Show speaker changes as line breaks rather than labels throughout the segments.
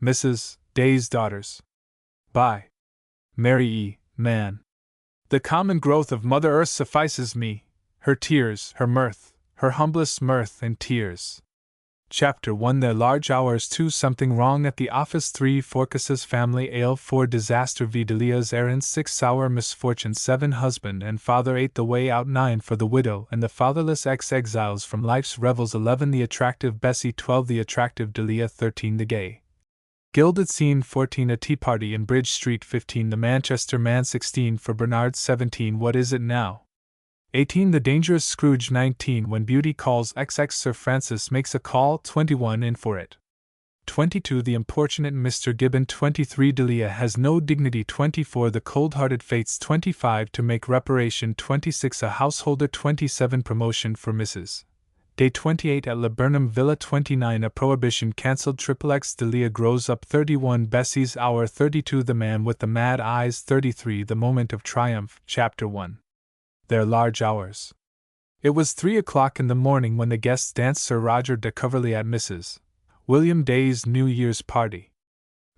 Mrs. Day's Daughters. By Mary E. Mann. The common growth of Mother Earth suffices me, her tears, her mirth, her humblest mirth and tears. Chapter 1. Their large hours. 2. Something wrong at the office. 3. Forcas's family ale. 4. Disaster. V. Delia's errands. 6. Sour misfortune. 7. Husband and father. 8. The way out. 9. For the widow and the fatherless. Exiles from life's revels. 11. The attractive Bessie. 12. The attractive Delia. 13. The gay gilded scene. 14. A tea party in Bridge Street. 15. The Manchester man. 16. For Bernard. 17. What is it now? 18. The dangerous Scrooge. 19. When beauty calls. XX. Sir Francis makes a call. 21. In for it. 22. The importunate Mr. Gibbon. 23. Delia has no dignity. 24. The cold-hearted fates. 25. To make reparation. 26. A householder. 27. Promotion for Mrs. Day. 28. At Laburnum Villa. 29. A prohibition cancelled. XXX. Delia grows up. 31. Bessie's hour. 32. The man with the mad eyes. 33. The moment of triumph. Chapter 1. Their large hours. It was 3 o'clock in the morning when the guests danced Sir Roger de Coverley at Mrs. William Day's New Year's party.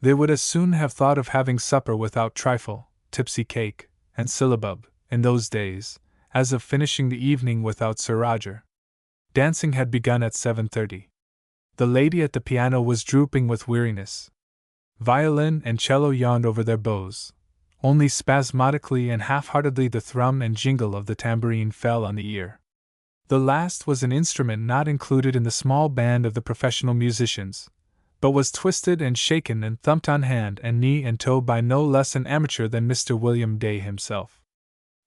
They would as soon have thought of having supper without trifle, tipsy cake, and syllabub, in those days, as of finishing the evening without Sir Roger. Dancing had begun at 7:30. The lady at the piano was drooping with weariness. Violin and cello yawned over their bows. Only spasmodically and half-heartedly the thrum and jingle of the tambourine fell on the ear. The last was an instrument not included in the small band of the professional musicians, but was twisted and shaken and thumped on hand and knee and toe by no less an amateur than Mr. William Day himself.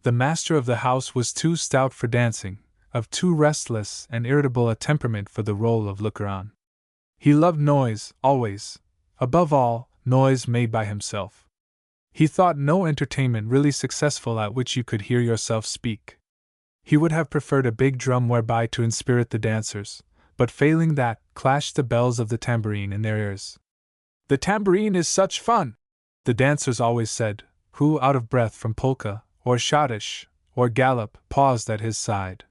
The master of the house was too stout for dancing, of too restless and irritable a temperament for the role of looker-on. He loved noise, always, above all, noise made by himself. He thought no entertainment really successful at which you could hear yourself speak. He would have preferred a big drum whereby to inspirit the dancers, but failing that, clashed the bells of the tambourine in their ears. "The tambourine is such fun!" the dancers always said, who, out of breath from polka, or schottisch, or gallop, paused at his side.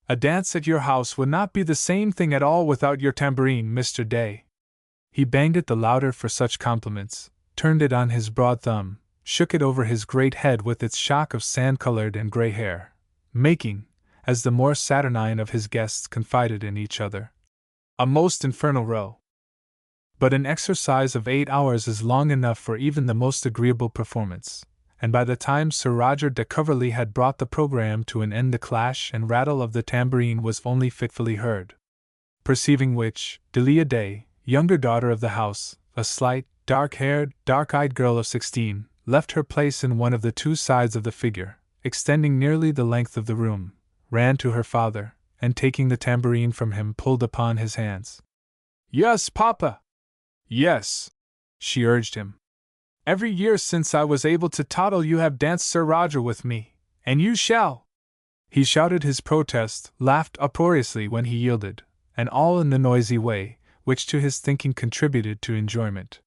"A dance at your house would not be the same thing at all without your tambourine, Mr. Day." He banged it the louder for such compliments, turned it on his broad thumb, shook it over his great head with its shock of sand-colored and gray hair, making, as the more saturnine of his guests confided in each other, a most infernal row. But an exercise of 8 hours is long enough for even the most agreeable performance, and by the time Sir Roger de Coverley had brought the programme to an end the clash and rattle of the tambourine was only fitfully heard. Perceiving which, Delia Day, younger daughter of the house, a slight, dark-haired, dark-eyed girl of 16, left her place in one of the two sides of the figure, extending nearly the length of the room, ran to her father, and taking the tambourine from him pulled upon his hands. "Yes, Papa! Yes!" she urged him. "Every year since I was able to toddle you have danced Sir Roger with me, and you shall!" He shouted his protest, laughed uproariously when he yielded, and all in the noisy way, which to his thinking contributed to enjoyment.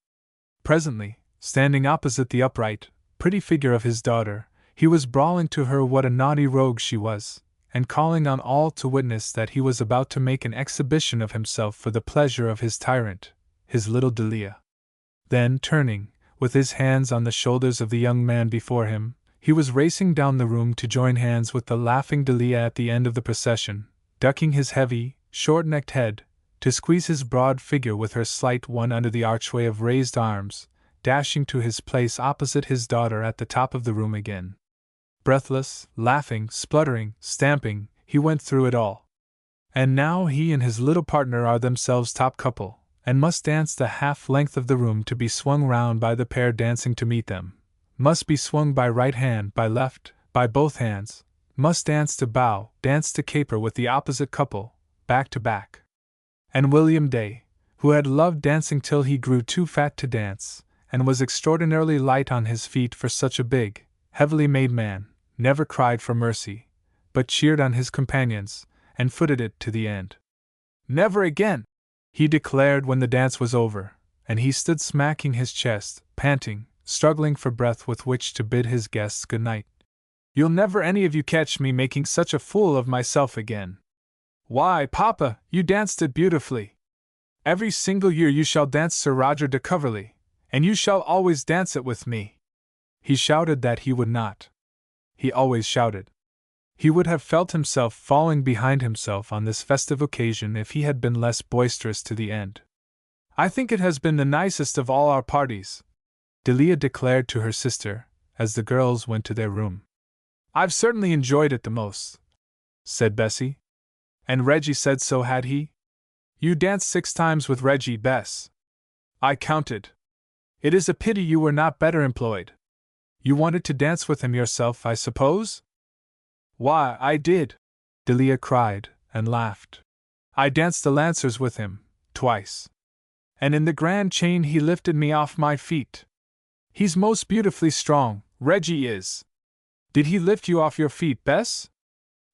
Presently, standing opposite the upright, pretty figure of his daughter, he was brawling to her what a naughty rogue she was, and calling on all to witness that he was about to make an exhibition of himself for the pleasure of his tyrant, his little Delia. Then, turning, with his hands on the shoulders of the young man before him, he was racing down the room to join hands with the laughing Delia at the end of the procession, ducking his heavy, short-necked head, to squeeze his broad figure with her slight one under the archway of raised arms, dashing to his place opposite his daughter at the top of the room again. Breathless, laughing, spluttering, stamping, he went through it all. And now he and his little partner are themselves top couple, and must dance the half-length of the room to be swung round by the pair dancing to meet them, must be swung by right hand, by left, by both hands, must dance to bow, dance to caper with the opposite couple, back to back. And William Day, who had loved dancing till he grew too fat to dance, and was extraordinarily light on his feet for such a big, heavily made man, never cried for mercy, but cheered on his companions, and footed it to the end. "Never again!" he declared when the dance was over, and he stood smacking his chest, panting, struggling for breath with which to bid his guests good night. "You'll never any of you catch me making such a fool of myself again. Why, Papa, you danced it beautifully. Every single year you shall dance Sir Roger de Coverley, and you shall always dance it with me." He shouted that he would not. He always shouted. He would have felt himself falling behind himself on this festive occasion if he had been less boisterous to the end. "I think it has been the nicest of all our parties," Delia declared to her sister, as the girls went to their room. "I've certainly enjoyed it the most," said Bessie. "And Reggie said so, had he? You danced 6 times with Reggie, Bess." "I counted. It is a pity you were not better employed. You wanted to dance with him yourself, I suppose?" "Why, I did!" Delia cried, and laughed. "I danced the Lancers with him, twice. And in the Grand Chain he lifted me off my feet. He's most beautifully strong, Reggie is. Did he lift you off your feet, Bess?"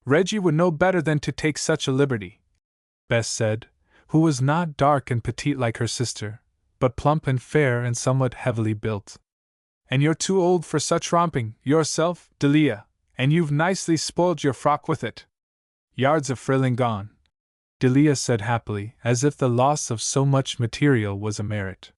"Reggie would know better than to take such a liberty," Bess said, who was not dark and petite like her sister, but plump and fair and somewhat heavily built. "And you're too old for such romping, yourself, Delia, and you've nicely spoiled your frock with it." "Yards of frilling gone," Delia said happily, as if the loss of so much material was a merit.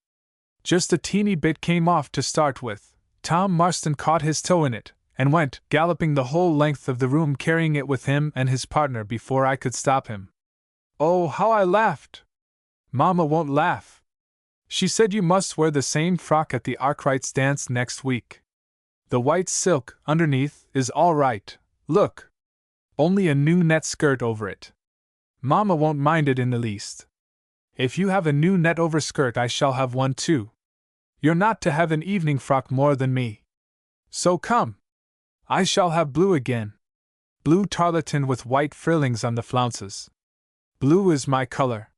"Just a teeny bit came off to start with. Tom Marston caught his toe in it, and went galloping the whole length of the room carrying it with him and his partner before I could stop him. Oh, how I laughed!" "Mamma won't laugh. She said you must wear the same frock at the Arkwrights' dance next week. The white silk, underneath, is all right, look. Only a new net skirt over it. Mamma won't mind it in the least. If you have a new net overskirt, I shall have one too. You're not to have an evening frock more than me. So come. I shall have blue again. Blue tarlatan with white frillings on the flounces. Blue is my color.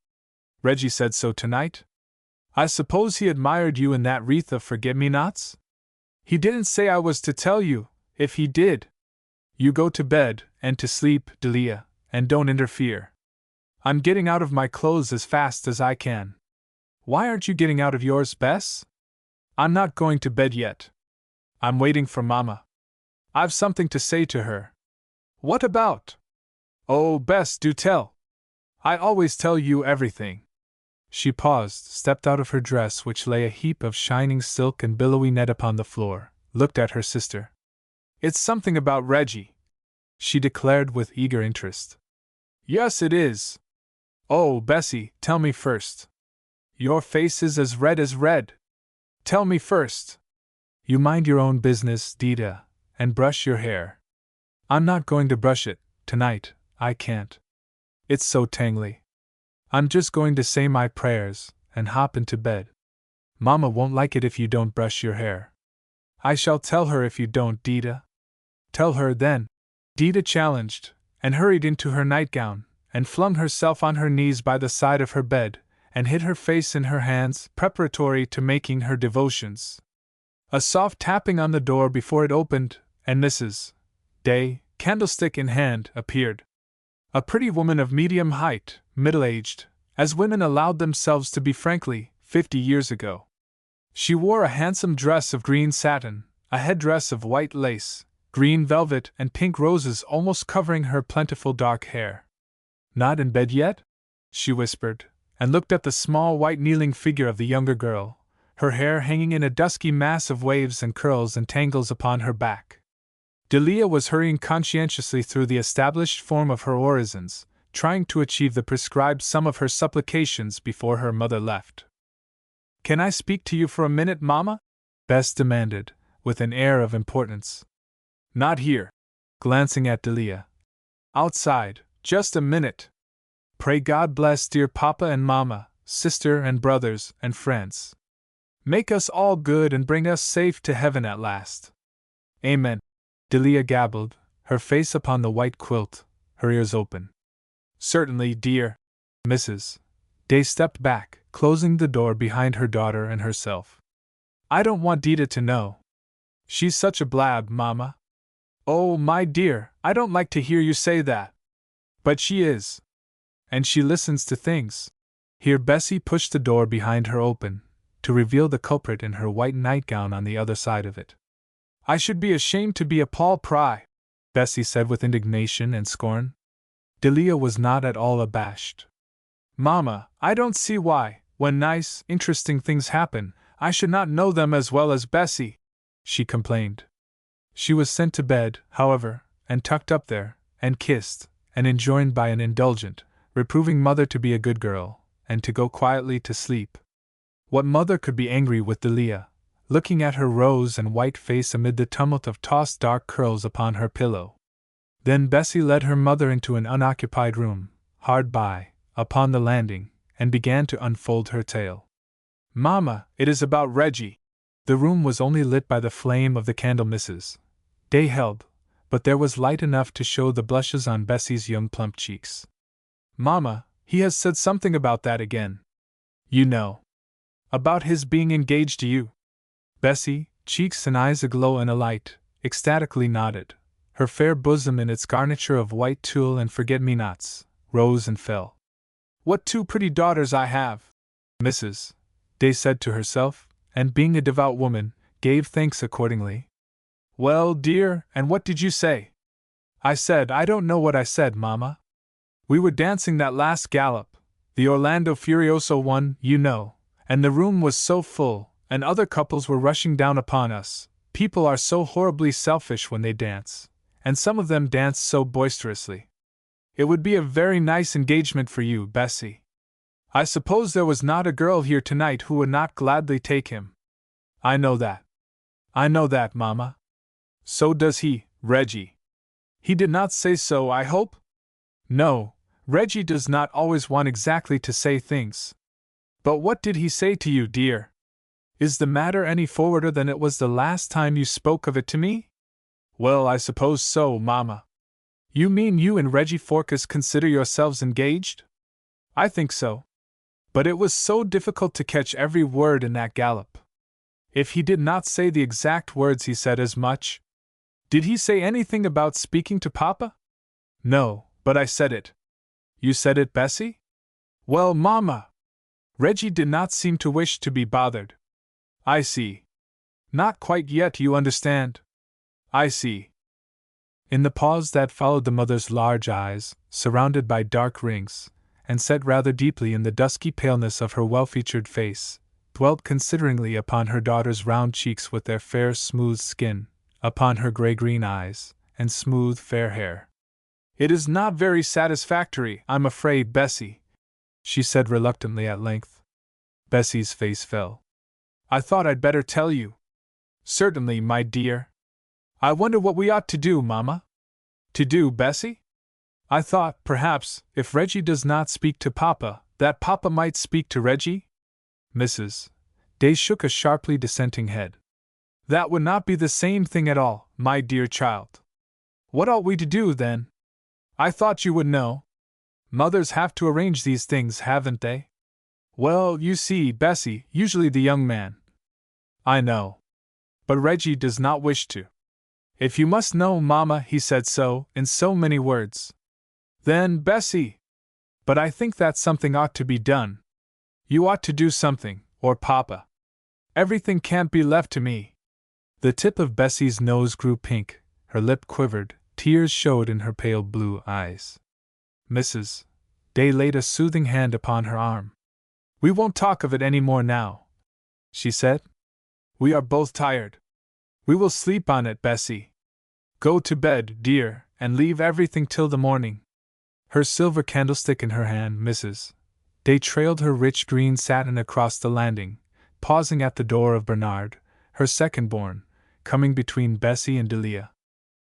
Reggie said so tonight. I suppose he admired you in that wreath of forget-me-nots? He didn't say I was to tell you, if he did. You go to bed, and to sleep, Delia, and don't interfere. I'm getting out of my clothes as fast as I can. Why aren't you getting out of yours, Bess? I'm not going to bed yet. I'm waiting for Mama. I've something to say to her. What about? Oh, Bess, do tell. I always tell you everything. She paused, stepped out of her dress, which lay a heap of shining silk and billowy net upon the floor, looked at her sister. It's something about Reggie, she declared with eager interest. Yes, it is. Oh, Bessie, tell me first. Your face is as red as red. Tell me first. You mind your own business, Dita, and brush your hair. I'm not going to brush it, tonight, I can't. It's so tangly. I'm just going to say my prayers, and hop into bed. Mama won't like it if you don't brush your hair. I shall tell her if you don't, Dita. Tell her then. Dita challenged, and hurried into her nightgown, and flung herself on her knees by the side of her bed, and hid her face in her hands, preparatory to making her devotions. A soft tapping on the door before it opened, and Mrs. Day, candlestick in hand, appeared. A pretty woman of medium height, middle-aged, as women allowed themselves to be frankly, 50 years ago. She wore a handsome dress of green satin, a headdress of white lace, green velvet and pink roses almost covering her plentiful dark hair. Not in bed yet? She whispered, and looked at the small white kneeling figure of the younger girl, her hair hanging in a dusky mass of waves and curls and tangles upon her back. Delia was hurrying conscientiously through the established form of her orisons, trying to achieve the prescribed sum of her supplications before her mother left. Can I speak to you for a minute, Mama? Bess demanded, with an air of importance. Not here, glancing at Delia. Outside, just a minute. Pray God bless dear Papa and Mama, sister and brothers and friends. Make us all good and bring us safe to heaven at last. Amen. Delia gabbled, her face upon the white quilt, her ears open. Certainly, dear. Mrs. Day stepped back, closing the door behind her daughter and herself. I don't want Dita to know. She's such a blab, Mama. Oh, my dear, I don't like to hear you say that. But she is. And she listens to things. Here Bessie pushed the door behind her open, to reveal the culprit in her white nightgown on the other side of it. I should be ashamed to be a Paul Pry, Bessie said with indignation and scorn. Delia was not at all abashed. Mama, I don't see why. When nice, interesting things happen, I should not know them as well as Bessie, she complained. She was sent to bed, however, and tucked up there, and kissed, and enjoined by an indulgent, reproving mother to be a good girl, and to go quietly to sleep. What mother could be angry with Delia, looking at her rose and white face amid the tumult of tossed dark curls upon her pillow? Then Bessie led her mother into an unoccupied room, hard by, upon the landing, and began to unfold her tale. Mamma, it is about Reggie. The room was only lit by the flame of the candle Mrs. Day held, but there was light enough to show the blushes on Bessie's young plump cheeks. Mamma, he has said something about that again. You know. About his being engaged to you. Bessie, cheeks and eyes aglow and alight, ecstatically nodded. Her fair bosom in its garniture of white tulle and forget-me-nots, rose and fell. What two pretty daughters I have! Mrs. Day said to herself, and being a devout woman, gave thanks accordingly. Well, dear, and what did you say? I said I don't know what I said, Mamma. We were dancing that last gallop, the Orlando Furioso one, you know, and the room was so full, and other couples were rushing down upon us. People are so horribly selfish when they dance, and some of them dance so boisterously. It would be a very nice engagement for you, Bessie. I suppose there was not a girl here tonight who would not gladly take him. I know that. I know that, Mamma. So does he, Reggie. He did not say so, I hope? No, Reggie does not always want exactly to say things. But what did he say to you, dear? Is the matter any forwarder than it was the last time you spoke of it to me? Well, I suppose so, Mamma. You mean you and Reggie Forkas consider yourselves engaged? I think so. But it was so difficult to catch every word in that gallop. If he did not say the exact words, he said as much. Did he say anything about speaking to Papa? No, but I said it. You said it, Bessie? Well, Mamma. Reggie did not seem to wish to be bothered. I see. Not quite yet, you understand. I see. In the pause that followed, the mother's large eyes, surrounded by dark rings, and set rather deeply in the dusky paleness of her well-featured face, dwelt consideringly upon her daughter's round cheeks with their fair smooth skin, upon her gray-green eyes, and smooth fair hair. It is not very satisfactory, I'm afraid, Bessie, she said reluctantly at length. Bessie's face fell. I thought I'd better tell you. Certainly, my dear. I wonder what we ought to do, Mamma? To do, Bessie? I thought, perhaps, if Reggie does not speak to Papa, that Papa might speak to Reggie? Mrs. Day shook a sharply dissenting head. That would not be the same thing at all, my dear child. What ought we to do, then? I thought you would know. Mothers have to arrange these things, haven't they? Well, you see, Bessie, usually the young man. I know. But Reggie does not wish to. If you must know, Mamma, he said so, in so many words. Then, Bessie. But I think that something ought to be done. You ought to do something, or Papa. Everything can't be left to me. The tip of Bessie's nose grew pink, her lip quivered, tears showed in her pale blue eyes. Mrs. Day laid a soothing hand upon her arm. We won't talk of it any more now, she said. We are both tired. We will sleep on it, Bessie. Go to bed, dear, and leave everything till the morning. Her silver candlestick in her hand, Mrs. Day trailed her rich green satin across the landing, pausing at the door of Bernard, her second-born, coming between Bessie and Delia.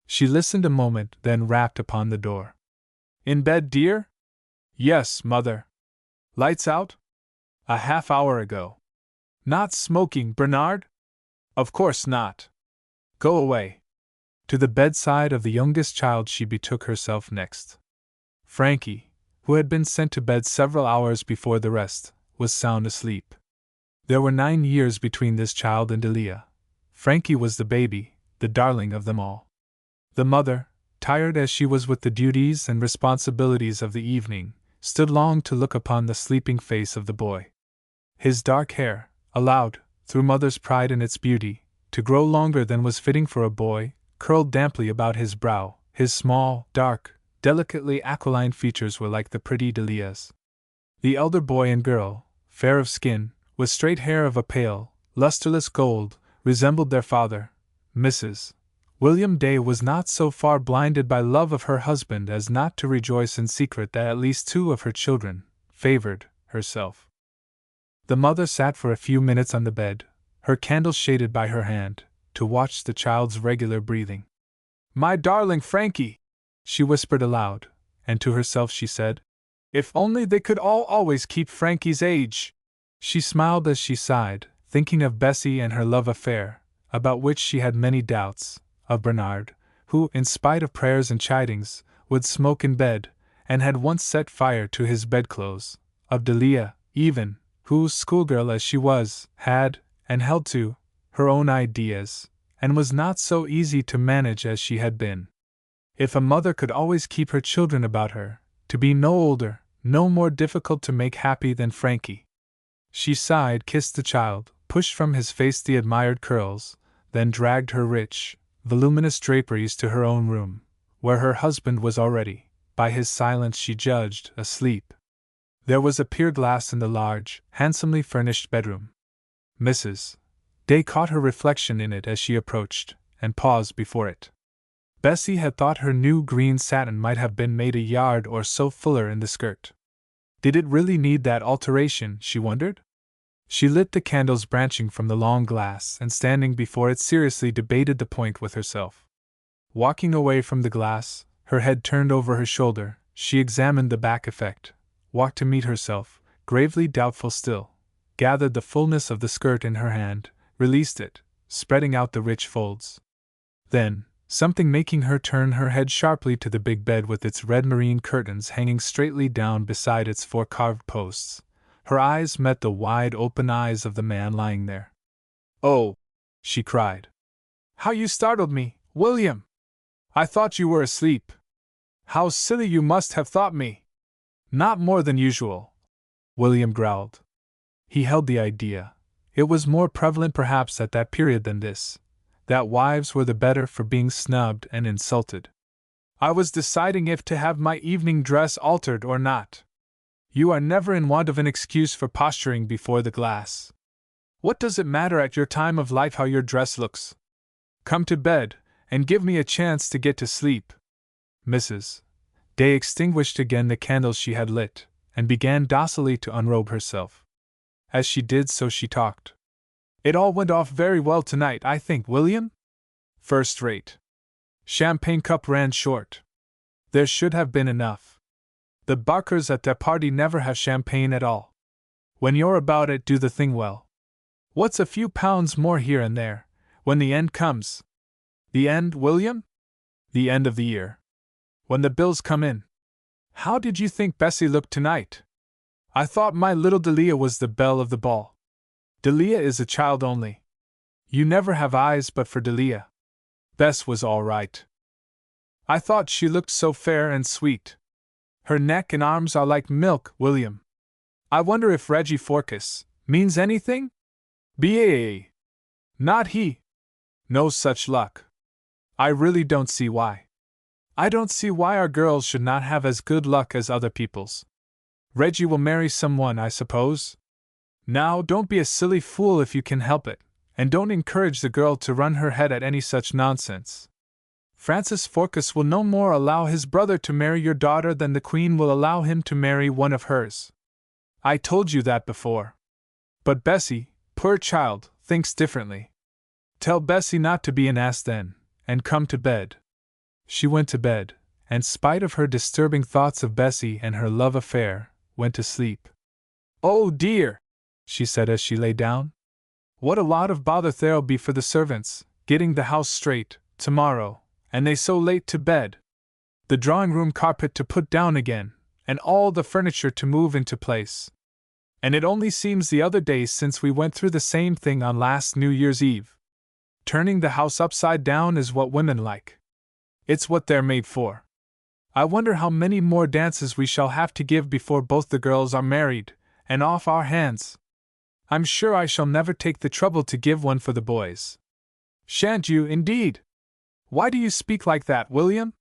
She listened a moment, then rapped upon the door. In bed, dear? Yes, Mother. Lights out? A half-hour ago. Not smoking, Bernard? Of course not. Go away. To the bedside of the youngest child she betook herself next. Frankie, who had been sent to bed several hours before the rest, was sound asleep. There were 9 years between this child and Delia. Frankie was the baby, the darling of them all. The mother, tired as she was with the duties and responsibilities of the evening, stood long to look upon the sleeping face of the boy. His dark hair, allowed, through mother's pride in its beauty, to grow longer than was fitting for a boy, curled damply about his brow. His small, dark, delicately aquiline features were like the pretty Delia's. The elder boy and girl, fair of skin, with straight hair of a pale, lusterless gold, resembled their father, Mrs. William Day was not so far blinded by love of her husband as not to rejoice in secret that at least 2 of her children favored herself. The mother sat for a few minutes on the bed, her candle shaded by her hand, to watch the child's regular breathing. "My darling Frankie!" she whispered aloud, and to herself she said, "If only they could all always keep Frankie's age!" She smiled as she sighed, thinking of Bessie and her love affair, about which she had many doubts, of Bernard, who, in spite of prayers and chidings, would smoke in bed, and had once set fire to his bedclothes, of Delia, even, who, schoolgirl as she was, had, and held to, her own ideas, and was not so easy to manage as she had been. If a mother could always keep her children about her, to be no older, no more difficult to make happy than Frankie. She sighed, kissed the child, pushed from his face the admired curls, then dragged her rich, voluminous draperies to her own room, where her husband was already, by his silence she judged, asleep. There was a pier glass in the large, handsomely furnished bedroom. Mrs. Day caught her reflection in it as she approached, and paused before it. Bessie had thought her new green satin might have been made a yard or so fuller in the skirt. Did it really need that alteration, she wondered? She lit the candles branching from the long glass and standing before it seriously debated the point with herself. Walking away from the glass, her head turned over her shoulder, she examined the back effect, walked to meet herself, gravely doubtful still, gathered the fullness of the skirt in her hand, released it, spreading out the rich folds. Then, something making her turn her head sharply to the big bed with its red marine curtains hanging straightly down beside its 4 carved posts, her eyes met the wide open eyes of the man lying there. "Oh!" she cried. "How you startled me, William! I thought you were asleep. How silly you must have thought me!" "Not more than usual," William growled. He held the idea, it was more prevalent perhaps at that period than this, that wives were the better for being snubbed and insulted. "I was deciding if to have my evening dress altered or not. You are never in want of an excuse for posturing before the glass. What does it matter at your time of life how your dress looks? Come to bed, and give me a chance to get to sleep." Mrs. Day extinguished again the candles she had lit, and began docilely to unrobe herself. As she did so she talked. "It all went off very well tonight, I think, William? First rate. Champagne cup ran short. There should have been enough. The Barkers at their party never have champagne at all. When you're about it, do the thing well. What's a few pounds more here and there, when the end comes? The end, William? The end of the year. When the bills come in. How did you think Bessie looked tonight? I thought my little Delia was the belle of the ball. Delia is a child only. You never have eyes but for Delia. Bess was all right. I thought she looked so fair and sweet. Her neck and arms are like milk, William. I wonder if Reggie Forkis means anything? B.A. Not he. No such luck. I really don't see why. I don't see why our girls should not have as good luck as other people's. Reggie will marry someone, I suppose? Now, don't be a silly fool if you can help it, and don't encourage the girl to run her head at any such nonsense. Francis Forkis will no more allow his brother to marry your daughter than the Queen will allow him to marry one of hers. I told you that before. But Bessie, poor child, thinks differently. Tell Bessie not to be an ass then, and come to bed." She went to bed, and spite of her disturbing thoughts of Bessie and her love affair, went to sleep. "Oh dear," she said as she lay down. "What a lot of bother there'll be for the servants, getting the house straight, tomorrow, and they so late to bed. The drawing-room carpet to put down again, and all the furniture to move into place. And it only seems the other day since we went through the same thing on last New Year's Eve. Turning the house upside down is what women like. It's what they're made for. I wonder how many more dances we shall have to give before both the girls are married, and off our hands. I'm sure I shall never take the trouble to give one for the boys." "Shan't you, indeed? Why do you speak like that, William?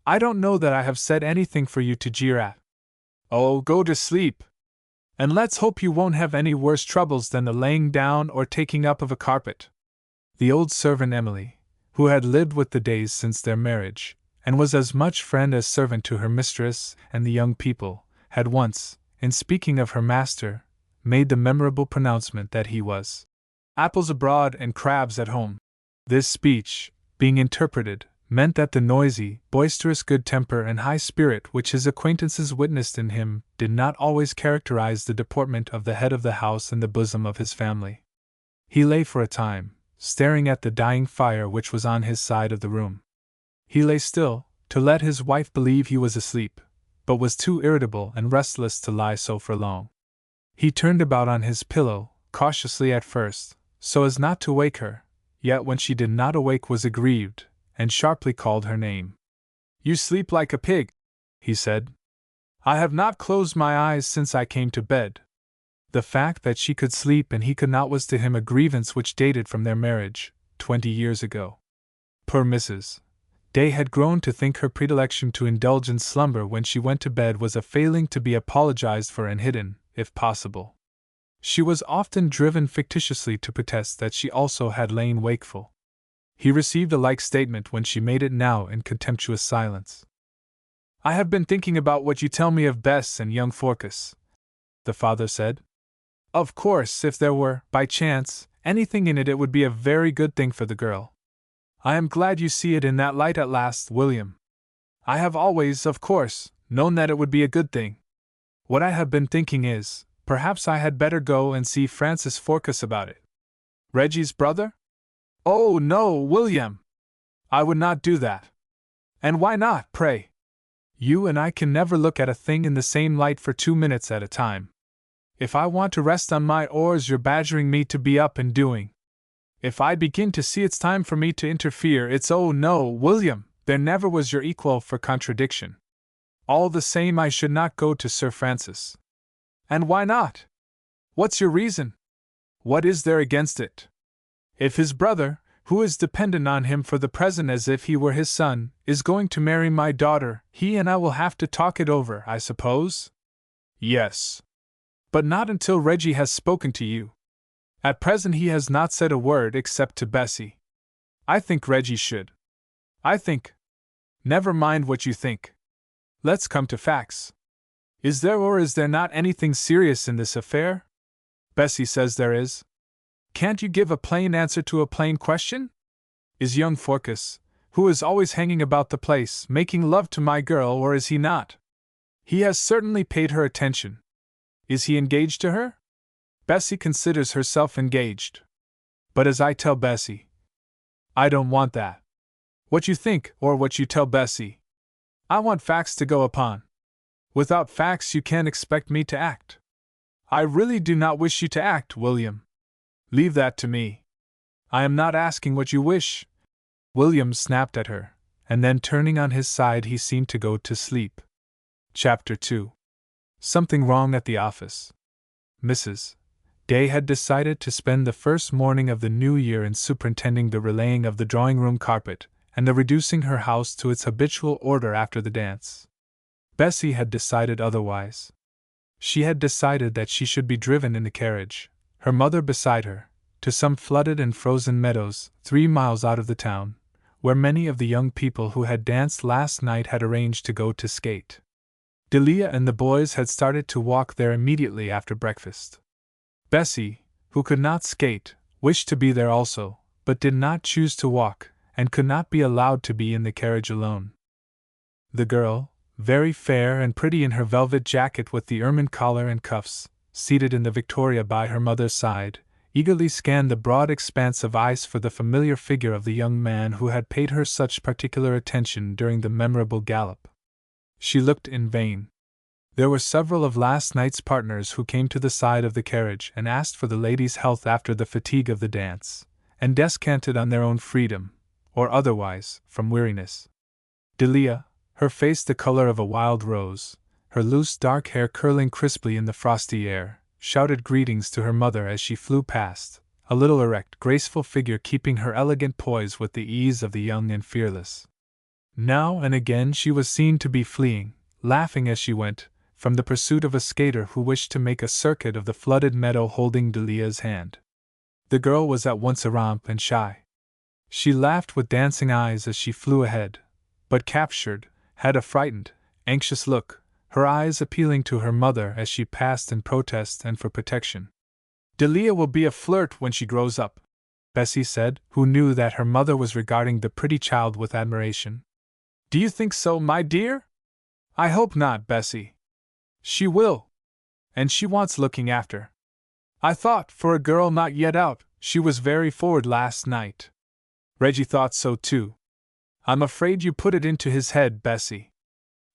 I don't know that I have said anything for you to jeer at." "Oh, go to sleep. And let's hope you won't have any worse troubles than the laying down or taking up of a carpet. The old servant Emily, who had lived with the Days since their marriage, and was as much friend as servant to her mistress and the young people, had once, in speaking of her master, made the memorable pronouncement that he was apples abroad and crabs at home. This speech, being interpreted, meant that the noisy, boisterous good temper and high spirit which his acquaintances witnessed in him did not always characterize the deportment of the head of the house in the bosom of his family. He lay for a time, staring at the dying fire which was on his side of the room. He lay still, to let his wife believe he was asleep, but was too irritable and restless to lie so for long. He turned about on his pillow, cautiously at first, so as not to wake her, yet when she did not awake was aggrieved, and sharply called her name. "You sleep like a pig," he said. "I have not closed my eyes since I came to bed." The fact that she could sleep and he could not was to him a grievance which dated from their marriage, 20 years ago. Poor Mrs. Day had grown to think her predilection to indulge in slumber when she went to bed was a failing to be apologized for and hidden, if possible. She was often driven fictitiously to protest that she also had lain wakeful. He received a like statement when she made it now in contemptuous silence. "I have been thinking about what you tell me of Bess and young Phorcys," the father said. "Of course, if there were, by chance, anything in it, it would be a very good thing for the girl. I am glad you see it in that light at last, William. I have always, of course, known that it would be a good thing. What I have been thinking is, perhaps I had better go and see Francis Phorcys about it." "Reggie's brother?" "Oh, no, William! I would not do that." "And why not, pray? You and I can never look at a thing in the same light for 2 minutes at a time. If I want to rest on my oars, you're badgering me to be up and doing. If I begin to see it's time for me to interfere, it's oh no, William, there never was your equal for contradiction. All the same, I should not go to Sir Francis." "And why not? What's your reason? What is there against it? If his brother, who is dependent on him for the present as if he were his son, is going to marry my daughter, he and I will have to talk it over, I suppose?" "Yes. But not until Reggie has spoken to you. At present he has not said a word except to Bessie. I think Reggie should. I think— Never mind what you think. Let's come to facts. Is there or is there not anything serious in this affair? Bessie says there is. Can't you give a plain answer to a plain question? Is young Phorcys, who is always hanging about the place, making love to my girl, or is he not? He has certainly paid her attention. Is he engaged to her? Bessie considers herself engaged. But as I tell Bessie, I don't want that. What you think, or what you tell Bessie. I want facts to go upon. Without facts you can't expect me to act. I really do not wish you to act, William. Leave that to me. I am not asking what you wish. William snapped at her, and then turning on his side he seemed to go to sleep. Chapter 2. Something wrong at the office. Mrs. Day had decided to spend the first morning of the new year in superintending the relaying of the drawing-room carpet, and the reducing her house to its habitual order after the dance. Bessie had decided otherwise. She had decided that she should be driven in the carriage, her mother beside her, to some flooded and frozen meadows 3 miles out of the town, where many of the young people who had danced last night had arranged to go to skate. Delia and the boys had started to walk there immediately after breakfast. Bessie, who could not skate, wished to be there also, but did not choose to walk, and could not be allowed to be in the carriage alone. The girl, very fair and pretty in her velvet jacket with the ermine collar and cuffs, seated in the victoria by her mother's side, eagerly scanned the broad expanse of ice for the familiar figure of the young man who had paid her such particular attention during the memorable gallop. She looked in vain. There were several of last night's partners who came to the side of the carriage and asked for the lady's health after the fatigue of the dance, and descanted on their own freedom, or otherwise, from weariness. Delia, her face the color of a wild rose, her loose dark hair curling crisply in the frosty air, shouted greetings to her mother as she flew past, a little erect, graceful figure keeping her elegant poise with the ease of the young and fearless. Now and again she was seen to be fleeing, laughing as she went, from the pursuit of a skater who wished to make a circuit of the flooded meadow holding Delia's hand. The girl was at once a romp and shy. She laughed with dancing eyes as she flew ahead, but captured, had a frightened, anxious look, her eyes appealing to her mother as she passed in protest and for protection. Delia will be a flirt when she grows up, Bessie said, who knew that her mother was regarding the pretty child with admiration. Do you think so, my dear? I hope not, Bessie. She will. And she wants looking after. I thought, for a girl not yet out, she was very forward last night. Reggie thought so too. I'm afraid you put it into his head, Bessie.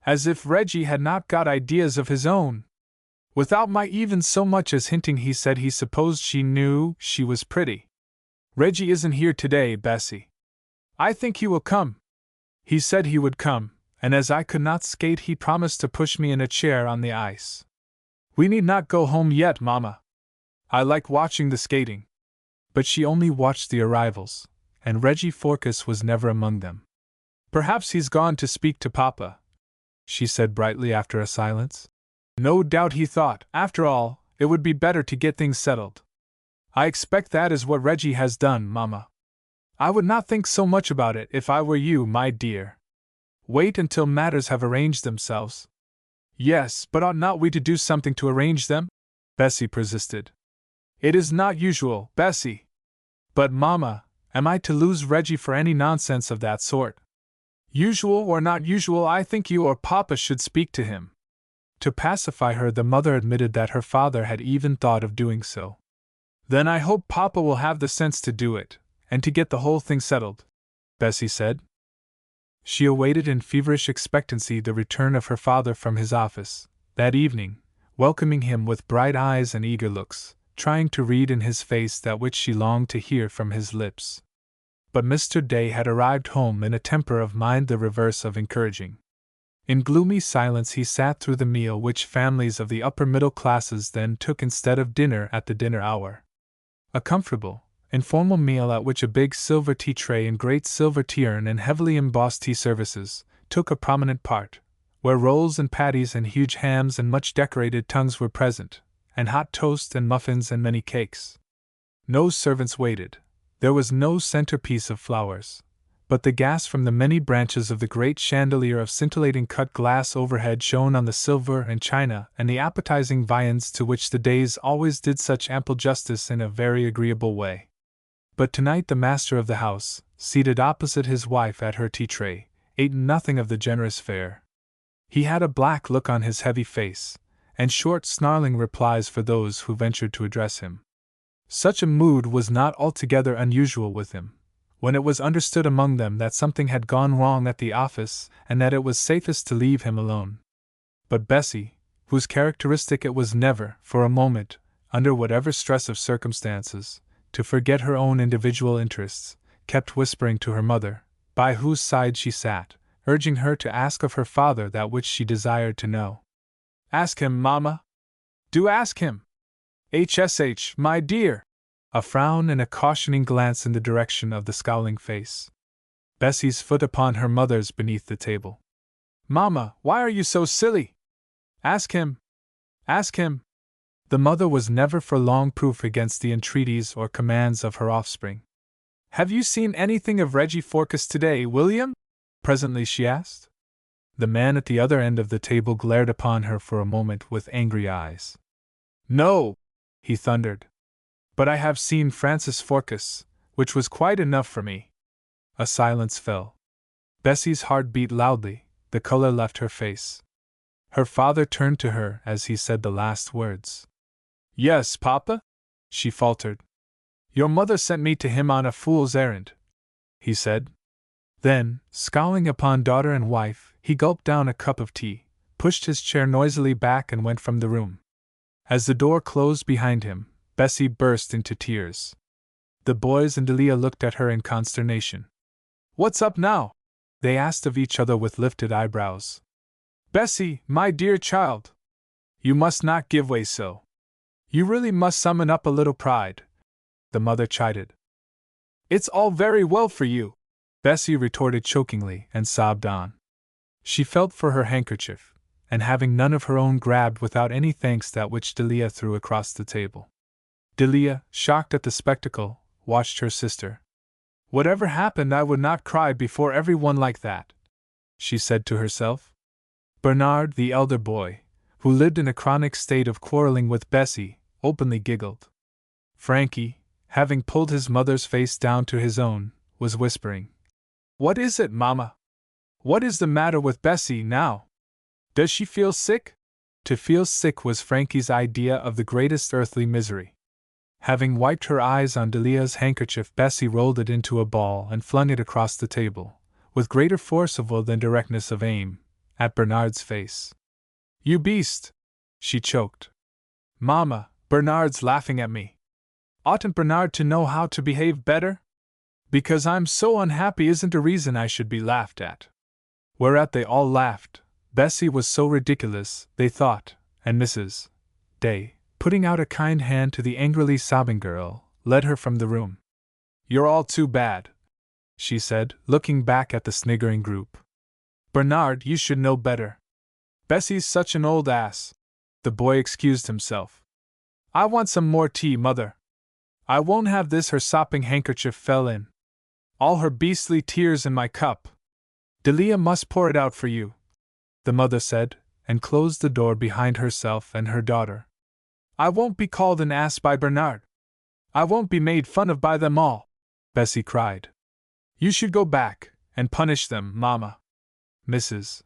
As if Reggie had not got ideas of his own. Without my even so much as hinting, he said he supposed she knew she was pretty. Reggie isn't here today, Bessie. I think he will come. He said he would come, and as I could not skate, he promised to push me in a chair on the ice. We need not go home yet, Mama. I like watching the skating. But she only watched the arrivals, and Reggie Forkas was never among them. Perhaps he's gone to speak to Papa, she said brightly after a silence. No doubt he thought, after all, it would be better to get things settled. I expect that is what Reggie has done, Mama. I would not think so much about it if I were you, my dear. Wait until matters have arranged themselves. Yes, but ought not we to do something to arrange them? Bessie persisted. It is not usual, Bessie. But, Mama, am I to lose Reggie for any nonsense of that sort? Usual or not usual, I think you or Papa should speak to him. To pacify her, the mother admitted that her father had even thought of doing so. Then I hope Papa will have the sense to do it, and to get the whole thing settled, Bessie said. She awaited in feverish expectancy the return of her father from his office, that evening, welcoming him with bright eyes and eager looks, trying to read in his face that which she longed to hear from his lips. But Mr. Day had arrived home in a temper of mind the reverse of encouraging. In gloomy silence he sat through the meal which families of the upper middle classes then took instead of dinner at the dinner hour. A comfortable, informal meal at which a big silver tea tray and great silver tea urn and heavily embossed tea services took a prominent part, where rolls and patties and huge hams and much decorated tongues were present, and hot toast and muffins and many cakes. No servants waited. There was no centerpiece of flowers, but the gas from the many branches of the great chandelier of scintillating cut glass overhead shone on the silver and china and the appetizing viands to which the Days always did such ample justice in a very agreeable way. But tonight the master of the house, seated opposite his wife at her tea tray, ate nothing of the generous fare. He had a black look on his heavy face, and short snarling replies for those who ventured to address him. Such a mood was not altogether unusual with him, when it was understood among them that something had gone wrong at the office and that it was safest to leave him alone. But Bessie, whose characteristic it was never, for a moment, under whatever stress of circumstances, to forget her own individual interests, kept whispering to her mother, by whose side she sat, urging her to ask of her father that which she desired to know. Ask him, Mamma. Do ask him. HSH, my dear. A frown and a cautioning glance in the direction of the scowling face. Bessie's foot upon her mother's beneath the table. Mamma, why are you so silly? Ask him. Ask him. The mother was never for long proof against the entreaties or commands of her offspring. Have you seen anything of Reggie Forkas today, William? Presently she asked. The man at the other end of the table glared upon her for a moment with angry eyes. No, he thundered. But I have seen Francis Forkas, which was quite enough for me. A silence fell. Bessie's heart beat loudly, the color left her face. Her father turned to her as he said the last words. Yes, Papa? She faltered. Your mother sent me to him on a fool's errand, he said. Then, scowling upon daughter and wife, he gulped down a cup of tea, pushed his chair noisily back and went from the room. As the door closed behind him, Bessie burst into tears. The boys and Delia looked at her in consternation. What's up now? They asked of each other with lifted eyebrows. Bessie, my dear child, you must not give way so. You really must summon up a little pride, the mother chided. It's all very well for you, Bessie retorted chokingly and sobbed on. She felt for her handkerchief, and having none of her own grabbed without any thanks that which Delia threw across the table. Delia, shocked at the spectacle, watched her sister. "Whatever happened, I would not cry before everyone like that," she said to herself. Bernard, the elder boy, who lived in a chronic state of quarreling with Bessie, openly giggled. Frankie, having pulled his mother's face down to his own, was whispering, "What is it, Mama? What is the matter with Bessie now? Does she feel sick?" To feel sick was Frankie's idea of the greatest earthly misery. Having wiped her eyes on Delia's handkerchief, Bessie rolled it into a ball and flung it across the table, with greater force of will than directness of aim, at Bernard's face. "You beast!" she choked. "Mama, Bernard's laughing at me. Oughtn't Bernard to know how to behave better? Because I'm so unhappy isn't a reason I should be laughed at." Whereat they all laughed. Bessie was so ridiculous, they thought, and Mrs. Day, putting out a kind hand to the angrily sobbing girl, led her from the room. "You're all too bad," she said, looking back at the sniggering group. "Bernard, you should know better. Bessie's such an old ass." The boy excused himself. "I want some more tea, Mother. I won't have this." Her sopping handkerchief fell in. "All her beastly tears in my cup. Delia must pour it out for you," the mother said, and closed the door behind herself and her daughter. "I won't be called an ass by Bernard. I won't be made fun of by them all," Bessie cried. "You should go back and punish them, Mama." Mrs.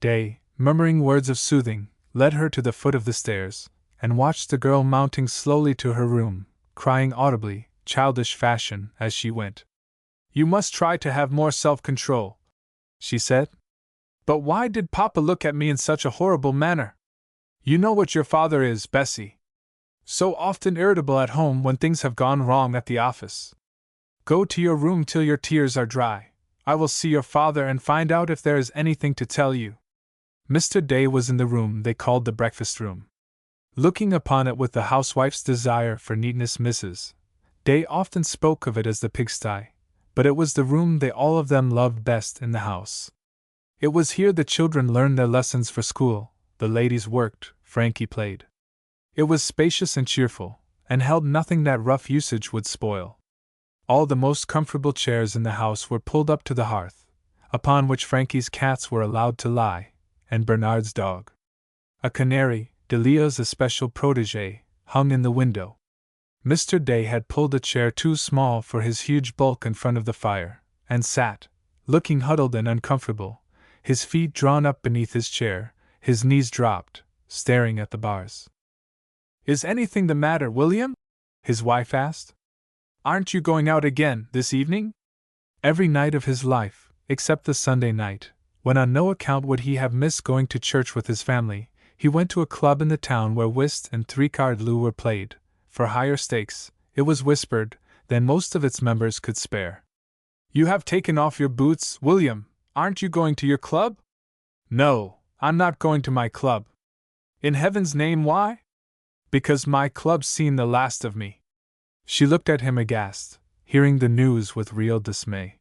Day, murmuring words of soothing, led her to the foot of the stairs, and watched the girl mounting slowly to her room, crying audibly, childish fashion, as she went. "You must try to have more self-control," she said. "But why did Papa look at me in such a horrible manner? You know what your father is, Bessie. So often irritable at home when things have gone wrong at the office. Go to your room till your tears are dry. I will see your father and find out if there is anything to tell you." Mr. Day was in the room they called the breakfast room. Looking upon it with the housewife's desire for neatness, Mrs. Day often spoke of it as the pigsty, but it was the room they all of them loved best in the house. It was here the children learned their lessons for school, the ladies worked, Frankie played. It was spacious and cheerful, and held nothing that rough usage would spoil. All the most comfortable chairs in the house were pulled up to the hearth, upon which Frankie's cats were allowed to lie, and Bernard's dog, a canary, Delia's especial protégé, hung in the window. Mr. Day had pulled a chair too small for his huge bulk in front of the fire, and sat, looking huddled and uncomfortable, his feet drawn up beneath his chair, his knees dropped, staring at the bars. "Is anything the matter, William?" his wife asked. "Aren't you going out again this evening?" Every night of his life, except the Sunday night, when on no account would he have missed going to church with his family, he went to a club in the town where whist and three-card loo were played, for higher stakes, it was whispered, than most of its members could spare. "You have taken off your boots, William. Aren't you going to your club?" "No, I'm not going to my club." "In heaven's name, why?" "Because my club's seen the last of me." She looked at him aghast, hearing the news with real dismay.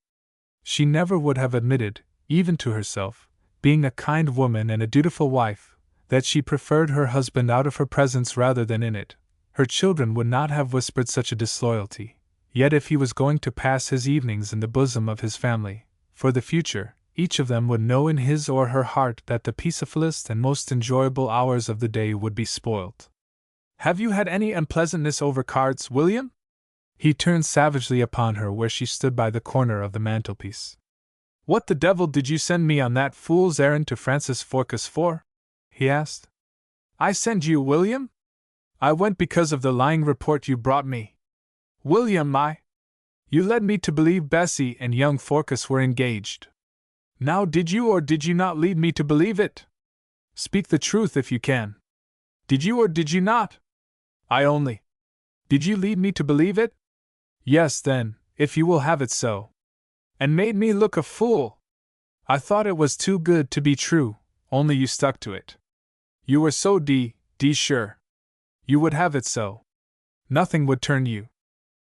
She never would have admitted, even to herself, being a kind woman and a dutiful wife, that she preferred her husband out of her presence rather than in it. Her children would not have whispered such a disloyalty, yet if he was going to pass his evenings in the bosom of his family, for the future, each of them would know in his or her heart that the peacefullest and most enjoyable hours of the day would be spoilt. "Have you had any unpleasantness over cards, William?" He turned savagely upon her where she stood by the corner of the mantelpiece. "What the devil did you send me on that fool's errand to Francis Forcas for?" he asked. "I send you, William? I went because of the lying report you brought me. William, you led me to believe Bessie and young Forcas were engaged. Now did you or did you not lead me to believe it? Speak the truth if you can. Did you or did you not? I only. Did you lead me to believe it? Yes, then, if you will have it so. And made me look a fool. I thought it was too good to be true, only you stuck to it. You were so sure. You would have it so. Nothing would turn you.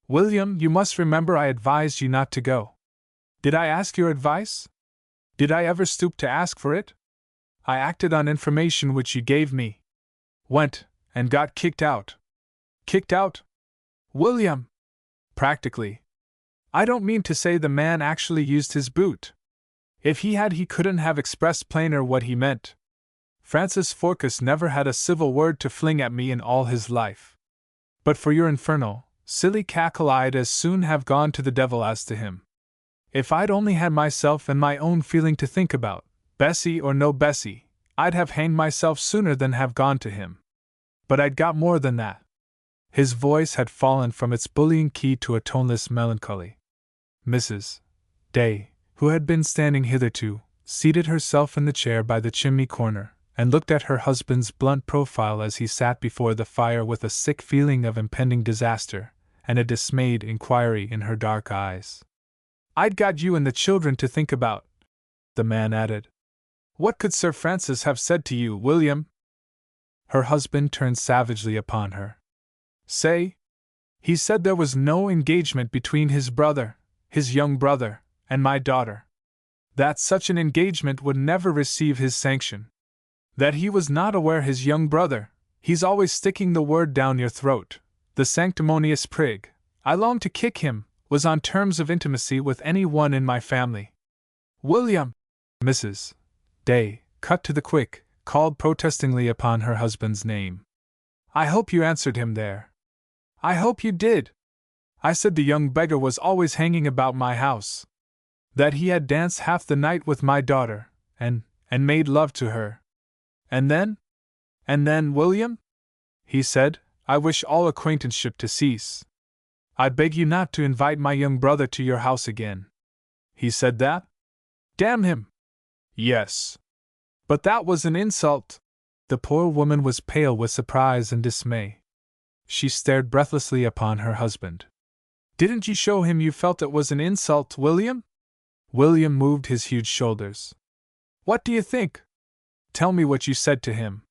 William, you must remember I advised you not to go. Did I ask your advice? Did I ever stoop to ask for it? I acted on information which you gave me. Went, and got kicked out. Kicked out? William! Practically. I don't mean to say the man actually used his boot. If he had, he couldn't have expressed plainer what he meant. Francis Forcas never had a civil word to fling at me in all his life. But for your infernal, silly cackle, I'd as soon have gone to the devil as to him. If I'd only had myself and my own feeling to think about, Bessie or no Bessie, I'd have hanged myself sooner than have gone to him. But I'd got more than that. His voice had fallen from its bullying key to a toneless melancholy. Mrs. Day, who had been standing hitherto, seated herself in the chair by the chimney corner, and looked at her husband's blunt profile as he sat before the fire with a sick feeling of impending disaster, and a dismayed inquiry in her dark eyes. I'd got you and the children to think about, the man added. What could Sir Francis have said to you, William? Her husband turned savagely upon her. Say? He said there was no engagement between his brother, his young brother, and my daughter. That such an engagement would never receive his sanction. That he was not aware his young brother, he's always sticking the word down your throat, the sanctimonious prig, I long to kick him, was on terms of intimacy with any one in my family. William! Mrs. Day, cut to the quick, called protestingly upon her husband's name. I hope you answered him there. I hope you did. I said the young beggar was always hanging about my house. That he had danced half the night with my daughter, and made love to her. And then? And then, William? He said, I wish all acquaintanceship to cease. I beg you not to invite my young brother to your house again. He said that? Damn him! Yes. But that was an insult. The poor woman was pale with surprise and dismay. She stared breathlessly upon her husband. Didn't you show him you felt it was an insult, William? William moved his huge shoulders. What do you think? Tell me what you said to him.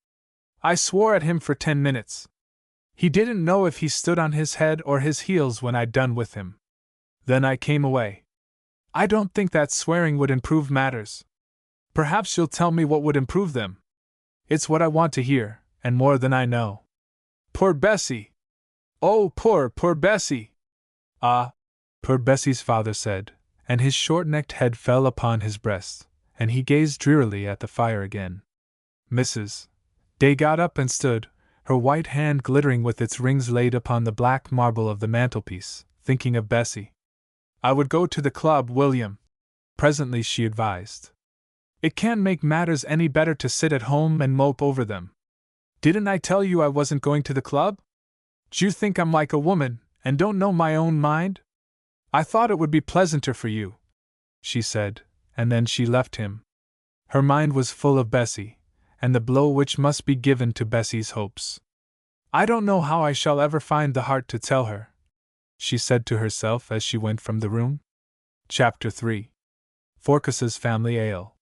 I swore at him for 10 minutes. He didn't know if he stood on his head or his heels when I'd done with him. Then I came away. I don't think that swearing would improve matters. Perhaps you'll tell me what would improve them. It's what I want to hear, and more than I know. Poor Bessie! Oh, poor Bessie! Ah, poor Bessie's father said, and his short-necked head fell upon his breast, and he gazed drearily at the fire again. Mrs. Day got up and stood, her white hand glittering with its rings laid upon the black marble of the mantelpiece, thinking of Bessie. I would go to the club, William. Presently she advised. It can't make matters any better to sit at home and mope over them. Didn't I tell you I wasn't going to the club? D'you think I'm like a woman, and don't know my own mind? I thought it would be pleasanter for you, she said, and then she left him. Her mind was full of Bessie, and the blow which must be given to Bessie's hopes. I don't know how I shall ever find the heart to tell her, she said to herself as she went from the room. Chapter 3. Forcas's Family Ale.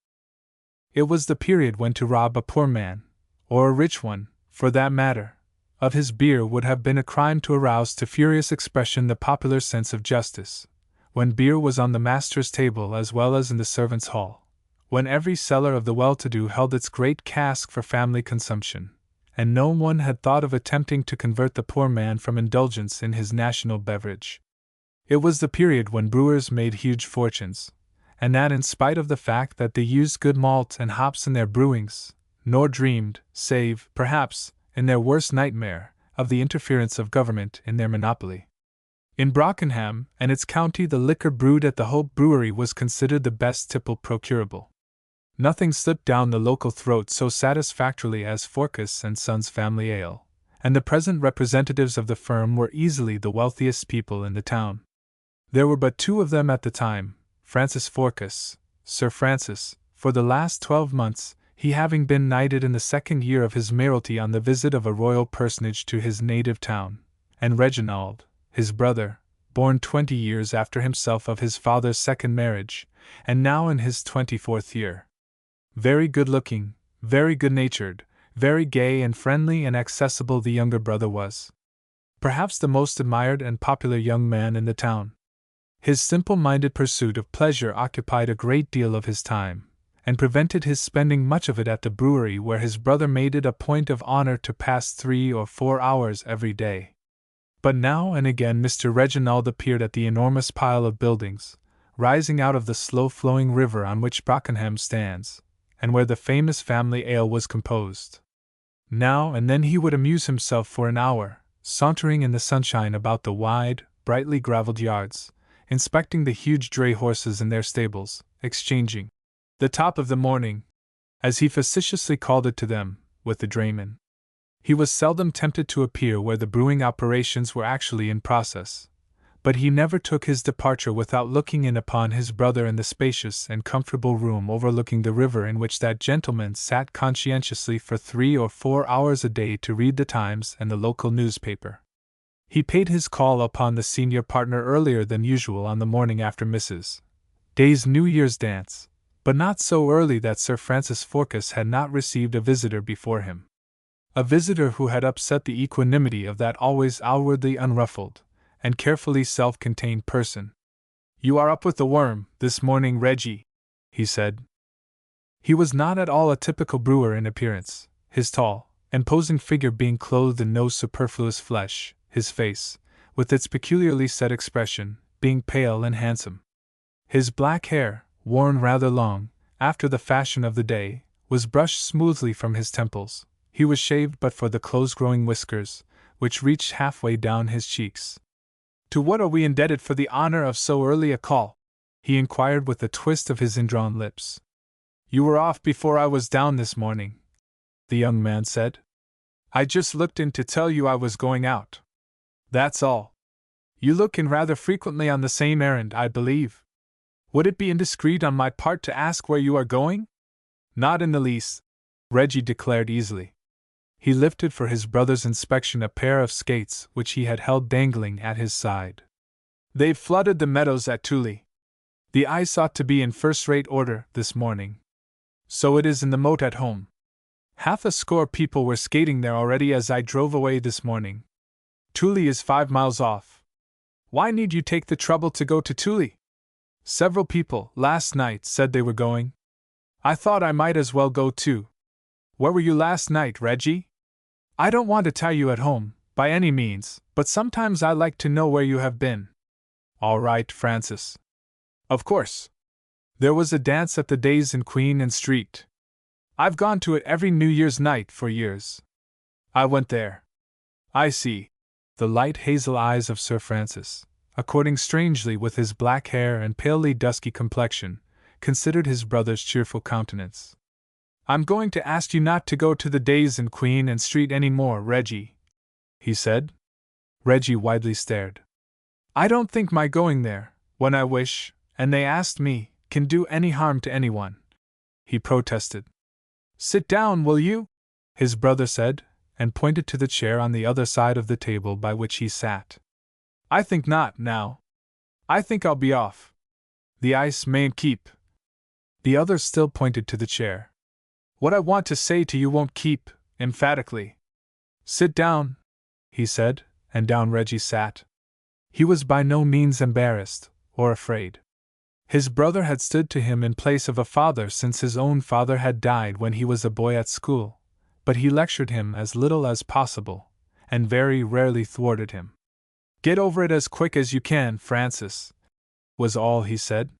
It was the period when to rob a poor man, or a rich one, for that matter, of his beer would have been a crime to arouse to furious expression the popular sense of justice, when beer was on the master's table as well as in the servants' hall, when every cellar of the well-to-do held its great cask for family consumption, and no one had thought of attempting to convert the poor man from indulgence in his national beverage. It was the period when brewers made huge fortunes, and that in spite of the fact that they used good malt and hops in their brewings, nor dreamed, save, perhaps, in their worst nightmare, of the interference of government in their monopoly. In Brockenham and its county the liquor brewed at the Hope Brewery was considered the best tipple procurable. Nothing slipped down the local throat so satisfactorily as Forcas and Sons Family Ale, and the present representatives of the firm were easily the wealthiest people in the town. There were but 2 of them at the time, Francis Forcas, Sir Francis, for the last 12 months, he having been knighted in the 2nd year of his mayoralty on the visit of a royal personage to his native town, and Reginald, his brother, born 20 years after himself of his father's 2nd marriage, and now in his 24th year. Very good-looking, very good-natured, very gay and friendly and accessible the younger brother was. Perhaps the most admired and popular young man in the town. His simple-minded pursuit of pleasure occupied a great deal of his time, and prevented his spending much of it at the brewery where his brother made it a point of honor to pass 3 or 4 hours every day. But now and again Mr. Reginald appeared at the enormous pile of buildings, rising out of the slow-flowing river on which Brockenham stands, and where the famous family ale was composed. Now and then he would amuse himself for an hour, sauntering in the sunshine about the wide, brightly gravelled yards, inspecting the huge dray horses in their stables, exchanging the top of the morning, as he facetiously called it to them, with the draymen. He was seldom tempted to appear where the brewing operations were actually in process, but he never took his departure without looking in upon his brother in the spacious and comfortable room overlooking the river in which that gentleman sat conscientiously for 3 or 4 hours a day to read the Times and the local newspaper. He paid his call upon the senior partner earlier than usual on the morning after Mrs. Day's New Year's dance, but not so early that Sir Francis Forkes had not received a visitor before him. A visitor who had upset the equanimity of that always outwardly unruffled and carefully self-contained person. "You are up with the worm, this morning, Reggie," he said. He was not at all a typical brewer in appearance, his tall, imposing figure being clothed in no superfluous flesh, his face, with its peculiarly set expression, being pale and handsome. His black hair, worn rather long, after the fashion of the day, was brushed smoothly from his temples. He was shaved but for the close-growing whiskers, which reached halfway down his cheeks. "To what are we indebted for the honor of so early a call?" he inquired with a twist of his indrawn lips. "You were off before I was down this morning," the young man said. "I just looked in to tell you I was going out. That's all. You look in rather frequently on the same errand, I believe. Would it be indiscreet on my part to ask where you are going?" "Not in the least," Reggie declared easily. He lifted for his brother's inspection a pair of skates which he had held dangling at his side. "They've flooded the meadows at Tully. The ice ought to be in first-rate order this morning. So it is in the moat at home. 1/2 a score people were skating there already as I drove away this morning. Tully is 5 miles off. Why need you take the trouble to go to Tully? Several people, last night, said they were going. I thought I might as well go too. Where were you last night, Reggie? I don't want to tie you at home, by any means, but sometimes I like to know where you have been." "All right, Francis. Of course. There was a dance at the Days in Queen Anne Street. I've gone to it every New Year's night for years. I went there." "I see." The light hazel eyes of Sir Francis, according strangely with his black hair and palely dusky complexion, considered his brother's cheerful countenance. "I'm going to ask you not to go to the Days in Queen Anne Street any more, Reggie," he said. Reggie widely stared. "I don't think my going there, when I wish, and they asked me, can do any harm to anyone," he protested. "Sit down, will you?" his brother said, and pointed to the chair on the other side of the table by which he sat. "I think not, now. I think I'll be off. The ice mayn't keep." The other still pointed to the chair. "What I want to say to you won't keep," emphatically. "Sit down," he said, and down Reggie sat. He was by no means embarrassed, or afraid. His brother had stood to him in place of a father since his own father had died when he was a boy at school, but he lectured him as little as possible, and very rarely thwarted him. "Get over it as quick as you can, Francis," was all he said.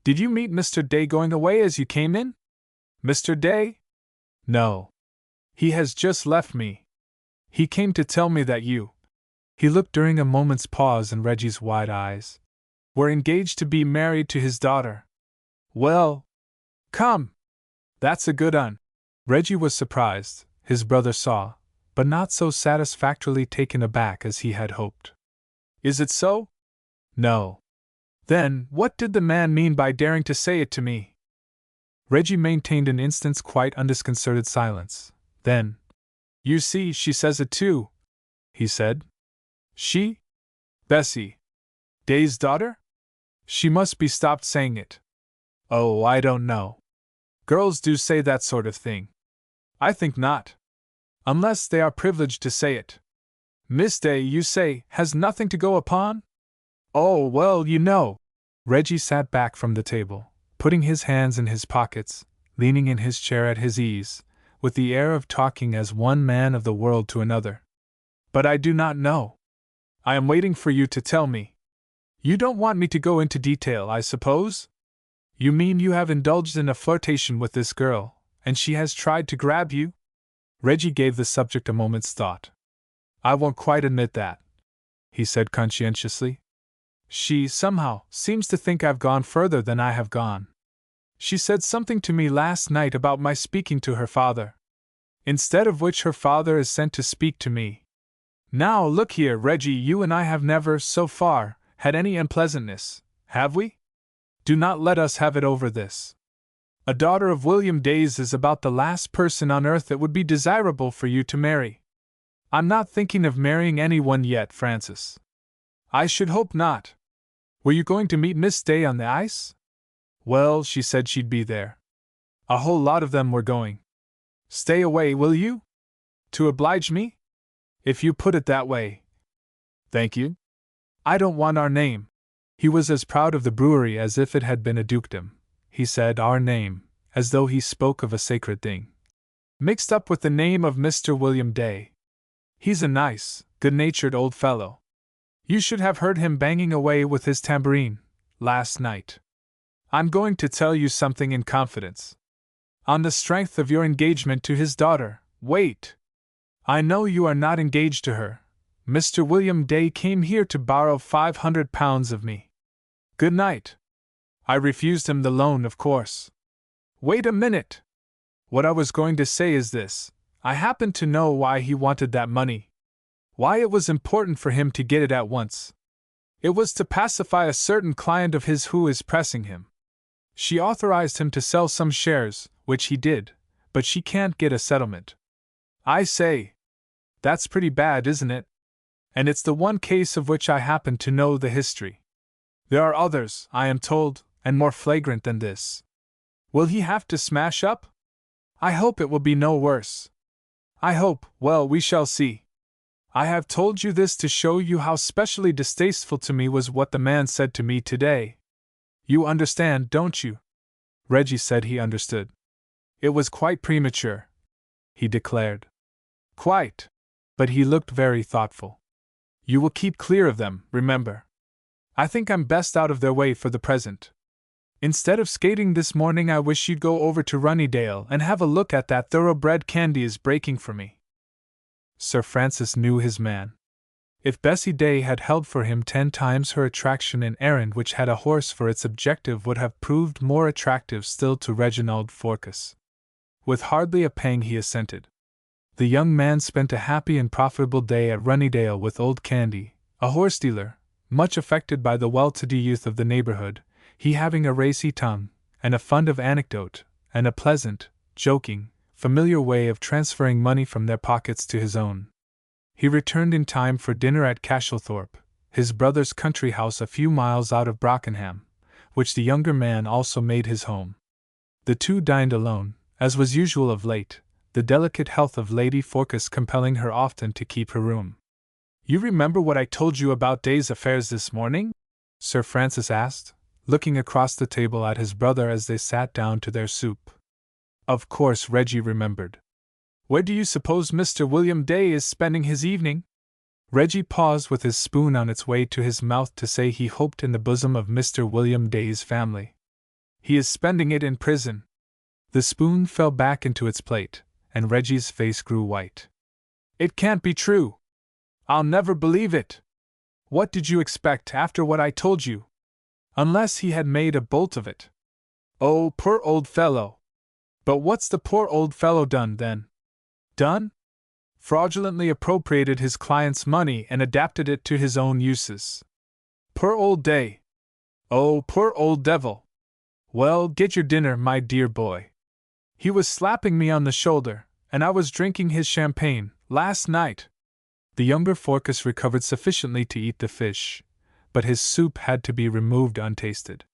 "Did you meet Mr. Day going away as you came in?" "Mr. Day? No. He has just left me. He came to tell me that you—" He looked during a moment's pause in Reggie's wide eyes. "Were engaged to be married to his daughter. Well, come. That's a good un." Reggie was surprised, his brother saw, but not so satisfactorily taken aback as he had hoped. "Is it so?" "No." "Then, what did the man mean by daring to say it to me?" Reggie maintained an instant's quite undisconcerted silence. Then, "You see, she says it too," he said. "She? Bessie? Day's daughter? She must be stopped saying it." "Oh, I don't know. Girls do say that sort of thing." "I think not. Unless they are privileged to say it. Miss Day, you say, has nothing to go upon?" "Oh, well, you know." Reggie sat back from the table, putting his hands in his pockets, leaning in his chair at his ease, with the air of talking as one man of the world to another. But I do not know. I am waiting for you to tell me. You don't want me to go into detail, I suppose? You mean you have indulged in a flirtation with this girl, and she has tried to grab you? Reggie gave the subject a moment's thought. I won't quite admit that, he said conscientiously. She, somehow, seems to think I've gone further than I have gone. She said something to me last night about my speaking to her father. Instead of which her father is sent to speak to me. Now look here, Reggie, you and I have never, so far, had any unpleasantness, have we? Do not let us have it over this. A daughter of William Day's is about the last person on earth it would be desirable for you to marry. I'm not thinking of marrying anyone yet, Francis. I should hope not. Were you going to meet Miss Day on the ice? Well, she said she'd be there. A whole lot of them were going. Stay away, will you? To oblige me? If you put it that way. Thank you. I don't want our name. He was as proud of the brewery as if it had been a dukedom. He said our name, as though he spoke of a sacred thing. Mixed up with the name of Mr. William Day. He's a nice, good-natured old fellow. You should have heard him banging away with his tambourine, last night. I'm going to tell you something in confidence. On the strength of your engagement to his daughter, wait! I know you are not engaged to her. Mr. William Day came here to borrow £500 of me. Good night. I refused him the loan, of course. Wait a minute! What I was going to say is this. I happen to know why he wanted that money. Why it was important for him to get it at once. It was to pacify a certain client of his who is pressing him. She authorized him to sell some shares, which he did, but she can't get a settlement. I say, that's pretty bad, isn't it? And it's the one case of which I happen to know the history. There are others, I am told, and more flagrant than this. Will he have to smash up? I hope it will be no worse. I hope, well, we shall see. I have told you this to show you how specially distasteful to me was what the man said to me today. You understand, don't you? Reggie said he understood. It was quite premature, he declared. Quite. But he looked very thoughtful. You will keep clear of them, remember. I think I'm best out of their way for the present. Instead of skating this morning, I wish you'd go over to Runnydale and have a look at that thoroughbred Candy is breaking for me. Sir Francis knew his man. If Bessie Day had held for him 10 times her attraction, an errand which had a horse for its objective would have proved more attractive still to Reginald Forcas. With hardly a pang he assented. The young man spent a happy and profitable day at Runnydale with old Candy, a horse dealer, much affected by the well-to-do youth of the neighborhood, he having a racy tongue, and a fund of anecdote, and a pleasant, joking, familiar way of transferring money from their pockets to his own. He returned in time for dinner at Castlethorpe, his brother's country house a few miles out of Brockenham, which the younger man also made his home. The two dined alone, as was usual of late, the delicate health of Lady Forcas compelling her often to keep her room. You remember what I told you about Day's affairs this morning? Sir Francis asked, looking across the table at his brother as they sat down to their soup. Of course Reggie remembered. Where do you suppose Mr. William Day is spending his evening? Reggie paused with his spoon on its way to his mouth to say he hoped in the bosom of Mr. William Day's family. He is spending it in prison. The spoon fell back into its plate, and Reggie's face grew white. It can't be true. I'll never believe it. What did you expect after what I told you? Unless he had made a bolt of it. Oh, poor old fellow. But what's the poor old fellow done, then? Done? Fraudulently appropriated his client's money and adapted it to his own uses. Poor old Day. Oh, poor old devil. Well, get your dinner, my dear boy. He was slapping me on the shoulder, and I was drinking his champagne, last night. The younger Forcas recovered sufficiently to eat the fish, but his soup had to be removed untasted.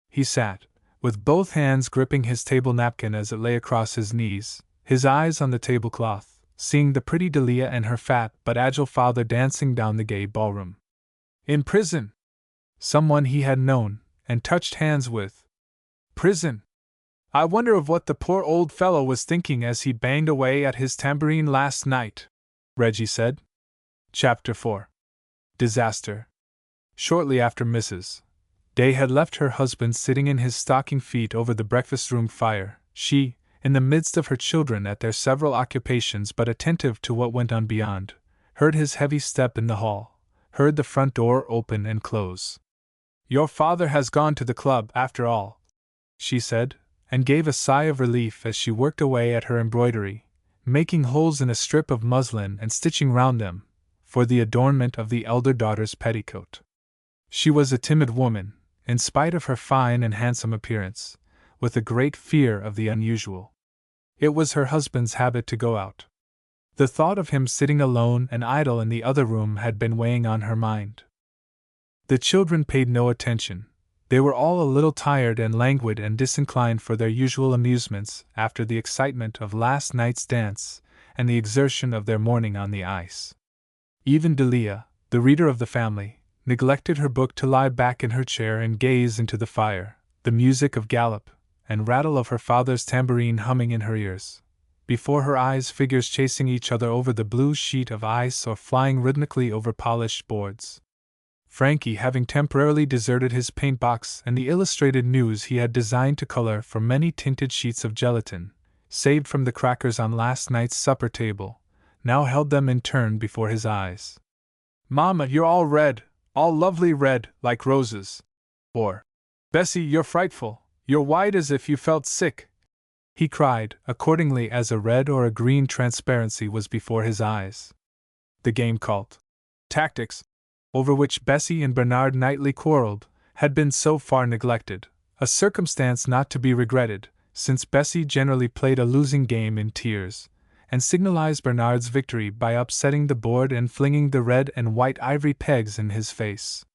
He sat, with both hands gripping his table napkin as it lay across his knees, his eyes on the tablecloth, seeing the pretty Delia and her fat but agile father dancing down the gay ballroom. In prison! Someone he had known, and touched hands with. Prison! I wonder of what the poor old fellow was thinking as he banged away at his tambourine last night, Reggie said. Chapter 4. Disaster. Shortly after Mrs. Day had left her husband sitting in his stocking feet over the breakfast-room fire, she, in the midst of her children at their several occupations but attentive to what went on beyond, heard his heavy step in the hall, heard the front door open and close. "Your father has gone to the club, after all," she said, and gave a sigh of relief as she worked away at her embroidery, making holes in a strip of muslin and stitching round them, for the adornment of the elder daughter's petticoat. She was a timid woman, in spite of her fine and handsome appearance, with a great fear of the unusual. It was her husband's habit to go out. The thought of him sitting alone and idle in the other room had been weighing on her mind. The children paid no attention. They were all a little tired and languid and disinclined for their usual amusements after the excitement of last night's dance and the exertion of their morning on the ice. Even Delia, the reader of the family, neglected her book to lie back in her chair and gaze into the fire, the music of gallop and rattle of her father's tambourine humming in her ears. Before her eyes, figures chasing each other over the blue sheet of ice or flying rhythmically over polished boards. Frankie, having temporarily deserted his paint box and the illustrated news he had designed to color for many tinted sheets of gelatin, saved from the crackers on last night's supper table, now held them in turn before his eyes. "Mama, you're all red, all lovely red, like roses." Or, "Bessie, you're frightful, you're white as if you felt sick," he cried, accordingly as a red or a green transparency was before his eyes. The game called tactics, over which Bessie and Bernard nightly quarreled, had been so far neglected, a circumstance not to be regretted, since Bessie generally played a losing game in tears, and signalized Bernard's victory by upsetting the board and flinging the red and white ivory pegs in his face.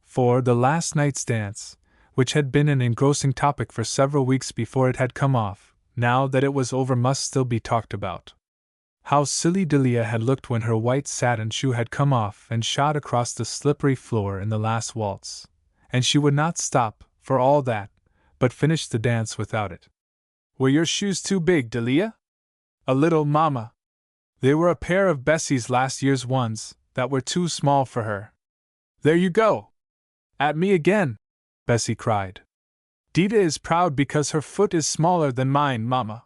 For the last night's dance, which had been an engrossing topic for several weeks before it had come off, now that it was over must still be talked about. How silly Delia had looked when her white satin shoe had come off and shot across the slippery floor in the last waltz, and she would not stop, for all that, but finish the dance without it. "Were your shoes too big, Delia?" "A little, Mama. They were a pair of Bessie's last year's ones, that were too small for her." "There you go! At me again!" Bessie cried. "Dita is proud because her foot is smaller than mine, Mama.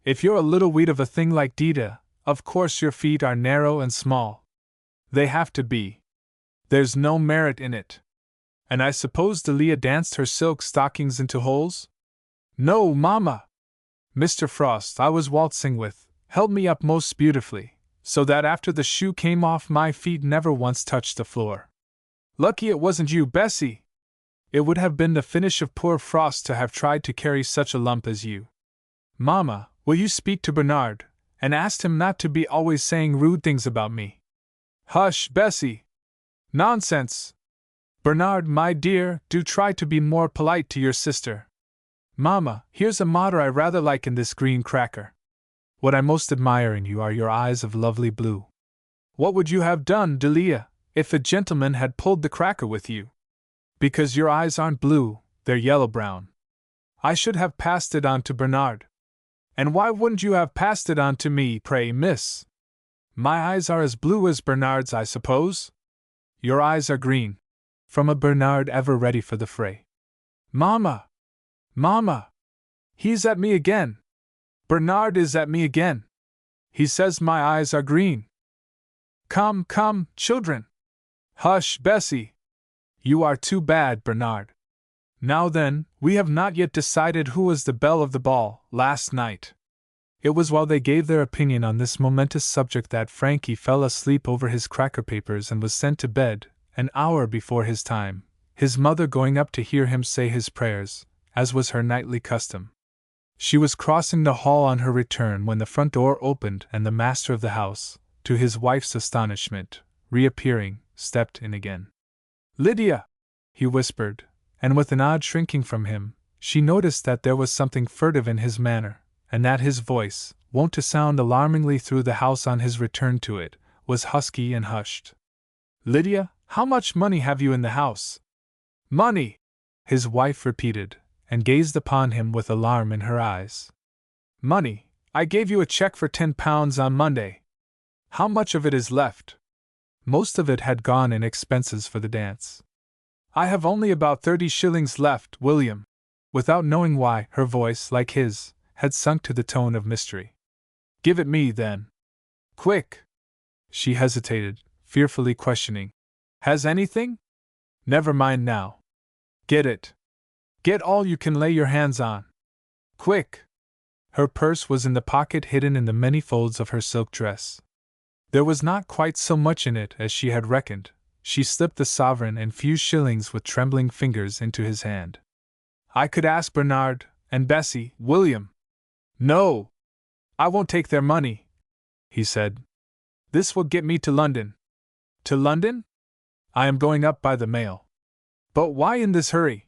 If you're a little weed of a thing like Dita, of course your feet are narrow and small. They have to be. There's no merit in it." "And I suppose Delia danced her silk stockings into holes?" "No, Mama. Mr. Frost, I was waltzing with, held me up most beautifully, so that after the shoe came off my feet never once touched the floor." "Lucky it wasn't you, Bessie. It would have been the finish of poor Frost to have tried to carry such a lump as you. Mama, will you speak to Bernard, and ask him not to be always saying rude things about me?" "Hush, Bessie! Nonsense! Bernard, my dear, do try to be more polite to your sister. Mama, here's a motto I rather like in this green cracker. What I most admire in you are your eyes of lovely blue. What would you have done, Delia, if a gentleman had pulled the cracker with you? Because your eyes aren't blue, they're yellow-brown. I should have passed it on to Bernard. And why wouldn't you have passed it on to me, pray, miss? My eyes are as blue as Bernard's, I suppose? Your eyes are green. From a Bernard ever ready for the fray. Mama! Mama! He's at me again! Bernard is at me again! He says my eyes are green! Come, come, children! Hush, Bessie! You are too bad, Bernard. Now then, we have not yet decided who was the belle of the ball last night." It was while they gave their opinion on this momentous subject that Frankie fell asleep over his cracker papers and was sent to bed, an hour before his time, his mother going up to hear him say his prayers, as was her nightly custom. She was crossing the hall on her return when the front door opened and the master of the house, to his wife's astonishment, reappearing, stepped in again. "Lydia!" he whispered, and with an odd shrinking from him, she noticed that there was something furtive in his manner, and that his voice, wont to sound alarmingly through the house on his return to it, was husky and hushed. "Lydia, how much money have you in the house?" "Money!" his wife repeated, and gazed upon him with alarm in her eyes. Money? I gave you a check for £10 on Monday. How much of it is left? Most of it had gone in expenses for the dance. I have only about 30 shillings left, William. Without knowing why, her voice, like his, had sunk to the tone of mystery. Give it me, then. Quick! She hesitated, fearfully questioning. Has anything? Never mind now. Get it. Get all you can lay your hands on. Quick! Her purse was in the pocket hidden in the many folds of her silk dress. There was not quite so much in it as she had reckoned. She slipped the sovereign and few shillings with trembling fingers into his hand. I could ask Bernard and Bessie, William. No! I won't take their money, he said. This will get me to London. To London? I am going up by the mail. But why in this hurry?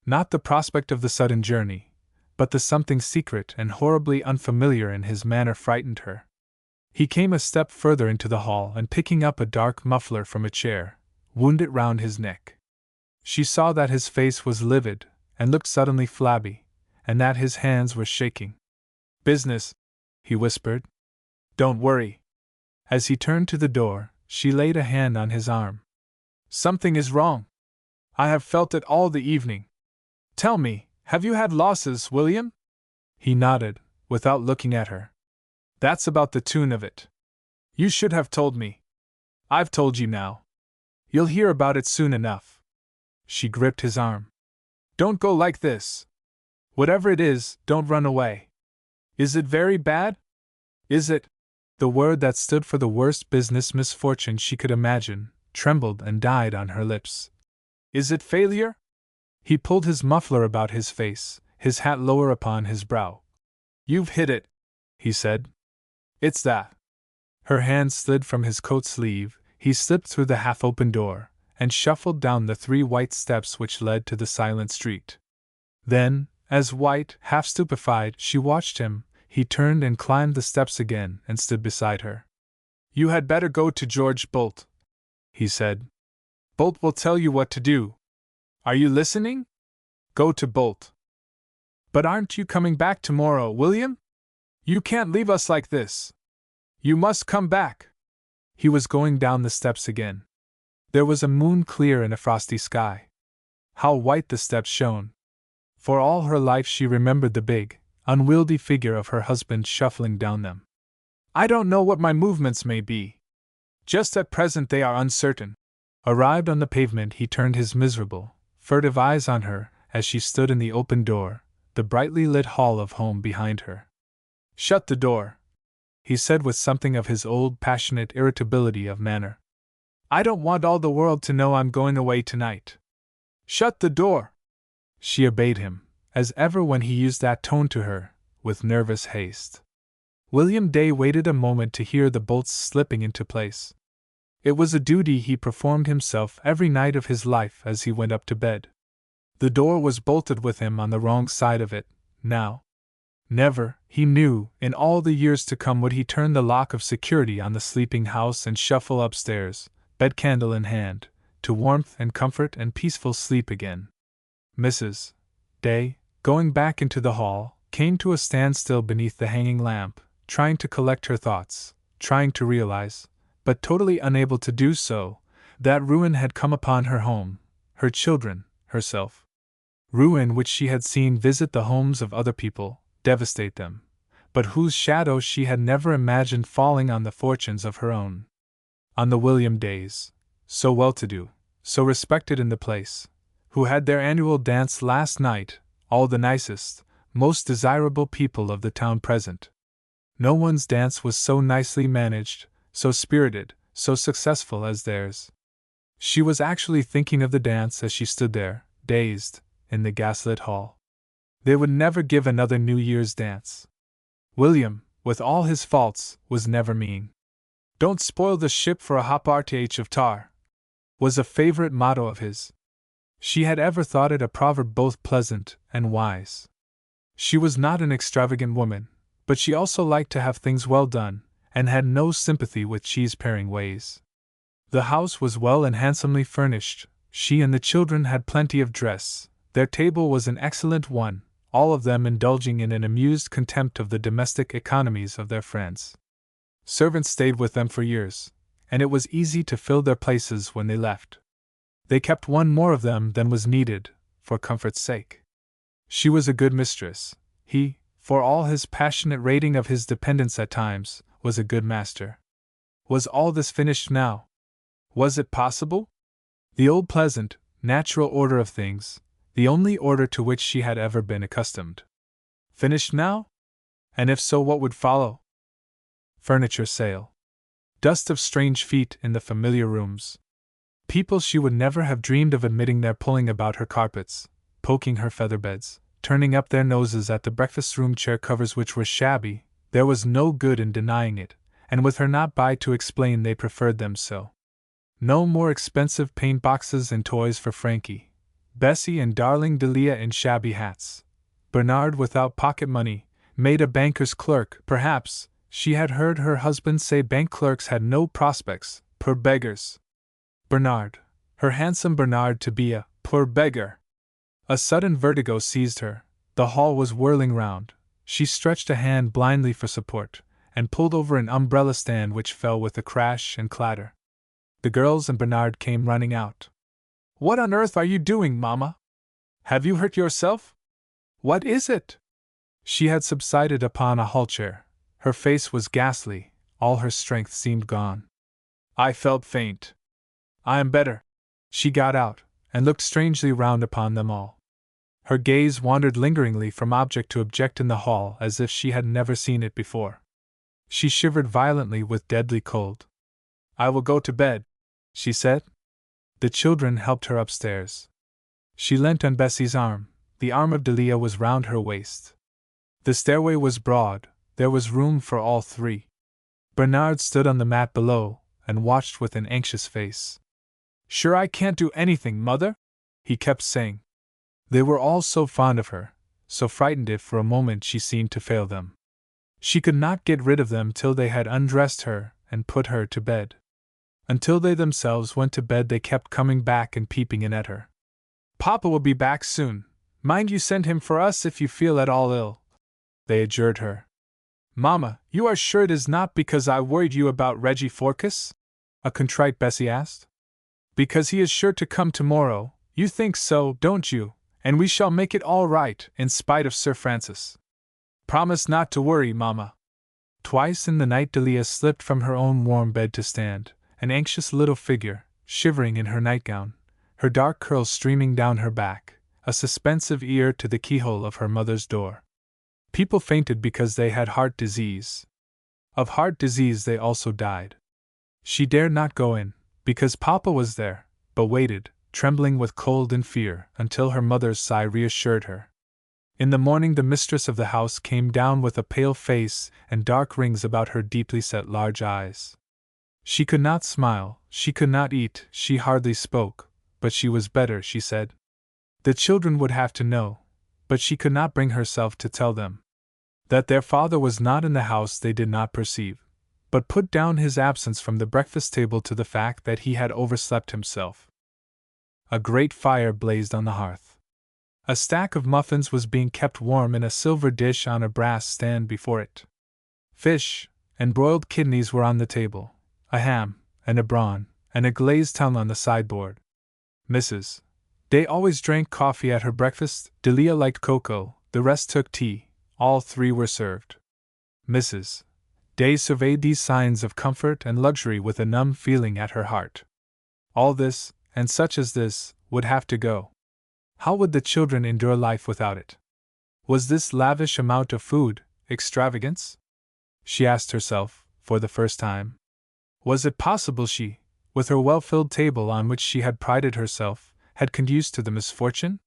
Not the prospect of the sudden journey, but the something secret and horribly unfamiliar in his manner frightened her. He came a step further into the hall and picking up a dark muffler from a chair, wound it round his neck. She saw that his face was livid and looked suddenly flabby, and that his hands were shaking. Business, he whispered. Don't worry. As he turned to the door, she laid a hand on his arm. Something is wrong. I have felt it all the evening. Tell me, have you had losses, William? He nodded, without looking at her. That's about the tune of it. You should have told me. I've told you now. You'll hear about it soon enough. She gripped his arm. Don't go like this. Whatever it is, don't run away. Is it very bad? Is it? The word that stood for the worst business misfortune she could imagine trembled and died on her lips. Is it failure? He pulled his muffler about his face, his hat lower upon his brow. You've hit it, he said. It's that. Her hand slid from his coat sleeve, he slipped through the half-open door, and shuffled down the 3 white steps which led to the silent street. Then, as white, half-stupefied, she watched him, he turned and climbed the steps again and stood beside her. You had better go to George Bolt, he said. Bolt will tell you what to do. Are you listening? Go to Bolt. But aren't you coming back tomorrow, William? You can't leave us like this. You must come back. He was going down the steps again. There was a moon clear in a frosty sky. How white the steps shone. For all her life she remembered the big, unwieldy figure of her husband shuffling down them. I don't know what my movements may be. Just at present they are uncertain. Arrived on the pavement, he turned his miserable, furtive eyes on her as she stood in the open door, the brightly lit hall of home behind her. Shut the door, he said with something of his old passionate irritability of manner. I don't want all the world to know I'm going away tonight. Shut the door. She obeyed him, as ever when he used that tone to her, with nervous haste. William Day waited a moment to hear the bolts slipping into place. It was a duty he performed himself every night of his life as he went up to bed. The door was bolted with him on the wrong side of it, now. Never, he knew, in all the years to come would he turn the lock of security on the sleeping house and shuffle upstairs, bed candle in hand, to warmth and comfort and peaceful sleep again. Mrs. Day, going back into the hall, came to a standstill beneath the hanging lamp, trying to collect her thoughts, trying to realize, but totally unable to do so, that ruin had come upon her home, her children, herself. Ruin which she had seen visit the homes of other people, devastate them, but whose shadow she had never imagined falling on the fortunes of her own. On the William Days, so well-to-do, so respected in the place, who had their annual dance last night, all the nicest, most desirable people of the town present. No one's dance was so nicely managed, so spirited, so successful as theirs. She was actually thinking of the dance as she stood there, dazed, in the gaslit hall. They would never give another New Year's dance. William, with all his faults, was never mean. Don't spoil the ship for a ha'portage of tar, was a favorite motto of his. She had ever thought it a proverb both pleasant and wise. She was not an extravagant woman, but she also liked to have things well done, and had no sympathy with cheese-paring ways. The house was well and handsomely furnished, she and the children had plenty of dress, Their table was an excellent one, all of them indulging in an amused contempt of the domestic economies of their friends. Servants stayed with them for years, and it was easy to fill their places when they left. They kept one more of them than was needed, for comfort's sake. She was a good mistress. He, for all his passionate rating of his dependents at times, was a good master. Was all this finished now? Was it possible? The old pleasant, natural order of things, the only order to which she had ever been accustomed. Finished now? And if so, what would follow? Furniture sale. Dust of strange feet in the familiar rooms. People she would never have dreamed of admitting there pulling about her carpets, poking her feather beds, turning up their noses at the breakfast-room chair covers which were shabby. There was no good in denying it, and with her not by to explain they preferred them so. No more expensive paint boxes and toys for Frankie, Bessie and darling Delia in shabby hats. Bernard without pocket money, made a banker's clerk. Perhaps, she had heard her husband say bank clerks had no prospects, poor beggars. Bernard, her handsome Bernard, to be a poor beggar. A sudden vertigo seized her. The hall was whirling round. She stretched a hand blindly for support, and pulled over an umbrella stand which fell with a crash and clatter. The girls and Bernard came running out. "What on earth are you doing, Mamma? Have you hurt yourself? What is it?" She had subsided upon a hall chair. Her face was ghastly, all her strength seemed gone. "I felt faint. I am better." She got out, and looked strangely round upon them all. Her gaze wandered lingeringly from object to object in the hall as if she had never seen it before. She shivered violently with deadly cold. "I will go to bed," she said. The children helped her upstairs. She leant on Bessie's arm. The arm of Delia was round her waist. The stairway was broad, there was room for all three. Bernard stood on the mat below, and watched with an anxious face. "Sure I can't do anything, Mother?" he kept saying. They were all so fond of her, so frightened if for a moment she seemed to fail them. She could not get rid of them till they had undressed her and put her to bed. Until they themselves went to bed they kept coming back and peeping in at her. "Papa will be back soon. Mind you send him for us if you feel at all ill," they adjured her. "Mamma, you are sure it is not because I worried you about Reggie Forkes?" a contrite Bessie asked. "Because he is sure to come tomorrow. You think so, don't you? And we shall make it all right, in spite of Sir Francis. Promise not to worry, Mamma." Twice in the night Delia slipped from her own warm bed to stand, an anxious little figure, shivering in her nightgown, her dark curls streaming down her back, a suspensive ear to the keyhole of her mother's door. People fainted because they had heart disease. Of heart disease they also died. She dared not go in, because Papa was there, but waited, trembling with cold and fear, until her mother's sigh reassured her. In the morning the mistress of the house came down with a pale face and dark rings about her deeply set large eyes. She could not smile, she could not eat, she hardly spoke, but she was better, she said. The children would have to know, but she could not bring herself to tell them. That their father was not in the house they did not perceive, but put down his absence from the breakfast table to the fact that he had overslept himself. A great fire blazed on the hearth. A stack of muffins was being kept warm in a silver dish on a brass stand before it. Fish and broiled kidneys were on the table, a ham and a brawn, and a glazed tongue on the sideboard. Mrs. Day always drank coffee at her breakfast, Delia liked cocoa, the rest took tea, all three were served. Mrs. Day surveyed these signs of comfort and luxury with a numb feeling at her heart. All this, and such as this, would have to go. How would the children endure life without it? Was this lavish amount of food extravagance? She asked herself, for the first time. Was it possible she, with her well-filled table on which she had prided herself, had conduced to the misfortune?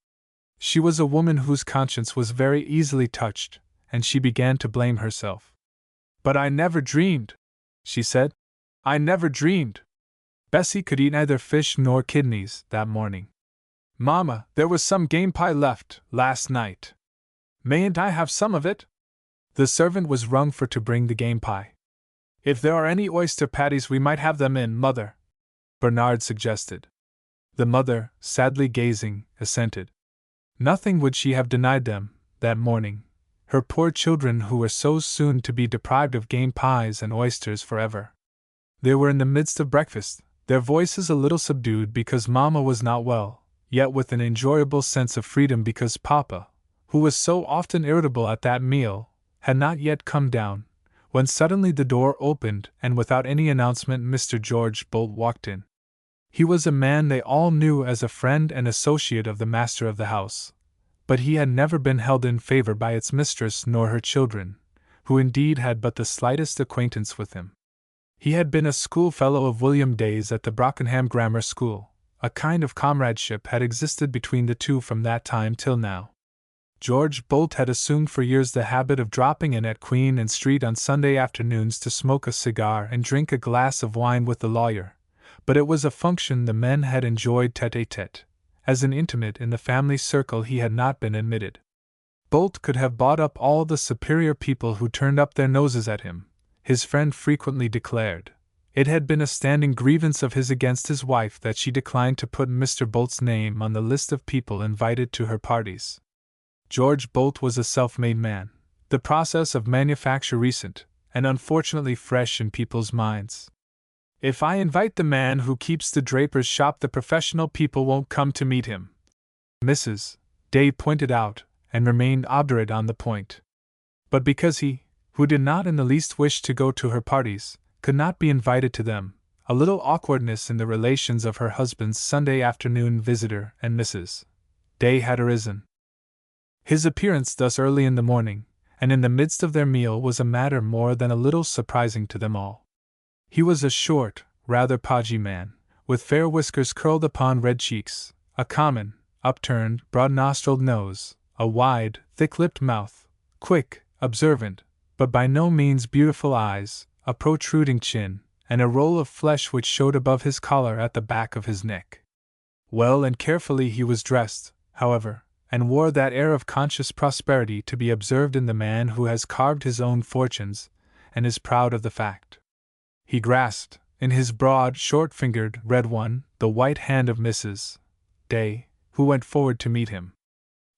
She was a woman whose conscience was very easily touched, and she began to blame herself. "But I never dreamed," she said. "I never dreamed." Bessie could eat neither fish nor kidneys that morning. "Mamma, there was some game pie left last night. Mayn't I have some of it?" The servant was rung for to bring the game pie. "If there are any oyster patties we might have them in, Mother," Bernard suggested. The mother, sadly gazing, assented. Nothing would she have denied them, that morning, her poor children who were so soon to be deprived of game pies and oysters forever. They were in the midst of breakfast, their voices a little subdued because Mamma was not well, yet with an enjoyable sense of freedom because Papa, who was so often irritable at that meal, had not yet come down, when suddenly the door opened and without any announcement Mr. George Bolt walked in. He was a man they all knew as a friend and associate of the master of the house, but he had never been held in favor by its mistress nor her children, who indeed had but the slightest acquaintance with him. He had been a schoolfellow of William Day's at the Brockenham Grammar School. A kind of comradeship had existed between the two from that time till now. George Bolt had assumed for years the habit of dropping in at Queen and Street on Sunday afternoons to smoke a cigar and drink a glass of wine with the lawyer, but it was a function the men had enjoyed tête-à-tête. As an intimate in the family circle he had not been admitted. Bolt could have bought up all the superior people who turned up their noses at him, his friend frequently declared. It had been a standing grievance of his against his wife that she declined to put Mr. Bolt's name on the list of people invited to her parties. George Bolt was a self-made man, the process of manufacture recent, and unfortunately fresh in people's minds. If I invite the man who keeps the draper's shop, the professional people won't come to meet him, Mrs. Day pointed out, and remained obdurate on the point. But because he, who did not in the least wish to go to her parties, could not be invited to them, a little awkwardness in the relations of her husband's Sunday afternoon visitor and Mrs. Day had arisen. His appearance thus early in the morning, and in the midst of their meal, was a matter more than a little surprising to them all. He was a short, rather podgy man, with fair whiskers curled upon red cheeks, a common, upturned, broad-nostrilled nose, a wide, thick-lipped mouth, quick, observant, but by no means beautiful eyes, a protruding chin, and a roll of flesh which showed above his collar at the back of his neck. Well and carefully he was dressed, however, and wore that air of conscious prosperity to be observed in the man who has carved his own fortunes, and is proud of the fact. He grasped, in his broad, short-fingered, red one, the white hand of Mrs. Day, who went forward to meet him.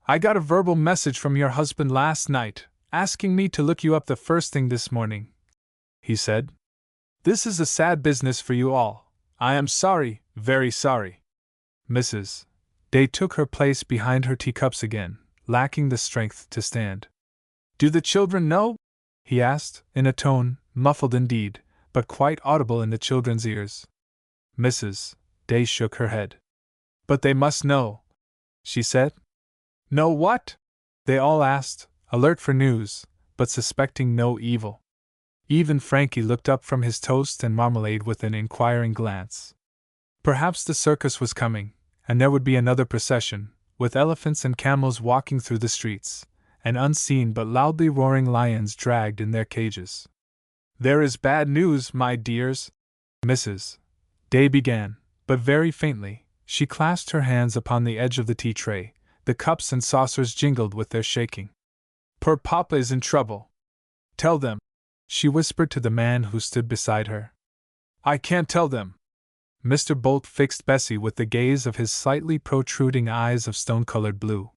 "I got a verbal message from your husband last night, asking me to look you up the first thing this morning," he said. "This is a sad business for you all. I am sorry, very sorry." Mrs. Day took her place behind her teacups again, lacking the strength to stand. "Do the children know?" he asked, in a tone, muffled indeed, but quite audible in the children's ears. Mrs. Day shook her head. "But they must know," she said. "Know what?" they all asked, alert for news, but suspecting no evil. Even Frankie looked up from his toast and marmalade with an inquiring glance. Perhaps the circus was coming, and there would be another procession, with elephants and camels walking through the streets, and unseen but loudly roaring lions dragged in their cages. "There is bad news, my dears," Mrs. Day began, but very faintly. She clasped her hands upon the edge of the tea tray, the cups and saucers jingled with their shaking. "Poor Papa is in trouble. Tell them," she whispered to the man who stood beside her. "I can't tell them." Mr. Bolt fixed Bessie with the gaze of his slightly protruding eyes of stone-colored blue.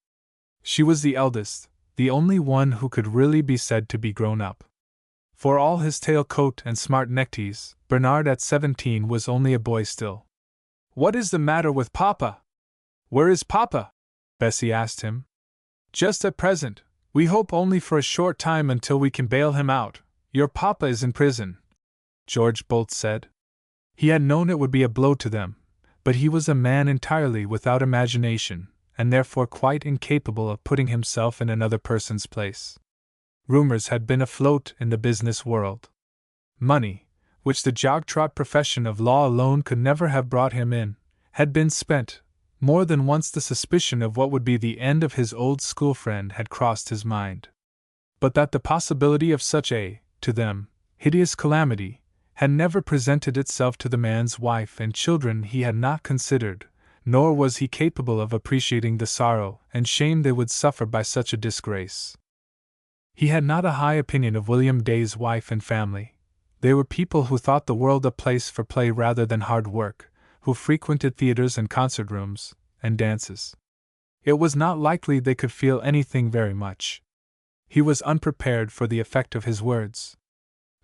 She was the eldest, the only one who could really be said to be grown up. For all his tail coat and smart neckties, Bernard at 17 was only a boy still. "What is the matter with Papa? Where is Papa?" Bessie asked him. "Just at present, we hope only for a short time until we can bail him out. Your Papa is in prison," George Bolt said. He had known it would be a blow to them, but he was a man entirely without imagination, and therefore quite incapable of putting himself in another person's place. Rumors had been afloat in the business world. Money, which the jog-trot profession of law alone could never have brought him in, had been spent. More than once the suspicion of what would be the end of his old school friend had crossed his mind. But that the possibility of such a, to them, hideous calamity, had never presented itself to the man's wife and children he had not considered, nor was he capable of appreciating the sorrow and shame they would suffer by such a disgrace. He had not a high opinion of William Day's wife and family. They were people who thought the world a place for play rather than hard work, who frequented theaters and concert rooms, and dances. It was not likely they could feel anything very much. He was unprepared for the effect of his words.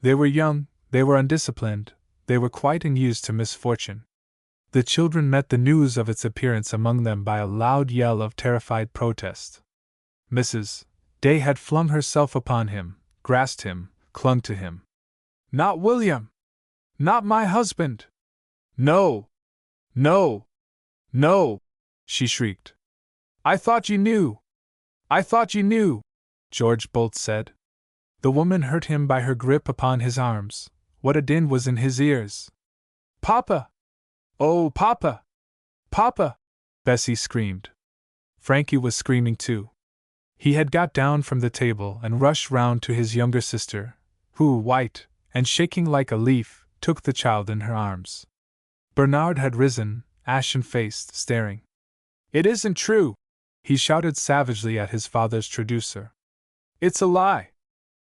They were young, they were undisciplined, they were quite unused to misfortune. The children met the news of its appearance among them by a loud yell of terrified protest. Mrs. Day had flung herself upon him, grasped him, clung to him. "Not William! Not my husband! No! No! No!" she shrieked. "I thought you knew! I thought you knew!" George Bolt said. The woman hurt him by her grip upon his arms. What a din was in his ears! "Papa! Oh, Papa! Papa!" Bessie screamed. Frankie was screaming too. He had got down from the table and rushed round to his younger sister, who, white and shaking like a leaf, took the child in her arms. Bernard had risen, ashen-faced, staring. "It isn't true!" he shouted savagely at his father's traducer. "It's a lie!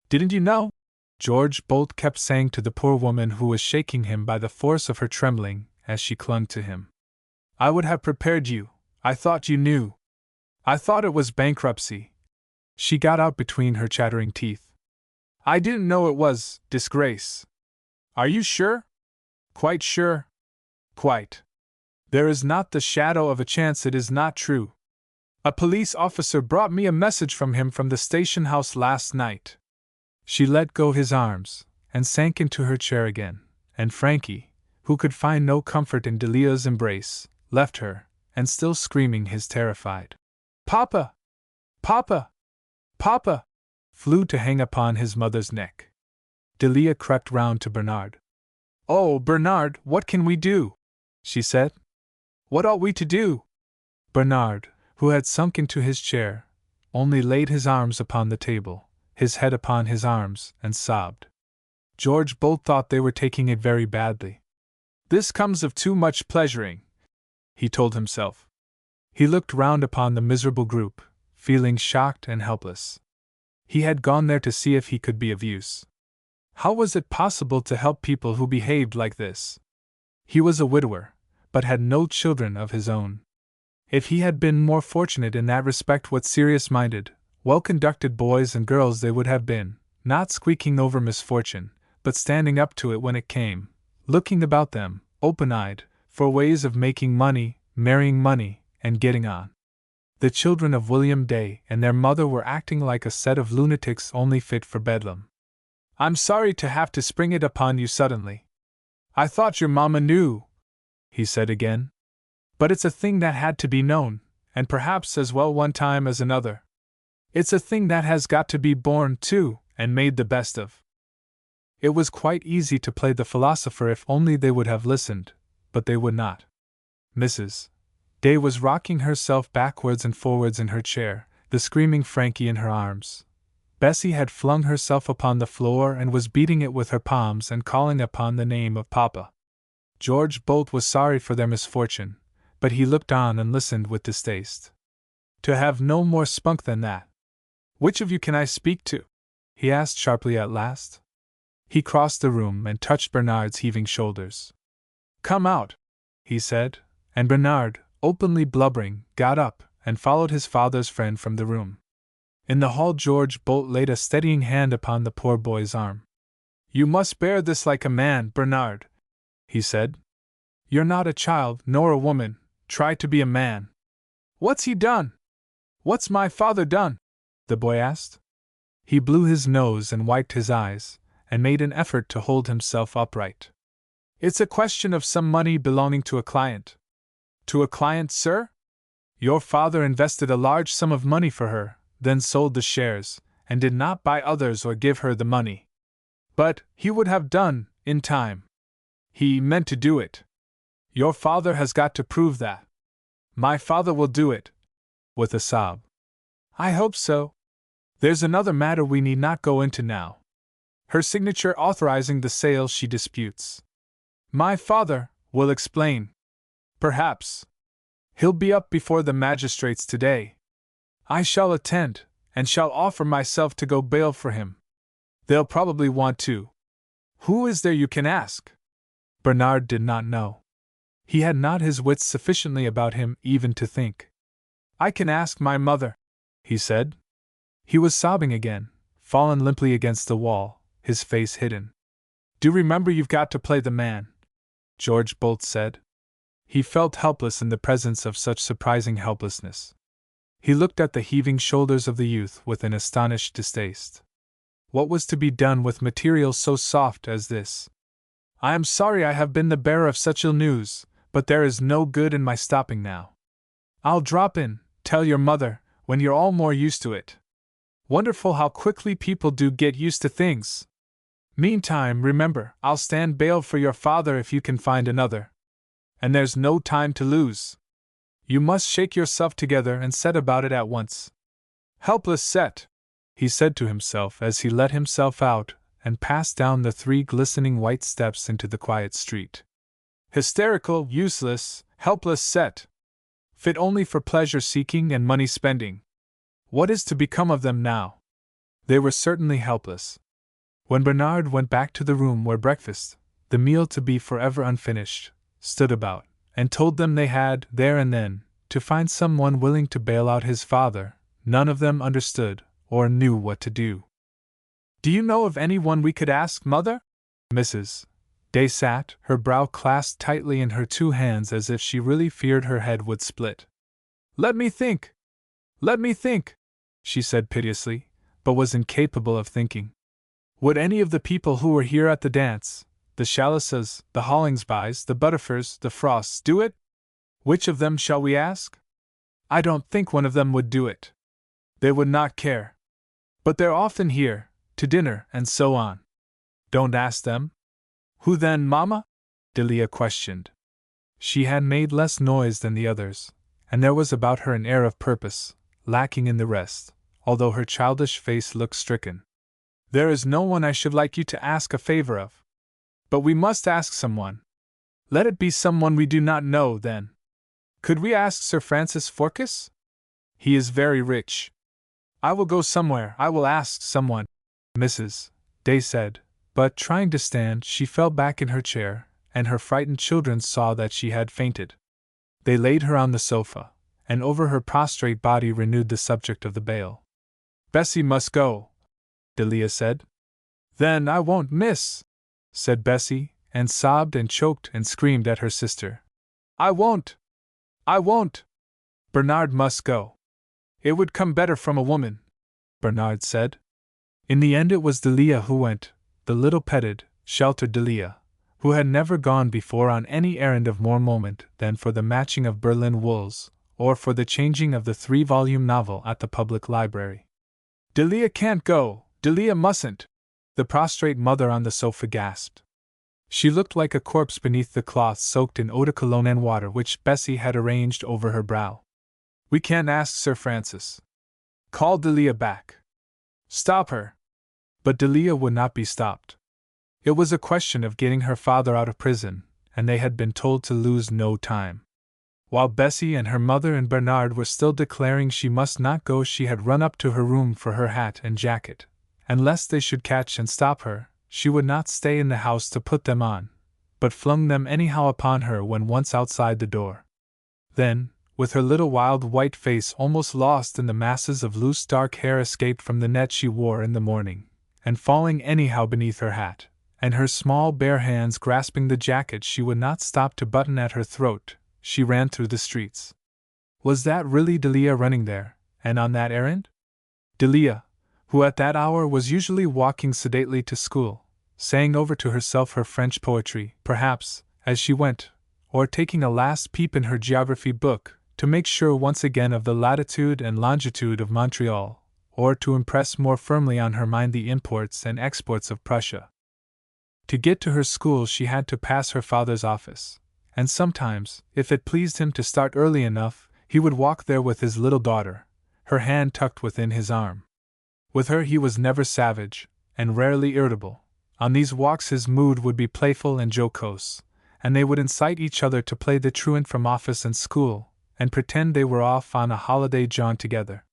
Didn't you know?" George Bolt kept saying to the poor woman who was shaking him by the force of her trembling as she clung to him. "I would have prepared you. I thought you knew. I thought it was bankruptcy," she got out between her chattering teeth. "I didn't know it was disgrace." "Are you sure?" "Quite sure. Quite. There is not the shadow of a chance it is not true. A police officer brought me a message from him from the station house last night." She let go his arms, and sank into her chair again, and Frankie, who could find no comfort in Delia's embrace, left her, and still screaming his terrified "Papa! Papa! Papa!" flew to hang upon his mother's neck. Delia crept round to Bernard. "Oh, Bernard, what can we do?" she said. "What ought we to do?" Bernard, who had sunk into his chair, only laid his arms upon the table, his head upon his arms, and sobbed. George Bolt thought they were taking it very badly. "This comes of too much pleasuring," he told himself. He looked round upon the miserable group, feeling shocked and helpless. He had gone there to see if he could be of use. How was it possible to help people who behaved like this? He was a widower, but had no children of his own. If he had been more fortunate in that respect, what serious-minded, well-conducted boys and girls they would have been, not squeaking over misfortune, but standing up to it when it came, looking about them, open-eyed, for ways of making money, marrying money, and getting on. The children of William Day and their mother were acting like a set of lunatics only fit for bedlam. "I'm sorry to have to spring it upon you suddenly. I thought your mamma knew," he said again. "But it's a thing that had to be known, and perhaps as well one time as another. It's a thing that has got to be borne, too, and made the best of." It was quite easy to play the philosopher if only they would have listened, but they would not. Mrs. Day was rocking herself backwards and forwards in her chair, the screaming Frankie in her arms. Bessie had flung herself upon the floor and was beating it with her palms and calling upon the name of Papa. George Bolt was sorry for their misfortune, but he looked on and listened with distaste. To have no more spunk than that. "Which of you can I speak to?" he asked sharply at last. He crossed the room and touched Bernard's heaving shoulders. "Come out," he said, and Bernard, openly blubbering, got up and followed his father's friend from the room. In the hall George Bolt laid a steadying hand upon the poor boy's arm. "You must bear this like a man, Bernard," he said. "You're not a child nor a woman, try to be a man." "What's he done? What's my father done?" the boy asked. He blew his nose and wiped his eyes, and made an effort to hold himself upright. "It's a question of some money belonging to a client." "To a client, sir? Your father invested a large sum of money for her, then sold the shares, and did not buy others or give her the money. But he would have done, in time. He meant to do it. Your father has got to prove that. My father will do it." With a sob. "I hope so. There's another matter we need not go into now. Her signature authorizing the sale she disputes. My father will explain. Perhaps. He'll be up before the magistrates today. I shall attend, and shall offer myself to go bail for him. They'll probably want to. Who is there you can ask?" Bernard did not know. He had not his wits sufficiently about him even to think. I can ask my mother, he said. He was sobbing again, fallen limply against the wall, his face hidden. Do remember you've got to play the man, George Bolt said. He felt helpless in the presence of such surprising helplessness. He looked at the heaving shoulders of the youth with an astonished distaste. What was to be done with material so soft as this? I am sorry I have been the bearer of such ill news, but there is no good in my stopping now. I'll drop in, tell your mother, when you're all more used to it. Wonderful how quickly people do get used to things. Meantime, remember, I'll stand bail for your father if you can find another. And there's no time to lose. You must shake yourself together and set about it at once. Helpless Set, he said to himself as he let himself out and passed down the 3 glistening white steps into the quiet street. Hysterical, useless, helpless Set. Fit only for pleasure-seeking and money-spending. What is to become of them now? They were certainly helpless. When Bernard went back to the room where breakfast, the meal to be forever unfinished, stood about, and told them they had, there and then, to find someone willing to bail out his father, none of them understood, or knew what to do. Do you know of anyone we could ask, Mother? Mrs. Day sat, her brow clasped tightly in her 2 hands as if she really feared her head would split. Let me think, she said piteously, but was incapable of thinking. Would any of the people who were here at the dance, the Chalices, the Hollingsbys, the Butterfers, the Frosts, do it? Which of them shall we ask? I don't think one of them would do it. They would not care. But they're often here, to dinner, and so on. Don't ask them? Who then, Mamma? Delia questioned. She had made less noise than the others, and there was about her an air of purpose, lacking in the rest, although her childish face looked stricken. There is no one I should like you to ask a favor of. But we must ask someone. Let it be someone we do not know, then. Could we ask Sir Francis Forkes? He is very rich. I will go somewhere, I will ask someone, Mrs. Day said, but trying to stand, she fell back in her chair, and her frightened children saw that she had fainted. They laid her on the sofa, and over her prostrate body renewed the subject of the bail. Bessie must go, Delia said. Then I won't, miss, said Bessie, and sobbed and choked and screamed at her sister. I won't! Bernard must go. It would come better from a woman, Bernard said. In the end it was Delia who went, the little petted, sheltered Delia, who had never gone before on any errand of more moment than for the matching of Berlin wools, or for the changing of the 3-volume novel at the public library. Delia can't go, Delia mustn't, the prostrate mother on the sofa gasped. She looked like a corpse beneath the cloth soaked in eau de cologne and water which Bessie had arranged over her brow. We can't ask Sir Francis. Call Delia back. Stop her. But Delia would not be stopped. It was a question of getting her father out of prison, and they had been told to lose no time. While Bessie and her mother and Bernard were still declaring she must not go, she had run up to her room for her hat and jacket, and lest they should catch and stop her, she would not stay in the house to put them on, but flung them anyhow upon her when once outside the door. Then, with her little wild white face almost lost in the masses of loose dark hair escaped from the net she wore in the morning, and falling anyhow beneath her hat, and her small bare hands grasping the jacket she would not stop to button at her throat, she ran through the streets. Was that really Delia running there, and on that errand? Delia, who at that hour was usually walking sedately to school, saying over to herself her French poetry, perhaps, as she went, or taking a last peep in her geography book, to make sure once again of the latitude and longitude of Montreal, or to impress more firmly on her mind the imports and exports of Prussia. To get to her school she had to pass her father's office, and sometimes, if it pleased him to start early enough, he would walk there with his little daughter, her hand tucked within his arm. With her he was never savage, and rarely irritable. On these walks his mood would be playful and jocose, and they would incite each other to play the truant from office and school, and pretend they were off on a holiday jaunt together.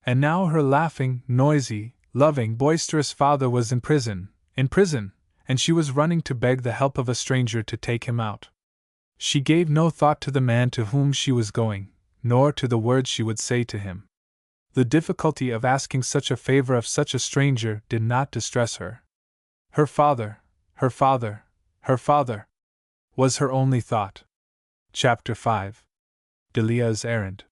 And now her laughing, noisy, loving, boisterous father was in prison, and she was running to beg the help of a stranger to take him out. She gave no thought to the man to whom she was going, nor to the words she would say to him. The difficulty of asking such a favor of such a stranger did not distress her. Her father, her father, her father, was her only thought. Chapter 5. Delia's Errand.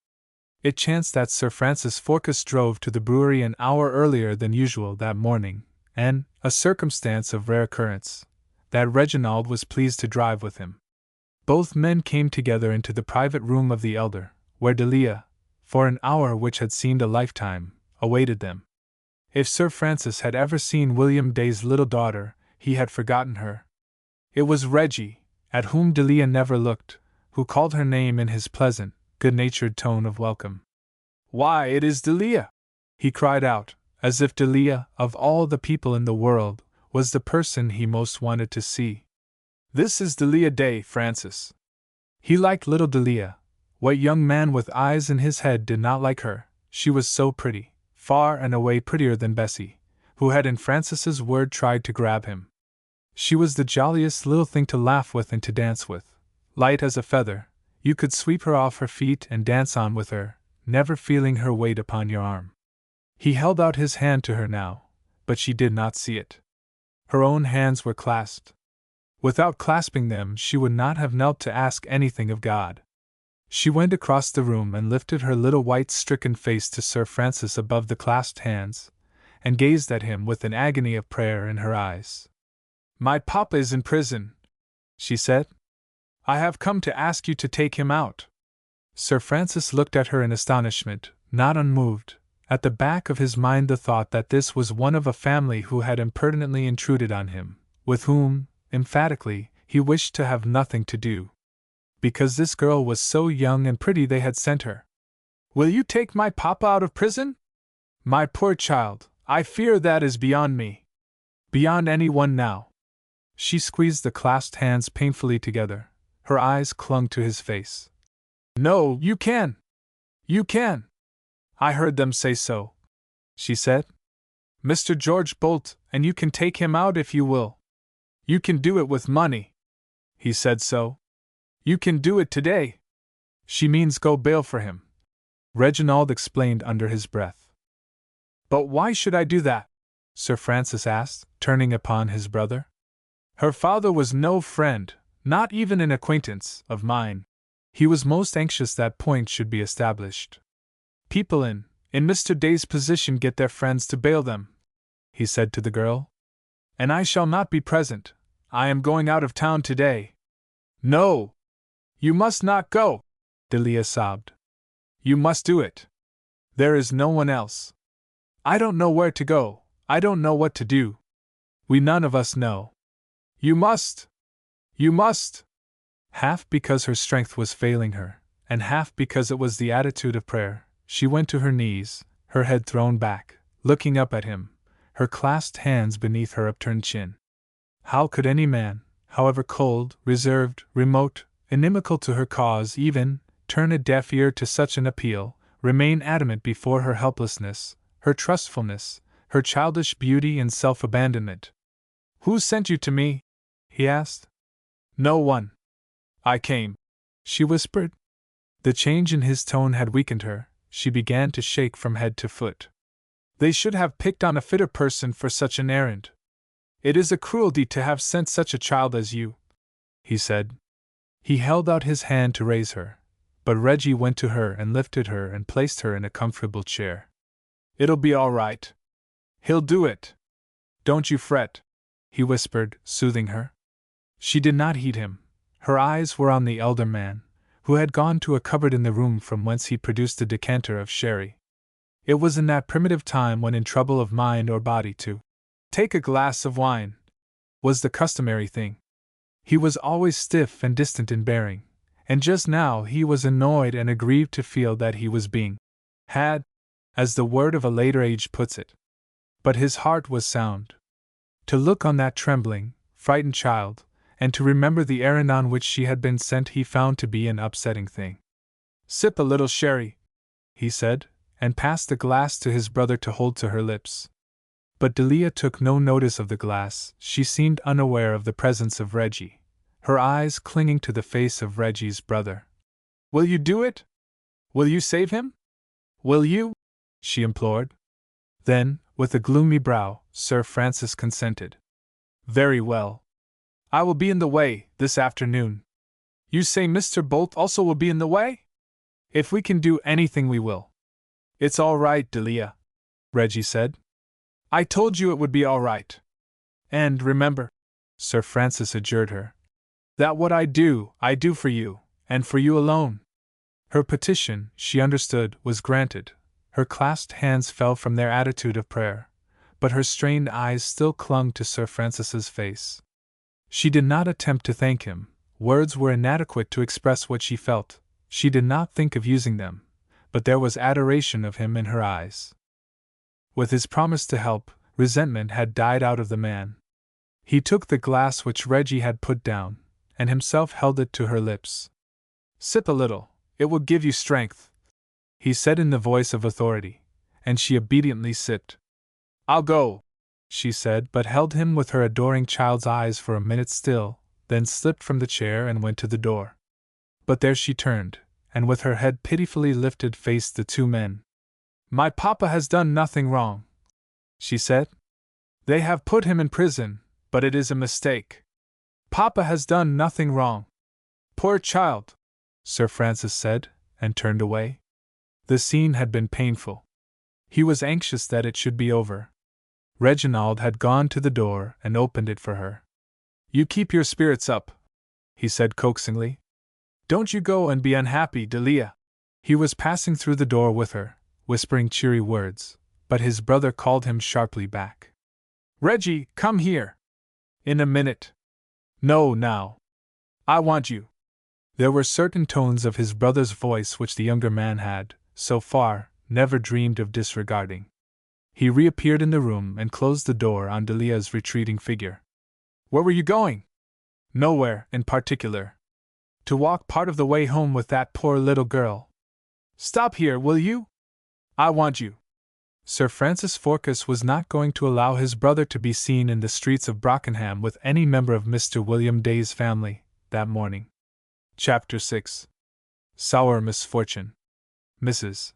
It chanced that Sir Francis Forcas drove to the brewery an hour earlier than usual that morning, and, a circumstance of rare occurrence, that Reginald was pleased to drive with him. Both men came together into the private room of the elder, where Delia, for an hour which had seemed a lifetime, awaited them. If Sir Francis had ever seen William Day's little daughter, he had forgotten her. It was Reggie, at whom Delia never looked, who called her name in his pleasant, good-natured tone of welcome. "Why, it is Delia!" he cried out, as if Delia, of all the people in the world, was the person he most wanted to see. "This is Delia Day, Francis." He liked little Delia. What young man with eyes in his head did not like her? She was so pretty, far and away prettier than Bessie, who had in Francis's word tried to grab him. She was the jolliest little thing to laugh with and to dance with. Light as a feather, you could sweep her off her feet and dance on with her, never feeling her weight upon your arm. He held out his hand to her now, but she did not see it. Her own hands were clasped. Without clasping them, she would not have knelt to ask anything of God. She went across the room and lifted her little white stricken face to Sir Francis above the clasped hands, and gazed at him with an agony of prayer in her eyes. "My papa is in prison," she said. "I have come to ask you to take him out." Sir Francis looked at her in astonishment, not unmoved, at the back of his mind the thought that this was one of a family who had impertinently intruded on him, with whom, emphatically, he wished to have nothing to do. Because this girl was so young and pretty they had sent her. "Will you take my papa out of prison?" "My poor child, I fear that is beyond me. Beyond anyone now." She squeezed the clasped hands painfully together. Her eyes clung to his face. "No, you can! You can! I heard them say so," she said. "Mr. George Bolt, and you can take him out if you will. You can do it with money. He said so. You can do it today. She means go bail for him," Reginald explained under his breath. "But why should I do that?" Sir Francis asked, turning upon his brother. "Her father was no friend, not even an acquaintance, of mine. He was most anxious that point should be established. People in Mr. Day's position get their friends to bail them," he said to the girl. "And I shall not be present. I am going out of town today." "No! You must not go!" Delia sobbed. "You must do it. There is no one else. I don't know where to go, I don't know what to do. We none of us know. You must! You must!" Half because her strength was failing her, and half because it was the attitude of prayer, she went to her knees, her head thrown back, looking up at him, her clasped hands beneath her upturned chin. How could any man, however cold, reserved, remote, inimical to her cause even, turn a deaf ear to such an appeal, remain adamant before her helplessness, her trustfulness, her childish beauty and self-abandonment? "Who sent you to me?" he asked. "No one. I came," she whispered. The change in his tone had weakened her. She began to shake from head to foot. "They should have picked on a fitter person for such an errand. It is a cruelty to have sent such a child as you," he said. He held out his hand to raise her, but Reggie went to her and lifted her and placed her in a comfortable chair. "It'll be all right. He'll do it. Don't you fret," he whispered, soothing her. She did not heed him. Her eyes were on the elder man, who had gone to a cupboard in the room from whence he produced a decanter of sherry. It was in that primitive time when in trouble of mind or body to take a glass of wine was the customary thing. He was always stiff and distant in bearing, and just now he was annoyed and aggrieved to feel that he was being had, as the word of a later age puts it. But his heart was sound. To look on that trembling, frightened child, and to remember the errand on which she had been sent he found to be an upsetting thing. "Sip a little sherry," he said, and passed the glass to his brother to hold to her lips. But Delia took no notice of the glass. She seemed unaware of the presence of Reggie, her eyes clinging to the face of Reggie's brother. "Will you do it?" Will you save him? Will you? She implored. Then, with a gloomy brow, Sir Francis consented. Very well. I will be in the way, this afternoon. You say Mr. Bolt also will be in the way? If we can do anything, we will. It's all right, Delia, Reggie said. I told you it would be all right. And remember, Sir Francis adjured her, that what I do for you, and for you alone. Her petition, she understood, was granted. Her clasped hands fell from their attitude of prayer, but her strained eyes still clung to Sir Francis's face. She did not attempt to thank him. Words were inadequate to express what she felt. She did not think of using them, but there was adoration of him in her eyes. With his promise to help, resentment had died out of the man. He took the glass which Reggie had put down, and himself held it to her lips. Sip a little, it will give you strength, he said in the voice of authority, and she obediently sipped. I'll go, she said, but held him with her adoring child's eyes for a minute still, then slipped from the chair and went to the door. But there she turned, and with her head pitifully lifted faced the two men. My papa has done nothing wrong, she said. They have put him in prison, but it is a mistake. Papa has done nothing wrong. Poor child, Sir Francis said, and turned away. The scene had been painful. He was anxious that it should be over. Reginald had gone to the door and opened it for her. You keep your spirits up, he said coaxingly. Don't you go and be unhappy, Delia. He was passing through the door with her, whispering cheery words, but his brother called him sharply back. Reggie, come here. In a minute. No, now. I want you. There were certain tones of his brother's voice which the younger man had, so far, never dreamed of disregarding. He reappeared in the room and closed the door on Delia's retreating figure. Where were you going? Nowhere, in particular. To walk part of the way home with that poor little girl. Stop here, will you? I want you. Sir Francis Forcas was not going to allow his brother to be seen in the streets of Brockenham with any member of Mr. William Day's family, that morning. Chapter 6. Sour Misfortune. Mrs.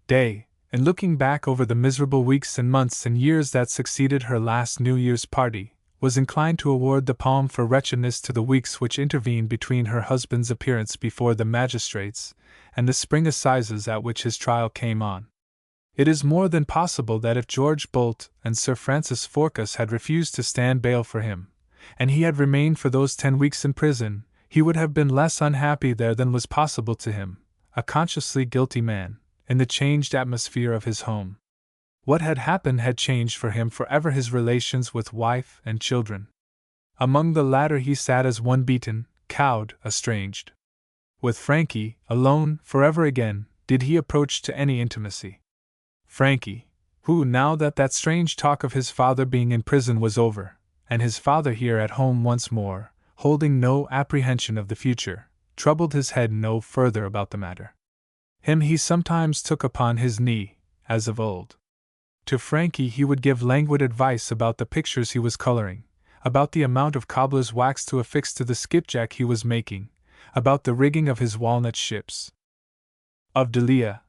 Day, in looking back over the miserable weeks and months and years that succeeded her last New Year's party, was inclined to award the palm for wretchedness to the weeks which intervened between her husband's appearance before the magistrates and the spring assizes at which his trial came on. It is more than possible that if George Bolt and Sir Francis Forcas had refused to stand bail for him, and he had remained for those 10 weeks in prison, he would have been less unhappy there than was possible to him, a consciously guilty man, in the changed atmosphere of his home. What had happened had changed for him forever his relations with wife and children. Among the latter he sat as one beaten, cowed, estranged. With Frankie, alone, forever again, did he approach to any intimacy. Frankie, who, now that that strange talk of his father being in prison was over, and his father here at home once more, holding no apprehension of the future, troubled his head no further about the matter. Him he sometimes took upon his knee, as of old. To Frankie he would give languid advice about the pictures he was coloring, about the amount of cobbler's wax to affix to the skipjack he was making, about the rigging of his walnut ships. Of Delia,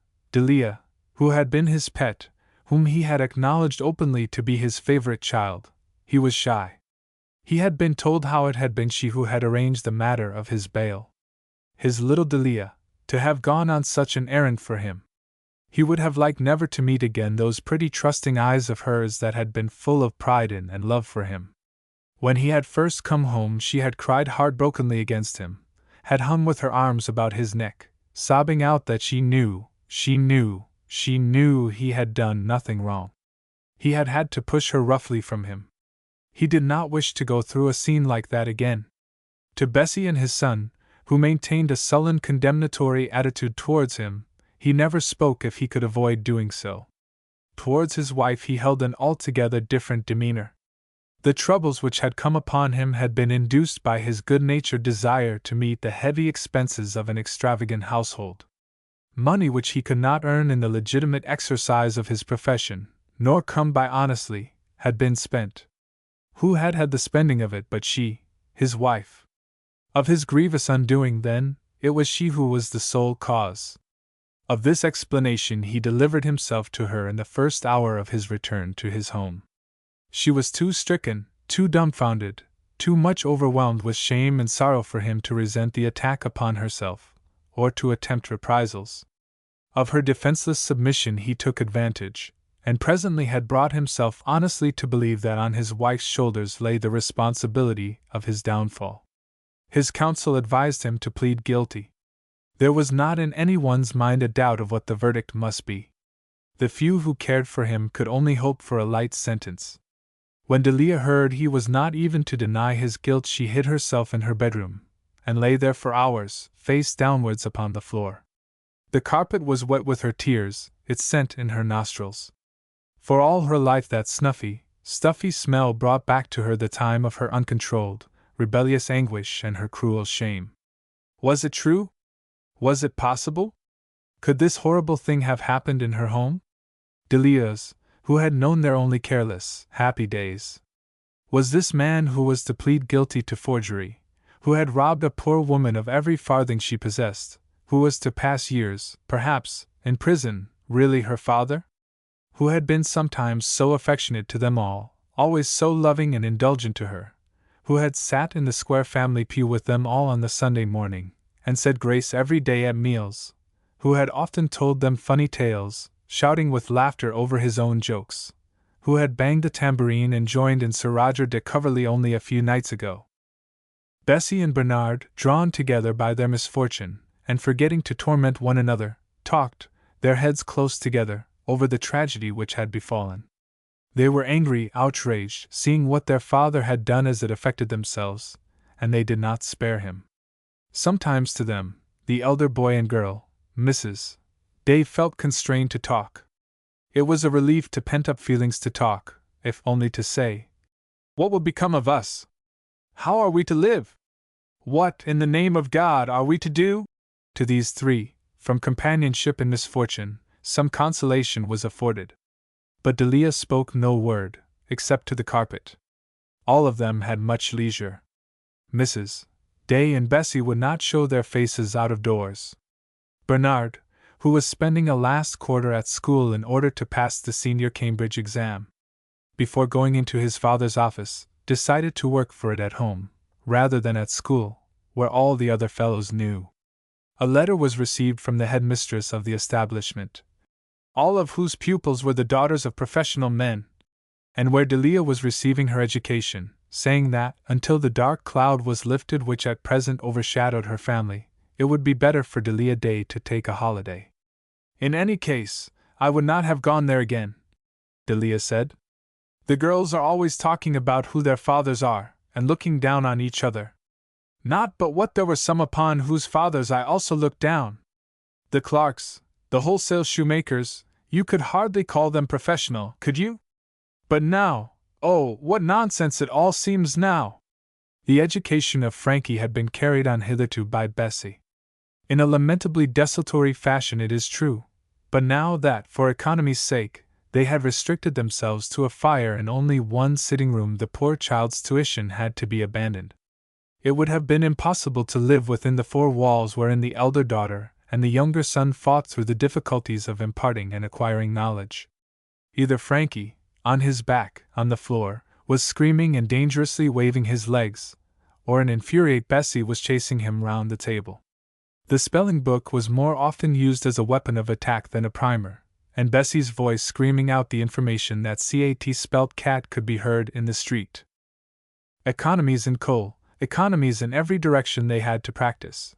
who had been his pet, whom he had acknowledged openly to be his favorite child, he was shy. He had been told how it had been she who had arranged the matter of his bail. His little Delia, to have gone on such an errand for him. He would have liked never to meet again those pretty trusting eyes of hers that had been full of pride in and love for him. When he had first come home she had cried heartbrokenly against him, had hung with her arms about his neck, sobbing out that she knew he had done nothing wrong. He had had to push her roughly from him. He did not wish to go through a scene like that again. To Bessie and his son, who maintained a sullen condemnatory attitude towards him, he never spoke if he could avoid doing so. Towards his wife he held an altogether different demeanor. The troubles which had come upon him had been induced by his good-natured desire to meet the heavy expenses of an extravagant household. Money which he could not earn in the legitimate exercise of his profession, nor come by honestly, had been spent. Who had had the spending of it but she, his wife? Of his grievous undoing, then, it was she who was the sole cause. Of this explanation he delivered himself to her in the first hour of his return to his home. She was too stricken, too dumbfounded, too much overwhelmed with shame and sorrow for him to resent the attack upon herself, or to attempt reprisals. Of her defenseless submission he took advantage, and presently had brought himself honestly to believe that on his wife's shoulders lay the responsibility of his downfall. His counsel advised him to plead guilty. There was not in anyone's mind a doubt of what the verdict must be. The few who cared for him could only hope for a light sentence. When Delia heard he was not even to deny his guilt, she hid herself in her bedroom, and lay there for hours, face downwards upon the floor. The carpet was wet with her tears, its scent in her nostrils. For all her life that snuffy, stuffy smell brought back to her the time of her uncontrolled, rebellious anguish and her cruel shame. Was it true? Was it possible? Could this horrible thing have happened in her home? Delia's, who had known their only careless, happy days. Was this man who was to plead guilty to forgery, who had robbed a poor woman of every farthing she possessed, who was to pass years, perhaps, in prison, really her father? Who had been sometimes so affectionate to them all, always so loving and indulgent to her, who had sat in the square family pew with them all on the Sunday morning, and said grace every day at meals, who had often told them funny tales, shouting with laughter over his own jokes, who had banged a tambourine and joined in Sir Roger de Coverley only a few nights ago. Bessie and Bernard, drawn together by their misfortune, and forgetting to torment one another, talked, their heads close together, over the tragedy which had befallen. They were angry, outraged, seeing what their father had done as it affected themselves, and they did not spare him. Sometimes to them, the elder boy and girl, Mrs. Dave felt constrained to talk. It was a relief to pent-up feelings to talk, if only to say, "What will become of us? How are we to live? What, in the name of God, are we to do?" To these three, from companionship in misfortune, some consolation was afforded. But Delia spoke no word, except to the carpet. All of them had much leisure. Mrs. Day and Bessie would not show their faces out of doors. Bernard, who was spending a last quarter at school in order to pass the senior Cambridge exam, before going into his father's office, decided to work for it at home, rather than at school, where all the other fellows knew. A letter was received from the headmistress of the establishment, all of whose pupils were the daughters of professional men, and where Delia was receiving her education, saying that, until the dark cloud was lifted which at present overshadowed her family, it would be better for Delia Day to take a holiday. "In any case, I would not have gone there again," Delia said. "The girls are always talking about who their fathers are, and looking down on each other. Not but what there were some upon whose fathers I also looked down. The Clarks, the wholesale shoemakers, you could hardly call them professional, could you? But now, oh, what nonsense it all seems now!" The education of Frankie had been carried on hitherto by Bessie. In a lamentably desultory fashion, it is true, but now that, for economy's sake, they had restricted themselves to a fire and only one sitting room, the poor child's tuition had to be abandoned. It would have been impossible to live within the four walls wherein the elder daughter and the younger son fought through the difficulties of imparting and acquiring knowledge. Either Frankie, on his back, on the floor, was screaming and dangerously waving his legs, or an infuriate Bessie was chasing him round the table. The spelling book was more often used as a weapon of attack than a primer, and Bessie's voice screaming out the information that CAT spelt cat could be heard in the street. Economies in coal, economies in every direction they had to practice.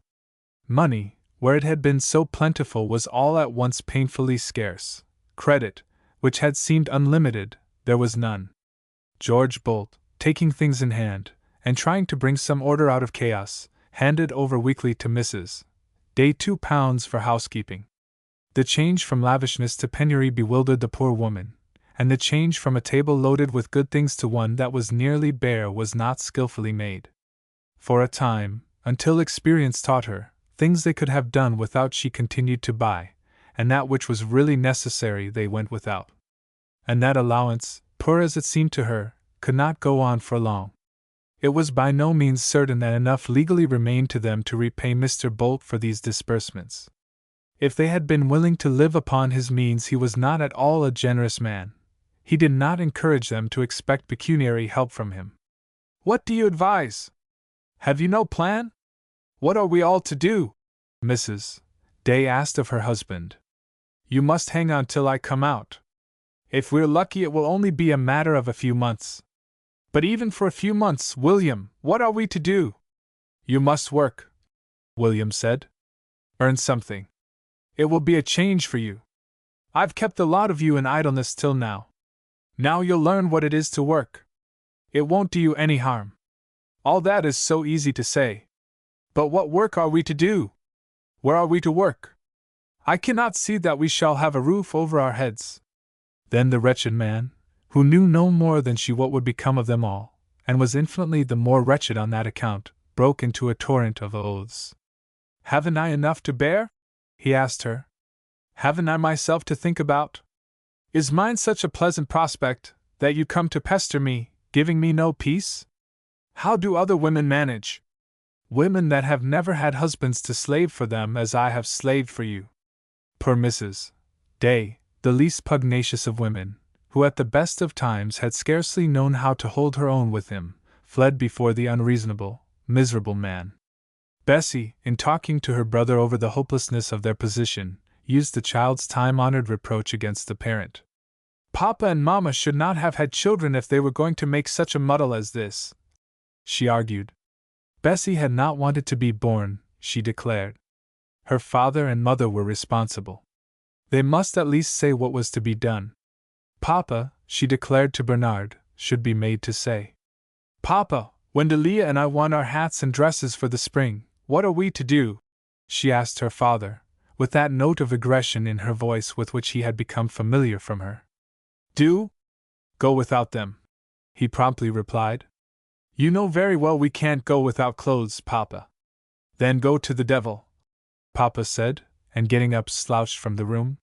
Money, where it had been so plentiful, was all at once painfully scarce. Credit, which had seemed unlimited, there was none. George Bolt, taking things in hand, and trying to bring some order out of chaos, handed over weekly to Mrs. Day £2 for housekeeping. The change from lavishness to penury bewildered the poor woman, and the change from a table loaded with good things to one that was nearly bare was not skillfully made. For a time, until experience taught her, things they could have done without she continued to buy, and that which was really necessary they went without. And that allowance, poor as it seemed to her, could not go on for long. It was by no means certain that enough legally remained to them to repay Mr. Bolt for these disbursements. If they had been willing to live upon his means, he was not at all a generous man. He did not encourage them to expect pecuniary help from him. What do you advise? Have you no plan? What are we all to do? Mrs. Day asked of her husband. You must hang on till I come out. If we're lucky, it will only be a matter of a few months. But even for a few months, William, what are we to do? You must work, William said. Earn something. It will be a change for you. I've kept the lot of you in idleness till now. Now you'll learn what it is to work. It won't do you any harm. All that is so easy to say. But what work are we to do? Where are we to work? I cannot see that we shall have a roof over our heads. Then the wretched man, who knew no more than she what would become of them all, and was infinitely the more wretched on that account, broke into a torrent of oaths. Haven't I enough to bear? He asked her. Haven't I myself to think about? Is mine such a pleasant prospect, that you come to pester me, giving me no peace? How do other women manage? Women that have never had husbands to slave for them as I have slaved for you. Poor Mrs. Day, the least pugnacious of women, who at the best of times had scarcely known how to hold her own with him, fled before the unreasonable, miserable man. Bessie, in talking to her brother over the hopelessness of their position, used the child's time-honored reproach against the parent. Papa and Mamma should not have had children if they were going to make such a muddle as this, she argued. Bessie had not wanted to be born, she declared. Her father and mother were responsible. They must at least say what was to be done. Papa, she declared to Bernard, should be made to say. Papa, when Delia and I want our hats and dresses for the spring, what are we to do? She asked her father, with that note of aggression in her voice with which he had become familiar from her. Do? Go without them, he promptly replied. You know very well we can't go without clothes, Papa. Then go to the devil, Papa said, and getting up slouched from the room.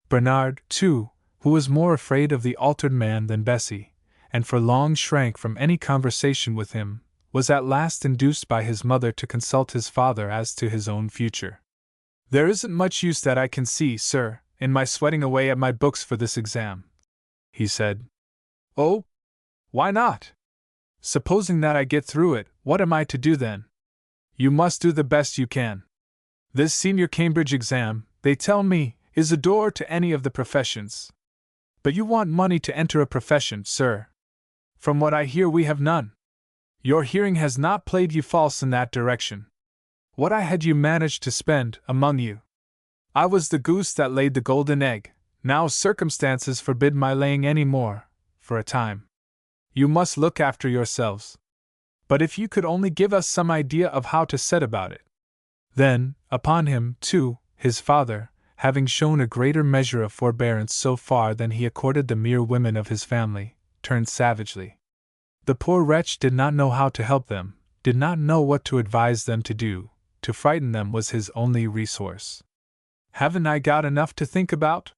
Bernard, too, who was more afraid of the altered man than Bessie, and for long shrank from any conversation with him, was at last induced by his mother to consult his father as to his own future. There isn't much use that I can see, sir, in my sweating away at my books for this exam, he said. Oh? Why not? Supposing that I get through it, what am I to do then? You must do the best you can. This senior Cambridge exam, they tell me, is a door to any of the professions. But you want money to enter a profession, sir. From what I hear, we have none. Your hearing has not played you false in that direction. What had you managed to spend among you? I was the goose that laid the golden egg. Now circumstances forbid my laying any more, for a time. You must look after yourselves. But if you could only give us some idea of how to set about it. Then, upon him, too, his father, having shown a greater measure of forbearance so far than he accorded the mere women of his family, turned savagely. The poor wretch did not know how to help them, did not know what to advise them to do. To frighten them was his only resource. Haven't I got enough to think about?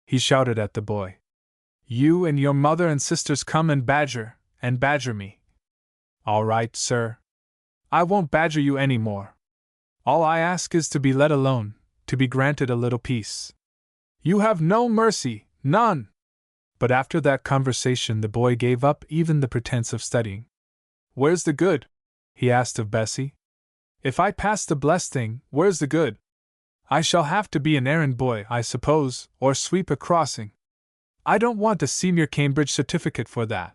He shouted at the boy. You and your mother and sisters come and badger me. All right, sir. I won't badger you any more. All I ask is to be let alone, to be granted a little peace. You have no mercy, none. But after that conversation the boy gave up even the pretense of studying. Where's the good? He asked of Bessie. If I pass the blessed thing, where's the good? I shall have to be an errand boy, I suppose, or sweep a crossing. I don't want a senior Cambridge certificate for that.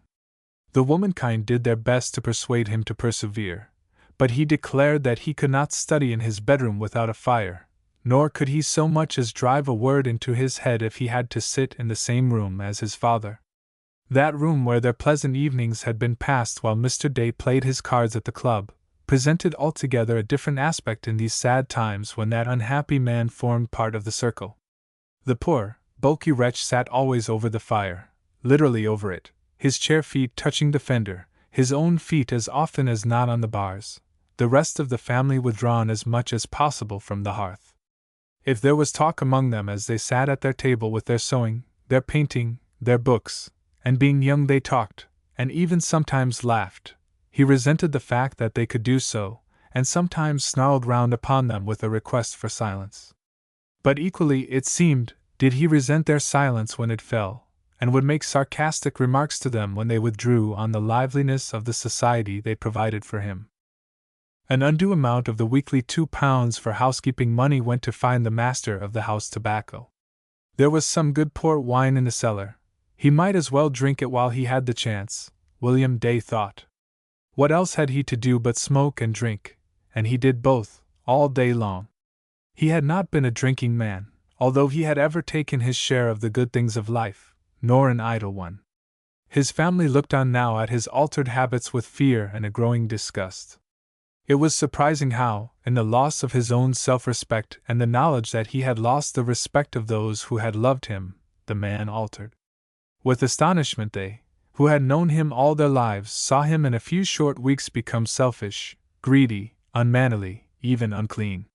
The womankind did their best to persuade him to persevere, but he declared that he could not study in his bedroom without a fire, nor could he so much as drive a word into his head if he had to sit in the same room as his father. That room where their pleasant evenings had been passed while Mr. Day played his cards at the club, presented altogether a different aspect in these sad times when that unhappy man formed part of the circle. The poor, bulky wretch sat always over the fire, literally over it, his chair feet touching the fender, his own feet as often as not on the bars, the rest of the family withdrawn as much as possible from the hearth. If there was talk among them as they sat at their table with their sewing, their painting, their books, and being young they talked, and even sometimes laughed, he resented the fact that they could do so, and sometimes snarled round upon them with a request for silence. But equally, it seemed, did he resent their silence when it fell, and would make sarcastic remarks to them when they withdrew on the liveliness of the society they provided for him. An undue amount of the weekly £2 for housekeeping money went to find the master of the house tobacco. There was some good port wine in the cellar. He might as well drink it while he had the chance, William Day thought. What else had he to do but smoke and drink? And he did both, all day long. He had not been a drinking man, although he had ever taken his share of the good things of life, nor an idle one. His family looked on now at his altered habits with fear and a growing disgust. It was surprising how, in the loss of his own self-respect and the knowledge that he had lost the respect of those who had loved him, the man altered. With astonishment they, who had known him all their lives, saw him in a few short weeks become selfish, greedy, unmannerly, even unclean.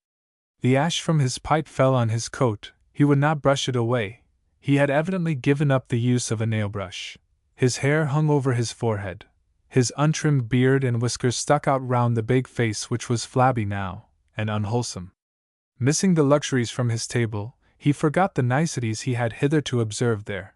The ash from his pipe fell on his coat, he would not brush it away. He had evidently given up the use of a nail brush. His hair hung over his forehead. His untrimmed beard and whiskers stuck out round the big face, which was flabby now, and unwholesome. Missing the luxuries from his table, he forgot the niceties he had hitherto observed there.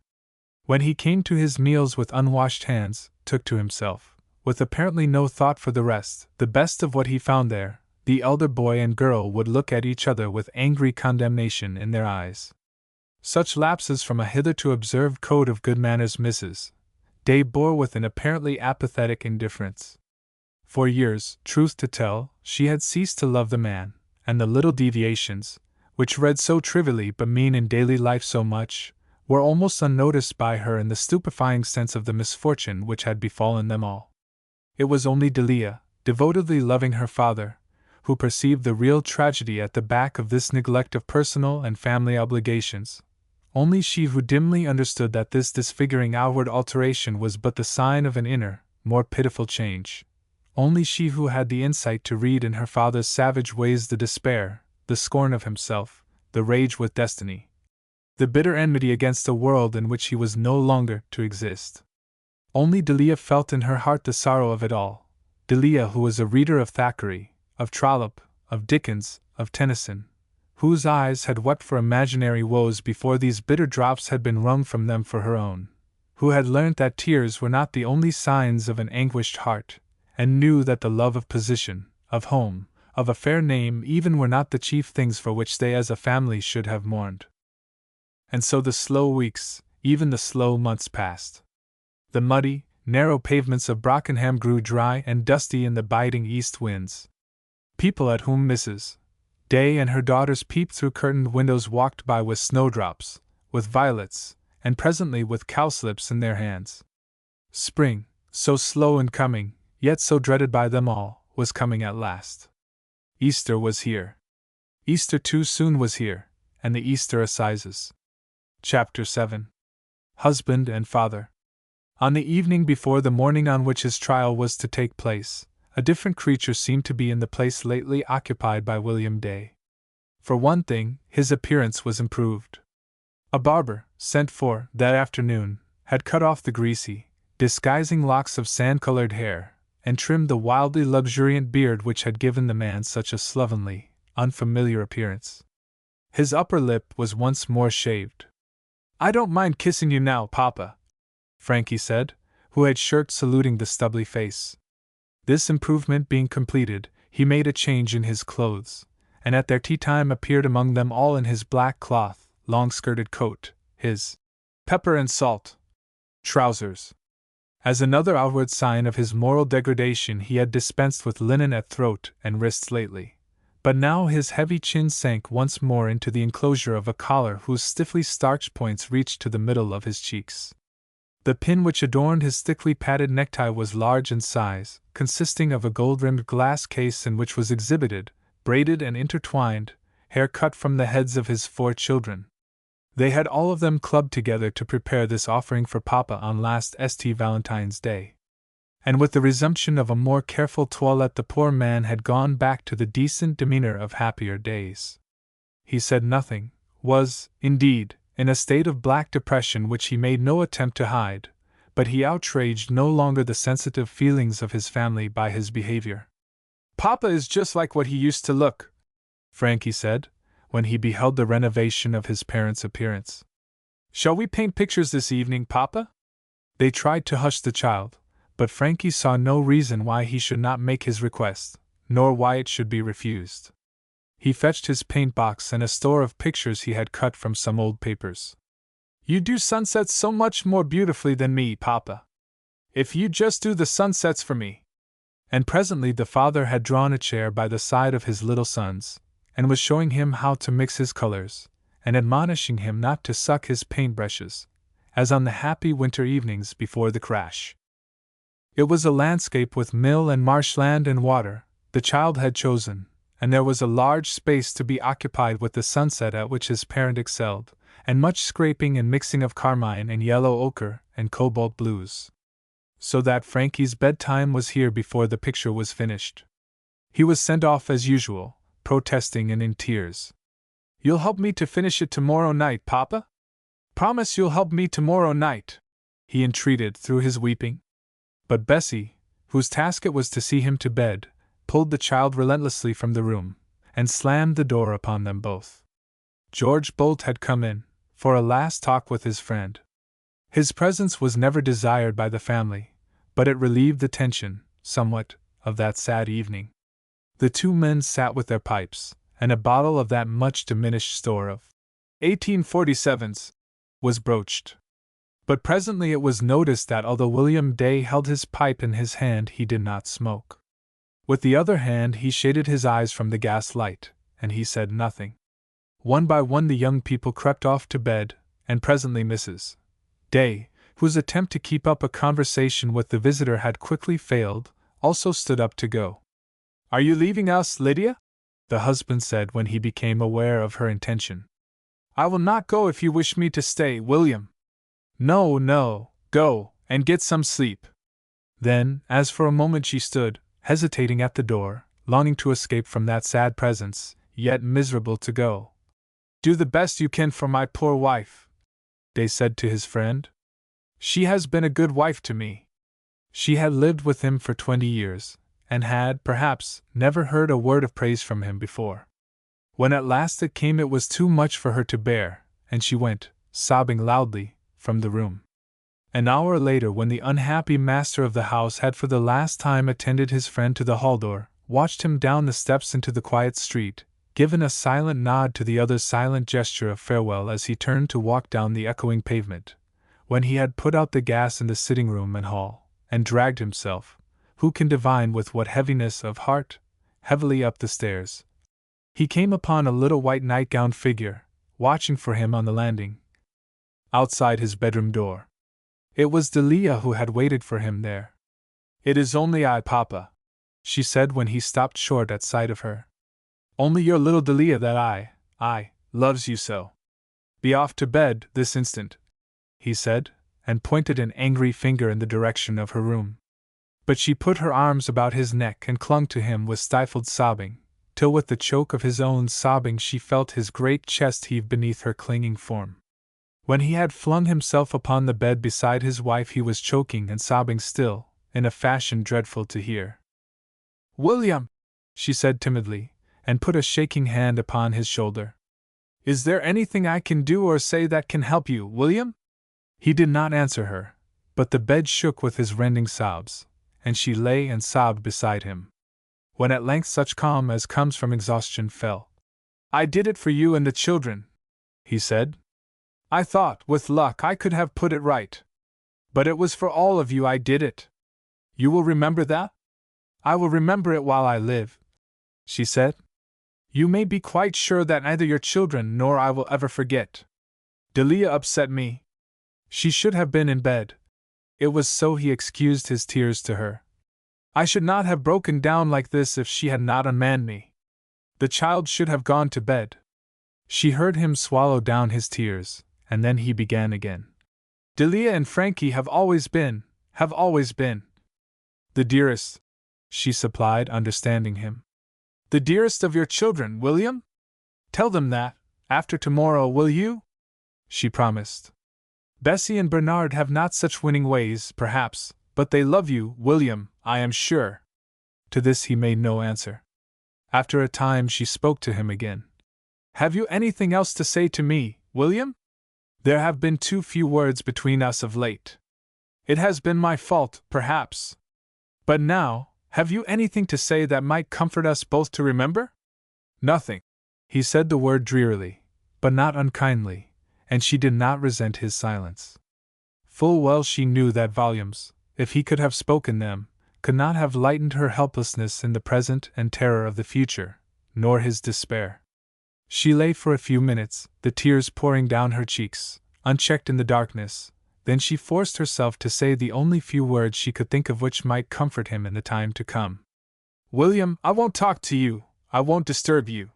When he came to his meals with unwashed hands, took to himself, with apparently no thought for the rest, the best of what he found there, the elder boy and girl would look at each other with angry condemnation in their eyes. Such lapses from a hitherto observed code of good manners Mrs. Day bore with an apparently apathetic indifference. For years, truth to tell, she had ceased to love the man, and the little deviations, which read so trivially but mean in daily life so much, were almost unnoticed by her in the stupefying sense of the misfortune which had befallen them all. It was only Delia, devotedly loving her father, who perceived the real tragedy at the back of this neglect of personal and family obligations. Only she who dimly understood that this disfiguring outward alteration was but the sign of an inner, more pitiful change. Only she who had the insight to read in her father's savage ways the despair, the scorn of himself, the rage with destiny, the bitter enmity against a world in which he was no longer to exist. Only Delia felt in her heart the sorrow of it all. Delia, who was a reader of Thackeray, of Trollope, of Dickens, of Tennyson, whose eyes had wept for imaginary woes before these bitter drops had been wrung from them for her own, who had learnt that tears were not the only signs of an anguished heart, and knew that the love of position, of home, of a fair name even were not the chief things for which they as a family should have mourned. And so the slow weeks, even the slow months passed. The muddy, narrow pavements of Brockenham grew dry and dusty in the biting east winds. People at whom Mrs. Day and her daughters peeped through curtained windows walked by with snowdrops, with violets, and presently with cowslips in their hands. Spring, so slow in coming, yet so dreaded by them all, was coming at last. Easter was here. Easter too soon was here, and the Easter Assizes. Chapter 7. Husband and Father. On the evening before the morning on which his trial was to take place, a different creature seemed to be in the place lately occupied by William Day. For one thing, his appearance was improved. A barber, sent for that afternoon, had cut off the greasy, disguising locks of sand-colored hair, and trimmed the wildly luxuriant beard which had given the man such a slovenly, unfamiliar appearance. His upper lip was once more shaved. "I don't mind kissing you now, Papa," Frankie said, who had shirked saluting the stubbly face. This improvement being completed, he made a change in his clothes, and at their tea-time appeared among them all in his black cloth, long-skirted coat, his pepper and salt trousers. As another outward sign of his moral degradation he had dispensed with linen at throat and wrists lately, but now his heavy chin sank once more into the enclosure of a collar whose stiffly starched points reached to the middle of his cheeks. The pin which adorned his thickly padded necktie was large in size, consisting of a gold-rimmed glass case in which was exhibited, braided and intertwined, hair cut from the heads of his 4 children. They had all of them clubbed together to prepare this offering for Papa on last St. Valentine's Day. And with the resumption of a more careful toilette the poor man had gone back to the decent demeanor of happier days. He said nothing, was, indeed, in a state of black depression which he made no attempt to hide, but he outraged no longer the sensitive feelings of his family by his behavior. "Papa is just like what he used to look," Frankie said, when he beheld the renovation of his parents' appearance. "Shall we paint pictures this evening, Papa?" They tried to hush the child, but Frankie saw no reason why he should not make his request, nor why it should be refused. He fetched his paint box and a store of pictures he had cut from some old papers. "You do sunsets so much more beautifully than me, Papa. If you just do the sunsets for me." And presently the father had drawn a chair by the side of his little son's, and was showing him how to mix his colors, and admonishing him not to suck his paintbrushes, as on the happy winter evenings before the crash. It was a landscape with mill and marshland and water, the child had chosen, and there was a large space to be occupied with the sunset at which his parent excelled, and much scraping and mixing of carmine and yellow ochre and cobalt blues. So that Frankie's bedtime was here before the picture was finished. He was sent off as usual, protesting and in tears. "You'll help me to finish it tomorrow night, Papa? Promise you'll help me tomorrow night," he entreated through his weeping. But Bessie, whose task it was to see him to bed, pulled the child relentlessly from the room, and slammed the door upon them both. George Bolt had come in, for a last talk with his friend. His presence was never desired by the family, but it relieved the tension, somewhat, of that sad evening. The two men sat with their pipes, and a bottle of that much diminished store of 1847s was broached. But presently it was noticed that although William Day held his pipe in his hand, he did not smoke. With the other hand he shaded his eyes from the gas light, and he said nothing. One by one the young people crept off to bed, and presently Mrs. Day, whose attempt to keep up a conversation with the visitor had quickly failed, also stood up to go. "Are you leaving us, Lydia?" the husband said when he became aware of her intention. "I will not go if you wish me to stay, William." "No, no, go, and get some sleep." Then, as for a moment she stood, hesitating at the door, longing to escape from that sad presence, yet miserable to go. "Do the best you can for my poor wife," Day said to his friend. "She has been a good wife to me." She had lived with him for 20 years, and had, perhaps, never heard a word of praise from him before. When at last it came, it was too much for her to bear, and she went, sobbing loudly, from the room. An hour later, when the unhappy master of the house had for the last time attended his friend to the hall door, watched him down the steps into the quiet street, given a silent nod to the other's silent gesture of farewell as he turned to walk down the echoing pavement, when he had put out the gas in the sitting room and hall, and dragged himself, who can divine with what heaviness of heart, heavily up the stairs, he came upon a little white night-gowned figure, watching for him on the landing, outside his bedroom door. It was Delia who had waited for him there. "It is only I, Papa," she said when he stopped short at sight of her. "Only your little Delia that I loves you so. Be off to bed this instant," he said, and pointed an angry finger in the direction of her room. But she put her arms about his neck and clung to him with stifled sobbing, till with the choke of his own sobbing she felt his great chest heave beneath her clinging form. When he had flung himself upon the bed beside his wife he was choking and sobbing still, in a fashion dreadful to hear. "William!" she said timidly, and put a shaking hand upon his shoulder. "Is there anything I can do or say that can help you, William?" He did not answer her, but the bed shook with his rending sobs, and she lay and sobbed beside him. When at length such calm as comes from exhaustion fell. "I did it for you and the children," he said. "I thought, with luck, I could have put it right. But it was for all of you I did it. You will remember that?" "I will remember it while I live," she said. "You may be quite sure that neither your children nor I will ever forget. Delia upset me. She should have been in bed." It was so he excused his tears to her. "I should not have broken down like this if she had not unmanned me. The child should have gone to bed." She heard him swallow down his tears, and then he began again. "Delia and Frankie have always been the dearest," she supplied, understanding him. "The dearest of your children, William? Tell them that, after tomorrow, will you?" she promised. "Bessie and Bernard have not such winning ways, perhaps, but they love you, William, I am sure." To this he made no answer. After a time she spoke to him again. Have you anything else to say to me, William? There have been too few words between us of late. It has been my fault, perhaps. But now, have you anything to say that might comfort us both to remember? Nothing. He said the word drearily, but not unkindly, and she did not resent his silence. Full well she knew that volumes, if he could have spoken them, could not have lightened her helplessness in the present and terror of the future, nor his despair. She lay for a few minutes, the tears pouring down her cheeks, unchecked in the darkness. Then she forced herself to say the only few words she could think of which might comfort him in the time to come. William, I won't talk to you, I won't disturb you.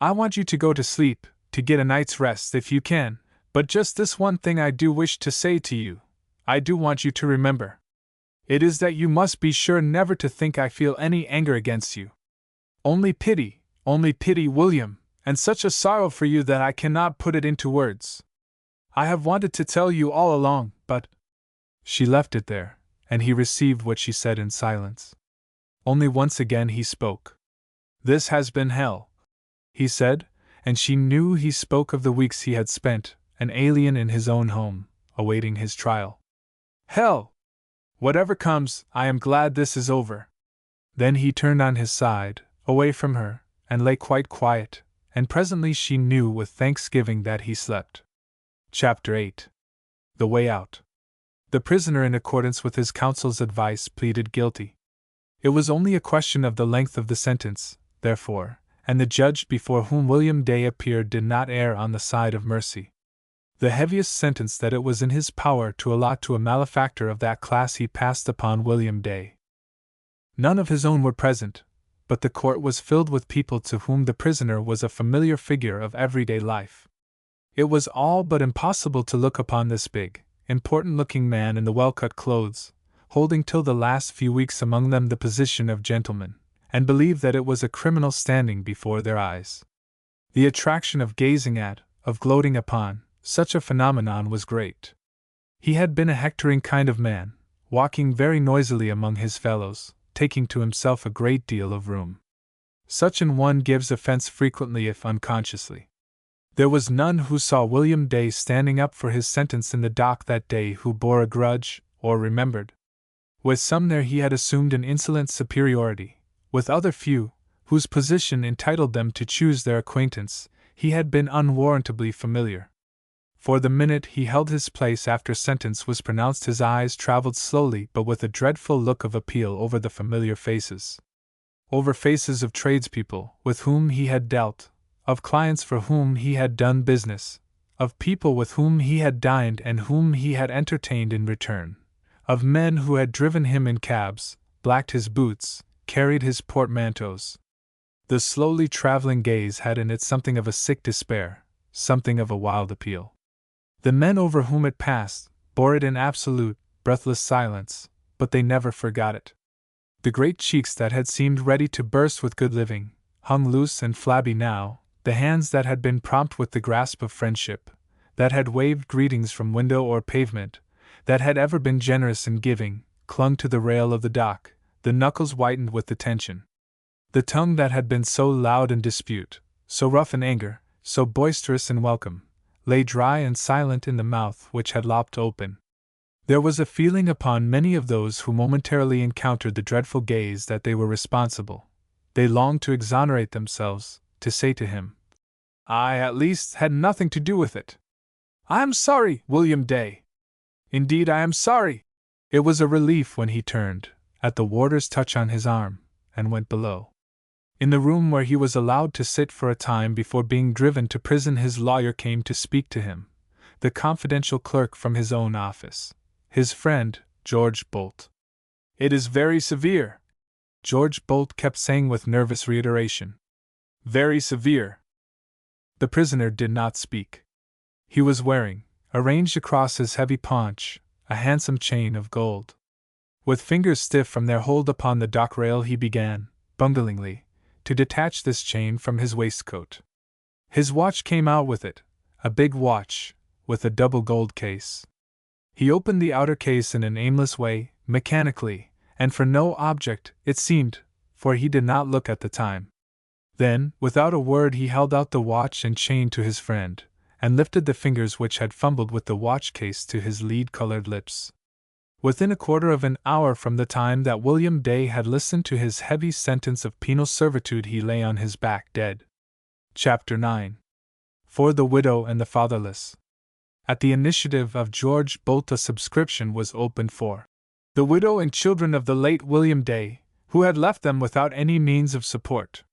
I want you to go to sleep, to get a night's rest if you can, but just this one thing I do wish to say to you, I do want you to remember. It is that you must be sure never to think I feel any anger against you. Only pity, William, and such a sorrow for you that I cannot put it into words. I have wanted to tell you all along, but… She left it there, and he received what she said in silence. Only once again he spoke. This has been hell, he said, and she knew he spoke of the weeks he had spent, an alien in his own home, awaiting his trial. Hell! Whatever comes, I am glad this is over. Then he turned on his side, away from her, and lay quite quiet, and presently she knew with thanksgiving that he slept. Chapter 8. The Way Out. The prisoner, in accordance with his counsel's advice, pleaded guilty. It was only a question of the length of the sentence, therefore, and the judge before whom William Day appeared did not err on the side of mercy. The heaviest sentence that it was in his power to allot to a malefactor of that class he passed upon William Day. None of his own were present, but the court was filled with people to whom the prisoner was a familiar figure of everyday life. It was all but impossible to look upon this big, important-looking man in the well-cut clothes, holding till the last few weeks among them the position of gentleman, and believe that it was a criminal standing before their eyes. The attraction of gazing at, of gloating upon, such a phenomenon was great. He had been a hectoring kind of man, walking very noisily among his fellows, taking to himself a great deal of room. Such an one gives offense frequently if unconsciously. There was none who saw William Day standing up for his sentence in the dock that day who bore a grudge, or remembered. With some there he had assumed an insolent superiority, with other few, whose position entitled them to choose their acquaintance, he had been unwarrantably familiar. For the minute he held his place after sentence was pronounced his eyes traveled slowly but with a dreadful look of appeal over the familiar faces. Over faces of tradespeople with whom he had dealt, of clients for whom he had done business, of people with whom he had dined and whom he had entertained in return, of men who had driven him in cabs, blacked his boots, carried his portmanteaus. The slowly traveling gaze had in it something of a sick despair, something of a wild appeal. The men over whom it passed bore it in absolute, breathless silence, but they never forgot it. The great cheeks that had seemed ready to burst with good living, hung loose and flabby now. The hands that had been prompt with the grasp of friendship, that had waved greetings from window or pavement, that had ever been generous in giving, clung to the rail of the dock, the knuckles whitened with the tension. The tongue that had been so loud in dispute, so rough in anger, so boisterous in welcome, lay dry and silent in the mouth which had lopped open. There was a feeling upon many of those who momentarily encountered the dreadful gaze that they were responsible. They longed to exonerate themselves, to say to him, I, at least, had nothing to do with it. I am sorry, William Day. Indeed, I am sorry. It was a relief when he turned, at the warder's touch on his arm, and went below. In the room where he was allowed to sit for a time before being driven to prison, his lawyer came to speak to him, the confidential clerk from his own office, his friend, George Bolt. It is very severe, George Bolt kept saying with nervous reiteration. Very severe. The prisoner did not speak. He was wearing, arranged across his heavy paunch, a handsome chain of gold. With fingers stiff from their hold upon the dock rail, he began, bunglingly, to detach this chain from his waistcoat. His watch came out with it, a big watch, with a double gold case. He opened the outer case in an aimless way, mechanically, and for no object, it seemed, for he did not look at the time. Then, without a word, he held out the watch and chain to his friend, and lifted the fingers which had fumbled with the watch case to his lead-colored lips. Within a quarter of an hour from the time that William Day had listened to his heavy sentence of penal servitude, he lay on his back dead. Chapter 9. For the Widow and the Fatherless. At the initiative of George Bolt, a subscription was opened for the widow and children of the late William Day, who had left them without any means of support.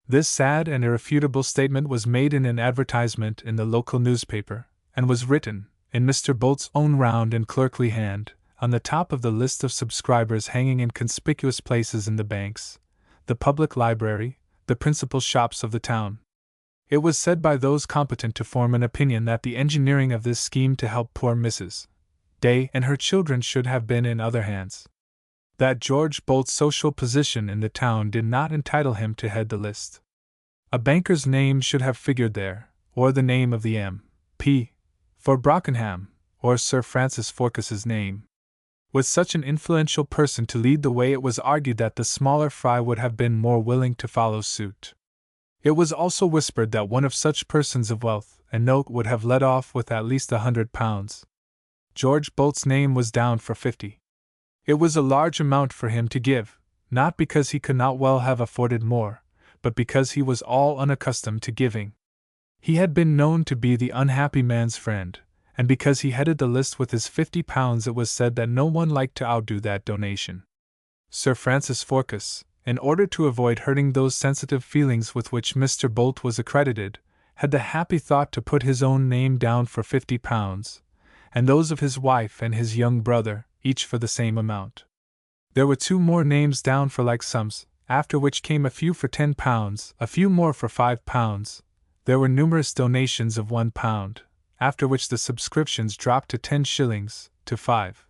This sad and irrefutable statement was made in an advertisement in the local newspaper, and was written, in Mr. Bolt's own round and clerkly hand, on the top of the list of subscribers hanging in conspicuous places in the banks, the public library, the principal shops of the town. It was said by those competent to form an opinion that the engineering of this scheme to help poor Mrs. Day and her children should have been in other hands. That George Bolt's social position in the town did not entitle him to head the list. A banker's name should have figured there, or the name of the M.P. for Brockenham, or Sir Francis Forkes's name. With such an influential person to lead the way, it was argued that the smaller fry would have been more willing to follow suit. It was also whispered that one of such persons of wealth and note would have led off with at least £100. George Bolt's name was down for 50. It was a large amount for him to give, not because he could not well have afforded more, but because he was all unaccustomed to giving. He had been known to be the unhappy man's friend, and because he headed the list with his £50, it was said that no one liked to outdo that donation. Sir Francis Forkes, in order to avoid hurting those sensitive feelings with which Mr. Bolt was accredited, had the happy thought to put his own name down for £50, and those of his wife and his young brother, each for the same amount. There were 2 more names down for like sums, after which came a few for £10, a few more for £5. There were numerous donations of £1, after which the subscriptions dropped to 10 shillings, to 5.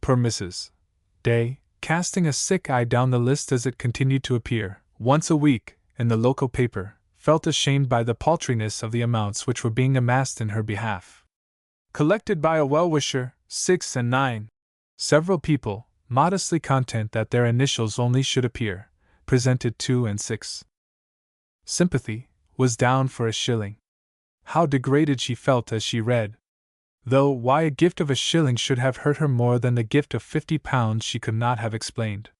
Poor Mrs. Day, casting a sick eye down the list as it continued to appear, once a week, in the local paper, felt ashamed by the paltriness of the amounts which were being amassed in her behalf. Collected by a well-wisher, 6 and 9. Several people, modestly content that their initials only should appear, presented 2 and 6. Sympathy was down for a shilling. How degraded she felt as she read! Though why a gift of a shilling should have hurt her more than the gift of £50 she could not have explained.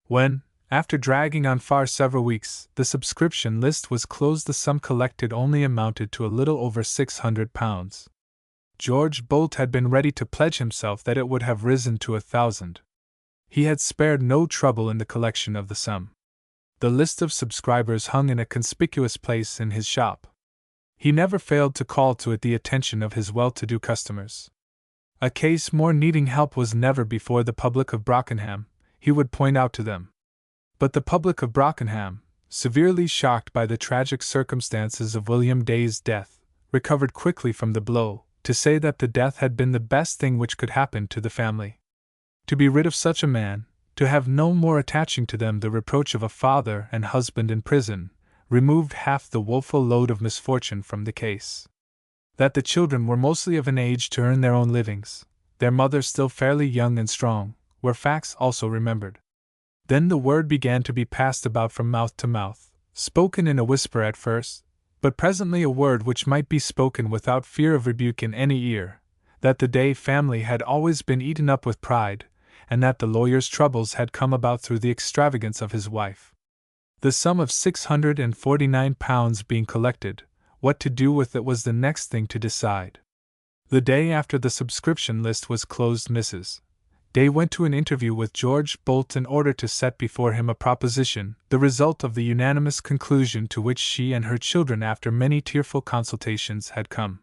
When, after dragging on far several weeks, the subscription list was closed, the sum collected only amounted to a little over £600. George Bolt had been ready to pledge himself that it would have risen to 1,000. He had spared no trouble in the collection of the sum. The list of subscribers hung in a conspicuous place in his shop. He never failed to call to it the attention of his well-to-do customers. A case more needing help was never before the public of Brockenham, he would point out to them. But the public of Brockenham, severely shocked by the tragic circumstances of William Day's death, recovered quickly from the blow, to say that the death had been the best thing which could happen to the family. To be rid of such a man, to have no more attaching to them the reproach of a father and husband in prison, removed half the woeful load of misfortune from the case. That the children were mostly of an age to earn their own livings, their mother still fairly young and strong, were facts also remembered. Then the word began to be passed about from mouth to mouth, spoken in a whisper at first, but presently a word which might be spoken without fear of rebuke in any ear, that the Day family had always been eaten up with pride, and that the lawyer's troubles had come about through the extravagance of his wife. The sum of £649 being collected, what to do with it was the next thing to decide. The day after the subscription list was closed, Mrs. Day went to an interview with George Bolt in order to set before him a proposition, the result of the unanimous conclusion to which she and her children after many tearful consultations had come.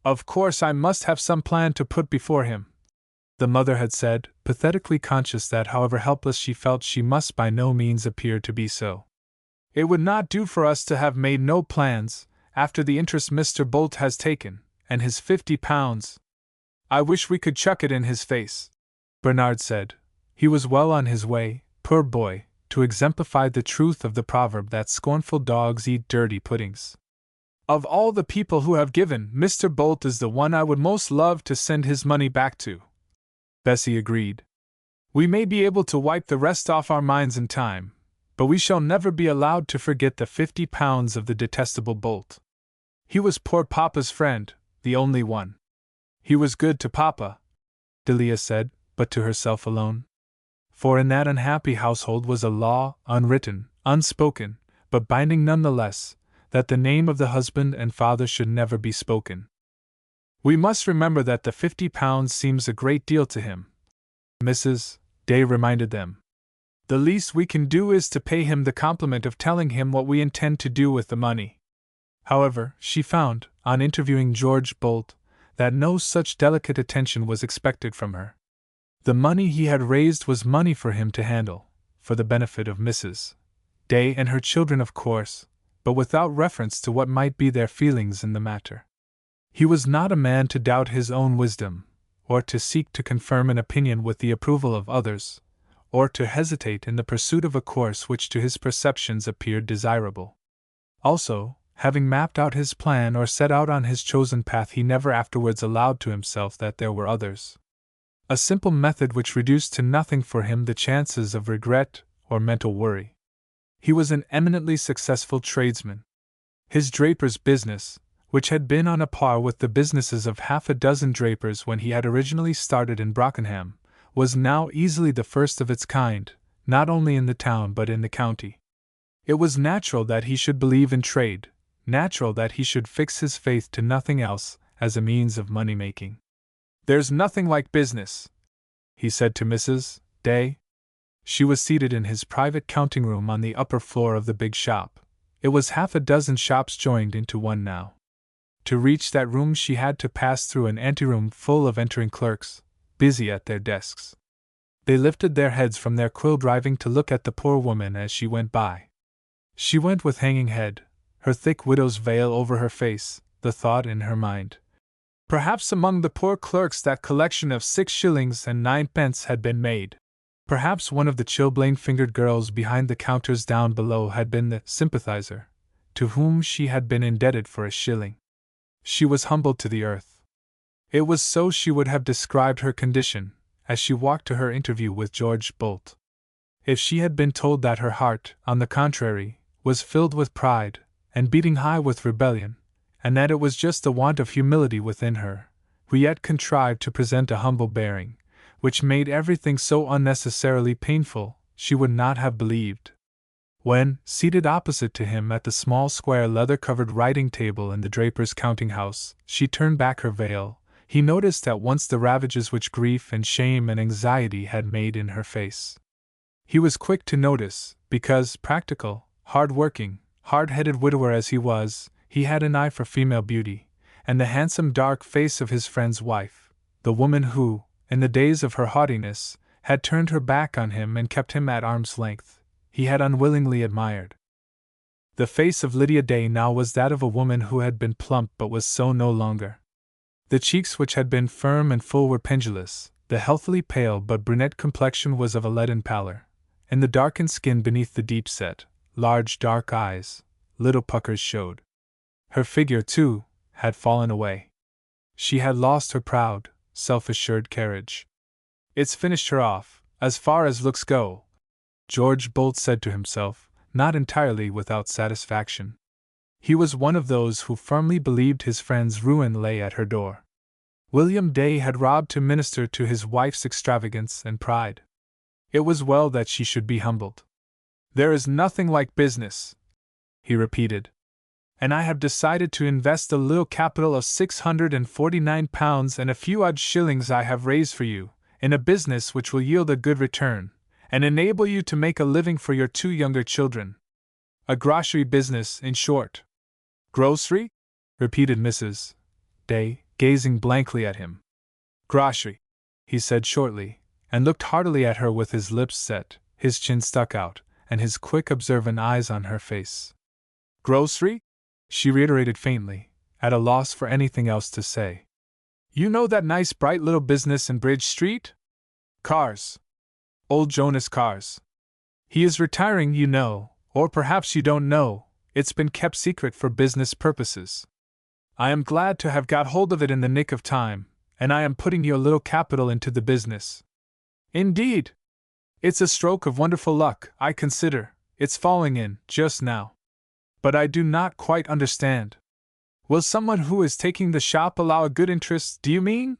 "Of course I must have some plan to put before him," the mother had said, pathetically conscious that however helpless she felt she must by no means appear to be so. "It would not do for us to have made no plans, after the interest Mr. Bolt has taken, and his £50. I wish we could chuck it in his face," Bernard said. He was well on his way, poor boy, to exemplify the truth of the proverb that scornful dogs eat dirty puddings. "Of all the people who have given, Mr. Bolt is the one I would most love to send his money back to," Bessie agreed. "We may be able to wipe the rest off our minds in time, But we shall never be allowed to forget the 50 pounds of the detestable Bolt. He was poor Papa's friend, the only one. He was good to Papa, Delia said, but to herself alone. For in that unhappy household was a law, unwritten, unspoken, but binding none the less, that the name of the husband and father should never be spoken. We must remember that the 50 pounds seems a great deal to him, Mrs. Day reminded them. The least we can do is to pay him the compliment of telling him what we intend to do with the money. However, she found, on interviewing George Bolt, that no such delicate attention was expected from her. The money he had raised was money for him to handle, for the benefit of Mrs. Day and her children, of course, but without reference to what might be their feelings in the matter. He was not a man to doubt his own wisdom, or to seek to confirm an opinion with the approval of others, or to hesitate in the pursuit of a course which to his perceptions appeared desirable. Also, having mapped out his plan or set out on his chosen path, he never afterwards allowed to himself that there were others. A simple method which reduced to nothing for him the chances of regret or mental worry. He was an eminently successful tradesman. His draper's business, which had been on a par with the businesses of half a dozen drapers when he had originally started in Brockenham, was now easily the first of its kind, not only in the town but in the county. It was natural that he should believe in trade, natural that he should fix his faith to nothing else as a means of money-making. "There's nothing like business," he said to Mrs. Day. She was seated in his private counting-room on the upper floor of the big shop. It was half a dozen shops joined into one now. To reach that room she had to pass through an anteroom full of entering clerks, busy at their desks. They lifted their heads from their quill driving to look at the poor woman as she went by. She went with hanging head, her thick widow's veil over her face, the thought in her mind. Perhaps among the poor clerks that collection of 6 shillings and 9 pence had been made. Perhaps one of the chilblain-fingered girls behind the counters down below had been the sympathizer, to whom she had been indebted for a shilling. She was humbled to the earth. It was so she would have described her condition, as she walked to her interview with George Bolt. If she had been told that her heart, on the contrary, was filled with pride, and beating high with rebellion, and that it was just the want of humility within her, who yet contrived to present a humble bearing, which made everything so unnecessarily painful, she would not have believed. When, seated opposite to him at the small square leather-covered writing-table in the draper's counting-house, she turned back her veil, he noticed at once the ravages which grief and shame and anxiety had made in her face. He was quick to notice, because, practical, hard-working, hard-headed widower as he was, he had an eye for female beauty, and the handsome dark face of his friend's wife, the woman who, in the days of her haughtiness, had turned her back on him and kept him at arm's length, he had unwillingly admired. The face of Lydia Day now was that of a woman who had been plump but was so no longer. The cheeks which had been firm and full were pendulous, the healthily pale but brunette complexion was of a leaden pallor, and the darkened skin beneath the deep-set, large dark eyes, little puckers showed. Her figure, too, had fallen away. She had lost her proud, self-assured carriage. "It's finished her off, as far as looks go," George Bolt said to himself, not entirely without satisfaction. He was one of those who firmly believed his friend's ruin lay at her door. William Day had robbed to minister to his wife's extravagance and pride. It was well that she should be humbled. "There is nothing like business," he repeated. "And I have decided to invest a little capital of £649 and a few odd shillings I have raised for you, in a business which will yield a good return, and enable you to make a living for your 2 younger children. A grocery business, in short." "Grocery?" repeated Mrs. Day, gazing blankly at him. "Grocery," he said shortly, and looked heartily at her with his lips set, his chin stuck out, and his quick observant eyes on her face. "Grocery?" she reiterated faintly, at a loss for anything else to say. "You know that nice bright little business in Bridge Street? Cars. Old Jonas Cars. He is retiring, you know, or perhaps you don't know, it's been kept secret for business purposes. I am glad to have got hold of it in the nick of time, and I am putting your little capital into the business." "Indeed? It's a stroke of wonderful luck, I consider," it's falling in, just now. But I do not quite understand. Will someone who is taking the shop allow a good interest, do you mean?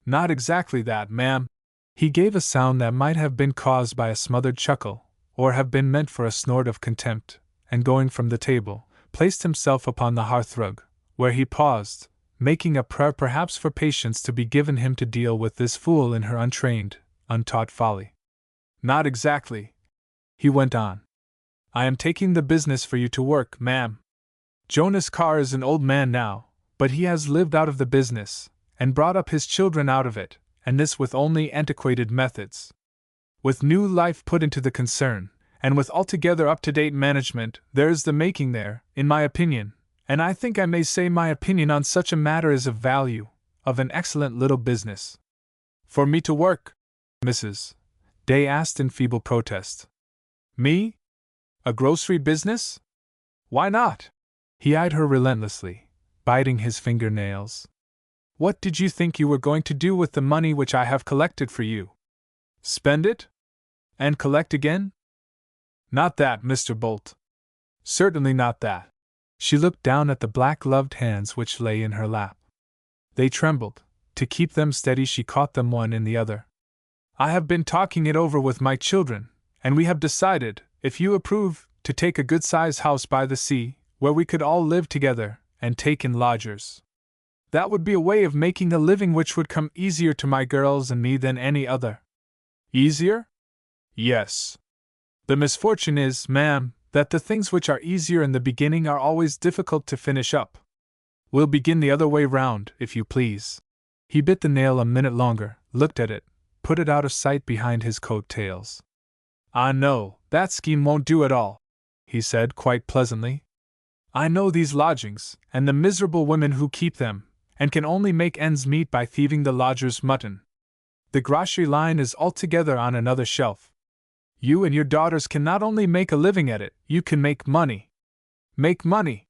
Not exactly that, ma'am. He gave a sound that might have been caused by a smothered chuckle, or have been meant for a snort of contempt, and going from the table, placed himself upon the hearthrug, where he paused, making a prayer perhaps for patience to be given him to deal with this fool in her untrained, untaught folly. Not exactly, he went on. I am taking the business for you to work, ma'am. Jonas Carr is an old man now, but he has lived out of the business, and brought up his children out of it, and this with only antiquated methods. With new life put into the concern, and with altogether up-to-date management, there is the making there, in my opinion, and I think I may say my opinion on such a matter is of value, of an excellent little business. For me to work? Mrs. Day asked in feeble protest. Me? A grocery business? Why not? He eyed her relentlessly, biting his fingernails. What did you think you were going to do with the money which I have collected for you? Spend it? And collect again? Not that, Mr. Bolt. Certainly not that. She looked down at the black-gloved hands which lay in her lap. They trembled. To keep them steady she caught them one in the other. I have been talking it over with my children, and we have decided, if you approve, to take a good-sized house by the sea, where we could all live together, and take in lodgers. That would be a way of making a living which would come easier to my girls and me than any other. Easier? Yes. The misfortune is, ma'am, that the things which are easier in the beginning are always difficult to finish up. We'll begin the other way round, if you please. He bit the nail a minute longer, looked at it, put it out of sight behind his coat tails. Ah no, that scheme won't do at all, he said quite pleasantly. I know these lodgings, and the miserable women who keep them, and can only make ends meet by thieving the lodgers' mutton. The grocery line is altogether on another shelf. You and your daughters can not only make a living at it, you can make money. Make money!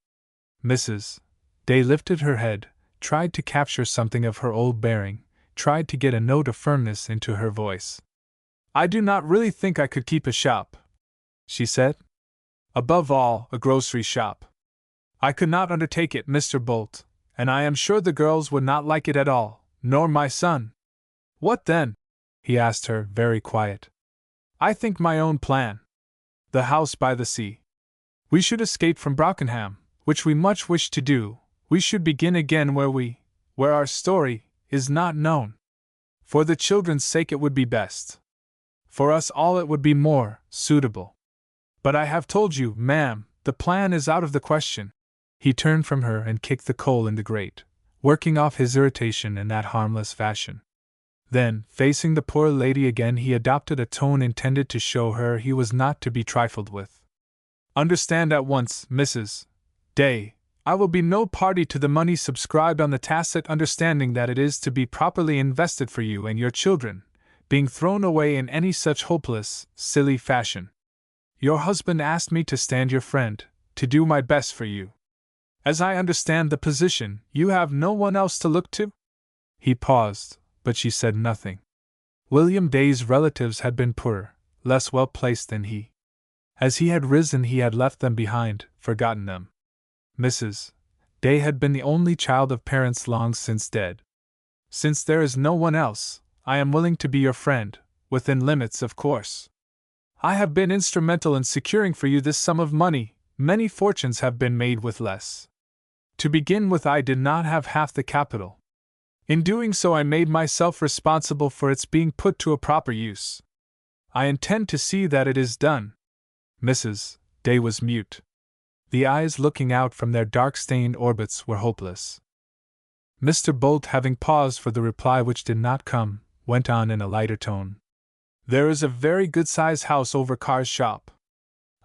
Mrs. Day lifted her head, tried to capture something of her old bearing, tried to get a note of firmness into her voice. I do not really think I could keep a shop, she said. Above all, a grocery shop. I could not undertake it, Mr. Bolt, and I am sure the girls would not like it at all, nor my son. What then? He asked her, very quiet. I think my own plan. The house by the sea. We should escape from Brockenham, which we much wish to do. We should begin again where our story is not known. For the children's sake it would be best. For us all it would be more suitable. But I have told you, ma'am, the plan is out of the question. He turned from her and kicked the coal in the grate, working off his irritation in that harmless fashion. Then, facing the poor lady again, he adopted a tone intended to show her he was not to be trifled with. Understand at once, Mrs. Day, I will be no party to the money subscribed on the tacit understanding that it is to be properly invested for you and your children, being thrown away in any such hopeless, silly fashion. Your husband asked me to stand your friend, to do my best for you. As I understand the position, you have no one else to look to? He paused, but she said nothing. William Day's relatives had been poorer, less well placed than he. As he had risen, he had left them behind, forgotten them. Mrs. Day had been the only child of parents long since dead. Since there is no one else, I am willing to be your friend, within limits, of course. I have been instrumental in securing for you this sum of money. Many fortunes have been made with less. To begin with, I did not have half the capital. In doing so, I made myself responsible for its being put to a proper use. I intend to see that it is done. Mrs. Day was mute. The eyes looking out from their dark-stained orbits were hopeless. Mr. Bolt, having paused for the reply which did not come, went on in a lighter tone. There is a very good-sized house over Carr's shop.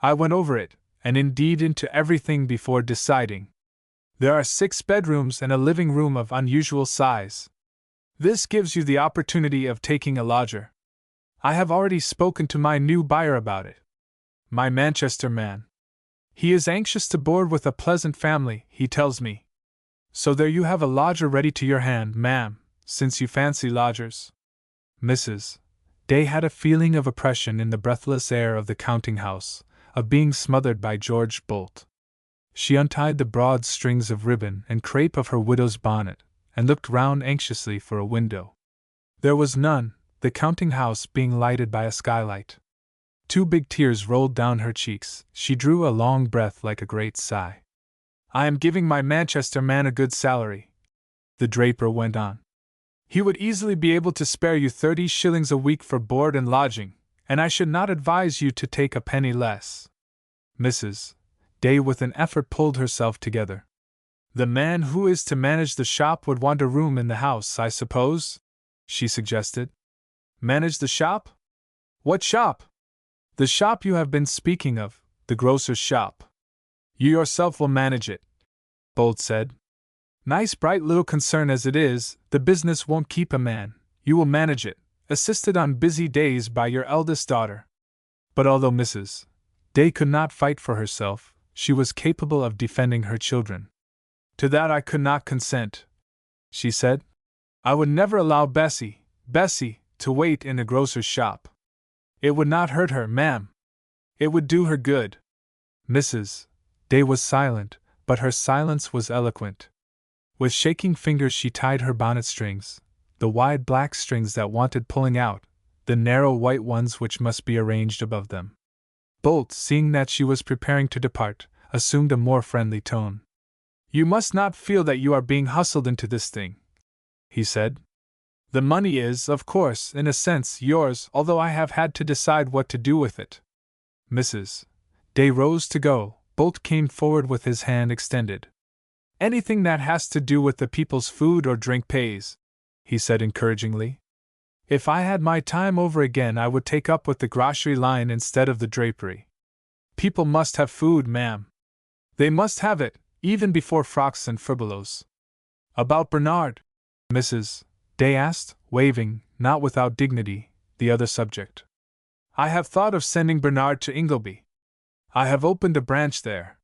I went over it, and indeed into everything before deciding. There are 6 bedrooms and a living room of unusual size. This gives you the opportunity of taking a lodger. I have already spoken to my new buyer about it. My Manchester man. He is anxious to board with a pleasant family, he tells me. So there you have a lodger ready to your hand, ma'am, since you fancy lodgers. Mrs. Day had a feeling of oppression in the breathless air of the counting-house, of being smothered by George Bolt. She untied the broad strings of ribbon and crape of her widow's bonnet, and looked round anxiously for a window. There was none, the counting-house being lighted by a skylight. 2 big tears rolled down her cheeks. She drew a long breath like a great sigh. "I am giving my Manchester man a good salary," the draper went on. "He would easily be able to spare you 30 shillings a week for board and lodging, and I should not advise you to take a penny less." Mrs. Day with an effort pulled herself together. "The man who is to manage the shop would want a room in the house, I suppose?" she suggested. "Manage the shop? What shop?" "The shop you have been speaking of, the grocer's shop." "You yourself will manage it," Bolt said. "Nice bright little concern as it is, the business won't keep a man. You will manage it, assisted on busy days by your eldest daughter." But although Mrs. Day could not fight for herself, she was capable of defending her children. "To that I could not consent," she said. "I would never allow Bessie, to wait in a grocer's shop. It would not hurt her, ma'am. It would do her good." Mrs. Day was silent, but her silence was eloquent. With shaking fingers she tied her bonnet strings, the wide black strings that wanted pulling out, the narrow white ones which must be arranged above them. Bolt, seeing that she was preparing to depart, assumed a more friendly tone. "You must not feel that you are being hustled into this thing," he said. "The money is, of course, in a sense, yours, although I have had to decide what to do with it." Mrs. Day rose to go. Bolt came forward with his hand extended. "Anything that has to do with the people's food or drink pays," he said encouragingly. "If I had my time over again I would take up with the grocery line instead of the drapery. People must have food, ma'am. They must have it, even before frocks and furbelows." "About Bernard?" Mrs. Day asked, waving, not without dignity, the other subject. "I have thought of sending Bernard to Ingleby. I have opened a branch there.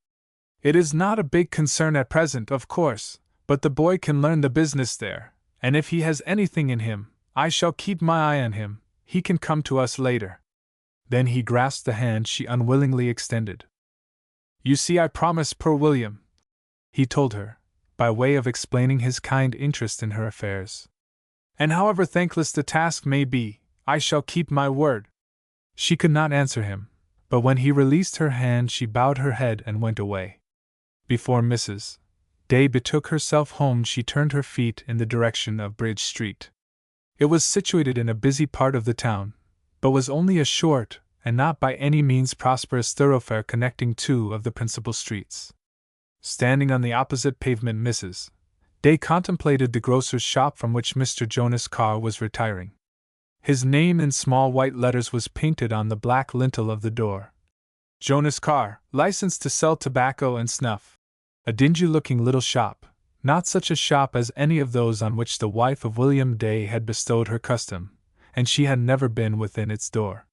It is not a big concern at present, of course, but the boy can learn the business there, and if he has anything in him, I shall keep my eye on him. He can come to us later." Then he grasped the hand she unwillingly extended. "You see, I promised poor William," he told her, by way of explaining his kind interest in her affairs. "And however thankless the task may be, I shall keep my word." She could not answer him, but when he released her hand she bowed her head and went away. Before Mrs. Day betook herself home she turned her feet in the direction of Bridge Street. It was situated in a busy part of the town, but was only a short, and not by any means prosperous thoroughfare connecting 2 of the principal streets. Standing on the opposite pavement, Mrs. Day contemplated the grocer's shop from which Mr. Jonas Carr was retiring. His name in small white letters was painted on the black lintel of the door. Jonas Carr, licensed to sell tobacco and snuff. A dingy-looking little shop, not such a shop as any of those on which the wife of William Day had bestowed her custom, and she had never been within its door.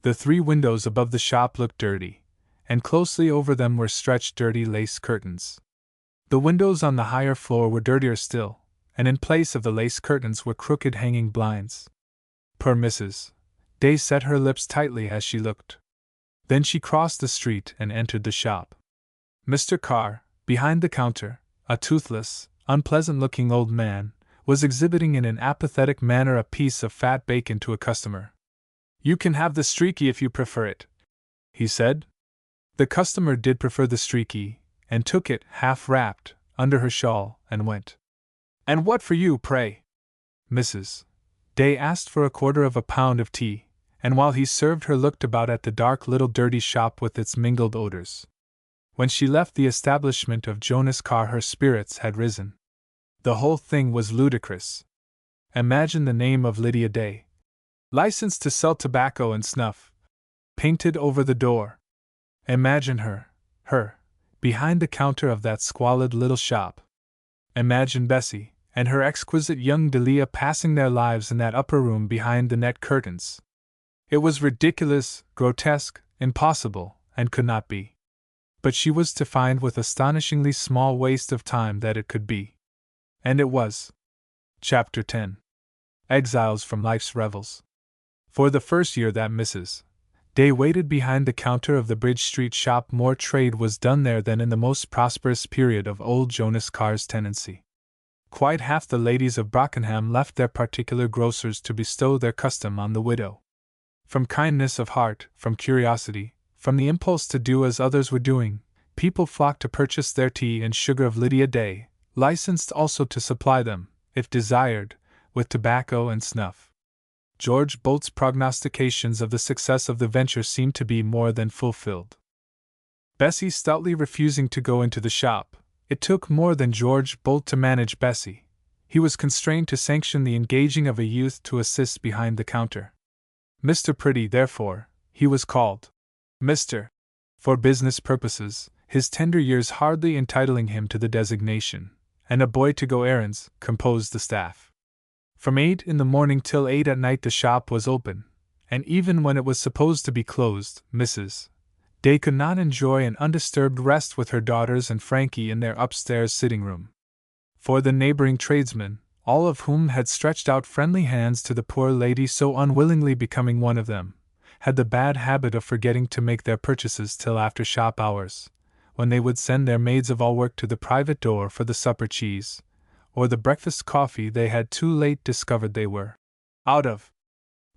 The 3 windows above the shop looked dirty, and closely over them were stretched dirty lace curtains. The windows on the higher floor were dirtier still, and in place of the lace curtains were crooked hanging blinds. Poor Mrs. Day set her lips tightly as she looked. Then she crossed the street and entered the shop. Mr. Carr, behind the counter, a toothless, unpleasant-looking old man, was exhibiting in an apathetic manner a piece of fat bacon to a customer. "You can have the streaky if you prefer it," he said. The customer did prefer the streaky, and took it, half wrapped, under her shawl, and went. "And what for you, pray?" Mrs. Day asked for a quarter of a pound of tea, and while he served her looked about at the dark little dirty shop with its mingled odors. When she left the establishment of Jonas Carr her spirits had risen. The whole thing was ludicrous. Imagine the name of Lydia Day, licensed to sell tobacco and snuff, painted over the door. Imagine her, behind the counter of that squalid little shop. Imagine Bessie and her exquisite young Delia passing their lives in that upper room behind the net curtains. It was ridiculous, grotesque, impossible, and could not be. But she was to find with astonishingly small waste of time that it could be. And it was. Chapter 10. Exiles from Life's Revels. For the first year that Mrs. Day waited behind the counter of the Bridge Street shop. More trade was done there than in the most prosperous period of old Jonas Carr's tenancy. Quite half the ladies of Brockenham left their particular grocers to bestow their custom on the widow. From kindness of heart, from curiosity, from the impulse to do as others were doing, people flocked to purchase their tea and sugar of Lydia Day, licensed also to supply them, if desired, with tobacco and snuff. George Bolt's prognostications of the success of the venture seemed to be more than fulfilled. Bessie stoutly refusing to go into the shop, it took more than George Bolt to manage Bessie. He was constrained to sanction the engaging of a youth to assist behind the counter. Mr. Pretty, therefore, he was called. Mr. For business purposes, his tender years hardly entitling him to the designation, and a boy to go errands, composed the staff. From 8 in the morning till 8 at night the shop was open, and even when it was supposed to be closed, Mrs. Day could not enjoy an undisturbed rest with her daughters and Frankie in their upstairs sitting-room. For the neighboring tradesmen, all of whom had stretched out friendly hands to the poor lady so unwillingly becoming one of them, had the bad habit of forgetting to make their purchases till after shop hours, when they would send their maids-of-all-work to the private door for the supper cheese, or the breakfast coffee they had too late discovered they were out of.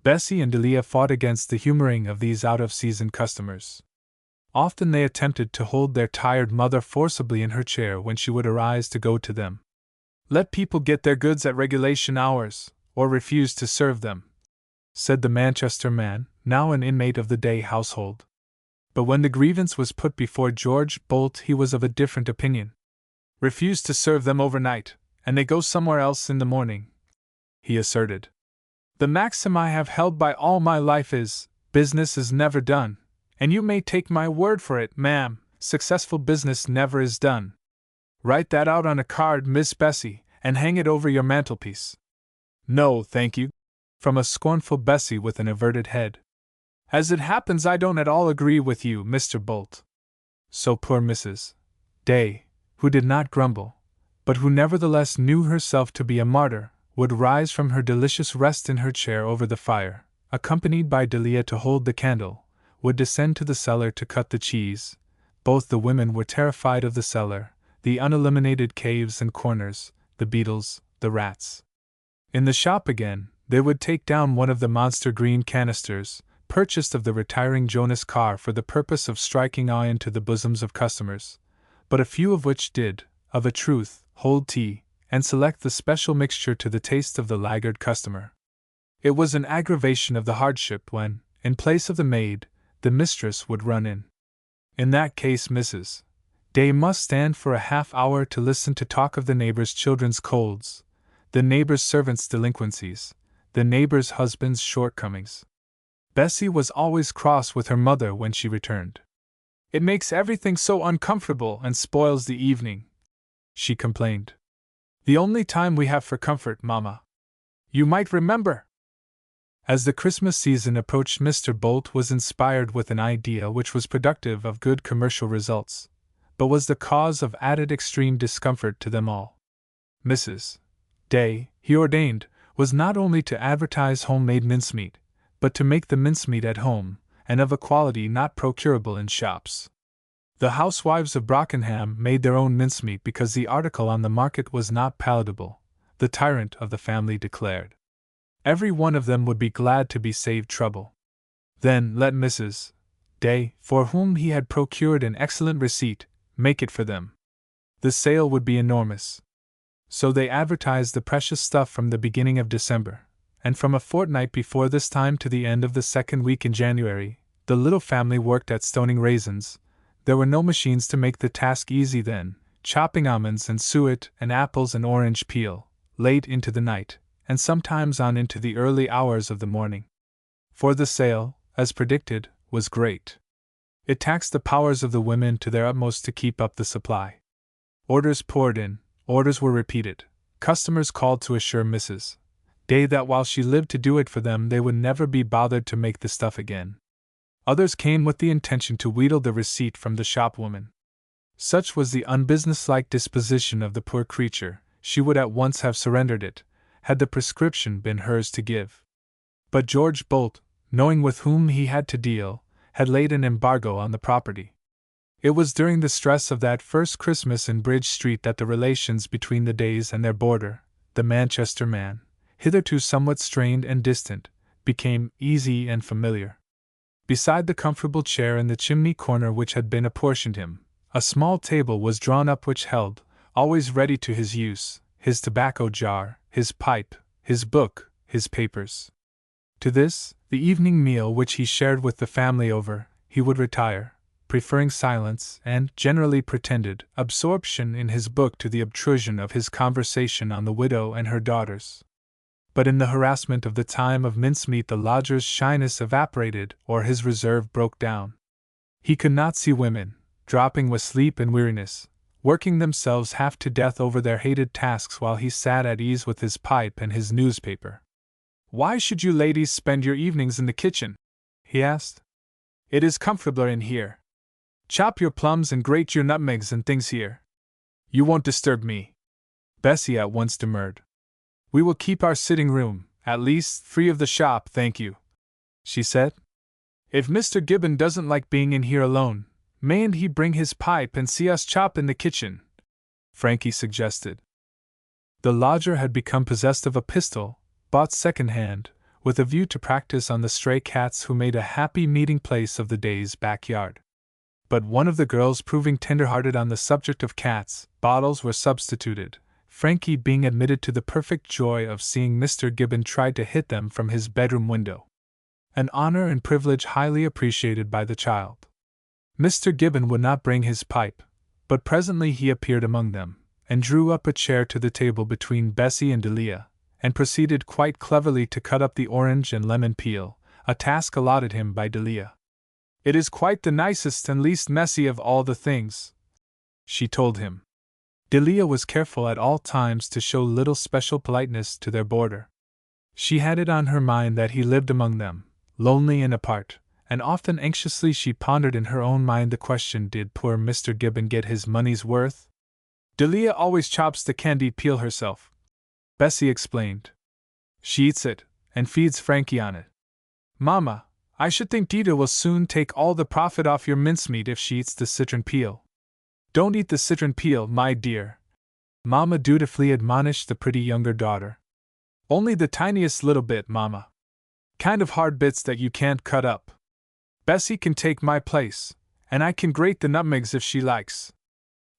Bessie and Delia fought against the humoring of these out-of-season customers. Often they attempted to hold their tired mother forcibly in her chair when she would arise to go to them. Let people get their goods at regulation hours, or refuse to serve them, said the Manchester man, now an inmate of the Day household. But when the grievance was put before George Bolt, he was of a different opinion. Refuse to serve them overnight, and they go somewhere else in the morning, he asserted. The maxim I have held by all my life is, business is never done, and you may take my word for it, ma'am, successful business never is done. Write that out on a card, Miss Bessie, and hang it over your mantelpiece. No, thank you, from a scornful Bessie with an averted head. As it happens, I don't at all agree with you, Mr. Bolt. So poor Mrs. Day, who did not grumble, but who nevertheless knew herself to be a martyr, would rise from her delicious rest in her chair over the fire, accompanied by Delia to hold the candle, would descend to the cellar to cut the cheese. Both the women were terrified of the cellar, the unilluminated caves and corners, the beetles, the rats. In the shop again, they would take down one of the monster green canisters, purchased of the retiring Jonas Carr for the purpose of striking awe into the bosoms of customers, but a few of which did, of a truth, hold tea, and select the special mixture to the taste of the laggard customer. It was an aggravation of the hardship when, in place of the maid, the mistress would run in. In that case Mrs. Day must stand for a half-hour to listen to talk of the neighbors' children's colds, the neighbors' servants' delinquencies, the neighbors' husbands' shortcomings. Bessie was always cross with her mother when she returned. It makes everything so uncomfortable and spoils the evening, she complained. The only time we have for comfort, Mamma. You might remember. As the Christmas season approached, Mr. Bolt was inspired with an idea which was productive of good commercial results, but was the cause of added extreme discomfort to them all. Mrs. Day, he ordained, was not only to advertise homemade mincemeat, but to make the mincemeat at home, and of a quality not procurable in shops. The housewives of Brockenham made their own mincemeat because the article on the market was not palatable, the tyrant of the family declared. Every one of them would be glad to be saved trouble. Then let Mrs. Day, for whom he had procured an excellent receipt, make it for them. The sale would be enormous. So they advertised the precious stuff from the beginning of December, and from a fortnight before this time to the end of the second week in January, the little family worked at stoning raisins. There were no machines to make the task easy then, chopping almonds and suet and apples and orange peel, late into the night, and sometimes on into the early hours of the morning. For the sale, as predicted, was great. It taxed the powers of the women to their utmost to keep up the supply. Orders poured in, orders were repeated, customers called to assure Mrs. Day that while she lived to do it for them they would never be bothered to make the stuff again. Others came with the intention to wheedle the receipt from the shopwoman. Such was the unbusinesslike disposition of the poor creature, she would at once have surrendered it, had the prescription been hers to give. But George Bolt, knowing with whom he had to deal, had laid an embargo on the property. It was during the stress of that first Christmas in Bridge Street that the relations between the Days and their boarder, the Manchester man, hitherto somewhat strained and distant, became easy and familiar. Beside the comfortable chair in the chimney corner which had been apportioned him, a small table was drawn up which held, always ready to his use, his tobacco jar, his pipe, his book, his papers. To this, the evening meal which he shared with the family over, he would retire, preferring silence and, generally pretended, absorption in his book to the obtrusion of his conversation on the widow and her daughters. But in the harassment of the time of mincemeat the lodger's shyness evaporated or his reserve broke down. He could not see women, dropping with sleep and weariness, working themselves half to death over their hated tasks while he sat at ease with his pipe and his newspaper. "Why should you ladies spend your evenings in the kitchen?" he asked. "It is comfortabler in here. Chop your plums and grate your nutmegs and things here. You won't disturb me." Bessie at once demurred. "We will keep our sitting room, at least, free of the shop, thank you," she said. "If Mr. Gibbon doesn't like being in here alone, mayn't he bring his pipe and see us chop in the kitchen?" Frankie suggested. The lodger had become possessed of a pistol, bought second-hand, with a view to practice on the stray cats who made a happy meeting place of the Days' backyard. But one of the girls proving tender-hearted on the subject of cats, bottles were substituted, Frankie being admitted to the perfect joy of seeing Mr. Gibbon try to hit them from his bedroom window. An honor and privilege highly appreciated by the child. Mr. Gibbon would not bring his pipe, but presently he appeared among them, and drew up a chair to the table between Bessie and Delia, and proceeded quite cleverly to cut up the orange and lemon peel, a task allotted him by Delia. "It is quite the nicest and least messy of all the things," she told him. Delia was careful at all times to show little special politeness to their boarder. She had it on her mind that he lived among them, lonely and apart, and often anxiously she pondered in her own mind the question, did poor Mr. Gibbon get his money's worth? "Delia always chops the candied peel herself," Bessie explained. "She eats it, and feeds Frankie on it. Mama, I should think Dita will soon take all the profit off your mincemeat if she eats the citron peel." "Don't eat the citron peel, my dear," Mama dutifully admonished the pretty younger daughter. "Only the tiniest little bit, Mama. Kind of hard bits that you can't cut up. Bessie can take my place, and I can grate the nutmegs if she likes.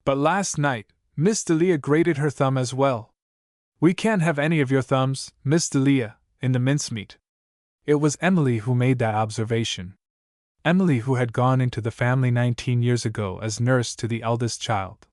But last night, Miss Delia grated her thumb as well." "We can't have any of your thumbs, Miss Delia, in the mincemeat." It was Emily who made that observation. Emily, who had gone into the family 19 years ago as nurse to the eldest child.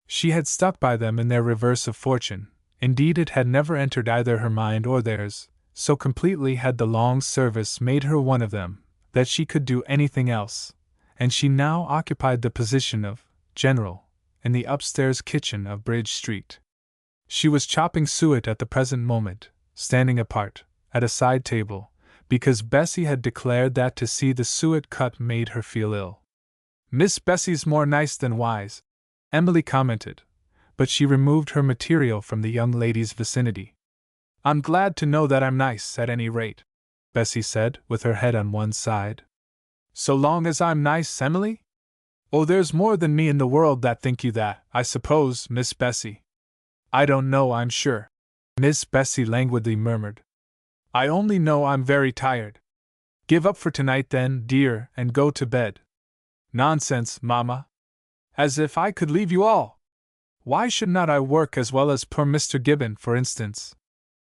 She had stuck by them in their reverse of fortune, indeed it had never entered either her mind or theirs, so completely had the long service made her one of them, that she could do anything else, and she now occupied the position of general in the upstairs kitchen of Bridge Street. She was chopping suet at the present moment, standing apart, at a side table, because Bessie had declared that to see the suet cut made her feel ill. "Miss Bessie's more nice than wise," Emily commented, but she removed her material from the young lady's vicinity. "I'm glad to know that I'm nice, at any rate," Bessie said, with her head on one side. "So long as I'm nice, Emily? Oh, there's more than me in the world that think you that, I suppose, Miss Bessie." "I don't know, I'm sure," Miss Bessie languidly murmured. "I only know I'm very tired." "Give up for tonight then, dear, and go to bed." "Nonsense, Mamma. As if I could leave you all! Why should not I work as well as poor Mr. Gibbon, for instance?"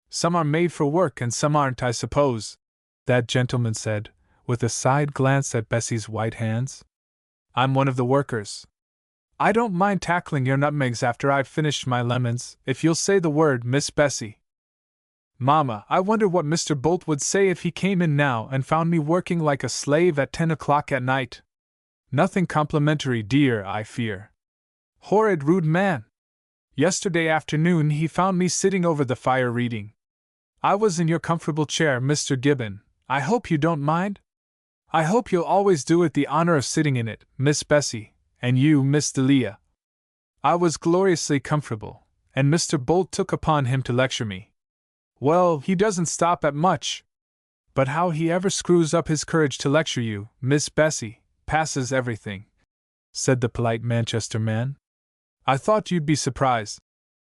"Some are made for work and some aren't, I suppose," that gentleman said, with a side glance at Bessie's white hands. "I'm one of the workers. I don't mind tackling your nutmegs after I've finished my lemons, if you'll say the word, Miss Bessie. Mamma, I wonder what Mr. Bolt would say if he came in now and found me working like a slave at 10 o'clock at night. Nothing complimentary, dear, I fear. Horrid rude man! Yesterday afternoon he found me sitting over the fire reading. I was in your comfortable chair, Mr. Gibbon. I hope you don't mind? I hope you'll always do it the honor of sitting in it, Miss Bessie, and you, Miss Delia." I was gloriously comfortable, and Mr. Bolt took upon him to lecture me. Well, he doesn't stop at much. But how he ever screws up his courage to lecture you, Miss Bessie, passes everything," said the polite Manchester man. "I thought you'd be surprised."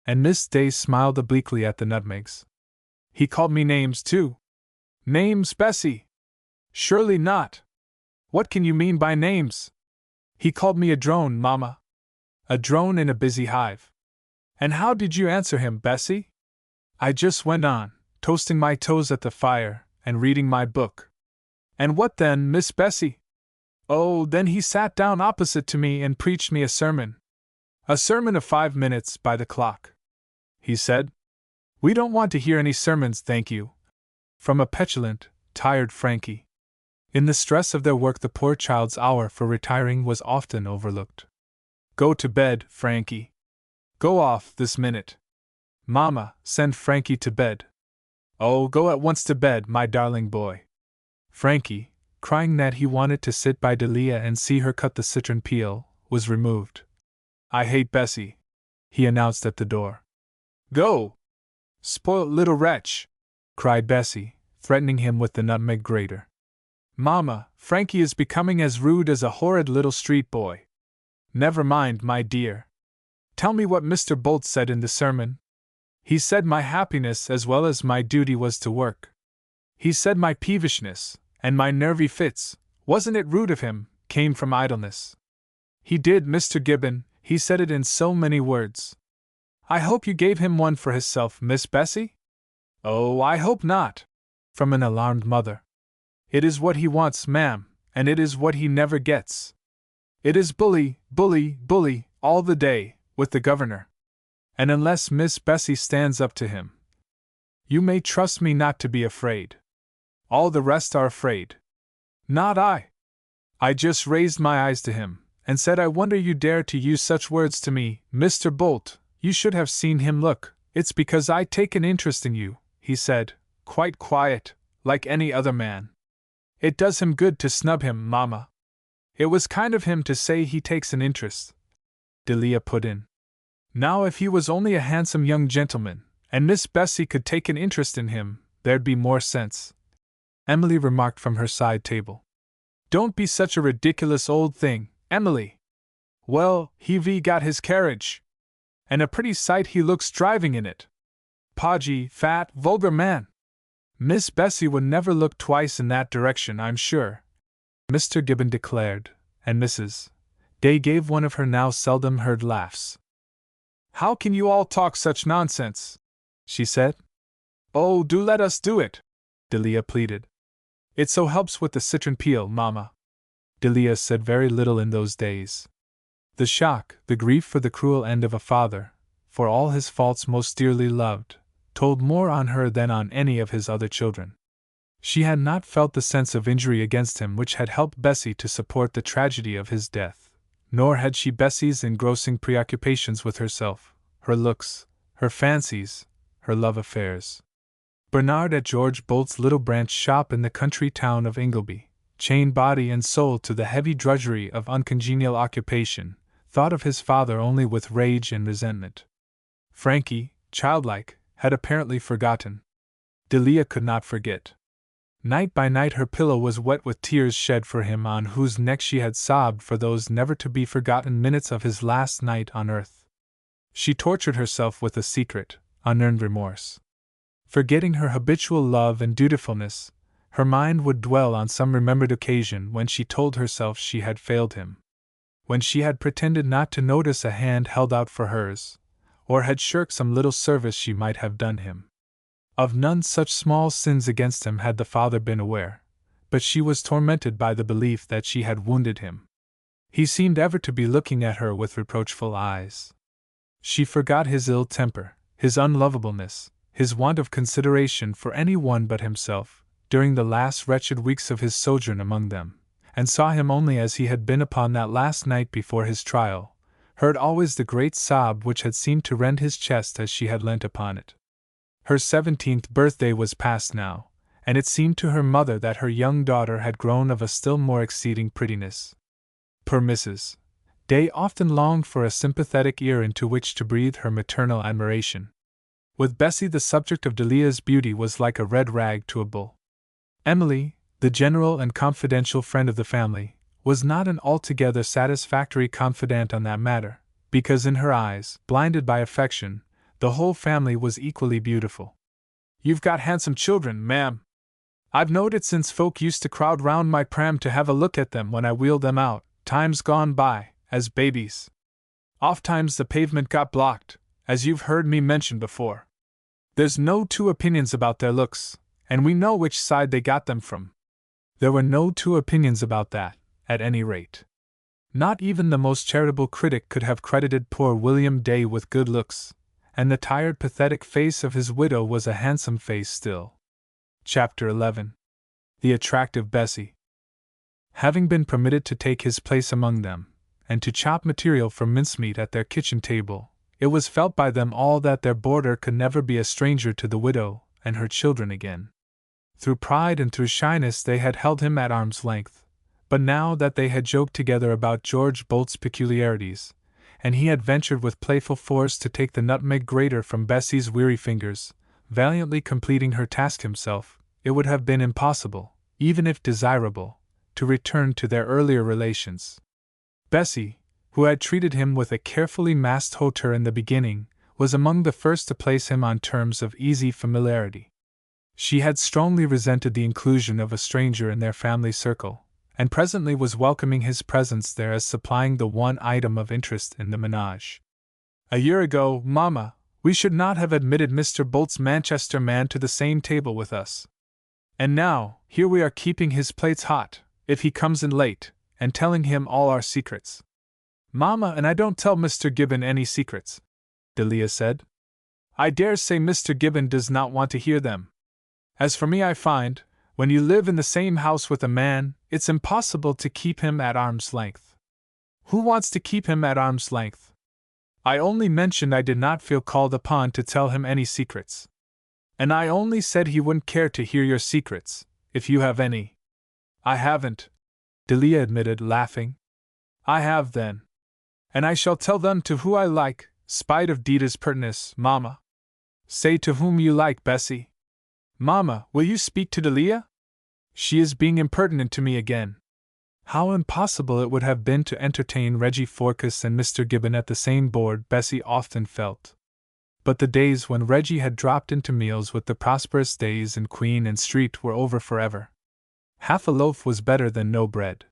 And Miss Day smiled obliquely at the nutmegs. "He called me names, too." "Names, Bessie? Surely not. What can you mean by names?" "He called me a drone, Mamma. A drone in a busy hive." "And how did you answer him, Bessie?" "I just went on, toasting my toes at the fire, and reading my book." "And what then, Miss Bessie?" "Oh, then he sat down opposite to me and preached me a sermon. A sermon of 5 minutes by the clock. He said, 'We don't want to hear any sermons, thank you,' from a petulant, tired Frankie. In the stress of their work, the poor child's hour for retiring was often overlooked. 'Go to bed, Frankie. Go off this minute. Mamma, send Frankie to bed. Oh, go at once to bed, my darling boy.' Frankie, crying that he wanted to sit by Delia and see her cut the citron peel, was removed. 'I hate Bessie,' he announced at the door. 'Go! Spoilt little wretch!' cried Bessie, threatening him with the nutmeg grater. 'Mamma, Frankie is becoming as rude as a horrid little street boy.' 'Never mind, my dear. Tell me what Mr. Bolt said in the sermon.' 'He said my happiness as well as my duty was to work. He said my peevishness, and my nervy fits, wasn't it rude of him, came from idleness. He did, Mr. Gibbon, he said it in so many words. I hope you gave him one for hisself, Miss Bessie?' 'Oh, I hope not,' from an alarmed mother. 'It is what he wants, ma'am, and it is what he never gets. It is bully, bully, bully, all the day, with the governor. And unless Miss Bessie stands up to him, you may trust me not to be afraid. All the rest are afraid. Not I. I just raised my eyes to him, and said, I wonder you dare to use such words to me, Mr. Bolt. You should have seen him look. It's because I take an interest in you, he said, quite quiet, like any other man. It does him good to snub him, Mamma.' 'It was kind of him to say he takes an interest,' Delia put in. 'Now if he was only a handsome young gentleman, and Miss Bessie could take an interest in him, there'd be more sense,' Emily remarked from her side table. 'Don't be such a ridiculous old thing, Emily. Well, he've got his carriage. And a pretty sight he looks driving in it. Podgy, fat, vulgar man. Miss Bessie would never look twice in that direction, I'm sure,' Mr. Gibbon declared, and Mrs. Day gave one of her now seldom heard laughs. 'How can you all talk such nonsense?' she said. 'Oh, do let us do it,' Delia pleaded. 'It so helps with the citron peel, Mamma.' Delia said very little in those days. The shock, the grief for the cruel end of a father, for all his faults most dearly loved, told more on her than on any of his other children. She had not felt the sense of injury against him which had helped Bessie to support the tragedy of his death, nor had she Bessie's engrossing preoccupations with herself, her looks, her fancies, her love affairs. Bernard at George Bolt's little branch shop in the country town of Ingleby, chained body and soul to the heavy drudgery of uncongenial occupation, thought of his father only with rage and resentment. Frankie, childlike, had apparently forgotten. Delia could not forget. Night by night her pillow was wet with tears shed for him, on whose neck she had sobbed for those never-to-be-forgotten minutes of his last night on earth. She tortured herself with a secret, unearned remorse. Forgetting her habitual love and dutifulness, her mind would dwell on some remembered occasion when she told herself she had failed him. When she had pretended not to notice a hand held out for hers, or had shirked some little service she might have done him. Of none such small sins against him had the father been aware, but she was tormented by the belief that she had wounded him. He seemed ever to be looking at her with reproachful eyes. She forgot his ill temper, his unlovableness, his want of consideration for any one but himself, during the last wretched weeks of his sojourn among them, and saw him only as he had been upon that last night before his trial, heard always the great sob which had seemed to rend his chest as she had leant upon it. Her 17th birthday was past now, and it seemed to her mother that her young daughter had grown of a still more exceeding prettiness. Poor Mrs. Day often longed for a sympathetic ear into which to breathe her maternal admiration. With Bessie the subject of Delia's beauty was like a red rag to a bull. Emily, the general and confidential friend of the family, was not an altogether satisfactory confidant on that matter, because in her eyes, blinded by affection, the whole family was equally beautiful. "You've got handsome children, ma'am. I've knowed it since folk used to crowd round my pram to have a look at them when I wheeled them out, times gone by, as babies. Ofttimes the pavement got blocked, as you've heard me mention before. There's no two opinions about their looks, and we know which side they got them from." There were no two opinions about that, at any rate. Not even the most charitable critic could have credited poor William Day with good looks, and the tired, pathetic face of his widow was a handsome face still. Chapter 11. The attractive Bessie. Having been permitted to take his place among them, and to chop material for mincemeat at their kitchen table, it was felt by them all that their boarder could never be a stranger to the widow and her children again. Through pride and through shyness they had held him at arm's length, but now that they had joked together about George Bolt's peculiarities, and he had ventured with playful force to take the nutmeg grater from Bessie's weary fingers, valiantly completing her task himself, it would have been impossible, even if desirable, to return to their earlier relations. Bessie, who had treated him with a carefully masked hauteur in the beginning, was among the first to place him on terms of easy familiarity. She had strongly resented the inclusion of a stranger in their family circle, and presently was welcoming his presence there as supplying the one item of interest in the menage. "A year ago, Mamma, we should not have admitted Mr. Bolt's Manchester man to the same table with us. And now, here we are keeping his plates hot, if he comes in late, and telling him all our secrets." "Mamma and I don't tell Mr. Gibbon any secrets," Delia said. "I dare say Mr. Gibbon does not want to hear them. As for me, I find, when you live in the same house with a man, it's impossible to keep him at arm's length." "Who wants to keep him at arm's length?" "I only mentioned I did not feel called upon to tell him any secrets. And I only said he wouldn't care to hear your secrets, if you have any." "I haven't," Delia admitted, laughing. "I have, then. And I shall tell them to who I like, spite of Dita's pertness, Mamma." "Say to whom you like, Bessie." "Mamma, will you speak to Delia? She is being impertinent to me again." How impossible it would have been to entertain Reggie Forkes and Mr. Gibbon at the same board, Bessie often felt. But the days when Reggie had dropped into meals with the prosperous Days in Queen and Street were over forever. Half a loaf was better than no bread.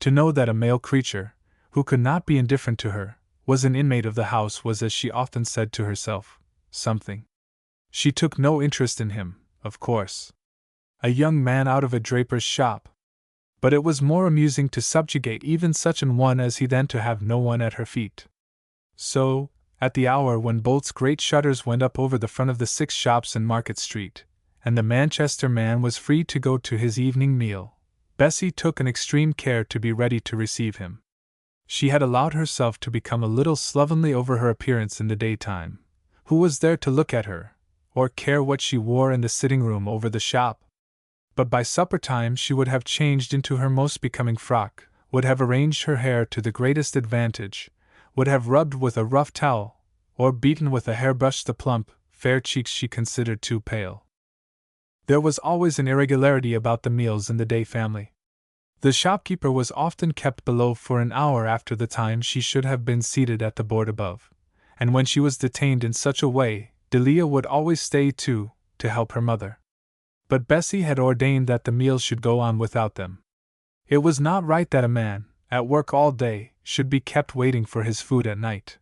To know that a male creature, who could not be indifferent to her, was an inmate of the house was, as she often said to herself, something. She took no interest in him, of course. A young man out of a draper's shop. But it was more amusing to subjugate even such an one as he than to have no one at her feet. So, at the hour when Bolt's great shutters went up over the front of the 6 shops in Market Street, and the Manchester man was free to go to his evening meal, Bessie took an extreme care to be ready to receive him. She had allowed herself to become a little slovenly over her appearance in the daytime. Who was there to look at her, or care what she wore in the sitting-room over the shop? But by supper-time she would have changed into her most becoming frock, would have arranged her hair to the greatest advantage, would have rubbed with a rough towel, or beaten with a hairbrush the plump, fair cheeks she considered too pale. There was always an irregularity about the meals in the Day family. The shopkeeper was often kept below for an hour after the time she should have been seated at the board above, and when she was detained in such a way, Delia would always stay too, to help her mother. But Bessie had ordained that the meals should go on without them. It was not right that a man, at work all day, should be kept waiting for his food at night.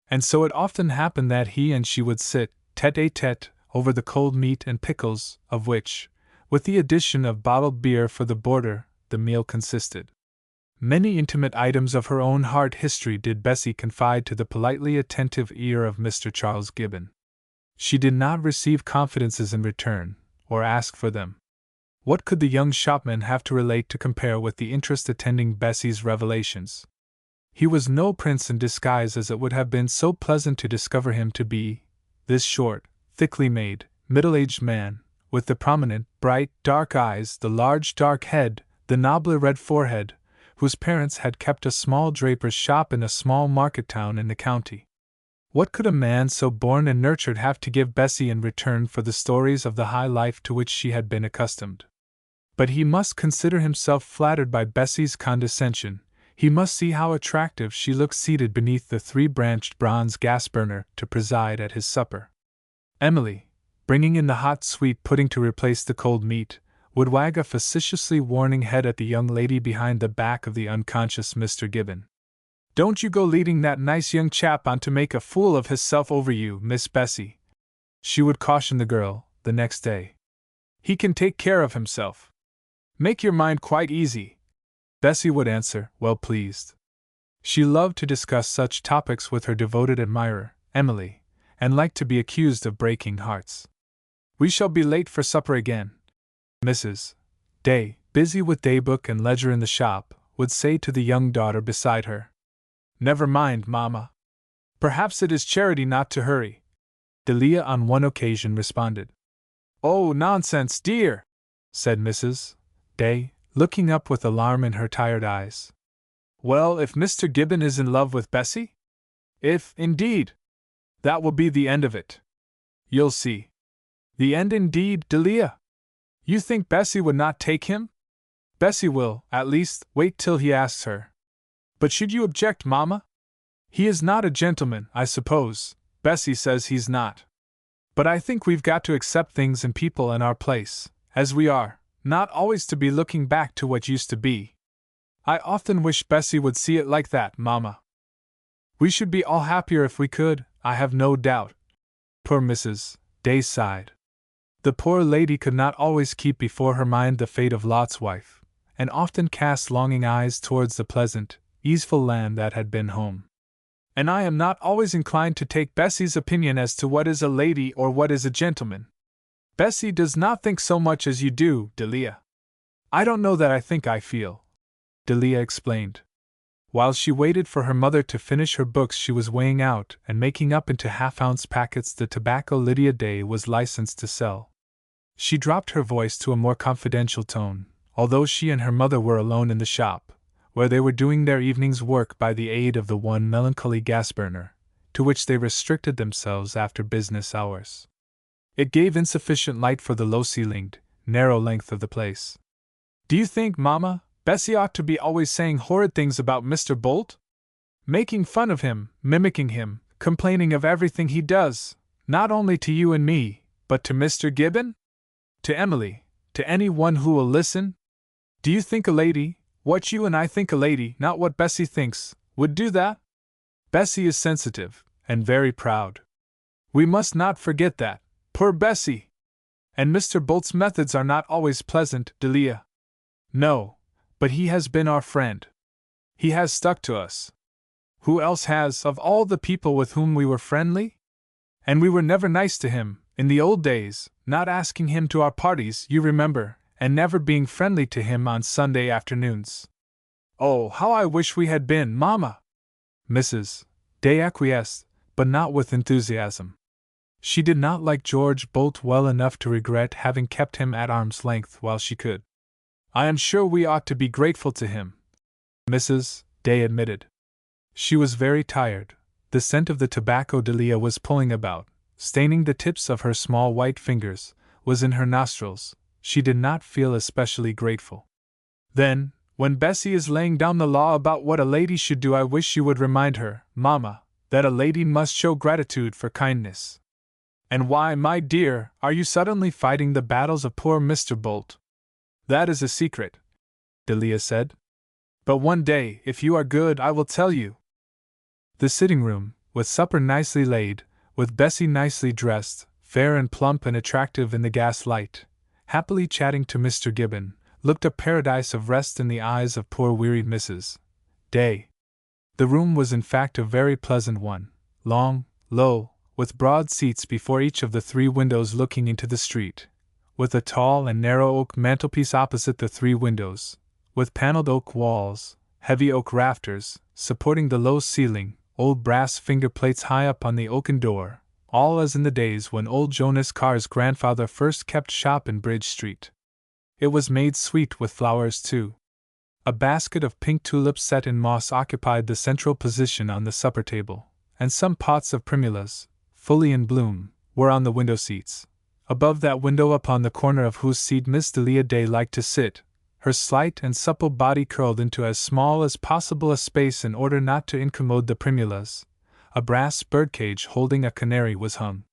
And so it often happened that he and she would sit, tête-à-tête, over the cold meat and pickles, of which, with the addition of bottled beer for the boarder, the meal consisted. Many intimate items of her own heart history did Bessie confide to the politely attentive ear of Mr. Charles Gibbon. She did not receive confidences in return, or ask for them. What could the young shopman have to relate to compare with the interest attending Bessie's revelations? He was no prince in disguise, as it would have been so pleasant to discover him to be, this short, thickly made, middle-aged man, with the prominent, bright, dark eyes, the large, dark head, the nobly red forehead, whose parents had kept a small draper's shop in a small market town in the county. What could a man so born and nurtured have to give Bessie in return for the stories of the high life to which she had been accustomed? But he must consider himself flattered by Bessie's condescension. He must see how attractive she looked seated beneath the three-branched bronze gas burner to preside at his supper. Emily, bringing in the hot sweet pudding to replace the cold meat, would wag a facetiously warning head at the young lady behind the back of the unconscious Mr. Gibbon. "Don't you go leading that nice young chap on to make a fool of hisself over you, Miss Bessie," she would caution the girl, the next day. "He can take care of himself. Make your mind quite easy," Bessie would answer, well pleased. She loved to discuss such topics with her devoted admirer, Emily, and liked to be accused of breaking hearts. "We shall be late for supper again," Mrs. Day, busy with daybook and ledger in the shop, would say to the young daughter beside her. "Never mind, Mamma. Perhaps it is charity not to hurry," Delia on one occasion responded. "Oh, nonsense, dear," said Mrs. Day, looking up with alarm in her tired eyes. "Well, if Mr. Gibbon is in love with Bessie? If, indeed! That will be the end of it. You'll see." "The end indeed, Delia? You think Bessie would not take him?" "Bessie will, at least, wait till he asks her." "But should you object, Mamma? He is not a gentleman, I suppose. Bessie says he's not. But I think we've got to accept things and people in our place, as we are, not always to be looking back to what used to be. I often wish Bessie would see it like that, Mamma. We should be all happier if we could, I have no doubt." Poor Mrs. Day sighed. The poor lady could not always keep before her mind the fate of Lot's wife, and often cast longing eyes towards the pleasant, easeful land that had been home. "And I am not always inclined to take Bessie's opinion as to what is a lady or what is a gentleman. Bessie does not think so much as you do, Delia." "I don't know that I think I feel," Delia explained. While she waited for her mother to finish her books, she was weighing out and making up into half-ounce packets the tobacco Lydia Day was licensed to sell. She dropped her voice to a more confidential tone, although she and her mother were alone in the shop, where they were doing their evening's work by the aid of the one melancholy gas burner, to which they restricted themselves after business hours. It gave insufficient light for the low-ceilinged, narrow length of the place. "Do you think, Mamma, Bessie ought to be always saying horrid things about Mr. Bolt? Making fun of him, mimicking him, complaining of everything he does, not only to you and me, but to Mr. Gibbon? To Emily, to any one who will listen? Do you think a lady, what you and I think a lady, not what Bessie thinks, would do that? Bessie is sensitive, and very proud. We must not forget that, poor Bessie! And Mr. Bolt's methods are not always pleasant, Delia. No, but he has been our friend. He has stuck to us. Who else has, of all the people with whom we were friendly? And we were never nice to him, in the old days, not asking him to our parties, you remember, and never being friendly to him on Sunday afternoons. Oh, how I wish we had been, Mamma!" Mrs. Day acquiesced, but not with enthusiasm. She did not like George Bolt well enough to regret having kept him at arm's length while she could. "I am sure we ought to be grateful to him," Mrs. Day admitted. She was very tired. The scent of the tobacco Delia was pulling about, staining the tips of her small white fingers, was in her nostrils. She did not feel especially grateful. "Then, when Bessie is laying down the law about what a lady should do, I wish you would remind her, Mamma, that a lady must show gratitude for kindness." "And why, my dear, are you suddenly fighting the battles of poor Mr. Bolt?" "That is a secret," Delia said. "But one day, if you are good, I will tell you." The sitting room, with supper nicely laid, with Bessie nicely dressed, fair and plump and attractive in the gas light, happily chatting to Mr. Gibbon, looked a paradise of rest in the eyes of poor wearied Mrs. Day. The room was in fact a very pleasant one, long, low, with broad seats before each of the three windows looking into the street, with a tall and narrow oak mantelpiece opposite the three windows, with paneled oak walls, heavy oak rafters, supporting the low ceiling, old brass finger plates high up on the oaken door, all as in the days when old Jonas Carr's grandfather first kept shop in Bridge Street. It was made sweet with flowers, too. A basket of pink tulips set in moss occupied the central position on the supper table, and some pots of primulas, fully in bloom, were on the window seats. above that window upon the corner of whose seat Miss Delia Day liked to sit, her slight and supple body curled into as small as possible a space in order not to incommode the primulas, a brass birdcage holding a canary was hung.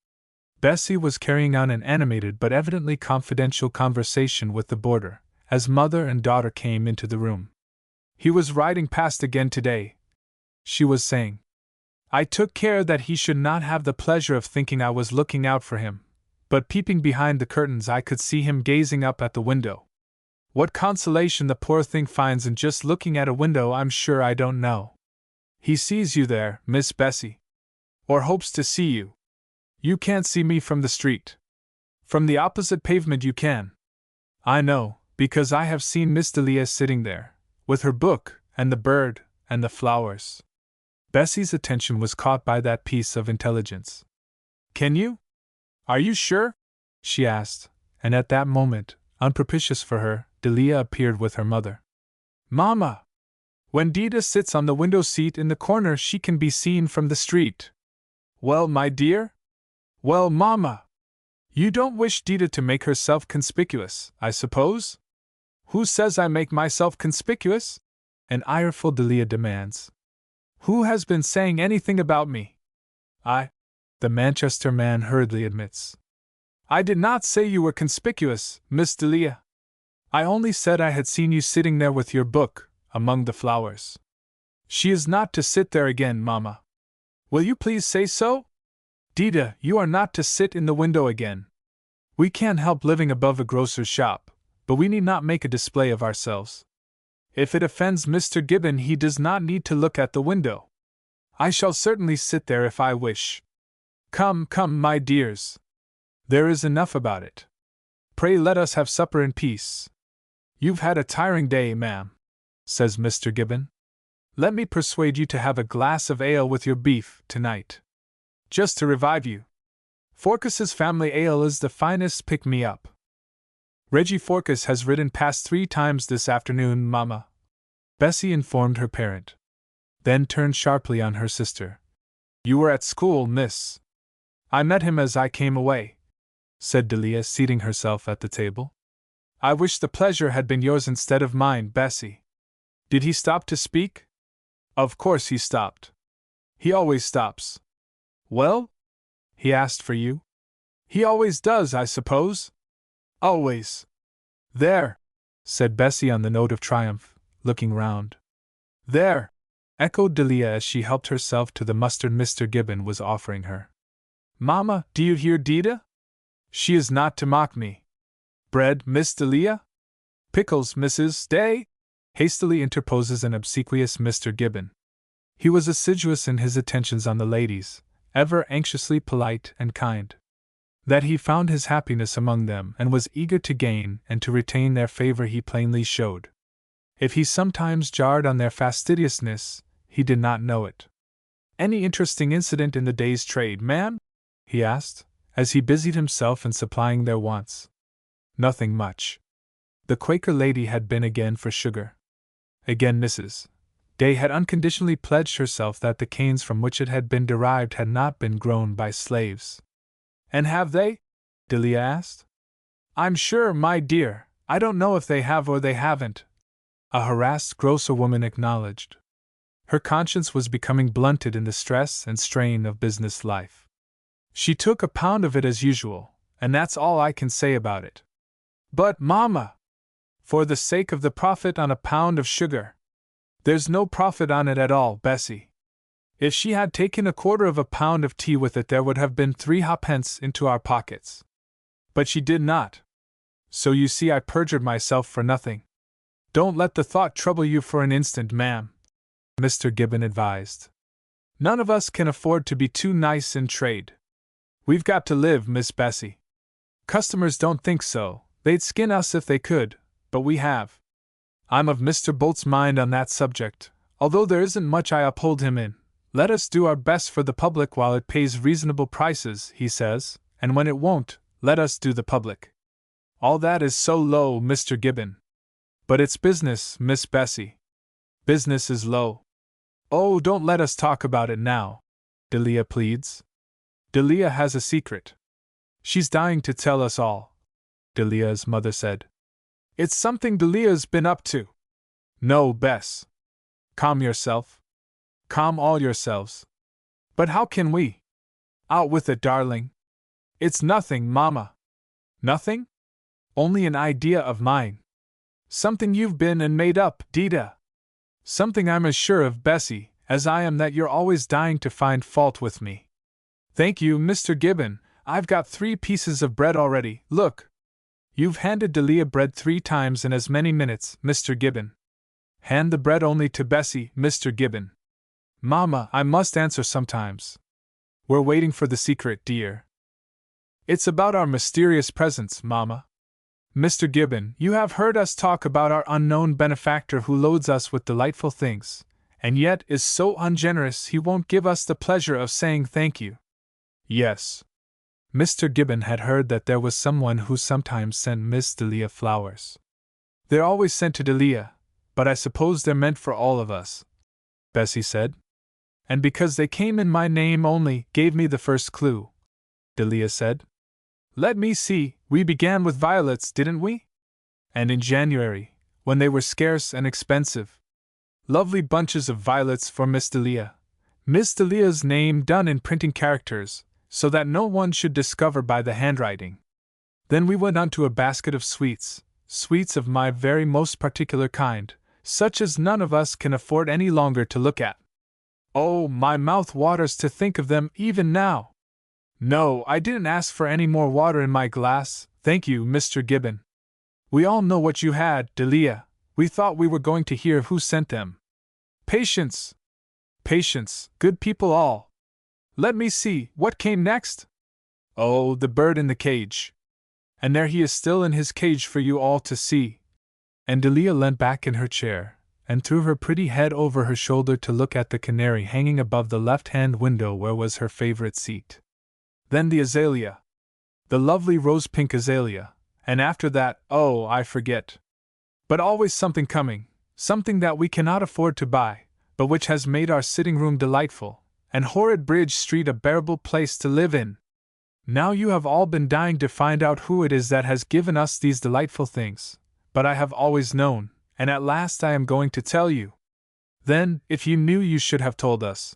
Bessie was carrying on an animated but evidently confidential conversation with the boarder, as mother and daughter came into the room. "He was riding past again today," she was saying. "I took care that he should not have the pleasure of thinking I was looking out for him, but peeping behind the curtains I could see him gazing up at the window. What consolation the poor thing finds in just looking at a window I'm sure I don't know. He sees you there, Miss Bessie. Or hopes to see you. You can't see me from the street. From the opposite pavement you can. I know, because I have seen Miss Delia sitting there, with her book, and the bird, and the flowers." Bessie's attention was caught by that piece of intelligence. "Can you? Are you sure?" she asked, and at that moment, unpropitious for her, Delia appeared with her mother. "Mamma! When Dida sits on the window seat in the corner she can be seen from the street." "Well, my dear?" "Well, Mamma! You don't wish Dida to make herself conspicuous, I suppose?" "Who says I make myself conspicuous?" an ireful Delia demands. "Who has been saying anything about me?" The Manchester man hurriedly admits. "I did not say you were conspicuous, Miss Delia. I only said I had seen you sitting there with your book, among the flowers." "She is not to sit there again, Mamma. Will you please say so? Dida, you are not to sit in the window again. We can't help living above a grocer's shop, but we need not make a display of ourselves. If it offends Mr. Gibbon he does not need to look at the window. I shall certainly sit there if I wish. Come, come, my dears. There is enough about it. Pray let us have supper in peace." "You've had a tiring day, ma'am," says Mr. Gibbon. "Let me persuade you to have a glass of ale with your beef, tonight. Just to revive you. Forcas's family ale is the finest pick-me-up. Reggie Forcas has ridden past 3 times this afternoon, Mamma," Bessie informed her parent. Then turned sharply on her sister. "You were at school, miss." "I met him as I came away," said Delia, seating herself at the table. "I wish the pleasure had been yours instead of mine, Bessie." "Did he stop to speak?" "Of course he stopped. He always stops." "Well?" "He asked for you." "He always does, I suppose?" "Always." "There!" said Bessie on the note of triumph, looking round. "There!" echoed Delia as she helped herself to the mustard Mr. Gibbon was offering her. "Mamma, do you hear Dida? She is not to mock me." "Bread, Miss Delia?" "Pickles, Mrs. Day?" hastily interposes an obsequious Mr. Gibbon. He was assiduous in his attentions on the ladies, ever anxiously polite and kind. That he found his happiness among them and was eager to gain and to retain their favor he plainly showed. If he sometimes jarred on their fastidiousness, he did not know it. "Any interesting incident in the day's trade, ma'am?" he asked, as he busied himself in supplying their wants. "Nothing much." The Quaker lady had been again for sugar. Again Mrs. Day had unconditionally pledged herself that the canes from which it had been derived had not been grown by slaves. "And have they?" Delia asked. "I'm sure, my dear, I don't know if they have or they haven't," a harassed grocer woman acknowledged. Her conscience was becoming blunted in the stress and strain of business life. "She took a pound of it as usual, and that's all I can say about it." "But, Mamma, for the sake of the profit on a pound of sugar." "There's no profit on it at all, Bessie. If she had taken 1/4 of a pound of tea with it there would have been 3 ha'pence into our pockets. But she did not. So you see I perjured myself for nothing." "Don't let the thought trouble you for an instant, ma'am," Mr. Gibbon advised. "None of us can afford to be too nice in trade. We've got to live, Miss Bessie. Customers don't think so, they'd skin us if they could, but we have. I'm of Mr. Bolt's mind on that subject, although there isn't much I uphold him in. Let us do our best for the public while it pays reasonable prices, he says, and when it won't, let us do the public. All that is so low, Mr. Gibbon. But it's business, Miss Bessie. Business is low." "Oh, don't let us talk about it now," Delia pleads. "Delia has a secret." She's dying to tell us all, Delia's mother said. It's something Delia's been up to. No, Bess. Calm yourself. Calm all yourselves. But how can we? Out with it, darling. It's nothing, Mama. Nothing? Only an idea of mine. Something you've been and made up, Dita. Something I'm as sure of, Bessie, as I am that you're always dying to find fault with me. Thank you, Mr. Gibbon. I've got 3 pieces of bread already. Look. You've handed Delia bread 3 times in as many minutes, Mr. Gibbon. Hand the bread only to Bessie, Mr. Gibbon. Mama, I must answer sometimes. We're waiting for the secret, dear. It's about our mysterious presence, Mama. Mr. Gibbon, you have heard us talk about our unknown benefactor who loads us with delightful things, and yet is so ungenerous he won't give us the pleasure of saying thank you. Yes. Mr. Gibbon had heard that there was someone who sometimes sent Miss Delia flowers. They're always sent to Delia, but I suppose they're meant for all of us, Bessie said. And because they came in my name only, gave me the first clue, Delia said. Let me see, we began with violets, didn't we? And in January, when they were scarce and expensive. Lovely bunches of violets for Miss Delia. Miss Delia's name done in printing characters, so that no one should discover by the handwriting. Then we went on to a basket of sweets, sweets of my very most particular kind, such as none of us can afford any longer to look at. Oh, my mouth waters to think of them even now. No, I didn't ask for any more water in my glass, thank you, Mr. Gibbon. We all know what you had, Delia. We thought we were going to hear who sent them. Patience! Patience, good people all. Let me see, what came next? Oh, the bird in the cage. And there he is still in his cage for you all to see. And Delia leant back in her chair, and threw her pretty head over her shoulder to look at the canary hanging above the left-hand window where was her favorite seat. Then the azalea. The lovely rose-pink azalea, and after that, oh, I forget. But always something coming, something that we cannot afford to buy, but which has made our sitting-room delightful, and horrid Bridge Street a bearable place to live in. Now you have all been dying to find out who it is that has given us these delightful things, but I have always known, and at last I am going to tell you. Then, if you knew, you should have told us.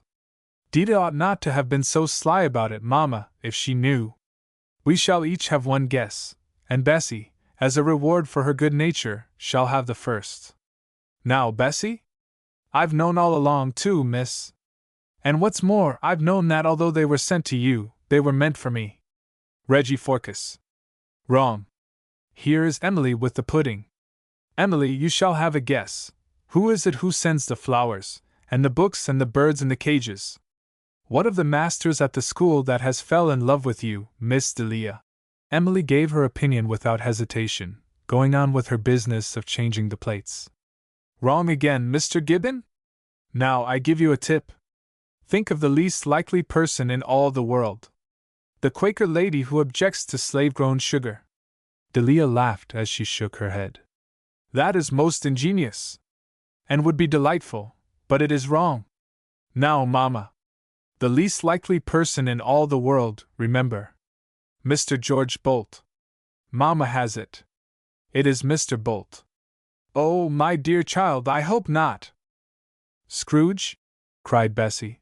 Dita ought not to have been so sly about it, Mama, if she knew. We shall each have one guess, and Bessie, as a reward for her good nature, shall have the first. Now, Bessie? I've known all along, too, miss. And what's more, I've known that although they were sent to you, they were meant for me. Reggie Forcas. Wrong. Here is Emily with the pudding. Emily, you shall have a guess. Who is it who sends the flowers, and the books and the birds in the cages? What of the masters at the school that has fell in love with you, Miss Delia? Emily gave her opinion without hesitation, going on with her business of changing the plates. Wrong again, Mr. Gibbon? Now I give you a tip. Think of the least likely person in all the world. The Quaker lady who objects to slave-grown sugar. Delia laughed as she shook her head. That is most ingenious, and would be delightful, but it is wrong. Now, Mama. The least likely person in all the world, remember. Mr. George Bolt. Mama has it. It is Mr. Bolt. Oh, my dear child, I hope not. Scrooge? Cried Bessie.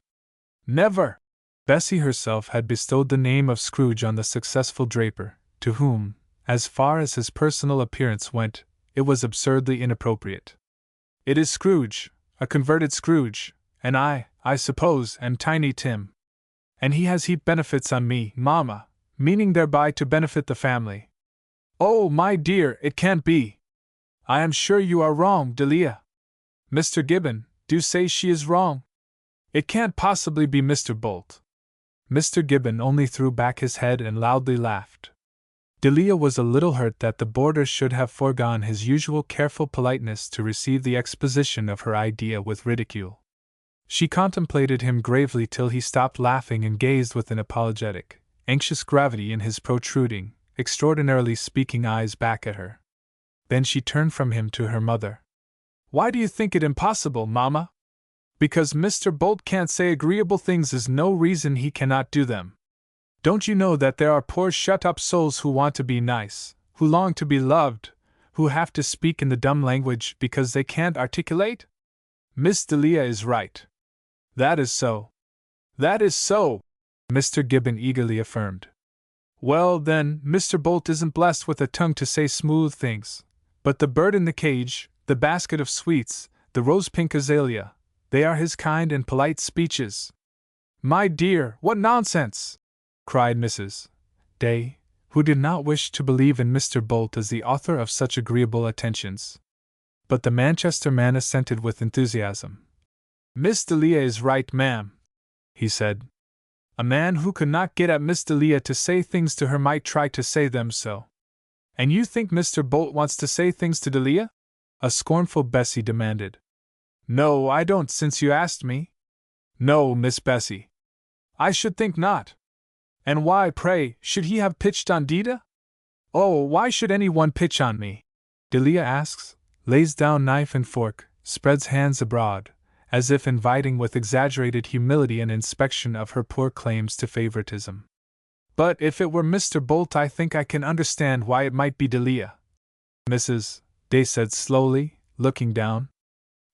Never! Bessie herself had bestowed the name of Scrooge on the successful draper, to whom, as far as his personal appearance went, it was absurdly inappropriate. It is Scrooge, a converted Scrooge, and I suppose, am Tiny Tim. And he has heaped benefits on me, Mama, meaning thereby to benefit the family. Oh, my dear, it can't be. I am sure you are wrong, Delia. Mr. Gibbon, do say she is wrong. It can't possibly be Mr. Bolt. Mr. Gibbon only threw back his head and loudly laughed. Delia was a little hurt that the boarder should have foregone his usual careful politeness to receive the exposition of her idea with ridicule. She contemplated him gravely till he stopped laughing and gazed with an apologetic, anxious gravity in his protruding, extraordinarily speaking eyes back at her. Then she turned from him to her mother. Why do you think it impossible, Mama? Because Mr. Bolt can't say agreeable things is no reason he cannot do them. Don't you know that there are poor shut-up souls who want to be nice, who long to be loved, who have to speak in the dumb language because they can't articulate? Miss Delia is right. That is so. That is so, Mr. Gibbon eagerly affirmed. Well, then, Mr. Bolt isn't blessed with a tongue to say smooth things, but the bird in the cage, the basket of sweets, the rose-pink azalea, they are his kind and polite speeches. My dear, what nonsense! Cried Mrs. Day, who did not wish to believe in Mr. Bolt as the author of such agreeable attentions. But the Manchester man assented with enthusiasm. Miss Delia is right, ma'am, he said. A man who could not get at Miss Delia to say things to her might try to say them so. And you think Mr. Bolt wants to say things to Delia? A scornful Bessie demanded. No, I don't, since you asked me. No, Miss Bessie. I should think not. And why, pray, should he have pitched on Dita? Oh, why should any one pitch on me? Delia asks, lays down knife and fork, spreads hands abroad, as if inviting with exaggerated humility an inspection of her poor claims to favoritism. But if it were Mr. Bolt, I think I can understand why it might be Delia, Mrs. Day said slowly, looking down.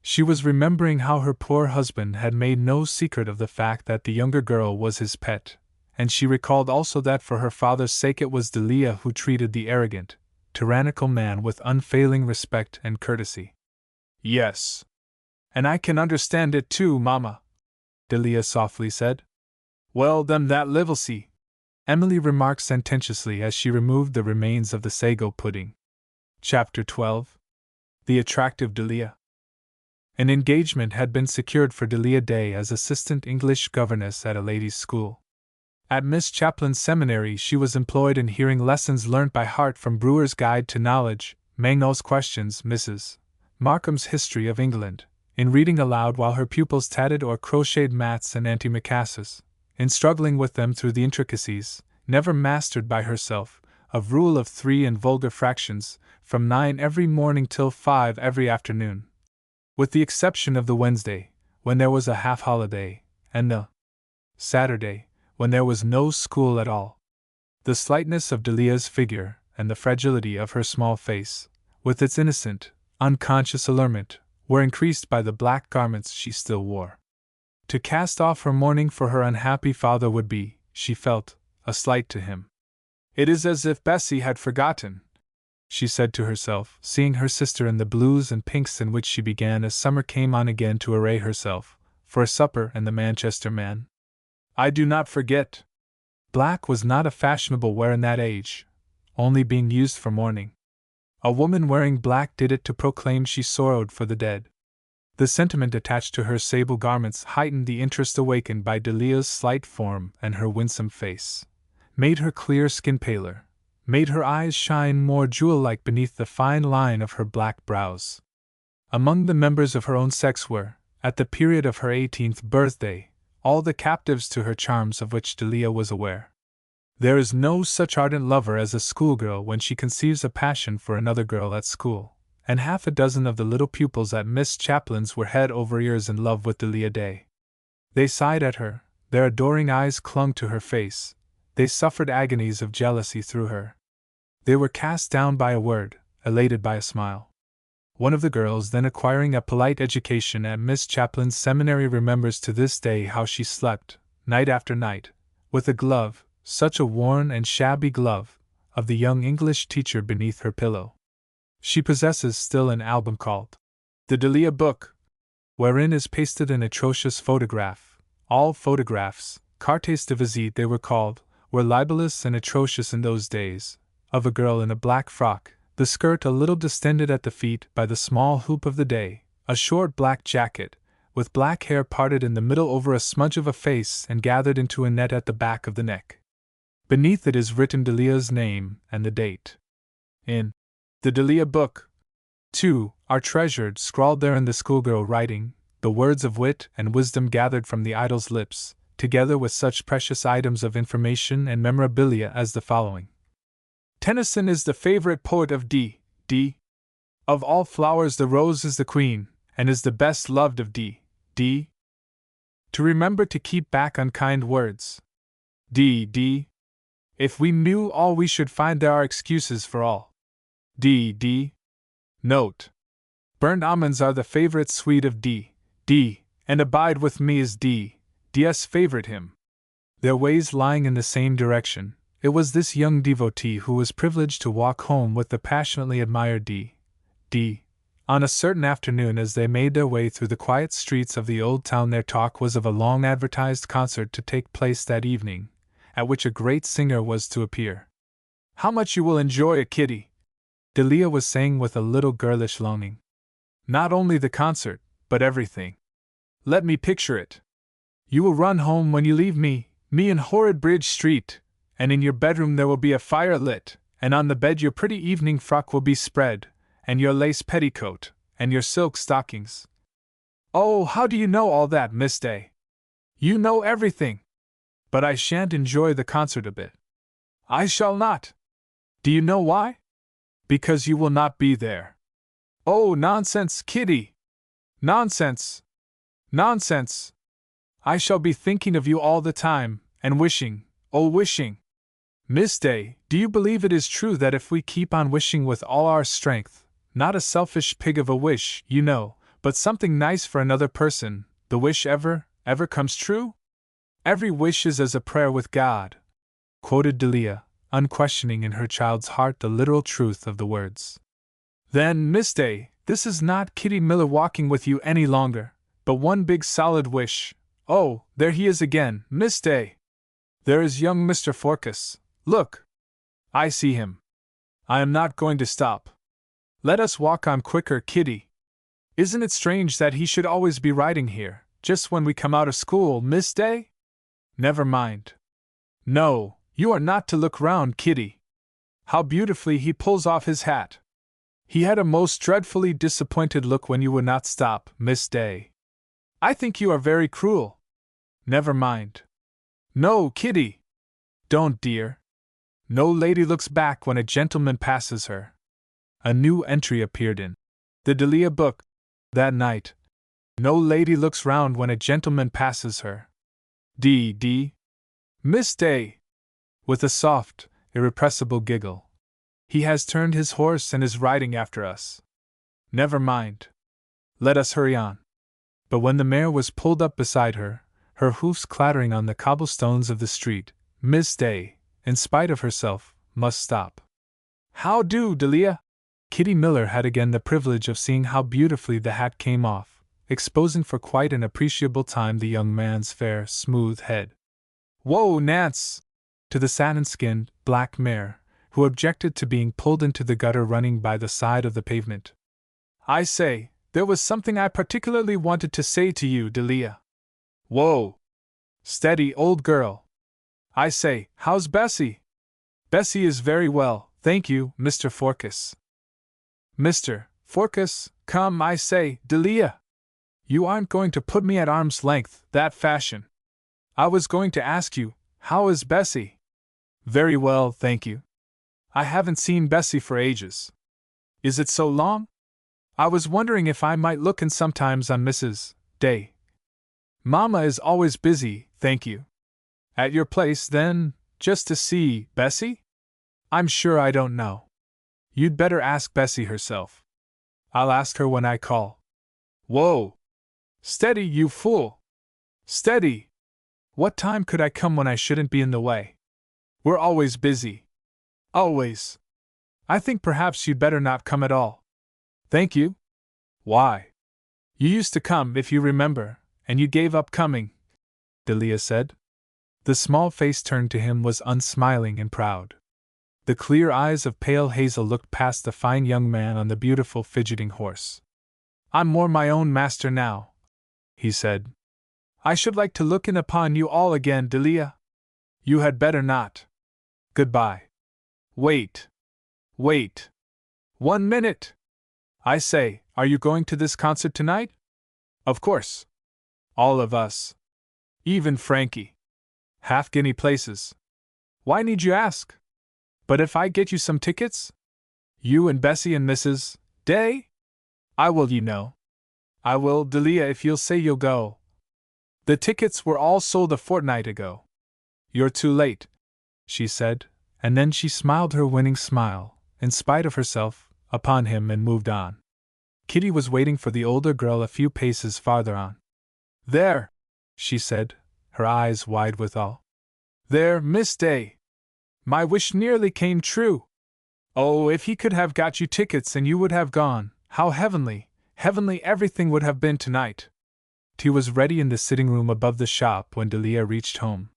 She was remembering how her poor husband had made no secret of the fact that the younger girl was his pet, and she recalled also that for her father's sake it was Delia who treated the arrogant, tyrannical man with unfailing respect and courtesy. Yes. And I can understand it too, Mamma, Delia softly said. Well, then that live'll see, Emily remarked sententiously as she removed the remains of the sago pudding. Chapter 12. The Attractive Delia. An engagement had been secured for Delia Day as assistant English governess at a ladies' school. At Miss Chaplin's seminary she was employed in hearing lessons learnt by heart from Brewer's Guide to Knowledge, Mangnall's Questions, Mrs. Markham's History of England, in reading aloud while her pupils tatted or crocheted mats and antimacassars, in struggling with them through the intricacies, never mastered by herself, of rule of 3 and vulgar fractions, from 9 every morning till 5 every afternoon. With the exception of the Wednesday, when there was a half-holiday, and the Saturday, when there was no school at all. The slightness of Delia's figure, and the fragility of her small face, with its innocent, unconscious allurement, were increased by the black garments she still wore. To cast off her mourning for her unhappy father would be, she felt, a slight to him. It is as if Bessie had forgotten, she said to herself, seeing her sister in the blues and pinks in which she began as summer came on again to array herself, for a supper and the Manchester man. I do not forget. Black was not a fashionable wear in that age, only being used for mourning. A woman wearing black did it to proclaim she sorrowed for the dead. The sentiment attached to her sable garments heightened the interest awakened by Delia's slight form and her winsome face, made her clear skin paler, made her eyes shine more jewel-like beneath the fine line of her black brows. Among the members of her own sex were, at the period of her 18th birthday, all the captives to her charms of which Delia was aware. There is no such ardent lover as a schoolgirl when she conceives a passion for another girl at school, and half a dozen of the little pupils at Miss Chaplin's were head over ears in love with Delia Day. They sighed at her, their adoring eyes clung to her face, they suffered agonies of jealousy through her. They were cast down by a word, elated by a smile. One of the girls then acquiring a polite education at Miss Chaplin's seminary remembers to this day how she slept, night after night, with a glove, such a worn and shabby glove, of the young English teacher beneath her pillow. She possesses still an album called The Delia Book, wherein is pasted an atrocious photograph. All photographs, cartes de visite they were called, were libelous and atrocious in those days, of a girl in a black frock, the skirt a little distended at the feet by the small hoop of the day, a short black jacket, with black hair parted in the middle over a smudge of a face and gathered into a net at the back of the neck. Beneath it is written Delia's name and the date. In the Delia Book, too, are treasured, scrawled there in the schoolgirl writing, the words of wit and wisdom gathered from the idol's lips, together with such precious items of information and memorabilia as the following. Tennyson is the favorite poet of D. Of all flowers the rose is the queen, and is the best loved of D. To remember to keep back unkind words. D. If we knew all, we should find there are excuses for all. D. Note. Burned almonds are the favorite sweet of D, and abide with me is D's favorite hymn. Their ways lying in the same direction, it was this young devotee who was privileged to walk home with the passionately admired D. On a certain afternoon, as they made their way through the quiet streets of the old town, their talk was of a long advertised concert to take place that evening, at which a great singer was to appear. "How much you will enjoy it, Kitty," Delia was saying with a little girlish longing. "Not only the concert, but everything. Let me picture it. You will run home when you leave me in horrid Bridge Street, and in your bedroom there will be a fire lit, and on the bed your pretty evening frock will be spread, and your lace petticoat, and your silk stockings." "Oh, how do you know all that, Miss Day?" "You know everything." "But I shan't enjoy the concert a bit." "I shall not." "Do you know why?" "Because you will not be there." "Oh, nonsense, Kitty!" "Nonsense! Nonsense! I shall be thinking of you all the time, and wishing, oh wishing. Miss Day, do you believe it is true that if we keep on wishing with all our strength, not a selfish pig of a wish, you know, but something nice for another person, the wish ever comes true?" "Every wish is as a prayer with God," quoted Delia, unquestioning in her child's heart the literal truth of the words. "Then, Miss Day, this is not Kitty Miller walking with you any longer, but one big solid wish. Oh, there he is again, Miss Day! There is young Mr. Forcas. Look! I see him. I am not going to stop. Let us walk on quicker, Kitty. Isn't it strange that he should always be riding here, just when we come out of school, Miss Day? Never mind. No, you are not to look round, Kitty. How beautifully he pulls off his hat! He had a most dreadfully disappointed look when you would not stop, Miss Day. I think you are very cruel. Never mind. No, Kitty! Don't, dear. No lady looks back when a gentleman passes her." A new entry appeared in the Delia book that night. No lady looks round when a gentleman passes her. D. Miss Day! With a soft, irrepressible giggle. "He has turned his horse and is riding after us. Never mind. Let us hurry on." But when the mare was pulled up beside her, her hoofs clattering on the cobblestones of the street, Miss Day, in spite of herself, must stop. "How do, Delia?" Kitty Miller had again the privilege of seeing how beautifully the hat came off, exposing for quite an appreciable time the young man's fair, smooth head. "Whoa, Nance!" to the satin-skinned, black mare, who objected to being pulled into the gutter running by the side of the pavement. "I say, there was something I particularly wanted to say to you, Delia." "Whoa! Steady, old girl. I say, how's Bessie?" "Bessie is very well, thank you, Mr. Forcas." "Mr. Forcas, come, I say, Delia! You aren't going to put me at arm's length, that fashion. I was going to ask you, how is Bessie?" "Very well, thank you. I haven't seen Bessie for ages." "Is it so long? I was wondering if I might look in sometimes on Mrs. Day." "Mamma is always busy, thank you." "At your place, then, just to see Bessie?" "I'm sure I don't know. You'd better ask Bessie herself." "I'll ask her when I call." "Whoa! Steady, you fool! Steady! What time could I come when I shouldn't be in the way? We're always busy. Always. I think perhaps you'd better not come at all." "Thank you." "Why? You used to come, if you remember, and you gave up coming," Delia said. The small face turned to him was unsmiling and proud. The clear eyes of pale hazel looked past the fine young man on the beautiful fidgeting horse. "I'm more my own master now," he said. "I should like to look in upon you all again, Delia." "You had better not. Goodbye." "Wait. Wait. 1 minute! I say, are you going to this concert tonight?" "Of course. All of us. Even Frankie. Half-guinea places. Why need you ask?" "But if I get you some tickets? You and Bessie and Mrs. Day?" "I will, you know. I will, Delia, if you'll say you'll go." "The tickets were all sold a fortnight ago." "You're too late," she said, and then she smiled her winning smile, in spite of herself, upon him and moved on. Kitty was waiting for the older girl a few paces farther on. "There!" she said, her eyes wide with awe. "There, Miss Day! My wish nearly came true! Oh, if he could have got you tickets and you would have gone, how heavenly, heavenly everything would have been tonight!" Tea was ready in the sitting room above the shop when Delia reached home.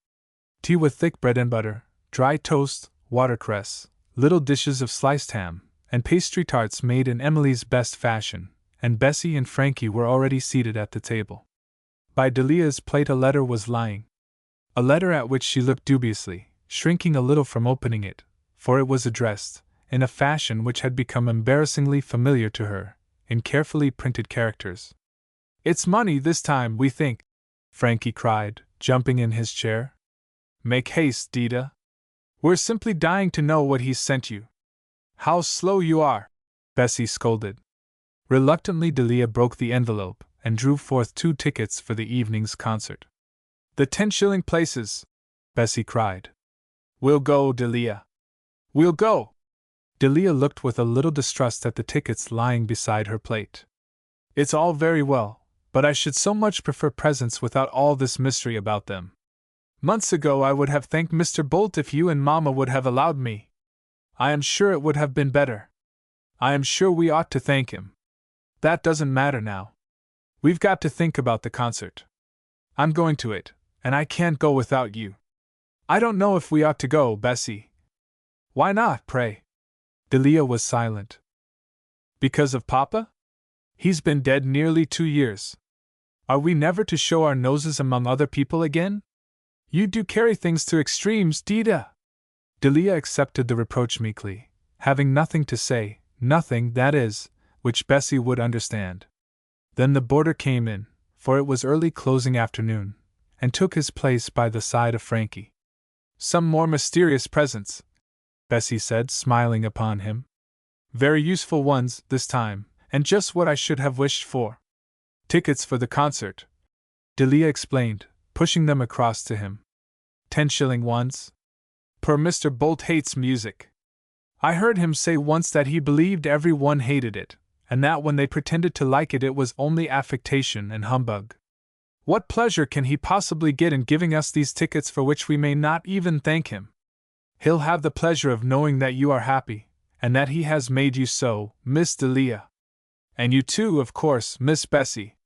Tea with thick bread and butter, dry toast, watercress, little dishes of sliced ham, and pastry tarts made in Emily's best fashion, and Bessie and Frankie were already seated at the table. By Delia's plate a letter was lying. A letter at which she looked dubiously, shrinking a little from opening it, for it was addressed, in a fashion which had become embarrassingly familiar to her, in carefully printed characters. "It's money this time, we think," Frankie cried, jumping in his chair. "Make haste, Dita. We're simply dying to know what he's sent you." "How slow you are!" Bessie scolded. Reluctantly Delia broke the envelope, and drew forth 2 tickets for the evening's concert. "The 10-shilling places!" Bessie cried. "We'll go, Delia. We'll go!" Delia looked with a little distrust at the tickets lying beside her plate. "It's all very well, but I should so much prefer presents without all this mystery about them. Months ago I would have thanked Mr. Bolt if you and Mamma would have allowed me. I am sure it would have been better. I am sure we ought to thank him. That doesn't matter now. We've got to think about the concert. I'm going to it, and I can't go without you. I don't know if we ought to go, Bessie." "Why not, pray?" Delia was silent. "Because of Papa? He's been dead nearly 2 years. Are we never to show our noses among other people again? You do carry things to extremes, Dita." Delia accepted the reproach meekly, having nothing to say, nothing, that is, which Bessie would understand. Then the boarder came in, for it was early closing afternoon, and took his place by the side of Frankie. "Some more mysterious presents," Bessie said, smiling upon him. "Very useful ones, this time, and just what I should have wished for. Tickets for the concert," Delia explained, pushing them across to him. 10-shilling ones. Poor Mr. Bolt hates music. I heard him say once that he believed every one hated it, and that when they pretended to like it was only affectation and humbug. What pleasure can he possibly get in giving us these tickets for which we may not even thank him? He'll have the pleasure of knowing that you are happy, and that he has made you so, Miss Delia. And you too, of course, Miss Bessie.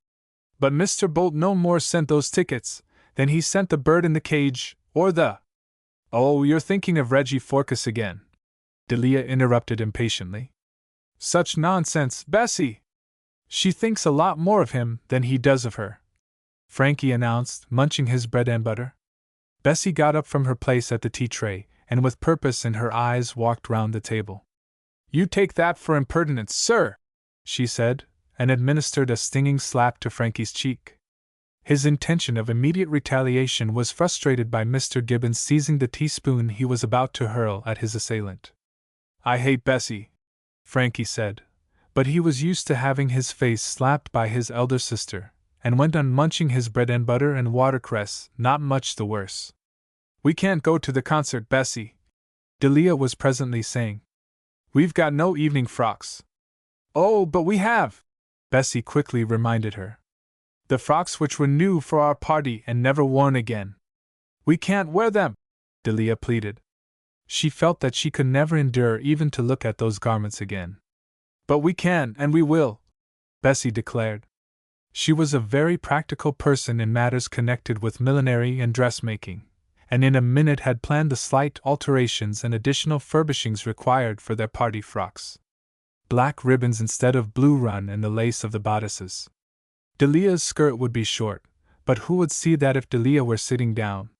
But Mr. Bolt no more sent those tickets than he sent the bird in the cage, or the— "Oh, you're thinking of Reggie Forkes again," Delia interrupted impatiently. "Such nonsense, Bessie! She thinks a lot more of him than he does of her," Frankie announced, munching his bread and butter. Bessie got up from her place at the tea tray, and with purpose in her eyes walked round the table. "You take that for impertinence, sir," she said, and administered a stinging slap to Frankie's cheek. His intention of immediate retaliation was frustrated by Mr. Gibbons seizing the teaspoon he was about to hurl at his assailant. "I hate Bessie," Frankie said, but he was used to having his face slapped by his elder sister, and went on munching his bread and butter and watercress, not much the worse. "We can't go to the concert, Bessie," Delia was presently saying. "We've got no evening frocks." "Oh, but we have," Bessie quickly reminded her. "The frocks which were new for our party and never worn again." "We can't wear them," Delia pleaded. She felt that she could never endure even to look at those garments again. "But we can, and we will," Bessie declared. She was a very practical person in matters connected with millinery and dressmaking, and in a minute had planned the slight alterations and additional furbishings required for their party frocks. Black ribbons instead of blue run in the lace of the bodices. Delia's skirt would be short, but who would see that if Delia were sitting down?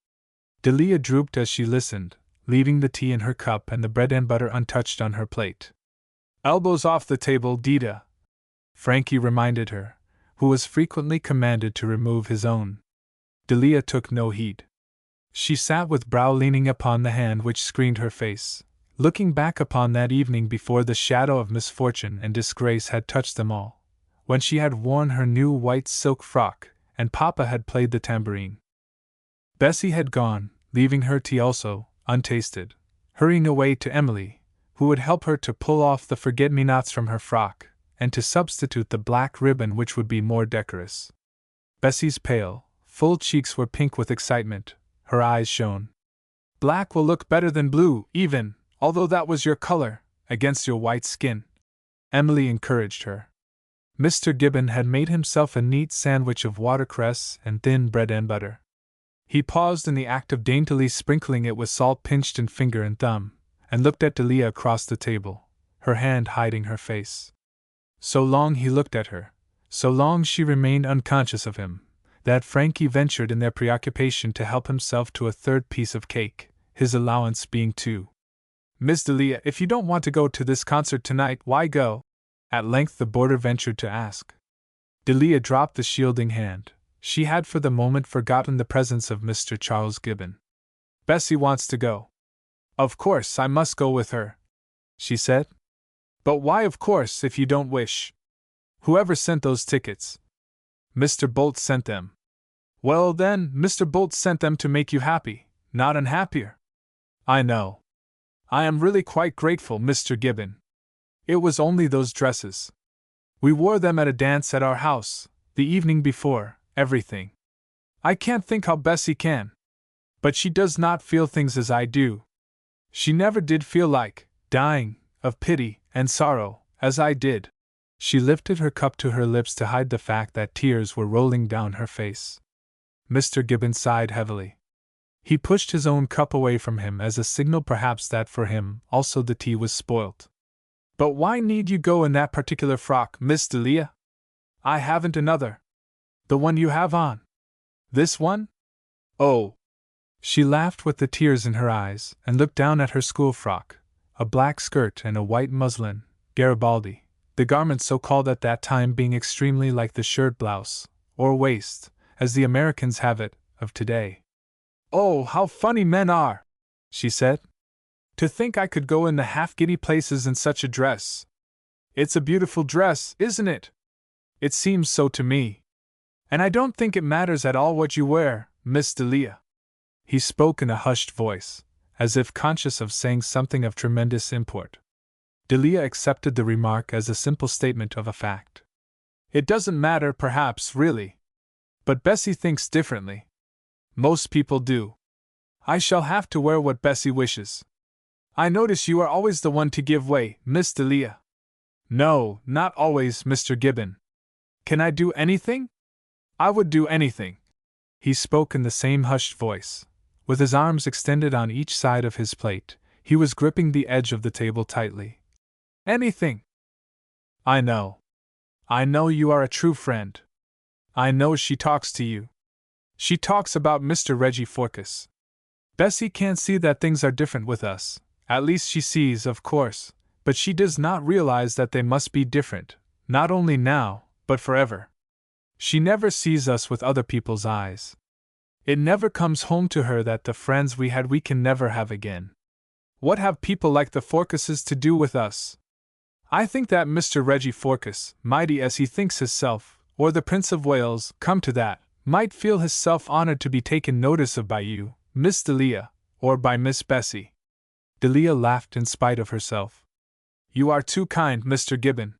Delia drooped as she listened, leaving the tea in her cup and the bread and butter untouched on her plate. "Elbows off the table, Dita," Frankie reminded her, who was frequently commanded to remove his own. Delia took no heed. She sat with brow leaning upon the hand which screened her face, looking back upon that evening before the shadow of misfortune and disgrace had touched them all, when she had worn her new white silk frock, and Papa had played the tambourine. Bessie had gone, leaving her tea also, untasted, hurrying away to Emily, who would help her to pull off the forget-me-nots from her frock, and to substitute the black ribbon which would be more decorous. Bessie's pale, full cheeks were pink with excitement, her eyes shone. Black will look better than blue, even, although that was your color, against your white skin, Emily encouraged her. Mr. Gibbon had made himself a neat sandwich of watercress and thin bread and butter. He paused in the act of daintily sprinkling it with salt pinched in finger and thumb, and looked at Delia across the table, her hand hiding her face. So long he looked at her, so long she remained unconscious of him, that Frankie ventured in their preoccupation to help himself to a third piece of cake, his allowance being 2. Miss Delia, if you don't want to go to this concert tonight, why go? At length the boarder ventured to ask. Delia dropped the shielding hand. She had for the moment forgotten the presence of Mr. Charles Gibbon. Bessie wants to go. Of course I must go with her, she said. But why of course if you don't wish? Whoever sent those tickets? Mr. Bolt sent them. Well then, Mr. Bolt sent them to make you happy, not unhappier. I know. I am really quite grateful, Mr. Gibbon. It was only those dresses. We wore them at a dance at our house, the evening before, everything. I can't think how Bessie can. But she does not feel things as I do. She never did feel like dying of pity and sorrow, as I did. She lifted her cup to her lips to hide the fact that tears were rolling down her face. Mr. Gibbon sighed heavily. He pushed his own cup away from him as a signal perhaps that for him also the tea was spoilt. But why need you go in that particular frock, Miss Delia? I haven't another. The one you have on. This one? Oh. She laughed with the tears in her eyes and looked down at her school frock, a black skirt and a white muslin, Garibaldi, the garment so called at that time being extremely like the shirt blouse, or waist, as the Americans have it, of today. Oh, how funny men are, she said. To think I could go in the half-giddy places in such a dress. It's a beautiful dress, isn't it? It seems so to me. And I don't think it matters at all what you wear, Miss Delia. He spoke in a hushed voice, as if conscious of saying something of tremendous import. Delia accepted the remark as a simple statement of a fact. It doesn't matter, perhaps, really. But Bessie thinks differently. Most people do. I shall have to wear what Bessie wishes. I notice you are always the one to give way, Miss Delia. No, not always, Mr. Gibbon. Can I do anything? I would do anything. He spoke in the same hushed voice. With his arms extended on each side of his plate, he was gripping the edge of the table tightly. Anything. I know. I know you are a true friend. I know she talks to you. She talks about Mr. Reggie Forkes. Bessie can't see that things are different with us. At least she sees, of course, but she does not realize that they must be different, not only now, but forever. She never sees us with other people's eyes. It never comes home to her that the friends we had we can never have again. What have people like the Forkeses to do with us? I think that Mr. Reggie Forkes, mighty as he thinks himself, or the Prince of Wales, come to that, might feel himself honored to be taken notice of by you, Miss Delia, or by Miss Bessie. Delia laughed in spite of herself. You are too kind, Mr. Gibbon.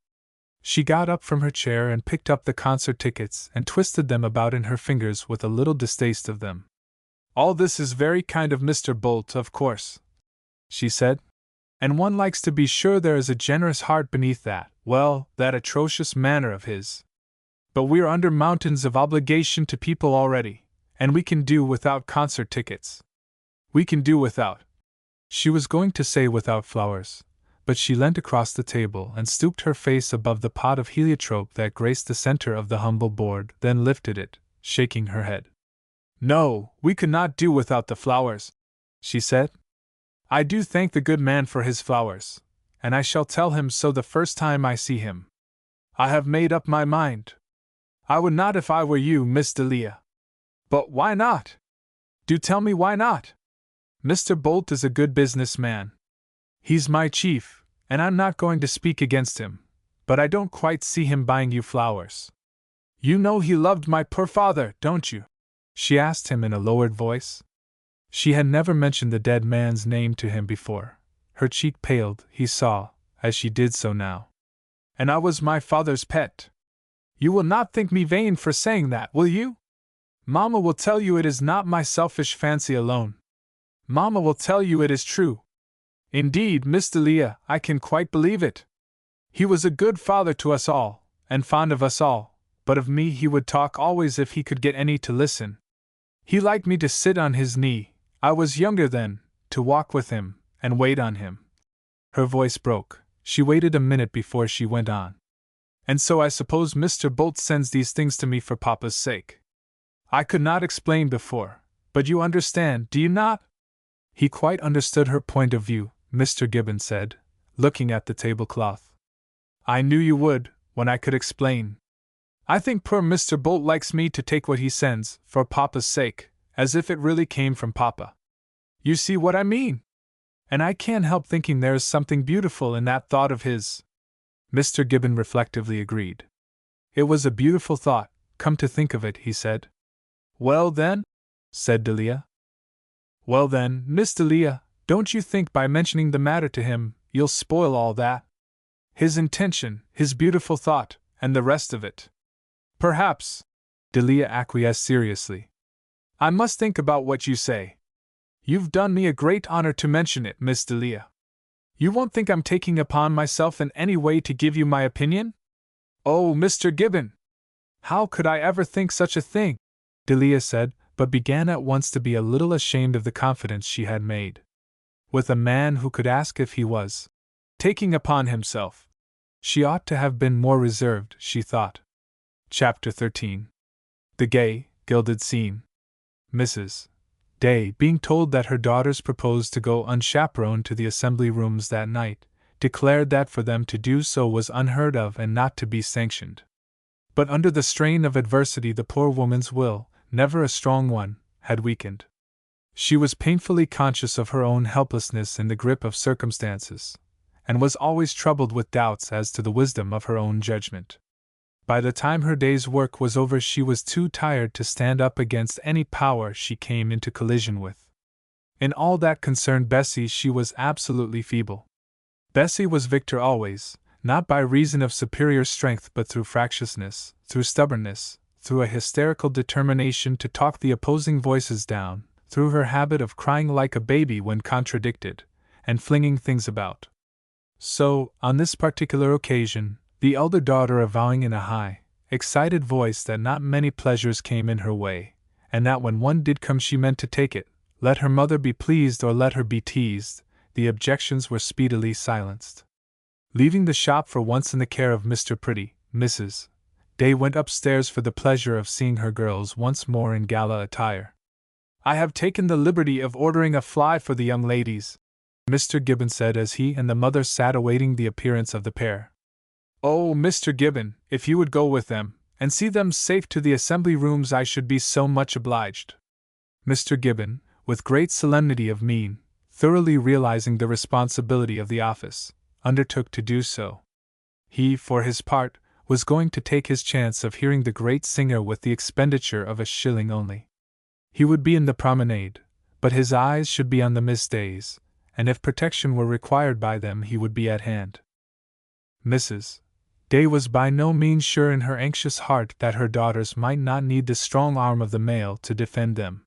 She got up from her chair and picked up the concert tickets and twisted them about in her fingers with a little distaste of them. All this is very kind of Mr. Bolt, of course, she said. And one likes to be sure there is a generous heart beneath that, well, that atrocious manner of his. But we're under mountains of obligation to people already, and we can do without concert tickets. We can do without. She was going to say without flowers, but she leant across the table and stooped her face above the pot of heliotrope that graced the center of the humble board, then lifted it, shaking her head. No, we could not do without the flowers, she said. I do thank the good man for his flowers, and I shall tell him so the first time I see him. I have made up my mind. I would not if I were you, Miss Delia. But why not? Do tell me why not? Mr. Bolt is a good business man. He's my chief, and I'm not going to speak against him, but I don't quite see him buying you flowers. You know he loved my poor father, don't you? She asked him in a lowered voice. She had never mentioned the dead man's name to him before. Her cheek paled, he saw, as she did so now. And I was my father's pet. You will not think me vain for saying that, will you? Mamma will tell you it is not my selfish fancy alone. Mamma will tell you it is true. Indeed, Miss Delia, I can quite believe it. He was a good father to us all, and fond of us all, but of me he would talk always if he could get any to listen. He liked me to sit on his knee, I was younger then, to walk with him, and wait on him. Her voice broke. She waited a minute before she went on. And so I suppose Mr. Bolt sends these things to me for Papa's sake. I could not explain before, but you understand, do you not? He quite understood her point of view, Mr. Gibbon said, looking at the tablecloth. I knew you would, when I could explain. I think poor Mr. Bolt likes me to take what he sends, for Papa's sake, as if it really came from Papa. You see what I mean? And I can't help thinking there is something beautiful in that thought of his. Mr. Gibbon reflectively agreed. It was a beautiful thought, come to think of it, he said. Well then, said Delia. Well then, Miss Delia, don't you think by mentioning the matter to him, you'll spoil all that? His intention, his beautiful thought, and the rest of it. Perhaps, Delia acquiesced seriously. I must think about what you say. You've done me a great honor to mention it, Miss Delia. You won't think I'm taking upon myself in any way to give you my opinion? Oh, Mr. Gibbon! How could I ever think such a thing? Delia said, but began at once to be a little ashamed of the confidence she had made. With a man who could ask if he was taking upon himself. She ought to have been more reserved, she thought. Chapter 13. The gay, gilded scene. Mrs. Day, being told that her daughters proposed to go unchaperoned to the assembly rooms that night, declared that for them to do so was unheard of and not to be sanctioned. But under the strain of adversity the poor woman's will, never a strong one, had weakened. She was painfully conscious of her own helplessness in the grip of circumstances, and was always troubled with doubts as to the wisdom of her own judgment. By the time her day's work was over she was too tired to stand up against any power she came into collision with. In all that concerned Bessie she was absolutely feeble. Bessie was victor always, not by reason of superior strength but through fractiousness, through stubbornness, through a hysterical determination to talk the opposing voices down, through her habit of crying like a baby when contradicted, and flinging things about. So, on this particular occasion, the elder daughter avowing in a high, excited voice that not many pleasures came in her way, and that when one did come she meant to take it, let her mother be pleased or let her be teased, the objections were speedily silenced. Leaving the shop for once in the care of Mr. Pretty, Mrs. Day went upstairs for the pleasure of seeing her girls once more in gala attire. I have taken the liberty of ordering a fly for the young ladies, Mr. Gibbon said as he and the mother sat awaiting the appearance of the pair. Oh, Mr. Gibbon, if you would go with them, and see them safe to the assembly rooms I should be so much obliged. Mr. Gibbon, with great solemnity of mien, thoroughly realizing the responsibility of the office, undertook to do so. He, for his part, was going to take his chance of hearing the great singer with the expenditure of a shilling only. He would be in the promenade, but his eyes should be on the Miss Days, and if protection were required by them he would be at hand. Mrs. Day was by no means sure in her anxious heart that her daughters might not need the strong arm of the male to defend them.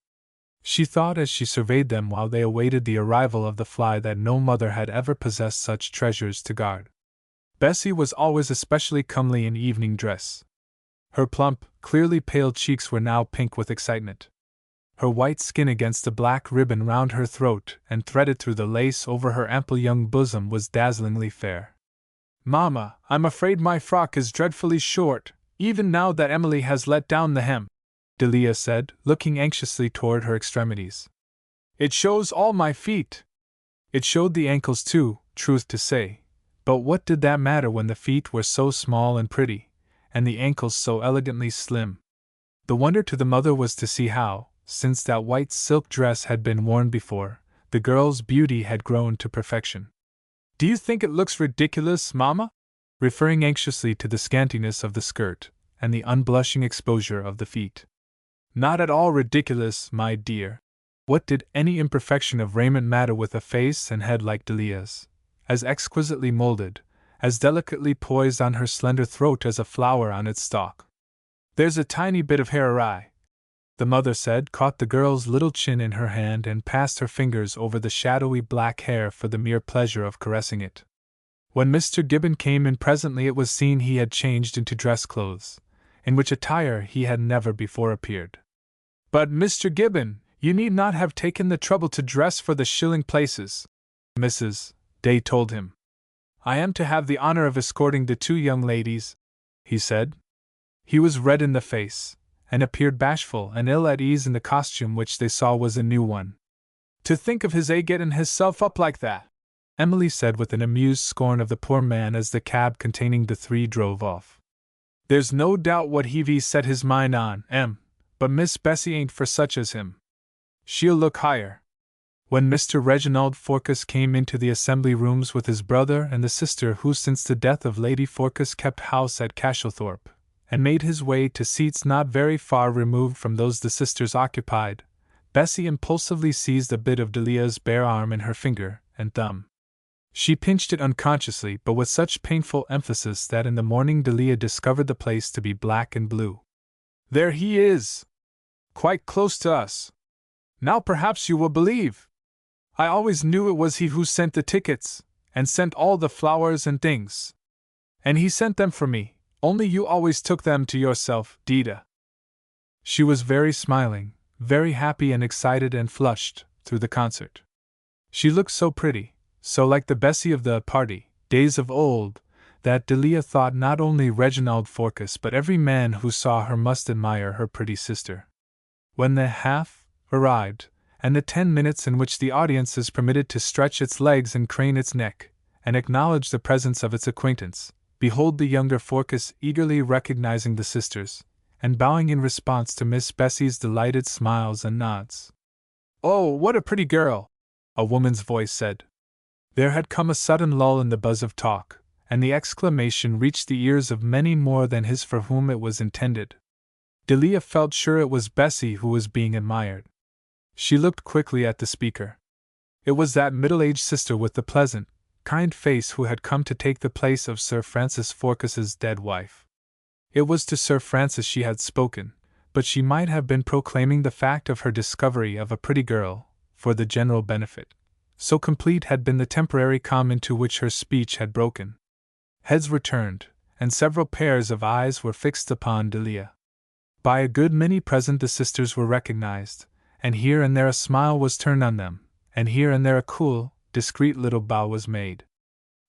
She thought as she surveyed them while they awaited the arrival of the fly that no mother had ever possessed such treasures to guard. Bessie was always especially comely in evening dress. Her plump, clearly pale cheeks were now pink with excitement. Her white skin against the black ribbon round her throat and threaded through the lace over her ample young bosom was dazzlingly fair. Mamma, I'm afraid my frock is dreadfully short, even now that Emily has let down the hem, Delia said, looking anxiously toward her extremities. It shows all my feet. It showed the ankles too, truth to say, but what did that matter when the feet were so small and pretty, and the ankles so elegantly slim? The wonder to the mother was to see how, since that white silk dress had been worn before, the girl's beauty had grown to perfection. Do you think it looks ridiculous, Mamma? Referring anxiously to the scantiness of the skirt, and the unblushing exposure of the feet. Not at all ridiculous, my dear. What did any imperfection of raiment matter with a face and head like Delia's, as exquisitely molded, as delicately poised on her slender throat as a flower on its stalk? "There's a tiny bit of hair awry," the mother said, caught the girl's little chin in her hand and passed her fingers over the shadowy black hair for the mere pleasure of caressing it. When Mr. Gibbon came in presently, it was seen he had changed into dress clothes, in which attire he had never before appeared. "But, Mr. Gibbon, you need not have taken the trouble to dress for the shilling places," Mrs. Day told him. "I am to have the honor of escorting the two young ladies," he said. He was red in the face, and appeared bashful and ill at ease in the costume which they saw was a new one. "To think of his getting hisself up like that!" Emily said with an amused scorn of the poor man as the cab containing the three drove off. "There's no doubt what he've set his mind on, but Miss Bessie ain't for such as him. She'll look higher." When Mr. Reginald Forkes came into the assembly rooms with his brother and the sister who since the death of Lady Forkes kept house at Castlethorpe, and made his way to seats not very far removed from those the sisters occupied, Bessie impulsively seized a bit of Delia's bare arm in her finger and thumb. She pinched it unconsciously, but with such painful emphasis that in the morning Delia discovered the place to be black and blue. "There he is! Quite close to us. Now perhaps you will believe. I always knew it was he who sent the tickets, and sent all the flowers and things. And he sent them for me, only you always took them to yourself, Dita." She was very smiling, very happy and excited and flushed, through the concert. She looked so pretty, so like the Bessie of the party, days of old, that Delia thought not only Reginald Forkes but every man who saw her must admire her pretty sister. When the half arrived, and the 10 minutes in which the audience is permitted to stretch its legs and crane its neck, and acknowledge the presence of its acquaintance, behold the younger Forkes eagerly recognizing the sisters, and bowing in response to Miss Bessie's delighted smiles and nods. "Oh, what a pretty girl!" a woman's voice said. There had come a sudden lull in the buzz of talk, and the exclamation reached the ears of many more than his for whom it was intended. Delia felt sure it was Bessie who was being admired. She looked quickly at the speaker. It was that middle-aged sister with the pleasant, kind face who had come to take the place of Sir Francis Forkes's dead wife. It was to Sir Francis she had spoken, but she might have been proclaiming the fact of her discovery of a pretty girl, for the general benefit. So complete had been the temporary calm into which her speech had broken. Heads were turned, and several pairs of eyes were fixed upon Delia. By a good many present the sisters were recognized, and here and there a smile was turned on them, and here and there a cool, discreet little bow was made.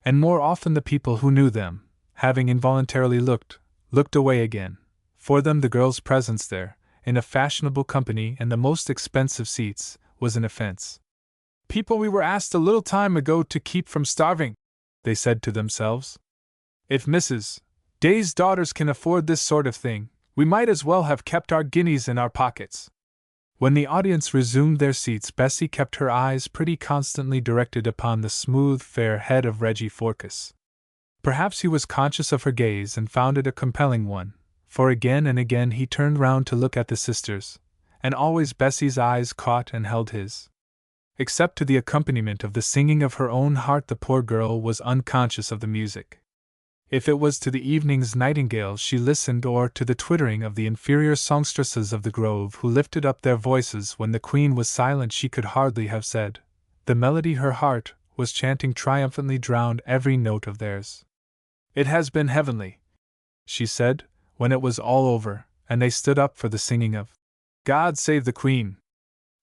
And more often the people who knew them, having involuntarily looked away again. For them the girl's presence there, in a fashionable company and the most expensive seats, was an offense. "People we were asked a little time ago to keep from starving," they said to themselves. "If Mrs. Day's daughters can afford this sort of thing, we might as well have kept our guineas in our pockets." When the audience resumed their seats, Bessie kept her eyes pretty constantly directed upon the smooth, fair head of Reggie Forkes. Perhaps he was conscious of her gaze and found it a compelling one, for again and again he turned round to look at the sisters, and always Bessie's eyes caught and held his. Except to the accompaniment of the singing of her own heart, the poor girl was unconscious of the music. If it was to the evening's nightingales she listened, or to the twittering of the inferior songstresses of the grove who lifted up their voices when the queen was silent, she could hardly have said. The melody her heart was chanting triumphantly drowned every note of theirs. "It has been heavenly," she said, when it was all over, and they stood up for the singing of God Save the Queen.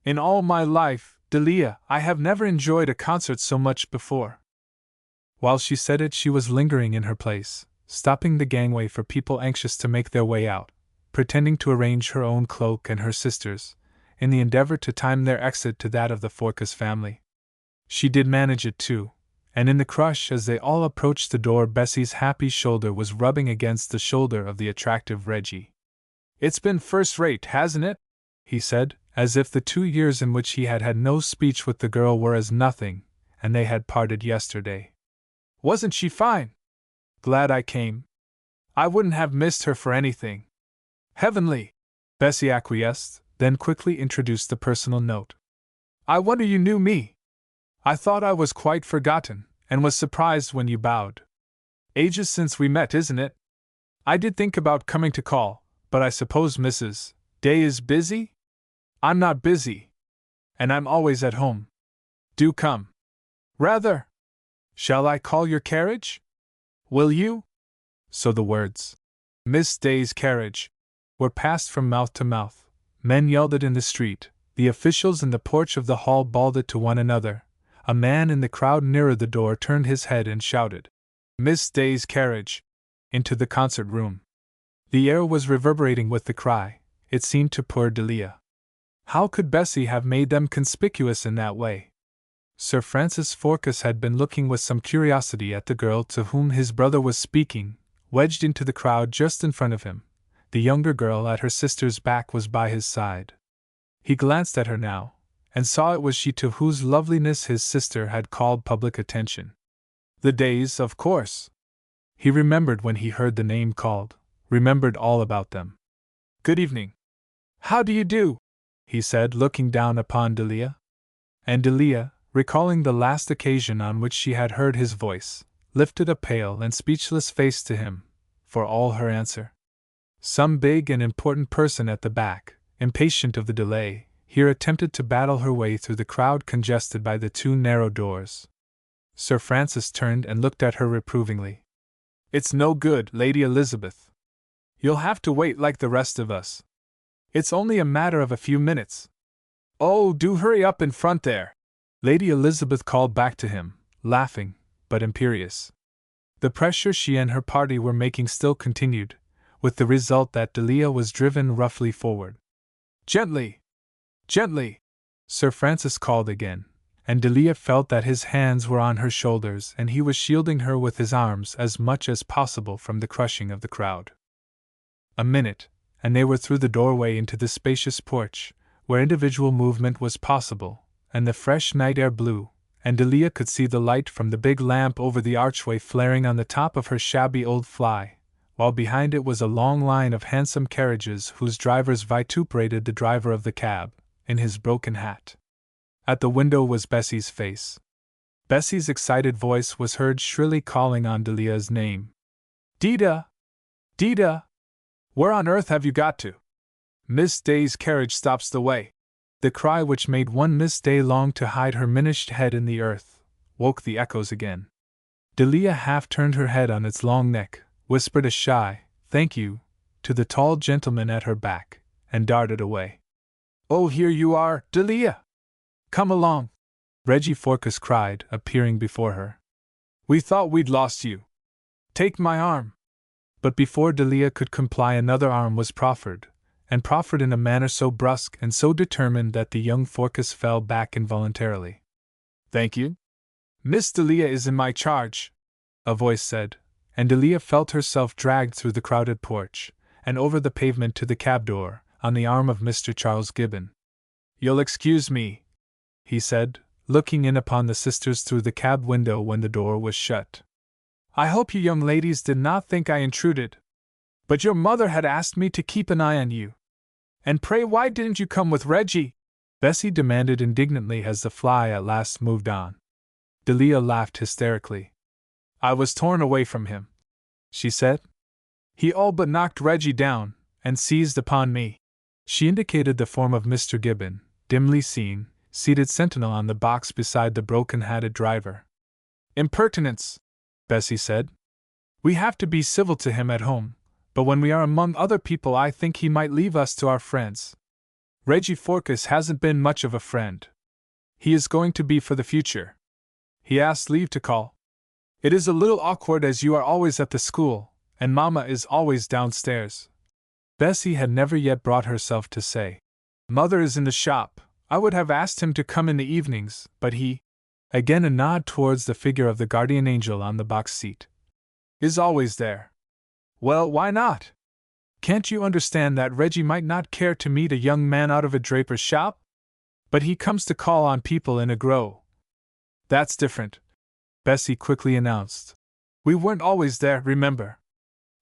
"In all my life, Delia, I have never enjoyed a concert so much before." While she said it, she was lingering in her place, stopping the gangway for people anxious to make their way out, pretending to arrange her own cloak and her sister's, in the endeavor to time their exit to that of the Forkes family. She did manage it too, and in the crush as they all approached the door, Bessie's happy shoulder was rubbing against the shoulder of the attractive Reggie. "It's been first-rate, hasn't it?" he said, as if the 2 years in which he had had no speech with the girl were as nothing, and they had parted yesterday. "Wasn't she fine? Glad I came. I wouldn't have missed her for anything." "Heavenly!" Bessie acquiesced, then quickly introduced the personal note. I wonder you knew me. I thought I was quite forgotten, and was surprised when you bowed. Ages since we met, isn't it? I did think about coming to call, but I suppose Mrs. Day is busy? I'm not busy. And I'm always at home. Do come. Rather. Shall I call your carriage? Will you? So the words, Miss Day's carriage, were passed from mouth to mouth. Men yelled it in the street, the officials in the porch of the hall bawled it to one another. A man in the crowd nearer the door turned his head and shouted, Miss Day's carriage, into the concert room. The air was reverberating with the cry, it seemed to poor Delia. How could Bessie have made them conspicuous in that way? Sir Francis Forkes had been looking with some curiosity at the girl to whom his brother was speaking, wedged into the crowd just in front of him. The younger girl at her sister's back was by his side. He glanced at her now, and saw it was she to whose loveliness his sister had called public attention. The Days, of course. He remembered when he heard the name called, remembered all about them. Good evening. How do you do? He said, looking down upon Delia. And Delia, recalling the last occasion on which she had heard his voice, lifted a pale and speechless face to him, for all her answer. Some big and important person at the back, impatient of the delay, here attempted to battle her way through the crowd congested by the two narrow doors. Sir Francis turned and looked at her reprovingly. It's no good, Lady Elizabeth. You'll have to wait like the rest of us. It's only a matter of a few minutes. Oh, do hurry up in front there! Lady Elizabeth called back to him, laughing, but imperious. The pressure she and her party were making still continued, with the result that Delia was driven roughly forward. Gently! Gently! Sir Francis called again, and Delia felt that his hands were on her shoulders and he was shielding her with his arms as much as possible from the crushing of the crowd. A minute, and they were through the doorway into the spacious porch, where individual movement was possible, and the fresh night air blew, and Delia could see the light from the big lamp over the archway flaring on the top of her shabby old fly, while behind it was a long line of handsome carriages whose drivers vituperated the driver of the cab, in his broken hat. At the window was Bessie's face. Bessie's excited voice was heard shrilly calling on Delia's name. Dita! Dita! Where on earth have you got to? Miss Day's carriage stops the way. The cry which made one Miss Day long to hide her minished head in the earth, woke the echoes again. Delia half turned her head on its long neck, whispered a shy, "Thank you," to the tall gentleman at her back, and darted away. "Oh, here you are, Delia! Come along!" Reggie Forkes cried, appearing before her. "We thought we'd lost you. Take my arm." But before Delia could comply, another arm was proffered, and proffered in a manner so brusque and so determined that the young Forkes fell back involuntarily. "Thank you. Miss Delia is in my charge," a voice said, and Delia felt herself dragged through the crowded porch, and over the pavement to the cab door, on the arm of Mr. Charles Gibbon. "You'll excuse me," he said, looking in upon the sisters through the cab window when the door was shut. "I hope you young ladies did not think I intruded. But your mother had asked me to keep an eye on you. And pray why didn't you come with Reggie?" Bessie demanded indignantly as the fly at last moved on. Delia laughed hysterically. "I was torn away from him," she said. "He all but knocked Reggie down, and seized upon me." She indicated the form of Mr. Gibbon, dimly seen, seated sentinel on the box beside the broken-hatted driver. "Impertinence!" Bessie said. "We have to be civil to him at home, but when we are among other people I think he might leave us to our friends. Reggie Forkes hasn't been much of a friend. He is going to be for the future. He asked leave to call. It is a little awkward as you are always at the school, and Mamma is always downstairs." Bessie had never yet brought herself to say, "Mother is in the shop. I would have asked him to come in the evenings, but he," again a nod towards the figure of the guardian angel on the box seat, "is always there." "Well, why not? Can't you understand that Reggie might not care to meet a young man out of a draper's shop? But he comes to call on people in a grove." "That's different," Bessie quickly announced. "We weren't always there, remember.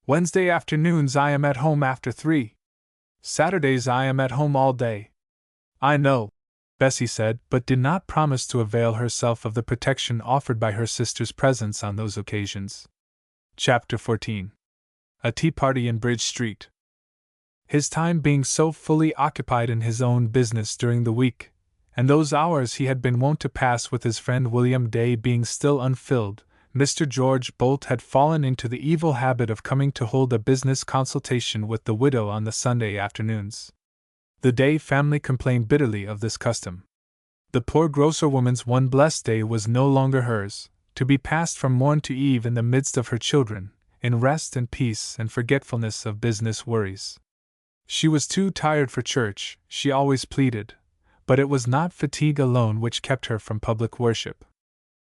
Wednesday afternoons I am at home after 3. Saturdays I am at home all day." "I know," Bessie said, but did not promise to avail herself of the protection offered by her sister's presence on those occasions. Chapter 14. A Tea Party in Bridge Street. His time being so fully occupied in his own business during the week, and those hours he had been wont to pass with his friend William Day being still unfilled, Mr. George Bolt had fallen into the evil habit of coming to hold a business consultation with the widow on the Sunday afternoons. The Day family complained bitterly of this custom. The poor grocer-woman's one blessed day was no longer hers, to be passed from morn to eve in the midst of her children, in rest and peace and forgetfulness of business worries. She was too tired for church, she always pleaded, but it was not fatigue alone which kept her from public worship.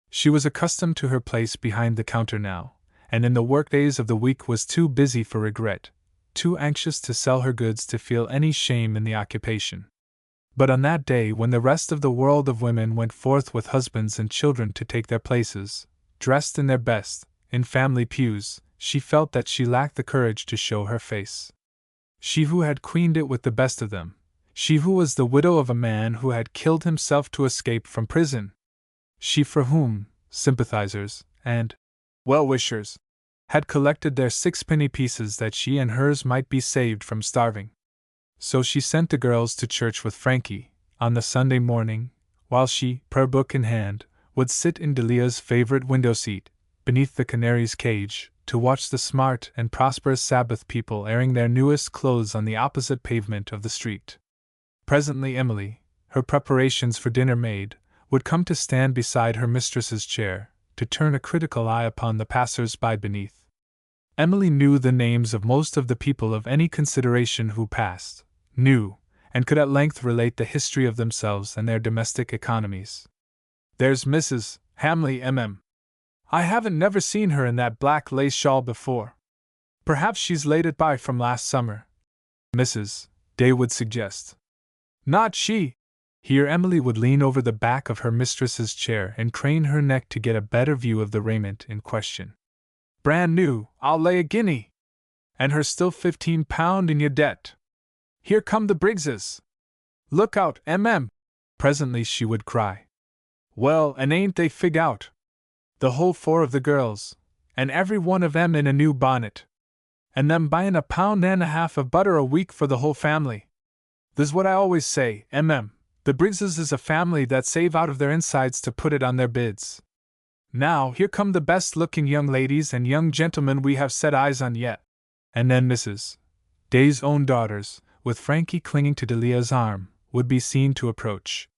She was accustomed to her place behind the counter now, and in the workdays of the week was too busy for regret, too anxious to sell her goods to feel any shame in the occupation. But on that day, when the rest of the world of women went forth with husbands and children to take their places, dressed in their best, in family pews, she felt that she lacked the courage to show her face. She who had queened it with the best of them, she who was the widow of a man who had killed himself to escape from prison, she for whom sympathizers and well-wishers had collected their sixpenny pieces that she and hers might be saved from starving. So she sent the girls to church with Frankie, on the Sunday morning, while she, prayer book in hand, would sit in Delia's favorite window seat, beneath the canary's cage, to watch the smart and prosperous Sabbath people airing their newest clothes on the opposite pavement of the street. Presently Emily, her preparations for dinner made, would come to stand beside her mistress's chair, to turn a critical eye upon the passers-by beneath. Emily knew the names of most of the people of any consideration who passed, knew, and could at length relate the history of themselves and their domestic economies. "There's Mrs. Hamley, M.M. I haven't never seen her in that black lace shawl before. Perhaps she's laid it by from last summer," Mrs. Day would suggest. "Not she!" Here Emily would lean over the back of her mistress's chair and crane her neck to get a better view of the raiment in question. "Brand new, I'll lay a guinea! And her still £15 in your debt. Here come the Briggses! Look out, M.M. Presently she would cry. "Well, and ain't they fig out? The whole four of the girls, and every one of 'em in a new bonnet. And them buyin' £1.50 of butter a week for the whole family. This's what I always say, M.M. The Briggses is a family that save out of their insides to put it on their bids. Now, here come the best-looking young ladies and young gentlemen we have set eyes on yet." And then Mrs. Day's own daughters, with Frankie clinging to Delia's arm, would be seen to approach.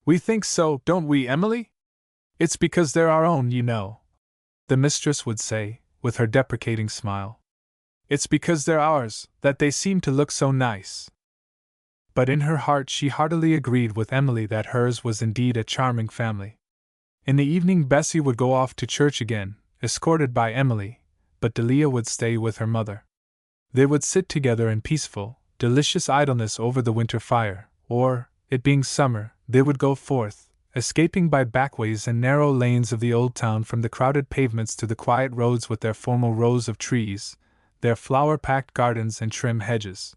"We think so, don't we, Emily? It's because they're our own, you know," the mistress would say, with her deprecating smile. "It's because they're ours, that they seem to look so nice." But in her heart she heartily agreed with Emily that hers was indeed a charming family. In the evening Bessie would go off to church again, escorted by Emily, but Delia would stay with her mother. They would sit together in peaceful, delicious idleness over the winter fire, or, it being summer, they would go forth, escaping by backways and narrow lanes of the old town from the crowded pavements to the quiet roads with their formal rows of trees, their flower-packed gardens and trim hedges.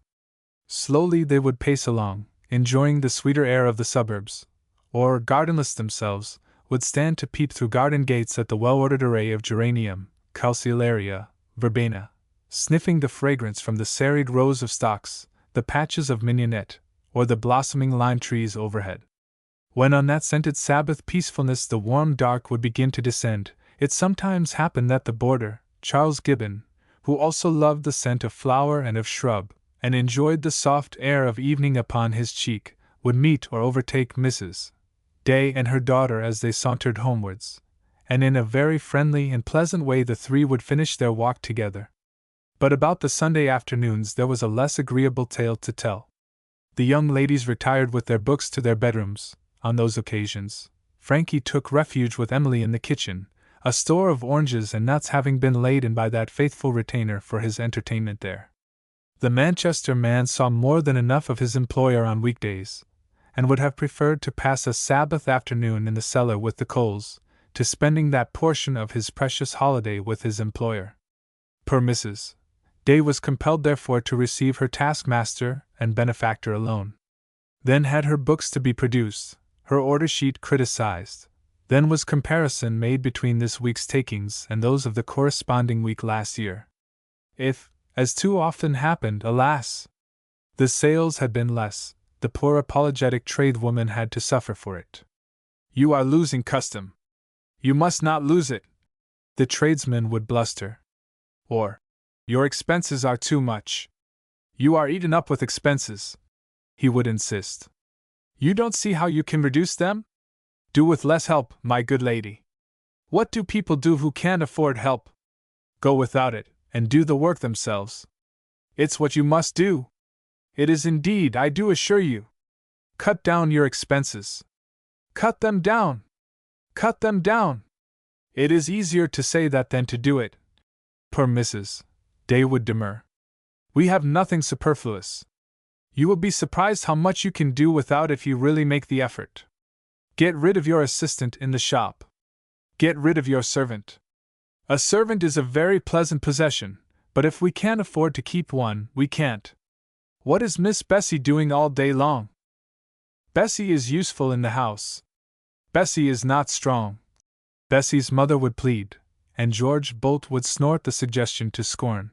Slowly they would pace along, enjoying the sweeter air of the suburbs, or, gardenless themselves, would stand to peep through garden gates at the well-ordered array of geranium, calceolaria, verbena, sniffing the fragrance from the serried rows of stocks, the patches of mignonette, or the blossoming lime trees overhead. When on that scented Sabbath peacefulness the warm dark would begin to descend, it sometimes happened that the boarder, Charles Gibbon, who also loved the scent of flower and of shrub, and enjoyed the soft air of evening upon his cheek, would meet or overtake Mrs. Day and her daughter as they sauntered homewards, and in a very friendly and pleasant way the three would finish their walk together. But about the Sunday afternoons there was a less agreeable tale to tell. The young ladies retired with their books to their bedrooms. On those occasions, Frankie took refuge with Emily in the kitchen, a store of oranges and nuts having been laid in by that faithful retainer for his entertainment there. The Manchester man saw more than enough of his employer on weekdays, and would have preferred to pass a Sabbath afternoon in the cellar with the Coles, to spending that portion of his precious holiday with his employer. Poor Mrs. Day was compelled therefore to receive her taskmaster and benefactor alone. Then had her books to be produced, her order sheet criticized. Then was comparison made between this week's takings and those of the corresponding week last year. If, as too often happened, alas, the sales had been less, the poor apologetic tradeswoman had to suffer for it. "You are losing custom. You must not lose it," the tradesman would bluster. Or, "Your expenses are too much. You are eaten up with expenses," he would insist. "You don't see how you can reduce them? Do with less help, my good lady. What do people do who can't afford help? Go without it, and do the work themselves. It's what you must do. It is indeed, I do assure you. Cut down your expenses. Cut them down. Cut them down. It is easier to say that than to do it." Poor Mrs. Day would demur. "We have nothing superfluous. You will be surprised how much you can do without if you really make the effort. Get rid of your assistant in the shop. Get rid of your servant. A servant is a very pleasant possession, but if we can't afford to keep one, we can't. What is Miss Bessie doing all day long? Bessie is useful in the house. Bessie is not strong," Bessie's mother would plead, and George Bolt would snort the suggestion to scorn.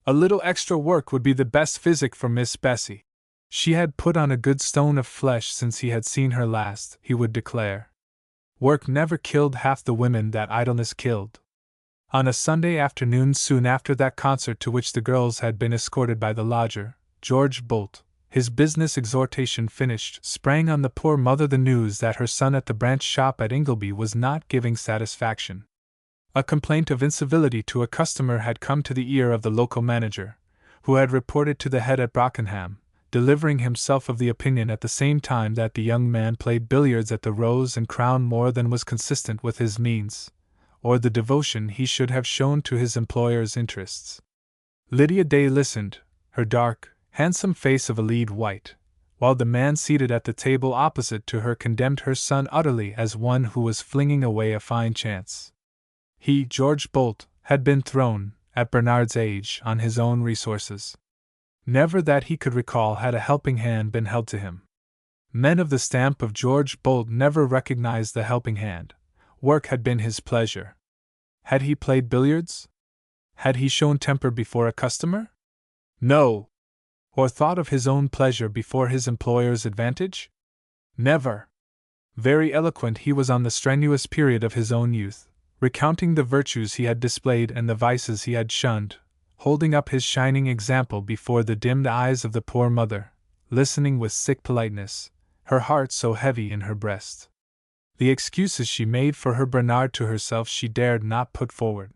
A little extra work would be the best physic for Miss Bessie. She had put on a good stone of flesh since he had seen her last, he would declare. Work never killed half the women that idleness killed. On a Sunday afternoon soon after that concert to which the girls had been escorted by the lodger, George Bolt, his business exhortation finished, sprang on the poor mother the news that her son at the branch shop at Ingleby was not giving satisfaction. A complaint of incivility to a customer had come to the ear of the local manager, who had reported to the head at Brockenham, delivering himself of the opinion at the same time that the young man played billiards at the Rose and Crown more than was consistent with his means, or the devotion he should have shown to his employer's interests. Lydia Day listened, her dark, handsome face of a lead white, while the man seated at the table opposite to her condemned her son utterly as one who was flinging away a fine chance. He, George Bolt, had been thrown, at Bernard's age, on his own resources. Never that he could recall had a helping hand been held to him. Men of the stamp of George Bolt never recognized the helping hand. Work had been his pleasure. Had he played billiards? Had he shown temper before a customer? No. Or thought of his own pleasure before his employer's advantage? Never. Very eloquent he was on the strenuous period of his own youth, recounting the virtues he had displayed and the vices he had shunned, holding up his shining example before the dimmed eyes of the poor mother, listening with sick politeness, her heart so heavy in her breast. The excuses she made for her Bernard to herself she dared not put forward.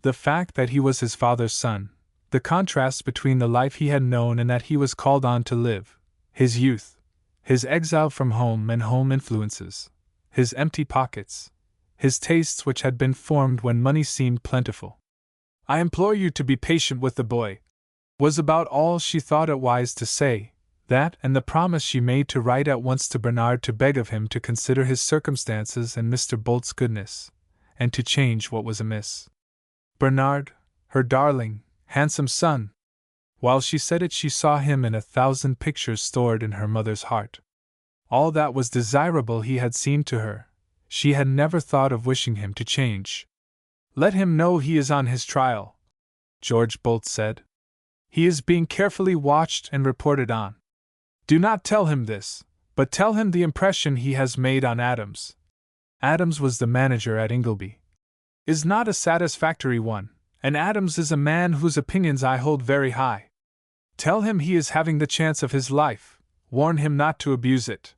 The fact that he was his father's son, the contrast between the life he had known and that he was called on to live, his youth, his exile from home and home influences, his empty pockets, his tastes which had been formed when money seemed plentiful. "I implore you to be patient with the boy," was about all she thought it wise to say. That and the promise she made to write at once to Bernard to beg of him to consider his circumstances and Mr. Bolt's goodness, and to change what was amiss. Bernard, her darling, handsome son! While she said it she saw him in 1,000 pictures stored in her mother's heart. All that was desirable he had seemed to her. She had never thought of wishing him to change. "Let him know he is on his trial," George Bolt said. "He is being carefully watched and reported on. Do not tell him this, but tell him the impression he has made on Adams." Adams was the manager at Ingleby. "Is not a satisfactory one, and Adams is a man whose opinions I hold very high. Tell him he is having the chance of his life, warn him not to abuse it."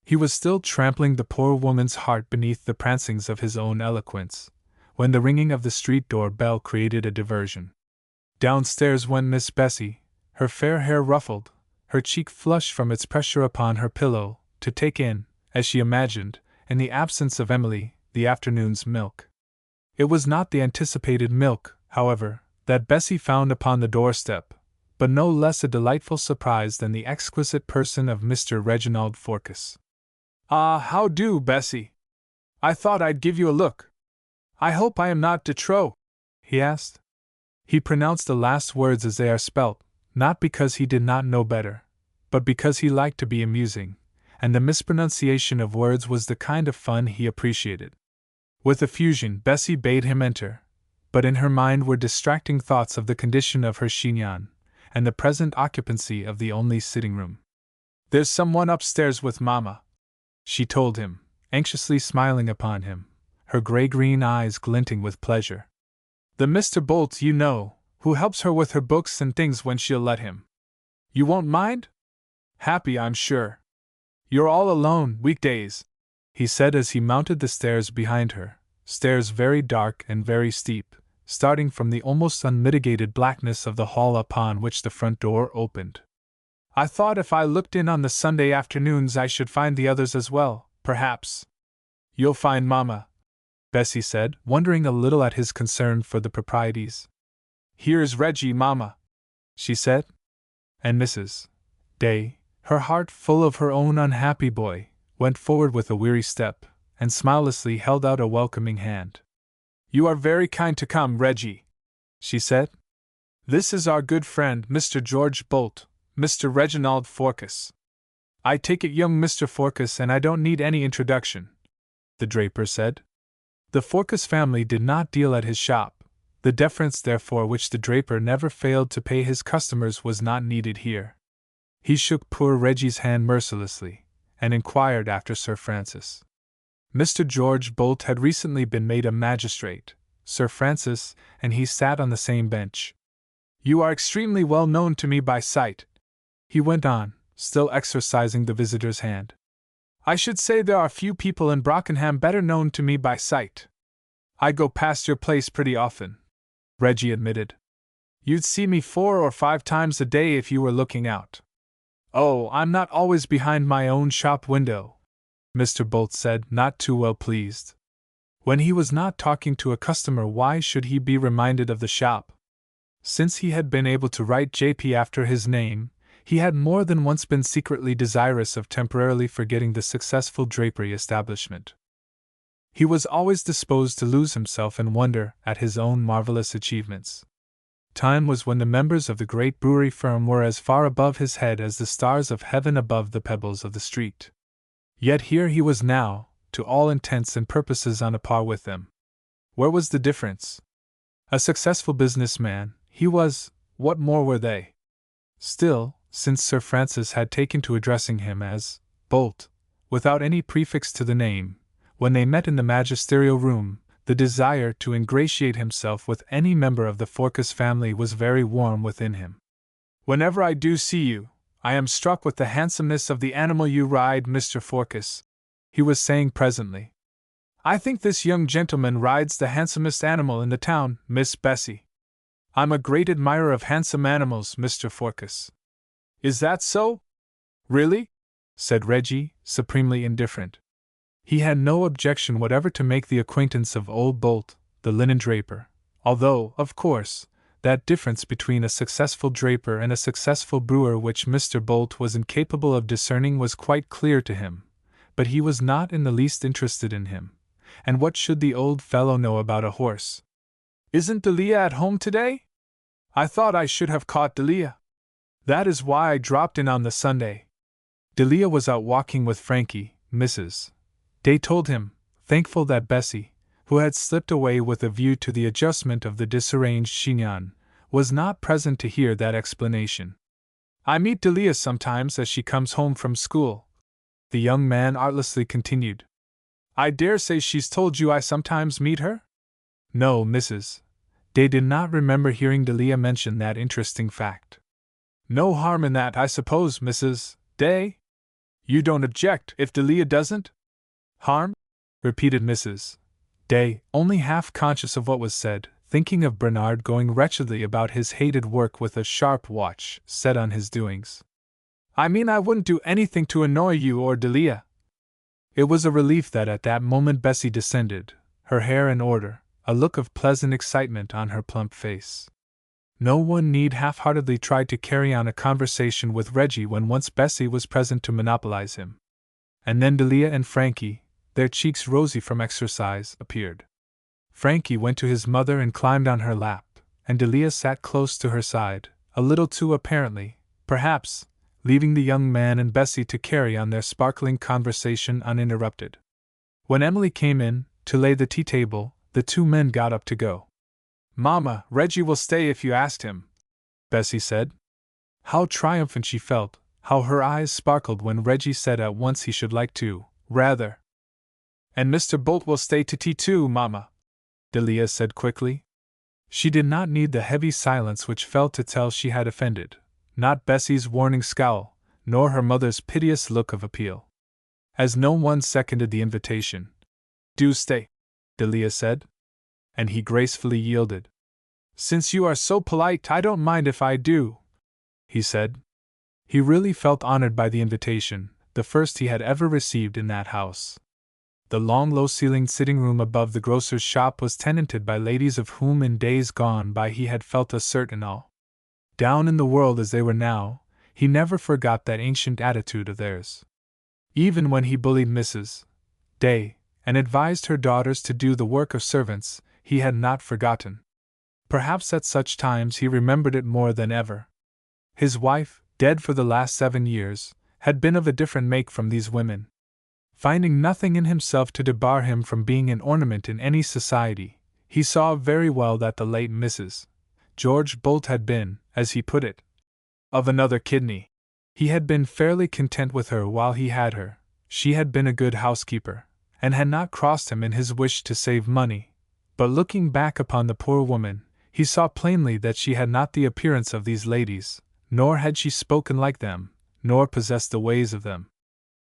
He was still trampling the poor woman's heart beneath the prancings of his own eloquence, when the ringing of the street door bell created a diversion. Downstairs went Miss Bessie, her fair hair ruffled, her cheek flushed from its pressure upon her pillow, to take in, as she imagined, in the absence of Emily, the afternoon's milk. It was not the anticipated milk, however, that Bessie found upon the doorstep, but no less a delightful surprise than the exquisite person of Mr. Reginald Forkes. "Ah, how do, Bessie? I thought I'd give you a look. I hope I am not de trop?" he asked. He pronounced the last words as they are spelt, not because he did not know better, but because he liked to be amusing, and the mispronunciation of words was the kind of fun he appreciated. With effusion, Bessie bade him enter, but in her mind were distracting thoughts of the condition of her chignon, and the present occupancy of the only sitting room. "There's someone upstairs with Mama," she told him, anxiously smiling upon him, her gray-green eyes glinting with pleasure. "The Mr. Bolt, you know, who helps her with her books and things when she'll let him. You won't mind? Happy, I'm sure. You're all alone, weekdays," he said as he mounted the stairs behind her, stairs very dark and very steep, starting from the almost unmitigated blackness of the hall upon which the front door opened. "I thought if I looked in on the Sunday afternoons I should find the others as well, perhaps." "You'll find Mama," Bessie said, wondering a little at his concern for the proprieties. "Here's Reggie, Mama," she said. And Mrs. Day, her heart full of her own unhappy boy, went forward with a weary step, and smilelessly held out a welcoming hand. "You are very kind to come, Reggie," she said. "This is our good friend, Mr. George Bolt, Mr. Reginald Forkes. I take it young Mr. Forkes and I don't need any introduction," the draper said. The Forkes family did not deal at his shop, the deference therefore which the draper never failed to pay his customers was not needed here. He shook poor Reggie's hand mercilessly, and inquired after Sir Francis. Mr. George Bolt had recently been made a magistrate, Sir Francis, and he sat on the same bench. "You are extremely well known to me by sight," he went on, still exercising the visitor's hand. "I should say there are few people in Brockenham better known to me by sight. I go past your place pretty often," Reggie admitted. "You'd see me 4 or 5 times a day if you were looking out." "Oh, I'm not always behind my own shop window," Mr. Bolt said, not too well pleased. When he was not talking to a customer, why should he be reminded of the shop? Since he had been able to write JP after his name, he had more than once been secretly desirous of temporarily forgetting the successful drapery establishment. He was always disposed to lose himself in wonder at his own marvelous achievements. Time was when the members of the great brewery firm were as far above his head as the stars of heaven above the pebbles of the street. Yet here he was now, to all intents and purposes on a par with them. Where was the difference? A successful businessman, he was, what more were they? Still, since Sir Francis had taken to addressing him as Bolt, without any prefix to the name, when they met in the magisterial room, the desire to ingratiate himself with any member of the Forkes family was very warm within him. "Whenever I do see you, I am struck with the handsomeness of the animal you ride, Mr. Forkes," he was saying presently. "I think this young gentleman rides the handsomest animal in the town, Miss Bessie. I'm a great admirer of handsome animals, Mr. Forkes." "Is that so? Really?" said Reggie, supremely indifferent. He had no objection whatever to make the acquaintance of old Bolt, the linen draper, although, of course, that difference between a successful draper and a successful brewer which Mr. Bolt was incapable of discerning was quite clear to him, but he was not in the least interested in him, and what should the old fellow know about a horse? "Isn't Delia at home today? I thought I should have caught Delia. That is why I dropped in on the Sunday." Delia was out walking with Frankie, Mrs. Day told him, thankful that Bessie, who had slipped away with a view to the adjustment of the disarranged chignon, was not present to hear that explanation. "I meet Delia sometimes as she comes home from school," the young man artlessly continued. "I dare say she's told you I sometimes meet her?" No, Mrs. Day did not remember hearing Delia mention that interesting fact. "No harm in that, I suppose, Mrs. Day? You don't object if Delia doesn't?" "Harm?" repeated Mrs. Day, only half conscious of what was said, thinking of Bernard going wretchedly about his hated work with a sharp watch set on his doings. "I mean I wouldn't do anything to annoy you or Delia." It was a relief that at that moment Bessie descended, her hair in order, a look of pleasant excitement on her plump face. No one need half-heartedly try to carry on a conversation with Reggie when once Bessie was present to monopolize him. And then Delia and Frankie, their cheeks rosy from exercise, appeared. Frankie went to his mother and climbed on her lap, and Delia sat close to her side, a little too apparently, perhaps, leaving the young man and Bessie to carry on their sparkling conversation uninterrupted. When Emily came in, to lay the tea table, the two men got up to go. "Mama, Reggie will stay if you asked him," Bessie said. How triumphant she felt, how her eyes sparkled when Reggie said at once he should like to, rather. "And Mr. Bolt will stay to tea too, Mama," Delia said quickly. She did not need the heavy silence which fell to tell she had offended, not Bessie's warning scowl, nor her mother's piteous look of appeal. As no one seconded the invitation, "Do stay," Delia said. And he gracefully yielded. "Since you are so polite, I don't mind if I do," he said. He really felt honored by the invitation, the first he had ever received in that house. The long low-ceilinged sitting room above the grocer's shop was tenanted by ladies of whom in days gone by he had felt a certain awe. Down in the world as they were now, he never forgot that ancient attitude of theirs. Even when he bullied Mrs. Day, and advised her daughters to do the work of servants, he had not forgotten. Perhaps at such times he remembered it more than ever. His wife, dead for the last 7 years, had been of a different make from these women. Finding nothing in himself to debar him from being an ornament in any society, he saw very well that the late Mrs. George Bolt had been, as he put it, of another kidney. He had been fairly content with her while he had her. She had been a good housekeeper, and had not crossed him in his wish to save money. But looking back upon the poor woman, he saw plainly that she had not the appearance of these ladies, nor had she spoken like them, nor possessed the ways of them.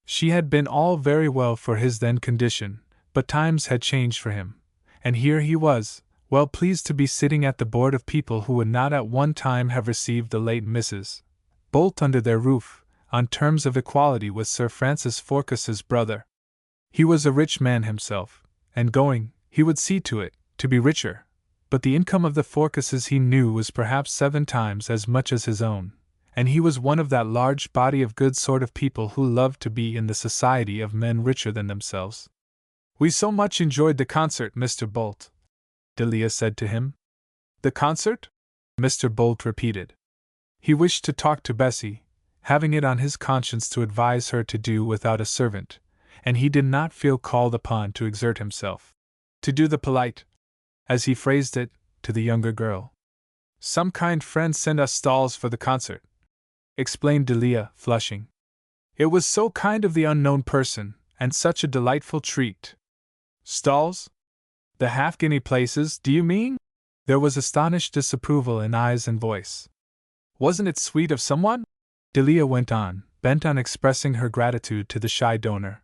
She had been all very well for his then condition, but times had changed for him, and here he was, well pleased to be sitting at the board of people who would not at one time have received the late Mrs. Bolt under their roof, on terms of equality with Sir Francis Forkes's brother. He was a rich man himself, and going, he would see to it, to be richer, but the income of the Forkeses he knew was perhaps 7 times as much as his own, and he was one of that large body of good sort of people who loved to be in the society of men richer than themselves. "We so much enjoyed the concert, Mr. Bolt," Delia said to him. "The concert?" Mr. Bolt repeated. He wished to talk to Bessie, having it on his conscience to advise her to do without a servant, and he did not feel called upon to exert himself. To do the polite, as he phrased it, to the younger girl. "Some kind friend sent us stalls for the concert," explained Delia, flushing. "It was so kind of the unknown person, and such a delightful treat." "Stalls? The half-guinea places, do you mean?" There was astonished disapproval in eyes and voice. "Wasn't it sweet of someone?" Delia went on, bent on expressing her gratitude to the shy donor.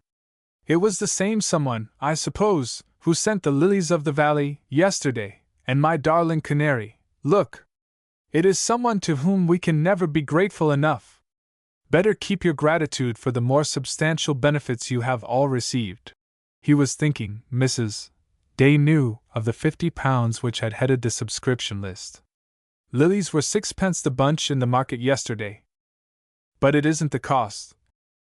"It was the same someone, I suppose, who sent the lilies of the valley, yesterday, and my darling canary. Look! It is someone to whom we can never be grateful enough. Better keep your gratitude for the more substantial benefits you have all received." He was thinking, Mrs. Day knew, of the £50 which had headed the subscription list. "Lilies were 6 pence the bunch in the market yesterday." "But it isn't the cost,"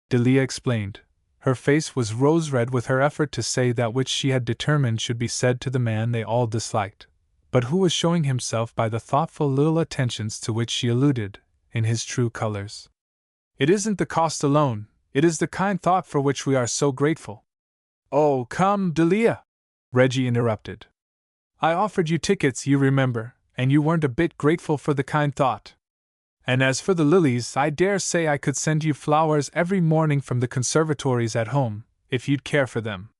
Delia explained. Her face was rose-red with her effort to say that which she had determined should be said to the man they all disliked, but who was showing himself by the thoughtful little attentions to which she alluded, in his true colors. "It isn't the cost alone, it is the kind thought for which we are so grateful." "Oh, come, Delia!" Reggie interrupted. "I offered you tickets, you remember, and you weren't a bit grateful for the kind thought. And as for the lilies, I dare say I could send you flowers every morning from the conservatories at home, if you'd care for them."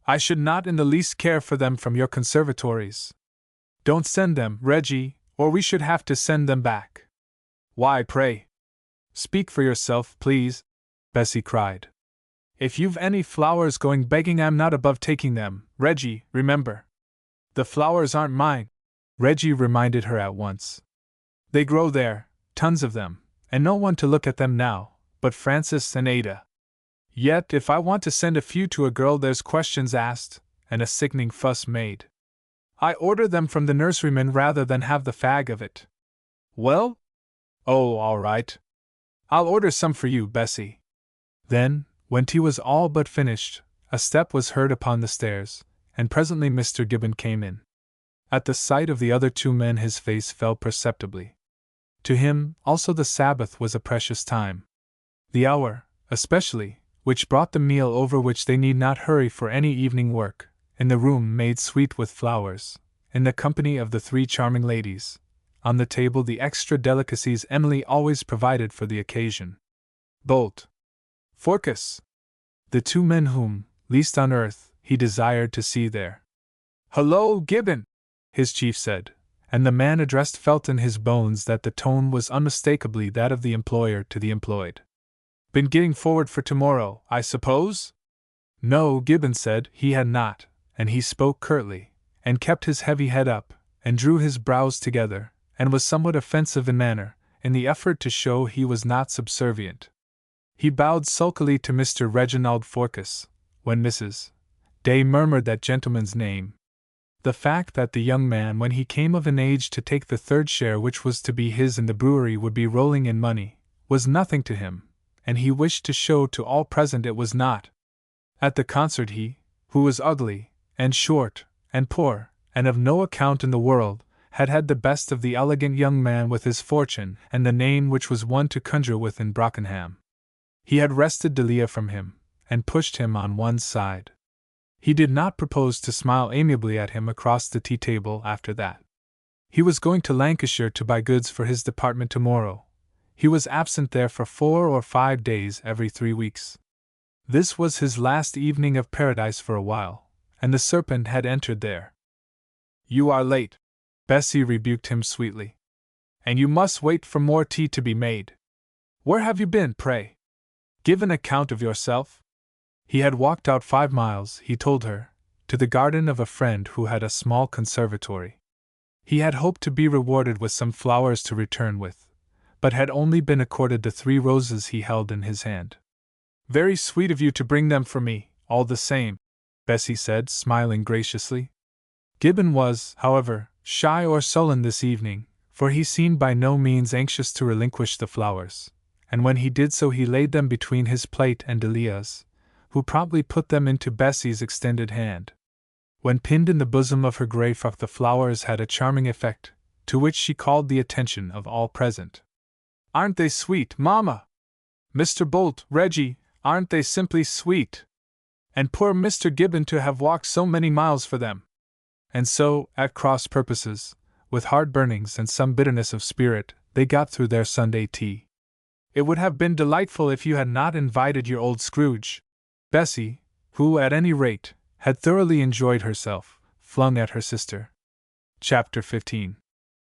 "I should not in the least care for them from your conservatories." "Don't send them, Reggie, or we should have to send them back." "Why, pray?" "Speak for yourself, please," Bessie cried. "If you've any flowers going begging, I'm not above taking them, Reggie, remember." "The flowers aren't mine," Reggie reminded her at once. "They grow there, tons of them, and no one to look at them now, but Francis and Ada. Yet if I want to send a few to a girl, there's questions asked, and a sickening fuss made. I order them from the nurseryman rather than have the fag of it." "Well?" "Oh, all right. I'll order some for you, Bessie." Then, when tea was all but finished, a step was heard upon the stairs, and presently Mr. Gibbon came in. At the sight of the other 2 men his face fell perceptibly. To him, also, the Sabbath was a precious time. The hour, especially, which brought the meal over which they need not hurry for any evening work, in the room made sweet with flowers, in the company of the three charming ladies, on the table the extra delicacies Emily always provided for the occasion. Bolt, Forcas, the two men whom, least on earth, he desired to see there. "Hullo, Gibbon!" his chief said, and the man addressed felt in his bones that the tone was unmistakably that of the employer to the employed. "Been getting forward for tomorrow, I suppose?" No, Gibbon said he had not, and he spoke curtly, and kept his heavy head up, and drew his brows together, and was somewhat offensive in manner, in the effort to show he was not subservient. He bowed sulkily to Mr. Reginald Forcas, when Mrs. Day murmured that gentleman's name. The fact that the young man, when he came of an age to take the third share which was to be his in the brewery, would be rolling in money, was nothing to him, and he wished to show to all present it was not. At the concert he, who was ugly, and short, and poor, and of no account in the world, had had the best of the elegant young man with his fortune and the name which was one to conjure with in Brockenham. He had wrested Delia from him, and pushed him on one side. He did not propose to smile amiably at him across the tea-table after that. He was going to Lancashire to buy goods for his department tomorrow. He was absent there for 4 or 5 days every 3 weeks. This was his last evening of paradise for a while, and the serpent had entered there. "You are late," Bessie rebuked him sweetly. "And you must wait for more tea to be made. Where have you been, pray? Give an account of yourself." He had walked out 5 miles, he told her, to the garden of a friend who had a small conservatory. He had hoped to be rewarded with some flowers to return with, but had only been accorded the 3 roses he held in his hand. "Very sweet of you to bring them for me, all the same," Bessie said, smiling graciously. Gibbon was, however, shy or sullen this evening, for he seemed by no means anxious to relinquish the flowers, and when he did so he laid them between his plate and Delia's, who promptly put them into Bessie's extended hand. When pinned in the bosom of her grey frock, the flowers had a charming effect, to which she called the attention of all present. "Aren't they sweet, Mamma? Mr. Bolt, Reggie, aren't they simply sweet? And poor Mr. Gibbon to have walked so many miles for them." And so, at cross purposes, with heart burnings and some bitterness of spirit, they got through their Sunday tea. "It would have been delightful if you had not invited your old Scrooge," Bessie, who, at any rate, had thoroughly enjoyed herself, flung at her sister. Chapter 15.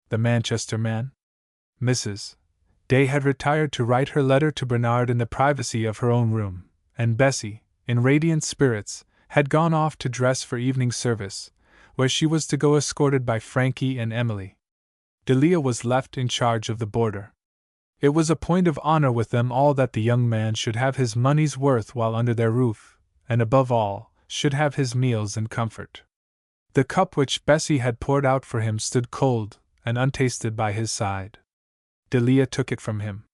The Manchester Man. Mrs. Day had retired to write her letter to Bernard in the privacy of her own room, and Bessie, in radiant spirits, had gone off to dress for evening service, where she was to go escorted by Frankie and Emily. Delia was left in charge of the boarder. It was a point of honor with them all that the young man should have his money's worth while under their roof, and above all, should have his meals in comfort. The cup which Bessie had poured out for him stood cold and untasted by his side. Delia took it from him.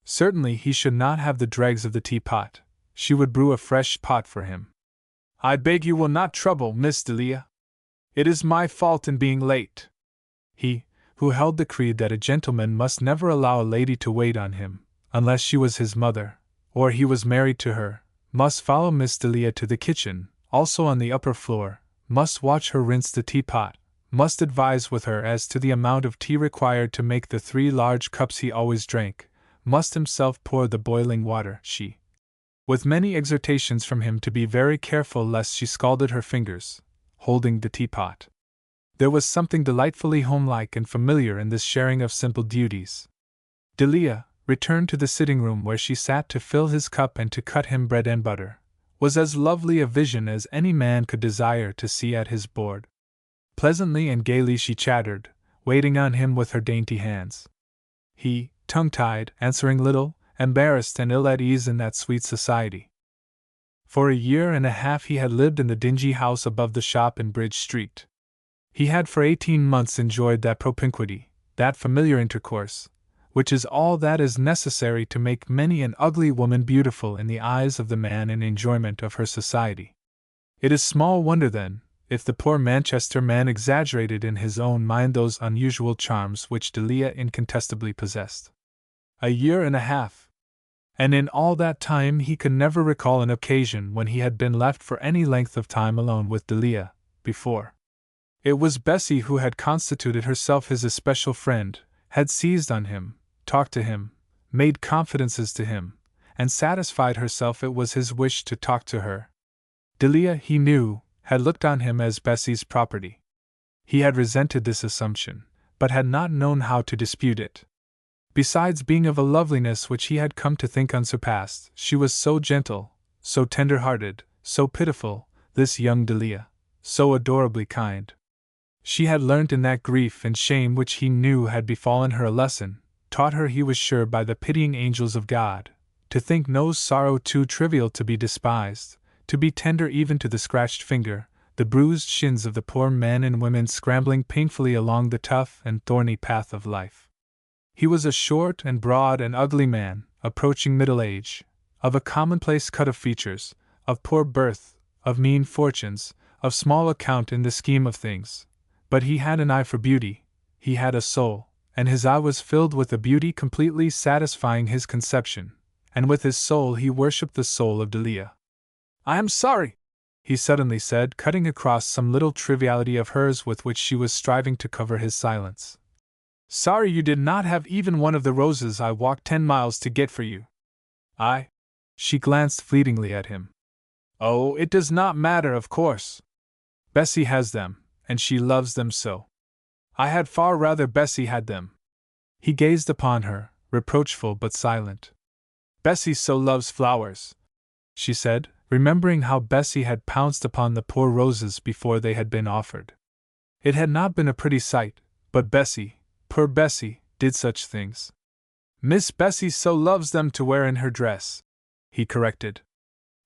Certainly he should not have the dregs of the teapot. She would brew a fresh pot for him. "I beg you will not trouble, Miss Delia. It is my fault in being late." He, who held the creed that a gentleman must never allow a lady to wait on him, unless she was his mother, or he was married to her, must follow Miss Delia to the kitchen, also on the upper floor, must watch her rinse the teapot, must advise with her as to the amount of tea required to make the 3 large cups he always drank, must himself pour the boiling water, she, with many exhortations from him to be very careful lest she scalded her fingers, holding the teapot. There was something delightfully homelike and familiar in this sharing of simple duties. Delia, returned to the sitting-room where she sat to fill his cup and to cut him bread and butter, was as lovely a vision as any man could desire to see at his board. Pleasantly and gaily she chattered, waiting on him with her dainty hands. He, tongue-tied, answering little, embarrassed and ill at ease in that sweet society. For a year and a half he had lived in the dingy house above the shop in Bridge Street. He had for 18 months enjoyed that propinquity, that familiar intercourse, which is all that is necessary to make many an ugly woman beautiful in the eyes of the man in enjoyment of her society. It is small wonder, then, if the poor Manchester man exaggerated in his own mind those unusual charms which Delia incontestably possessed. A year and a half! And in all that time he could never recall an occasion when he had been left for any length of time alone with Delia, before. It was Bessie who had constituted herself his especial friend, had seized on him, talked to him, made confidences to him, and satisfied herself it was his wish to talk to her. Delia, he knew, had looked on him as Bessie's property. He had resented this assumption, but had not known how to dispute it. Besides being of a loveliness which he had come to think unsurpassed, she was so gentle, so tender-hearted, so pitiful, this young Delia, so adorably kind. She had learnt in that grief and shame which he knew had befallen her a lesson, taught her he was sure by the pitying angels of God, to think no sorrow too trivial to be despised, to be tender even to the scratched finger, the bruised shins of the poor men and women scrambling painfully along the tough and thorny path of life. He was a short and broad and ugly man, approaching middle age, of a commonplace cut of features, of poor birth, of mean fortunes, of small account in the scheme of things. But he had an eye for beauty, he had a soul, and his eye was filled with a beauty completely satisfying his conception, and with his soul he worshipped the soul of Delia. "I am sorry," he suddenly said, cutting across some little triviality of hers with which she was striving to cover his silence. "Sorry you did not have even one of the roses I walked 10 miles to get for you." She glanced fleetingly at him. "Oh, it does not matter, of course. Bessie has them, and she loves them so. I had far rather Bessie had them." He gazed upon her, reproachful but silent. "Bessie so loves flowers," she said, remembering how Bessie had pounced upon the poor roses before they had been offered. It had not been a pretty sight, but Bessie, poor Bessie, did such things. "Miss Bessie so loves them to wear in her dress," he corrected.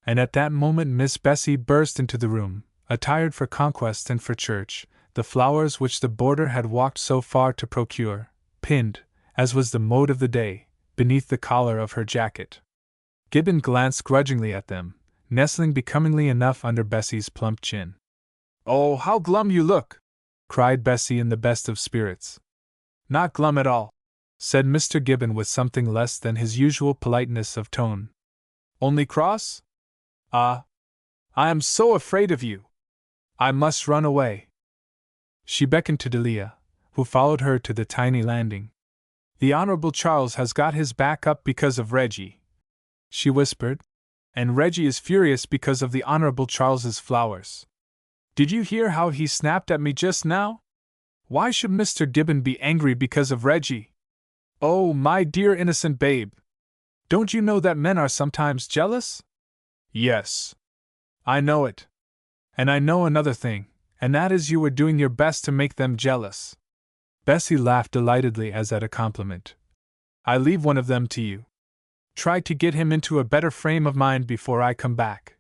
And at that moment Miss Bessie burst into the room, attired for conquest and for church, the flowers which the boarder had walked so far to procure, pinned, as was the mode of the day, beneath the collar of her jacket. Gibbon glanced grudgingly at them, nestling becomingly enough under Bessie's plump chin. "Oh, how glum you look!" cried Bessie in the best of spirits. "Not glum at all," said Mr. Gibbon with something less than his usual politeness of tone. "Only cross? I am so afraid of you. I must run away." She beckoned to Delia, who followed her to the tiny landing. "The Honorable Charles has got his back up because of Reggie," she whispered, "and Reggie is furious because of the Honorable Charles's flowers. Did you hear how he snapped at me just now? Why should Mr. Gibbon be angry because of Reggie? Oh, my dear innocent babe! Don't you know that men are sometimes jealous?" "Yes, I know it. And I know another thing, and that is you were doing your best to make them jealous." Bessie laughed delightedly as at a compliment. "I leave one of them to you. Try to get him into a better frame of mind before I come back,"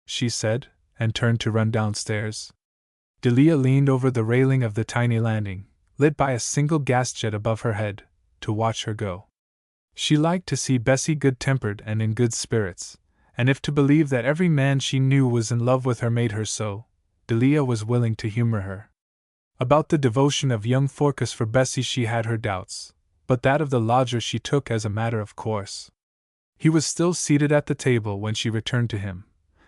she said, and turned to run downstairs. Delia leaned over the railing of the tiny landing, lit by a single gas jet above her head, to watch her go. She liked to see Bessie good-tempered and in good spirits, and if to believe that every man she knew was in love with her made her so, Delia was willing to humor her. About the devotion of young Phorcys for Bessie she had her doubts, but that of the lodger she took as a matter of course. He was still seated at the table when she returned to him,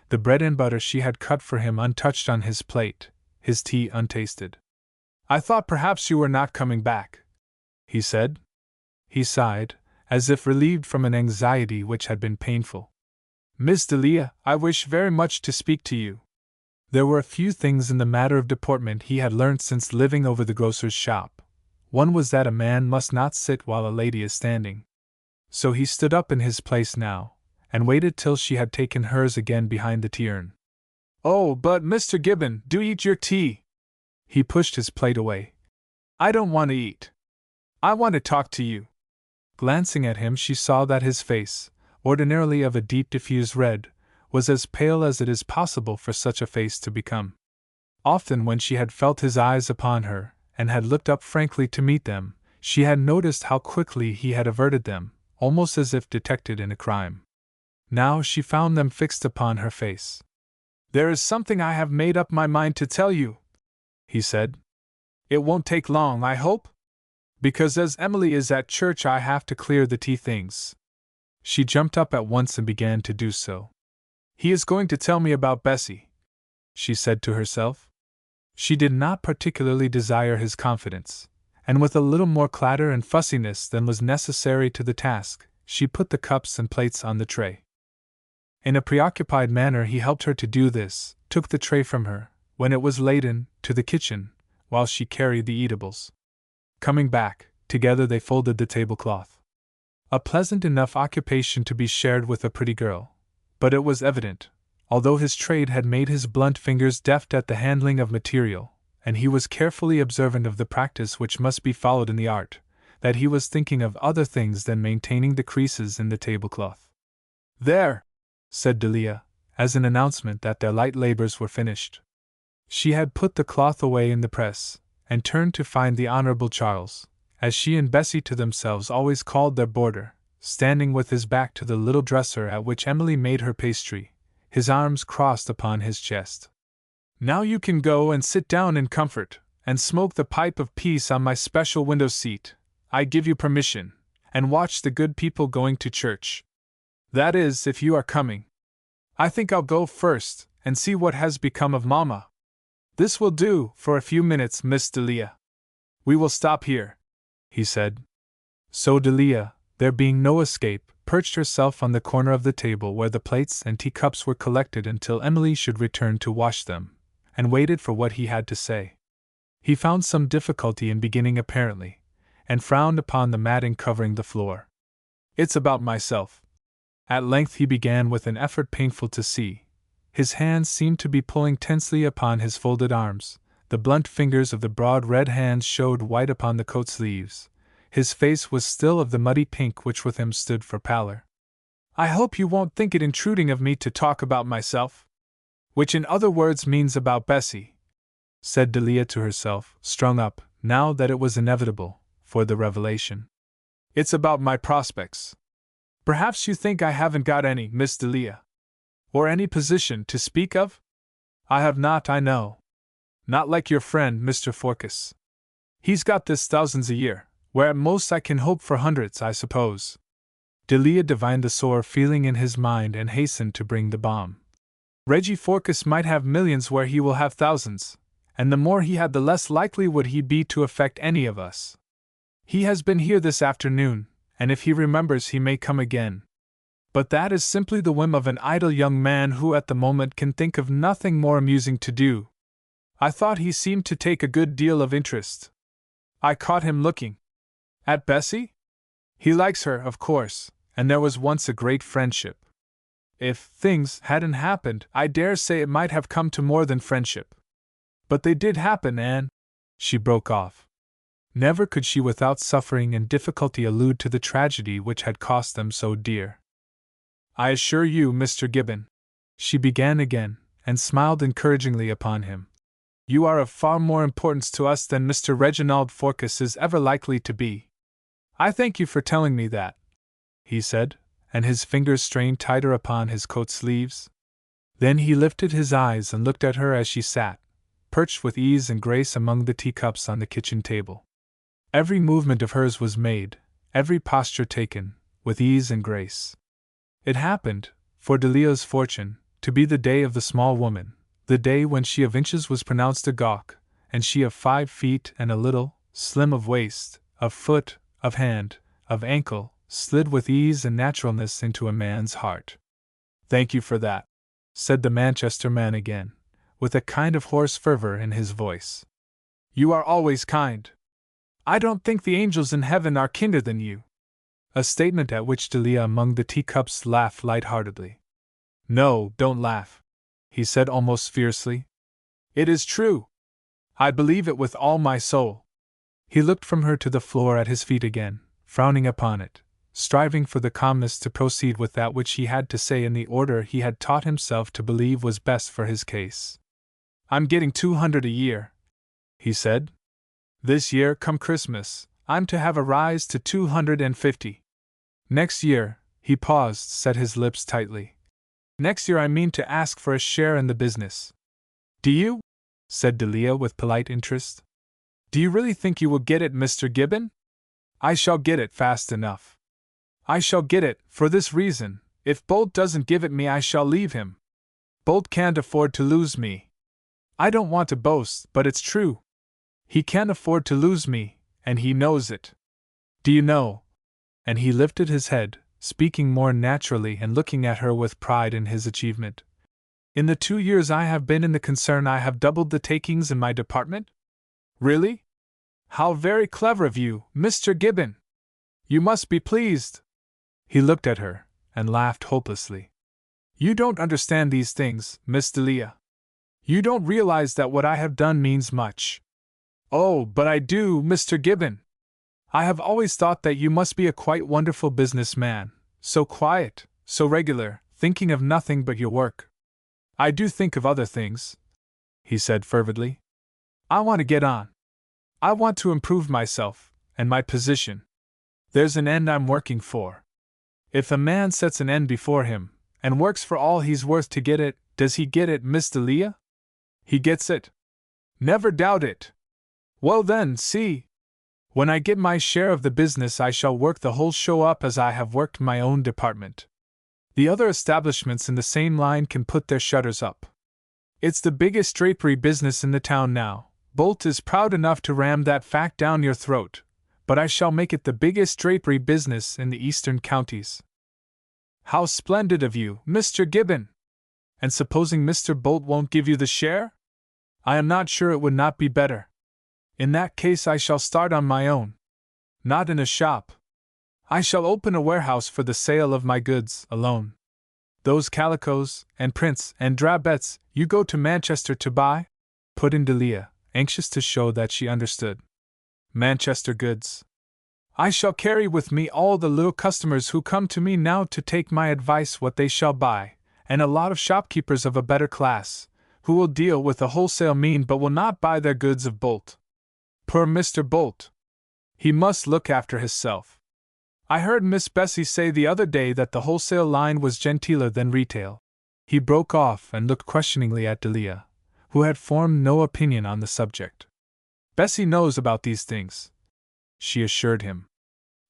the bread and butter she had cut for him untouched on his plate, his tea untasted. "I thought perhaps you were not coming back," he said. He sighed, as if relieved from an anxiety which had been painful. "Miss Delia, I wish very much to speak to you." There were a few things in the matter of deportment he had learnt since living over the grocer's shop. One was that a man must not sit while a lady is standing. So he stood up in his place now, and waited till she had taken hers again behind the tea urn. "Oh, but Mr. Gibbon, do eat your tea!" He pushed his plate away. "I don't want to eat. I want to talk to you." Glancing at him, she saw that his face, ordinarily of a deep diffused red, was as pale as it is possible for such a face to become. Often when she had felt his eyes upon her, and had looked up frankly to meet them, she had noticed how quickly he had averted them, almost as if detected in a crime. Now she found them fixed upon her face. "There is something I have made up my mind to tell you," he said. "It won't take long, I hope? Because as Emily is at church I have to clear the tea things." She jumped up at once and began to do so. He is going to tell me about Bessie, she said to herself. She did not particularly desire his confidence, and with a little more clatter and fussiness than was necessary to the task, she put the cups and plates on the tray. In a preoccupied manner he helped her to do this, took the tray from her, when it was laden, to the kitchen, while she carried the eatables. Coming back, together they folded the tablecloth. A pleasant enough occupation to be shared with a pretty girl, but it was evident, although his trade had made his blunt fingers deft at the handling of material, and he was carefully observant of the practice which must be followed in the art, that he was thinking of other things than maintaining the creases in the tablecloth. "There!" said Delia, as an announcement that their light labors were finished. She had put the cloth away in the press, and turned to find the Honorable Charles, as she and Bessie to themselves always called their boarder, standing with his back to the little dresser at which Emily made her pastry, his arms crossed upon his chest. "Now you can go and sit down in comfort, and smoke the pipe of peace on my special window seat, I give you permission, and watch the good people going to church. That is, if you are coming. I think I'll go first, and see what has become of Mamma. This will do, for a few minutes, Miss Delia. We will stop here," he said. So Delia, there being no escape, perched herself on the corner of the table where the plates and teacups were collected until Emily should return to wash them, and waited for what he had to say. He found some difficulty in beginning apparently, and frowned upon the matting covering the floor. "It's about myself." At length he began with an effort painful to see. His hands seemed to be pulling tensely upon his folded arms, the blunt fingers of the broad red hands showed white upon the coat sleeves. His face was still of the muddy pink which with him stood for pallor. "I hope you won't think it intruding of me to talk about myself. Which in other words means about Bessie," said Delia to herself, strung up, now that it was inevitable, for the revelation. "It's about my prospects. Perhaps you think I haven't got any, Miss Delia. Or any position to speak of? I have not, I know. Not like your friend, Mr. Forkes. He's got this thousands a year, where at most I can hope for hundreds, I suppose." Delia divined the sore feeling in his mind and hastened to bring the balm. "Reggie Forkes might have millions where he will have thousands, and the more he had the less likely would he be to affect any of us. He has been here this afternoon, and if he remembers he may come again. But that is simply the whim of an idle young man who at the moment can think of nothing more amusing to do. I thought he seemed to take a good deal of interest. I caught him looking at Bessie? He likes her, of course, and there was once a great friendship. If things hadn't happened, I dare say it might have come to more than friendship. But they did happen, and—" She broke off. Never could she without suffering and difficulty allude to the tragedy which had cost them so dear. "I assure you, Mr. Gibbon," she began again, and smiled encouragingly upon him, "you are of far more importance to us than Mr. Reginald Forkes is ever likely to be. I thank you for telling me that," he said, and his fingers strained tighter upon his coat sleeves. Then he lifted his eyes and looked at her as she sat, perched with ease and grace among the teacups on the kitchen table. Every movement of hers was made, every posture taken, with ease and grace. It happened, for Delia's fortune, to be the day of the small woman, the day when she of inches was pronounced a gawk, and she of 5 feet and a little, slim of waist, of foot, of hand, of ankle, slid with ease and naturalness into a man's heart. "Thank you for that," said the Manchester man again, with a kind of hoarse fervor in his voice. "You are always kind. I don't think the angels in heaven are kinder than you." A statement at which Delia among the teacups laughed light-heartedly. "No, don't laugh," he said almost fiercely. "It is true. I believe it with all my soul." He looked from her to the floor at his feet again, frowning upon it, striving for the calmness to proceed with that which he had to say in the order he had taught himself to believe was best for his case. "I'm getting 200 a year," he said. "This year, come Christmas, I'm to have a rise to 250. Next year," he paused, set his lips tightly. "Next year I mean to ask for a share in the business." "Do you?" said Delia with polite interest. "Do you really think you will get it, Mr. Gibbon?" "I shall get it fast enough." I shall get it, for this reason: if Bolt doesn't give it me, I shall leave him. Bolt can't afford to lose me. I don't want to boast, but it's true. He can't afford to lose me, and he knows it. Do you know? And he lifted his head, speaking more naturally and looking at her with pride in his achievement. In the 2 years I have been in the concern, I have doubled the takings in my department? Really? How very clever of you, Mr. Gibbon! You must be pleased. He looked at her and laughed hopelessly. You don't understand these things, Miss Delia. You don't realize that what I have done means much. Oh, but I do, Mr. Gibbon. I have always thought that you must be a quite wonderful businessman, so quiet, so regular, thinking of nothing but your work. I do think of other things, he said fervidly. I want to get on. I want to improve myself, and my position. There's an end I'm working for. If a man sets an end before him, and works for all he's worth to get it, does he get it, Miss Delia? He gets it. Never doubt it. Well then, see. When I get my share of the business, I shall work the whole show up as I have worked my own department. The other establishments in the same line can put their shutters up. It's the biggest drapery business in the town now. Bolt is proud enough to ram that fact down your throat, but I shall make it the biggest drapery business in the eastern counties. How splendid of you, Mr. Gibbon! And supposing Mr. Bolt won't give you the share? I am not sure it would not be better. In that case I shall start on my own. Not in a shop. I shall open a warehouse for the sale of my goods, alone. Those calicoes, and prints, and drabettes, you go to Manchester to buy? Put in Delia, anxious to show that she understood. Manchester goods. I shall carry with me all the little customers who come to me now to take my advice what they shall buy, and a lot of shopkeepers of a better class, who will deal with the wholesale mean but will not buy their goods of Bolt. Poor Mr. Bolt! He must look after hisself. I heard Miss Bessie say the other day that the wholesale line was genteeler than retail. He broke off and looked questioningly at Delia, who had formed no opinion on the subject. Bessie knows about these things, she assured him.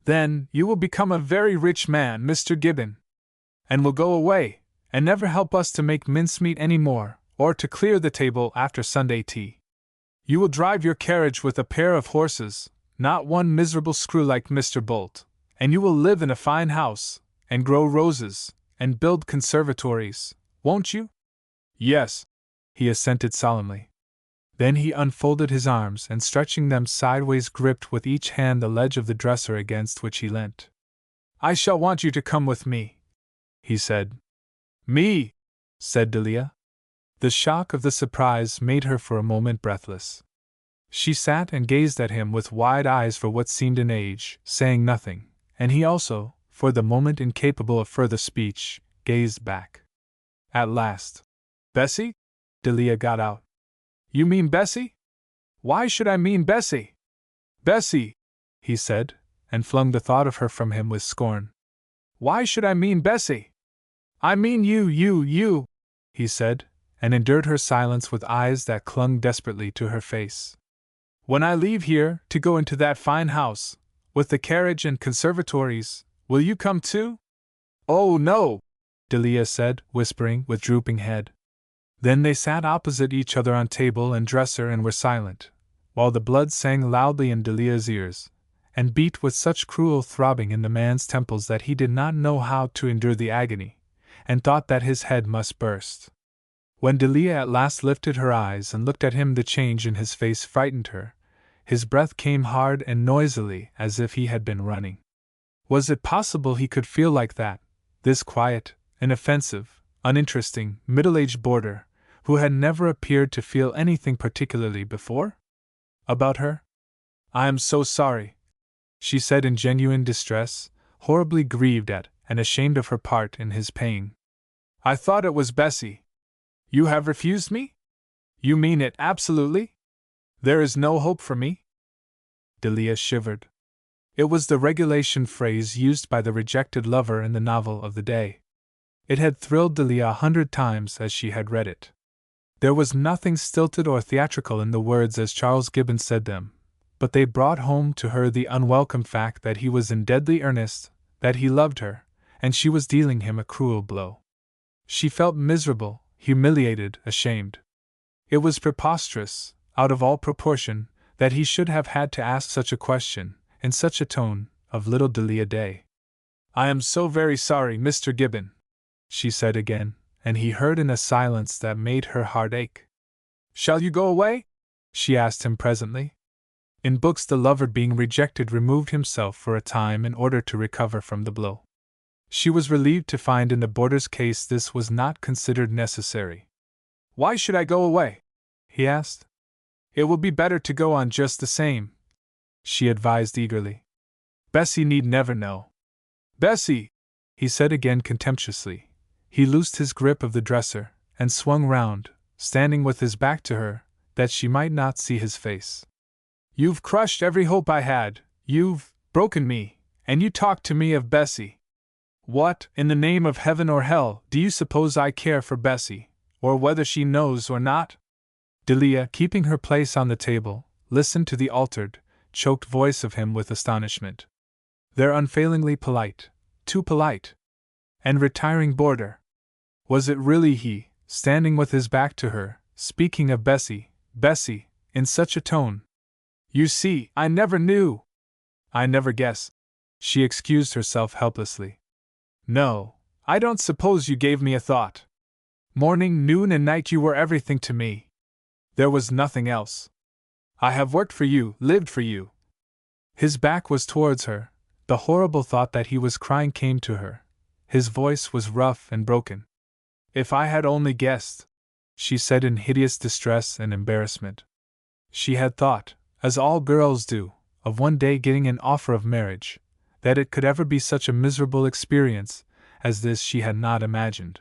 Then, you will become a very rich man, Mr. Gibbon, and will go away, and never help us to make mincemeat any more, or to clear the table after Sunday tea. You will drive your carriage with a pair of horses, not one miserable screw like Mr. Bolt, and you will live in a fine house, and grow roses, and build conservatories, won't you? Yes, he assented solemnly. Then he unfolded his arms and, stretching them sideways, gripped with each hand the ledge of the dresser against which he leant. I shall want you to come with me, he said. Me? Said Delia. The shock of the surprise made her for a moment breathless. She sat and gazed at him with wide eyes for what seemed an age, saying nothing, and he also, for the moment incapable of further speech, gazed back. At last, Bessie? Delia got out. You mean Bessie? Why should I mean Bessie? Bessie, he said, and flung the thought of her from him with scorn. Why should I mean Bessie? I mean you, he said, and endured her silence with eyes that clung desperately to her face. When I leave here, to go into that fine house, with the carriage and conservatories, will you come too? Oh, no, Delia said, whispering, with drooping head. Then they sat opposite each other on table and dresser and were silent, while the blood sang loudly in Delia's ears, and beat with such cruel throbbing in the man's temples that he did not know how to endure the agony, and thought that his head must burst. When Delia at last lifted her eyes and looked at him, the change in his face frightened her. His breath came hard and noisily, as if he had been running. Was it possible he could feel like that, this quiet, inoffensive, uninteresting, middle-aged boarder, who had never appeared to feel anything particularly before? About her? I am so sorry, she said in genuine distress, horribly grieved at and ashamed of her part in his pain. I thought it was Bessie. You have refused me? You mean it absolutely? There is no hope for me? Delia shivered. It was the regulation phrase used by the rejected lover in the novel of the day. It had thrilled Delia 100 times as she had read it. There was nothing stilted or theatrical in the words as Charles Gibbon said them, but they brought home to her the unwelcome fact that he was in deadly earnest, that he loved her, and she was dealing him a cruel blow. She felt miserable, humiliated, ashamed. It was preposterous, out of all proportion, that he should have had to ask such a question, in such a tone, of little Delia Day. "I am so very sorry, Mr. Gibbon," she said again, and he heard in a silence that made her heart ache. "Shall you go away?" she asked him presently. In books, the lover being rejected removed himself for a time in order to recover from the blow. She was relieved to find in the boarder's case this was not considered necessary. "Why should I go away?" he asked. "It will be better to go on just the same," she advised eagerly. "Bessie need never know." "Bessie!" he said again contemptuously. He loosed his grip of the dresser, and swung round, standing with his back to her, that she might not see his face. "You've crushed every hope I had, you've broken me, and you talk to me of Bessie. What, in the name of heaven or hell, do you suppose I care for Bessie, or whether she knows or not?" Delia, keeping her place on the table, listened to the altered, choked voice of him with astonishment. Their unfailingly polite, too polite, and retiring boarder. Was it really he, standing with his back to her, speaking of Bessie, in such a tone? "You see, I never knew. I never guessed," she excused herself helplessly. "No, I don't suppose you gave me a thought. Morning, noon, and night you were everything to me. There was nothing else. I have worked for you, lived for you." His back was towards her. The horrible thought that he was crying came to her. His voice was rough and broken. "If I had only guessed," she said in hideous distress and embarrassment. She had thought, as all girls do, of one day getting an offer of marriage. That it could ever be such a miserable experience as this she had not imagined.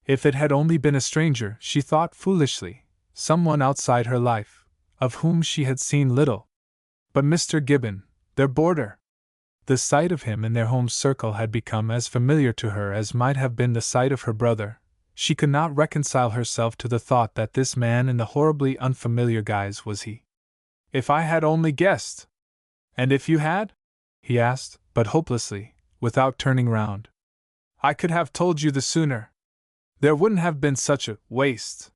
If it had only been a stranger, she thought foolishly, someone outside her life, of whom she had seen little. But Mr. Gibbon, their boarder! The sight of him in their home circle had become as familiar to her as might have been the sight of her brother. She could not reconcile herself to the thought that this man in the horribly unfamiliar guise was he. "If I had only guessed!" "And if you had?" he asked, but hopelessly, without turning round. "I could have told you the sooner. There wouldn't have been such a waste."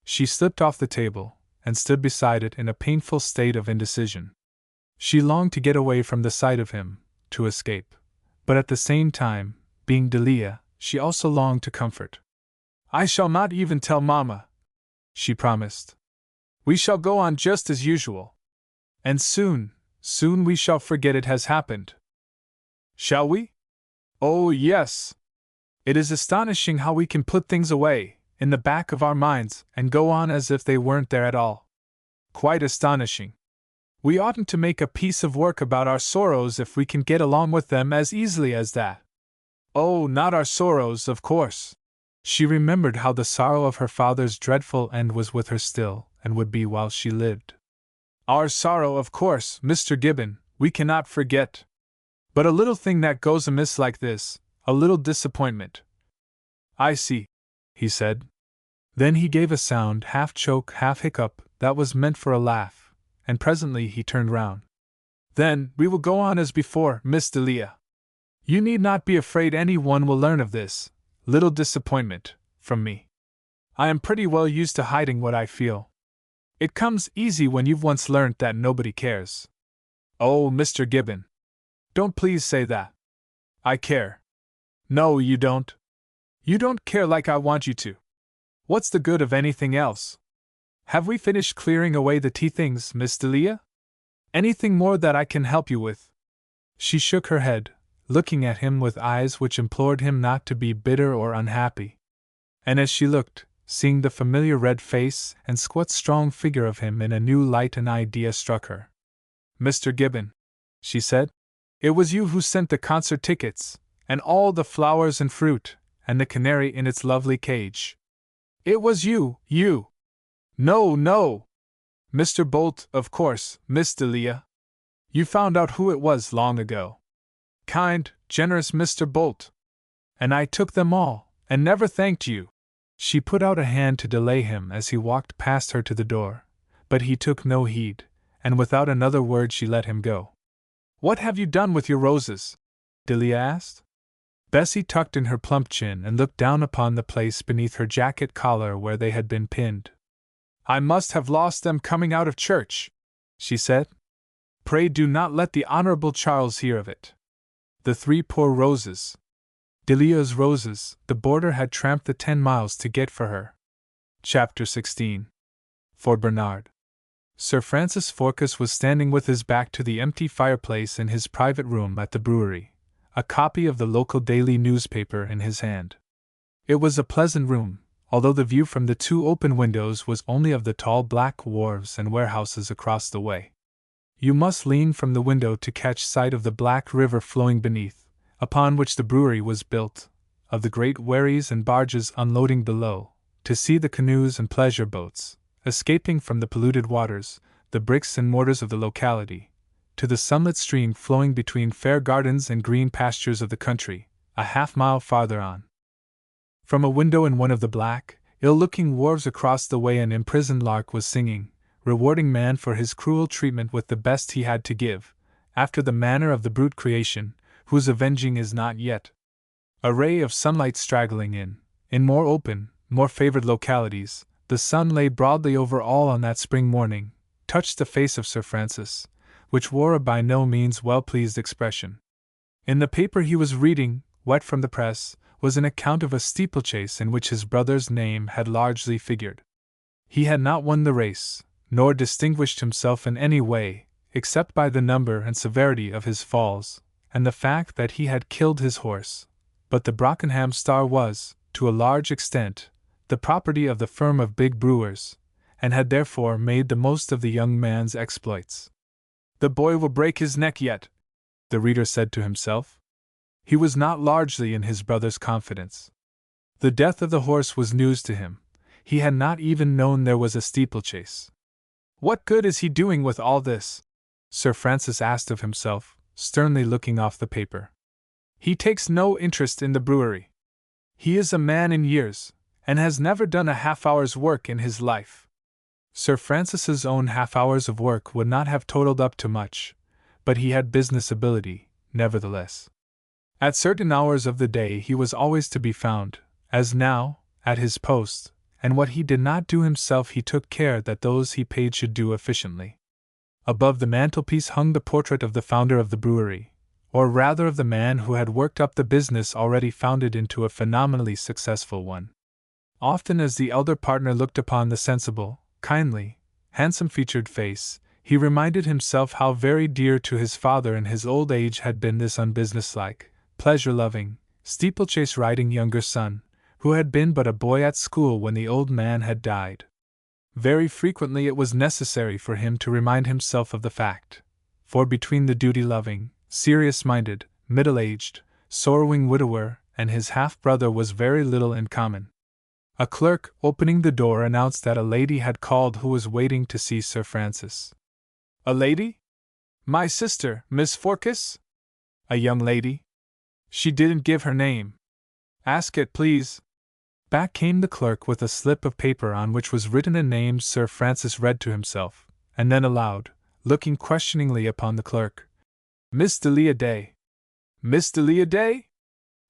She slipped off the table, and stood beside it in a painful state of indecision. She longed to get away from the sight of him, to escape, but at the same time, being Delia, she also longed to comfort. "I shall not even tell Mamma," she promised. "We shall go on just as usual. And soon we shall forget it has happened." "Shall we?" "Oh, yes. It is astonishing how we can put things away, in the back of our minds, and go on as if they weren't there at all. Quite astonishing. We oughtn't to make a piece of work about our sorrows if we can get along with them as easily as that. Oh, not our sorrows, of course." She remembered how the sorrow of her father's dreadful end was with her still, and would be while she lived. "Our sorrow, of course, Mr. Gibbon, we cannot forget. But a little thing that goes amiss like this, a little disappointment." "I see," he said. Then he gave a sound, half choke, half hiccup, that was meant for a laugh, and presently he turned round. "Then, we will go on as before, Miss Delia. You need not be afraid any one will learn of this little disappointment from me. I am pretty well used to hiding what I feel. It comes easy when you've once learnt that nobody cares." "Oh, Mr. Gibbon! Don't please say that. I care." "No, you don't. You don't care like I want you to. What's the good of anything else? Have we finished clearing away the tea things, Miss Delia? Anything more that I can help you with?" She shook her head, looking at him with eyes which implored him not to be bitter or unhappy. And as she looked, seeing the familiar red face and squat strong figure of him in a new light, an idea struck her. "Mr. Gibbon," she said, "it was you who sent the concert tickets, and all the flowers and fruit, and the canary in its lovely cage. It was you. No. Mr. Bolt, of course, Miss Delia. You found out who it was long ago. Kind, generous Mr. Bolt. And I took them all, and never thanked you." She put out a hand to delay him as he walked past her to the door, but he took no heed, and without another word she let him go. "What have you done with your roses?" Delia asked. Bessie tucked in her plump chin and looked down upon the place beneath her jacket collar where they had been pinned. I must have lost them coming out of church, she said. Pray do not let the Honorable Charles hear of it. The 3 poor roses. Delia's roses, the boarder had tramped the 10 miles to get for her. Chapter 16. For Bernard. Sir Francis Forcas was standing with his back to the empty fireplace in his private room at the brewery, a copy of the local daily newspaper in his hand. It was a pleasant room, although the view from the 2 open windows was only of the tall black wharves and warehouses across the way. You must lean from the window to catch sight of the black river flowing beneath, upon which the brewery was built, of the great wherries and barges unloading below, to see the canoes and pleasure boats, escaping from the polluted waters, the bricks and mortars of the locality, to the sunlit stream flowing between fair gardens and green pastures of the country, a half-mile farther on. From a window in one of the black, ill-looking wharves across the way an imprisoned lark was singing, rewarding man for his cruel treatment with the best he had to give, after the manner of the brute creation, whose avenging is not yet. A ray of sunlight straggling in more open, more favored localities, the sun lay broadly over all on that spring morning, touched the face of Sir Francis, which wore a by no means well-pleased expression. In the paper he was reading, wet from the press, was an account of a steeplechase in which his brother's name had largely figured. He had not won the race, nor distinguished himself in any way, except by the number and severity of his falls, and the fact that he had killed his horse, but the Brockenham Star was, to a large extent, the property of the firm of big brewers, and had therefore made the most of the young man's exploits. The boy will break his neck yet, the reader said to himself. He was not largely in his brother's confidence. The death of the horse was news to him. He had not even known there was a steeplechase. What good is he doing with all this? Sir Francis asked of himself, sternly looking off the paper. He takes no interest in the brewery. He is a man in years, and has never done a half-hour's work in his life. Sir Francis's own half-hours of work would not have totaled up to much, but he had business ability, nevertheless. At certain hours of the day he was always to be found, as now, at his post, and what he did not do himself he took care that those he paid should do efficiently. Above the mantelpiece hung the portrait of the founder of the brewery, or rather of the man who had worked up the business already founded into a phenomenally successful one. Often as the elder partner looked upon the sensible, kindly, handsome-featured face, he reminded himself how very dear to his father in his old age had been this unbusinesslike, pleasure-loving, steeplechase-riding younger son, who had been but a boy at school when the old man had died. Very frequently it was necessary for him to remind himself of the fact, for between the duty-loving, serious-minded, middle-aged, sorrowing widower and his half-brother was very little in common. A clerk, opening the door, announced that a lady had called who was waiting to see Sir Francis. A lady? My sister, Miss Forcas? A young lady? She didn't give her name. Ask it, please. Back came the clerk with a slip of paper on which was written a name. Sir Francis read to himself, and then aloud, looking questioningly upon the clerk. Miss Delia Day. Miss Delia Day?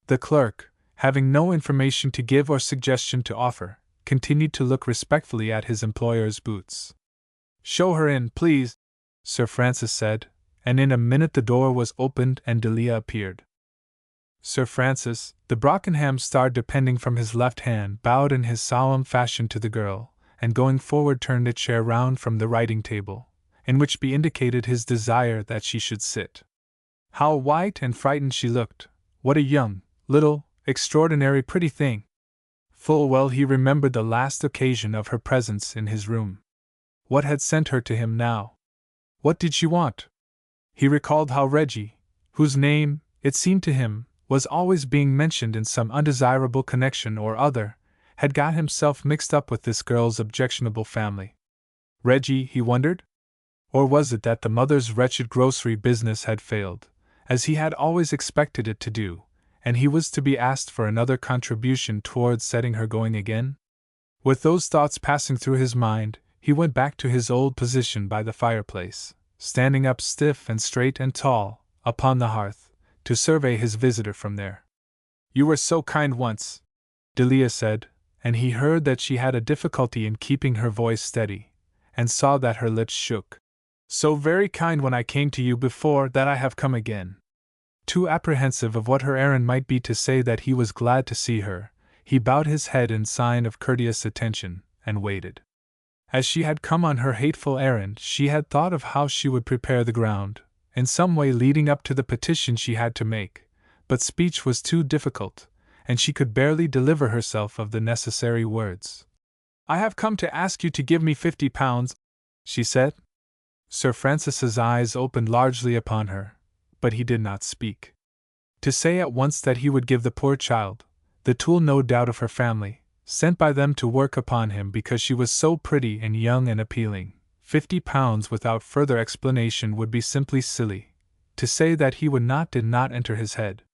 The clerk, having no information to give or suggestion to offer, continued to look respectfully at his employer's boots. Show her in, please, Sir Francis said, and in a minute the door was opened and Delia appeared. Sir Francis, the Brockenham Star depending from his left hand, bowed in his solemn fashion to the girl, and going forward turned a chair round from the writing table, in which be indicated his desire that she should sit. How white and frightened she looked! What a young, little, extraordinary pretty thing! Full well he remembered the last occasion of her presence in his room. What had sent her to him now? What did she want? He recalled how Reggie, whose name, it seemed to him, was always being mentioned in some undesirable connection or other, had got himself mixed up with this girl's objectionable family. Reggie, he wondered? Or was it that the mother's wretched grocery business had failed, as he had always expected it to do, and he was to be asked for another contribution towards setting her going again? With those thoughts passing through his mind, he went back to his old position by the fireplace, standing up stiff and straight and tall, upon the hearth, to survey his visitor from there. "You were so kind once," Delia said, and he heard that she had a difficulty in keeping her voice steady, and saw that her lips shook. "So very kind when I came to you before that I have come again." Too apprehensive of what her errand might be to say that he was glad to see her, he bowed his head in sign of courteous attention, and waited. As she had come on her hateful errand, she had thought of how she would prepare the ground, in some way leading up to the petition she had to make, but speech was too difficult, and she could barely deliver herself of the necessary words. "I have come to ask you to give me £50, she said. Sir Francis's eyes opened largely upon her, but he did not speak. To say at once that he would give the poor child, the tool no doubt of her family, sent by them to work upon him because she was so pretty and young and appealing, £50 without further explanation would be simply silly. To say that he would not did not enter his head.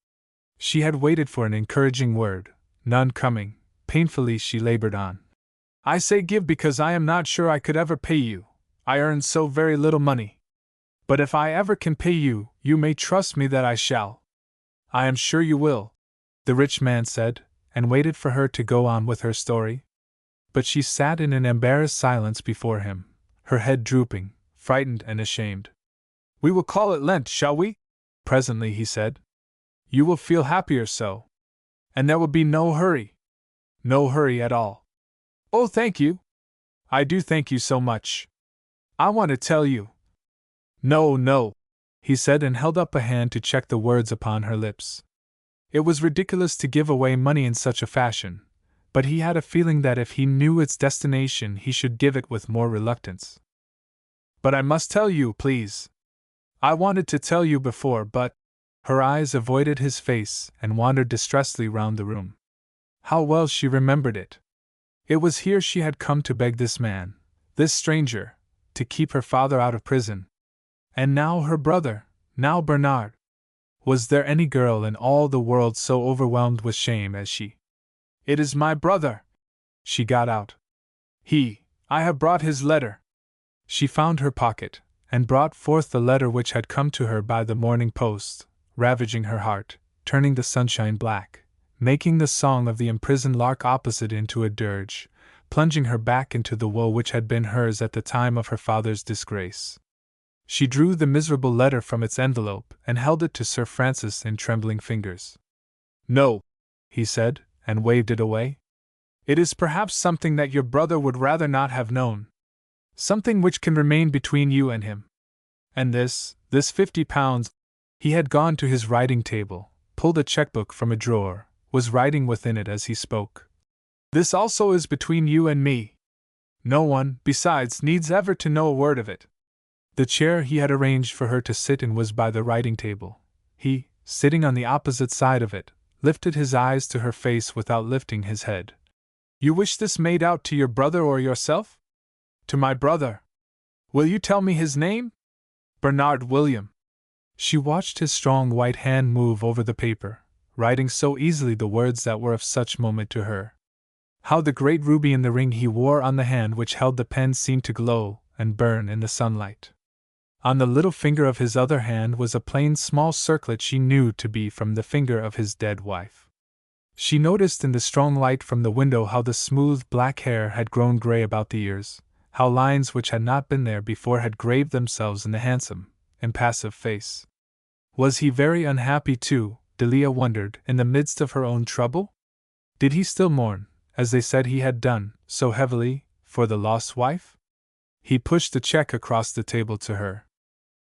She had waited for an encouraging word, none coming. Painfully she labored on. "I say give because I am not sure I could ever pay you. I earn so very little money. But if I ever can pay you, you may trust me that I shall." "I am sure you will," the rich man said, and waited for her to go on with her story. But she sat in an embarrassed silence before him, her head drooping, frightened and ashamed. "We will call it Lent, shall we?" presently he said. "You will feel happier so. And there will be no hurry. No hurry at all." "Oh, thank you. I do thank you so much. I want to tell you." "No, no," he said and held up a hand to check the words upon her lips. It was ridiculous to give away money in such a fashion, but he had a feeling that if he knew its destination he should give it with more reluctance. "But I must tell you, please. I wanted to tell you before, but—" Her eyes avoided his face and wandered distressfully round the room. How well she remembered it! It was here she had come to beg this man, this stranger, to keep her father out of prison. And now her brother, now Bernard. Was there any girl in all the world so overwhelmed with shame as she? "It is my brother," she got out. I have brought his letter." She found her pocket, and brought forth the letter which had come to her by the morning post, ravaging her heart, turning the sunshine black, making the song of the imprisoned lark opposite into a dirge, plunging her back into the woe which had been hers at the time of her father's disgrace. She drew the miserable letter from its envelope and held it to Sir Francis in trembling fingers. "No," he said, and waved it away. "It is perhaps something that your brother would rather not have known. Something which can remain between you and him. And this £50. He had gone to his writing table, pulled a checkbook from a drawer, was writing within it as he spoke. "This also is between you and me. No one, besides, needs ever to know a word of it." The chair he had arranged for her to sit in was by the writing table. He, sitting on the opposite side of it, lifted his eyes to her face without lifting his head. "You wish this made out to your brother or yourself?" "To my brother." "Will you tell me his name?" "Bernard William." She watched his strong white hand move over the paper, writing so easily the words that were of such moment to her. How the great ruby in the ring he wore on the hand which held the pen seemed to glow and burn in the sunlight. On the little finger of his other hand was a plain small circlet she knew to be from the finger of his dead wife. She noticed in the strong light from the window how the smooth black hair had grown gray about the ears, how lines which had not been there before had graved themselves in the handsome, impassive face. Was he very unhappy too, Delia wondered, in the midst of her own trouble? Did he still mourn, as they said he had done, so heavily, for the lost wife? He pushed the check across the table to her.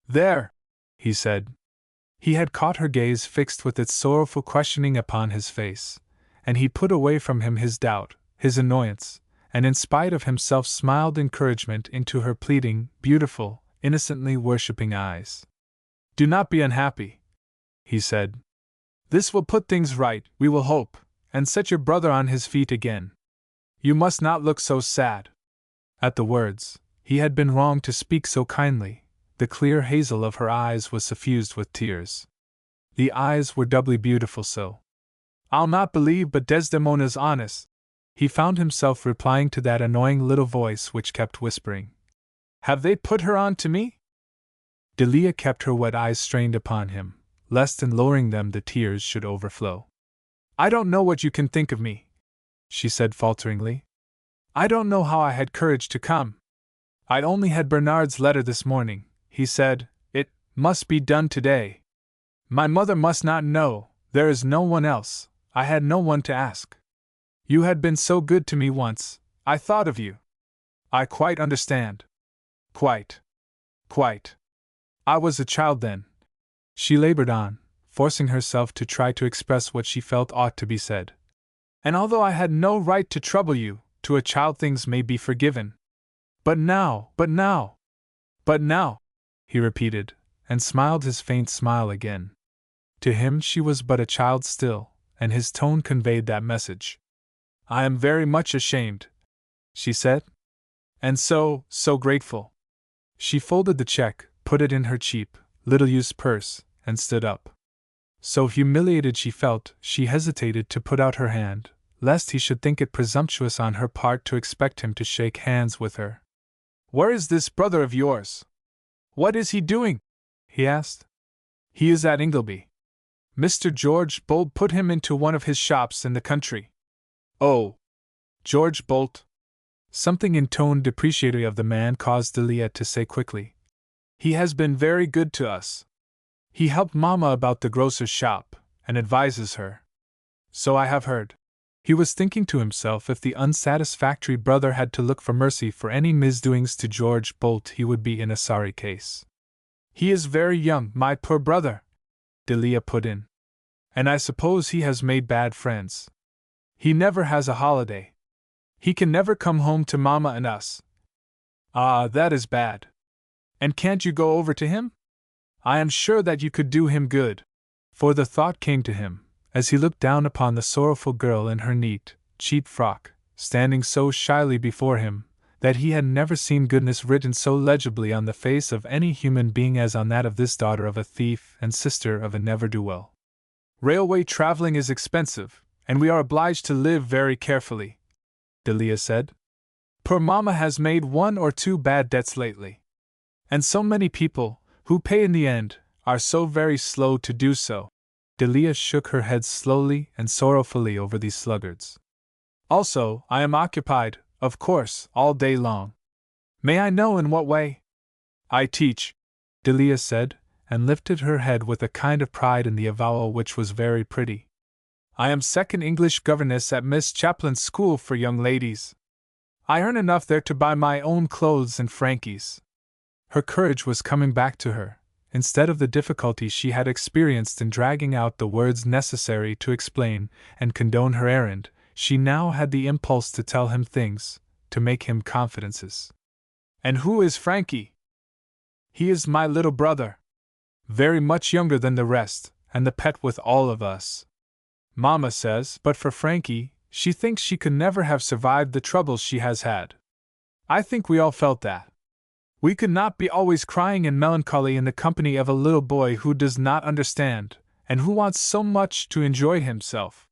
"There," he said. He had caught her gaze fixed with its sorrowful questioning upon his face, and he put away from him his doubt, his annoyance, and in spite of himself smiled encouragement into her pleading, beautiful, innocently worshipping eyes. "Do not be unhappy," he said. "This will put things right, we will hope, and set your brother on his feet again. You must not look so sad." At the words, he had been wrong to speak so kindly. The clear hazel of her eyes was suffused with tears. The eyes were doubly beautiful so. "I'll not believe but Desdemona's honest," he found himself replying to that annoying little voice which kept whispering. "Have they put her on to me?" Delia kept her wet eyes strained upon him, lest in lowering them the tears should overflow. "I don't know what you can think of me," she said falteringly. "I don't know how I had courage to come. I'd only had Bernard's letter this morning. He said, it must be done today. My mother must not know, there is no one else, I had no one to ask. You had been so good to me once, I thought of you. I quite understand. Quite. I was a child then." She labored on, forcing herself to try to express what she felt ought to be said. "And although I had no right to trouble you, to a child things may be forgiven. But now, he repeated, and smiled his faint smile again. To him she was but a child still, and his tone conveyed that message. "I am very much ashamed," she said. "And so grateful." She folded the check, put it in her cheap, little-used purse, and stood up. So humiliated she felt, she hesitated to put out her hand, lest he should think it presumptuous on her part to expect him to shake hands with her. "Where is this brother of yours? What is he doing?" he asked. "He is at Ingleby. Mr. George Bolt put him into one of his shops in the country." "Oh, George Bolt." Something in tone depreciatory of the man caused Delia to say quickly, "He has been very good to us. He helped Mamma about the grocer's shop, and advises her. So I have heard." He was thinking to himself if the unsatisfactory brother had to look for mercy for any misdoings to George Bolt, he would be in a sorry case. "He is very young, my poor brother," Delia put in. "And I suppose he has made bad friends. He never has a holiday. He can never come home to Mamma and us." "Ah, that is bad. And can't you go over to him? I am sure that you could do him good." For the thought came to him, as he looked down upon the sorrowful girl in her neat, cheap frock, standing so shyly before him, that he had never seen goodness written so legibly on the face of any human being as on that of this daughter of a thief and sister of a ne'er-do-well. "Railway traveling is expensive, and we are obliged to live very carefully," Delia said. "Poor Mamma has made 1 or 2 bad debts lately. And so many people, who pay in the end, are so very slow to do so." Delia shook her head slowly and sorrowfully over these sluggards. "Also, I am occupied, of course, all day long. May I know in what way?" "I teach," Delia said, and lifted her head with a kind of pride in the avowal which was very pretty. "I am second English governess at Miss Chaplin's school for young ladies. I earn enough there to buy my own clothes and Frankie's." Her courage was coming back to her. Instead of the difficulty she had experienced in dragging out the words necessary to explain and condone her errand, she now had the impulse to tell him things, to make him confidences. "And who is Frankie?" "He is my little brother. Very much younger than the rest, and the pet with all of us. Mamma says, but for Frankie, she thinks she could never have survived the troubles she has had. I think we all felt that. We could not be always crying and melancholy in the company of a little boy who does not understand, and who wants so much to enjoy himself.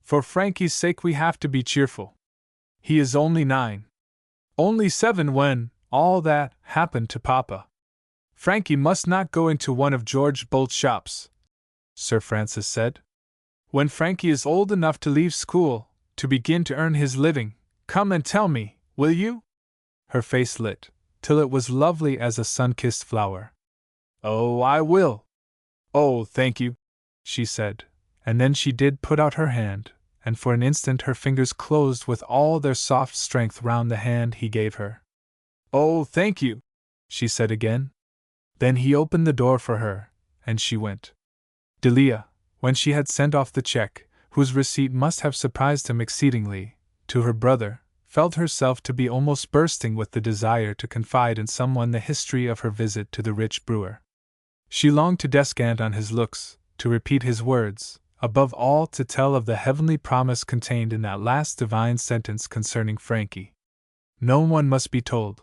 For Frankie's sake we have to be cheerful. He is only 9. Only 7 when all that happened to Papa. Frankie must not go into one of George Bolt's shops," Sir Francis said. "When Frankie is old enough to leave school, to begin to earn his living, come and tell me, will you?" Her face lit, till it was lovely as a sun-kissed flower. "Oh, I will. Oh, thank you," she said, and then she did put out her hand, and for an instant her fingers closed with all their soft strength round the hand he gave her. "Oh, thank you," she said again. Then he opened the door for her, and she went. Delia, when she had sent off the check, whose receipt must have surprised him exceedingly, to her brother, felt herself to be almost bursting with the desire to confide in someone the history of her visit to the rich brewer. She longed to descant on his looks, to repeat his words, above all to tell of the heavenly promise contained in that last divine sentence concerning Frankie. No one must be told,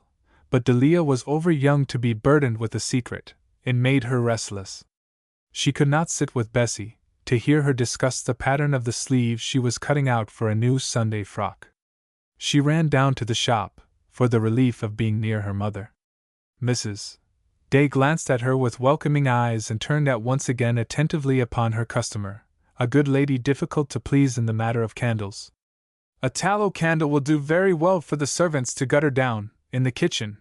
but Delia was over young to be burdened with a secret. It made her restless. She could not sit with Bessie, to hear her discuss the pattern of the sleeves she was cutting out for a new Sunday frock. She ran down to the shop, for the relief of being near her mother. Mrs. Day glanced at her with welcoming eyes and turned at once again attentively upon her customer, a good lady difficult to please in the matter of candles. A tallow candle will do very well for the servants to gutter down, in the kitchen,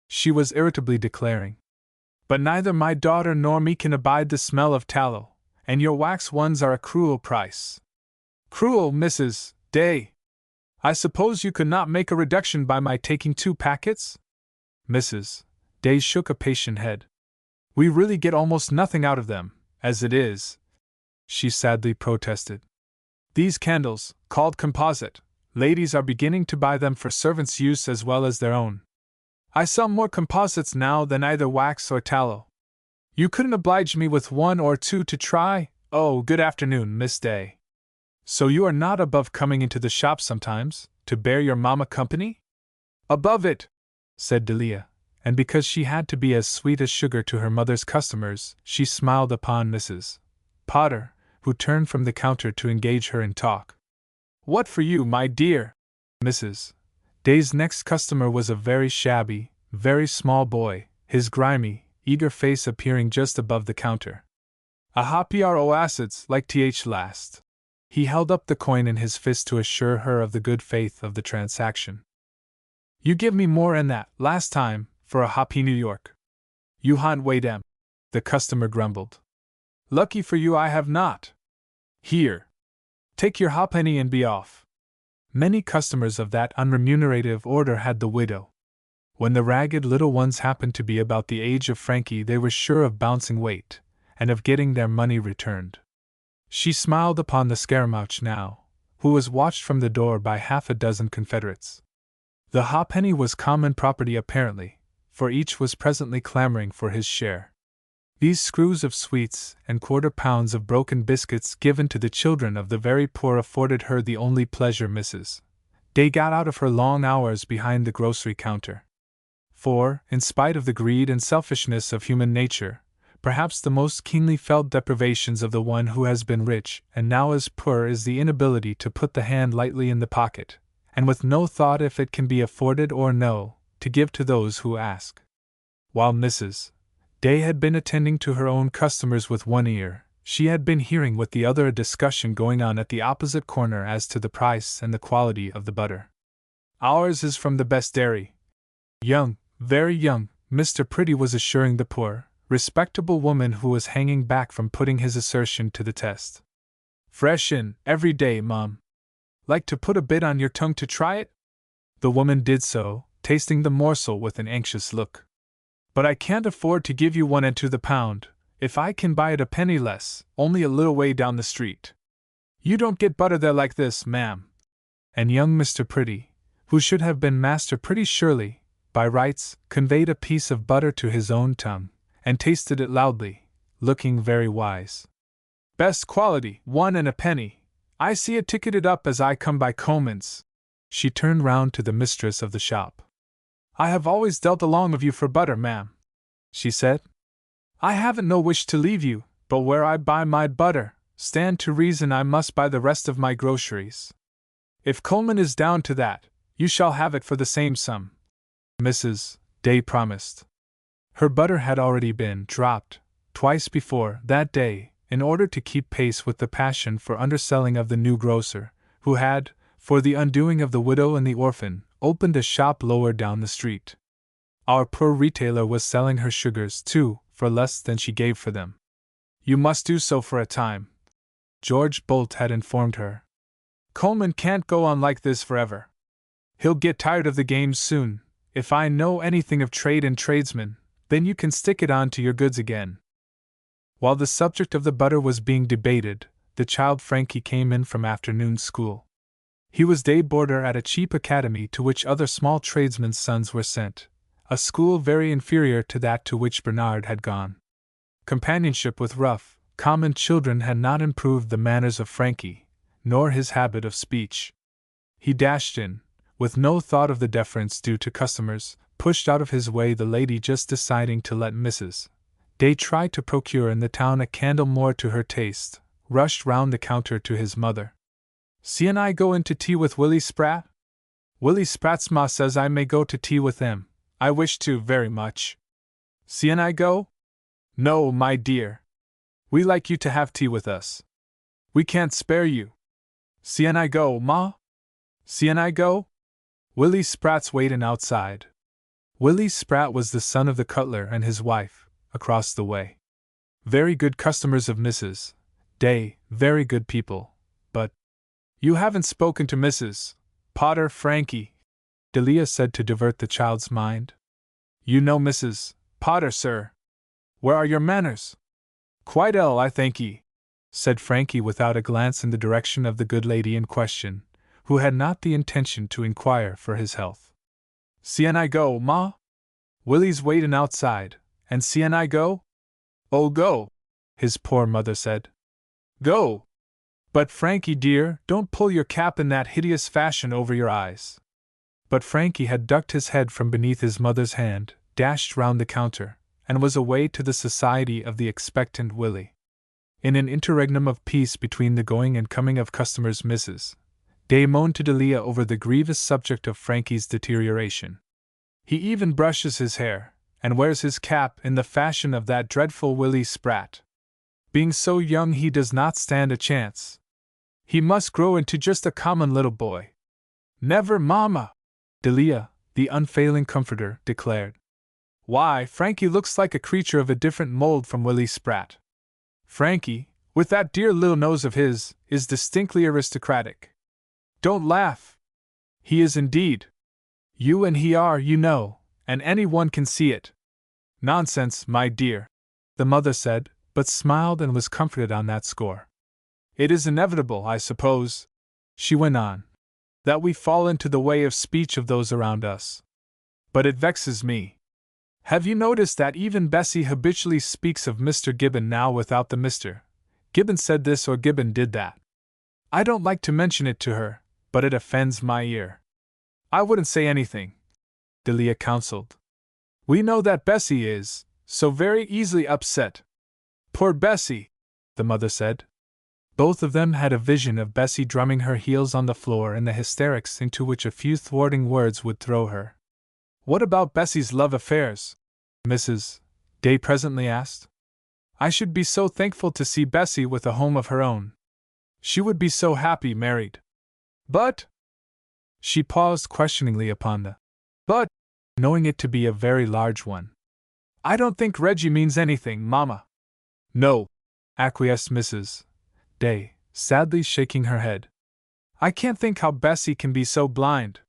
she was irritably declaring. But neither my daughter nor me can abide the smell of tallow, and your wax ones are a cruel price. Cruel, Mrs. Day? I suppose you could not make a reduction by my taking 2 packets? Mrs. Day shook a patient head. We really get almost nothing out of them, as it is, she sadly protested. These candles, called composite, ladies are beginning to buy them for servants' use as well as their own. I sell more composites now than either wax or tallow. You couldn't oblige me with 1 or 2 to try? Oh, good afternoon, Miss Day. So you are not above coming into the shop sometimes, to bear your mamma company? Above it, said Delia, and because she had to be as sweet as sugar to her mother's customers, she smiled upon Mrs. Potter, who turned from the counter to engage her in talk. What for you, my dear? Mrs. Day's next customer was a very shabby, very small boy, his grimy, eager face appearing just above the counter. A pro acids, like th last. He held up the coin in his fist to assure her of the good faith of the transaction. You give me more 'n that, last time, for a hoppy New York. You ha'n't weighed 'em, the customer grumbled. Lucky for you I have not. Here. Take your ha'penny and be off. Many customers of that unremunerative order had the widow. When the ragged little ones happened to be about the age of Frankie, they were sure of bouncing weight, and of getting their money returned. She smiled upon the Scaramouch now, who was watched from the door by 6 confederates. The ha'penny was common property apparently, for each was presently clamoring for his share. These screws of sweets and 1/4 pounds of broken biscuits given to the children of the very poor afforded her the only pleasure Mrs. Day got out of her long hours behind the grocery counter. For, in spite of the greed and selfishness of human nature, perhaps the most keenly felt deprivations of the one who has been rich and now is poor is the inability to put the hand lightly in the pocket, and with no thought if it can be afforded or no, to give to those who ask. While Mrs. Day had been attending to her own customers with one ear, she had been hearing with the other a discussion going on at the opposite corner as to the price and the quality of the butter. Ours is from the best dairy. Young, very young, Mr. Pretty was assuring the poor, respectable woman who was hanging back from putting his assertion to the test. Fresh in, every day, Mum. Like to put a bit on your tongue to try it? The woman did so, tasting the morsel with an anxious look. But I can't afford to give you 1 to the pound, if I can buy it a penny less, only a little way down the street. You don't get butter there like this, ma'am. And young Mr. Pretty, who should have been Master Pretty surely, by rights, conveyed a piece of butter to his own tongue, and tasted it loudly, looking very wise. Best quality, 1 and a penny. I see it ticketed up as I come by Coleman's. She turned round to the mistress of the shop. I have always dealt along of you for butter, ma'am, she said. I haven't no wish to leave you, but where I buy my butter, stand to reason I must buy the rest of my groceries. If Coleman is down to that, you shall have it for the same sum, Mrs. Day promised. Her butter had already been dropped, twice before, that day, in order to keep pace with the passion for underselling of the new grocer, who had, for the undoing of the widow and the orphan, opened a shop lower down the street. Our poor retailer was selling her sugars, too, for less than she gave for them. You must do so for a time, George Bolt had informed her. Coleman can't go on like this forever. He'll get tired of the game soon. If I know anything of trade and tradesmen, then you can stick it on to your goods again. While the subject of the butter was being debated, the child Frankie came in from afternoon school. He was day boarder at a cheap academy to which other small tradesmen's sons were sent, a school very inferior to that to which Bernard had gone. Companionship with rough, common children had not improved the manners of Frankie, nor his habit of speech. He dashed in, with no thought of the deference due to customers, pushed out of his way the lady just deciding to let Mrs. Day try to procure in the town a candle more to her taste, rushed round the counter to his mother. See and I go in to tea with Willie Spratt? Willie Spratt's ma says I may go to tea with him. I wish to very much. See and I go? No, my dear. We like you to have tea with us. We can't spare you. See and I go, Ma? See and I go? Willie Spratt's waitin' outside. Willie Spratt was the son of the cutler and his wife, across the way. Very good customers of Mrs. Day, very good people, but… You haven't spoken to Mrs. Potter, Frankie, Delia said to divert the child's mind. You know Mrs. Potter, sir. Where are your manners? Quite ill, I thank ye, said Frankie without a glance in the direction of the good lady in question, who had not the intention to inquire for his health. See and I go, Ma? Willie's waitin' outside, and see and I go? Oh, go, his poor mother said. Go! But Frankie dear, don't pull your cap in that hideous fashion over your eyes. But Frankie had ducked his head from beneath his mother's hand, dashed round the counter, and was away to the society of the expectant Willie. In an interregnum of peace between the going and coming of customers, Mrs. Day moaned to Delia over the grievous subject of Frankie's deterioration. He even brushes his hair, and wears his cap in the fashion of that dreadful Willie Spratt. Being so young he does not stand a chance. He must grow into just a common little boy. Never, Mama, Delia, the unfailing comforter, declared. Why, Frankie looks like a creature of a different mold from Willie Spratt. Frankie, with that dear little nose of his, is distinctly aristocratic. Don't laugh. He is indeed. You and he are, you know, and anyone can see it. Nonsense, my dear, the mother said, but smiled and was comforted on that score. It is inevitable, I suppose, she went on, that we fall into the way of speech of those around us. But it vexes me. Have you noticed that even Bessie habitually speaks of Mr. Gibbon now without the Mr. Gibbon said this or Gibbon did that? I don't like to mention it to her, but it offends my ear. I wouldn't say anything, Delia counseled. We know that Bessie is so very easily upset. Poor Bessie, the mother said. Both of them had a vision of Bessie drumming her heels on the floor in the hysterics into which a few thwarting words would throw her. What about Bessie's love affairs? Mrs. Day presently asked. I should be so thankful to see Bessie with a home of her own. She would be so happy married. But… She paused questioningly upon the but, knowing it to be a very large one. I don't think Reggie means anything, Mama. No, acquiesced Mrs. Day, sadly shaking her head. I can't think how Bessie can be so blind.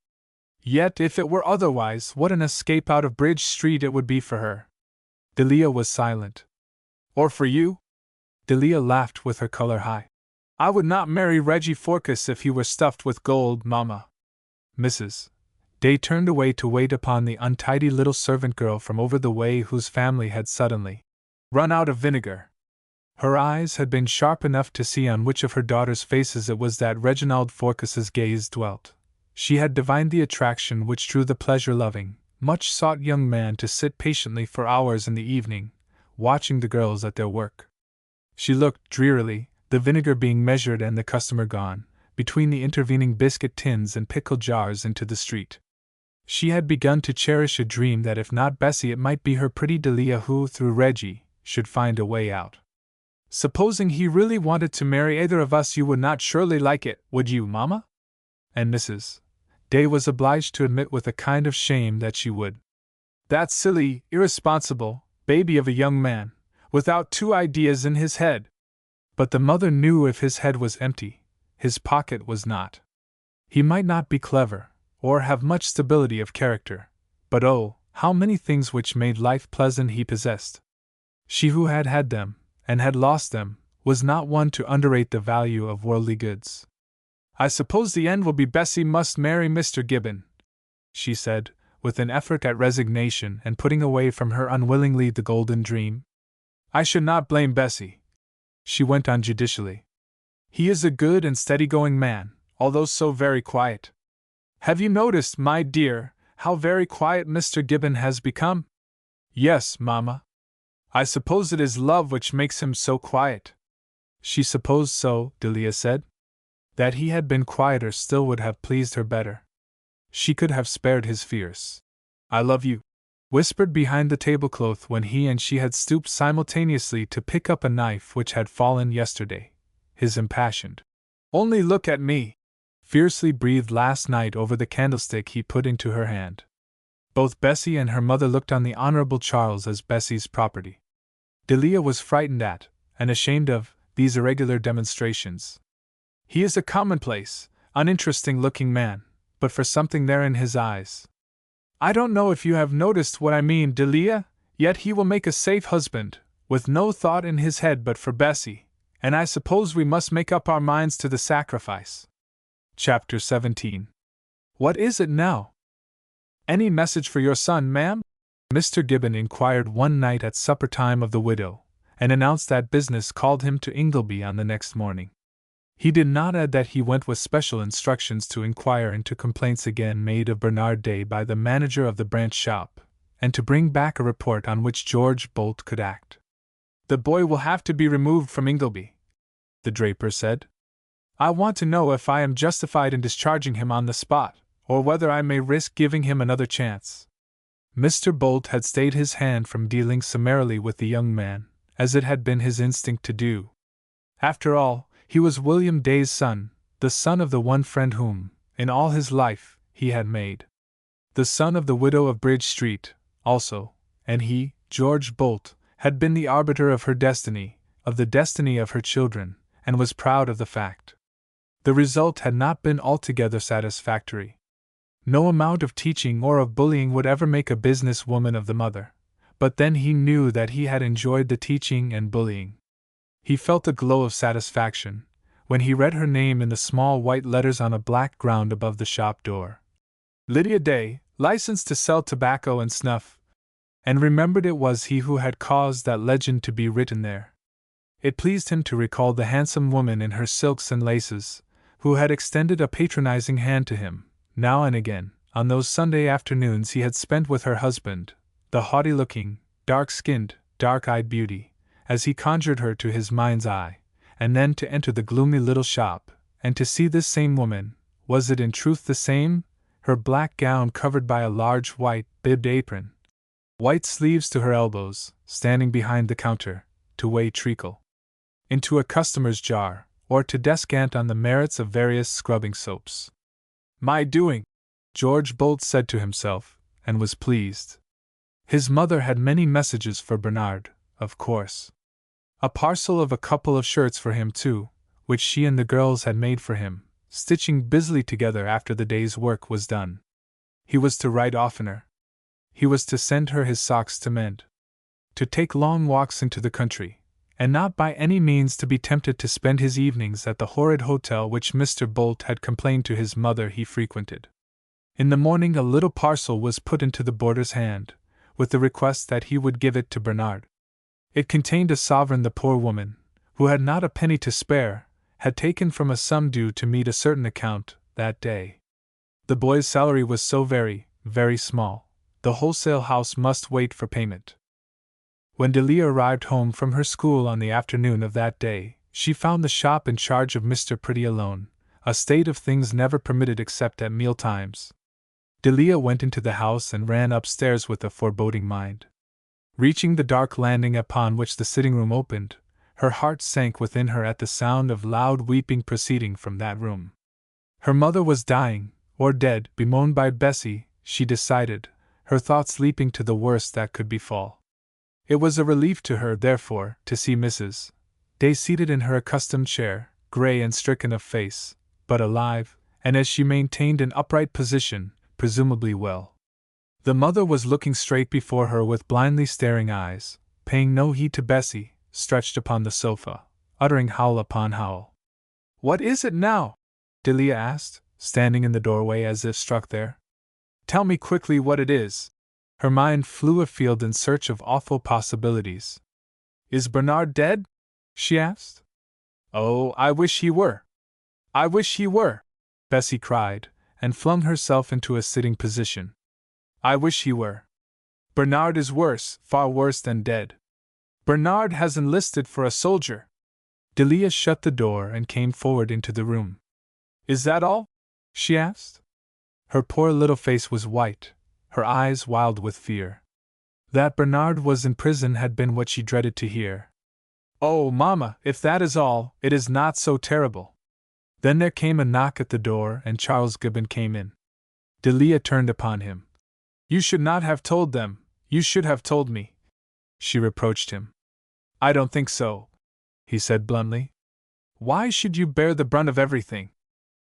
Yet if it were otherwise, what an escape out of Bridge Street it would be for her. Delia was silent. Or for you? Delia laughed with her color high. I would not marry Reggie Forkes if he were stuffed with gold, Mama. Mrs. Day turned away to wait upon the untidy little servant girl from over the way whose family had suddenly run out of vinegar. Her eyes had been sharp enough to see on which of her daughters' faces it was that Reginald Forkes's gaze dwelt. She had divined the attraction which drew the pleasure-loving, much-sought young man to sit patiently for hours in the evening, watching the girls at their work. She looked drearily, the vinegar being measured and the customer gone, between the intervening biscuit tins and pickle jars into the street. She had begun to cherish a dream that if not Bessie it might be her pretty Delia who, through Reggie, should find a way out. Supposing he really wanted to marry either of us, you would not surely like it, would you, Mama? And Mrs. Day was obliged to admit with a kind of shame that she would. That silly, irresponsible baby of a young man, without two ideas in his head. But the mother knew if his head was empty, his pocket was not. He might not be clever, or have much stability of character, but oh, how many things which made life pleasant he possessed. She who had had them, and had lost them, was not one to underrate the value of worldly goods. I suppose the end will be Bessie must marry Mr. Gibbon, she said, with an effort at resignation and putting away from her unwillingly the golden dream. I should not blame Bessie, she went on judicially. He is a good and steady-going man, although so very quiet. Have you noticed, my dear, how very quiet Mr. Gibbon has become? Yes, Mamma. I suppose it is love which makes him so quiet. She supposed so, Delia said. That he had been quieter still would have pleased her better. She could have spared his fierce I love you whispered behind the tablecloth when he and she had stooped simultaneously to pick up a knife which had fallen yesterday. His impassioned, "Only look at me!" fiercely breathed last night over the candlestick he put into her hand. Both Bessie and her mother looked on the Honorable Charles as Bessie's property. Delia was frightened at, and ashamed of, these irregular demonstrations. He is a commonplace, uninteresting-looking man, but for something there in his eyes. I don't know if you have noticed what I mean, Delia, yet he will make a safe husband, with no thought in his head but for Bessie, and I suppose we must make up our minds to the sacrifice. Chapter 17. What is it now? Any message for your son, ma'am? Mr. Gibbon inquired one night at supper time of the widow, and announced that business called him to Ingleby on the next morning. He did not add that he went with special instructions to inquire into complaints again made of Bernard Day by the manager of the branch shop, and to bring back a report on which George Bolt could act. The boy will have to be removed from Ingleby, the draper said. I want to know if I am justified in discharging him on the spot, or whether I may risk giving him another chance. Mr. Bolt had stayed his hand from dealing summarily with the young man, as it had been his instinct to do. After all, he was William Day's son, the son of the one friend whom, in all his life, he had made. The son of the widow of Bridge Street, also, and he, George Bolt, had been the arbiter of her destiny, of the destiny of her children, and was proud of the fact. The result had not been altogether satisfactory. No amount of teaching or of bullying would ever make a business woman of the mother, but then he knew that he had enjoyed the teaching and bullying. He felt a glow of satisfaction when he read her name in the small white letters on a black ground above the shop door. Lydia Day, licensed to sell tobacco and snuff, and remembered it was he who had caused that legend to be written there. It pleased him to recall the handsome woman in her silks and laces, who had extended a patronizing hand to him, now and again, on those Sunday afternoons he had spent with her husband, the haughty-looking, dark-skinned, dark-eyed beauty, as he conjured her to his mind's eye, and then to enter the gloomy little shop, and to see this same woman, was it in truth the same, her black gown covered by a large white, bibbed apron, white sleeves to her elbows, standing behind the counter, to weigh treacle into a customer's jar, or to descant on the merits of various scrubbing soaps. My doing, George Bolt said to himself, and was pleased. His mother had many messages for Bernard, of course. A parcel of a couple of shirts for him, too, which she and the girls had made for him, stitching busily together after the day's work was done. He was to write oftener. He was to send her his socks to mend. To take long walks into the country, and not by any means to be tempted to spend his evenings at the horrid hotel which Mr. Bolt had complained to his mother he frequented. In the morning a little parcel was put into the boarder's hand, with the request that he would give it to Bernard. It contained a sovereign the poor woman, who had not a penny to spare, had taken from a sum due to meet a certain account, that day. The boy's salary was so very, very small, the wholesale house must wait for payment. When Delia arrived home from her school on the afternoon of that day, she found the shop in charge of Mr. Pretty alone, a state of things never permitted except at meal times. Delia went into the house and ran upstairs with a foreboding mind. Reaching the dark landing upon which the sitting-room opened, her heart sank within her at the sound of loud weeping proceeding from that room. Her mother was dying, or dead, bemoaned by Bessie, she decided, her thoughts leaping to the worst that could befall. It was a relief to her, therefore, to see Mrs. Day seated in her accustomed chair, grey and stricken of face, but alive, and as she maintained an upright position, presumably well. The mother was looking straight before her with blindly staring eyes, paying no heed to Bessie, stretched upon the sofa, uttering howl upon howl. What is it now? Delia asked, standing in the doorway as if struck there. Tell me quickly what it is. Her mind flew afield in search of awful possibilities. Is Bernard dead? She asked. Oh, I wish he were. I wish he were, Bessie cried, and flung herself into a sitting position. I wish he were. Bernard is worse, far worse than dead. Bernard has enlisted for a soldier. Delia shut the door and came forward into the room. Is that all? She asked. Her poor little face was white, her eyes wild with fear. That Bernard was in prison had been what she dreaded to hear. Oh, Mamma, if that is all, it is not so terrible. Then there came a knock at the door, and Charles Gibbon came in. Delia turned upon him. You should not have told them, you should have told me, she reproached him. I don't think so, he said bluntly. Why should you bear the brunt of everything?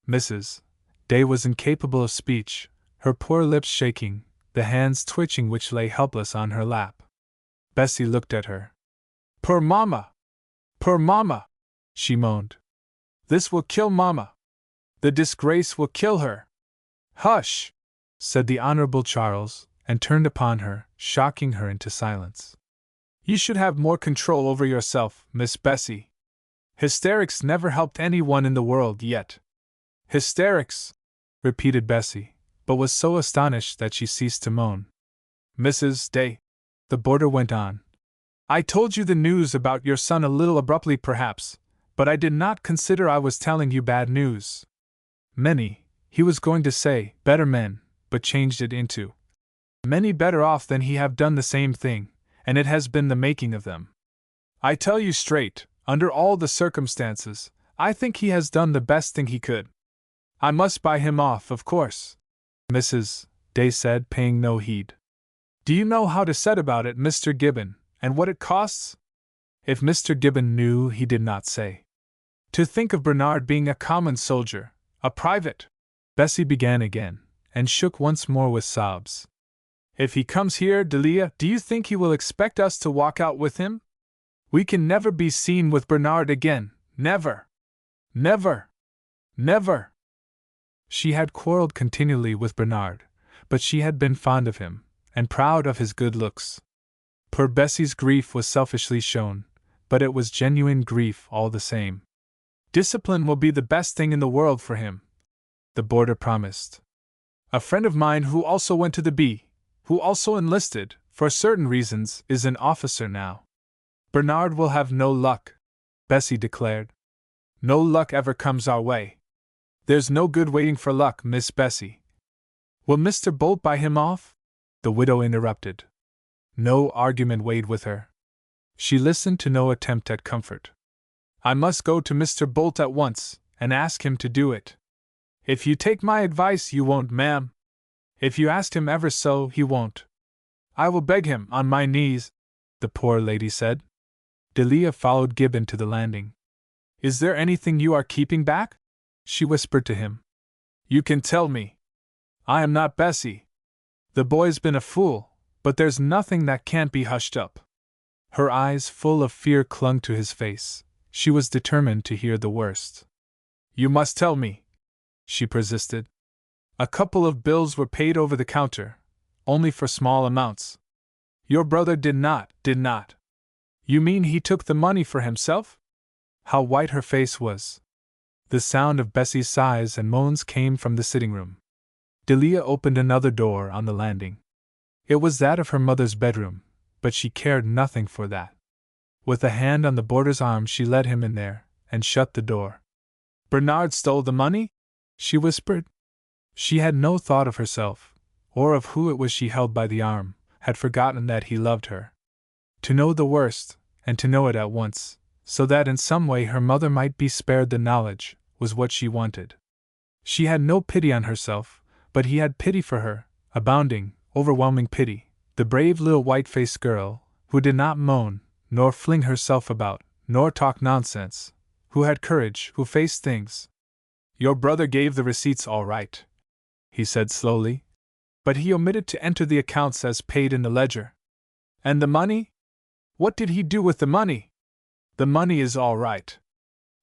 Mrs. Day was incapable of speech, her poor lips shaking, the hands twitching which lay helpless on her lap. Bessie looked at her. Poor Mamma! Poor Mamma! She moaned. This will kill Mamma! The disgrace will kill her! Hush! Said the Honorable Charles, and turned upon her, shocking her into silence. You should have more control over yourself, Miss Bessie. Hysterics never helped anyone in the world yet. Hysterics! Repeated Bessie, but was so astonished that she ceased to moan. Mrs. Day, the boarder went on. I told you the news about your son a little abruptly perhaps, but I did not consider I was telling you bad news. Many, he was going to say, better men, but changed it into many better off than he have done the same thing, and it has been the making of them. I tell you straight, under all the circumstances, I think he has done the best thing he could. I must buy him off, of course, Mrs. Day said, paying no heed. Do you know how to set about it, Mr. Gibbon, and what it costs? If Mr. Gibbon knew, he did not say. To think of Bernard being a common soldier, a private! Bessie began again, and shook once more with sobs. If he comes here, Delia, do you think he will expect us to walk out with him? We can never be seen with Bernard again, never! Never! Never! She had quarreled continually with Bernard, but she had been fond of him, and proud of his good looks. Poor Bessie's grief was selfishly shown, but it was genuine grief all the same. Discipline will be the best thing in the world for him, the boarder promised. A friend of mine who also went to the B, who also enlisted, for certain reasons, is an officer now. Bernard will have no luck, Bessie declared. No luck ever comes our way. There's no good waiting for luck, Miss Bessie. Will Mr. Bolt buy him off? The widow interrupted. No argument weighed with her. She listened to no attempt at comfort. I must go to Mr. Bolt at once, and ask him to do it. If you take my advice, you won't, ma'am. If you ask him ever so, he won't. I will beg him, on my knees, the poor lady said. Delia followed Gibbon to the landing. Is there anything you are keeping back? She whispered to him. You can tell me. I am not Bessie. The boy's been a fool, but there's nothing that can't be hushed up. Her eyes full of fear clung to his face. She was determined to hear the worst. You must tell me, she persisted. A couple of bills were paid over the counter, only for small amounts. Your brother did not. You mean he took the money for himself? How white her face was. The sound of Bessie's sighs and moans came from the sitting room. Delia opened another door on the landing. It was that of her mother's bedroom, but she cared nothing for that. With a hand on the boarder's arm, she led him in there, and shut the door. Bernard stole the money? She whispered. She had no thought of herself, or of who it was she held by the arm, had forgotten that he loved her. To know the worst, and to know it at once, so that in some way her mother might be spared the knowledge, was what she wanted. She had no pity on herself, but he had pity for her, abounding, overwhelming pity, the brave little white-faced girl, who did not moan, nor fling herself about, nor talk nonsense, who had courage, who faced things. Your brother gave the receipts all right, he said slowly, but he omitted to enter the accounts as paid in the ledger. And the money? What did he do with the money? The money is all right.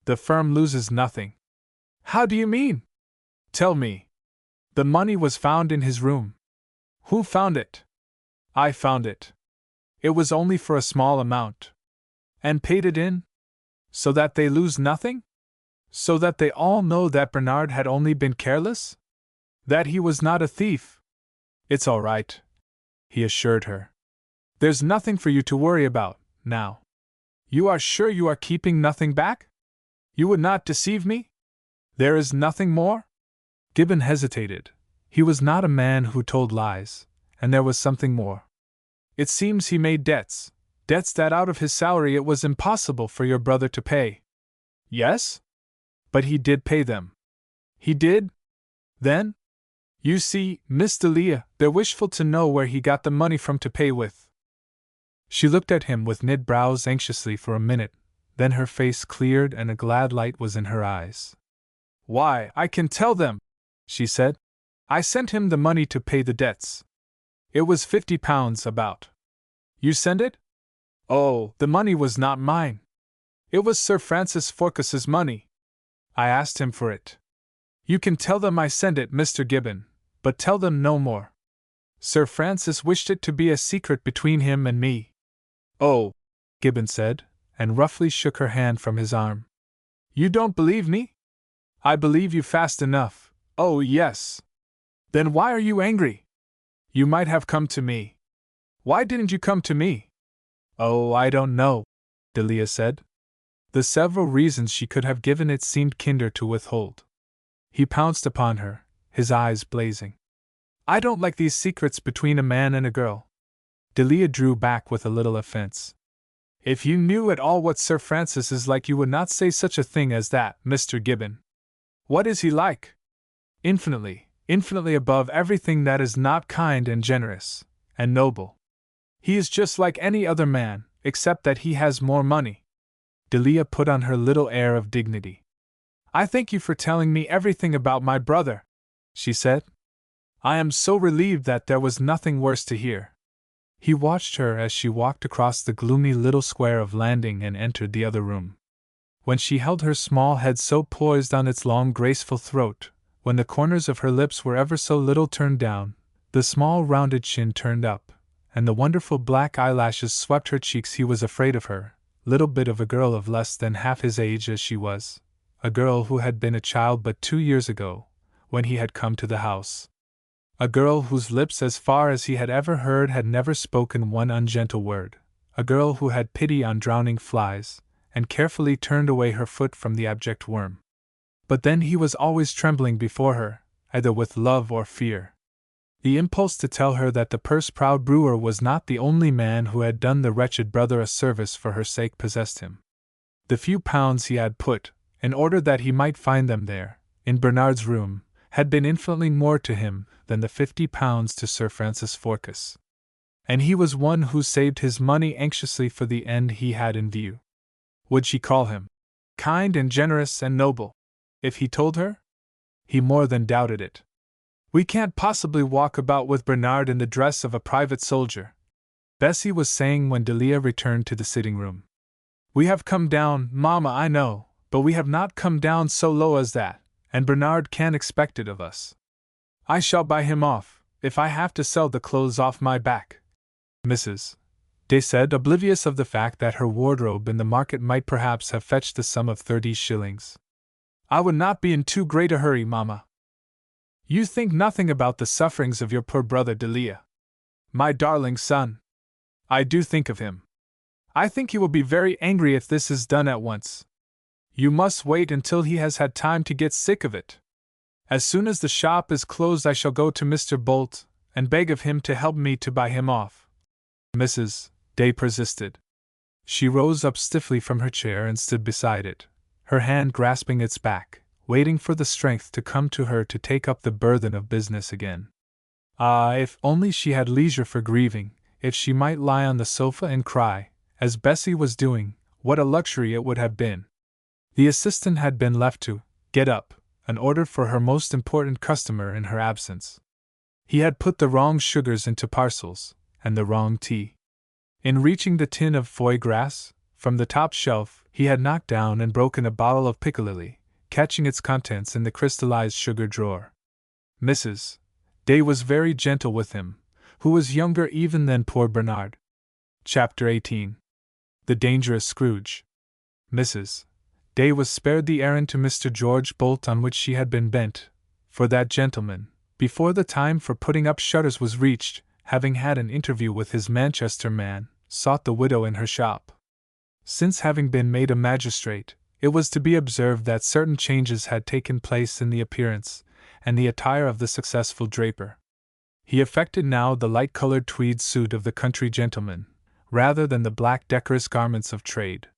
The firm loses nothing. How do you mean? Tell me. The money was found in his room. Who found it? I found it. It was only for a small amount. And paid it in? So that they lose nothing? So that they all know that Bernard had only been careless? That he was not a thief? It's all right, he assured her. There's nothing for you to worry about, now. You are sure you are keeping nothing back? You would not deceive me? There is nothing more? Gibbon hesitated. He was not a man who told lies, and there was something more. It seems he made debts that out of his salary it was impossible for your brother to pay. Yes? But he did pay them. He did? Then? You see, Miss Delia, they're wishful to know where he got the money from to pay with. She looked at him with knit brows anxiously for a minute, then her face cleared and a glad light was in her eyes. Why, I can tell them, she said. I sent him the money to pay the debts. It was £50 about. You sent it? Oh, the money was not mine. It was Sir Francis Forcas's money. I asked him for it. You can tell them I sent it, Mr. Gibbon, but tell them no more. Sir Francis wished it to be a secret between him and me. Oh, Gibbon said, and roughly shook her hand from his arm. You don't believe me? I believe you fast enough. Oh, yes. Then why are you angry? You might have come to me. Why didn't you come to me? Oh, I don't know, Delia said. The several reasons she could have given it seemed kinder to withhold. He pounced upon her, his eyes blazing. I don't like these secrets between a man and a girl. Delia drew back with a little offense. If you knew at all what Sir Francis is like, you would not say such a thing as that, Mr. Gibbon. What is he like? Infinitely above everything that is not kind and generous and noble. He is just like any other man, except that he has more money. Delia put on her little air of dignity. I thank you for telling me everything about my brother, she said. I am so relieved that there was nothing worse to hear. He watched her as she walked across the gloomy little square of landing and entered the other room. When she held her small head so poised on its long graceful throat, when the corners of her lips were ever so little turned down, the small rounded chin turned up, and the wonderful black eyelashes swept her cheeks, he was afraid of her, little bit of a girl of less than half his age as she was, a girl who had been a child but 2 years ago, when he had come to the house. A girl whose lips, as far as he had ever heard, had never spoken one ungentle word, a girl who had pity on drowning flies, and carefully turned away her foot from the abject worm. But then he was always trembling before her, either with love or fear. The impulse to tell her that the purse-proud brewer was not the only man who had done the wretched brother a service for her sake possessed him. The few pounds he had put, in order that he might find them there, in Bernard's room, had been infinitely more to him than the £50 to Sir Francis Forcas. And he was one who saved his money anxiously for the end he had in view. Would she call him kind and generous and noble if he told her? He more than doubted it. We can't possibly walk about with Bernard in the dress of a private soldier, Bessie was saying when Delia returned to the sitting room. We have come down, Mamma, I know, but we have not come down so low as that, and Bernard can't expect it of us. I shall buy him off, if I have to sell the clothes off my back, Mrs. Day said, oblivious of the fact that her wardrobe in the market might perhaps have fetched the sum of 30 shillings. I would not be in too great a hurry, Mamma. You think nothing about the sufferings of your poor brother Delia. My darling son. I do think of him. I think he will be very angry if this is done at once. You must wait until he has had time to get sick of it. As soon as the shop is closed I shall go to Mr. Bolt, and beg of him to help me to buy him off. Mrs. Day persisted. She rose up stiffly from her chair and stood beside it, her hand grasping its back, waiting for the strength to come to her to take up the burthen of business again. Ah, if only she had leisure for grieving, if she might lie on the sofa and cry, as Bessie was doing, what a luxury it would have been. The assistant had been left to get up an order for her most important customer in her absence. He had put the wrong sugars into parcels, and the wrong tea. In reaching the tin of foie gras, from the top shelf, he had knocked down and broken a bottle of piccalilli, catching its contents in the crystallized sugar drawer. Mrs. Day was very gentle with him, who was younger even than poor Bernard. Chapter 18. The Dangerous Scrooge. Mrs. Day was spared the errand to Mr. George Bolt on which she had been bent, for that gentleman, before the time for putting up shutters was reached, having had an interview with his Manchester man, sought the widow in her shop. Since having been made a magistrate, it was to be observed that certain changes had taken place in the appearance and the attire of the successful draper. He affected now the light-colored tweed suit of the country gentleman, rather than the black decorous garments of trade.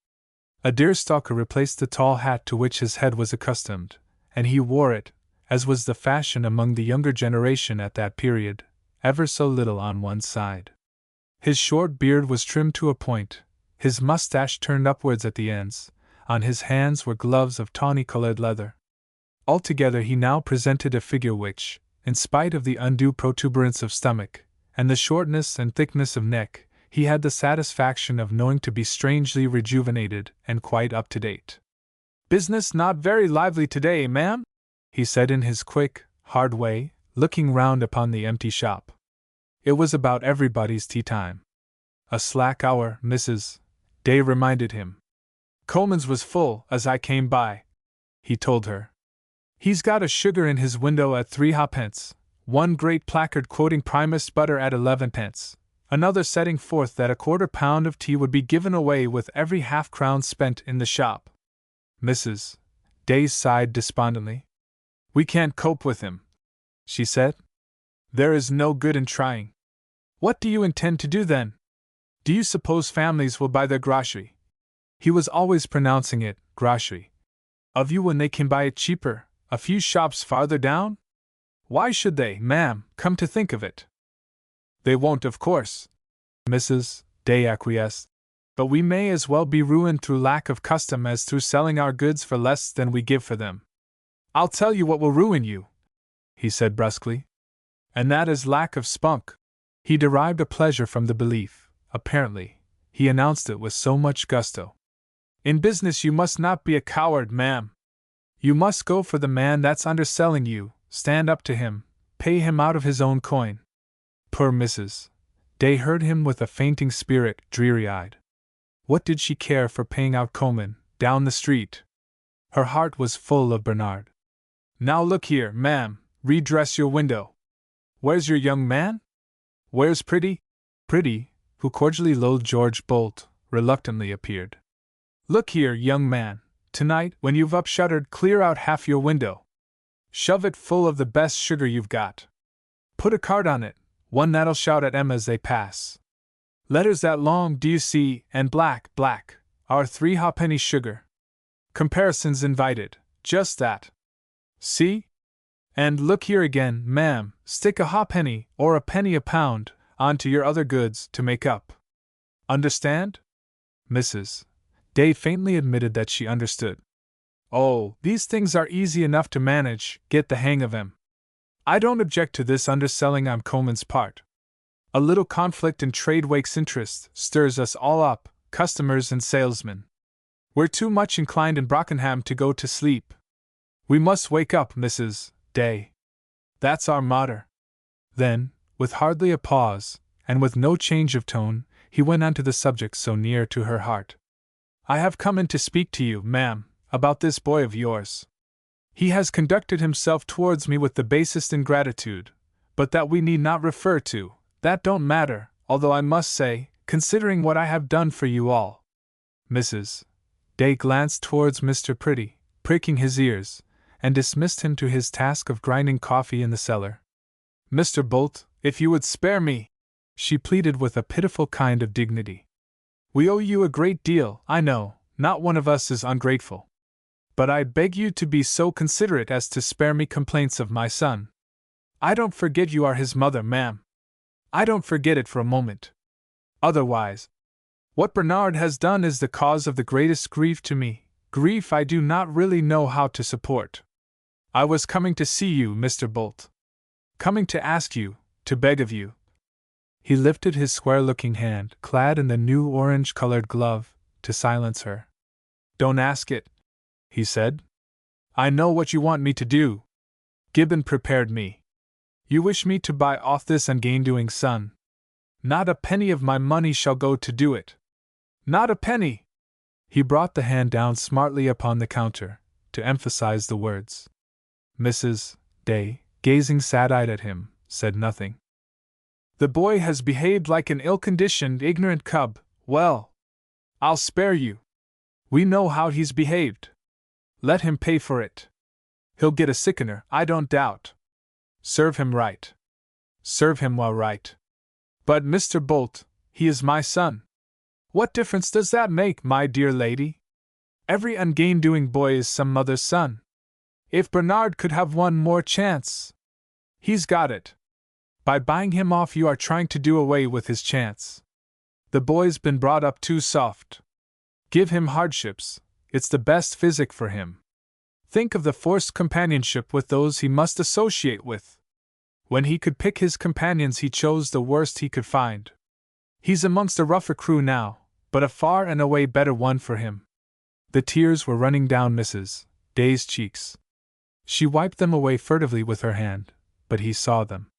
A deerstalker replaced the tall hat to which his head was accustomed, and he wore it, as was the fashion among the younger generation at that period, ever so little on one side. His short beard was trimmed to a point, his mustache turned upwards at the ends, on his hands were gloves of tawny-colored leather. Altogether he now presented a figure which, in spite of the undue protuberance of stomach, and the shortness and thickness of neck, he had the satisfaction of knowing to be strangely rejuvenated and quite up to date. "Business not very lively today, ma'am?" he said in his quick, hard way, looking round upon the empty shop. It was about everybody's tea time. "A slack hour, Mrs. Day reminded him. "Coleman's was full as I came by," he told her. "He's got a sugar in his window at 3 halfpence, one great placard quoting primest butter at 11 pence, another setting forth that a £1/4 of tea would be given away with every half-crown spent in the shop." Mrs. Day sighed despondently. "We can't cope with him," she said. "There is no good in trying." "What do you intend to do then? Do you suppose families will buy their grocery?" He was always pronouncing it, grocery. "Of you when they can buy it cheaper, a few shops farther down? Why should they, ma'am, come to think of it?" "They won't, of course," Mrs. Day acquiesced. "But we may as well be ruined through lack of custom as through selling our goods for less than we give for them." "I'll tell you what will ruin you," he said brusquely. "And that is lack of spunk." He derived a pleasure from the belief, apparently, he announced it with so much gusto. "In business you must not be a coward, ma'am. You must go for the man that's underselling you, stand up to him, pay him out of his own coin." Poor Mrs. Day heard him with a fainting spirit, dreary-eyed. What did she care for paying out Coleman, down the street? Her heart was full of Bernard. "Now look here, ma'am, redress your window. Where's your young man? Where's Pretty?" Pretty, who cordially loathed George Bolt, reluctantly appeared. "Look here, young man, tonight, when you've up-shuttered, clear out half your window. Shove it full of the best sugar you've got. Put a card on it, one that'll shout at 'em as they pass. Letters that long, do you see, and black, are 3 halfpenny sugar. Comparisons invited, just that. See? And look here again, ma'am, stick a halfpenny or a penny a pound onto your other goods to make up. Understand?" Mrs. Day faintly admitted that she understood. "Oh, these things are easy enough to manage, get the hang of 'em. I don't object to this underselling on Coleman's part. A little conflict in trade wakes interest, stirs us all up, customers and salesmen. We're too much inclined in Brockenham to go to sleep. We must wake up, Mrs. Day. That's our motto." Then, with hardly a pause, and with no change of tone, he went on to the subject so near to her heart. "I have come in to speak to you, ma'am, about this boy of yours. He has conducted himself towards me with the basest ingratitude, but that we need not refer to. That don't matter, although I must say, considering what I have done for you all." Mrs. Day glanced towards Mr. Pretty, pricking his ears, and dismissed him to his task of grinding coffee in the cellar. "Mr. Bolt, if you would spare me," she pleaded with a pitiful kind of dignity. "We owe you a great deal, I know, not one of us is ungrateful. But I beg you to be so considerate as to spare me complaints of my son. I don't forget you are his mother, ma'am. I don't forget it for a moment. Otherwise, what Bernard has done is the cause of the greatest grief to me, grief I do not really know how to support. I was coming to see you, Mr. Bolt. Coming to ask you, to beg of you." He lifted his square-looking hand, clad in the new orange-colored glove, to silence her. "Don't ask it," he said. "I know what you want me to do. Gibbon prepared me. You wish me to buy off this ungain-doing son. Not a penny of my money shall go to do it. Not a penny!" He brought the hand down smartly upon the counter, to emphasize the words. Mrs. Day, gazing sad-eyed at him, said nothing. "The boy has behaved like an ill-conditioned, ignorant cub. Well, I'll spare you. We know how he's behaved. Let him pay for it. He'll get a sickener, I don't doubt. Serve him right." Serve him well right. But, Mr. Bolt, he is my son. What difference does that make, my dear lady? Every ungain-doing boy is some mother's son. If Bernard could have one more chance. He's got it. By buying him off, you are trying to do away with his chance. The boy's been brought up too soft. Give him hardships, it's the best physic for him. Think of the forced companionship with those he must associate with. When he could pick his companions, he chose the worst he could find. He's amongst a rougher crew now, but a far and away better one for him. The tears were running down Mrs. Day's cheeks. She wiped them away furtively with her hand, but he saw them.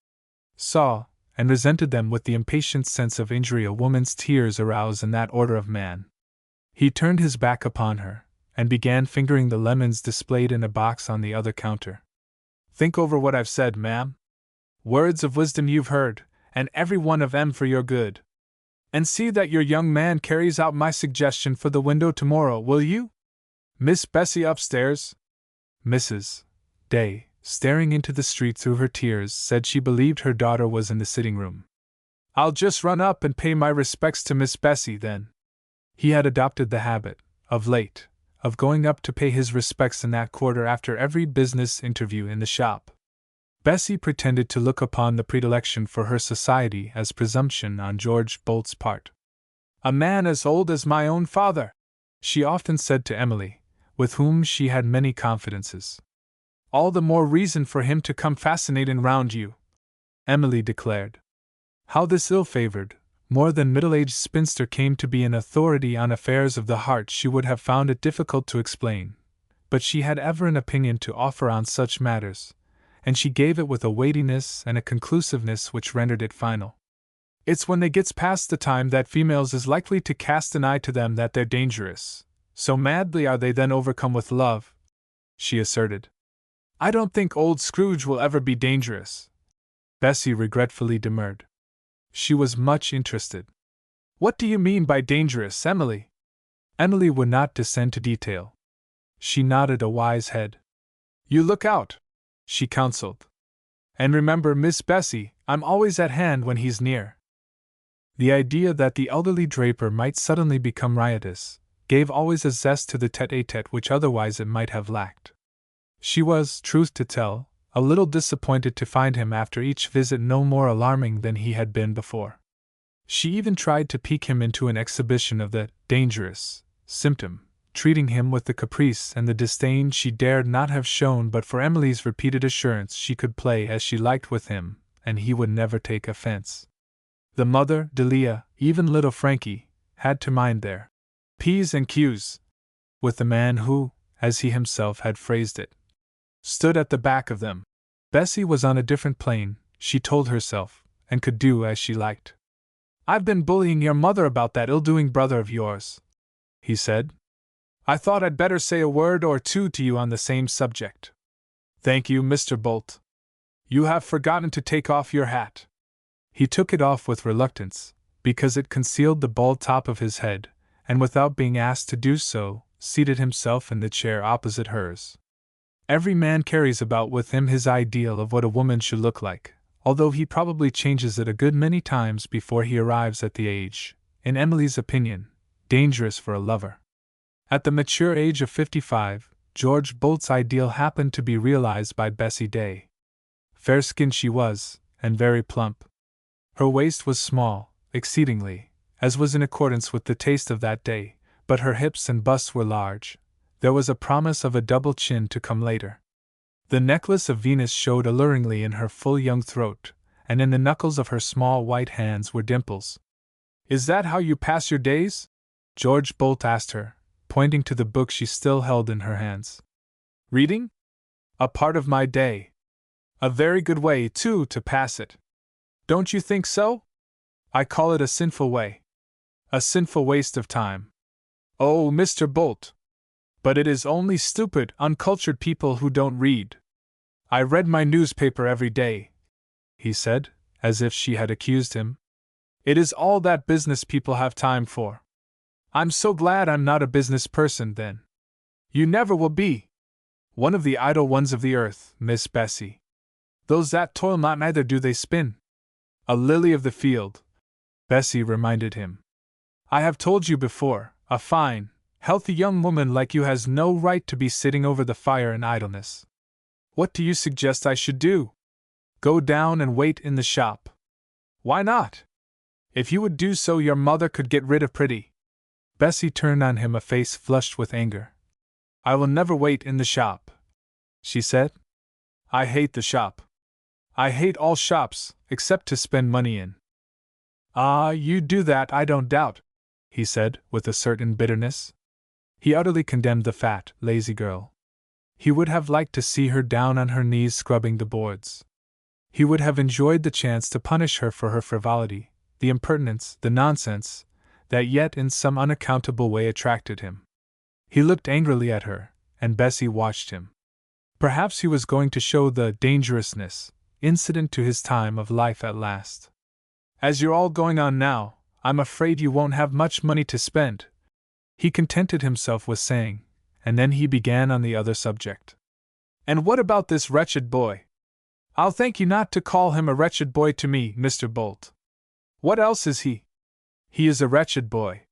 Saw, and resented them with the impatient sense of injury a woman's tears arouse in that order of man. He turned his back upon her, and began fingering the lemons displayed in a box on the other counter. Think over what I've said, ma'am. Words of wisdom you've heard, and every one of 'em for your good. And see that your young man carries out my suggestion for the window tomorrow, will you? Miss Bessie upstairs. Mrs. Day, staring into the street through her tears, said she believed her daughter was in the sitting room. I'll just run up and pay my respects to Miss Bessie, then. He had adopted the habit, of late, of going up to pay his respects in that quarter after every business interview in the shop. Bessie pretended to look upon the predilection for her society as presumption on George Bolt's part. A man as old as my own father, she often said to Emily, with whom she had many confidences. All the more reason for him to come fascinating round you, Emily declared. How this ill-favored, more than middle-aged spinster came to be an authority on affairs of the heart she would have found it difficult to explain, but she had ever an opinion to offer on such matters, and she gave it with a weightiness and a conclusiveness which rendered it final. It's when they gets past the time that females is likely to cast an eye to them that they're dangerous, so madly are they then overcome with love, she asserted. I don't think old Scrooge will ever be dangerous, Bessie regretfully demurred. She was much interested. What do you mean by dangerous, Emily? Emily would not descend to detail. She nodded a wise head. You look out, she counseled. And remember, Miss Bessie, I'm always at hand when he's near. The idea that the elderly draper might suddenly become riotous gave always a zest to the tête-à-tête which otherwise it might have lacked. She was, truth to tell, a little disappointed to find him after each visit no more alarming than he had been before. She even tried to pique him into an exhibition of the dangerous symptom, treating him with the caprice and the disdain she dared not have shown but for Emily's repeated assurance she could play as she liked with him, and he would never take offense. The mother, Delia, even little Frankie, had to mind their P's and Q's with the man who, as he himself had phrased it, stood at the back of them. Bessie was on a different plane, she told herself, and could do as she liked. I've been bullying your mother about that ill-doing brother of yours, he said. I thought I'd better say a word or two to you on the same subject. Thank you, Mr. Bolt. You have forgotten to take off your hat. He took it off with reluctance, because it concealed the bald top of his head, and without being asked to do so, seated himself in the chair opposite hers. Every man carries about with him his ideal of what a woman should look like, although he probably changes it a good many times before he arrives at the age, in Emily's opinion, dangerous for a lover. At the mature age of 55, George Bolt's ideal happened to be realized by Bessie Day. Fair-skinned she was, and very plump. Her waist was small, exceedingly, as was in accordance with the taste of that day, but her hips and bust were large. There was a promise of a double chin to come later. The necklace of Venus showed alluringly in her full young throat, and in the knuckles of her small white hands were dimples. Is that how you pass your days? George Bolt asked her, pointing to the book she still held in her hands. Reading? A part of my day. A very good way, too, to pass it. Don't you think so? I call it a sinful way. A sinful waste of time. Oh, Mr. Bolt! But it is only stupid, uncultured people who don't read. I read my newspaper every day, he said, as if she had accused him. It is all that business people have time for. I'm so glad I'm not a business person, then. You never will be. One of the idle ones of the earth, Miss Bessie. Those that toil not neither do they spin, A lily of the field, Bessie reminded him. I have told you before, a fine, healthy young woman like you has no right to be sitting over the fire in idleness. What do you suggest I should do? Go down and wait in the shop. Why not? If you would do so, your mother could get rid of Pretty. Bessie turned on him a face flushed with anger. I will never wait in the shop, she said. I hate the shop. I hate all shops, except to spend money in. Ah, you do that, I don't doubt, he said, with a certain bitterness. He utterly condemned the fat, lazy girl. He would have liked to see her down on her knees scrubbing the boards. He would have enjoyed the chance to punish her for her frivolity, the impertinence, the nonsense, that yet in some unaccountable way attracted him. He looked angrily at her, and Bessie watched him. Perhaps he was going to show the dangerousness incident to his time of life at last. As you're all going on now, I'm afraid you won't have much money to spend, he contented himself with saying, and then he began on the other subject. And what about this wretched boy? I'll thank you not to call him a wretched boy to me, Mr. Bolt. What else is he? He is a wretched boy.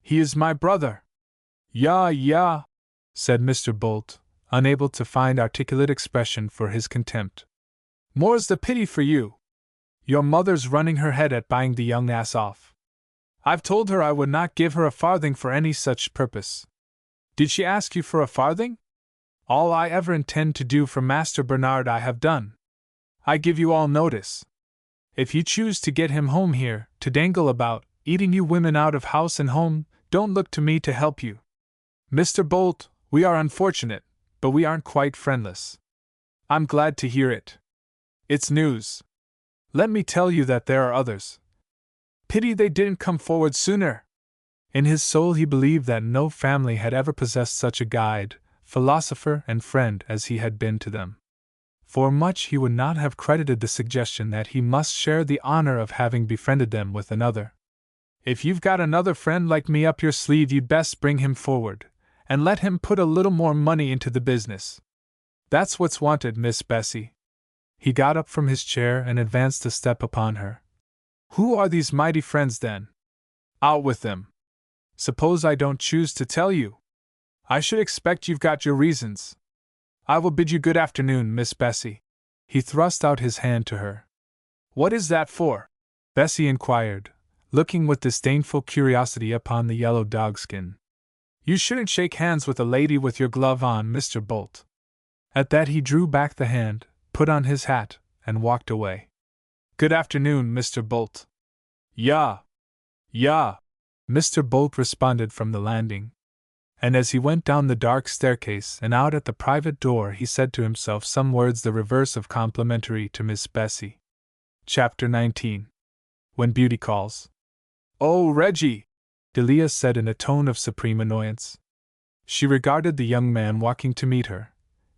He is my brother. Yeah, said Mr. Bolt, unable to find articulate expression for his contempt. More's the pity for you. Your mother's running her head at buying the young ass off. I've told her I would not give her a farthing for any such purpose. Did she ask you for a farthing? All I ever intend to do for Master Bernard I have done. I give you all notice. If you choose to get him home here, to dangle about, eating you women out of house and home, don't look to me to help you. Mr. Bolt, we are unfortunate, but we aren't quite friendless. I'm glad to hear it. It's news. Let me tell you that there are others. Pity they didn't come forward sooner. In his soul he believed that no family had ever possessed such a guide, philosopher, and friend as he had been to them. For much he would not have credited the suggestion that he must share the honor of having befriended them with another. If you've got another friend like me up your sleeve, you'd best bring him forward, and let him put a little more money into the business. That's what's wanted, Miss Bessie. He got up from his chair and advanced a step upon her. Who are these mighty friends, then? Out with them. Suppose I don't choose to tell you? I should expect you've got your reasons. I will bid you good afternoon, Miss Bessie. He thrust out his hand to her. What is that for? Bessie inquired, looking with disdainful curiosity upon the yellow dogskin. You shouldn't shake hands with a lady with your glove on, Mr. Bolt. At that he drew back the hand, put on his hat, and walked away. Good afternoon, Mr. Bolt. Ya. Mr. Bolt responded from the landing. And as he went down the dark staircase and out at the private door, he said to himself some words the reverse of complimentary to Miss Bessie. Chapter 19. When Beauty Calls. Oh, Reggie! Delia said in a tone of supreme annoyance. She regarded the young man walking to meet her,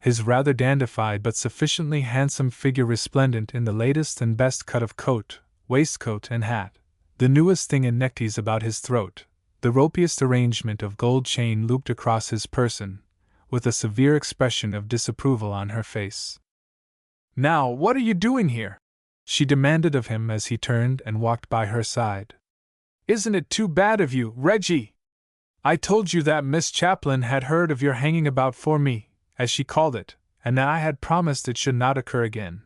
his rather dandified but sufficiently handsome figure resplendent in the latest and best cut of coat, waistcoat, and hat, the newest thing in neckties about his throat, the ropiest arrangement of gold chain looped across his person, with a severe expression of disapproval on her face. Now, what are you doing here? She demanded of him as he turned and walked by her side. Isn't it too bad of you, Reggie? I told you that Miss Chaplin had heard of your hanging about for me, as she called it, and that I had promised it should not occur again.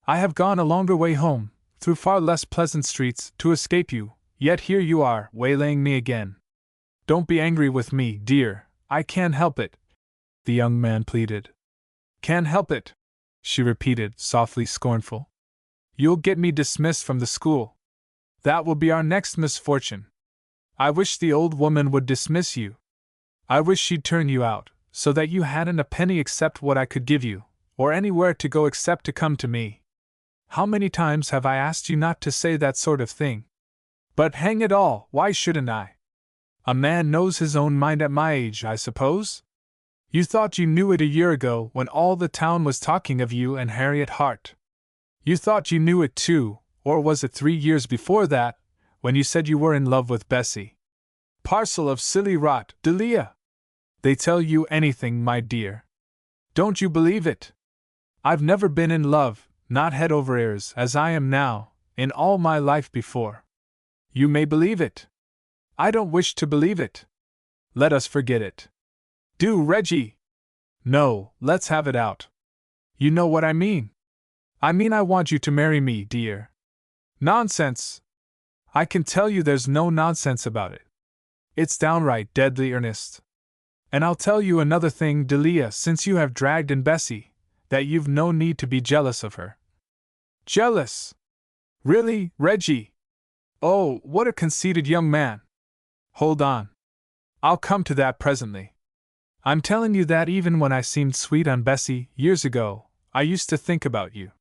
I have gone a longer way home, through far less pleasant streets, to escape you, yet here you are, waylaying me again. Don't be angry with me, dear, I can't help it, the young man pleaded. Can't help it, she repeated, softly scornful. You'll get me dismissed from the school. That will be our next misfortune. I wish the old woman would dismiss you. I wish she'd turn you out, so that you hadn't a penny except what I could give you, or anywhere to go except to come to me. How many times have I asked you not to say that sort of thing? But hang it all, why shouldn't I? A man knows his own mind at my age, I suppose? You thought you knew it a year ago when all the town was talking of you and Harriet Hart. You thought you knew it too, or was it 3 years before that, when you said you were in love with Bessie? Parcel of silly rot, Delia! They tell you anything, my dear. Don't you believe it? I've never been in love, not head over ears as I am now, in all my life before. You may believe it. I don't wish to believe it. Let us forget it. Do, Reggie! No, let's have it out. You know what I mean. I mean I want you to marry me, dear. Nonsense! I can tell you there's no nonsense about it. It's downright deadly earnest. And I'll tell you another thing, Delia, since you have dragged in Bessie, that you've no need to be jealous of her. Jealous? Really, Reggie? Oh, what a conceited young man! Hold on. I'll come to that presently. I'm telling you that even when I seemed sweet on Bessie, years ago, I used to think about you.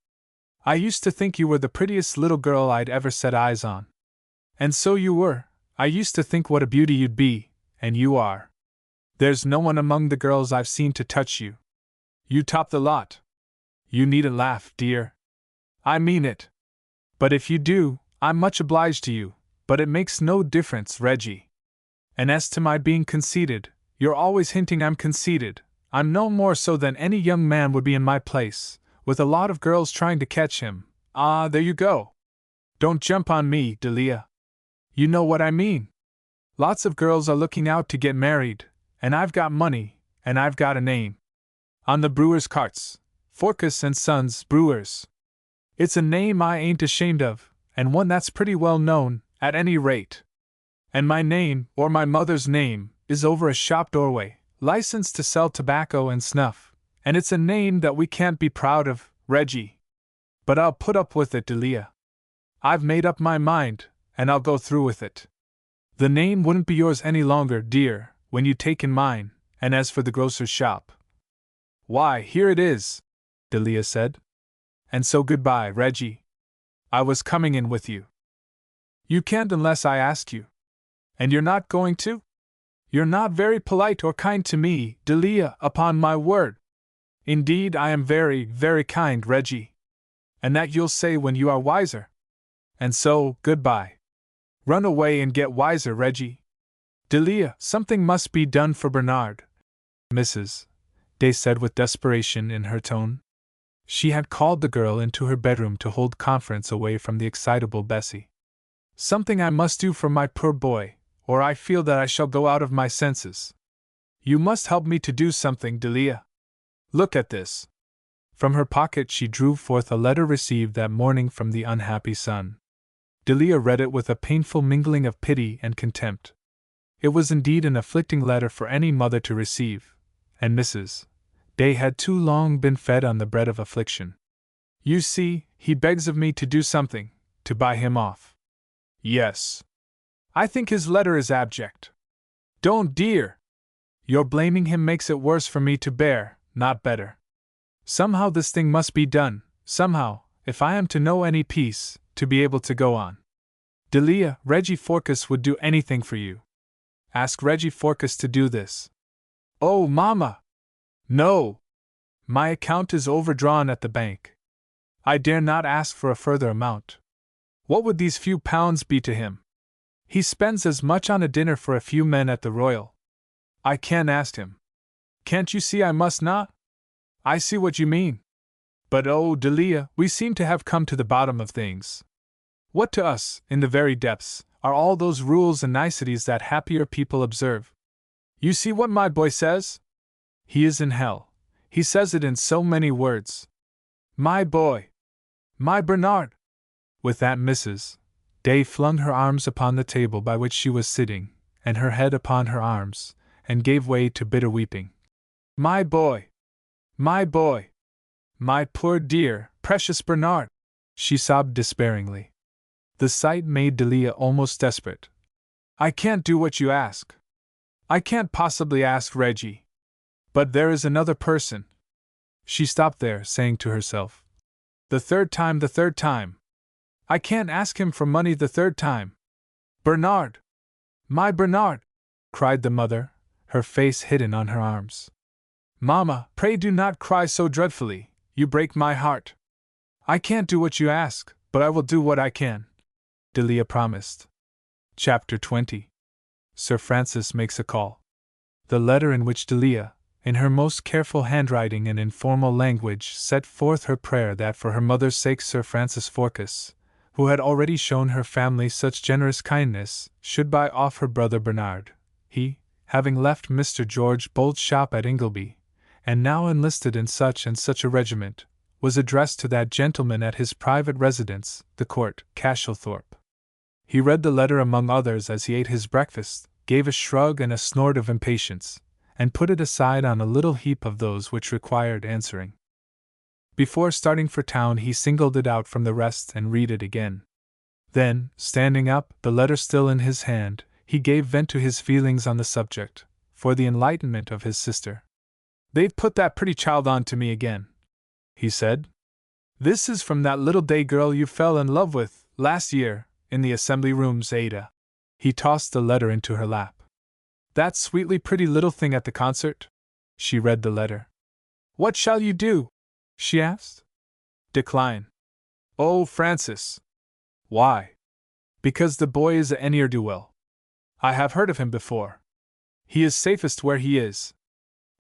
I used to think you were the prettiest little girl I'd ever set eyes on. And so you were. I used to think what a beauty you'd be, and you are. There's no one among the girls I've seen to touch you. You top the lot. You needn't laugh, dear. I mean it. But if you do, I'm much obliged to you, but it makes no difference, Reggie. And as to my being conceited, you're always hinting I'm conceited. I'm no more so than any young man would be in my place, with a lot of girls trying to catch him. Ah, there you go. Don't jump on me, Delia. You know what I mean. Lots of girls are looking out to get married, and I've got money, and I've got a name. On the brewers' carts, Forcas and Sons Brewers. It's a name I ain't ashamed of, and one that's pretty well known, at any rate. And my name, or my mother's name, is over a shop doorway, licensed to sell tobacco and snuff, and it's a name that we can't be proud of, Reggie. But I'll put up with it, Delia. I've made up my mind, and I'll go through with it. The name wouldn't be yours any longer, dear, when you take in mine, and as for the grocer's shop. Why, here it is, Delia said. And so goodbye, Reggie. I was coming in with you. You can't unless I ask you. And you're not going to? You're not very polite or kind to me, Delia, upon my word. Indeed, I am very, very kind, Reggie. And that you'll say when you are wiser. And so, goodbye. Run away and get wiser, Reggie. Delia, something must be done for Bernard, Mrs. Day said with desperation in her tone. She had called the girl into her bedroom to hold conference away from the excitable Bessie. Something I must do for my poor boy, or I feel that I shall go out of my senses. You must help me to do something, Delia. Look at this. From her pocket she drew forth a letter received that morning from the unhappy son. Delia read it with a painful mingling of pity and contempt. It was indeed an afflicting letter for any mother to receive, and Mrs. Day had too long been fed on the bread of affliction. You see, he begs of me to do something, to buy him off. Yes. I think his letter is abject. Don't, dear. Your blaming him makes it worse for me to bear, not better. Somehow this thing must be done, somehow, if I am to know any peace, to be able to go on. Delia, Reggie Forcas would do anything for you. Ask Reggie Forcas to do this. Oh, Mama! No! My account is overdrawn at the bank. I dare not ask for a further amount. What would these few pounds be to him? He spends as much on a dinner for a few men at the Royal. I can't ask him. Can't you see I must not? I see what you mean. But oh, Delia, we seem to have come to the bottom of things. What to us, in the very depths, are all those rules and niceties that happier people observe? You see what my boy says? He is in hell. He says it in so many words. My boy! My Bernard! With that Mrs. Day flung her arms upon the table by which she was sitting, and her head upon her arms, and gave way to bitter weeping. My boy! My boy! My poor dear, precious Bernard! She sobbed despairingly. The sight made Delia almost desperate. I can't do what you ask. I can't possibly ask Reggie. But there is another person. She stopped there, saying to herself, the third time. I can't ask him for money the third time. Bernard! My Bernard! Cried the mother, her face hidden on her arms. Mamma, pray do not cry so dreadfully, you break my heart. I can't do what you ask, but I will do what I can, Delia promised. Chapter 20. Sir Francis makes a call. The letter in which Delia, in her most careful handwriting and informal language, set forth her prayer that for her mother's sake Sir Francis Forcas, who had already shown her family such generous kindness, should buy off her brother Bernard. He, having left Mr. George Bolt's shop at Ingleby, and now enlisted in such and such a regiment, was addressed to that gentleman at his private residence, the Court, Castlethorpe. He read the letter among others as he ate his breakfast, gave a shrug and a snort of impatience, and put it aside on a little heap of those which required answering. Before starting for town he singled it out from the rest and read it again. Then, standing up, the letter still in his hand, he gave vent to his feelings on the subject, for the enlightenment of his sister. "They've put that pretty child on to me again," he said. "This is from that little day girl you fell in love with, last year, in the assembly rooms, Ada." He tossed the letter into her lap. "That sweetly pretty little thing at the concert?" She read the letter. "What shall you do?" she asked. "Decline." "Oh, Francis!" "Why?" "Because the boy is a ne'er-do-well. I have heard of him before. He is safest where he is.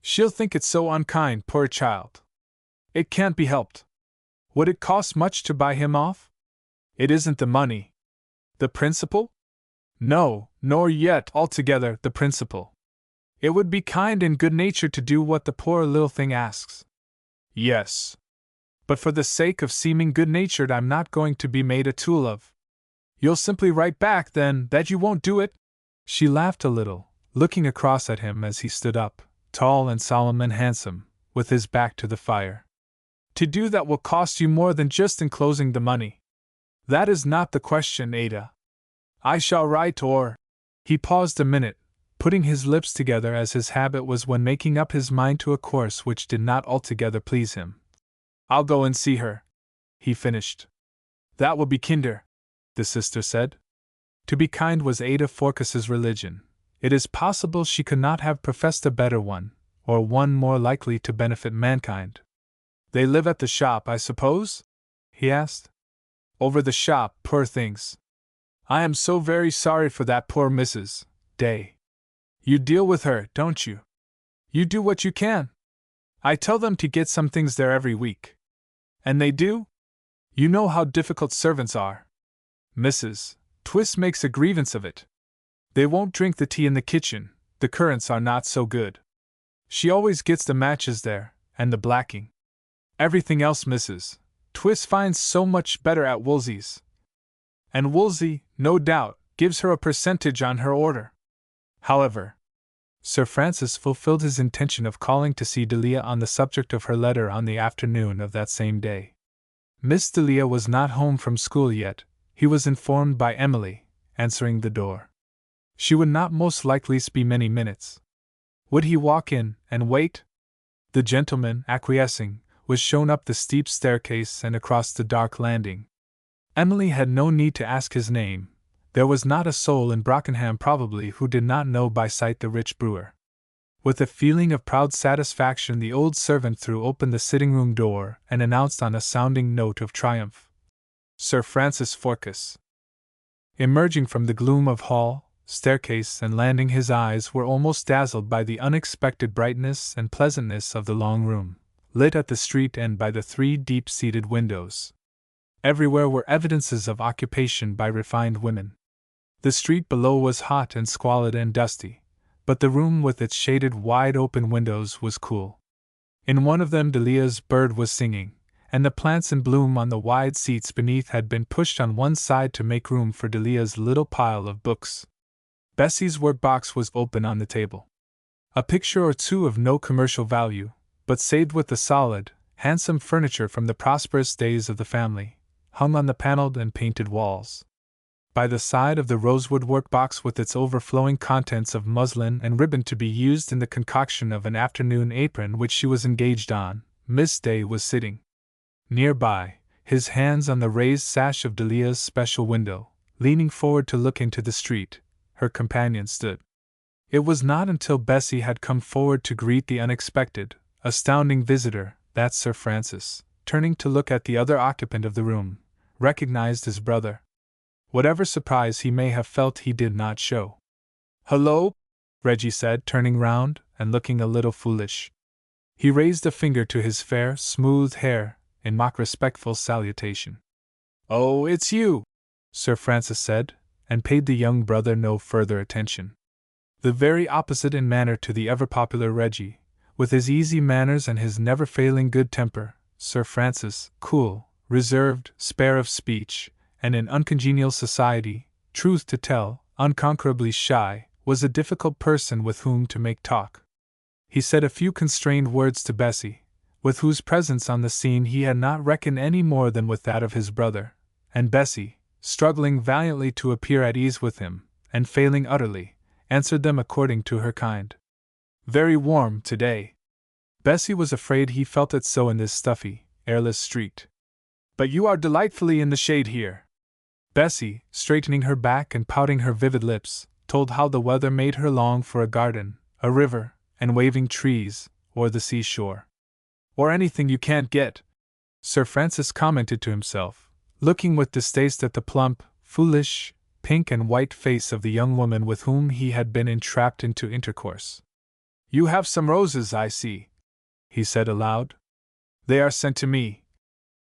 She'll think it so unkind, poor child. It can't be helped. Would it cost much to buy him off?" "It isn't the money." "The principle?" "No, nor yet altogether the principle. It would be kind and good-natured to do what the poor little thing asks." "Yes. But for the sake of seeming good-natured I'm not going to be made a tool of." "You'll simply write back, then, that you won't do it?" She laughed a little, looking across at him as he stood up, tall and solemn and handsome, with his back to the fire. "To do that will cost you more than just enclosing the money." "That is not the question, Ada. I shall write or—" He paused a minute, putting his lips together as his habit was when making up his mind to a course which did not altogether please him. "I'll go and see her," he finished. "That will be kinder," the sister said. To be kind was Ada Forkas's religion. It is possible she could not have professed a better one, or one more likely to benefit mankind. "They live at the shop, I suppose?" he asked. "Over the shop, poor things. I am so very sorry for that poor Mrs. Day. You deal with her, don't you? You do what you can. I tell them to get some things there every week. And they do? You know how difficult servants are. Mrs. Twist makes a grievance of it. They won't drink the tea in the kitchen, the currants are not so good. She always gets the matches there, and the blacking. Everything else Mrs. Twist finds so much better at Woolsey's. And Woolsey, no doubt, gives her a percentage on her order. However, Sir Francis fulfilled his intention of calling to see Delia on the subject of her letter on the afternoon of that same day. Miss Delia was not home from school yet, he was informed by Emily, answering the door. She would not most likely be many minutes. Would he walk in and wait? The gentleman, acquiescing, was shown up the steep staircase and across the dark landing. Emily had no need to ask his name. There was not a soul in Brockenham probably who did not know by sight the rich brewer. With a feeling of proud satisfaction the old servant threw open the sitting-room door and announced on a sounding note of triumph, "Sir Francis Forkas." Emerging from the gloom of hall, staircase and landing his eyes were almost dazzled by the unexpected brightness and pleasantness of the long room, lit at the street end by the 3 deep-seated windows. Everywhere were evidences of occupation by refined women. The street below was hot and squalid and dusty, but the room with its shaded wide-open windows was cool. In one of them Delia's bird was singing, and the plants in bloom on the wide seats beneath had been pushed on one side to make room for Delia's little pile of books. Bessie's workbox was open on the table. A picture or two of no commercial value, but saved with the solid, handsome furniture from the prosperous days of the family, hung on the paneled and painted walls. By the side of the rosewood workbox with its overflowing contents of muslin and ribbon to be used in the concoction of an afternoon apron which she was engaged on, Miss Day was sitting. Near by, his hands on the raised sash of Delia's special window, leaning forward to look into the street, her companion stood. It was not until Bessie had come forward to greet the unexpected, astounding visitor, that Sir Francis, turning to look at the other occupant of the room, recognized his brother. Whatever surprise he may have felt he did not show. "Hullo," Reggie said, turning round and looking a little foolish. He raised a finger to his fair, smooth hair in mock respectful salutation. "Oh, it's you," Sir Francis said, and paid the young brother no further attention. The very opposite in manner to the ever-popular Reggie, with his easy manners and his never-failing good temper, Sir Francis, cool, reserved, spare of speech, and in uncongenial society, truth to tell, unconquerably shy, was a difficult person with whom to make talk. He said a few constrained words to Bessie, with whose presence on the scene he had not reckoned any more than with that of his brother, and Bessie, struggling valiantly to appear at ease with him, and failing utterly, answered them according to her kind. "Very warm today." Bessie was afraid he felt it so in this stuffy, airless street. "But you are delightfully in the shade here." Bessie, straightening her back and pouting her vivid lips, told how the weather made her long for a garden, a river, and waving trees, or the seashore. "Or anything you can't get," Sir Francis commented to himself, looking with distaste at the plump, foolish, pink and white face of the young woman with whom he had been entrapped into intercourse. "You have some roses, I see," he said aloud. "They are sent to me,"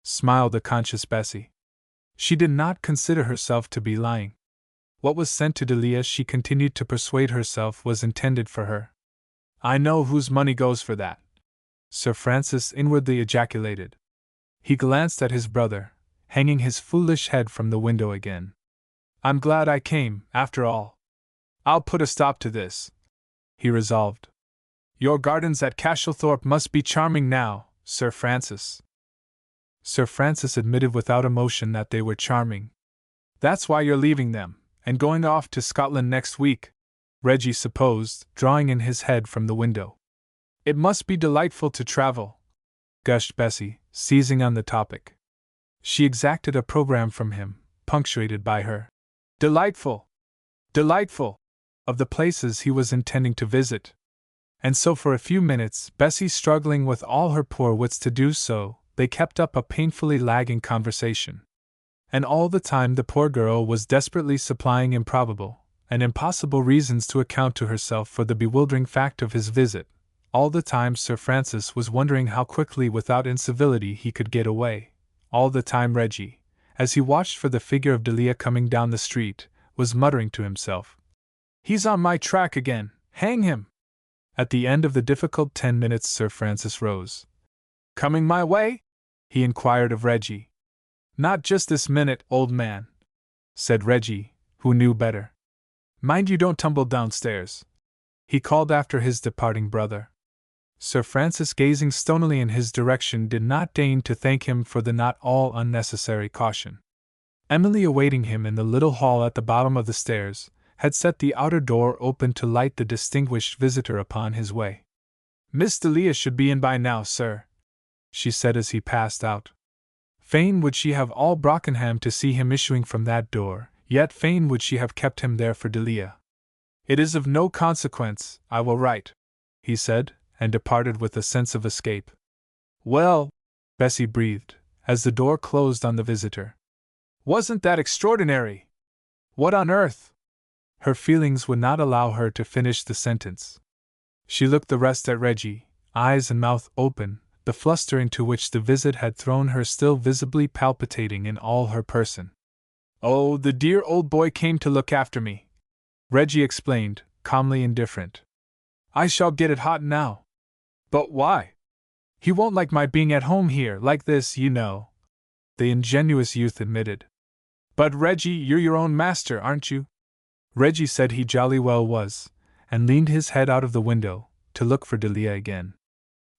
smiled the conscious Bessie. She did not consider herself to be lying. What was sent to Delia she continued to persuade herself was intended for her. "I know whose money goes for that," Sir Francis inwardly ejaculated. He glanced at his brother, hanging his foolish head from the window again. "I'm glad I came, after all. I'll put a stop to this," he resolved. "Your gardens at Castlethorpe must be charming now, Sir Francis." Sir Francis admitted without emotion that they were charming. "That's why you're leaving them, and going off to Scotland next week," Reggie supposed, drawing in his head from the window. "It must be delightful to travel," gushed Bessie, seizing on the topic. She exacted a program from him, punctuated by her "delightful, delightful," of the places he was intending to visit. And so for a few minutes, Bessie struggling with all her poor wits to do so, they kept up a painfully lagging conversation. And all the time the poor girl was desperately supplying improbable and impossible reasons to account to herself for the bewildering fact of his visit. All the time Sir Francis was wondering how quickly without incivility he could get away. All the time Reggie, as he watched for the figure of Delia coming down the street, was muttering to himself, "He's on my track again, hang him!" At the end of the difficult 10 minutes Sir Francis rose. "Coming my way?" he inquired of Reggie. "Not just this minute, old man," said Reggie, who knew better. "Mind you don't tumble downstairs," he called after his departing brother. Sir Francis, gazing stonily in his direction, did not deign to thank him for the not all unnecessary caution. Emily, awaiting him in the little hall at the bottom of the stairs, had set the outer door open to light the distinguished visitor upon his way. "Miss Delia should be in by now, sir," she said as he passed out. Fain would she have all Brockenham to see him issuing from that door, yet fain would she have kept him there for Delia. "It is of no consequence, I will write," he said, and departed with a sense of escape. "Well," Bessie breathed, as the door closed on the visitor. "Wasn't that extraordinary? What on earth—" Her feelings would not allow her to finish the sentence. She looked the rest at Reggie, eyes and mouth open, the fluster into which the visit had thrown her still visibly palpitating in all her person. "Oh, the dear old boy came to look after me," Reggie explained, calmly indifferent. "I shall get it hot now." "But why?" "He won't like my being at home here like this, you know," the ingenuous youth admitted. "But Reggie, you're your own master, aren't you?" Reggie said he jolly well was, and leaned his head out of the window, to look for Delia again.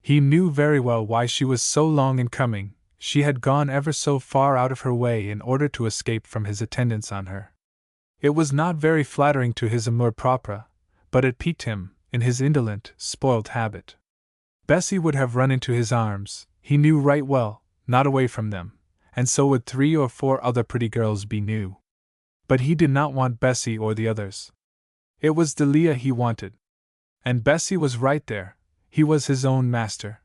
He knew very well why she was so long in coming. She had gone ever so far out of her way in order to escape from his attendance on her. It was not very flattering to his amour propre, but it piqued him, in his indolent, spoilt habit. Bessie would have run into his arms, he knew right well, not away from them, and so would 3 or 4 other pretty girls be new. But he did not want Bessie or the others. It was Delia he wanted. And Bessie was right there, he was his own master.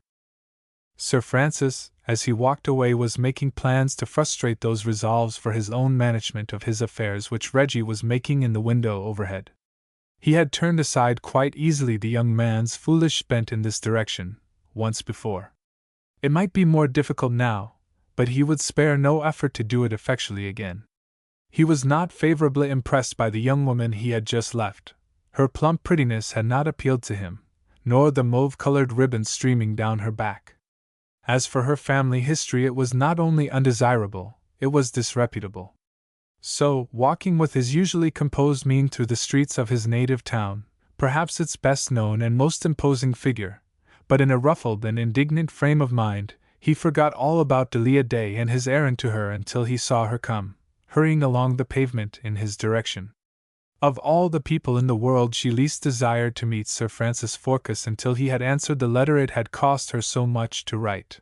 Sir Francis, as he walked away, was making plans to frustrate those resolves for his own management of his affairs which Reggie was making in the window overhead. He had turned aside quite easily the young man's foolish bent in this direction, once before. It might be more difficult now, but he would spare no effort to do it effectually again. He was not favorably impressed by the young woman he had just left. Her plump prettiness had not appealed to him, nor the mauve-colored ribbons streaming down her back. As for her family history, it was not only undesirable, it was disreputable. So, walking with his usually composed mien through the streets of his native town, perhaps its best known and most imposing figure, but in a ruffled and indignant frame of mind, he forgot all about Delia Day and his errand to her until he saw her come, hurrying along the pavement in his direction. Of all the people in the world, she least desired to meet Sir Francis Forcas until he had answered the letter it had cost her so much to write.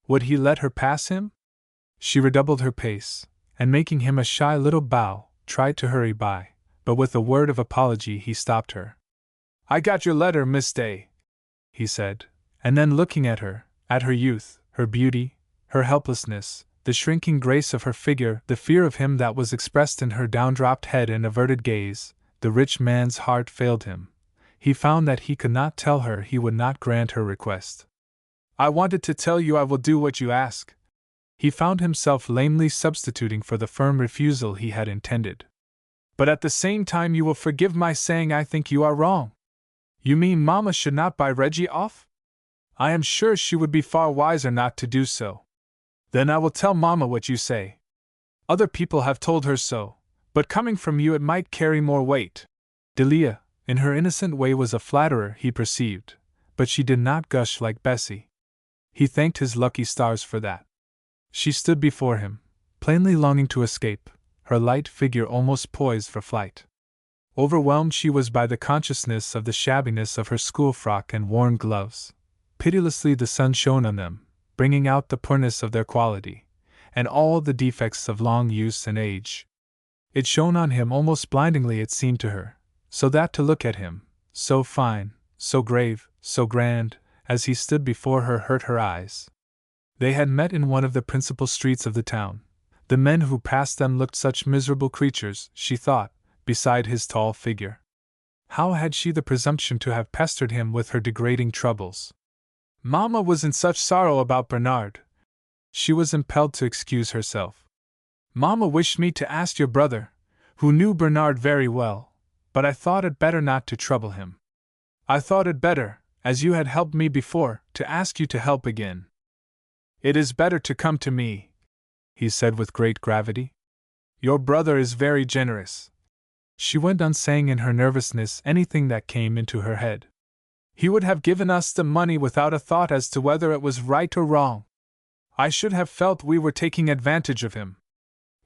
Would he let her pass him? She redoubled her pace, and making him a shy little bow, tried to hurry by, but with a word of apology he stopped her. "I got your letter, Miss Day," he said, and then looking at her youth, her beauty, her helplessness, the shrinking grace of her figure, the fear of him that was expressed in her down-dropped head and averted gaze, the rich man's heart failed him. He found that he could not tell her he would not grant her request. "I wanted to tell you I will do what you ask." He found himself lamely substituting for the firm refusal he had intended. "But at the same time you will forgive my saying I think you are wrong." "You mean Mamma should not buy Reggie off?" "I am sure she would be far wiser not to do so." "Then I will tell Mamma what you say. Other people have told her so, but coming from you it might carry more weight." Delia, in her innocent way, was a flatterer, he perceived, but she did not gush like Bessie. He thanked his lucky stars for that. She stood before him, plainly longing to escape, her light figure almost poised for flight. Overwhelmed she was by the consciousness of the shabbiness of her school frock and worn gloves. Pitilessly the sun shone on them, bringing out the poorness of their quality, and all the defects of long use and age. It shone on him almost blindingly, it seemed to her, so that to look at him, so fine, so grave, so grand, as he stood before her, hurt her eyes. They had met in one of the principal streets of the town. The men who passed them looked such miserable creatures, she thought, beside his tall figure. How had she the presumption to have pestered him with her degrading troubles? Mamma was in such sorrow about Bernard. She was impelled to excuse herself. "Mamma wished me to ask your brother, who knew Bernard very well, but I thought it better not to trouble him. I thought it better, as you had helped me before, to ask you to help again." "It is better to come to me," he said with great gravity. "Your brother is very generous." She went on saying in her nervousness anything that came into her head. "He would have given us the money without a thought as to whether it was right or wrong. I should have felt we were taking advantage of him.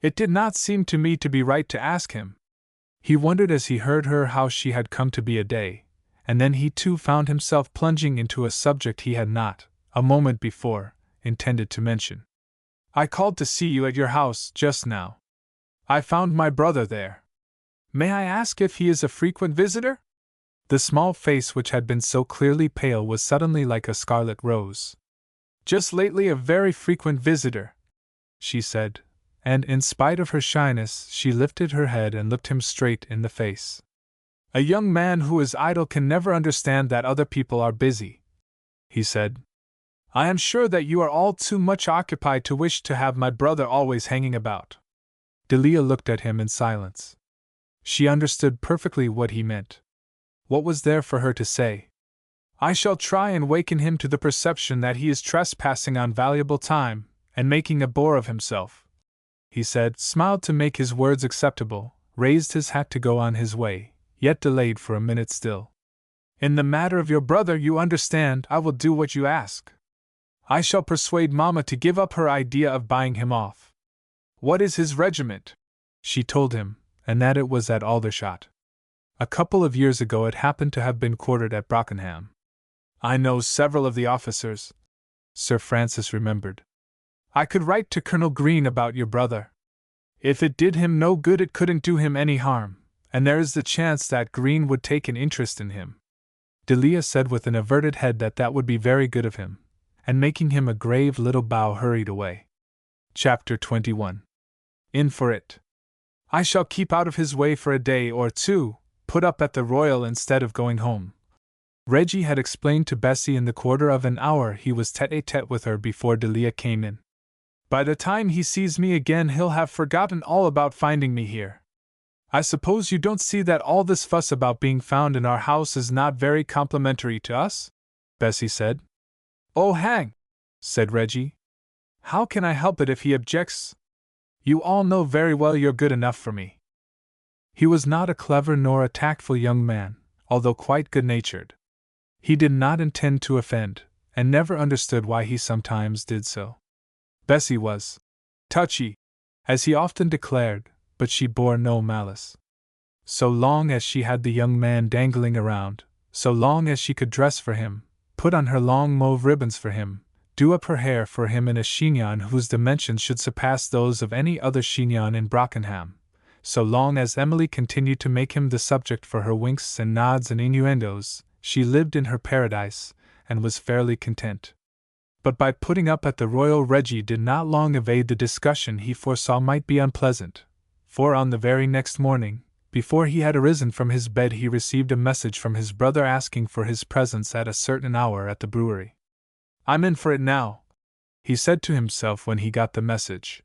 It did not seem to me to be right to ask him." He wondered as he heard her how she had come to be a Day, and then he too found himself plunging into a subject he had not, a moment before, intended to mention. "I called to see you at your house just now. I found my brother there. May I ask if he is a frequent visitor?" The small face which had been so clearly pale was suddenly like a scarlet rose. "Just lately a very frequent visitor," she said, and in spite of her shyness she lifted her head and looked him straight in the face. "A young man who is idle can never understand that other people are busy," he said. "I am sure that you are all too much occupied to wish to have my brother always hanging about." Delia looked at him in silence. She understood perfectly what he meant. What was there for her to say? "I shall try and waken him to the perception that he is trespassing on valuable time, and making a bore of himself," he said, smiled to make his words acceptable, raised his hat to go on his way, yet delayed for a minute still. "In the matter of your brother, you understand, I will do what you ask. I shall persuade Mamma to give up her idea of buying him off." "What is his regiment?" She told him, and that it was at Aldershot. A couple of years ago it happened to have been quartered at Brockenham. "I know several of the officers," Sir Francis remembered. "I could write to Colonel Green about your brother. If it did him no good it couldn't do him any harm, and there is the chance that Green would take an interest in him." Delia said with an averted head that that would be very good of him, and making him a grave little bow hurried away. Chapter 21. In for it. "I shall keep out of his way for a day or two, put up at the Royal instead of going home." Reggie had explained to Bessie in the quarter of an hour he was tête-à-tête with her before Delia came in. By the time he sees me again, he'll have forgotten all about finding me here. I suppose you don't see that all this fuss about being found in our house is not very complimentary to us? Bessie said. Oh, hang, said Reggie. How can I help it if he objects? You all know very well you're good enough for me. He was not a clever nor a tactful young man, although quite good-natured. He did not intend to offend, and never understood why he sometimes did so. Bessie was touchy, as he often declared, but she bore no malice. So long as she had the young man dangling around, so long as she could dress for him, put on her long mauve ribbons for him, do up her hair for him in a chignon whose dimensions should surpass those of any other chignon in Brockenham, so long as Emily continued to make him the subject for her winks and nods and innuendos, she lived in her paradise, and was fairly content. But by putting up at the Royal, Reggie did not long evade the discussion he foresaw might be unpleasant, for on the very next morning, before he had arisen from his bed, he received a message from his brother asking for his presence at a certain hour at the brewery. I'm in for it now, he said to himself when he got the message,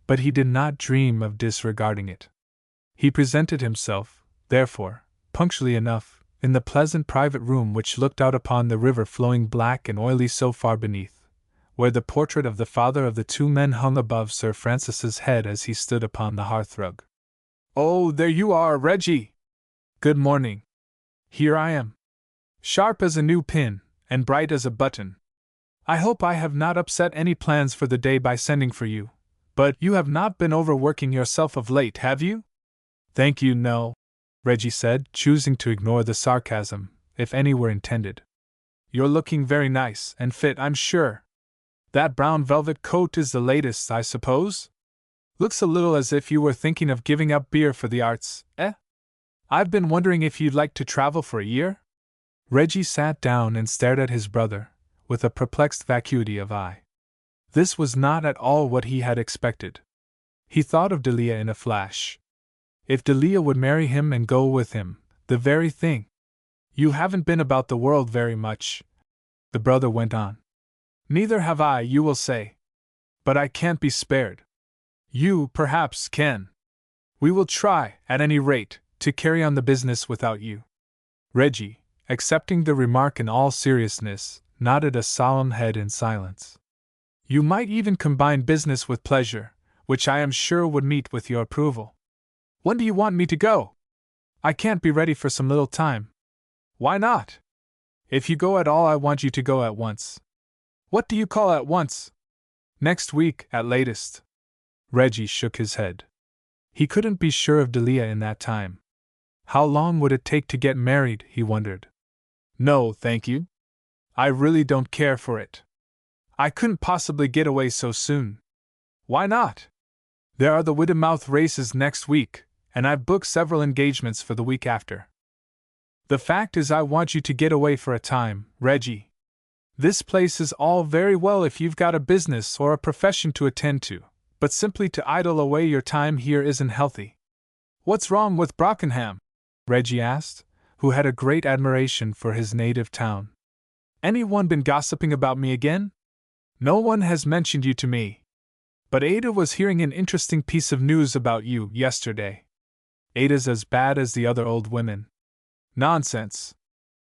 but he did not dream of disregarding it. He presented himself, therefore, punctually enough, in the pleasant private room which looked out upon the river flowing black and oily so far beneath, where the portrait of the father of the two men hung above Sir Francis's head as he stood upon the hearthrug. Oh, there you are, Reggie! Good morning. Here I am. Sharp as a new pin, and bright as a button. I hope I have not upset any plans for the day by sending for you, but you have not been overworking yourself of late, have you? Thank you, no, Reggie said, choosing to ignore the sarcasm, if any were intended. You're looking very nice and fit, I'm sure. That brown velvet coat is the latest, I suppose? Looks a little as if you were thinking of giving up beer for the arts, eh? I've been wondering if you'd like to travel for a year? Reggie sat down and stared at his brother, with a perplexed vacuity of eye. This was not at all what he had expected. He thought of Delia in a flash. If Delia would marry him and go with him, the very thing. You haven't been about the world very much, the brother went on. Neither have I, you will say. But I can't be spared. You, perhaps, can. We will try, at any rate, to carry on the business without you. Reggie, accepting the remark in all seriousness, nodded a solemn head in silence. You might even combine business with pleasure, which I am sure would meet with your approval. When do you want me to go? I can't be ready for some little time. Why not? If you go at all, I want you to go at once. What do you call at once? Next week, at latest. Reggie shook his head. He couldn't be sure of Delia in that time. How long would it take to get married, he wondered. No, thank you. I really don't care for it. I couldn't possibly get away so soon. Why not? There are the Widemouth races next week, and I've booked several engagements for the week after. The fact is, I want you to get away for a time, Reggie. This place is all very well if you've got a business or a profession to attend to, but simply to idle away your time here isn't healthy. What's wrong with Brockenham? Reggie asked, who had a great admiration for his native town. Anyone been gossiping about me again? No one has mentioned you to me. But Ada was hearing an interesting piece of news about you yesterday. Ada's as bad as the other old women. Nonsense.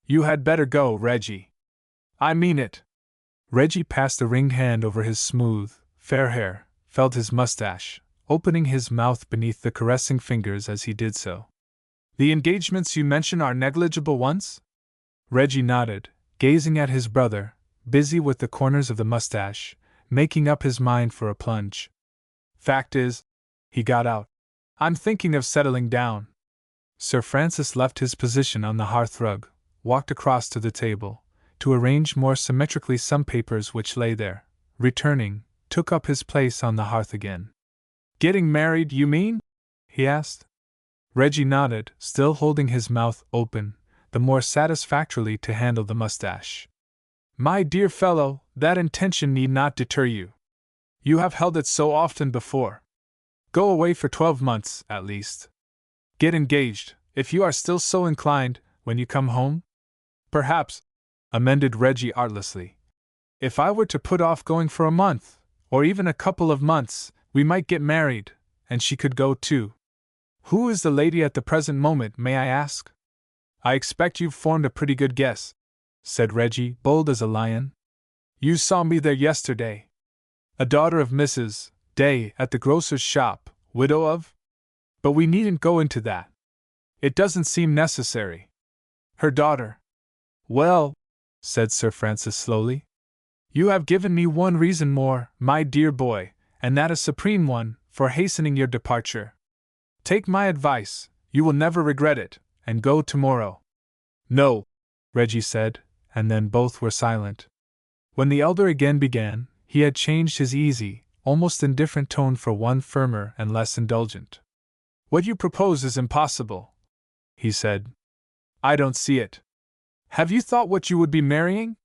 You had better go, Reggie. I mean it. Reggie passed a ringed hand over his smooth, fair hair, felt his mustache, opening his mouth beneath the caressing fingers as he did so. The engagements you mention are negligible ones? Reggie nodded, gazing at his brother, busy with the corners of the mustache, making up his mind for a plunge. Fact is, he got out, I'm thinking of settling down. Sir Francis left his position on the hearthrug, walked across to the table, to arrange more symmetrically some papers which lay there, returning, took up his place on the hearth again. Getting married, you mean? He asked. Reggie nodded, still holding his mouth open, the more satisfactorily to handle the mustache. My dear fellow, that intention need not deter you. You have held it so often before. Go away for 12 months, at least. Get engaged, if you are still so inclined, when you come home? Perhaps, amended Reggie artlessly. If I were to put off going for a month, or even a couple of months, we might get married, and she could go too. Who is the lady at the present moment, may I ask? I expect you've formed a pretty good guess, said Reggie, bold as a lion. You saw me there yesterday. A daughter of Mrs. Day at the grocer's shop, widow of? But we needn't go into that. It doesn't seem necessary. Her daughter. Well, said Sir Francis slowly, you have given me one reason more, my dear boy, and that a supreme one, for hastening your departure. Take my advice, you will never regret it, and go tomorrow. No, Reggie said, and then both were silent. When the elder again began, he had changed his easy, almost indifferent tone for one firmer and less indulgent. What you propose is impossible, he said. I don't see it. Have you thought what you would be marrying?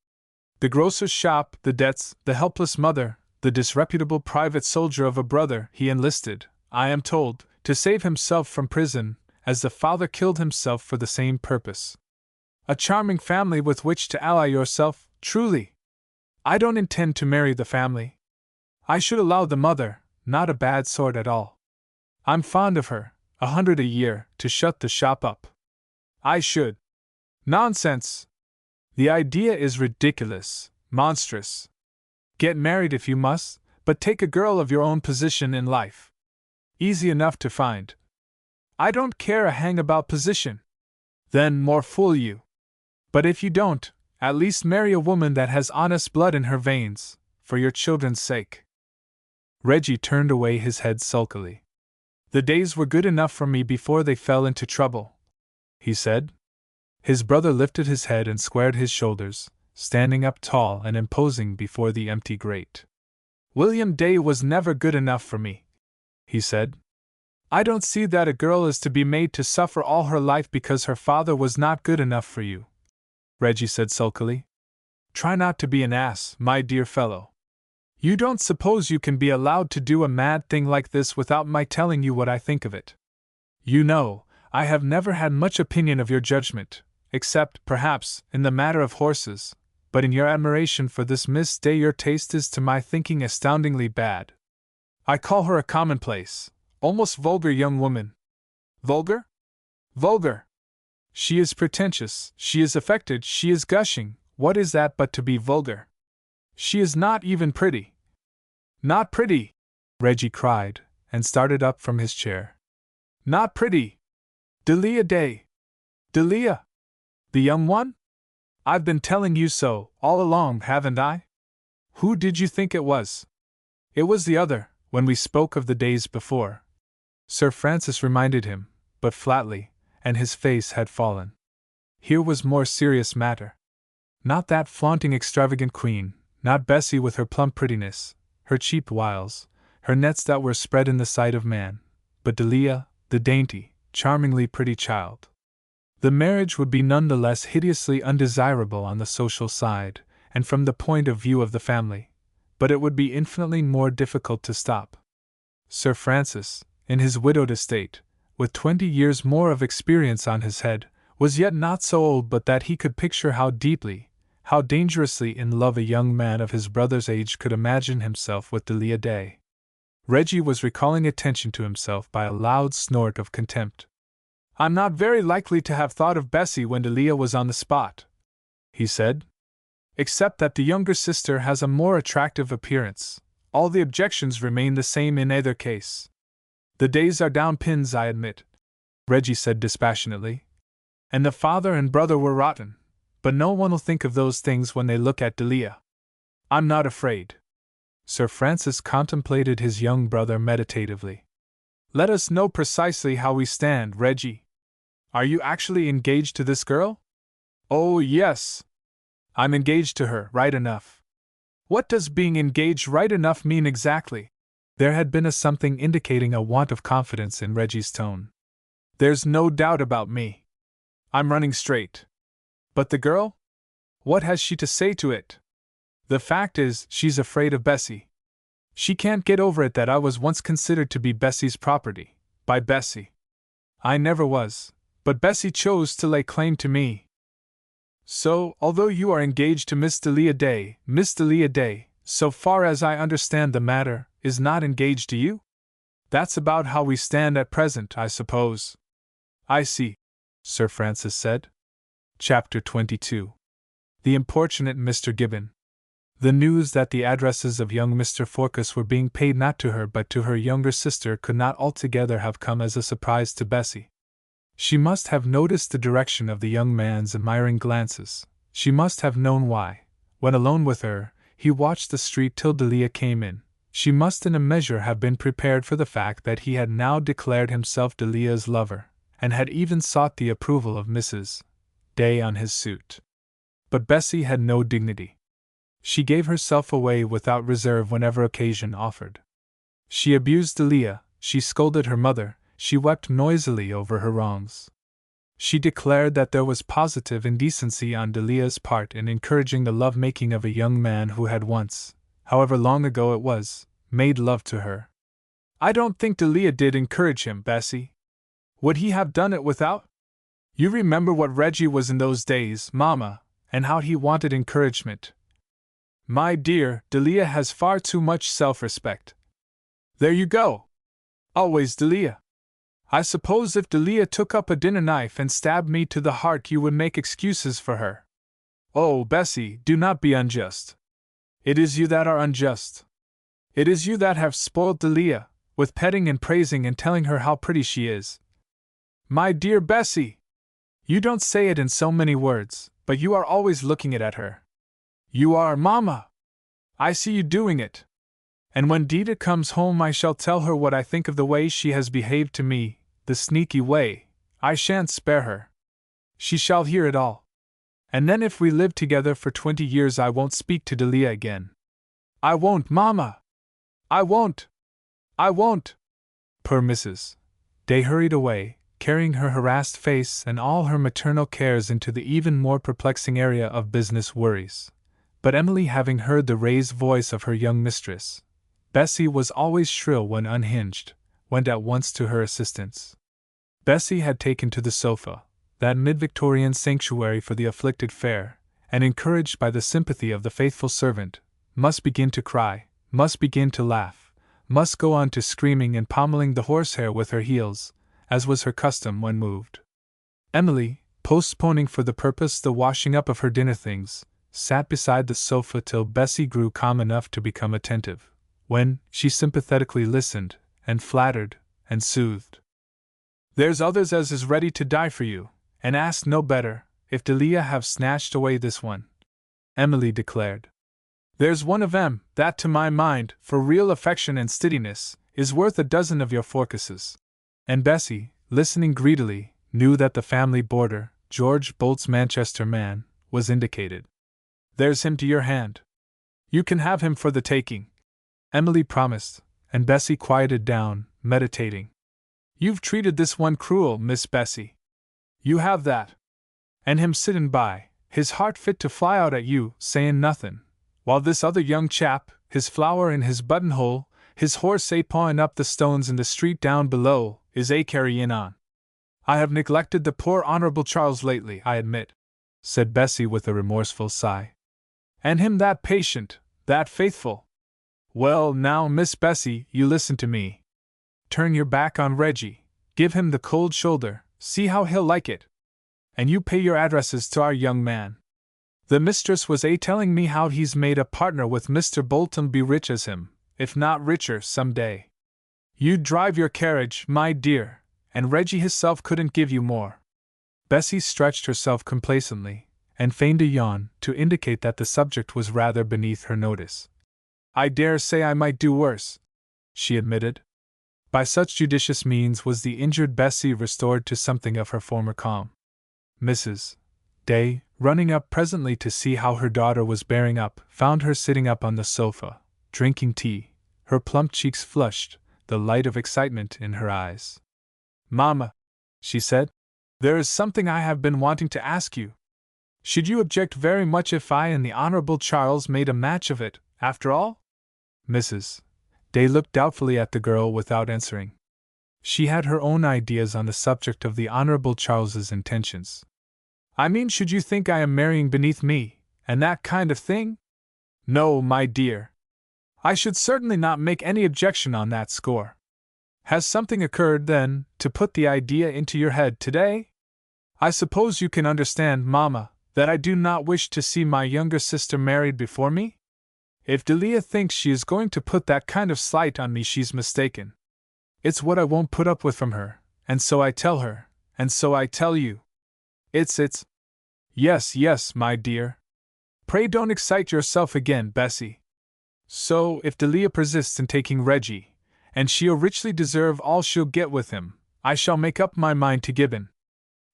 The grocer's shop, the debts, the helpless mother, the disreputable private soldier of a brother he enlisted, I am told, to save himself from prison, as the father killed himself for the same purpose. A charming family with which to ally yourself, truly. I don't intend to marry the family. I should allow the mother, not a bad sort at all. I'm fond of her, 100 a year, to shut the shop up. I should. Nonsense! The idea is ridiculous, monstrous. Get married if you must, but take a girl of your own position in life. Easy enough to find. I don't care a hang about position. Then more fool you. But if you don't, at least marry a woman that has honest blood in her veins, for your children's sake. Reggie turned away his head sulkily. The days were good enough for me before they fell into trouble, he said. His brother lifted his head and squared his shoulders, standing up tall and imposing before the empty grate. William Day was never good enough for me, he said. I don't see that a girl is to be made to suffer all her life because her father was not good enough for you, Reggie said sulkily. Try not to be an ass, my dear fellow. You don't suppose you can be allowed to do a mad thing like this without my telling you what I think of it. You know, I have never had much opinion of your judgment, except, perhaps, in the matter of horses, but in your admiration for this Miss Day your taste is to my thinking astoundingly bad. I call her a commonplace, almost vulgar young woman. Vulgar? Vulgar! She is pretentious, she is affected, she is gushing. What is that but to be vulgar? She is not even pretty. Not pretty! Reggie cried, and started up from his chair. Not pretty! Delia Day! Delia! The young one? I've been telling you so, all along, haven't I? Who did you think it was? It was the other, when we spoke of the days before. Sir Francis reminded him, but flatly, and his face had fallen. Here was more serious matter. Not that flaunting extravagant queen, not Bessie with her plump prettiness, her cheap wiles, her nets that were spread in the sight of man, but Delia, the dainty, charmingly pretty child. The marriage would be none the less hideously undesirable on the social side, and from the point of view of the family, but it would be infinitely more difficult to stop. Sir Francis, in his widowed estate, with 20 years more of experience on his head, was yet not so old but that he could picture how deeply, how dangerously in love a young man of his brother's age could imagine himself with Delia Day. Reggie was recalling attention to himself by a loud snort of contempt. I'm not very likely to have thought of Bessie when Delia was on the spot, he said. Except that the younger sister has a more attractive appearance, all the objections remain the same in either case. The days are down pins, I admit, Reggie said dispassionately. And the father and brother were rotten, but no one will think of those things when they look at Delia. I'm not afraid. Sir Francis contemplated his young brother meditatively. Let us know precisely how we stand, Reggie. Are you actually engaged to this girl? Oh, yes. I'm engaged to her, right enough. What does being engaged right enough mean exactly? There had been a something indicating a want of confidence in Reggie's tone. There's no doubt about me. I'm running straight. But the girl? What has she to say to it? The fact is, she's afraid of Bessie. She can't get over it that I was once considered to be Bessie's property, by Bessie. I never was, but Bessie chose to lay claim to me. So, although you are engaged to Miss Delia Day, so far as I understand the matter, is not engaged to you? That's about how we stand at present, I suppose. I see, Sir Francis said. Chapter 22. The Importunate Mr. Gibbon. The news that the addresses of young Mr. Forcas were being paid not to her but to her younger sister could not altogether have come as a surprise to Bessie. She must have noticed the direction of the young man's admiring glances. She must have known why, when alone with her, he watched the street till Delia came in. She must in a measure have been prepared for the fact that he had now declared himself Delia's lover, and had even sought the approval of Mrs. Day on his suit. But Bessie had no dignity. She gave herself away without reserve whenever occasion offered. She abused Delia, she scolded her mother, she wept noisily over her wrongs. She declared that there was positive indecency on Delia's part in encouraging the love-making of a young man who had once, however long ago it was, made love to her. I don't think Delia did encourage him, Bessie. Would he have done it without? You remember what Reggie was in those days, Mamma, and how he wanted encouragement. My dear, Delia has far too much self-respect. There you go! Always Delia. I suppose if Delia took up a dinner knife and stabbed me to the heart you would make excuses for her. Oh, Bessie, do not be unjust. It is you that are unjust. It is you that have spoiled Delia, with petting and praising and telling her how pretty she is. My dear Bessie! You don't say it in so many words, but you are always looking it at her. You are, Mamma! I see you doing it. And when Dita comes home I shall tell her what I think of the way she has behaved to me, the sneaky way. I shan't spare her. She shall hear it all. And then if we live together for 20 years I won't speak to Delia again. I won't, Mamma! I won't! I won't! Poor Mrs. Day hurried away, carrying her harassed face and all her maternal cares into the even more perplexing area of business worries. But Emily, having heard the raised voice of her young mistress, Bessie was always shrill when unhinged, went at once to her assistance. Bessie had taken to the sofa, that mid-Victorian sanctuary for the afflicted fair, and encouraged by the sympathy of the faithful servant, must begin to cry, must begin to laugh, must go on to screaming and pommeling the horsehair with her heels, as was her custom when moved. Emily, postponing for the purpose the washing up of her dinner things, sat beside the sofa till Bessie grew calm enough to become attentive, when she sympathetically listened, and flattered, and soothed. There's others as is ready to die for you, and ask no better, if Delia have snatched away this one, Emily declared. There's one of 'em, that to my mind, for real affection and steadiness, is worth a dozen of your Forcases. And Bessie, listening greedily, knew that the family boarder, George Bolt's Manchester man, was indicated. There's him to your hand. You can have him for the taking, Emily promised, and Bessie quieted down, meditating. You've treated this one cruel, Miss Bessie. You have that. And him sittin' by, his heart fit to fly out at you, sayin' nothin', while this other young chap, his flower in his buttonhole, his horse pawin' up the stones in the street down below, is carryin' on. I have neglected the poor Honorable Charles lately, I admit, said Bessie with a remorseful sigh. And him that patient, that faithful. Well, now, Miss Bessie, you listen to me. Turn your back on Reggie, give him the cold shoulder, see how he'll like it. And you pay your addresses to our young man. The mistress was telling me how he's made a partner with Mr. Bolton, be rich as him, if not richer, some day. You'd drive your carriage, my dear, and Reggie hisself couldn't give you more. Bessie stretched herself complacently, and feigned a yawn, to indicate that the subject was rather beneath her notice. I dare say I might do worse, she admitted. By such judicious means was the injured Bessie restored to something of her former calm. Mrs. Day, running up presently to see how her daughter was bearing up, found her sitting up on the sofa, drinking tea, her plump cheeks flushed, the light of excitement in her eyes. Mamma, she said, there is something I have been wanting to ask you. Should you object very much if I and the Honorable Charles made a match of it, after all? Mrs. Day looked doubtfully at the girl without answering. She had her own ideas on the subject of the Honorable Charles's intentions. I mean, should you think I am marrying beneath me, and that kind of thing? No, my dear, I should certainly not make any objection on that score. Has something occurred, then, to put the idea into your head today? I suppose you can understand, Mamma, that I do not wish to see my younger sister married before me? If Delia thinks she is going to put that kind of slight on me, she's mistaken. It's what I won't put up with from her, and so I tell her, and so I tell you. It's. Yes, my dear. Pray don't excite yourself again, Bessie. So, if Delia persists in taking Reggie, and she'll richly deserve all she'll get with him, I shall make up my mind to Gibbon.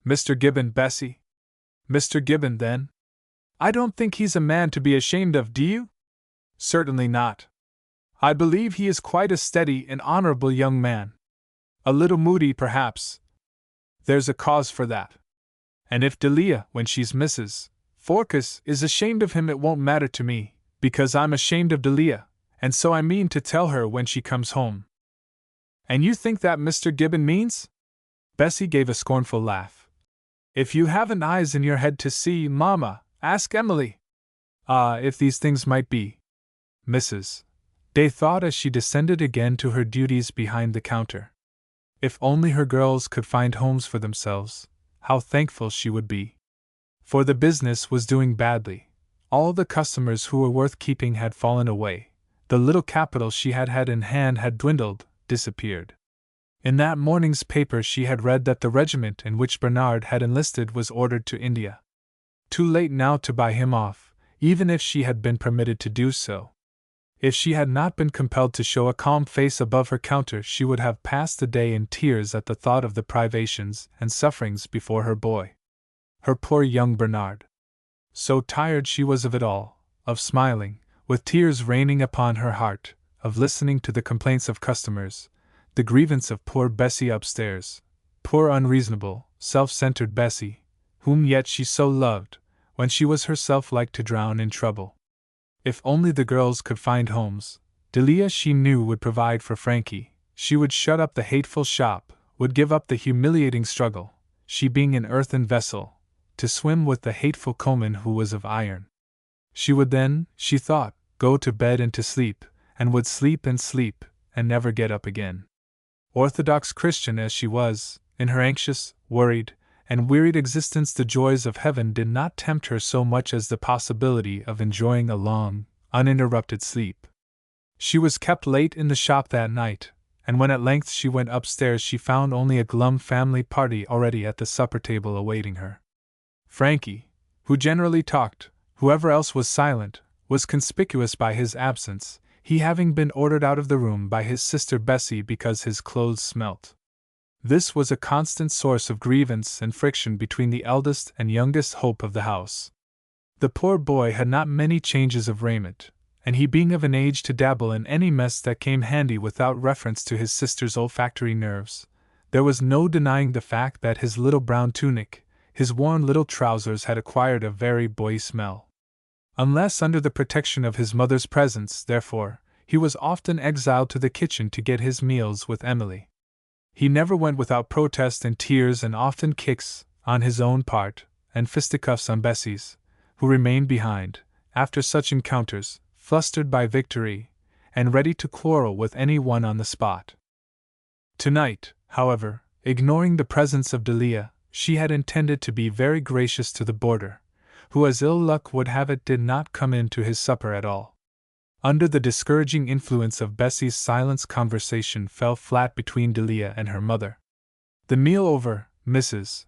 Mr. Gibbon, Bessie? Mr. Gibbon, then? I don't think he's a man to be ashamed of, do you? Certainly not. I believe he is quite a steady and honorable young man. A little moody, perhaps. There's a cause for that. And if Delia, when she's Mrs. Forcas, is ashamed of him, it won't matter to me, because I'm ashamed of Delia, and so I mean to tell her when she comes home. And you think that Mr. Gibbon means? Bessie gave a scornful laugh. If you haven't eyes in your head to see, Mamma, ask Emily. Ah, if these things might be. Mrs. Day thought as she descended again to her duties behind the counter. If only her girls could find homes for themselves, how thankful she would be. For the business was doing badly. All the customers who were worth keeping had fallen away. The little capital she had had in hand had dwindled, disappeared. In that morning's paper she had read that the regiment in which Bernard had enlisted was ordered to India. Too late now to buy him off, even if she had been permitted to do so. If she had not been compelled to show a calm face above her counter, she would have passed the day in tears at the thought of the privations and sufferings before her boy. Her poor young Bernard. So tired she was of it all, of smiling, with tears raining upon her heart, of listening to the complaints of customers, the grievance of poor Bessie upstairs, poor unreasonable, self-centered Bessie, whom yet she so loved, when she was herself like to drown in trouble. If only the girls could find homes, Delia she knew would provide for Frankie, she would shut up the hateful shop, would give up the humiliating struggle, she being an earthen vessel, to swim with the hateful Coman who was of iron. She would then, she thought, go to bed and to sleep, and would sleep and never get up again. Orthodox Christian as she was, in her anxious, worried, and wearied existence, the joys of heaven did not tempt her so much as the possibility of enjoying a long, uninterrupted sleep. She was kept late in the shop that night, and when at length she went upstairs she found only a glum family party already at the supper table awaiting her. Frankie, who generally talked, whoever else was silent, was conspicuous by his absence, he having been ordered out of the room by his sister Bessie because his clothes smelt. This was a constant source of grievance and friction between the eldest and youngest hope of the house. The poor boy had not many changes of raiment, and he being of an age to dabble in any mess that came handy without reference to his sister's olfactory nerves, there was no denying the fact that his little brown tunic, his worn little trousers had acquired a very boy smell. Unless under the protection of his mother's presence, therefore, he was often exiled to the kitchen to get his meals with Emily. He never went without protest and tears and often kicks, on his own part, and fisticuffs on Bessie's, who remained behind, after such encounters, flustered by victory, and ready to quarrel with any one on the spot. Tonight, however, ignoring the presence of Delia, she had intended to be very gracious to the boarder, who as ill luck would have it did not come in to his supper at all. Under the discouraging influence of Bessie's silence, conversation fell flat between Delia and her mother. The meal over, Mrs.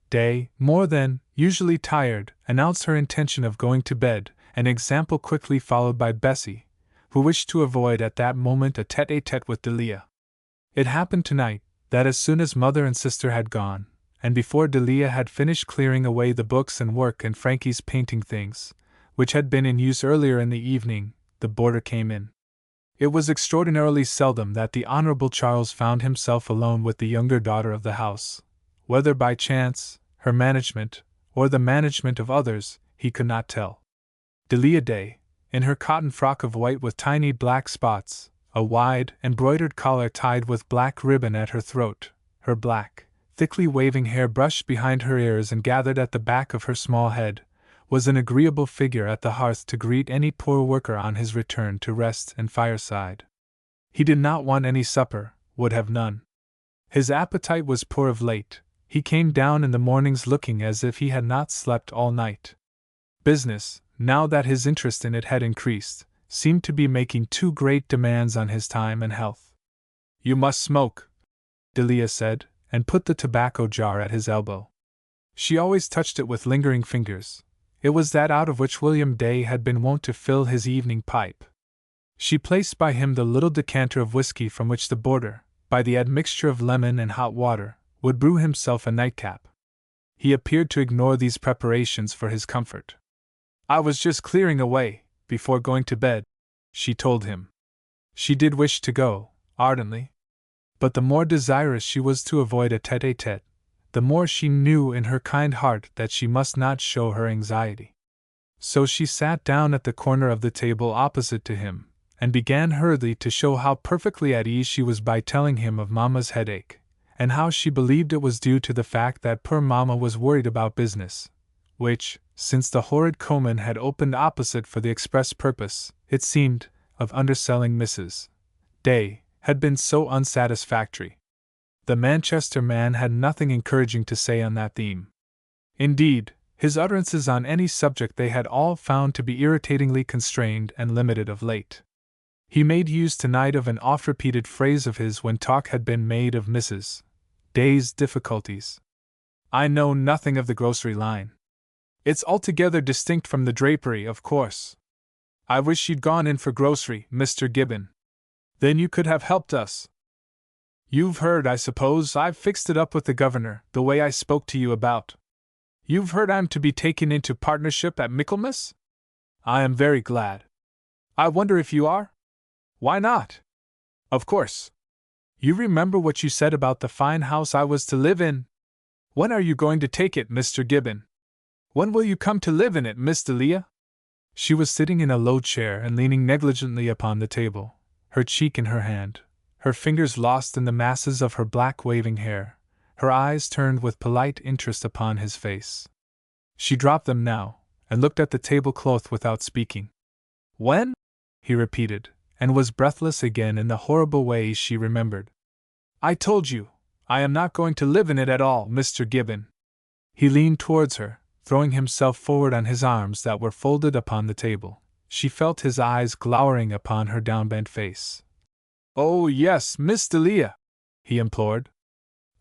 Day, more than usually tired, announced her intention of going to bed, an example quickly followed by Bessie, who wished to avoid at that moment a tete-a-tete with Delia. It happened tonight that as soon as mother and sister had gone, and before Delia had finished clearing away the books and work and Frankie's painting things, which had been in use earlier in the evening, the boarder came in. It was extraordinarily seldom that the Honorable Charles found himself alone with the younger daughter of the house. Whether by chance, her management, or the management of others, he could not tell. Delia Day, in her cotton frock of white with tiny black spots, a wide, embroidered collar tied with black ribbon at her throat, her black, thickly waving hair brushed behind her ears and gathered at the back of her small head, was an agreeable figure at the hearth to greet any poor worker on his return to rest and fireside. He did not want any supper, would have none. His appetite was poor of late. He came down in the mornings looking as if he had not slept all night. Business, now that his interest in it had increased, seemed to be making too great demands on his time and health. "You must smoke," Delia said, and put the tobacco jar at his elbow. She always touched it with lingering fingers. It was that out of which William Day had been wont to fill his evening pipe. She placed by him the little decanter of whiskey from which the boarder, by the admixture of lemon and hot water, would brew himself a nightcap. He appeared to ignore these preparations for his comfort. "I was just clearing away, before going to bed," she told him. She did wish to go, ardently. But the more desirous she was to avoid a tete-a-tete, the more she knew in her kind heart that she must not show her anxiety. So she sat down at the corner of the table opposite to him, and began hurriedly to show how perfectly at ease she was by telling him of Mamma's headache, and how she believed it was due to the fact that poor Mamma was worried about business, which, since the horrid Coman had opened opposite for the express purpose, it seemed, of underselling Mrs. Day, had been so unsatisfactory. The Manchester man had nothing encouraging to say on that theme. Indeed, his utterances on any subject they had all found to be irritatingly constrained and limited of late. He made use tonight of an oft-repeated phrase of his when talk had been made of Mrs. Day's difficulties. "I know nothing of the grocery line. It's altogether distinct from the drapery, of course. I wish you'd gone in for grocery, Mr. Gibbon. Then you could have helped us. You've heard, I suppose, I've fixed it up with the governor, the way I spoke to you about. You've heard I'm to be taken into partnership at Michaelmas? I am very glad. I wonder if you are? Why not? Of course. You remember what you said about the fine house I was to live in? When are you going to take it, Mr. Gibbon? When will you come to live in it, Miss Delia?" She was sitting in a low chair and leaning negligently upon the table, her cheek in her hand, her fingers lost in the masses of her black waving hair, her eyes turned with polite interest upon his face. She dropped them now, and looked at the tablecloth without speaking. "When?" he repeated, and was breathless again in the horrible way she remembered. "I told you, I am not going to live in it at all, Mr. Gibbon." He leaned towards her, throwing himself forward on his arms that were folded upon the table. She felt his eyes glowering upon her downbent face. "Oh, yes, Miss Delia," he implored.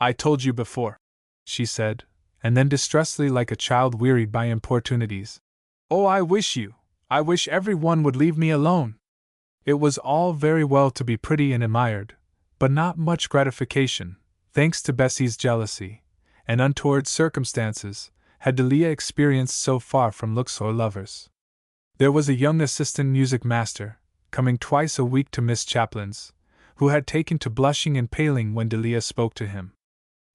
"I told you before," she said, and then distressfully like a child wearied by importunities. "Oh, I wish every one would leave me alone." It was all very well to be pretty and admired, but not much gratification, thanks to Bessie's jealousy, and untoward circumstances, had Delia experienced so far from looks or lovers. There was a young assistant music master, coming twice a week to Miss Chaplin's, who had taken to blushing and paling when Delia spoke to him.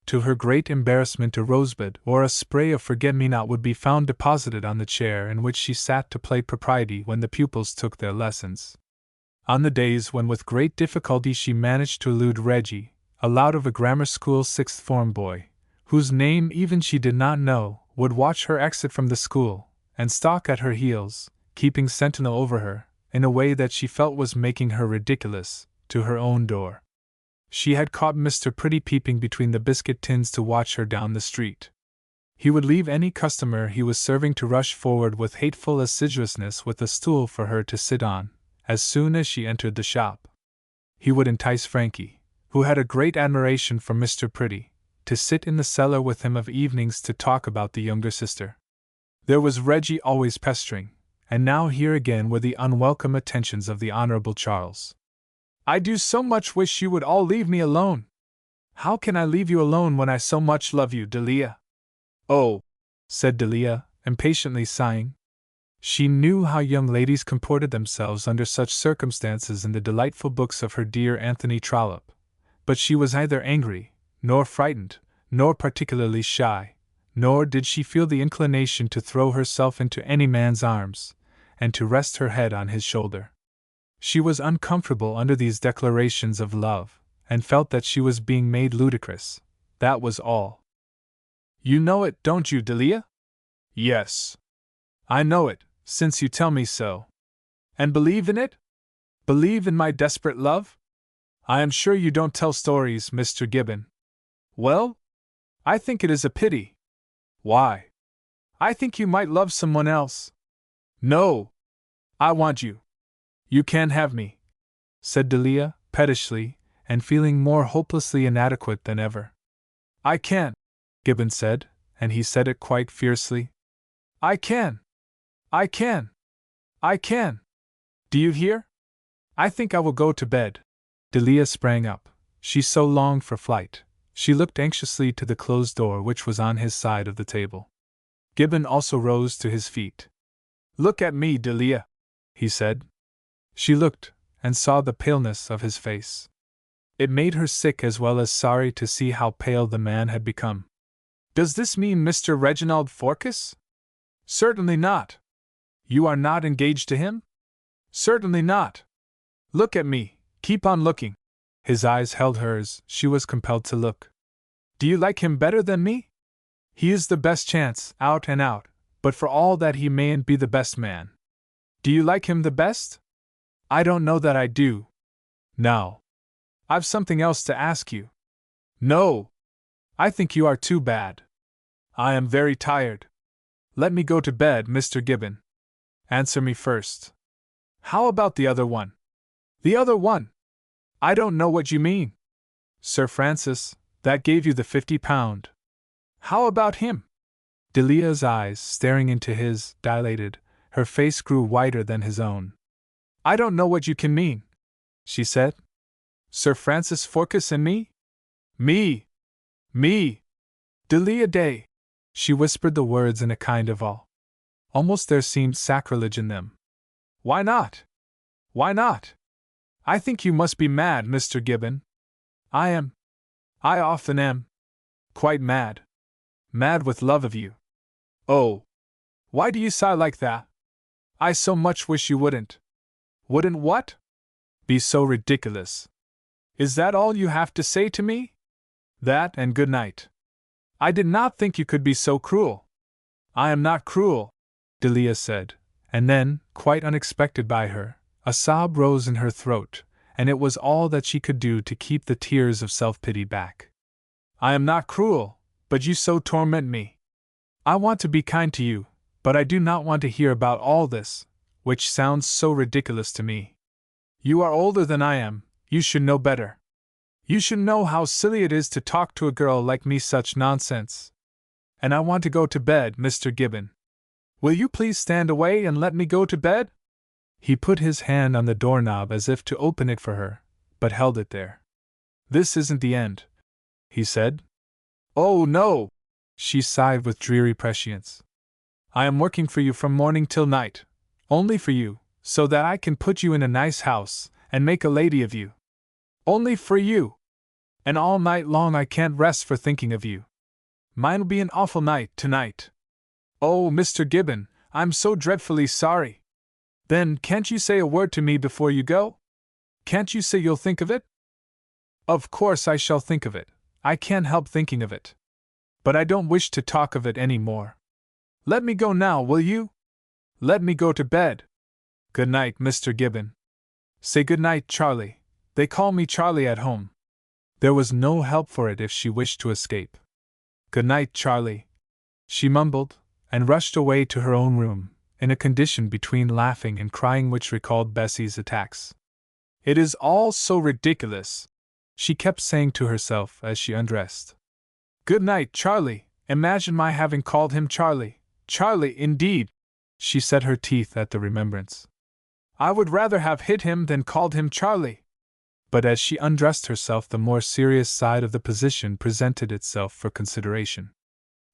To her great embarrassment a rosebud or a spray of forget-me-not would be found deposited on the chair in which she sat to play propriety when the pupils took their lessons. On the days when with great difficulty she managed to elude Reggie, a lout of a grammar school sixth form boy, whose name even she did not know, would watch her exit from the school, and stalk at her heels, keeping sentinel over her, in a way that she felt was making her ridiculous, to her own door. She had caught Mr. Pretty peeping between the biscuit tins to watch her down the street. He would leave any customer he was serving to rush forward with hateful assiduousness with a stool for her to sit on, as soon as she entered the shop. He would entice Frankie, who had a great admiration for Mr. Pretty, to sit in the cellar with him of evenings to talk about the younger sister. There was Reggie always pestering, and now here again were the unwelcome attentions of the Honorable Charles. "I do so much wish you would all leave me alone." "How can I leave you alone when I so much love you, Delia?" "Oh," said Delia, impatiently sighing. She knew how young ladies comported themselves under such circumstances in the delightful books of her dear Anthony Trollope, but she was neither angry, nor frightened, nor particularly shy, nor did she feel the inclination to throw herself into any man's arms, and to rest her head on his shoulder. She was uncomfortable under these declarations of love, and felt that she was being made ludicrous. That was all. "You know it, don't you, Delia?" "Yes. I know it, since you tell me so. And believe in it? Believe in my desperate love? I am sure you don't tell stories, Mr. Gibbon. Well? I think it is a pity. Why? I think you might love someone else. No! I want you. You can't have me, said Delia, pettishly, and feeling more hopelessly inadequate than ever. I can, Gibbon said, and he said it quite fiercely. I can! I can! I can! Do you hear? I think I will go to bed. Delia sprang up. She so longed for flight. She looked anxiously to the closed door which was on his side of the table. Gibbon also rose to his feet. Look at me, Delia, he said. She looked, and saw the paleness of his face. It made her sick as well as sorry to see how pale the man had become. Does this mean Mr. Reginald Forkes? Certainly not. You are not engaged to him? Certainly not. Look at me, keep on looking. His eyes held hers, she was compelled to look. Do you like him better than me? He is the best chance, out and out, but for all that he mayn't be the best man. Do you like him the best? I don't know that I do. Now, I've something else to ask you. No! I think you are too bad. I am very tired. Let me go to bed, Mr. Gibbon. Answer me first. How about the other one? The other one? I don't know what you mean. Sir Francis, that gave you the £50. How about him? Delia's eyes, staring into his, dilated, her face grew whiter than his own. I don't know what you can mean, she said. Sir Francis Forkes and me? Me! Me! Delia Day! She whispered the words in a kind of awe. Almost there seemed sacrilege in them. Why not? Why not? I think you must be mad, Mr. Gibbon. I am. I often am. Quite mad. Mad with love of you. Oh! Why do you sigh like that? I so much wish you wouldn't. Wouldn't what? Be so ridiculous. Is that all you have to say to me? That and good night. I did not think you could be so cruel. I am not cruel, Delia said, and then, quite unexpected by her, a sob rose in her throat, and it was all that she could do to keep the tears of self-pity back. I am not cruel, but you so torment me. I want to be kind to you, but I do not want to hear about all this, which sounds so ridiculous to me. You are older than I am, you should know better. You should know how silly it is to talk to a girl like me such nonsense. And I want to go to bed, Mr. Gibbon. Will you please stand away and let me go to bed? He put his hand on the doorknob as if to open it for her, but held it there. This isn't the end, he said. Oh, no! She sighed with dreary prescience. I am working for you from morning till night, only for you, so that I can put you in a nice house and make a lady of you. Only for you! And all night long I can't rest for thinking of you. Mine'll be an awful night tonight. Oh, Mr. Gibbon, I'm so dreadfully sorry. Then can't you say a word to me before you go? Can't you say you'll think of it? Of course I shall think of it. I can't help thinking of it. But I don't wish to talk of it any more. Let me go now, will you? Let me go to bed. Good night, Mr. Gibbon. Say good night, Charlie. They call me Charlie at home. There was no help for it if she wished to escape. Good night, Charlie, she mumbled, and rushed away to her own room, in a condition between laughing and crying which recalled Bessie's attacks. It is all so ridiculous, she kept saying to herself as she undressed. Good night, Charlie. Imagine my having called him Charlie. Charlie, indeed! She set her teeth at the remembrance. I would rather have hit him than called him Charlie. But as she undressed herself, the more serious side of the position presented itself for consideration.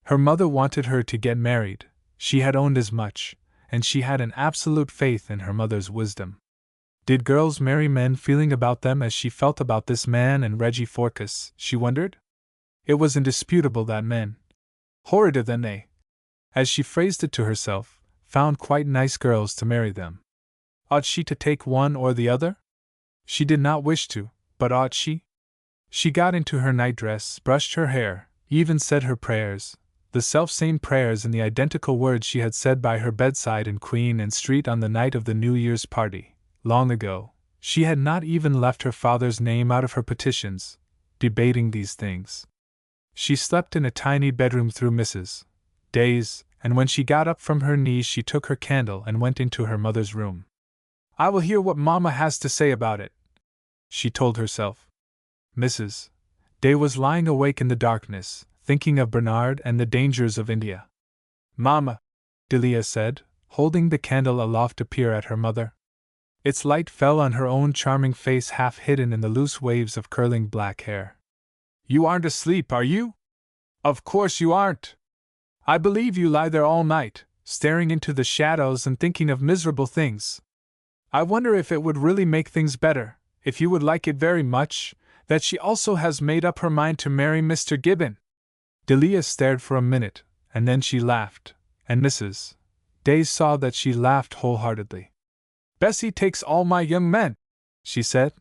Her mother wanted her to get married, she had owned as much, and she had an absolute faith in her mother's wisdom. Did girls marry men feeling about them as she felt about this man and Reggie Forkes, she wondered? It was indisputable that men, horrider than they, as she phrased it to herself, found quite nice girls to marry them. Ought she to take one or the other? She did not wish to, but ought she? She got into her nightdress, brushed her hair, even said her prayers, the self-same prayers and the identical words she had said by her bedside in Queen Anne Street on the night of the New Year's party, long ago. She had not even left her father's name out of her petitions, debating these things. She slept in a tiny bedroom through Mrs. Day's, and when she got up from her knees she took her candle and went into her mother's room. "I will hear what Mama has to say about it," she told herself. Mrs. Day was lying awake in the darkness, thinking of Bernard and the dangers of India. "Mama," Delia said, holding the candle aloft to peer at her mother. Its light fell on her own charming face half hidden in the loose waves of curling black hair. "You aren't asleep, are you? Of course you aren't. I believe you lie there all night, staring into the shadows and thinking of miserable things. I wonder if it would really make things better, if you would like it very much, that she also has made up her mind to marry Mr. Gibbon." Delia stared for a minute, and then she laughed, and Mrs. Day saw that she laughed wholeheartedly. "Bessie takes all my young men," she said.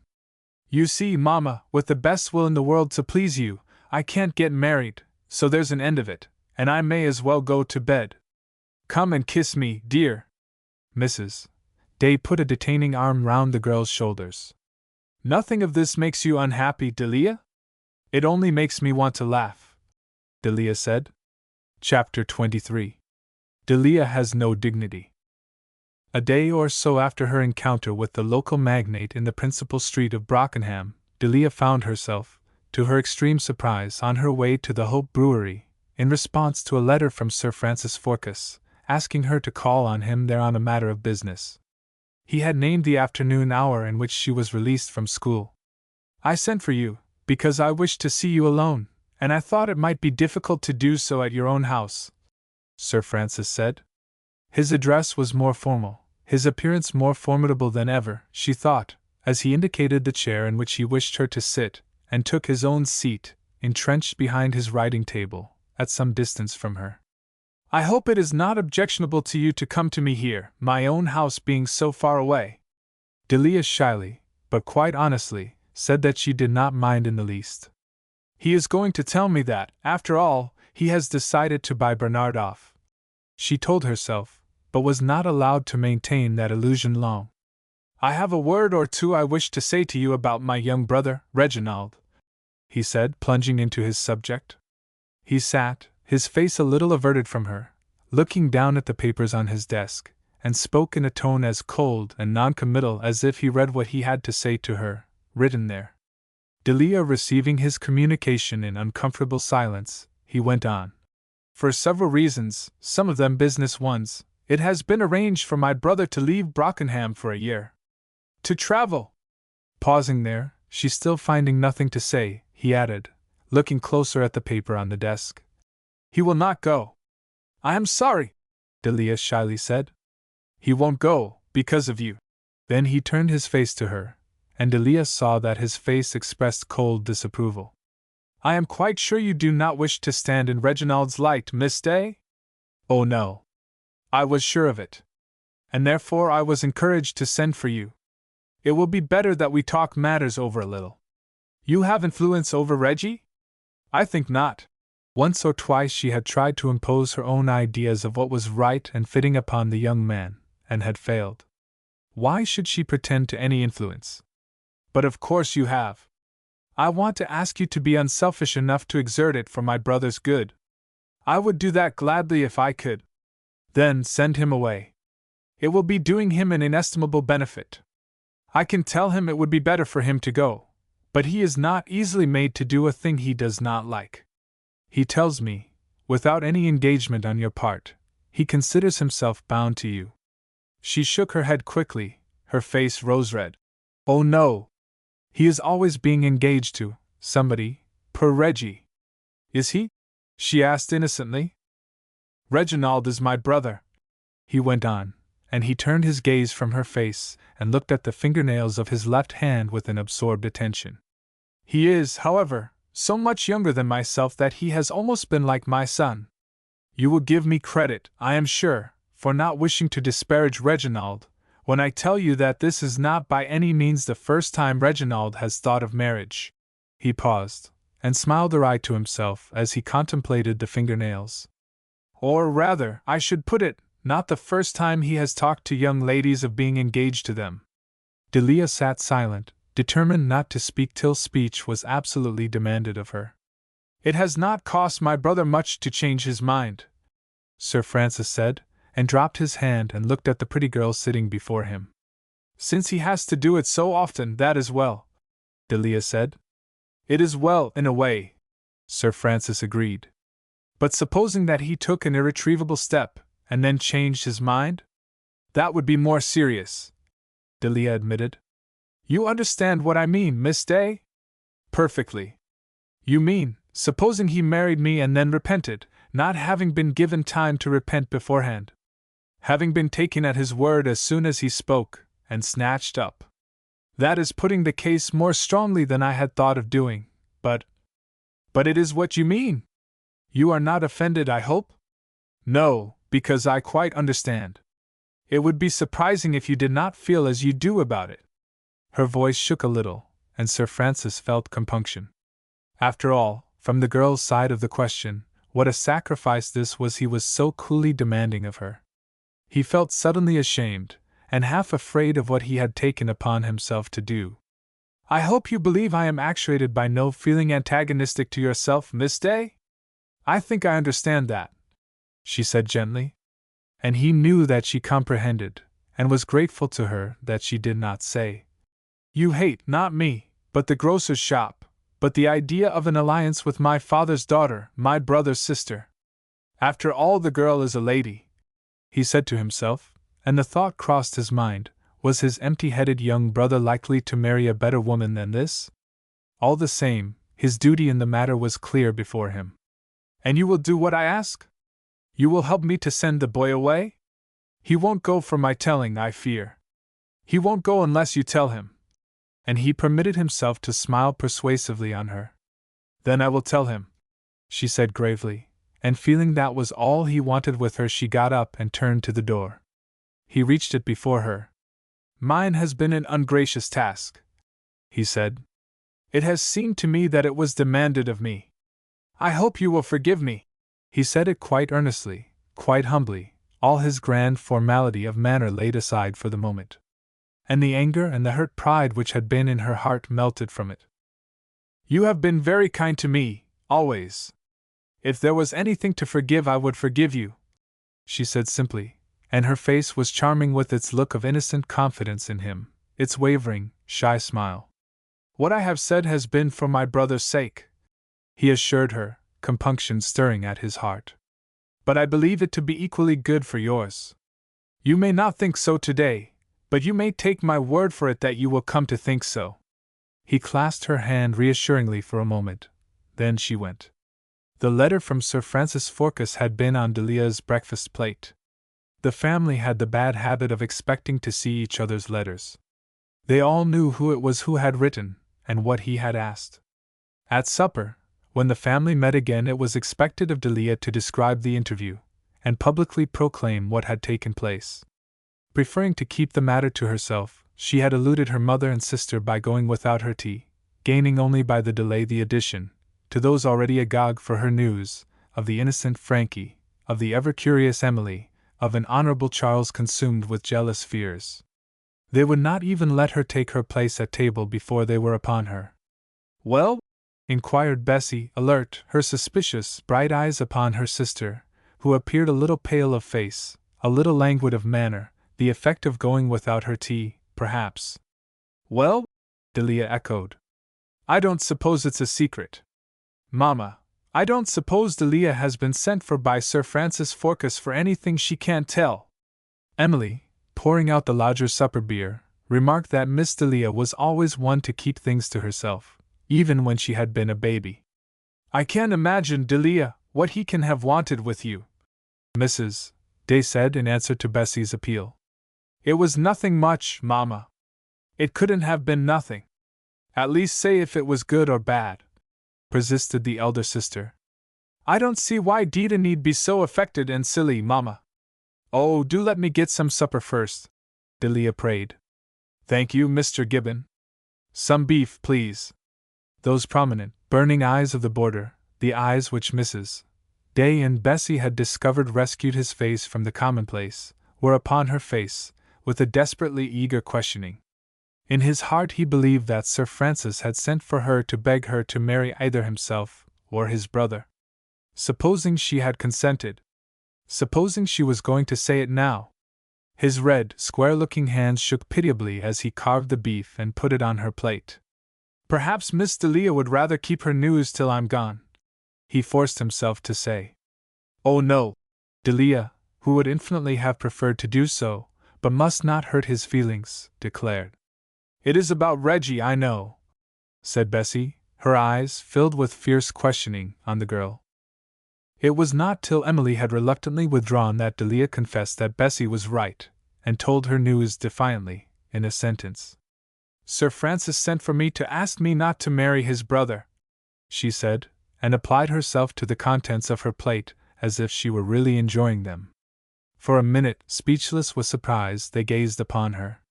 "You see, Mama, with the best will in the world to please you, I can't get married, so there's an end of it, and I may as well go to bed. Come and kiss me, dear." Mrs. Day put a detaining arm round the girl's shoulders. "Nothing of this makes you unhappy, Delia? It only makes me want to laugh," Delia said. Chapter 23. Delia has no dignity. A day or so after her encounter with the local magnate in the principal street of Brockenham, Delia found herself, to her extreme surprise, on her way to the Hope Brewery, in response to a letter from Sir Francis Forcas, asking her to call on him there on a matter of business. He had named the afternoon hour in which she was released from school. "I sent for you, because I wished to see you alone, and I thought it might be difficult to do so at your own house," Sir Francis said. His address was more formal, his appearance more formidable than ever, she thought, as he indicated the chair in which he wished her to sit, and took his own seat, entrenched behind his writing table, at some distance from her. "I hope it is not objectionable to you to come to me here, my own house being so far away." Delia shyly, but quite honestly, said that she did not mind in the least. "He is going to tell me that, after all, he has decided to buy Bernard off," she told herself, but was not allowed to maintain that illusion long. "I have a word or two I wish to say to you about my young brother, Reginald," he said, plunging into his subject. He sat, his face a little averted from her, looking down at the papers on his desk, and spoke in a tone as cold and noncommittal as if he read what he had to say to her, written there. Delia receiving his communication in uncomfortable silence, he went on. "For several reasons, some of them business ones, it has been arranged for my brother to leave Brockenham for a year. To travel." Pausing there, she still finding nothing to say, he added, looking closer at the paper on the desk. "He will not go." "I am sorry," Delia shyly said. "He won't go, because of you." Then he turned his face to her, and Delia saw that his face expressed cold disapproval. "I am quite sure you do not wish to stand in Reginald's light, Miss Day?" "Oh no. I was sure of it. And therefore I was encouraged to send for you. It will be better that we talk matters over a little. You have influence over Reggie?" "I think not." Once or twice she had tried to impose her own ideas of what was right and fitting upon the young man, and had failed. Why should she pretend to any influence? "But of course you have. I want to ask you to be unselfish enough to exert it for my brother's good. I would do that gladly if I could." "Then send him away. It will be doing him an inestimable benefit. I can tell him it would be better for him to go, but he is not easily made to do a thing he does not like. He tells me, without any engagement on your part, he considers himself bound to you." She shook her head quickly, her face rose red. "Oh no! He is always being engaged to somebody, poor Reggie." "Is he?" she asked innocently. "Reginald is my brother," he went on, and he turned his gaze from her face and looked at the fingernails of his left hand with an absorbed attention. "He is, however, so much younger than myself that he has almost been like my son. You will give me credit, I am sure, for not wishing to disparage Reginald, when I tell you that this is not by any means the first time Reginald has thought of marriage." He paused, and smiled awry to himself as he contemplated the fingernails. Or rather, I should put it, not the first time he has talked to young ladies of being engaged to them. Delia sat silent, determined not to speak till speech was absolutely demanded of her. It has not cost my brother much to change his mind, Sir Francis said, and dropped his hand and looked at the pretty girl sitting before him. Since he has to do it so often, that is well, Delia said. It is well, in a way, Sir Francis agreed. But supposing that he took an irretrievable step, and then changed his mind? That would be more serious, Delia admitted. You understand what I mean, Miss Day? Perfectly. You mean, supposing he married me and then repented, not having been given time to repent beforehand. Having been taken at his word as soon as he spoke, and snatched up. That is putting the case more strongly than I had thought of doing, but it is what you mean. You are not offended, I hope? No, because I quite understand. It would be surprising if you did not feel as you do about it. Her voice shook a little, and Sir Francis felt compunction. After all, from the girl's side of the question, what a sacrifice this was he was so coolly demanding of her. He felt suddenly ashamed, and half afraid of what he had taken upon himself to do. I hope you believe I am actuated by no feeling antagonistic to yourself, Miss Day? I think I understand that, she said gently. And he knew that she comprehended, and was grateful to her that she did not say, You hate not me, but the grocer's shop, but the idea of an alliance with my father's daughter, my brother's sister. After all, the girl is a lady, he said to himself, and the thought crossed his mind, was his empty-headed young brother likely to marry a better woman than this? All the same, his duty in the matter was clear before him. And you will do what I ask? You will help me to send the boy away? He won't go for my telling, I fear. He won't go unless you tell him. And he permitted himself to smile persuasively on her. Then I will tell him, she said gravely, and feeling that was all he wanted with her, she got up and turned to the door. He reached it before her. Mine has been an ungracious task, he said. It has seemed to me that it was demanded of me. I hope you will forgive me. He said it quite earnestly, quite humbly, all his grand formality of manner laid aside for the moment. And the anger and the hurt pride which had been in her heart melted from it. You have been very kind to me, always. If there was anything to forgive, I would forgive you, she said simply, and her face was charming with its look of innocent confidence in him, its wavering, shy smile. What I have said has been for my brother's sake, he assured her, compunction stirring at his heart. But I believe it to be equally good for yours. You may not think so today, but you may take my word for it that you will come to think so. He clasped her hand reassuringly for a moment. Then she went. The letter from Sir Francis Forcas had been on Delia's breakfast plate. The family had the bad habit of expecting to see each other's letters. They all knew who it was who had written, and what he had asked. At supper, when the family met again, it was expected of Delia to describe the interview, and publicly proclaim what had taken place. Preferring to keep the matter to herself, she had eluded her mother and sister by going without her tea, gaining only by the delay the addition, to those already agog for her news, of the innocent Frankie, of the ever-curious Emily, of an honorable Charles consumed with jealous fears. They would not even let her take her place at table before they were upon her. Well? Inquired Bessie, alert, her suspicious, bright eyes upon her sister, who appeared a little pale of face, a little languid of manner, the effect of going without her tea, perhaps. Well? Delia echoed. I don't suppose it's a secret. Mamma, I don't suppose Delia has been sent for by Sir Francis Forcas for anything she can't tell. Emily, pouring out the lodger's supper beer, remarked that Miss Delia was always one to keep things to herself, even when she had been a baby. I can't imagine, Delia, what he can have wanted with you, Mrs. Day said in answer to Bessie's appeal. It was nothing much, Mamma. It couldn't have been nothing. At least say if it was good or bad, persisted the elder sister. I don't see why Dita need be so affected and silly, Mamma. Oh, do let me get some supper first, Delia prayed. Thank you, Mr. Gibbon. Some beef, please. Those prominent, burning eyes of the boarder, the eyes which Mrs. Day and Bessie had discovered rescued his face from the commonplace, were upon her face, with a desperately eager questioning. In his heart he believed that Sir Francis had sent for her to beg her to marry either himself or his brother. Supposing she had consented? Supposing she was going to say it now? His red, square-looking hands shook pitiably as he carved the beef and put it on her plate. Perhaps Miss Delia would rather keep her news till I'm gone, he forced himself to say. Oh no! Delia, who would infinitely have preferred to do so, but must not hurt his feelings, declared. It is about Reggie, I know, said Bessie, her eyes, filled with fierce questioning, on the girl. It was not till Emily had reluctantly withdrawn that Delia confessed that Bessie was right, and told her news defiantly, in a sentence. Sir Francis sent for me to ask me not to marry his brother, she said, and applied herself to the contents of her plate, as if she were really enjoying them. For a minute, speechless with surprise, they gazed upon her.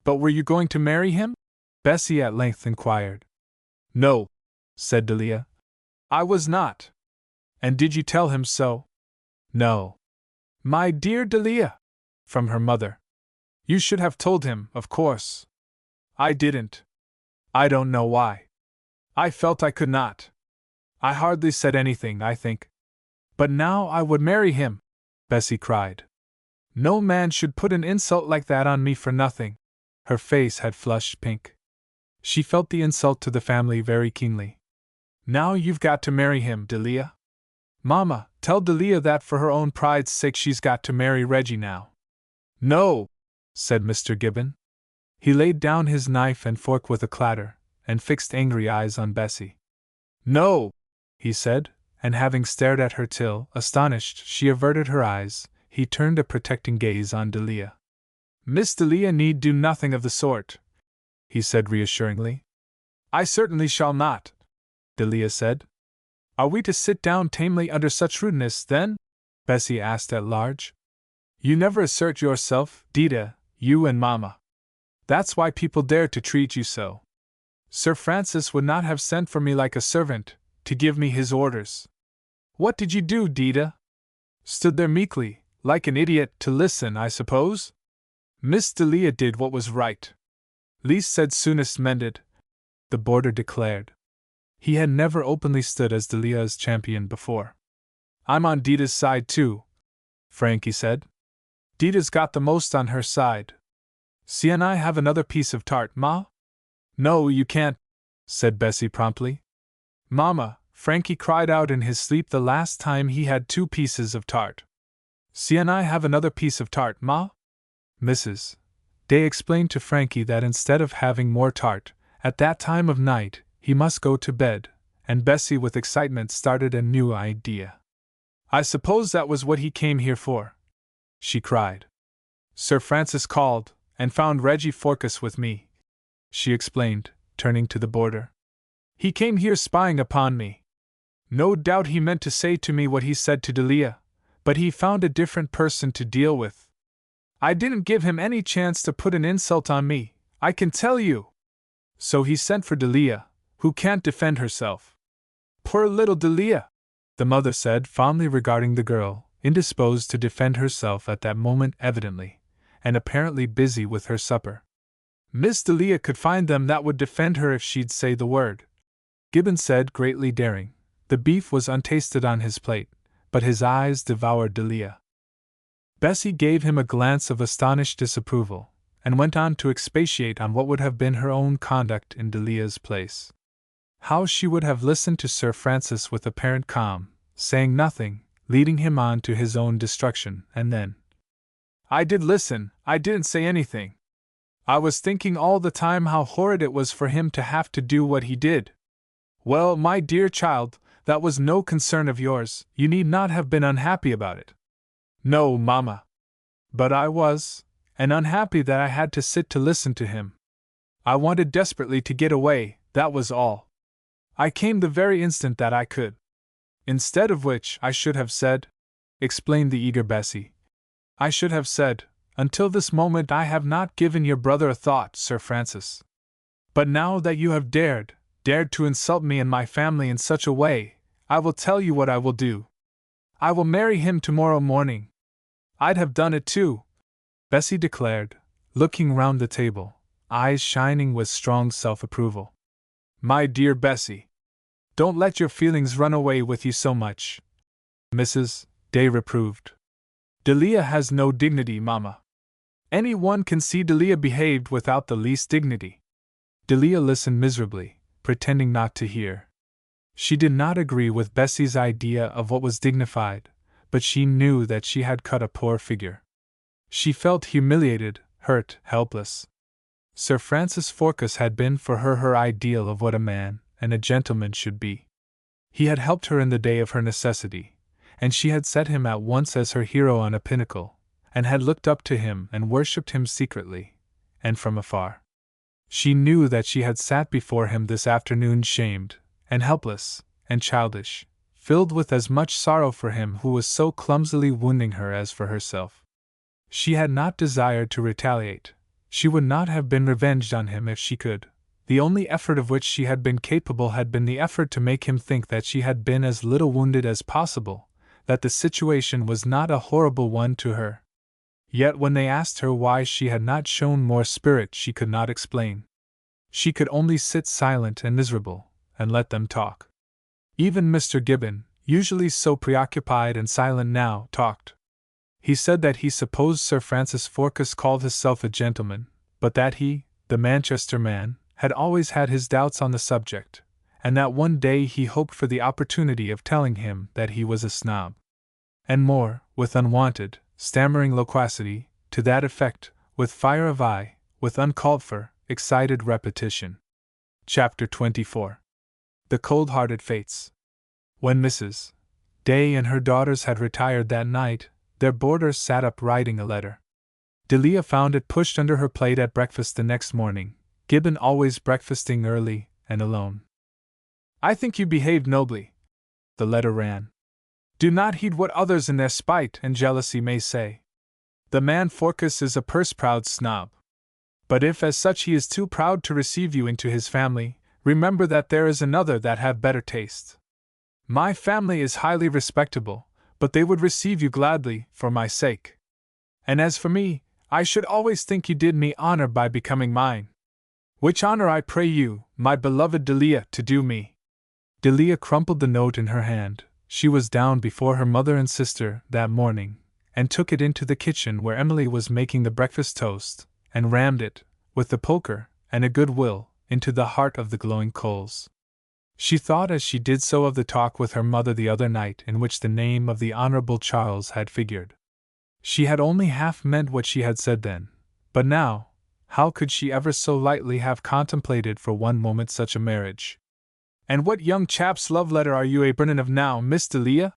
But were you going to marry him? Bessie at length inquired. No, said Delia. I was not. And did you tell him so? No. My dear Delia, from her mother. You should have told him, of course. I didn't. I don't know why. I felt I could not. I hardly said anything, I think. But now I would marry him, Bessie cried. No man should put an insult like that on me for nothing. Her face had flushed pink. She felt the insult to the family very keenly. Now you've got to marry him, Delia. Mama, tell Delia that for her own pride's sake she's got to marry Reggie now. No, said Mr. Gibbon. He laid down his knife and fork with a clatter, and fixed angry eyes on Bessie. No, he said, and having stared at her till, astonished, she averted her eyes, he turned a protecting gaze on Delia. Miss Delia need do nothing of the sort, he said reassuringly. I certainly shall not, Delia said. Are we to sit down tamely under such rudeness, then? Bessie asked at large. You never assert yourself, Dita, you and Mamma. That's why people dare to treat you so. Sir Francis would not have sent for me like a servant, to give me his orders. What did you do, Dita? Stood there meekly, like an idiot, to listen, I suppose? Miss Delia did what was right. Least said soonest mended, the boarder declared. He had never openly stood as Delia's champion before. I'm on Dita's side too, Frankie said. Dita's got the most on her side. See, and I have another piece of tart, Ma? No, you can't, said Bessie promptly. Mama, Frankie cried out in his sleep the last time he had 2 pieces of tart. See, and I have another piece of tart, Ma? Mrs. Day explained to Frankie that instead of having more tart, at that time of night, he must go to bed, and Bessie with excitement started a new idea. I suppose that was what he came here for, she cried. Sir Francis called, and found Reggie Forcas with me, she explained, turning to the boarder. He came here spying upon me. No doubt he meant to say to me what he said to Delia, but he found a different person to deal with. I didn't give him any chance to put an insult on me, I can tell you. So he sent for Delia, who can't defend herself. Poor little Delia, the mother said, fondly regarding the girl, indisposed to defend herself at that moment evidently, and apparently busy with her supper. Miss Delia could find them that would defend her if she'd say the word, Gibbon said, greatly daring. The beef was untasted on his plate, but his eyes devoured Delia. Bessie gave him a glance of astonished disapproval, and went on to expatiate on what would have been her own conduct in Delia's place. How she would have listened to Sir Francis with apparent calm, saying nothing, leading him on to his own destruction, and then, I did listen, I didn't say anything. I was thinking all the time how horrid it was for him to have to do what he did. Well, my dear child, that was no concern of yours, you need not have been unhappy about it. No, Mamma. But I was, and unhappy that I had to sit to listen to him. I wanted desperately to get away, that was all. I came the very instant that I could. Instead of which, I should have said, explained the eager Bessie. I should have said, until this moment I have not given your brother a thought, Sir Francis. But now that you have dared to insult me and my family in such a way, I will tell you what I will do. I will marry him tomorrow morning. I'd have done it too, Bessie declared, looking round the table, eyes shining with strong self-approval. My dear Bessie, don't let your feelings run away with you so much, Mrs. Day reproved. Delia has no dignity, Mama. Any one can see Delia behaved without the least dignity. Delia listened miserably, pretending not to hear. She did not agree with Bessie's idea of what was dignified, but she knew that she had cut a poor figure. She felt humiliated, hurt, helpless. Sir Francis Forcas had been for her ideal of what a man and a gentleman should be. He had helped her in the day of her necessity, and she had set him at once as her hero on a pinnacle, and had looked up to him and worshipped him secretly, and from afar. She knew that she had sat before him this afternoon shamed, and helpless, and childish, filled with as much sorrow for him who was so clumsily wounding her as for herself. She had not desired to retaliate. She would not have been revenged on him if she could. The only effort of which she had been capable had been the effort to make him think that she had been as little wounded as possible, that the situation was not a horrible one to her. Yet when they asked her why she had not shown more spirit, she could not explain. She could only sit silent and miserable, and let them talk. Even Mr. Gibbon, usually so preoccupied and silent now, talked. He said that he supposed Sir Francis Forcas called himself a gentleman, but that he, the Manchester man, had always had his doubts on the subject, and that one day he hoped for the opportunity of telling him that he was a snob. And more, with unwonted, stammering loquacity, to that effect, with fire of eye, with uncalled for, excited repetition. Chapter 24. The Cold-Hearted Fates. When Mrs. Day and her daughters had retired that night, their boarders sat up writing a letter. Delia found it pushed under her plate at breakfast the next morning, Gibbon always breakfasting early and alone. I think you behaved nobly, the letter ran. Do not heed what others in their spite and jealousy may say. The man Forcas is a purse-proud snob. But if as such he is too proud to receive you into his family, remember that there is another that have better taste. My family is highly respectable, but they would receive you gladly, for my sake. And as for me, I should always think you did me honor by becoming mine. Which honor I pray you, my beloved Delia, to do me. Delia crumpled the note in her hand. She was down before her mother and sister that morning, and took it into the kitchen where Emily was making the breakfast toast, and rammed it, with the poker and a good will, into the heart of the glowing coals. She thought as she did so of the talk with her mother the other night in which the name of the Honorable Charles had figured. She had only half meant what she had said then, but now, how could she ever so lightly have contemplated for one moment such a marriage? And what young chap's love letter are you a burnin' of now, Miss Delia?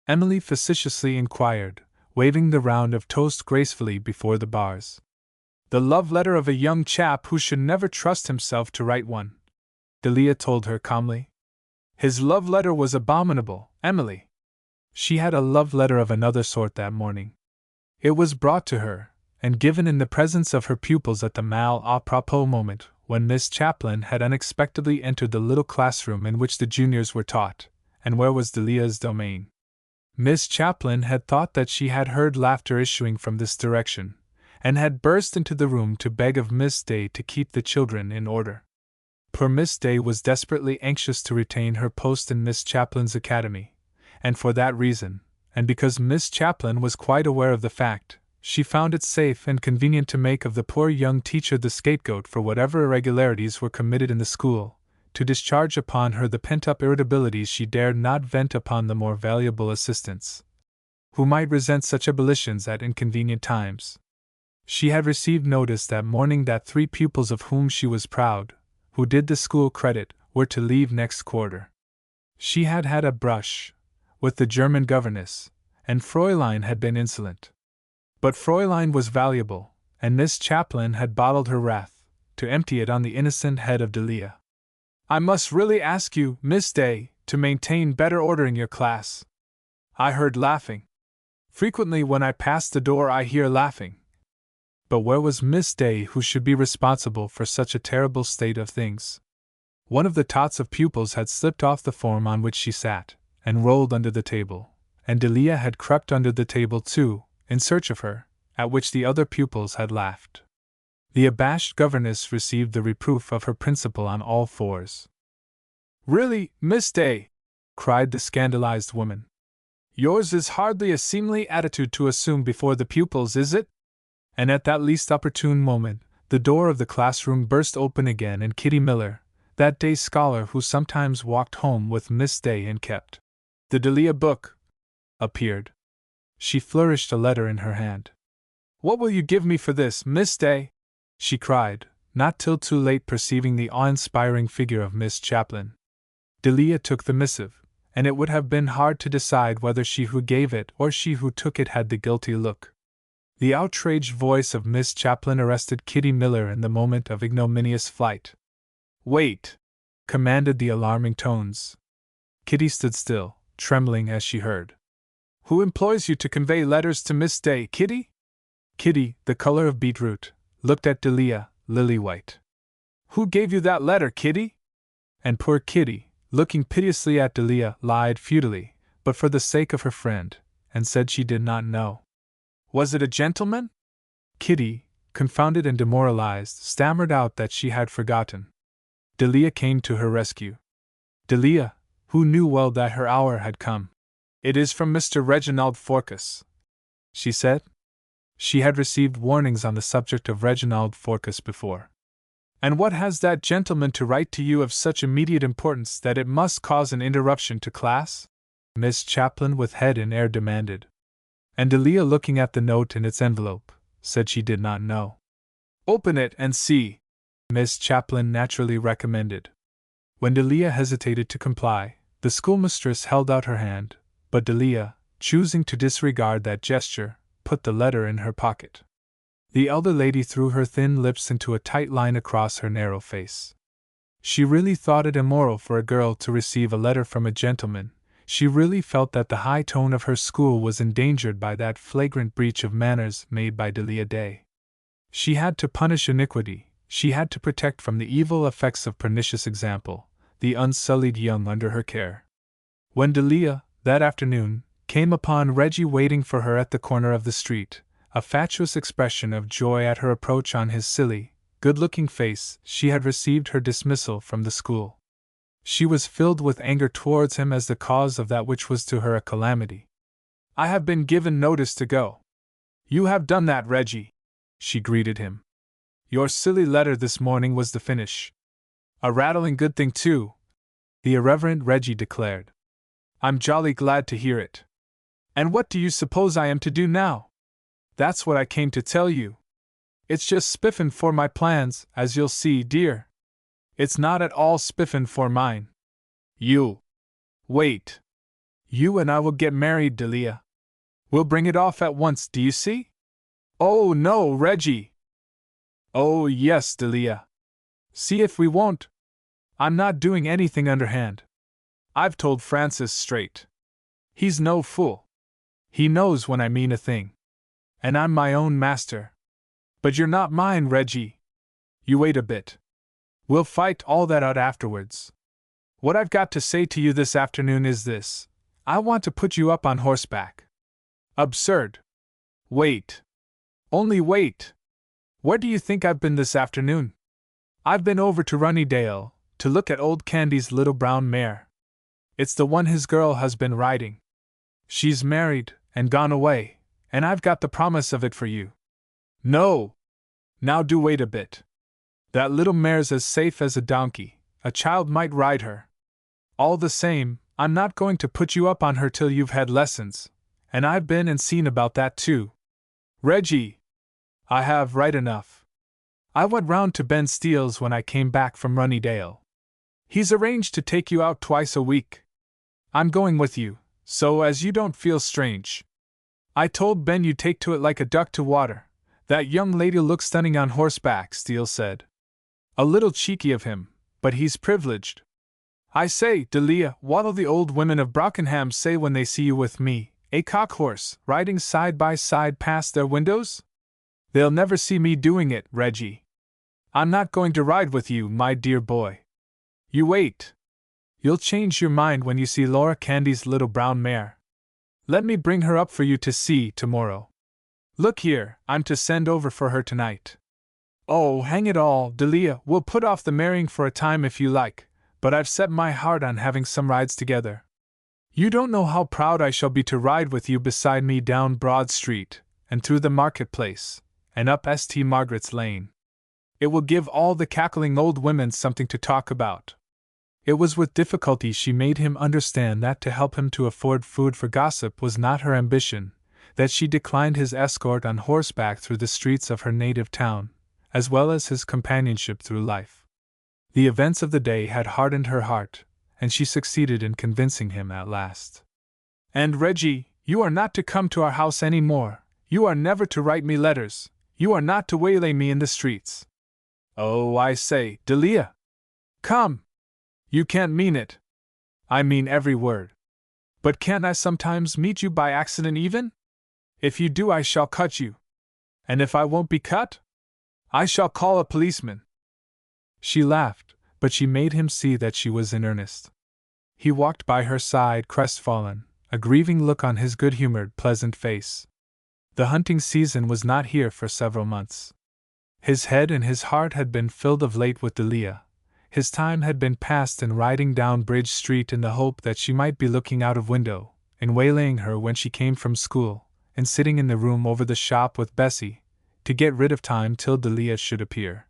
Emily facetiously inquired, waving the round of toast gracefully before the bars. The love letter of a young chap who should never trust himself to write one, Delia told her calmly. His love letter was abominable, Emily. She had a love letter of another sort that morning. It was brought to her, and given in the presence of her pupils at the mal à propos moment, when Miss Chaplin had unexpectedly entered the little classroom in which the juniors were taught, and where was Delia's domain. Miss Chaplin had thought that she had heard laughter issuing from this direction, and had burst into the room to beg of Miss Day to keep the children in order. Poor Miss Day was desperately anxious to retain her post in Miss Chaplin's academy, and for that reason, and because Miss Chaplin was quite aware of the fact, she found it safe and convenient to make of the poor young teacher the scapegoat for whatever irregularities were committed in the school, to discharge upon her the pent-up irritabilities she dared not vent upon the more valuable assistants, who might resent such abolitions at inconvenient times. She had received notice that morning that 3 pupils of whom she was proud, who did the school credit, were to leave next quarter. She had had a brush with the German governess, and Fräulein had been insolent. But Fräulein was valuable, and Miss Chaplin had bottled her wrath, to empty it on the innocent head of Delia. I must really ask you, Miss Day, to maintain better order in your class. I heard laughing. Frequently when I pass the door I hear laughing. But where was Miss Day who should be responsible for such a terrible state of things? One of the tots of pupils had slipped off the form on which she sat, and rolled under the table, and Delia had crept under the table too, in search of her, at which the other pupils had laughed. The abashed governess received the reproof of her principal on all fours. "Really, Miss Day," cried the scandalized woman, "yours is hardly a seemly attitude to assume before the pupils, is it?" And at that least opportune moment, the door of the classroom burst open again, and Kitty Miller, that day scholar who sometimes walked home with Miss Day and kept the Delia book, appeared. She flourished a letter in her hand. "What will you give me for this, Miss Day?" she cried, not till too late perceiving the awe-inspiring figure of Miss Chaplin. Delia took the missive, and it would have been hard to decide whether she who gave it or she who took it had the guilty look. The outraged voice of Miss Chaplin arrested Kitty Miller in the moment of ignominious flight. "Wait!" commanded the alarming tones. Kitty stood still, trembling as she heard. "Who employs you to convey letters to Miss Day, Kitty?" Kitty, the color of beetroot, looked at Delia, lily-white. "Who gave you that letter, Kitty?" And poor Kitty, looking piteously at Delia, lied futilely, but for the sake of her friend, and said she did not know. "Was it a gentleman?" Kitty, confounded and demoralized, stammered out that she had forgotten. Delia came to her rescue. Delia, who knew well that her hour had come. "It is from Mr. Reginald Forcas," she said. She had received warnings on the subject of Reginald Forcas before. "And what has that gentleman to write to you of such immediate importance that it must cause an interruption to class?" Miss Chaplin with head and air demanded. And Delia, looking at the note in its envelope, said she did not know. "Open it and see," Miss Chaplin naturally recommended. When Delia hesitated to comply, the schoolmistress held out her hand, but Delia, choosing to disregard that gesture, put the letter in her pocket. The elder lady threw her thin lips into a tight line across her narrow face. She really thought it immoral for a girl to receive a letter from a gentleman. She really felt that the high tone of her school was endangered by that flagrant breach of manners made by Delia Day. She had to punish iniquity, she had to protect from the evil effects of pernicious example, the unsullied young under her care. When Delia, that afternoon, came upon Reggie waiting for her at the corner of the street, a fatuous expression of joy at her approach on his silly, good-looking face, she had received her dismissal from the school. She was filled with anger towards him as the cause of that which was to her a calamity. "I have been given notice to go." "You have done that, Reggie," she greeted him. "Your silly letter this morning was the finish. A rattling good thing, too," the irreverent Reggie declared. "I'm jolly glad to hear it. And what do you suppose I am to do now?" "That's what I came to tell you. It's just spiffin' for my plans, as you'll see, dear. It's not at all spiffin' for mine. You'll wait. You and I will get married, Delia. We'll bring it off at once, do you see?" "Oh, no, Reggie!" "Oh, yes, Delia. See if we won't. I'm not doing anything underhand. I've told Francis straight. He's no fool. He knows when I mean a thing. And I'm my own master. But you're not mine, Reggie. You wait a bit. We'll fight all that out afterwards. What I've got to say to you this afternoon is this: I want to put you up on horseback." "Absurd. Wait. Only wait. Where do you think I've been this afternoon? I've been over to Runnydale, to look at old Candy's little brown mare. It's the one his girl has been riding. She's married, and gone away, and I've got the promise of it for you." "No! Now do wait a bit. That little mare's as safe as a donkey, a child might ride her. All the same, I'm not going to put you up on her till you've had lessons, and I've been and seen about that too. Reggie!" "I have, right enough. I went round to Ben Steele's when I came back from Runnydale. He's arranged to take you out twice a week. I'm going with you, so as you don't feel strange. I told Ben you'd take to it like a duck to water. That young lady'll look stunning on horseback," Steele said. "A little cheeky of him, but he's privileged. I say, Delia, what'll the old women of Brockenham say when they see you with me, a cock-horse, riding side by side past their windows? They'll never see me doing it, Reggie. I'm not going to ride with you, my dear boy. You wait. You'll change your mind when you see Laura Candy's little brown mare." Let me bring her up for you to see tomorrow. Look here, I'm to send over for her tonight. Oh, hang it all, Delia, we'll put off the marrying for a time if you like, but I've set my heart on having some rides together. You don't know how proud I shall be to ride with you beside me down Broad Street, and through the marketplace, and up St. Margaret's Lane. It will give all the cackling old women something to talk about. It was with difficulty she made him understand that to help him to afford food for gossip was not her ambition, that she declined his escort on horseback through the streets of her native town, as well as his companionship through life. The events of the day had hardened her heart, and she succeeded in convincing him at last. And Reggie, you are not to come to our house any more, you are never to write me letters, you are not to waylay me in the streets. Oh, I say, Delia! Come! You can't mean it. I mean every word. But can't I sometimes meet you by accident even? If you do, I shall cut you. And if I won't be cut, I shall call a policeman. She laughed, but she made him see that she was in earnest. He walked by her side crestfallen, a grieving look on his good-humored, pleasant face. The hunting season was not here for several months. His head and his heart had been filled of late with Delia. His time had been passed in riding down Bridge Street in the hope that she might be looking out of window, in waylaying her when she came from school, and sitting in the room over the shop with Bessie, to get rid of time till Delia should appear.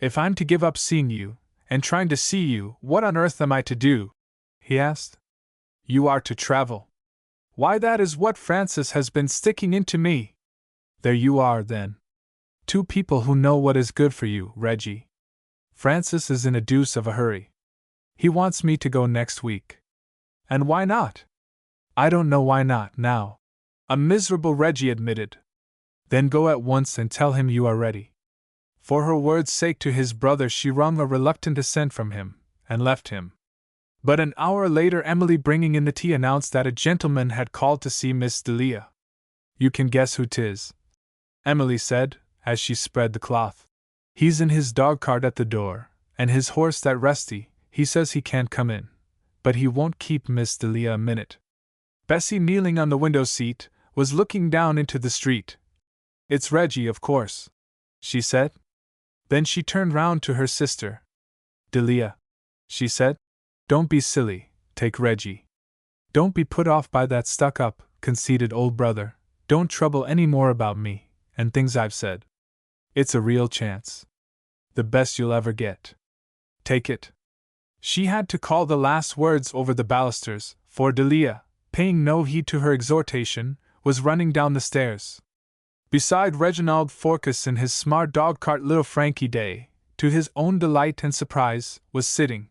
If I'm to give up seeing you, and trying to see you, what on earth am I to do? He asked. You are to travel. Why, that is what Francis has been sticking into me. There you are, then. Two people who know what is good for you, Reggie. Francis is in a deuce of a hurry. He wants me to go next week. And why not? I don't know why not, now. A miserable Reggie admitted. Then go at once and tell him you are ready. For her word's sake to his brother she wrung a reluctant assent from him, and left him. But an hour later Emily, bringing in the tea, announced that a gentleman had called to see Miss Delia. You can guess who 'tis, Emily said, as she spread the cloth. He's in his dog-cart at the door, and his horse that resty. He says he can't come in, but he won't keep Miss Delia a minute. Bessie, kneeling on the window-seat, was looking down into the street. It's Reggie, of course, she said. Then she turned round to her sister. Delia, she said, don't be silly, take Reggie. Don't be put off by that stuck-up, conceited old brother. Don't trouble any more about me, and things I've said. It's a real chance. The best you'll ever get. Take it. She had to call the last words over the balusters, for Delia, paying no heed to her exhortation, was running down the stairs. Beside Reginald Forcas in his smart dog-cart, little Frankie Day, to his own delight and surprise, was sitting.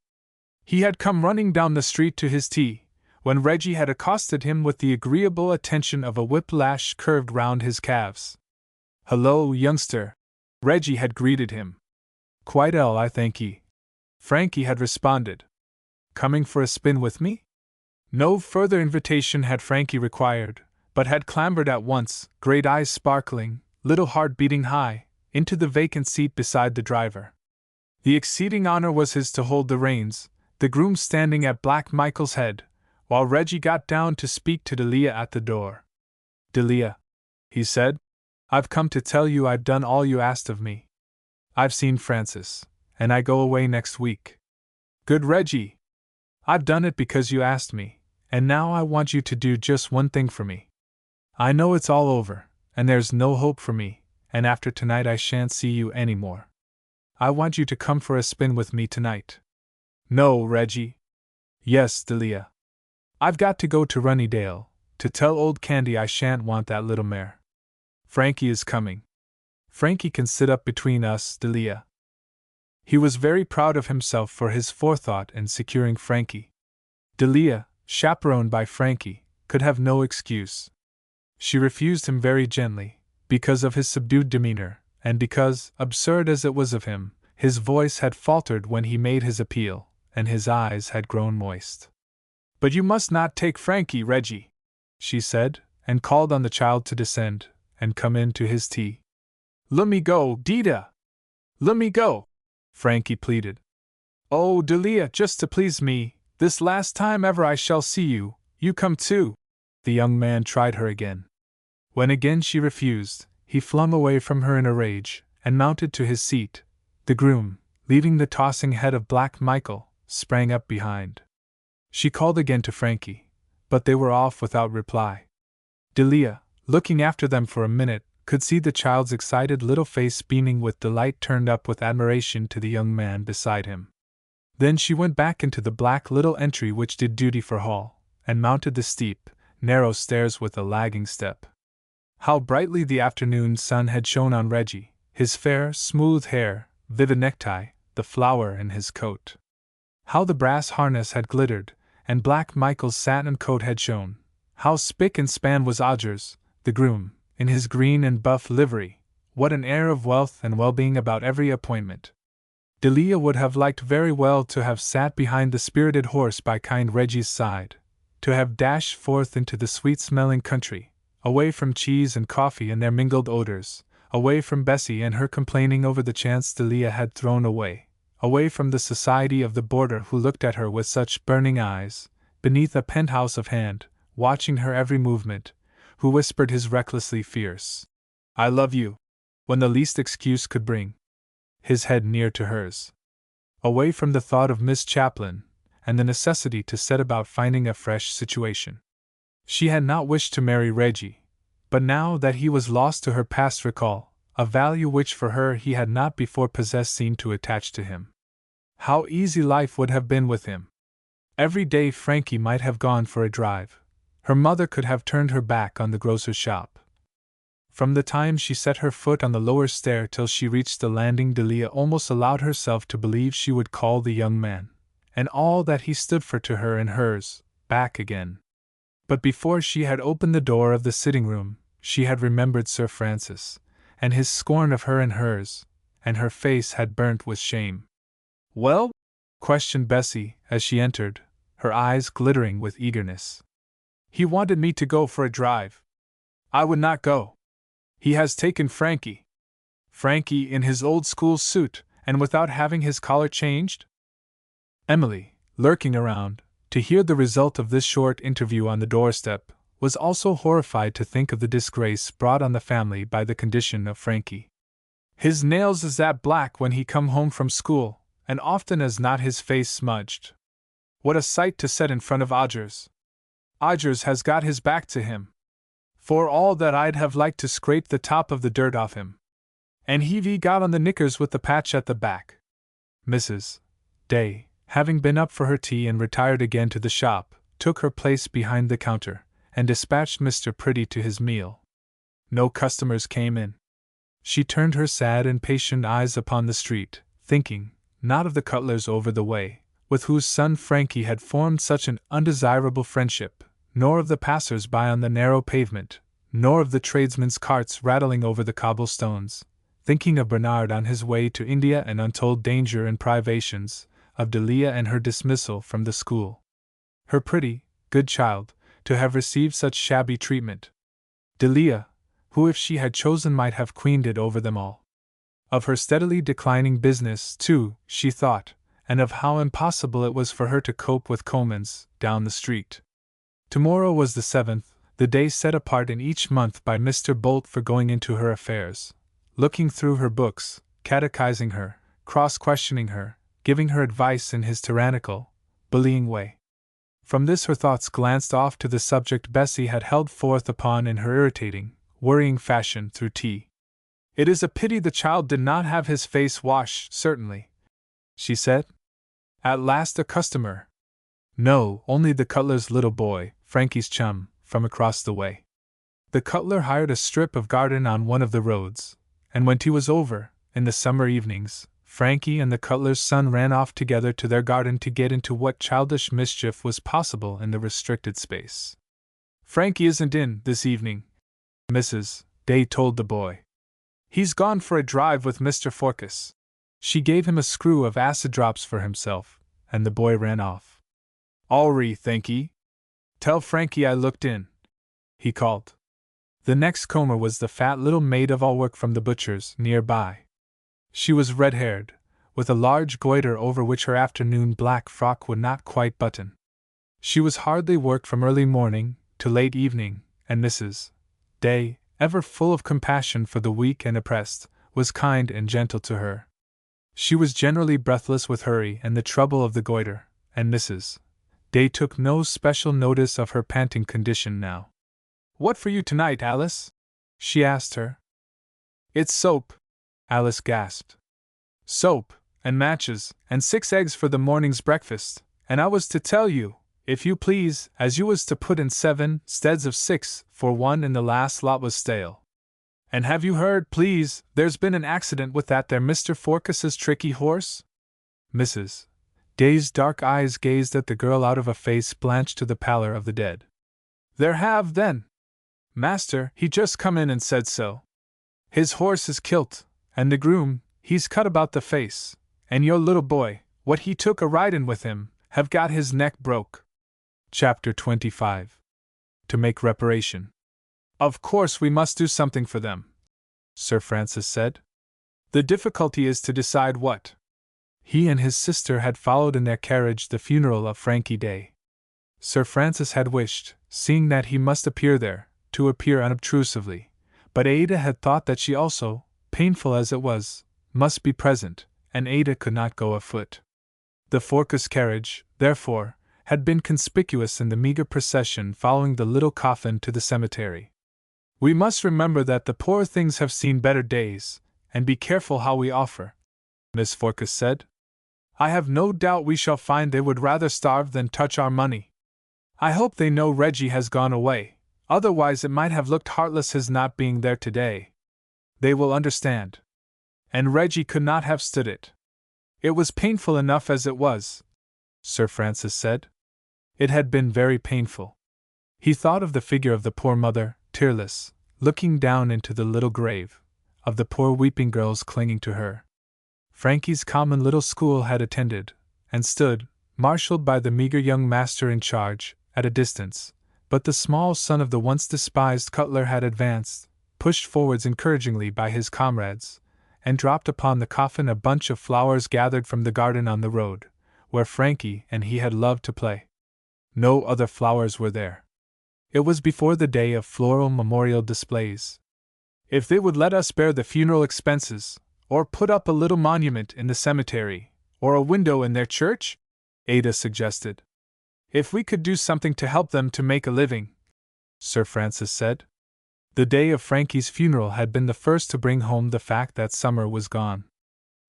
He had come running down the street to his tea, when Reggie had accosted him with the agreeable attention of a whiplash curved round his calves. Hello, youngster, Reggie had greeted him. Quite ill, I thank ye, Frankie had responded. Coming for a spin with me? No further invitation had Frankie required, but had clambered at once, great eyes sparkling, little heart beating high, into the vacant seat beside the driver. The exceeding honor was his to hold the reins, the groom standing at Black Michael's head, while Reggie got down to speak to Delia at the door. Delia, he said, I've come to tell you I've done all you asked of me. I've seen Francis, and I go away next week. Good Reggie! I've done it because you asked me, and now I want you to do just one thing for me. I know it's all over, and there's no hope for me, and after tonight I shan't see you any more. I want you to come for a spin with me tonight. No, Reggie. Yes, Delia. I've got to go to Runnydale, to tell old Candy I shan't want that little mare. Frankie is coming. Frankie can sit up between us, Delia. He was very proud of himself for his forethought in securing Frankie. Delia, chaperoned by Frankie, could have no excuse. She refused him very gently, because of his subdued demeanor, and because, absurd as it was of him, his voice had faltered when he made his appeal, and his eyes had grown moist. But you must not take Frankie, Reggie, she said, and called on the child to descend, and come in to his tea. Let me go, Dita! Let me go! Frankie pleaded. Oh, Delia, just to please me, this last time ever I shall see you, you come too. The young man tried her again. When again she refused, he flung away from her in a rage, and mounted to his seat. The groom, leaving the tossing head of Black Michael, sprang up behind. She called again to Frankie, but they were off without reply. Delia, looking after them for a minute, could see the child's excited little face beaming with delight turned up with admiration to the young man beside him. Then she went back into the black little entry which did duty for hall, and mounted the steep, narrow stairs with a lagging step. How brightly the afternoon sun had shone on Reggie, his fair, smooth hair, vivid necktie, the flower in his coat. How the brass harness had glittered, and Black Michael's satin coat had shone. How spick and span was Odgers, the groom, in his green and buff livery. What an air of wealth and well-being about every appointment. Delia would have liked very well to have sat behind the spirited horse by kind Reggie's side, to have dashed forth into the sweet-smelling country, away from cheese and coffee and their mingled odors, away from Bessie and her complaining over the chance Delia had thrown away from the society of the boarder who looked at her with such burning eyes, beneath a penthouse of hand, watching her every movement, who whispered his recklessly fierce, "I love you," when the least excuse could bring his head near to hers. Away from the thought of Miss Chaplin, and the necessity to set about finding a fresh situation. She had not wished to marry Reggie, but now that he was lost to her past recall, a value which for her he had not before possessed seemed to attach to him. How easy life would have been with him! Every day Frankie might have gone for a drive. Her mother could have turned her back on the grocer's shop. From the time she set her foot on the lower stair till she reached the landing, Delia almost allowed herself to believe she would call the young man, and all that he stood for to her and hers, back again. But before she had opened the door of the sitting-room, she had remembered Sir Francis, and his scorn of her and hers, and her face had burnt with shame. "Well?" questioned Bessie, as she entered, her eyes glittering with eagerness. "He wanted me to go for a drive. I would not go. He has taken Frankie." "Frankie in his old school suit, and without having his collar changed?" Emily, lurking around, to hear the result of this short interview on the doorstep, was also horrified to think of the disgrace brought on the family by the condition of Frankie. "His nails is that black when he come home from school, and often as not his face smudged. What a sight to set in front of Odgers! Odgers has got his back to him. For all that I'd have liked to scrape the top of the dirt off him. And he've got on the knickers with the patch at the back." Mrs. Day, having been up for her tea and retired again to the shop, took her place behind the counter, and dispatched Mr. Pretty to his meal. No customers came in. She turned her sad and patient eyes upon the street, thinking, not of the cutlers over the way, with whose son Frankie had formed such an undesirable friendship, nor of the passers-by on the narrow pavement, nor of the tradesmen's carts rattling over the cobblestones, thinking of Bernard on his way to India and untold danger and privations, of Delia and her dismissal from the school. Her pretty, good child, to have received such shabby treatment. Delia, who if she had chosen might have queened it over them all. Of her steadily declining business, too, she thought, and of how impossible it was for her to cope with Coleman's, down the street. Tomorrow was the 7th, the day set apart in each month by Mr. Bolt for going into her affairs, looking through her books, catechizing her, cross-questioning her, giving her advice in his tyrannical, bullying way. From this her thoughts glanced off to the subject Bessie had held forth upon in her irritating, worrying fashion through tea. "It is a pity the child did not have his face washed, certainly," she said. At last a customer. No, only the cutler's little boy, Frankie's chum, from across the way. The cutler hired a strip of garden on one of the roads, and when tea was over, in the summer evenings, Frankie and the cutler's son ran off together to their garden to get into what childish mischief was possible in the restricted space. "Frankie isn't in, this evening," Mrs. Day told the boy. "He's gone for a drive with Mr. Forkis." She gave him a screw of acid drops for himself, and the boy ran off. "Allry, thankee. Tell Frankie I looked in," he called. The next comer was the fat little maid of all work from the butcher's, near by. She was red-haired, with a large goiter over which her afternoon black frock would not quite button. She was hardly worked from early morning to late evening, and Mrs. Day, ever full of compassion for the weak and oppressed, was kind and gentle to her. She was generally breathless with hurry and the trouble of the goiter, and Mrs. Day took no special notice of her panting condition now. "What for you tonight, Alice?" she asked her. "It's soap," Alice gasped. "Soap, and matches, and 6 eggs for the morning's breakfast, and I was to tell you, if you please, as you was to put in 7 steads of 6, for one in the last lot was stale. And have you heard, please, there's been an accident with that there Mr. Forkis's tricky horse?" Mrs. Day's dark eyes gazed at the girl out of a face blanched to the pallor of the dead. "There have, then. Master, he just come in and said so. His horse is kilt, and the groom, he's cut about the face, and your little boy, what he took a ridin' with him, have got his neck broke." Chapter 25. To make reparation. "Of course we must do something for them," Sir Francis said. "The difficulty is to decide what." He and his sister had followed in their carriage the funeral of Frankie Day. Sir Francis had wished, seeing that he must appear there, to appear unobtrusively, but Ada had thought that she also, painful as it was, must be present, and Ada could not go afoot. The Forkis carriage, therefore, had been conspicuous in the meager procession following the little coffin to the cemetery. "We must remember that the poor things have seen better days, and be careful how we offer," Miss Forkis said. "I have no doubt we shall find they would rather starve than touch our money. I hope they know Reggie has gone away, otherwise it might have looked heartless his not being there today. They will understand. And Reggie could not have stood it. It was painful enough as it was," Sir Francis said. It had been very painful. He thought of the figure of the poor mother, tearless, looking down into the little grave, of the poor weeping girls clinging to her. Frankie's common little school had attended, and stood, marshaled by the meager young master in charge, at a distance, but the small son of the once despised cutler had advanced, pushed forwards encouragingly by his comrades, and dropped upon the coffin a bunch of flowers gathered from the garden on the road, where Frankie and he had loved to play. No other flowers were there. It was before the day of floral memorial displays. "If they would let us bear the funeral expenses, or put up a little monument in the cemetery, or a window in their church?" Ada suggested. "If we could do something to help them to make a living," Sir Francis said. The day of Frankie's funeral had been the first to bring home the fact that summer was gone.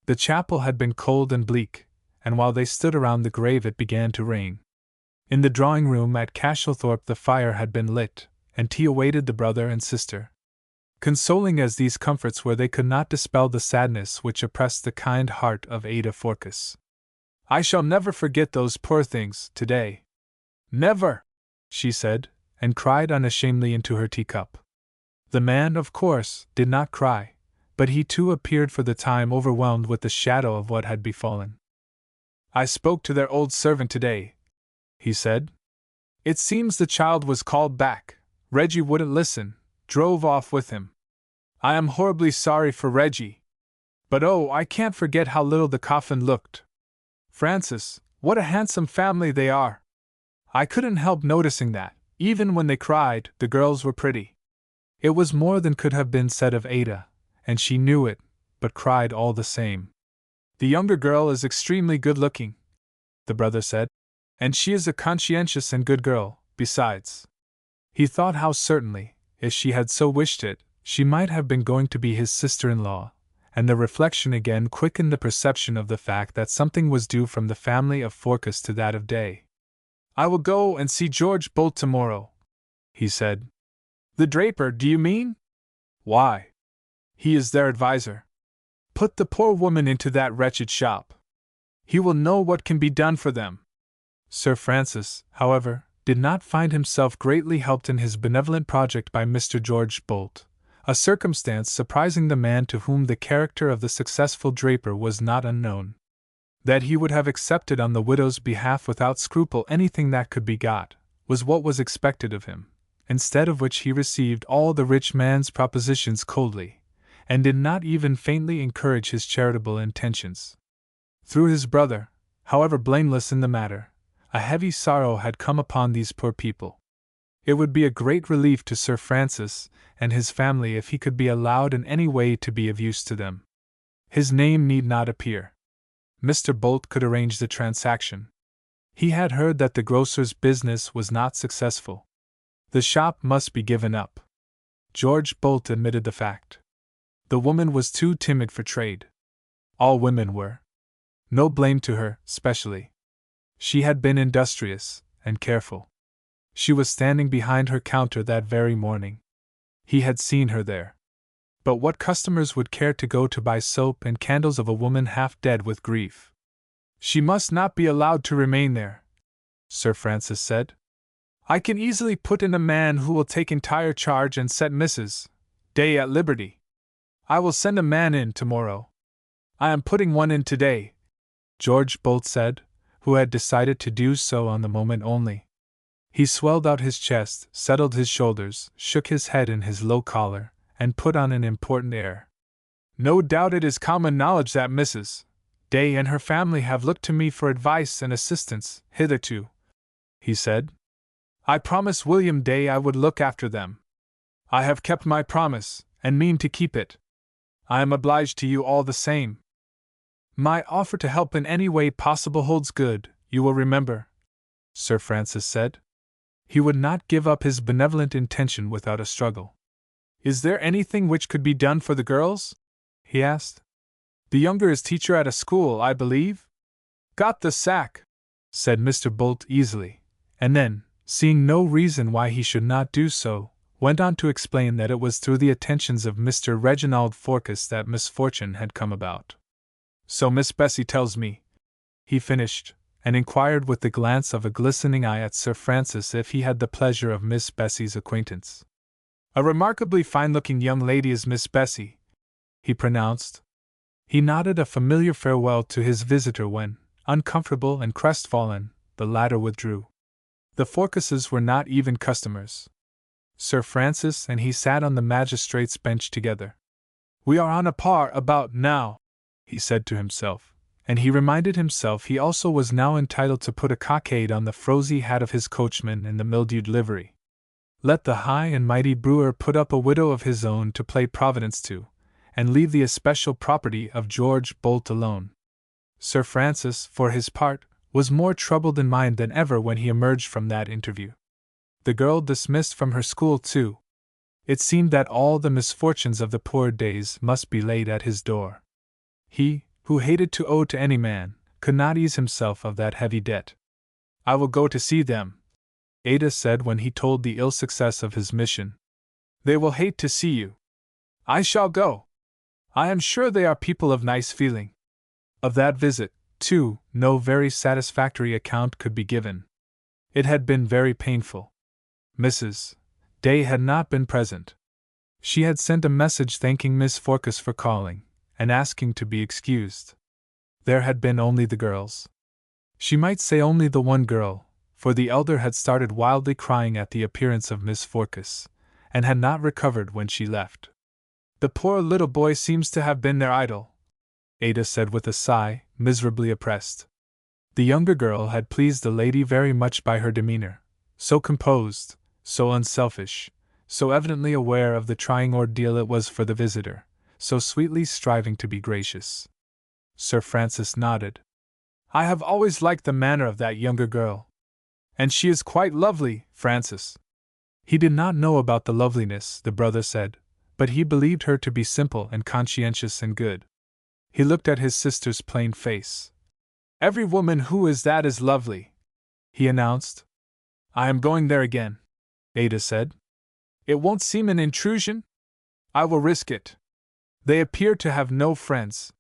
The chapel had been cold and bleak, and while they stood around the grave it began to rain. In the drawing-room at Castlethorpe the fire had been lit, and tea awaited the brother and sister. Consoling as these comforts were, they could not dispel the sadness which oppressed the kind heart of Ada Forkis. "I shall never forget those poor things, today. Never!" she said, and cried unashamedly into her teacup. The man, of course, did not cry, but he too appeared for the time overwhelmed with the shadow of what had befallen. "I spoke to their old servant today," he said. "It seems the child was called back. Reggie wouldn't listen, drove off with him. I am horribly sorry for Reggie. But oh, I can't forget how little the coffin looked. Francis, what a handsome family they are! I couldn't help noticing that, even when they cried, the girls were pretty." It was more than could have been said of Ada, and she knew it, but cried all the same. "The younger girl is extremely good-looking," the brother said, "and she is a conscientious and good girl, besides." He thought how certainly, if she had so wished it, she might have been going to be his sister-in-law, and the reflection again quickened the perception of the fact that something was due from the family of Forkis to that of Day. "I will go and see George Bolt tomorrow," he said. "The draper, do you mean?" "Why? He is their adviser. Put the poor woman into that wretched shop. He will know what can be done for them." Sir Francis, however, did not find himself greatly helped in his benevolent project by Mr. George Bolt, a circumstance surprising the man to whom the character of the successful draper was not unknown. That he would have accepted on the widow's behalf without scruple anything that could be got, was what was expected of him, instead of which he received all the rich man's propositions coldly, and did not even faintly encourage his charitable intentions. Through his brother, however blameless in the matter, a heavy sorrow had come upon these poor people. It would be a great relief to Sir Francis and his family if he could be allowed in any way to be of use to them. His name need not appear. Mr. Bolt could arrange the transaction. He had heard that the grocer's business was not successful. The shop must be given up. George Bolt admitted the fact. The woman was too timid for trade. All women were. No blame to her, specially. She had been industrious and careful. She was standing behind her counter that very morning. He had seen her there. But what customers would care to go to buy soap and candles of a woman half dead with grief? She must not be allowed to remain there, Sir Francis said. I can easily put in a man who will take entire charge and set Mrs. Day at liberty. I will send a man in tomorrow. I am putting one in today, George Bolt said, who had decided to do so on the moment only. He swelled out his chest, settled his shoulders, shook his head in his low collar, and put on an important air. No doubt it is common knowledge that Mrs. Day and her family have looked to me for advice and assistance, hitherto, he said. I promised William Day I would look after them. I have kept my promise, and mean to keep it. I am obliged to you all the same. My offer to help in any way possible holds good, you will remember, Sir Francis said. He would not give up his benevolent intention without a struggle. Is there anything which could be done for the girls? He asked. The younger is teacher at a school, I believe? Got the sack, said Mr. Bolt easily, and then, seeing no reason why he should not do so, went on to explain that it was through the attentions of Mr. Reginald Forkes that misfortune had come about. So Miss Bessie tells me, he finished, and inquired with the glance of a glistening eye at Sir Francis if he had the pleasure of Miss Bessie's acquaintance. A remarkably fine-looking young lady is Miss Bessie, he pronounced. He nodded a familiar farewell to his visitor when, uncomfortable and crestfallen, the latter withdrew. The Forkeses were not even customers. Sir Francis and he sat on the magistrate's bench together. We are on a par about now, he said to himself, and he reminded himself he also was now entitled to put a cockade on the frowsy hat of his coachman in the mildewed livery. Let the high and mighty brewer put up a widow of his own to play Providence to, and leave the especial property of George Bolt alone. Sir Francis, for his part, was more troubled in mind than ever when he emerged from that interview. The girl dismissed from her school too. It seemed that all the misfortunes of the poor days must be laid at his door. He, who hated to owe to any man, could not ease himself of that heavy debt. I will go to see them, Ada said when he told the ill success of his mission. They will hate to see you. I shall go. I am sure they are people of nice feeling. Of that visit, too, no very satisfactory account could be given. It had been very painful. Mrs. Day had not been present. She had sent a message thanking Miss Forkes for calling, and asking to be excused. There had been only the girls. She might say only the one girl, for the elder had started wildly crying at the appearance of Miss Forkes, and had not recovered when she left. The poor little boy seems to have been their idol, Ada said with a sigh, miserably oppressed. The younger girl had pleased the lady very much by her demeanor, so composed, so unselfish, so evidently aware of the trying ordeal it was for the visitor, so sweetly striving to be gracious. Sir Francis nodded. I have always liked the manner of that younger girl. And she is quite lovely, Francis. He did not know about the loveliness, the brother said, but he believed her to be simple and conscientious and good. He looked at his sister's plain face. Every woman who is that is lovely, he announced. I am going there again, Ada said. It won't seem an intrusion? I will risk it. They appear to have no friends.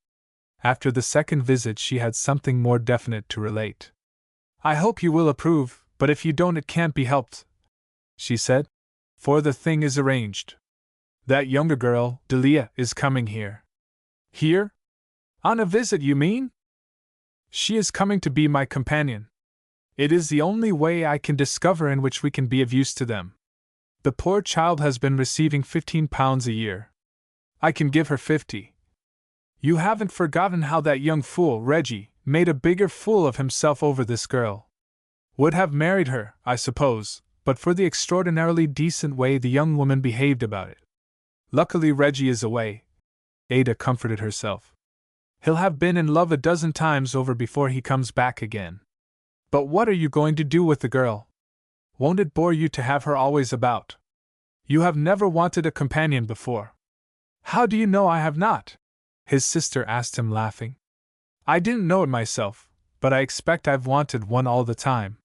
After the second visit she had something more definite to relate. I hope you will approve, but if you don't it can't be helped, she said, for the thing is arranged. That younger girl, Delia, is coming here. Here? On a visit, you mean? She is coming to be my companion. It is the only way I can discover in which we can be of use to them. The poor child has been receiving £15 a year. I can give her 50. You haven't forgotten how that young fool, Reggie, made a bigger fool of himself over this girl. Would have married her, I suppose, but for the extraordinarily decent way the young woman behaved about it. Luckily Reggie is away, Ada comforted herself. He'll have been in love a dozen times over before he comes back again. But what are you going to do with the girl? Won't it bore you to have her always about? You have never wanted a companion before. How do you know I have not? His sister asked him, laughing. I didn't know it myself, but I expect I've wanted one all the time.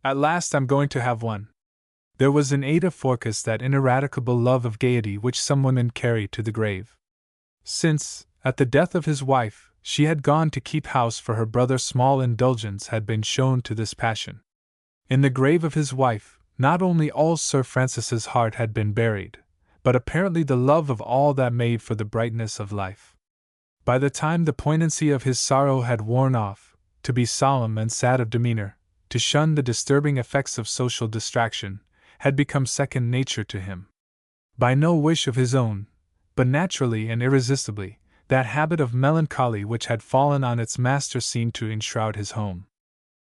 At last I'm going to have one. There was in Ada Forcas that ineradicable love of gaiety which some women carry to the grave. Since, at the death of his wife, she had gone to keep house for her brother, small indulgence had been shown to this passion. In the grave of his wife, not only all Sir Francis's heart had been buried, but apparently the love of all that made for the brightness of life. By the time the poignancy of his sorrow had worn off, to be solemn and sad of demeanor, to shun the disturbing effects of social distraction, had become second nature to him. By no wish of his own, but naturally and irresistibly, that habit of melancholy which had fallen on its master seemed to enshroud his home.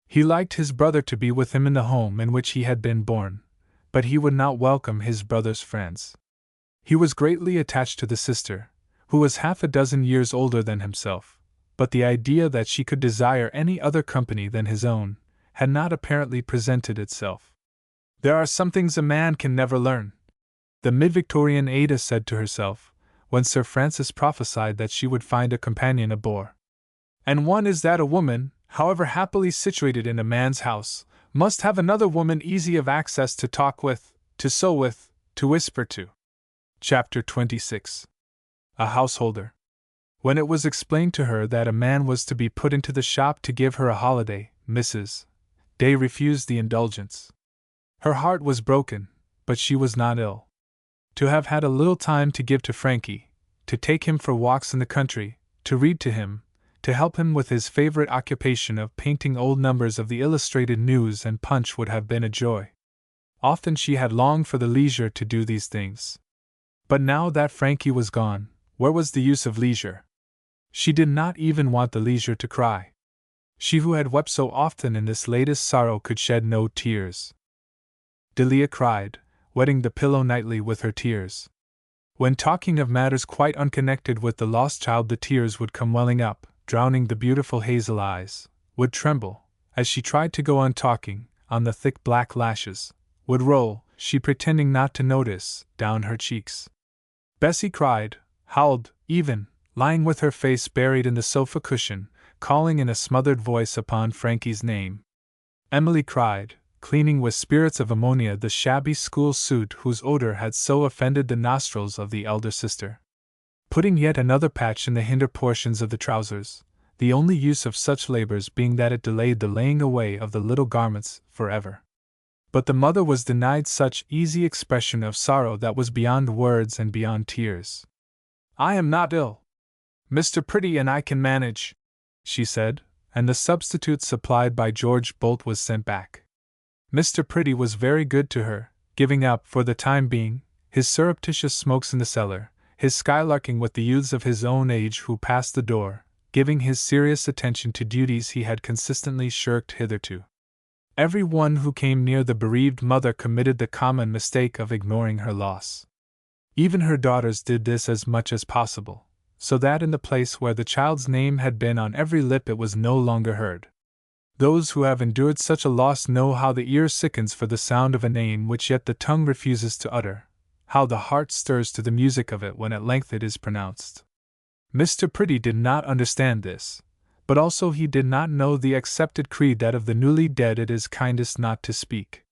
He liked his brother to be with him in the home in which he had been born, but he would not welcome his brother's friends. He was greatly attached to the sister, who was half a dozen years older than himself, but the idea that she could desire any other company than his own had not apparently presented itself. There are some things a man can never learn, the mid-Victorian Ada said to herself, when Sir Francis prophesied that she would find a companion a bore. And one is that a woman, however happily situated in a man's house, must have another woman easy of access to talk with, to sew with, to whisper to. Chapter 26. A Householder. When it was explained to her that a man was to be put into the shop to give her a holiday, Mrs. Day refused the indulgence. Her heart was broken, but she was not ill. To have had a little time to give to Frankie, to take him for walks in the country, to read to him, to help him with his favorite occupation of painting old numbers of the Illustrated News and Punch would have been a joy. Often she had longed for the leisure to do these things. But now that Frankie was gone, where was the use of leisure? She did not even want the leisure to cry. She who had wept so often in this latest sorrow could shed no tears. Delia cried, wetting the pillow nightly with her tears. When talking of matters quite unconnected with the lost child, the tears would come welling up, drowning the beautiful hazel eyes, would tremble, as she tried to go on talking, on the thick black lashes, would roll, she pretending not to notice, down her cheeks. Bessie cried, howled, even, lying with her face buried in the sofa cushion, calling in a smothered voice upon Frankie's name. Emily cried, cleaning with spirits of ammonia the shabby school suit whose odor had so offended the nostrils of the elder sister. Putting yet another patch in the hinder portions of the trousers, the only use of such labors being that it delayed the laying away of the little garments forever. But the mother was denied such easy expression of sorrow that was beyond words and beyond tears. I am not ill. Mr. Pretty and I can manage, she said, and the substitute supplied by George Bolt was sent back. Mr. Pretty was very good to her, giving up, for the time being, his surreptitious smokes in the cellar, his skylarking with the youths of his own age who passed the door, giving his serious attention to duties he had consistently shirked hitherto. Every one who came near the bereaved mother committed the common mistake of ignoring her loss. Even her daughters did this as much as possible, so that in the place where the child's name had been on every lip it was no longer heard. Those who have endured such a loss know how the ear sickens for the sound of a name which yet the tongue refuses to utter, how the heart stirs to the music of it when at length it is pronounced. Mr. Pretty did not understand this, but also he did not know the accepted creed that of the newly dead it is kindest not to speak.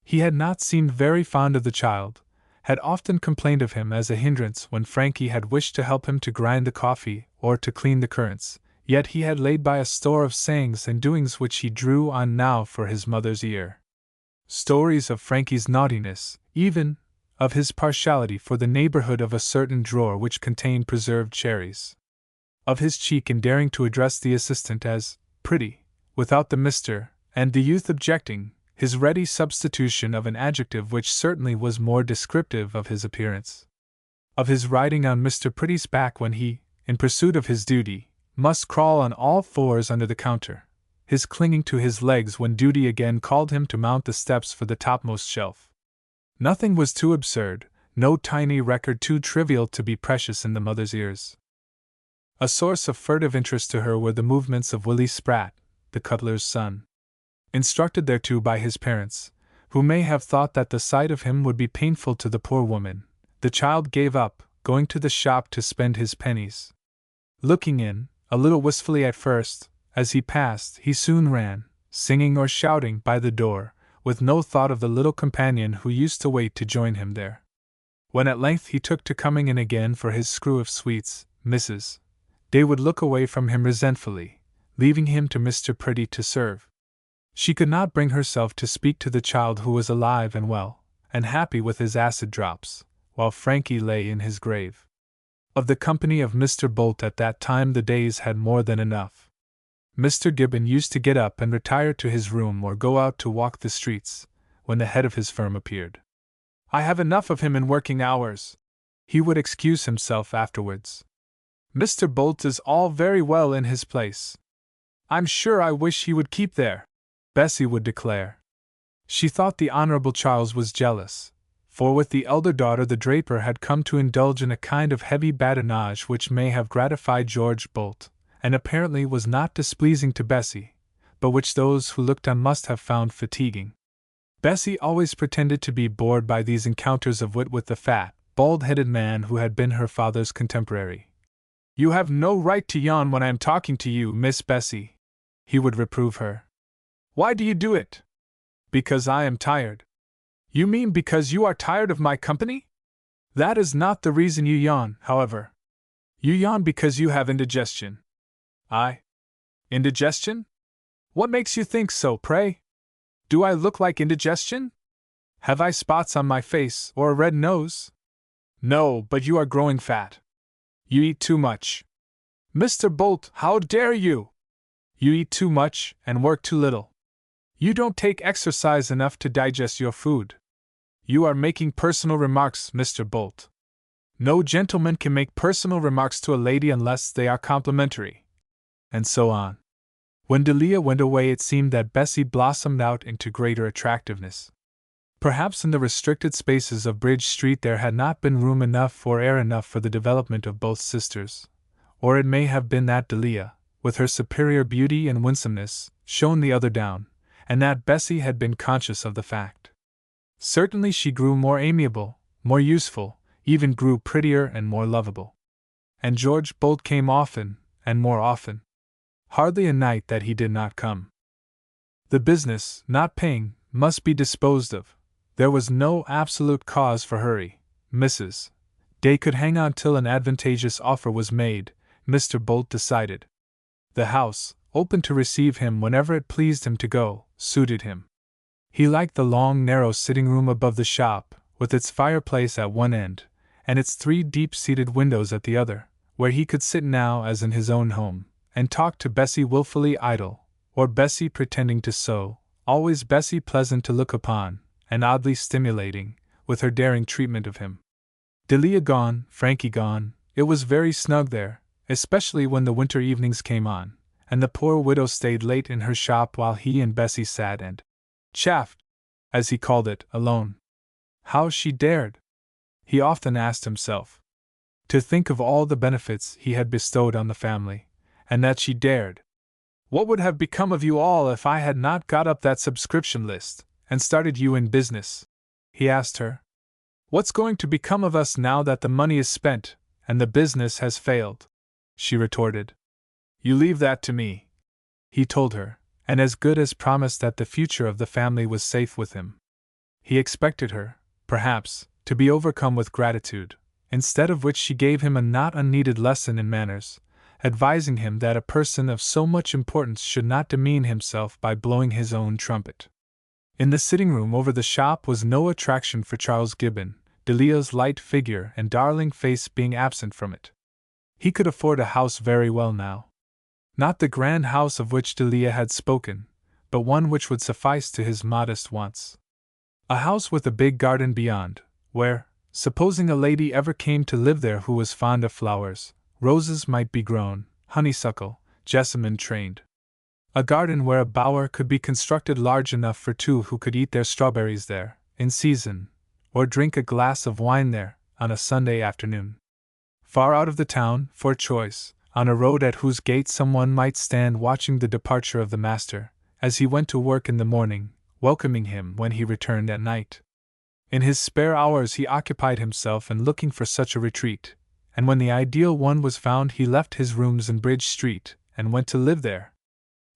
He had not seemed very fond of the child, had often complained of him as a hindrance when Frankie had wished to help him to grind the coffee or to clean the currants, yet he had laid by a store of sayings and doings which he drew on now for his mother's ear. Stories of Frankie's naughtiness, even, of his partiality for the neighborhood of a certain drawer which contained preserved cherries. Of his cheek in daring to address the assistant as pretty, without the Mr., and the youth objecting, his ready substitution of an adjective which certainly was more descriptive of his appearance. Of his riding on Mr. Pretty's back when he, in pursuit of his duty, must crawl on all fours under the counter, his clinging to his legs when duty again called him to mount the steps for the topmost shelf. Nothing was too absurd, no tiny record too trivial to be precious in the mother's ears. A source of furtive interest to her were the movements of Willie Spratt, the cutler's son. Instructed thereto by his parents, who may have thought that the sight of him would be painful to the poor woman, the child gave up going to the shop to spend his pennies. Looking in, a little wistfully at first, as he passed, he soon ran, singing or shouting, by the door, with no thought of the little companion who used to wait to join him there. When at length he took to coming in again for his screw of sweets, Mrs. Day would look away from him resentfully, leaving him to Mr. Pretty to serve. She could not bring herself to speak to the child who was alive and well, and happy with his acid drops, while Frankie lay in his grave. Of the company of Mr. Bolt at that time the Days had more than enough. Mr. Gibbon used to get up and retire to his room or go out to walk the streets, when the head of his firm appeared. "I have enough of him in working hours," he would excuse himself afterwards. "Mr. Bolt is all very well in his place. I'm sure I wish he would keep there," Bessie would declare. She thought the Honorable Charles was jealous, for with the elder daughter the draper had come to indulge in a kind of heavy badinage which may have gratified George Bolt, and apparently was not displeasing to Bessie, but which those who looked on must have found fatiguing. Bessie always pretended to be bored by these encounters of wit with the fat, bald-headed man who had been her father's contemporary. "You have no right to yawn when I am talking to you, Miss Bessie," he would reprove her. "Why do you do it?" "Because I am tired." "You mean because you are tired of my company? That is not the reason you yawn, however. You yawn because you have indigestion." "I? Indigestion? What makes you think so, pray? Do I look like indigestion? Have I spots on my face or a red nose?" "No, but you are growing fat. You eat too much." "Mr. Bolt, how dare you? You eat too much and work too little. You don't take exercise enough to digest your food. You are making personal remarks, Mr. Bolt. No gentleman can make personal remarks to a lady unless they are complimentary." And so on. When Delia went away, it seemed that Bessie blossomed out into greater attractiveness. Perhaps in the restricted spaces of Bridge Street there had not been room enough or air enough for the development of both sisters, or it may have been that Delia, with her superior beauty and winsomeness, shone the other down, and that Bessie had been conscious of the fact. Certainly she grew more amiable, more useful, even grew prettier and more lovable. And George Bolt came often, and more often. Hardly a night that he did not come. The business, not paying, must be disposed of. There was no absolute cause for hurry. Mrs. Day could hang on till an advantageous offer was made, Mr. Bolt decided. The house, open to receive him whenever it pleased him to go, suited him. He liked the long, narrow sitting room above the shop, with its fireplace at one end, and its 3 deep-seated windows at the other, where he could sit now as in his own home, and talk to Bessie wilfully idle, or Bessie pretending to sew, always Bessie pleasant to look upon, and oddly stimulating, with her daring treatment of him. Delia gone, Frankie gone, it was very snug there, especially when the winter evenings came on, and the poor widow stayed late in her shop while he and Bessie sat and chaffed, as he called it, alone. How she dared! He often asked himself. To think of all the benefits he had bestowed on the family, and that she dared! "What would have become of you all if I had not got up that subscription list, and started you in business?" he asked her. "What's going to become of us now that the money is spent, and the business has failed?" she retorted. "You leave that to me," he told her, and as good as promised that the future of the family was safe with him. He expected her, perhaps, to be overcome with gratitude, instead of which she gave him a not unneeded lesson in manners, advising him that a person of so much importance should not demean himself by blowing his own trumpet. In the sitting room over the shop was no attraction for Charles Gibbon, Delia's light figure and darling face being absent from it. He could afford a house very well now. Not the grand house of which Delia had spoken, but one which would suffice to his modest wants. A house with a big garden beyond, where, supposing a lady ever came to live there who was fond of flowers, roses might be grown, honeysuckle, jessamine trained. A garden where a bower could be constructed large enough for two who could eat their strawberries there, in season, or drink a glass of wine there, on a Sunday afternoon. Far out of the town, for choice, on a road at whose gate someone might stand watching the departure of the master, as he went to work in the morning, welcoming him when he returned at night. In his spare hours he occupied himself in looking for such a retreat, and when the ideal one was found he left his rooms in Bridge Street, and went to live there.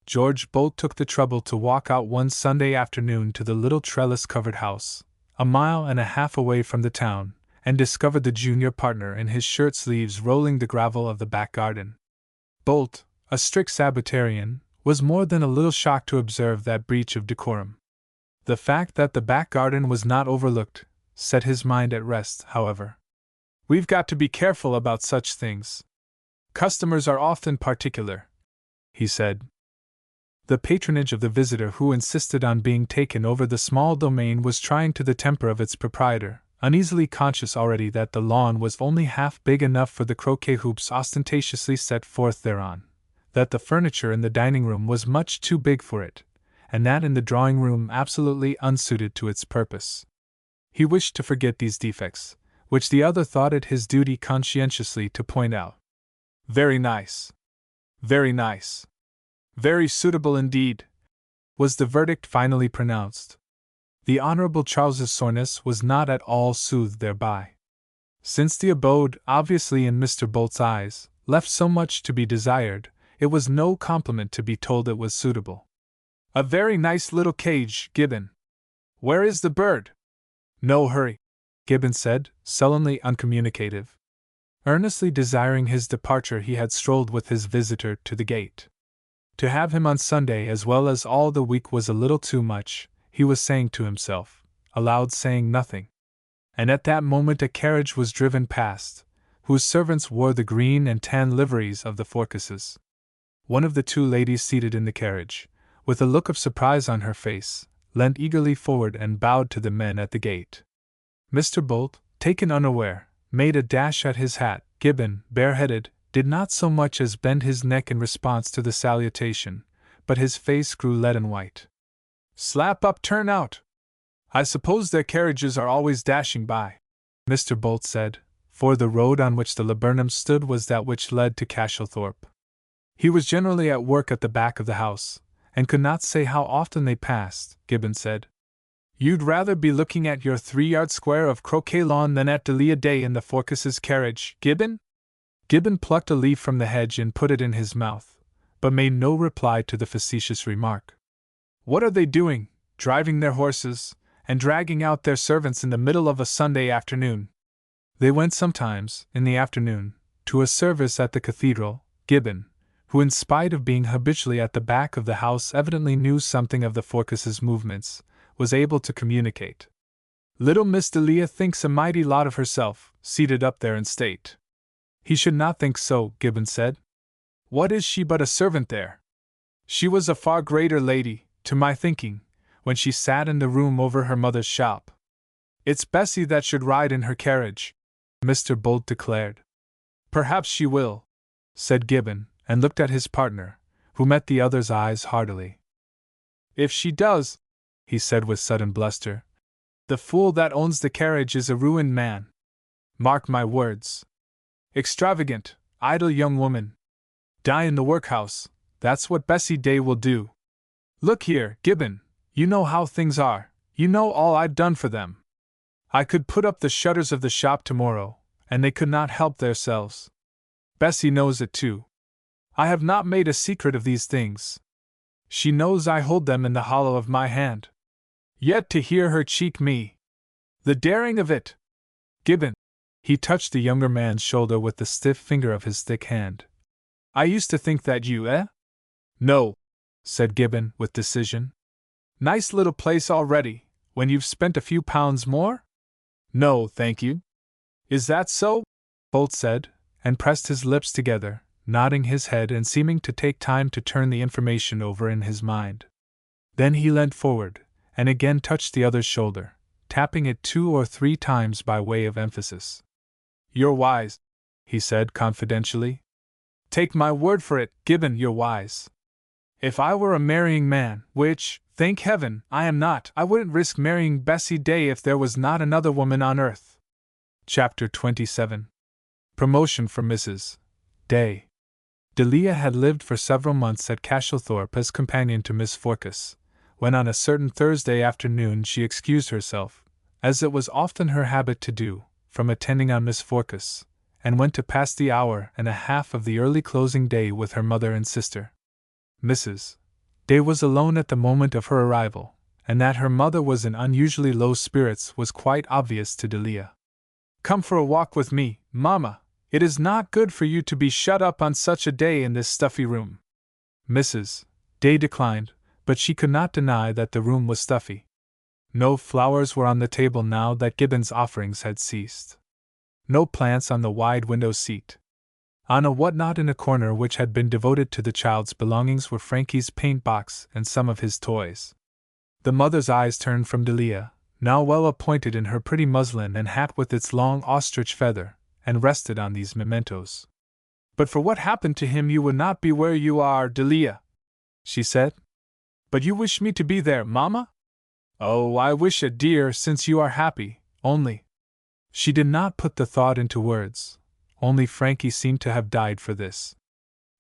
George Bolt took the trouble to walk out one Sunday afternoon to the little trellis-covered house, 1.5 miles away from the town, and discovered the junior partner in his shirt-sleeves rolling the gravel of the back garden. Bolt, a strict Sabbatarian, was more than a little shocked to observe that breach of decorum. The fact that the back garden was not overlooked set his mind at rest, however. "We've got to be careful about such things. Customers are often particular," he said. The patronage of the visitor who insisted on being taken over the small domain was trying to the temper of its proprietor, uneasily conscious already that the lawn was only half big enough for the croquet hoops ostentatiously set forth thereon, that the furniture in the dining room was much too big for it, and that in the drawing room absolutely unsuited to its purpose. He wished to forget these defects, which the other thought it his duty conscientiously to point out. "Very nice. Very nice. Very suitable indeed," was the verdict finally pronounced. The Honorable Charles's soreness was not at all soothed thereby. Since the abode, obviously in Mr. Bolt's eyes, left so much to be desired, it was no compliment to be told it was suitable. "A very nice little cage, Gibbon. Where is the bird?" "No hurry," Gibbon said, sullenly uncommunicative. Earnestly desiring his departure, he had strolled with his visitor to the gate. To have him on Sunday as well as all the week was a little too much, he was saying to himself, aloud saying nothing. And at that moment a carriage was driven past, whose servants wore the green and tan liveries of the Forcases. One of the two ladies seated in the carriage, with a look of surprise on her face, leant eagerly forward and bowed to the men at the gate. Mr. Bolt, taken unaware, made a dash at his hat. Gibbon, bareheaded, did not so much as bend his neck in response to the salutation, but his face grew leaden white. "Slap up, turn out! I suppose their carriages are always dashing by," Mr. Bolt said, for the road on which the laburnum stood was that which led to Castlethorpe. He was generally at work at the back of the house, and could not say how often they passed. Gibbon said, "You'd rather be looking at your 3-yard square of croquet lawn than at Delia Day in the Forcases' carriage, Gibbon?" Gibbon plucked a leaf from the hedge and put it in his mouth, but made no reply to the facetious remark. "What are they doing, driving their horses, and dragging out their servants in the middle of a Sunday afternoon?" They went sometimes, in the afternoon, to a service at the cathedral. Gibbon, who in spite of being habitually at the back of the house evidently knew something of the Forcases' movements, was able to communicate. "Little Miss Delia thinks a mighty lot of herself, seated up there in state." "He should not think so," Gibbon said. "What is she but a servant there? She was a far greater lady, to my thinking, when she sat in the room over her mother's shop. It's Bessie that should ride in her carriage," Mr. Bolt declared. "Perhaps she will," said Gibbon, and looked at his partner, who met the other's eyes heartily. "If she does," he said with sudden bluster, "the fool that owns the carriage is a ruined man. Mark my words. Extravagant, idle young woman. Die in the workhouse, that's what Bessie Day will do. Look here, Gibbon, you know how things are, you know all I've done for them. I could put up the shutters of the shop tomorrow, and they could not help theirselves. Bessie knows it too. I have not made a secret of these things. She knows I hold them in the hollow of my hand. Yet to hear her cheek me! The daring of it! Gibbon," he touched the younger man's shoulder with the stiff finger of his thick hand. "I used to think that you, eh?" "No," said Gibbon, with decision. "Nice little place already, when you've spent a few pounds more?" "No, thank you." "Is that so?" Bolt said, and pressed his lips together, nodding his head and seeming to take time to turn the information over in his mind. Then he leant forward, and again touched the other's shoulder, tapping it 2 or 3 times by way of emphasis. "You're wise," he said confidentially. "Take my word for it, Gibbon, you're wise. If I were a marrying man, which, thank heaven, I am not, I wouldn't risk marrying Bessie Day if there was not another woman on earth. Chapter 27. Promotion for Mrs. Day. Delia had lived for several months at Castlethorpe as companion to Miss Forkes, when on a certain Thursday afternoon she excused herself, as it was often her habit to do, from attending on Miss Forkes, and went to pass the hour and a half of the early closing day with her mother and sister. Mrs. Day was alone at the moment of her arrival, and that her mother was in unusually low spirits was quite obvious to Delia. "Come for a walk with me, Mamma. It is not good for you to be shut up on such a day in this stuffy room." Mrs. Day declined, but she could not deny that the room was stuffy. No flowers were on the table now that Gibbon's offerings had ceased. No plants on the wide window seat. On a whatnot in a corner which had been devoted to the child's belongings were Frankie's paint box and some of his toys. The mother's eyes turned from Delia, now well appointed in her pretty muslin and hat with its long ostrich feather, and rested on these mementos. "But for what happened to him you would not be where you are, Delia," she said. "But you wish me to be there, Mamma?" "Oh, I wish it, dear, since you are happy, only—" She did not put the thought into words, only Frankie seemed to have died for this.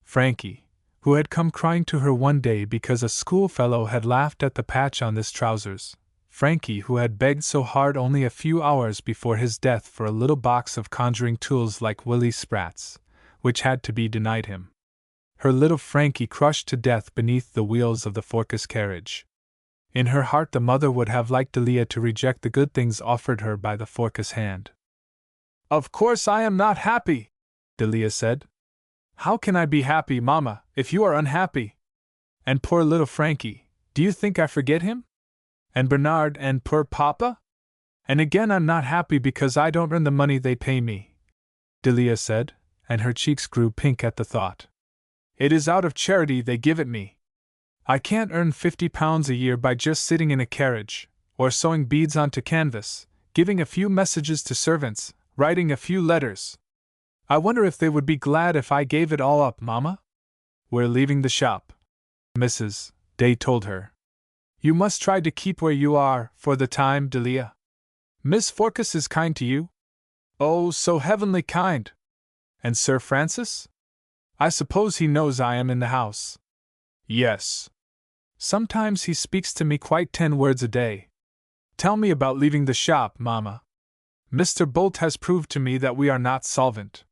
Frankie, who had come crying to her one day because a schoolfellow had laughed at the patch on his trousers. Frankie, who had begged so hard only a few hours before his death for a little box of conjuring tools like Willie Spratt's, which had to be denied him. Her little Frankie crushed to death beneath the wheels of the Forkes carriage. In her heart the mother would have liked Delia to reject the good things offered her by the Forkes hand. "Of course I am not happy," Delia said. "How can I be happy, Mamma, if you are unhappy? And poor little Frankie, do you think I forget him? And Bernard and poor Papa? And again I'm not happy because I don't earn the money they pay me," Delia said, and her cheeks grew pink at the thought. "It is out of charity they give it me. I can't earn £50 a year by just sitting in a carriage, or sewing beads onto canvas, giving a few messages to servants, writing a few letters. I wonder if they would be glad if I gave it all up, Mamma?" "We're leaving the shop," Mrs. Day told her. "You must try to keep where you are, for the time, Delia. Miss Forkes is kind to you?" "Oh, so heavenly kind." "And Sir Francis? I suppose he knows I am in the house." "Yes. Sometimes he speaks to me quite 10 words a day. Tell me about leaving the shop, Mamma. Mr. Bolt has proved to me that we are not solvent."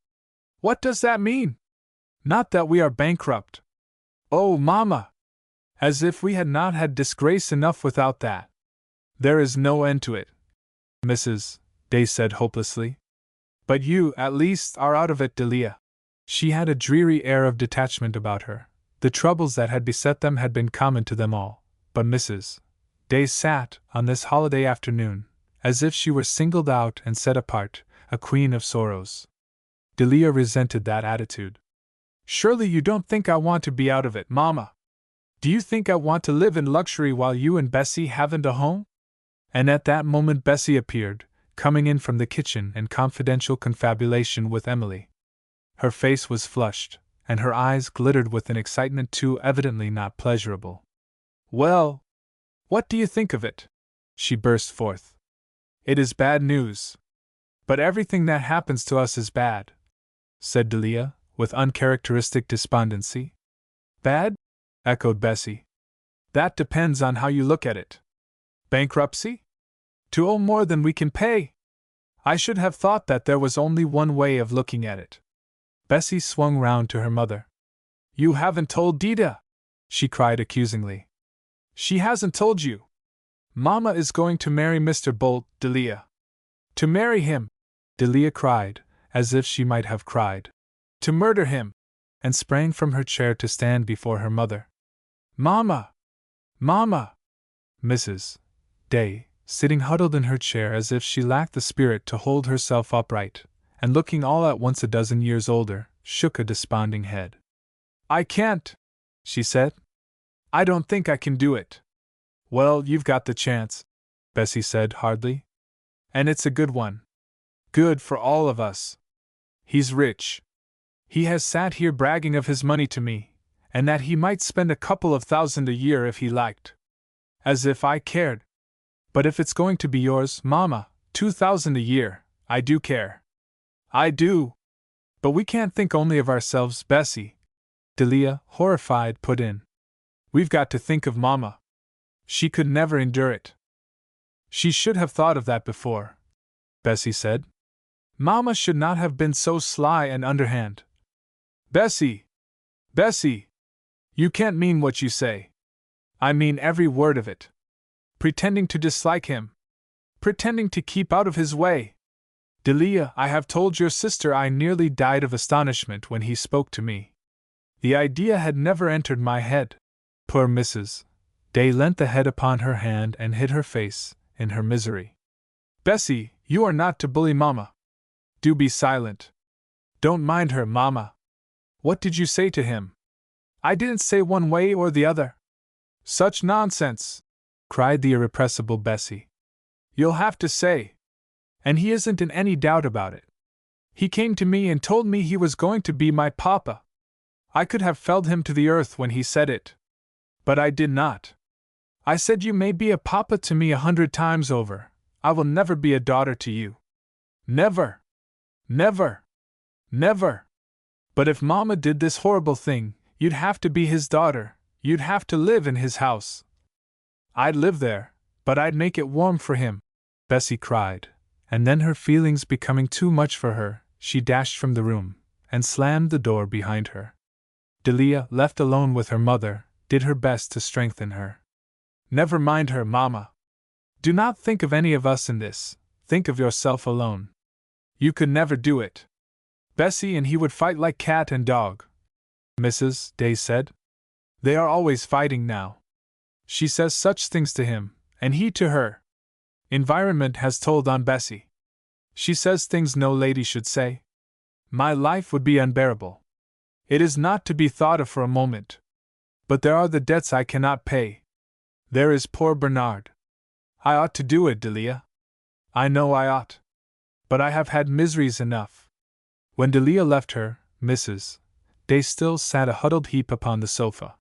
"What does that mean?" "Not that we are bankrupt." "Oh, Mamma! As if we had not had disgrace enough without that." "There is no end to it," Mrs. Day said hopelessly. "But you, at least, are out of it, Delia." She had a dreary air of detachment about her. The troubles that had beset them had been common to them all, but Mrs. Day sat, on this holiday afternoon, as if she were singled out and set apart, a queen of sorrows. Delia resented that attitude. "Surely you don't think I want to be out of it, Mamma? Do you think I want to live in luxury while you and Bessie haven't a home?" And at that moment Bessie appeared, coming in from the kitchen in confidential confabulation with Emily. Her face was flushed, and her eyes glittered with an excitement too evidently not pleasurable. "Well, what do you think of it?" she burst forth. "It is bad news. But everything that happens to us is bad," said Delia, with uncharacteristic despondency. "Bad?" echoed Bessie. "That depends on how you look at it. Bankruptcy? To owe more than we can pay? I should have thought that there was only one way of looking at it." Bessie swung round to her mother. "You haven't told Dita!" she cried accusingly. "She hasn't told you! Mamma is going to marry Mr. Bolt, Delia." "To marry him!" Delia cried, as if she might have cried. "To murder him!" and sprang from her chair to stand before her mother. "Mamma! Mamma!" Mrs. Day, sitting huddled in her chair as if she lacked the spirit to hold herself upright, and looking all at once a dozen years older, shook a desponding head. "I can't," she said. "I don't think I can do it." "Well, you've got the chance," Bessie said hardly. "And it's a good one. Good for all of us. He's rich. He has sat here bragging of his money to me, and that he might spend a couple of thousand a year if he liked. As if I cared. But if it's going to be yours, Mama, 2,000 a year, I do care. I do. But we can't think only of ourselves, Bessie, Delia, horrified, put in. We've got to think of Mama. She could never endure it. She should have thought of that before, Bessie said. Mama should not have been so sly and underhand. Bessie! Bessie! You can't mean what you say. I mean every word of it. Pretending to dislike him. Pretending to keep out of his way. Delia, I have told your sister I nearly died of astonishment when he spoke to me. The idea had never entered my head. Poor Mrs. Day leant the head upon her hand and hid her face in her misery. Bessie, you are not to bully Mama. Do be silent. Don't mind her, Mama. What did you say to him? I didn't say one way or the other. Such nonsense, cried the irrepressible Bessie. You'll have to say. And he isn't in any doubt about it. He came to me and told me he was going to be my papa. I could have felled him to the earth when he said it. But I did not. I said, you may be a papa to me 100 times over. I will never be a daughter to you. Never. Never. Never. But if Mama did this horrible thing, you'd have to be his daughter, you'd have to live in his house. I'd live there, but I'd make it warm for him, Bessie cried, and then her feelings becoming too much for her, she dashed from the room, and slammed the door behind her. Delia, left alone with her mother, did her best to strengthen her. Never mind her, Mama. Do not think of any of us in this, think of yourself alone. You could never do it. Bessie and he would fight like cat and dog, Mrs. Day said. They are always fighting now. She says such things to him, and he to her. Environment has told on Bessie. She says things no lady should say. My life would be unbearable. It is not to be thought of for a moment. But there are the debts I cannot pay. There is poor Bernard. I ought to do it, Delia. I know I ought. But I have had miseries enough. When Delia left her, Mrs. Day still sat a huddled heap upon the sofa.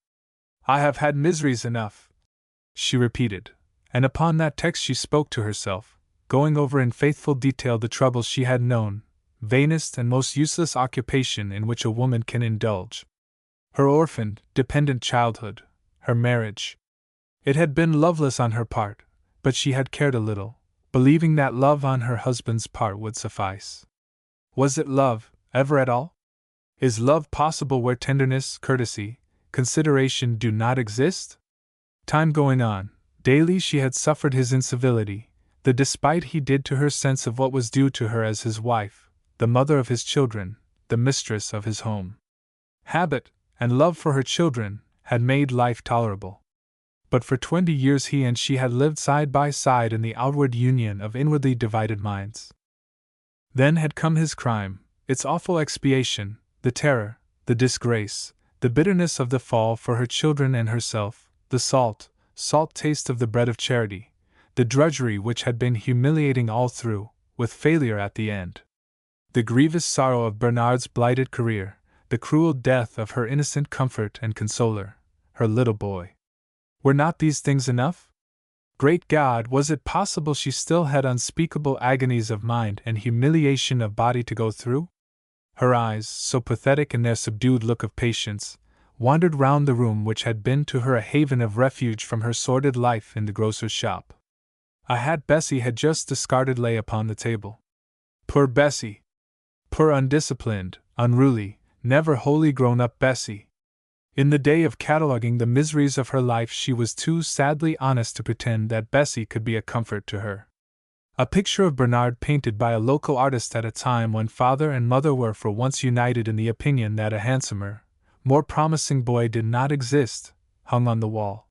I have had miseries enough, she repeated, and upon that text she spoke to herself, going over in faithful detail the troubles she had known, vainest and most useless occupation in which a woman can indulge. Her orphaned, dependent childhood, her marriage. It had been loveless on her part, but she had cared a little, believing that love on her husband's part would suffice. Was it love, ever at all? Is love possible where tenderness, courtesy, consideration do not exist? Time going on, daily she had suffered his incivility, the despite he did to her sense of what was due to her as his wife, the mother of his children, the mistress of his home. Habit, and love for her children, had made life tolerable. But for 20 years he and she had lived side by side in the outward union of inwardly divided minds. Then had come his crime, its awful expiation, the terror, the disgrace, the bitterness of the fall for her children and herself, the salt taste of the bread of charity, the drudgery which had been humiliating all through, with failure at the end. The grievous sorrow of Bernard's blighted career, the cruel death of her innocent comfort and consoler, her little boy. Were not these things enough? Great God, was it possible she still had unspeakable agonies of mind and humiliation of body to go through? Her eyes, so pathetic in their subdued look of patience, wandered round the room which had been to her a haven of refuge from her sordid life in the grocer's shop. A hat Bessie had just discarded lay upon the table. Poor Bessie! Poor undisciplined, unruly, never wholly grown-up Bessie! In the day of cataloguing the miseries of her life she was too sadly honest to pretend that Bessie could be a comfort to her. A picture of Bernard painted by a local artist at a time when father and mother were for once united in the opinion that a handsomer, more promising boy did not exist, hung on the wall.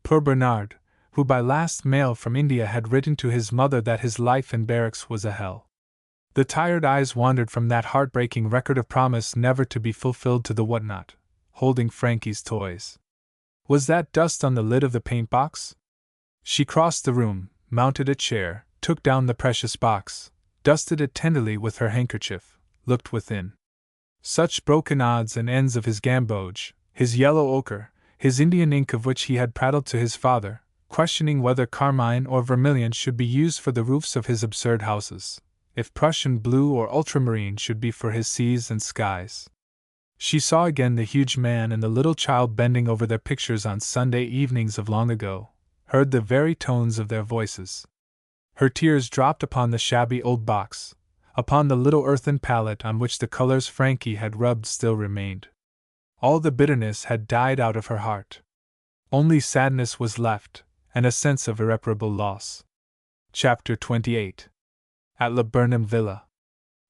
Poor Bernard, who by last mail from India had written to his mother that his life in barracks was a hell. The tired eyes wandered from that heartbreaking record of promise never to be fulfilled to the whatnot, holding Frankie's toys. Was that dust on the lid of the paint box? She crossed the room, mounted a chair, took down the precious box, dusted it tenderly with her handkerchief, looked within. Such broken odds and ends of his gamboge, his yellow ochre, his Indian ink of which he had prattled to his father, questioning whether carmine or vermilion should be used for the roofs of his absurd houses, if Prussian blue or ultramarine should be for his seas and skies. She saw again the huge man and the little child bending over their pictures on Sunday evenings of long ago, heard the very tones of their voices. Her tears dropped upon the shabby old box, upon the little earthen palette on which the colors Frankie had rubbed still remained. All the bitterness had died out of her heart. Only sadness was left, and a sense of irreparable loss. Chapter 28. At Laburnum Villa.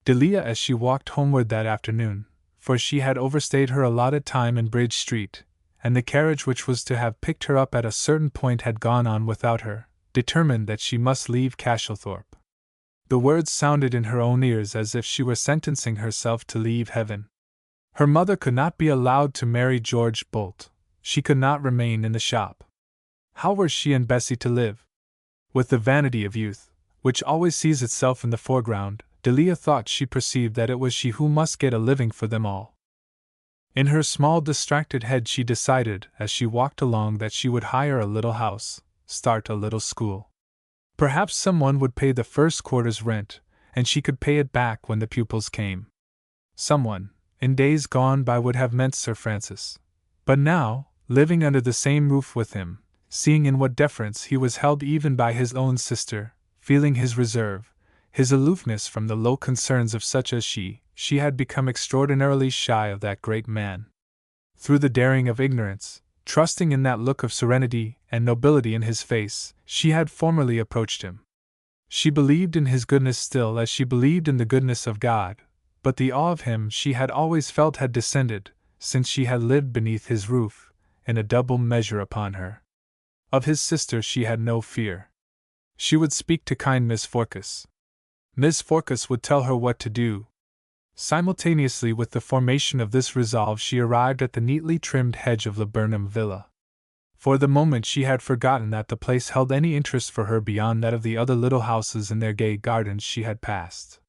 Delia, as she walked homeward that afternoon, for she had overstayed her allotted time in Bridge Street, and the carriage which was to have picked her up at a certain point had gone on without her, determined that she must leave Castlethorpe. The words sounded in her own ears as if she were sentencing herself to leave heaven. Her mother could not be allowed to marry George Bolt. She could not remain in the shop. How were she and Bessie to live? With the vanity of youth, which always sees itself in the foreground, Delia thought she perceived that it was she who must get a living for them all. In her small distracted head she decided, as she walked along, that she would hire a little house, start a little school. Perhaps someone would pay the first quarter's rent, and she could pay it back when the pupils came. Someone, in days gone by, would have meant Sir Francis. But now, living under the same roof with him, seeing in what deference he was held even by his own sister, feeling his reserve, his aloofness from the low concerns of such as she had become extraordinarily shy of that great man. Through the daring of ignorance, trusting in that look of serenity and nobility in his face, she had formerly approached him. She believed in his goodness still as she believed in the goodness of God, but the awe of him she had always felt had descended, since she had lived beneath his roof, in a double measure upon her. Of his sister she had no fear. She would speak to kind Miss Forcas. Miss Forcas would tell her what to do. Simultaneously with the formation of this resolve she arrived at the neatly trimmed hedge of Laburnum Villa. For the moment she had forgotten that the place held any interest for her beyond that of the other little houses in their gay gardens she had passed.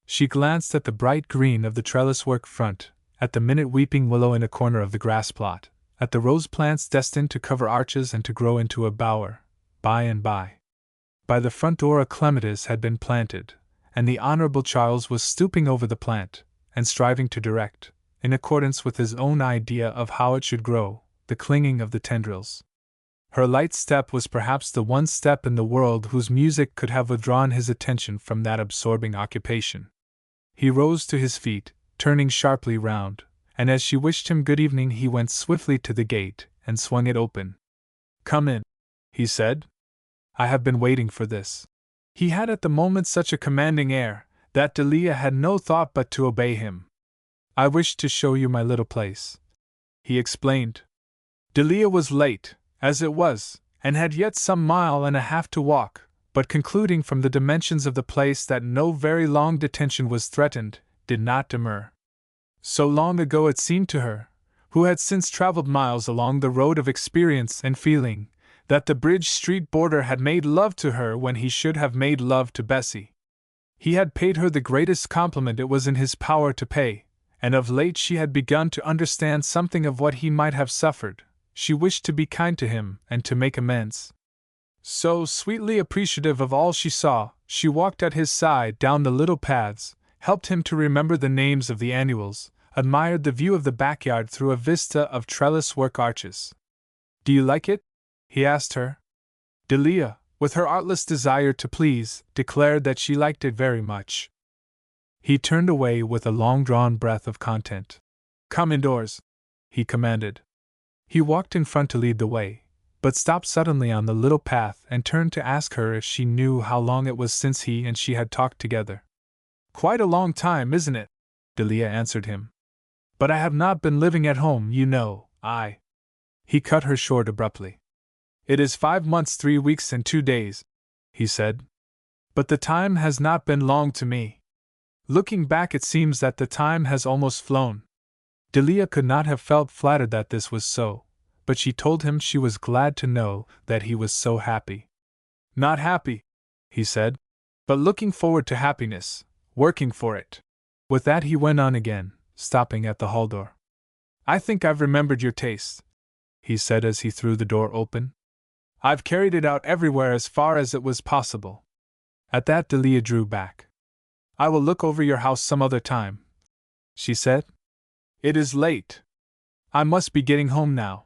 She glanced at the bright green of the trellis-work front, at the minute weeping willow in a corner of the grass plot, at the rose plants destined to cover arches and to grow into a bower, by and by. By the front door a clematis had been planted, and the Honorable Charles was stooping over the plant, and striving to direct, in accordance with his own idea of how it should grow, the clinging of the tendrils. Her light step was perhaps the one step in the world whose music could have withdrawn his attention from that absorbing occupation. He rose to his feet, turning sharply round, and as she wished him good evening he went swiftly to the gate and swung it open. "Come in," he said. "I have been waiting for this." He had at the moment such a commanding air that Delia had no thought but to obey him. "I wished to show you my little place," he explained. Delia was late, as it was, and had yet some mile and a half to walk, but concluding from the dimensions of the place that no very long detention was threatened, did not demur. So long ago it seemed to her, who had since traveled miles along the road of experience and feeling, that the Bridge Street boarder had made love to her when he should have made love to Bessie. He had paid her the greatest compliment it was in his power to pay, and of late she had begun to understand something of what he might have suffered. She wished to be kind to him and to make amends. So, sweetly appreciative of all she saw, she walked at his side down the little paths, helped him to remember the names of the annuals, admired the view of the backyard through a vista of trellis-work arches. "Do you like it?" he asked her. Delia, with her artless desire to please, declared that she liked it very much. He turned away with a long-drawn breath of content. "Come indoors," he commanded. He walked in front to lead the way, but stopped suddenly on the little path and turned to ask her if she knew how long it was since he and she had talked together. "Quite a long time, isn't it?" Delia answered him. "But I have not been living at home, you know, He cut her short abruptly. "It is 5 months 3 weeks and 2 days, he said. "But the time has not been long to me. Looking back it seems that the time has almost flown." Delia could not have felt flattered that this was so, but she told him she was glad to know that he was so happy. "Not happy," he said, "but looking forward to happiness, working for it." With that he went on again, stopping at the hall door. I think I've remembered your taste, he said as he threw the door open. I've carried it out everywhere as far as it was possible. At that, Delia drew back. I will look over your house some other time, she said. It is late. I must be getting home now.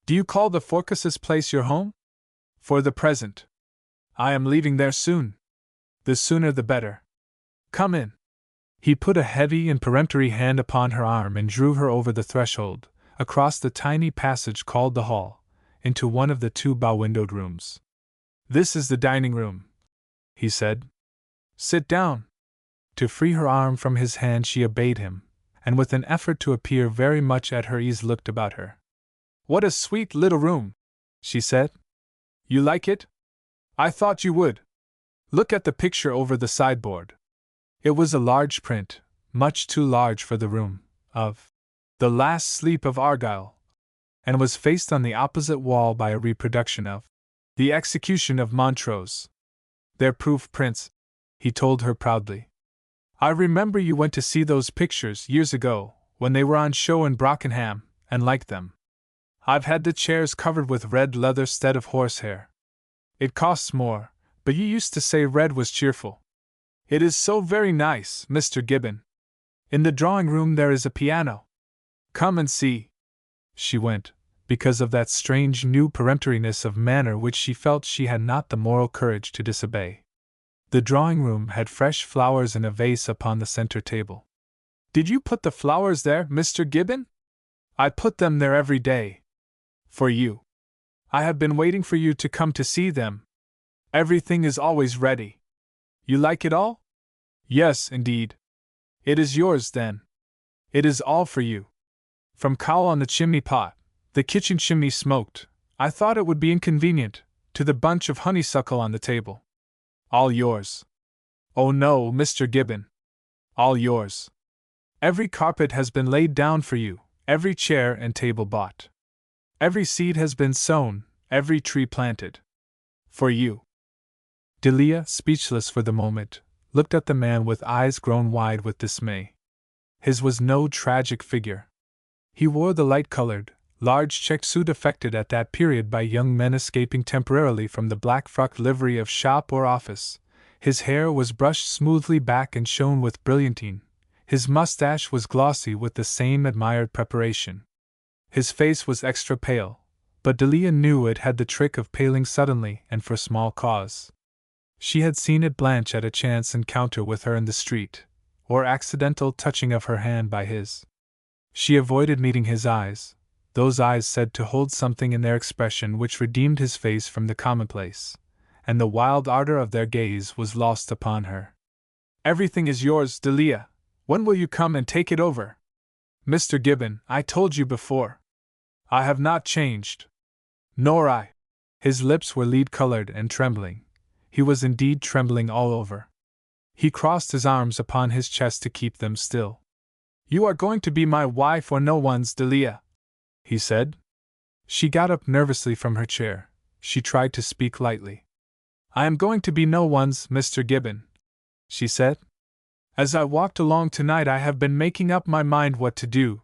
Do you call the Forcases place your home? For the present. I am leaving there soon. The sooner the better. Come in. He put a heavy and peremptory hand upon her arm and drew her over the threshold, across the tiny passage called the hall, into one of the two bow-windowed rooms. This is the dining room, he said. Sit down. To free her arm from his hand she obeyed him, and with an effort to appear very much at her ease looked about her. What a sweet little room, she said. You like it? I thought you would. Look at the picture over the sideboard. It was a large print, much too large for the room, of The Last Sleep of Argyle, and was faced on the opposite wall by a reproduction of The Execution of Montrose. They're proof prints, he told her proudly. I remember you went to see those pictures years ago, when they were on show in Brockenham, and liked them. I've had the chairs covered with red leather instead of horsehair. It costs more, but you used to say red was cheerful. It is so very nice, Mr. Gibbon. In the drawing-room there is a piano. Come and see. She went, because of that strange new peremptoriness of manner which she felt she had not the moral courage to disobey. The drawing-room had fresh flowers in a vase upon the center table. Did you put the flowers there, Mr. Gibbon? I put them there every day. For you. I have been waiting for you to come to see them. Everything is always ready. You like it all? Yes, indeed. It is yours, then. It is all for you. From coal on the chimney pot, the kitchen chimney smoked, I thought it would be inconvenient, to the bunch of honeysuckle on the table. All yours. Oh no, Mr. Gibbon. All yours. Every carpet has been laid down for you, every chair and table bought. Every seed has been sown, every tree planted. For you. Delia, speechless for the moment, looked at the man with eyes grown wide with dismay. His was no tragic figure. He wore the light-colored, large checked suit affected at that period by young men escaping temporarily from the black-frocked livery of shop or office. His hair was brushed smoothly back and shone with brilliantine. His mustache was glossy with the same admired preparation. His face was extra pale, but Delia knew it had the trick of paling suddenly and for small cause. She had seen it blanch at a chance encounter with her in the street, or accidental touching of her hand by his. She avoided meeting his eyes, those eyes said to hold something in their expression which redeemed his face from the commonplace, and the wild ardor of their gaze was lost upon her. Everything is yours, Delia. When will you come and take it over? Mr. Gibbon, I told you before. I have not changed. Nor I. His lips were lead-colored and trembling. He was indeed trembling all over. He crossed his arms upon his chest to keep them still. You are going to be my wife or no one's, Delia, he said. She got up nervously from her chair. She tried to speak lightly. I am going to be no one's, Mr. Gibbon, she said. As I walked along tonight I have been making up my mind what to do.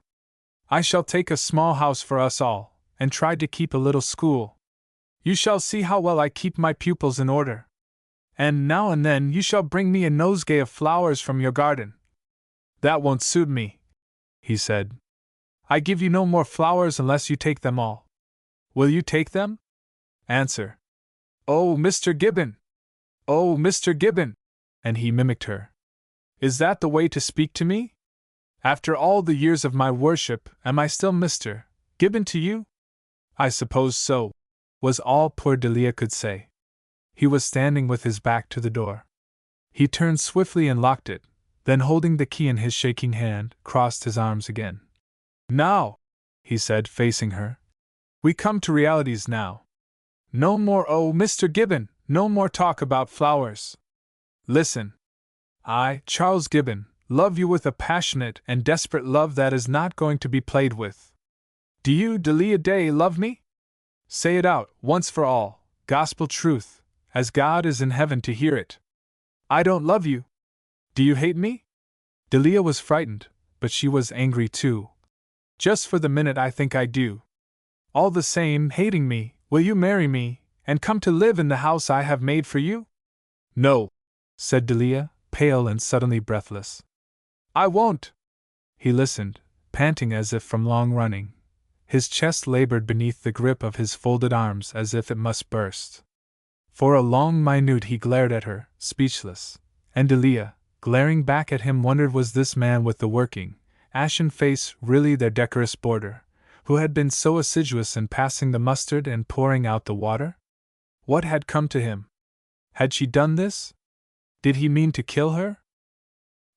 I shall take a small house for us all, and try to keep a little school. You shall see how well I keep my pupils in order. And now and then you shall bring me a nosegay of flowers from your garden. That won't suit me, he said. I give you no more flowers unless you take them all. Will you take them? Answer. Oh, Mr. Gibbon! Oh, Mr. Gibbon! And he mimicked her. Is that the way to speak to me? After all the years of my worship, am I still Mr. Gibbon to you? I suppose so, was all poor Delia could say. He was standing with his back to the door. He turned swiftly and locked it, then holding the key in his shaking hand, crossed his arms again. Now, he said, facing her, we come to realities now. No more, oh, Mr. Gibbon, no more talk about flowers. Listen. I, Charles Gibbon, love you with a passionate and desperate love that is not going to be played with. Do you, Delia Day, love me? Say it out, once for all, gospel truth, as God is in heaven to hear it. I don't love you. Do you hate me? Delia was frightened, but she was angry too. Just for the minute I think I do. All the same, hating me, will you marry me, and come to live in the house I have made for you? No, said Delia, pale and suddenly breathless. I won't. He listened, panting as if from long running. His chest labored beneath the grip of his folded arms as if it must burst. For a long minute he glared at her, speechless, and Delia, glaring back at him, wondered was this man with the working, ashen face really their decorous boarder, who had been so assiduous in passing the mustard and pouring out the water? What had come to him? Had she done this? Did he mean to kill her?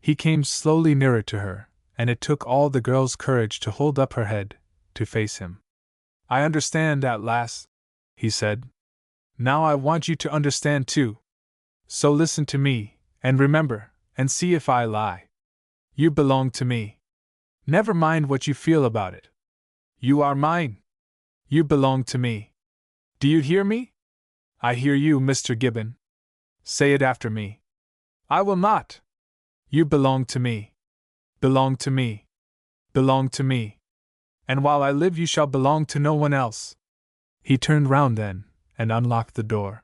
He came slowly nearer to her, and it took all the girl's courage to hold up her head, to face him. I understand at last, he said. Now I want you to understand too. So listen to me, and remember, and see if I lie. You belong to me. Never mind what you feel about it. You are mine. You belong to me. Do you hear me? I hear you, Mr. Gibbon. Say it after me. I will not. You belong to me. Belong to me. Belong to me. And while I live you shall belong to no one else. He turned round then, and unlocked the door.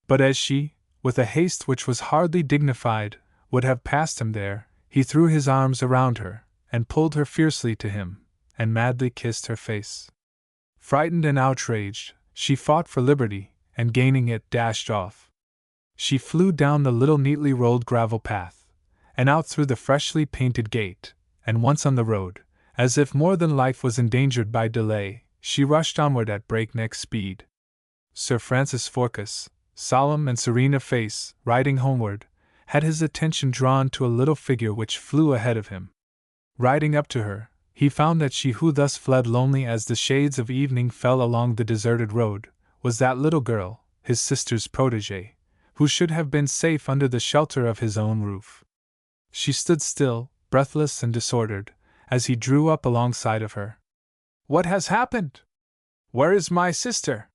But as she, with a haste which was hardly dignified, would have passed him there, he threw his arms around her, and pulled her fiercely to him, and madly kissed her face. Frightened and outraged, she fought for liberty, and gaining it, dashed off. She flew down the little neatly rolled gravel path, and out through the freshly painted gate, and once on the road, as if more than life was endangered by delay, she rushed onward at breakneck speed. Sir Francis Forcas, solemn and serene of face, riding homeward, had his attention drawn to a little figure which flew ahead of him. Riding up to her, he found that she who thus fled lonely as the shades of evening fell along the deserted road, was that little girl, his sister's protégée, who should have been safe under the shelter of his own roof. She stood still, breathless and disordered, as he drew up alongside of her. What has happened? Where is my sister?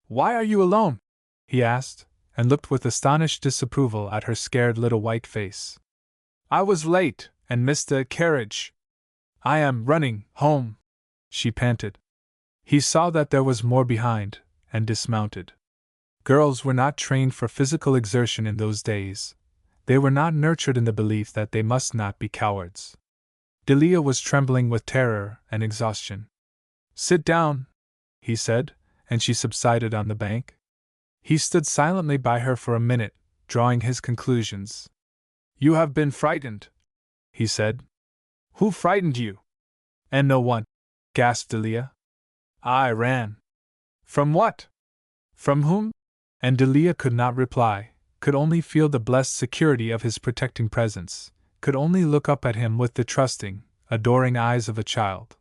Why are you alone? He asked, and looked with astonished disapproval at her scared little white face. I was late, and missed the carriage. I am running home, she panted. He saw that there was more behind, and dismounted. Girls were not trained for physical exertion in those days. They were not nurtured in the belief that they must not be cowards. Delia was trembling with terror and exhaustion. Sit down, he said, and she subsided on the bank. He stood silently by her for a minute, drawing his conclusions. You have been frightened, he said. Who frightened you? And no one, gasped Delia. I ran. From what? From whom? And Delia could not reply, could only feel the blessed security of his protecting presence, could only look up at him with the trusting, adoring eyes of a child.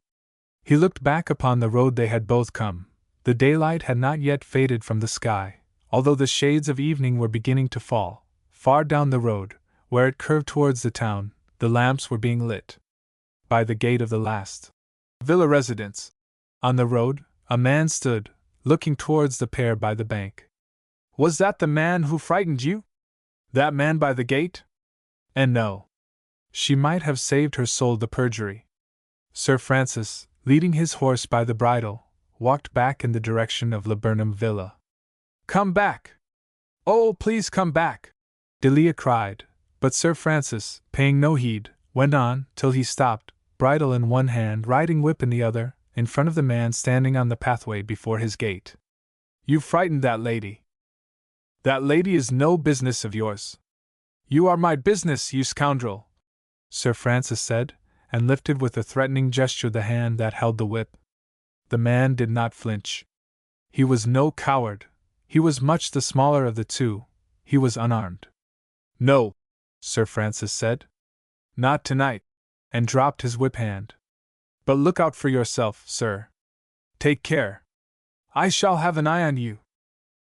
He looked back upon the road they had both come. The daylight had not yet faded from the sky, although the shades of evening were beginning to fall. Far down the road, where it curved towards the town, the lamps were being lit. By the gate of the last villa residence, on the road, a man stood, looking towards the pair by the bank. Was that the man who frightened you? That man by the gate? And no. She might have saved her soul the perjury. Sir Francis, leading his horse by the bridle, walked back in the direction of Laburnum Villa. Come back! Oh, please come back! Delia cried, but Sir Francis, paying no heed, went on till he stopped, bridle in one hand, riding whip in the other, in front of the man standing on the pathway before his gate. You frightened that lady. That lady is no business of yours. You are my business, you scoundrel, Sir Francis said, and lifted with a threatening gesture the hand that held the whip. The man did not flinch. He was no coward. He was much the smaller of the two. He was unarmed. No, Sir Francis said. Not tonight, and dropped his whip hand. But look out for yourself, sir. Take care. I shall have an eye on you.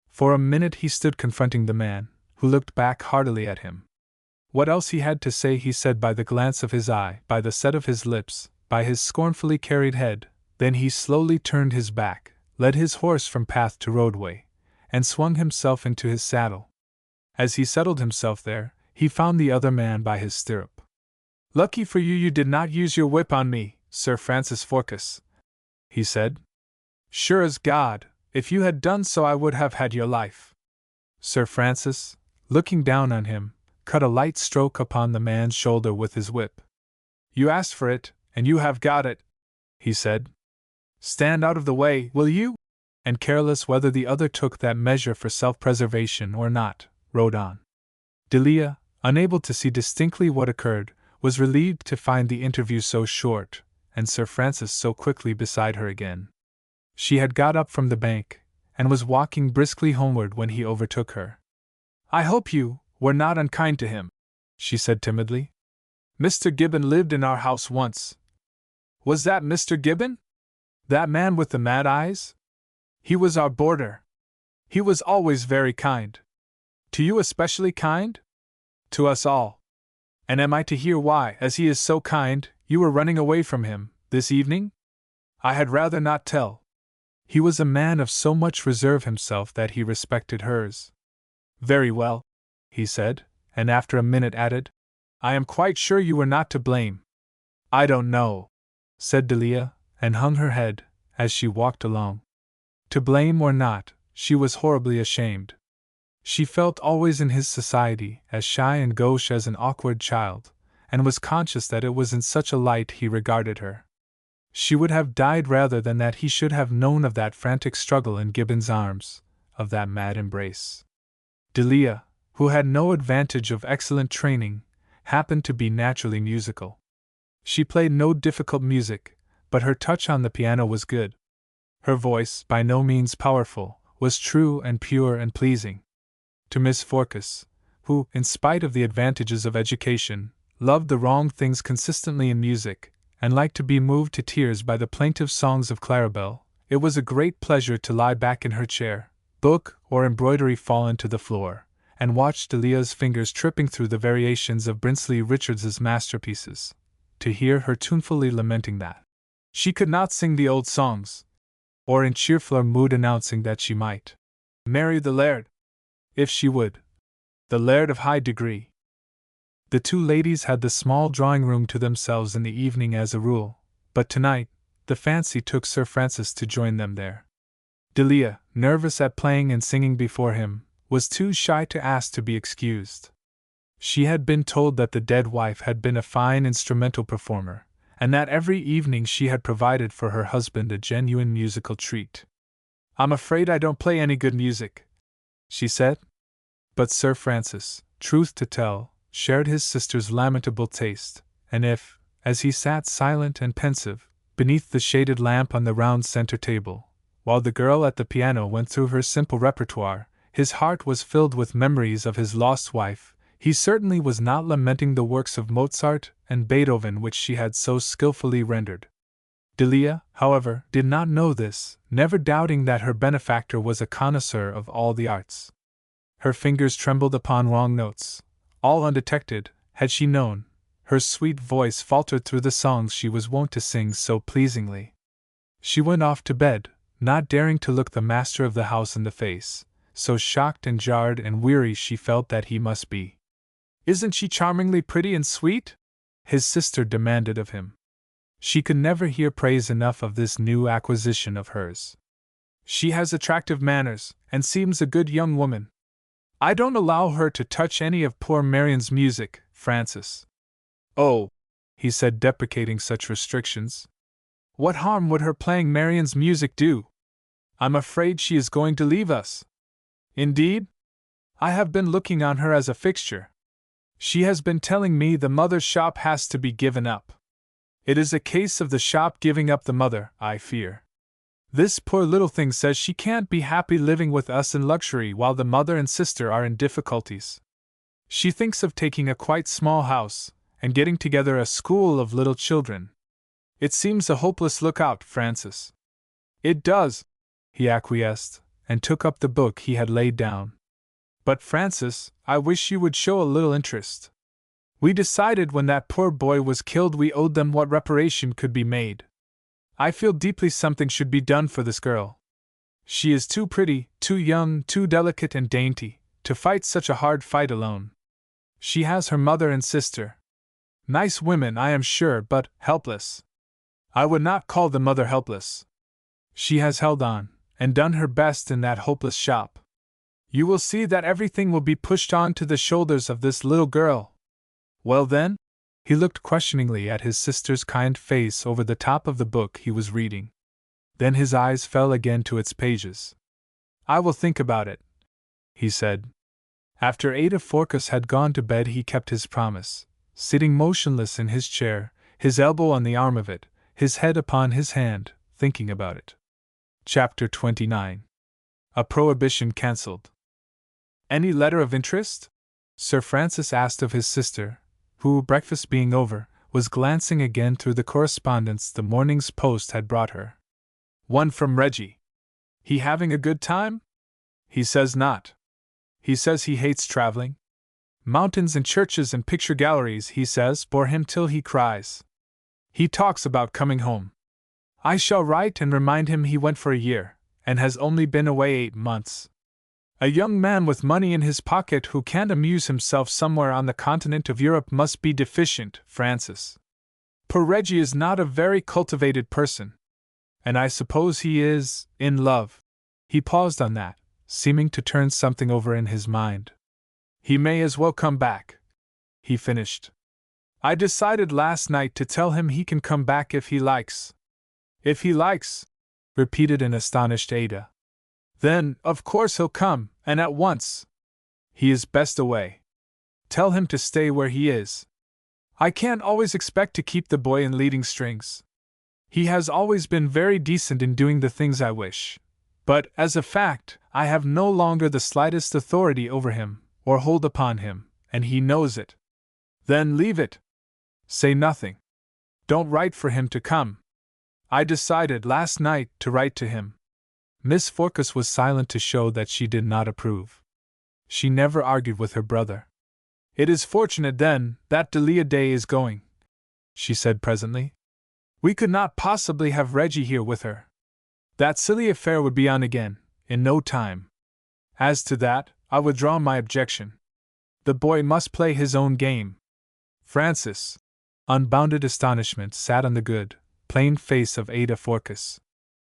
For a minute he stood confronting the man, who looked back heartily at him. What else he had to say he said by the glance of his eye, by the set of his lips, by his scornfully carried head. Then he slowly turned his back, led his horse from path to roadway, and swung himself into his saddle. As he settled himself there, he found the other man by his stirrup. Lucky for you, you did not use your whip on me, Sir Francis Forcas," he said. "Sure as God, if you had done so I would have had your life." Sir Francis, looking down on him, cut a light stroke upon the man's shoulder with his whip. "You asked for it, and you have got it," he said. "Stand out of the way, will you?" And careless whether the other took that measure for self-preservation or not, rode on. Delia, unable to see distinctly what occurred, was relieved to find the interview so short, and Sir Francis so quickly beside her again. She had got up from the bank, and was walking briskly homeward when he overtook her. "I hope you were not unkind to him," she said timidly. "Mr. Gibbon lived in our house once." "Was that Mr. Gibbon? That man with the mad eyes? He was our boarder. He was always very kind. To you especially kind?" "To us all." "And am I to hear why, as he is so kind, you were running away from him, this evening?" "I had rather not tell." He was a man of so much reserve himself that he respected hers. "Very well," he said, and after a minute added, "I am quite sure you were not to blame." "I don't know," said Delia, and hung her head, as she walked along. To blame or not, she was horribly ashamed. She felt always in his society as shy and gauche as an awkward child, and was conscious that it was in such a light he regarded her. She would have died rather than that he should have known of that frantic struggle in Gibbon's arms, of that mad embrace. Delia, who had no advantage of excellent training, happened to be naturally musical. She played no difficult music, but her touch on the piano was good. Her voice, by no means powerful, was true and pure and pleasing. To Miss Forcas, who, in spite of the advantages of education, loved the wrong things consistently in music, and liked to be moved to tears by the plaintive songs of Clarabelle, it was a great pleasure to lie back in her chair, book or embroidery fallen to the floor, and watch Delia's fingers tripping through the variations of Brinsley Richards's masterpieces, to hear her tunefully lamenting that she could not sing the old songs, or in cheerfuller mood announcing that she might marry the laird, if she would, the laird of high degree. The two ladies had the small drawing-room to themselves in the evening as a rule, but tonight, the fancy took Sir Francis to join them there. Delia, nervous at playing and singing before him, was too shy to ask to be excused. She had been told that the dead wife had been a fine instrumental performer, and that every evening she had provided for her husband a genuine musical treat. "I'm afraid I don't play any good music," she said. But Sir Francis, truth to tell, shared his sister's lamentable taste, and if, as he sat silent and pensive, beneath the shaded lamp on the round center table, while the girl at the piano went through her simple repertoire, his heart was filled with memories of his lost wife, he certainly was not lamenting the works of Mozart and Beethoven which she had so skillfully rendered. Delia, however, did not know this, never doubting that her benefactor was a connoisseur of all the arts. Her fingers trembled upon wrong notes. All undetected, had she known, her sweet voice faltered through the songs she was wont to sing so pleasingly. She went off to bed, not daring to look the master of the house in the face, so shocked and jarred and weary she felt that he must be. "Isn't she charmingly pretty and sweet?" his sister demanded of him. She could never hear praise enough of this new acquisition of hers. "She has attractive manners, and seems a good young woman. I don't allow her to touch any of poor Marian's music, Francis." "Oh," he said, deprecating such restrictions. "What harm would her playing Marian's music do? I'm afraid she is going to leave us." "Indeed? I have been looking on her as a fixture. She has been telling me the mother's shop has to be given up. It is a case of the shop giving up the mother, I fear. This poor little thing says she can't be happy living with us in luxury while the mother and sister are in difficulties. She thinks of taking a quite small house, and getting together a school of little children. It seems a hopeless lookout, Francis." "It does," he acquiesced, and took up the book he had laid down. "But Francis, I wish you would show a little interest. We decided when that poor boy was killed we owed them what reparation could be made. I feel deeply something should be done for this girl. She is too pretty, too young, too delicate and dainty, to fight such a hard fight alone. She has her mother and sister. Nice women, I am sure, but helpless. I would not call the mother helpless. She has held on, and done her best in that hopeless shop. You will see that everything will be pushed on to the shoulders of this little girl. Well then? He looked questioningly at his sister's kind face over the top of the book he was reading. Then his eyes fell again to its pages. I will think about it, he said. After Ada Forcas had gone to bed, he kept his promise, sitting motionless in his chair, his elbow on the arm of it, his head upon his hand, thinking about it. Chapter 29. A Prohibition Cancelled. Any letter of interest? Sir Francis asked of his sister, who, breakfast being over, was glancing again through the correspondence the morning's post had brought her. One from Reggie. He having a good time? He says not. He says he hates traveling. Mountains and churches and picture galleries, he says, bore him till he cries. He talks about coming home. I shall write and remind him he went for a year, and has only been away 8 months. A young man with money in his pocket who can't amuse himself somewhere on the continent of Europe must be deficient, Francis. Poor Reggie is not a very cultivated person. And I suppose he is in love. He paused on that, seeming to turn something over in his mind. He may as well come back, he finished. I decided last night to tell him he can come back if he likes. If he likes, repeated an astonished Ada. Then, of course he'll come, and at once. He is best away. Tell him to stay where he is. I can't always expect to keep the boy in leading strings. He has always been very decent in doing the things I wish. But, as a fact, I have no longer the slightest authority over him, or hold upon him, and he knows it. Then leave it. Say nothing. Don't write for him to come. I decided last night to write to him. Miss Forcas was silent to show that she did not approve. She never argued with her brother. It is fortunate, then, that Delia Day is going, she said presently. We could not possibly have Reggie here with her. That silly affair would be on again, in no time. As to that, I withdraw my objection. The boy must play his own game. Francis. Unbounded astonishment sat on the good, plain face of Ada Forcas.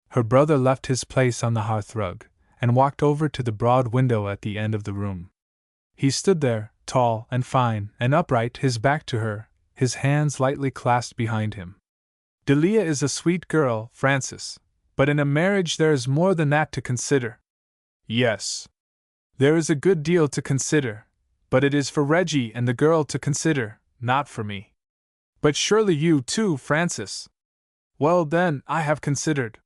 Her brother left his place on the hearthrug, and walked over to the broad window at the end of the room. He stood there, tall and fine and upright, his back to her, his hands lightly clasped behind him. Delia is a sweet girl, Francis, but in a marriage there is more than that to consider. Yes. There is a good deal to consider, but it is for Reggie and the girl to consider, not for me. But surely you too, Francis. Well then, I have considered.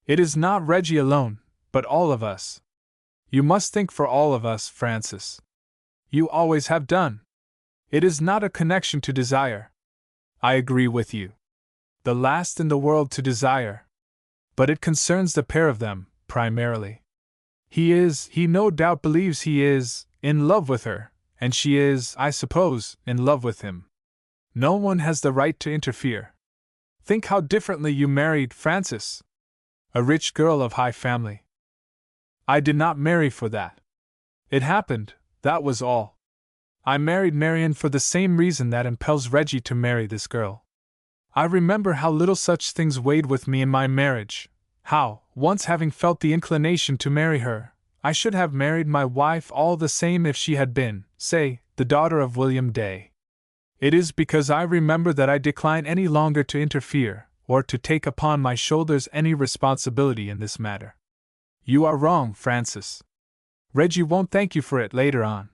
It is not Reggie alone, but all of us. You must think for all of us, Francis. You always have done. It is not a connection to desire. I agree with you. The last in the world to desire. But it concerns the pair of them, primarily. He no doubt believes he is in love with her, and she is, I suppose, in love with him. No one has the right to interfere. Think how differently you married Francis. A rich girl of high family. I did not marry for that. It happened, that was all. I married Marian for the same reason that impels Reggie to marry this girl. I remember how little such things weighed with me in my marriage, how, once having felt the inclination to marry her, I should have married my wife all the same if she had been, say, the daughter of William Day. It is because I remember that I decline any longer to interfere, or to take upon my shoulders any responsibility in this matter. You are wrong, Francis. Reggie won't thank you for it later on.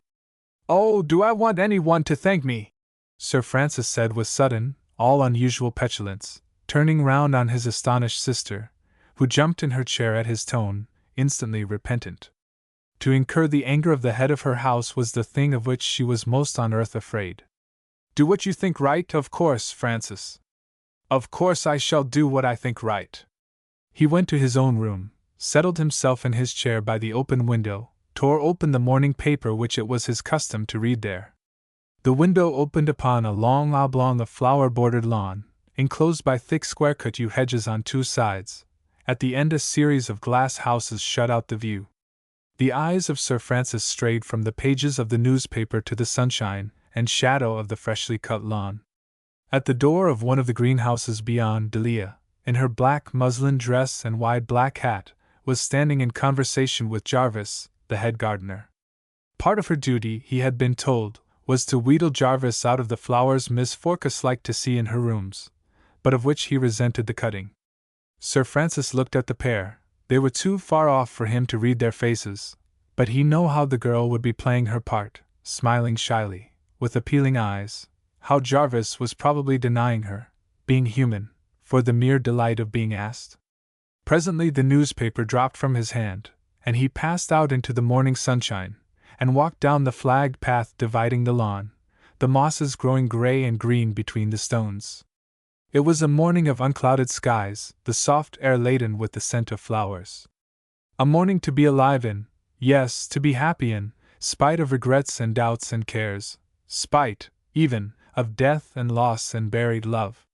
Oh, do I want anyone to thank me? Sir Francis said with sudden, all unusual petulance, turning round on his astonished sister, who jumped in her chair at his tone, instantly repentant. To incur the anger of the head of her house was the thing of which she was most on earth afraid. Do what you think right, of course, Francis. Of course I shall do what I think right. He went to his own room, settled himself in his chair by the open window, tore open the morning paper which it was his custom to read there. The window opened upon a long oblong of flower-bordered lawn, enclosed by thick square-cut yew hedges on 2 sides. At the end a series of glass houses shut out the view. The eyes of Sir Francis strayed from the pages of the newspaper to the sunshine and shadow of the freshly cut lawn. At the door of one of the greenhouses beyond, Delia, in her black muslin dress and wide black hat, was standing in conversation with Jarvis, the head gardener. Part of her duty, he had been told, was to wheedle Jarvis out of the flowers Miss Forkes liked to see in her rooms, but of which he resented the cutting. Sir Francis looked at the pair. They were too far off for him to read their faces, but he knew how the girl would be playing her part, smiling shyly, with appealing eyes, how Jarvis was probably denying her, being human, for the mere delight of being asked. Presently the newspaper dropped from his hand, and he passed out into the morning sunshine, and walked down the flagged path dividing the lawn, the mosses growing gray and green between the stones. It was a morning of unclouded skies, the soft air laden with the scent of flowers. A morning to be alive in, yes, to be happy in, spite of regrets and doubts and cares, spite, even, of death and loss and buried love.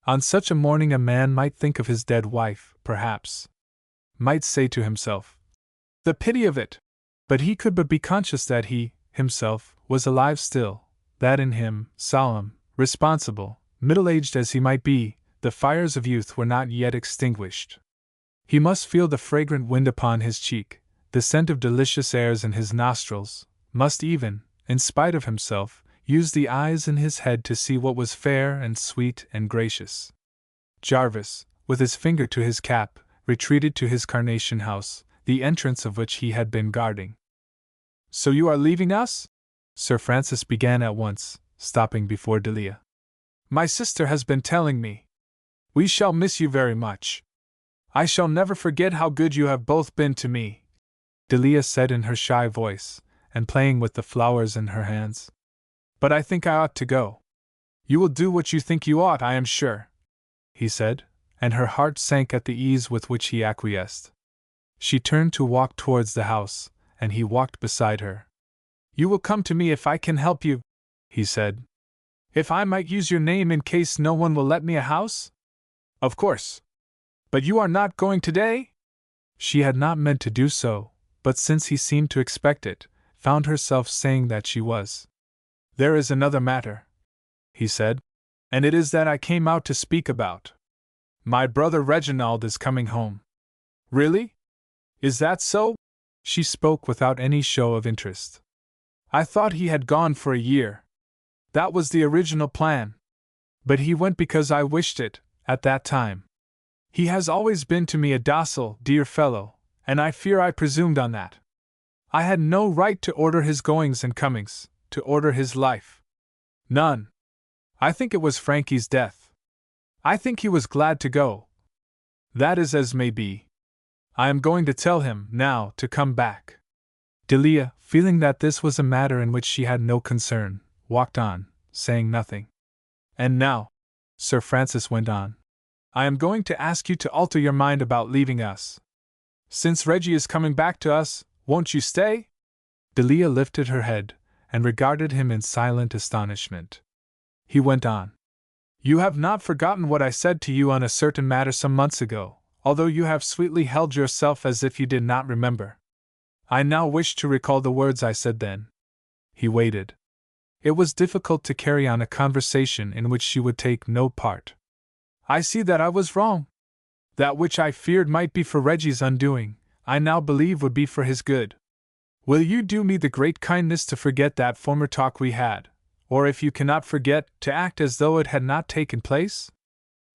On such a morning a man might think of his dead wife, perhaps. Might say to himself, "The pity of it!" But he could but be conscious that he, himself, was alive still, that in him, solemn, responsible, middle-aged as he might be, the fires of youth were not yet extinguished. He must feel the fragrant wind upon his cheek, the scent of delicious airs in his nostrils, must even, in spite of himself, use the eyes in his head to see what was fair and sweet and gracious. Jarvis, with his finger to his cap, retreated to his carnation house, the entrance of which he had been guarding. "So you are leaving us?" Sir Francis began at once, stopping before Delia. "My sister has been telling me. We shall miss you very much. I shall never forget how good you have both been to me," Delia said in her shy voice, and playing with the flowers in her hands. "But I think I ought to go." "You will do what you think you ought, I am sure," he said, and her heart sank at the ease with which he acquiesced. She turned to walk towards the house, and he walked beside her. "You will come to me if I can help you," he said. "If I might use your name in case no one will let me a house?" "Of course. But you are not going today?" She had not meant to do so, but since he seemed to expect it, found herself saying that she was. "There is another matter," he said, "and it is that I came out to speak about. My brother Reginald is coming home." "Really? Is that so?" She spoke without any show of interest. "I thought he had gone for a year. That was the original plan. But he went because I wished it, at that time. He has always been to me a docile, dear fellow, and I fear I presumed on that. I had no right to order his goings and comings, to order his life. None. I think it was Frankie's death. I think he was glad to go. That is as may be. I am going to tell him, now, to come back." Delia, feeling that this was a matter in which she had no concern, walked on, saying nothing. "And now," Sir Francis went on, "I am going to ask you to alter your mind about leaving us. Since Reggie is coming back to us, won't you stay?" Delia lifted her head, and regarded him in silent astonishment. He went on. "You have not forgotten what I said to you on a certain matter some months ago, although you have sweetly held yourself as if you did not remember. I now wish to recall the words I said then." He waited. It was difficult to carry on a conversation in which she would take no part. "I see that I was wrong. That which I feared might be for Reggie's undoing, I now believe would be for his good. Will you do me the great kindness to forget that former talk we had, or if you cannot forget, to act as though it had not taken place?"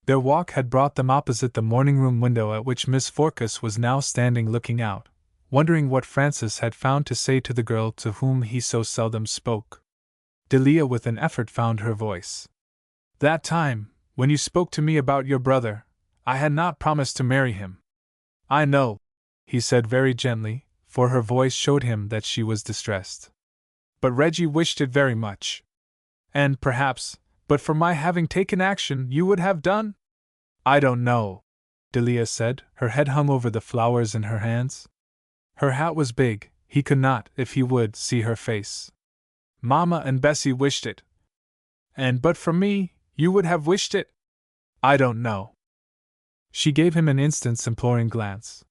Their walk had brought them opposite the morning-room window at which Miss Forkes was now standing looking out, wondering what Francis had found to say to the girl to whom he so seldom spoke. Delia with an effort found her voice. "That time, when you spoke to me about your brother, I had not promised to marry him." "I know," he said very gently, for her voice showed him that she was distressed. "But Reggie wished it very much. And perhaps, but for my having taken action, you would have done?" "I don't know," Delia said, her head hung over the flowers in her hands. Her hat was big, he could not, if he would, see her face. "Mamma and Bessie wished it. And but for me, you would have wished it?" "I don't know." She gave him an instant's imploring glance.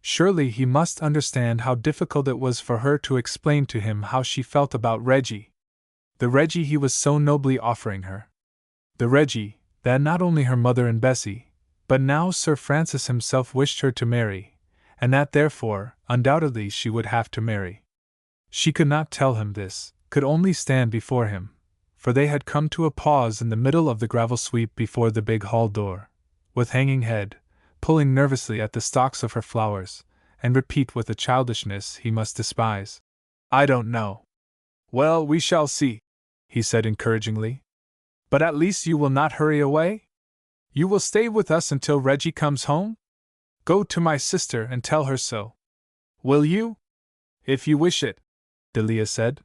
Surely he must understand how difficult it was for her to explain to him how she felt about Reggie. The Reggie he was so nobly offering her. The Reggie, that not only her mother and Bessie, but now Sir Francis himself wished her to marry, and that therefore, undoubtedly she would have to marry. She could not tell him this, could only stand before him, for they had come to a pause in the middle of the gravel sweep before the big hall door, with hanging head, pulling nervously at the stalks of her flowers, and repeat with a childishness he must despise, "I don't know." "Well, we shall see," he said encouragingly. "But at least you will not hurry away? You will stay with us until Reggie comes home? Go to my sister and tell her so. Will you?" "If you wish it," Delia said.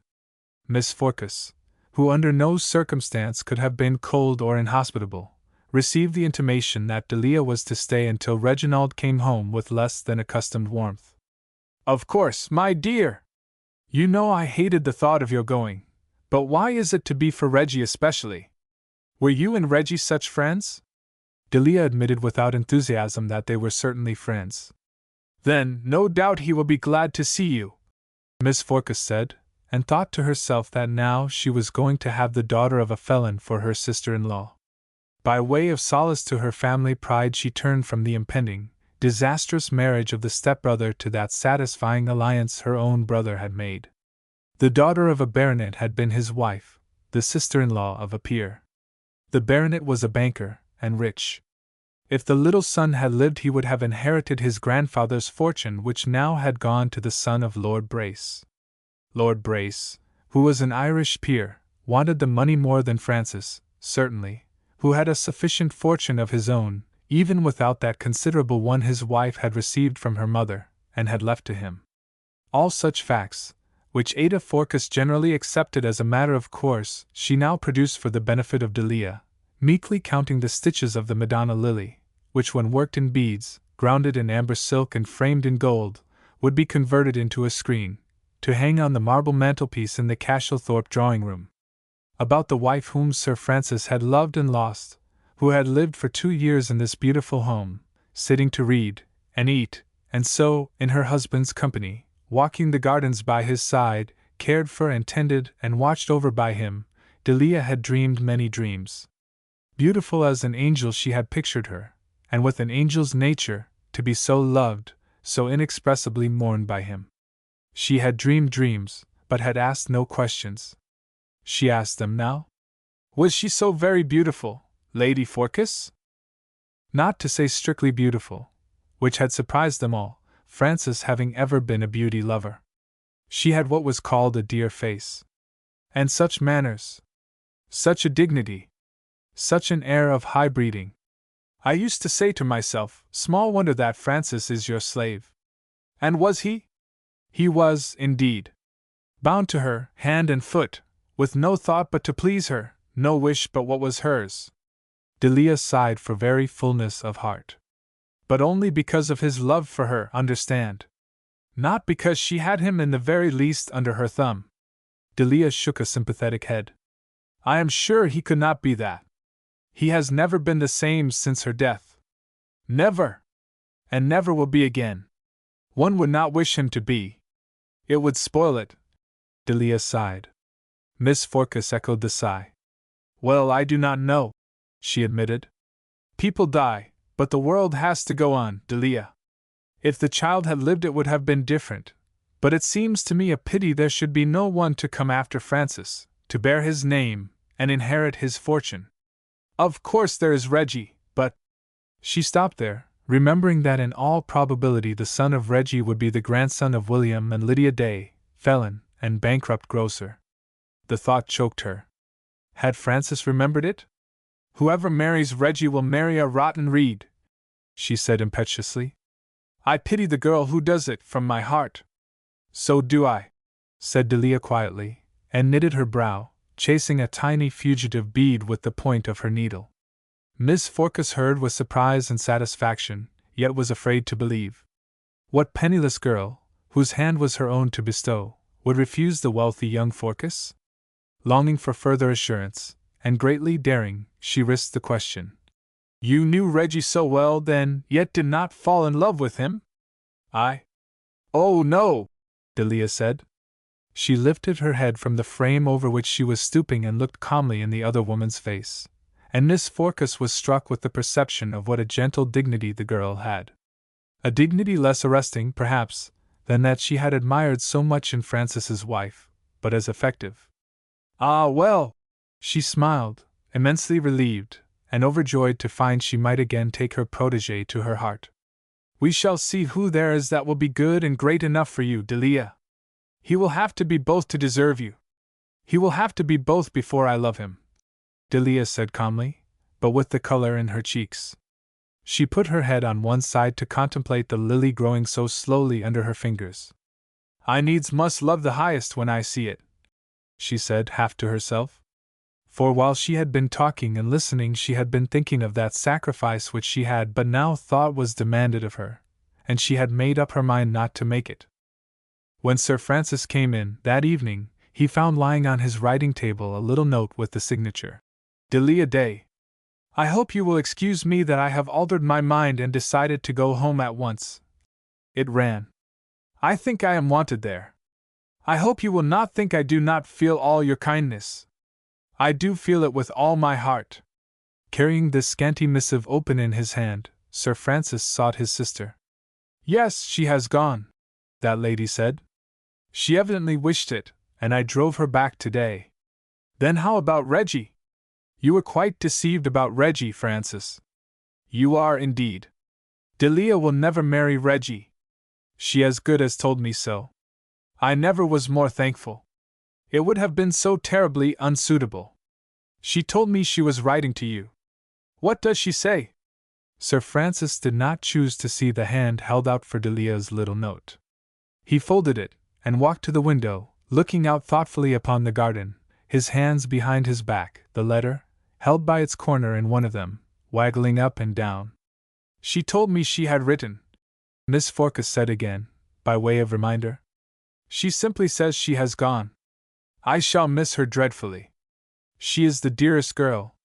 Miss Forkes, who under no circumstance could have been cold or inhospitable, received the intimation that Delia was to stay until Reginald came home with less than accustomed warmth. "Of course, my dear! You know I hated the thought of your going, but why is it to be for Reggie especially? Were you and Reggie such friends?" Delia admitted without enthusiasm that they were certainly friends. "Then, no doubt he will be glad to see you," Miss Forkes said, and thought to herself that now she was going to have the daughter of a felon for her sister-in-law. By way of solace to her family pride she turned from the impending, disastrous marriage of the stepbrother to that satisfying alliance her own brother had made. The daughter of a baronet had been his wife, the sister-in-law of a peer. The baronet was a banker, and rich. If the little son had lived he would have inherited his grandfather's fortune, which now had gone to the son of Lord Brace. Lord Brace, who was an Irish peer, wanted the money more than Francis, certainly, who had a sufficient fortune of his own, even without that considerable one his wife had received from her mother, and had left to him. All such facts, which Ada Forkes generally accepted as a matter of course, she now produced for the benefit of Delia, meekly counting the stitches of the Madonna lily, which when worked in beads, grounded in amber silk and framed in gold, would be converted into a screen, to hang on the marble mantelpiece in the Castlethorpe drawing-room. About the wife whom Sir Francis had loved and lost, who had lived for 2 years in this beautiful home, sitting to read, and eat, and sew, in her husband's company, walking the gardens by his side, cared for and tended and watched over by him, Delia had dreamed many dreams. Beautiful as an angel she had pictured her, and with an angel's nature, to be so loved, so inexpressibly mourned by him. She had dreamed dreams, but had asked no questions. She asked them now. Was she so very beautiful, Lady Forkes? Not to say strictly beautiful, which had surprised them all, Francis having ever been a beauty lover. She had what was called a dear face. And such manners. Such a dignity. Such an air of high breeding. I used to say to myself, small wonder that Francis is your slave. And was he? He was, indeed. Bound to her, hand and foot, with no thought but to please her, no wish but what was hers. Delia sighed for very fullness of heart. But only because of his love for her, understand. Not because she had him in the very least under her thumb. Delia shook a sympathetic head. I am sure he could not be that. He has never been the same since her death. Never! And never will be again. One would not wish him to be. It would spoil it. Delia sighed. Miss Forkes echoed the sigh. Well, I do not know, she admitted. People die, but the world has to go on, Delia. If the child had lived it would have been different, but it seems to me a pity there should be no one to come after Francis, to bear his name, and inherit his fortune. Of course there is Reggie, but… She stopped there, remembering that in all probability the son of Reggie would be the grandson of William and Lydia Day, felon and bankrupt grocer. The thought choked her. Had Francis remembered it? Whoever marries Reggie will marry a rotten reed, she said impetuously. I pity the girl who does it, from my heart. So do I, said Delia quietly, and knitted her brow, chasing a tiny fugitive bead with the point of her needle. Miss Forkes heard with surprise and satisfaction, yet was afraid to believe. What penniless girl, whose hand was her own to bestow, would refuse the wealthy young Forkes? Longing for further assurance, and greatly daring, she risked the question. You knew Reggie so well then, yet did not fall in love with him? Oh no, Delia said. She lifted her head from the frame over which she was stooping and looked calmly in the other woman's face, and Miss Forkes was struck with the perception of what a gentle dignity the girl had. A dignity less arresting, perhaps, than that she had admired so much in Francis's wife, but as effective. "Ah, well!" she smiled, immensely relieved, and overjoyed to find she might again take her protégé to her heart. "We shall see who there is that will be good and great enough for you, Delia. He will have to be both to deserve you. He will have to be both before I love him," Delia said calmly, but with the color in her cheeks. She put her head on one side to contemplate the lily growing so slowly under her fingers. "I needs must love the highest when I see it," she said half to herself. For while she had been talking and listening, she had been thinking of that sacrifice which she had but now thought was demanded of her, and she had made up her mind not to make it. When Sir Francis came in, that evening, he found lying on his writing table a little note with the signature, Delia Day. "I hope you will excuse me that I have altered my mind and decided to go home at once." It ran, "I think I am wanted there. I hope you will not think I do not feel all your kindness. I do feel it with all my heart." Carrying this scanty missive open in his hand, Sir Francis sought his sister. "Yes, she has gone," that lady said. "She evidently wished it, and I drove her back today." "Then how about Reggie?" "You were quite deceived about Reggie, Francis." "You are indeed. Delia will never marry Reggie. She as good as told me so. I never was more thankful. It would have been so terribly unsuitable. She told me she was writing to you." "What does she say?" Sir Francis did not choose to see the hand held out for Delia's little note. He folded it, and walked to the window, looking out thoughtfully upon the garden, his hands behind his back, the letter, held by its corner in one of them, waggling up and down. "She told me she had written," Miss Forkes said again, by way of reminder. "She simply says she has gone. I shall miss her dreadfully. She is the dearest girl.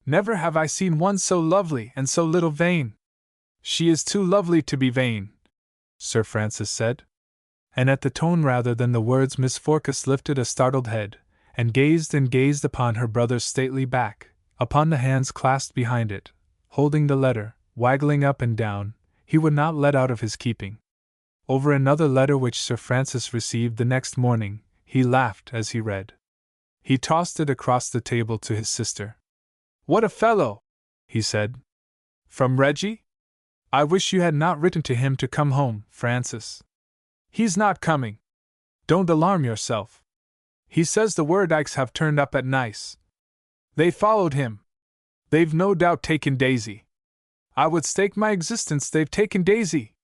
Never have I seen one so lovely and so little vain." "She is too lovely to be vain," Sir Francis said. And at the tone rather than the words Miss Forkes lifted a startled head, and gazed upon her brother's stately back, upon the hands clasped behind it, holding the letter, waggling up and down, he would not let out of his keeping. Over another letter which Sir Francis received the next morning, he laughed as he read. He tossed it across the table to his sister. "What a fellow!" he said. "From Reggie? I wish you had not written to him to come home, Francis. He's not coming. Don't alarm yourself. He says the Werdikes have turned up at Nice. They followed him. They've no doubt taken Daisy. I would stake my existence they've taken Daisy."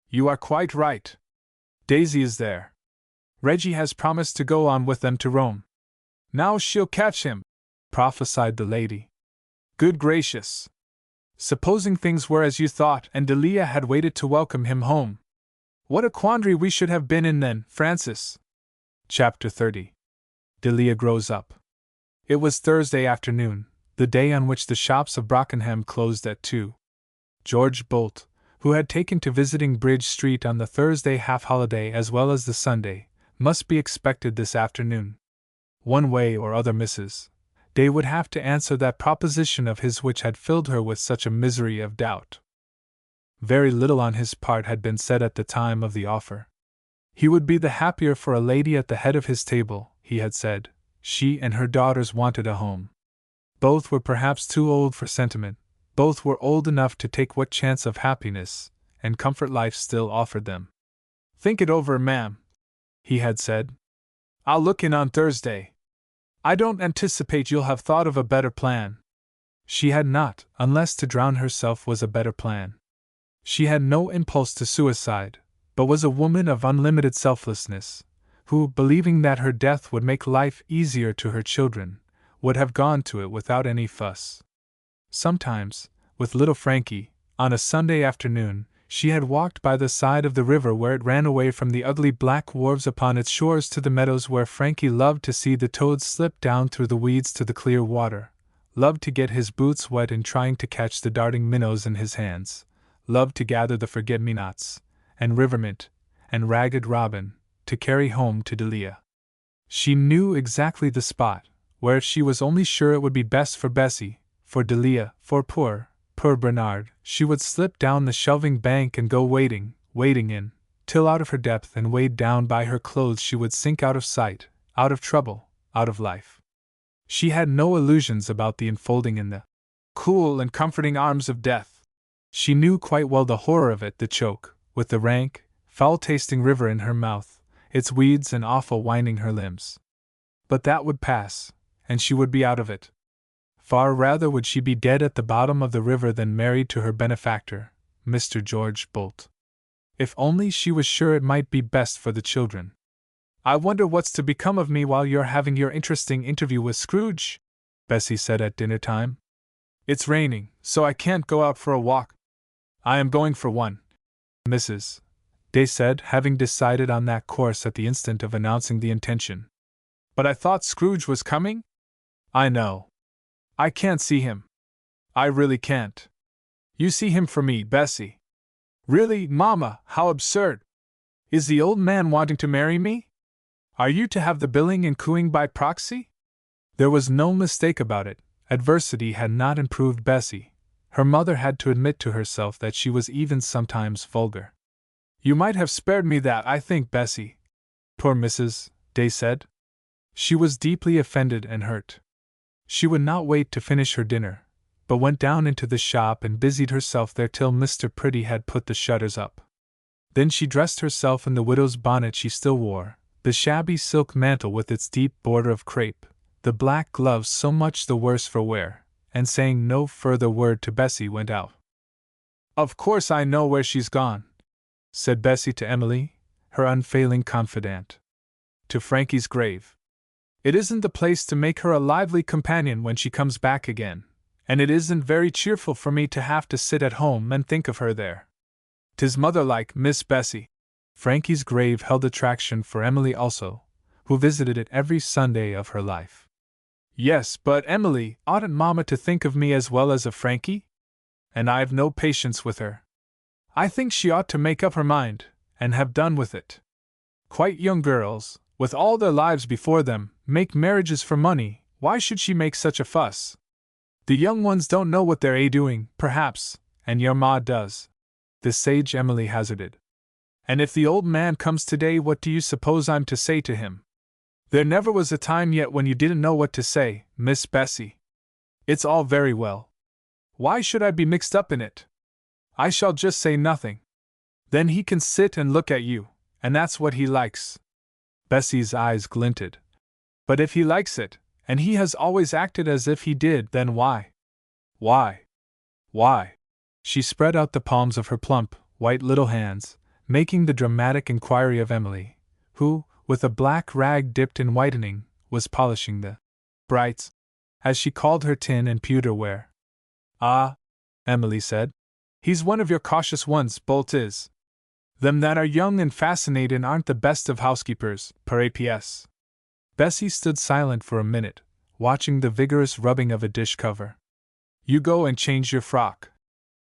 "You are quite right. Daisy is there. Reggie has promised to go on with them to Rome. Now she'll catch him," prophesied the lady. "Good gracious! Supposing things were as you thought and Delia had waited to welcome him home. What a quandary we should have been in then, Francis." Chapter 30. Delia Grows Up. It was Thursday afternoon, the day on which the shops of Brockenham closed at 2. George Bolt, who had taken to visiting Bridge Street on the Thursday half-holiday as well as the Sunday, must be expected this afternoon. One way or other Mrs. Day would have to answer that proposition of his which had filled her with such a misery of doubt. Very little on his part had been said at the time of the offer. He would be the happier for a lady at the head of his table, he had said. She and her daughters wanted a home. Both were perhaps too old for sentiment, both were old enough to take what chance of happiness and comfort life still offered them. "Think it over, ma'am," he had said. "I'll look in on Thursday. I don't anticipate you'll have thought of a better plan." She had not, unless to drown herself was a better plan. She had no impulse to suicide, but was a woman of unlimited selflessness, who, believing that her death would make life easier to her children, would have gone to it without any fuss. Sometimes, with little Frankie, on a Sunday afternoon, she had walked by the side of the river where it ran away from the ugly black wharves upon its shores to the meadows where Frankie loved to see the toads slip down through the weeds to the clear water, loved to get his boots wet in trying to catch the darting minnows in his hands, loved to gather the forget-me-nots, and rivermint, and ragged robin, to carry home to Delia. She knew exactly the spot, where she was only sure it would be best for Bessie, for Delia, for poor Bernard, she would slip down the shelving bank and go wading in, till out of her depth and weighed down by her clothes she would sink out of sight, out of trouble, out of life. She had no illusions about the enfolding in the cool and comforting arms of death. She knew quite well the horror of it, the choke, with the rank, foul-tasting river in her mouth, its weeds and offal winding her limbs. But that would pass, and she would be out of it. Far rather would she be dead at the bottom of the river than married to her benefactor, Mr. George Bolt. If only she was sure it might be best for the children. "I wonder what's to become of me while you're having your interesting interview with Scrooge?" Bessie said at dinner time. "It's raining, so I can't go out for a walk." "I am going for one," Mrs. Day said, having decided on that course at the instant of announcing the intention. "But I thought Scrooge was coming?" "I know. I can't see him. I really can't." "You see him for me, Bessie." "Really, Mama, how absurd! Is the old man wanting to marry me? Are you to have the billing and cooing by proxy?" There was no mistake about it. Adversity had not improved Bessie. Her mother had to admit to herself that she was even sometimes vulgar. "You might have spared me that, I think, Bessie," poor Mrs. Day said. She was deeply offended and hurt. She would not wait to finish her dinner, but went down into the shop and busied herself there till Mr. Pretty had put the shutters up. Then she dressed herself in the widow's bonnet she still wore, the shabby silk mantle with its deep border of crape, the black gloves so much the worse for wear, and saying no further word to Bessie went out. "Of course I know where she's gone," said Bessie to Emily, her unfailing confidante. "To Frankie's grave. It isn't the place to make her a lively companion when she comes back again, and it isn't very cheerful for me to have to sit at home and think of her there. 'Tis mother-like, Miss Bessie." Frankie's grave held attraction for Emily also, who visited it every Sunday of her life. "Yes, but Emily, oughtn't Mamma to think of me as well as of Frankie? And I've no patience with her. I think she ought to make up her mind, and have done with it. Quite young girls, with all their lives before them, make marriages for money. Why should she make such a fuss? The young ones don't know what they're doing, perhaps, and your ma does," the sage Emily hazarded. "And if the old man comes today, what do you suppose I'm to say to him?" "There never was a time yet when you didn't know what to say, Miss Bessie. It's all very well. Why should I be mixed up in it? I shall just say nothing. Then he can sit and look at you, and that's what he likes." Bessie's eyes glinted. "But if he likes it, and he has always acted as if he did, then why? Why?" She spread out the palms of her plump, white little hands, making the dramatic inquiry of Emily, who, with a black rag dipped in whitening, was polishing the brights, as she called her tin and pewter ware. "Ah," Emily said, "he's one of your cautious ones, Bolt is. Them that are young and fascinating aren't the best of housekeepers, per APS." Bessie stood silent for a minute, watching the vigorous rubbing of a dish cover. "You go and change your frock,"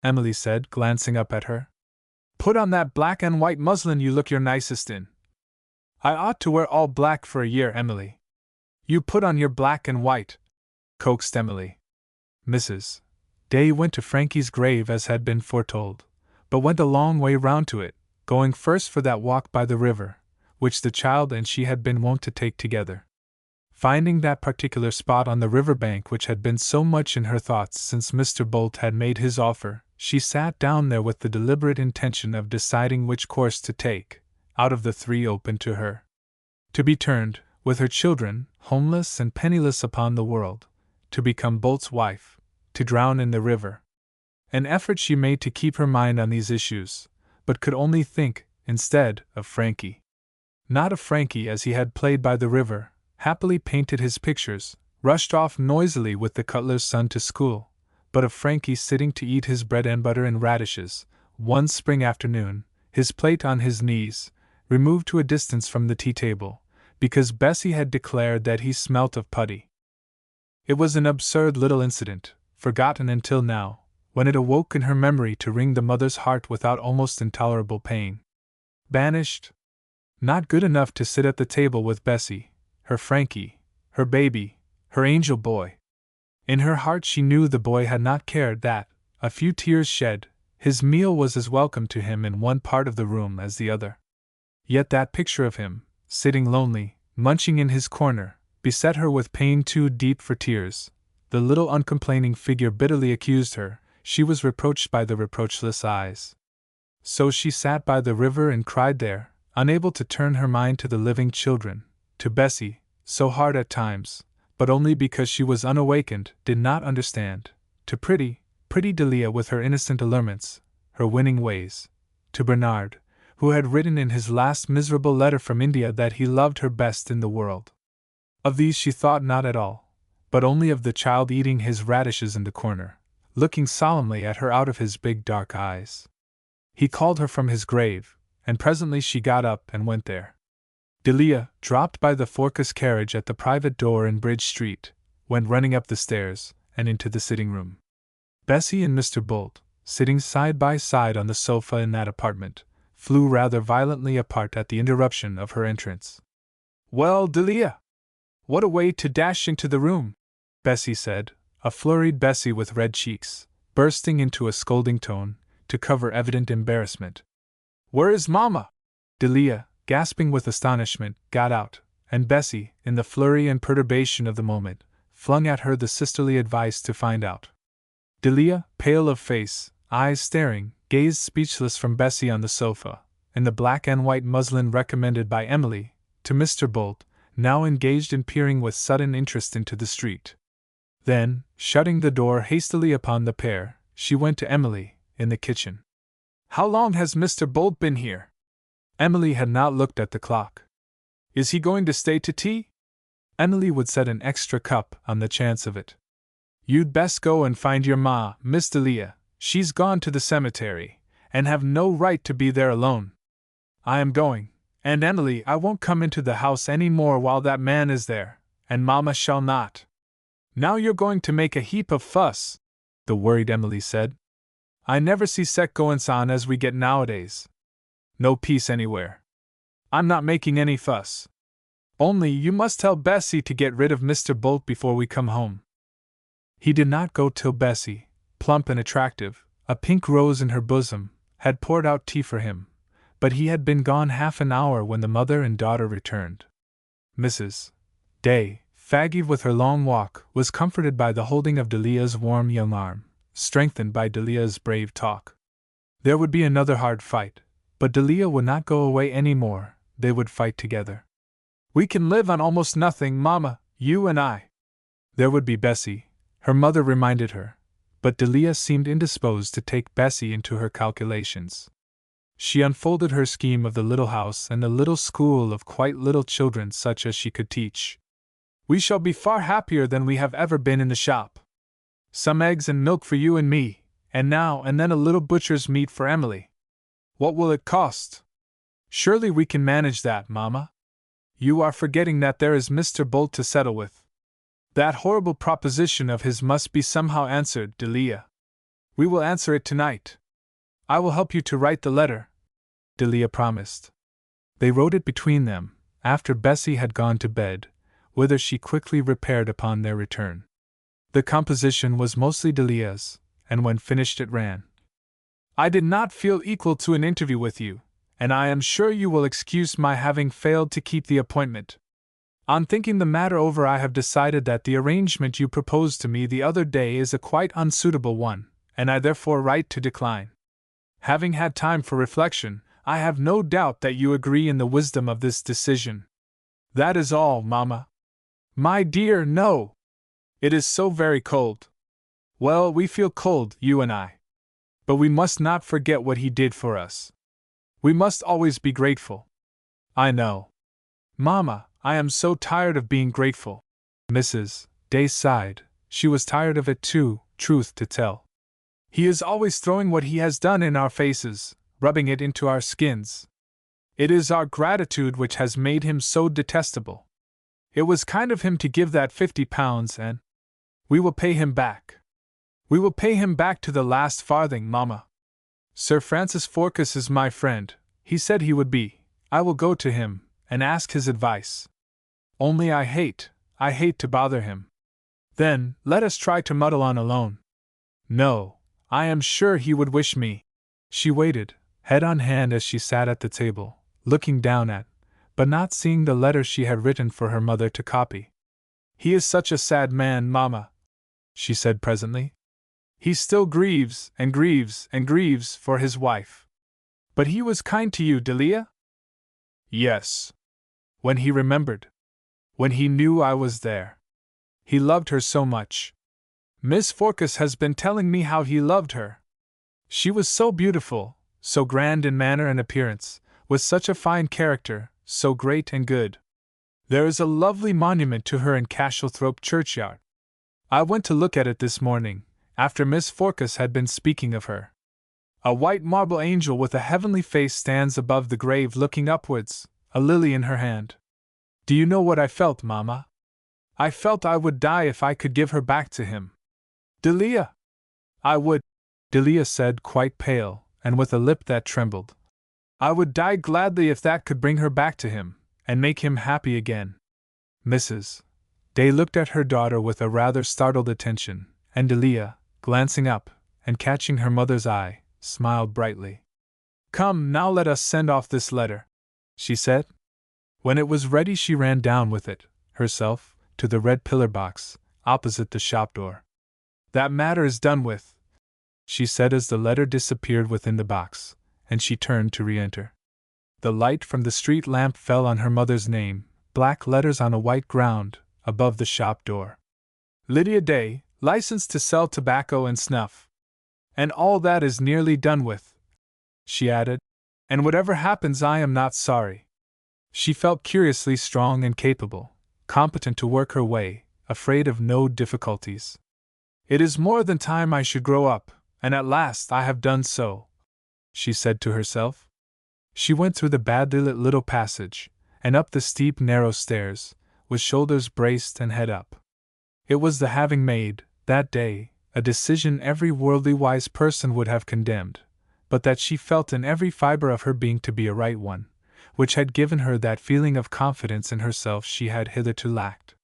Emily said, glancing up at her. "Put on that black and white muslin you look your nicest in." "I ought to wear all black for a year, Emily." "You put on your black and white," coaxed Emily. Mrs. Day went to Frankie's grave as had been foretold, but went a long way round to it, going first for that walk by the river, which the child and she had been wont to take together. Finding that particular spot on the river bank which had been so much in her thoughts since Mr. Bolt had made his offer, she sat down there with the deliberate intention of deciding which course to take, out of the three open to her. To be turned, with her children, homeless and penniless upon the world, to become Bolt's wife, to drown in the river. An effort she made to keep her mind on these issues, but could only think, instead, of Frankie. Not of Frankie as he had played by the river, happily painted his pictures, rushed off noisily with the cutler's son to school, but of Frankie sitting to eat his bread and butter and radishes, one spring afternoon, his plate on his knees, removed to a distance from the tea-table, because Bessie had declared that he smelt of putty. It was an absurd little incident, forgotten until now, when it awoke in her memory to wring the mother's heart without almost intolerable pain. Banished? Not good enough to sit at the table with Bessie, her Frankie, her baby, her angel boy. In her heart she knew the boy had not cared that, a few tears shed, his meal was as welcome to him in one part of the room as the other. Yet that picture of him, sitting lonely, munching in his corner, beset her with pain too deep for tears. The little uncomplaining figure bitterly accused her, she was reproached by the reproachless eyes. So she sat by the river and cried there, unable to turn her mind to the living children, to Bessie, so hard at times, but only because she was unawakened, did not understand, to pretty Delia with her innocent allurements, her winning ways, to Bernard, who had written in his last miserable letter from India that he loved her best in the world. Of these she thought not at all, but only of the child eating his radishes in the corner, looking solemnly at her out of his big dark eyes. He called her from his grave, and presently she got up and went there. Delia, dropped by the Forcas carriage at the private door in Bridge Street, went running up the stairs and into the sitting room. Bessie and Mr. Bolt, sitting side by side on the sofa in that apartment, flew rather violently apart at the interruption of her entrance. "Well, Delia! What a way to dash into the room!" Bessie said, a flurried Bessie with red cheeks, bursting into a scolding tone, to cover evident embarrassment. "Where is Mamma?" Delia, gasping with astonishment, got out, and Bessie, in the flurry and perturbation of the moment, flung at her the sisterly advice to find out. Delia, pale of face, eyes staring, gazed speechless from Bessie on the sofa, in the black and white muslin recommended by Emily, to Mr. Bolt, now engaged in peering with sudden interest into the street. Then, shutting the door hastily upon the pair, she went to Emily, in the kitchen. "How long has Mr. Bolt been here?" Emily had not looked at the clock. "Is he going to stay to tea?" Emily would set an extra cup on the chance of it. "You'd best go and find your ma, Miss Delia. She's gone to the cemetery, and have no right to be there alone." "I am going, and Emily, I won't come into the house any more while that man is there, and Mamma shall not." "Now you're going to make a heap of fuss," the worried Emily said. "I never see sech goin's on as we get nowadays. No peace anywhere." "I'm not making any fuss. Only you must tell Bessie to get rid of Mr. Bolt before we come home." He did not go till Bessie, plump and attractive, a pink rose in her bosom, had poured out tea for him, but he had been gone half an hour when the mother and daughter returned. Mrs. Day, fatigued with her long walk, was comforted by the holding of Delia's warm young arm, strengthened by Delia's brave talk. There would be another hard fight, but Delia would not go away any more, they would fight together. "We can live on almost nothing, Mamma, you and I." There would be Bessie, her mother reminded her, but Delia seemed indisposed to take Bessie into her calculations. She unfolded her scheme of the little house and the little school of quite little children such as she could teach. "We shall be far happier than we have ever been in the shop. Some eggs and milk for you and me, and now and then a little butcher's meat for Emily. What will it cost?" "Surely we can manage that, Mamma." "You are forgetting that there is Mr. Bolt to settle with. That horrible proposition of his must be somehow answered, Delia." "We will answer it tonight. I will help you to write the letter," Delia promised. They wrote it between them, after Bessie had gone to bed, whither she quickly repaired upon their return. The composition was mostly Delia's, and when finished it ran: "I did not feel equal to an interview with you, and I am sure you will excuse my having failed to keep the appointment. On thinking the matter over, I have decided that the arrangement you proposed to me the other day is a quite unsuitable one, and I therefore write to decline. Having had time for reflection, I have no doubt that you agree in the wisdom of this decision. That is all, Mamma." "My dear, no! It is so very cold." "Well, we feel cold, you and I. But we must not forget what he did for us. We must always be grateful." "I know. Mamma, I am so tired of being grateful." Mrs. Day sighed. She was tired of it too, truth to tell. "He is always throwing what he has done in our faces, rubbing it into our skins. It is our gratitude which has made him so detestable. It was kind of him to give that £50, and we will pay him back. We will pay him back to the last farthing, Mamma. Sir Francis Forcas is my friend, he said he would be. I will go to him, and ask his advice. Only I hate to bother him." Then, let us try to muddle on alone. No, I am sure he would wish me. She waited, head on hand as she sat at the table, looking down at, but not seeing the letter she had written for her mother to copy. He is such a sad man, Mamma, she said presently. He still grieves and grieves and grieves for his wife. But he was kind to you, Delia? Yes. When he remembered. When he knew I was there. He loved her so much. Miss Forkes has been telling me how he loved her. She was so beautiful, so grand in manner and appearance, with such a fine character, so great and good. There is a lovely monument to her in Castlethorpe churchyard. I went to look at it this morning, after Miss Forkes had been speaking of her. A white marble angel with a heavenly face stands above the grave looking upwards, a lily in her hand. Do you know what I felt, Mamma? I felt I would die if I could give her back to him. Delia! I would, Delia said, quite pale, and with a lip that trembled. I would die gladly if that could bring her back to him, and make him happy again. Mrs. Day looked at her daughter with a rather startled attention, and Delia, glancing up, and catching her mother's eye, smiled brightly. Come, now let us send off this letter, she said. When it was ready she ran down with it, herself, to the red pillar box, opposite the shop door. That matter is done with, she said as the letter disappeared within the box, and she turned to re-enter. The light from the street lamp fell on her mother's name, black letters on a white ground, above the shop door. Lydia Day, licensed to sell tobacco and snuff. And all that is nearly done with, she added, and whatever happens I am not sorry. She felt curiously strong and capable, competent to work her way, afraid of no difficulties. It is more than time I should grow up, and at last I have done so, she said to herself. She went through the badly lit little passage, and up the steep narrow stairs, with shoulders braced and head up. It was the having made, that day, a decision every worldly wise person would have condemned, but that she felt in every fibre of her being to be a right one, which had given her that feeling of confidence in herself she had hitherto lacked.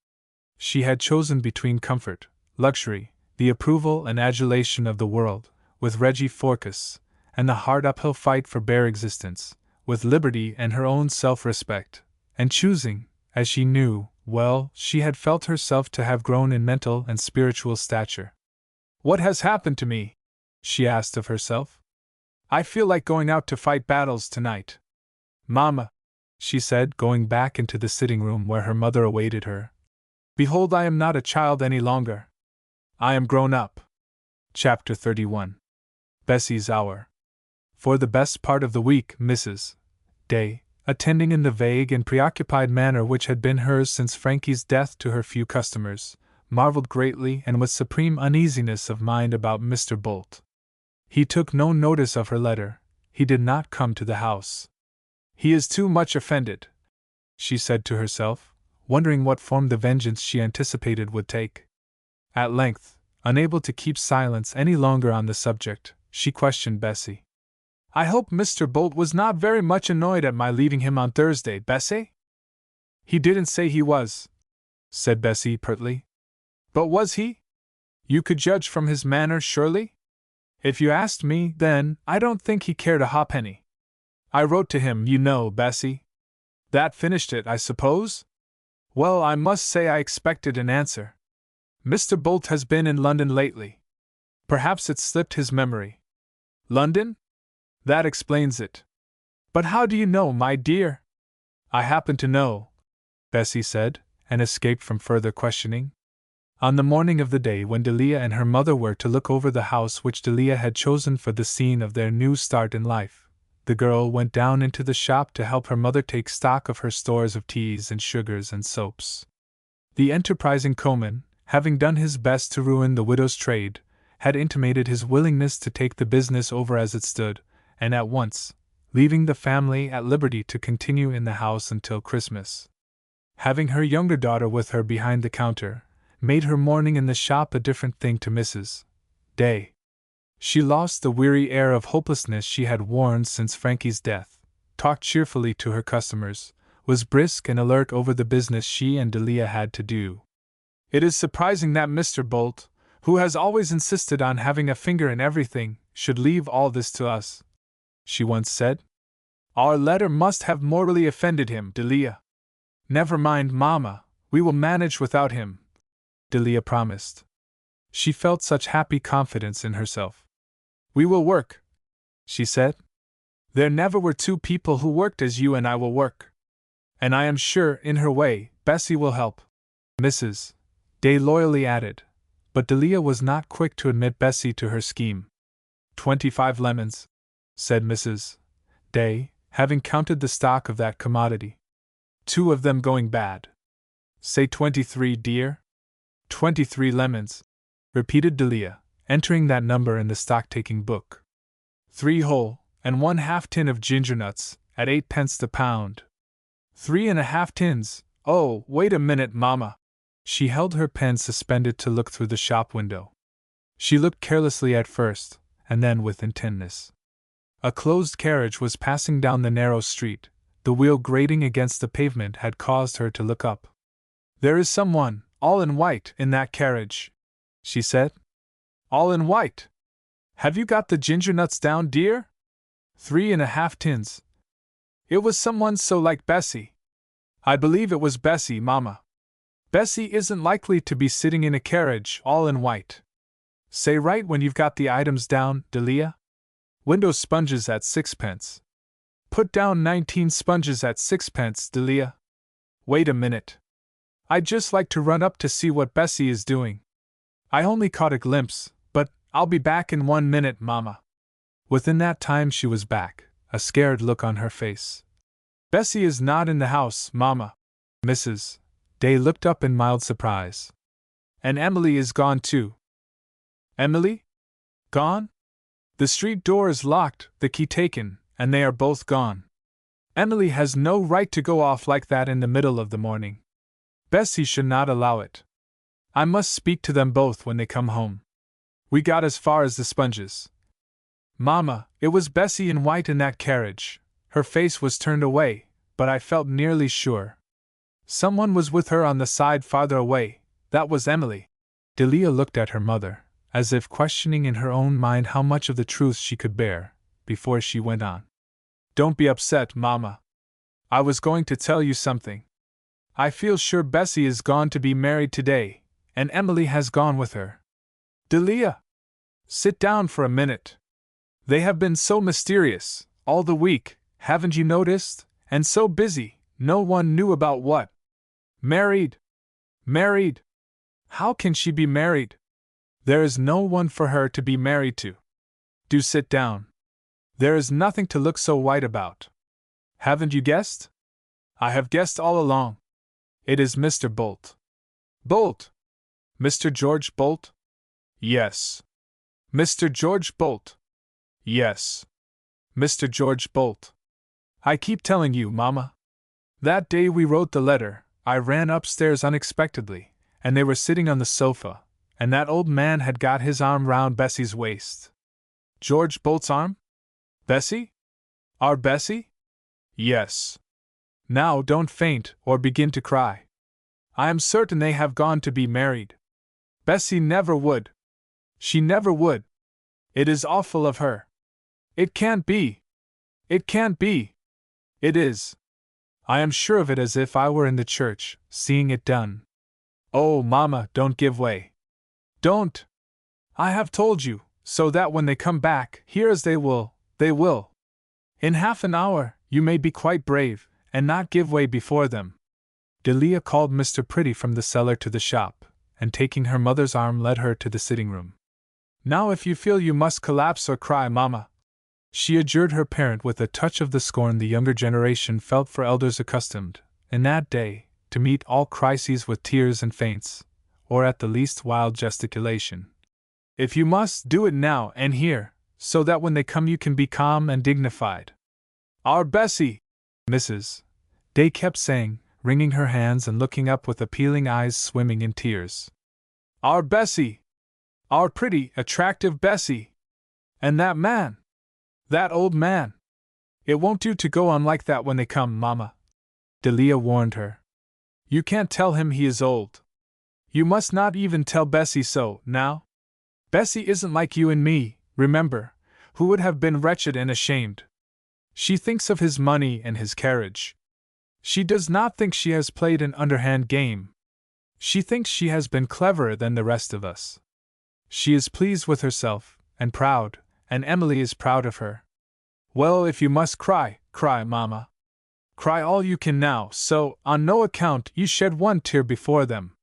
She had chosen between comfort, luxury, the approval and adulation of the world, with Reggie Forkes, and the hard uphill fight for bare existence, with liberty and her own self-respect, and choosing, as she knew, well, she had felt herself to have grown in mental and spiritual stature. What has happened to me? She asked of herself. I feel like going out to fight battles tonight. Mamma, she said, going back into the sitting room where her mother awaited her. Behold, I am not a child any longer. I am grown up. Chapter 31. Bessie's Hour. For the best part of the week, Mrs. Day, attending in the vague and preoccupied manner which had been hers since Frankie's death to her few customers, marveled greatly and with supreme uneasiness of mind about Mr. Bolt. He took no notice of her letter, he did not come to the house. He is too much offended, she said to herself, wondering what form the vengeance she anticipated would take. At length, unable to keep silence any longer on the subject, she questioned Bessie. I hope Mr. Bolt was not very much annoyed at my leaving him on Thursday, Bessie? He didn't say he was, said Bessie pertly. But was he? You could judge from his manner, surely? If you asked me, then, I don't think he cared a ha'penny. I wrote to him, you know, Bessie. That finished it, I suppose? Well, I must say I expected an answer. Mr. Bolt has been in London lately. Perhaps it slipped his memory. London? That explains it. But how do you know, my dear? I happen to know, Bessie said, and escaped from further questioning. On the morning of the day when Delia and her mother were to look over the house which Delia had chosen for the scene of their new start in life, the girl went down into the shop to help her mother take stock of her stores of teas and sugars and soaps. The enterprising Coman, having done his best to ruin the widow's trade, had intimated his willingness to take the business over as it stood, and at once, leaving the family at liberty to continue in the house until Christmas. Having her younger daughter with her behind the counter, made her morning in the shop a different thing to Mrs. Day. She lost the weary air of hopelessness she had worn since Frankie's death, talked cheerfully to her customers, was brisk and alert over the business she and Delia had to do. It is surprising that Mr. Bolt, who has always insisted on having a finger in everything, should leave all this to us, she once said. Our letter must have mortally offended him, Delia. Never mind, Mamma, we will manage without him, Delia promised. She felt such happy confidence in herself. We will work, she said. There never were two people who worked as you and I will work. And I am sure, in her way, Bessie will help. Mrs. Day loyally added, but Delia was not quick to admit Bessie to her scheme. 25 lemons, said Mrs. Day, having counted the stock of that commodity. 2 of them going bad. Say 23, dear? 23 lemons, repeated Delia, entering that number in the stock-taking book. 3 whole, and 1/2 tin of ginger nuts, at 8 pence the pound. 3½ tins. Oh, wait a minute, Mamma. She held her pen suspended to look through the shop window. She looked carelessly at first, and then with intentness. A closed carriage was passing down the narrow street. The wheel grating against the pavement had caused her to look up. There is someone, all in white, in that carriage, she said. All in white? Have you got the ginger nuts down, dear? 3½ tins. It was someone so like Bessie. I believe it was Bessie, Mamma. Bessie isn't likely to be sitting in a carriage all in white. Say right when you've got the items down, Delia. Window sponges at 6 pence. Put down 19 sponges at 6 pence, Delia. Wait a minute. I'd just like to run up to see what Bessie is doing. I only caught a glimpse, but I'll be back in 1 minute, Mamma. Within that time she was back, a scared look on her face. Bessie is not in the house, Mamma. Mrs. Day looked up in mild surprise. And Emily is gone too. Emily? Gone? The street door is locked, the key taken, and they are both gone. Emily has no right to go off like that in the middle of the morning. Bessie should not allow it. I must speak to them both when they come home. We got as far as the sponges. Mamma, it was Bessie in white in that carriage. Her face was turned away, but I felt nearly sure. Someone was with her on the side farther away. That was Emily. Delia looked at her mother, as if questioning in her own mind how much of the truth she could bear, before she went on. Don't be upset, Mamma. I was going to tell you something. I feel sure Bessie is gone to be married today, and Emily has gone with her. Delia! Sit down for a minute. They have been so mysterious, all the week, haven't you noticed? And so busy, no one knew about what. Married! Married! How can she be married? There is no one for her to be married to. Do sit down. There is nothing to look so white about. Haven't you guessed? I have guessed all along. It is Mr. Bolt. Bolt! Mr. George Bolt? Yes. Mr. George Bolt? Yes. Mr. George Bolt. I keep telling you, Mamma. That day we wrote the letter, I ran upstairs unexpectedly, and they were sitting on the sofa, and that old man had got his arm round Bessie's waist. George Bolt's arm? Bessie? Our Bessie? Yes. Now don't faint or begin to cry. I am certain they have gone to be married. Bessie never would. She never would. It is awful of her. It can't be. It can't be. It is. I am sure of it as if I were in the church, seeing it done. Oh, Mamma, don't give way. Don't. I have told you, so that when they come back, here as they will. In half an hour, you may be quite brave, and not give way before them. Delia called Mr. Pretty from the cellar to the shop, and taking her mother's arm led her to the sitting room. Now if you feel you must collapse or cry, Mamma, she adjured her parent with a touch of the scorn the younger generation felt for elders accustomed, in that day, to meet all crises with tears and faints, or at the least wild gesticulation. If you must, do it now and here, so that when they come you can be calm and dignified. Our Bessie! Mrs. Day kept saying, wringing her hands and looking up with appealing eyes swimming in tears. Our Bessie! Our pretty, attractive Bessie! And that man! That old man! It won't do to go on like that when they come, Mamma. Delia warned her. You can't tell him he is old. You must not even tell Bessie so, now. Bessie isn't like you and me, remember, who would have been wretched and ashamed. She thinks of his money and his carriage. She does not think she has played an underhand game. She thinks she has been cleverer than the rest of us. She is pleased with herself, and proud, and Emily is proud of her. Well, if you must cry, cry, Mamma. Cry all you can now, so, on no account, you shed one tear before them.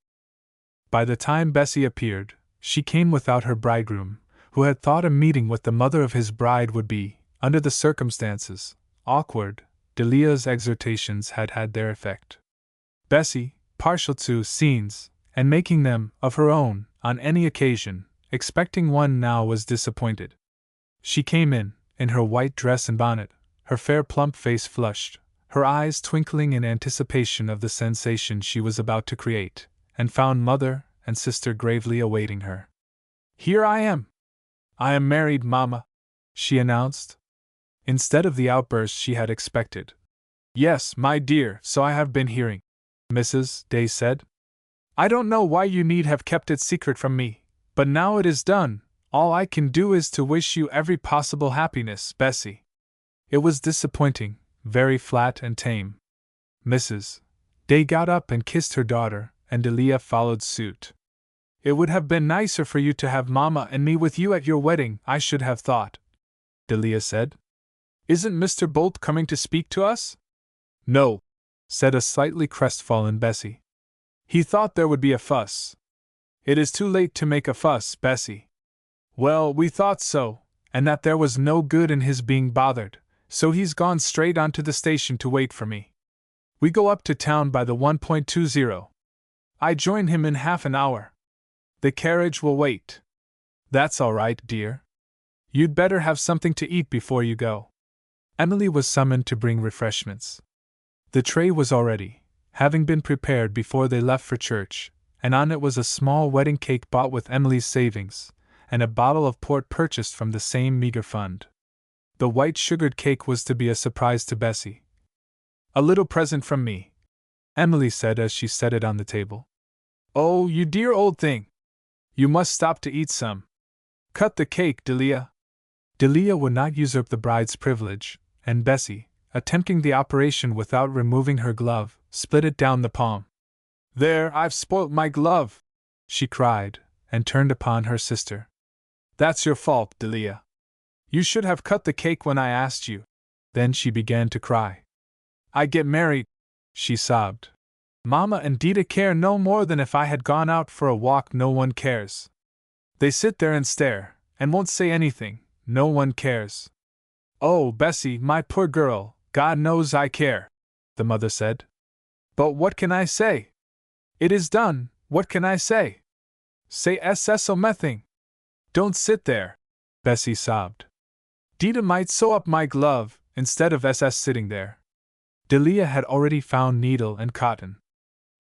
By the time Bessie appeared, she came without her bridegroom, who had thought a meeting with the mother of his bride would be, under the circumstances, awkward. Delia's exhortations had had their effect. Bessie, partial to scenes, and making them, of her own, on any occasion, expecting one now, was disappointed. She came in her white dress and bonnet, her fair plump face flushed, her eyes twinkling in anticipation of the sensation she was about to create, and found mother and sister gravely awaiting her. Here I am! I am married, Mamma, she announced, instead of the outburst she had expected. Yes, my dear, so I have been hearing, Mrs. Day said. I don't know why you need have kept it secret from me, but now it is done, all I can do is to wish you every possible happiness, Bessie. It was disappointing, very flat and tame. Mrs. Day got up and kissed her daughter, and Delia followed suit. It would have been nicer for you to have Mamma and me with you at your wedding, I should have thought, Delia said. Isn't Mr. Bolt coming to speak to us? No, said a slightly crestfallen Bessie. He thought there would be a fuss. It is too late to make a fuss, Bessie. Well, we thought so, and that there was no good in his being bothered, so he's gone straight on to the station to wait for me. We go up to town by the 1.20. I join him in half an hour. The carriage will wait. That's all right, dear. You'd better have something to eat before you go. Emily was summoned to bring refreshments. The tray was all ready, having been prepared before they left for church, and on it was a small wedding cake bought with Emily's savings, and a bottle of port purchased from the same meager fund. The white sugared cake was to be a surprise to Bessie. A little present from me, Emily said as she set it on the table. Oh, you dear old thing! You must stop to eat some. Cut the cake, Delia. Delia would not usurp the bride's privilege, and Bessie, attempting the operation without removing her glove, split it down the palm. There, I've spoilt my glove, she cried, and turned upon her sister. That's your fault, Delia. You should have cut the cake when I asked you. Then she began to cry. I get married, she sobbed. Mamma and Dita care no more than if I had gone out for a walk. No one cares. They sit there and stare, and won't say anything. No one cares. Oh, Bessie, my poor girl, God knows I care, the mother said. But what can I say? It is done, what can I say? Say something. Don't sit there, Bessie sobbed. Dita might sew up my glove, instead of sitting there. Delia had already found needle and cotton.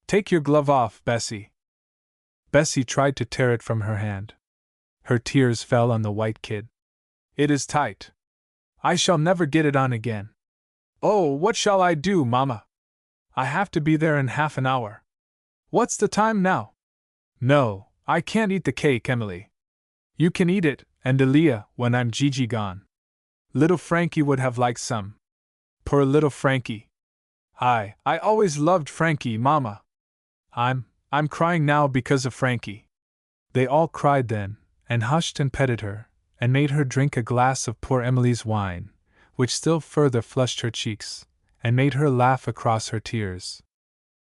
Take your glove off, Bessie. Bessie tried to tear it from her hand. Her tears fell on the white kid. It is tight. I shall never get it on again. Oh, what shall I do, Mamma? I have to be there in half an hour. What's the time now? No, I can't eat the cake, Emily. You can eat it, and Delia, when I'm Gigi gone. Little Frankie would have liked some. Poor little Frankie. I always loved Frankie, Mamma. I'm crying now because of Frankie. They all cried then, and hushed and petted her, and made her drink a glass of poor Emily's wine, which still further flushed her cheeks, and made her laugh across her tears.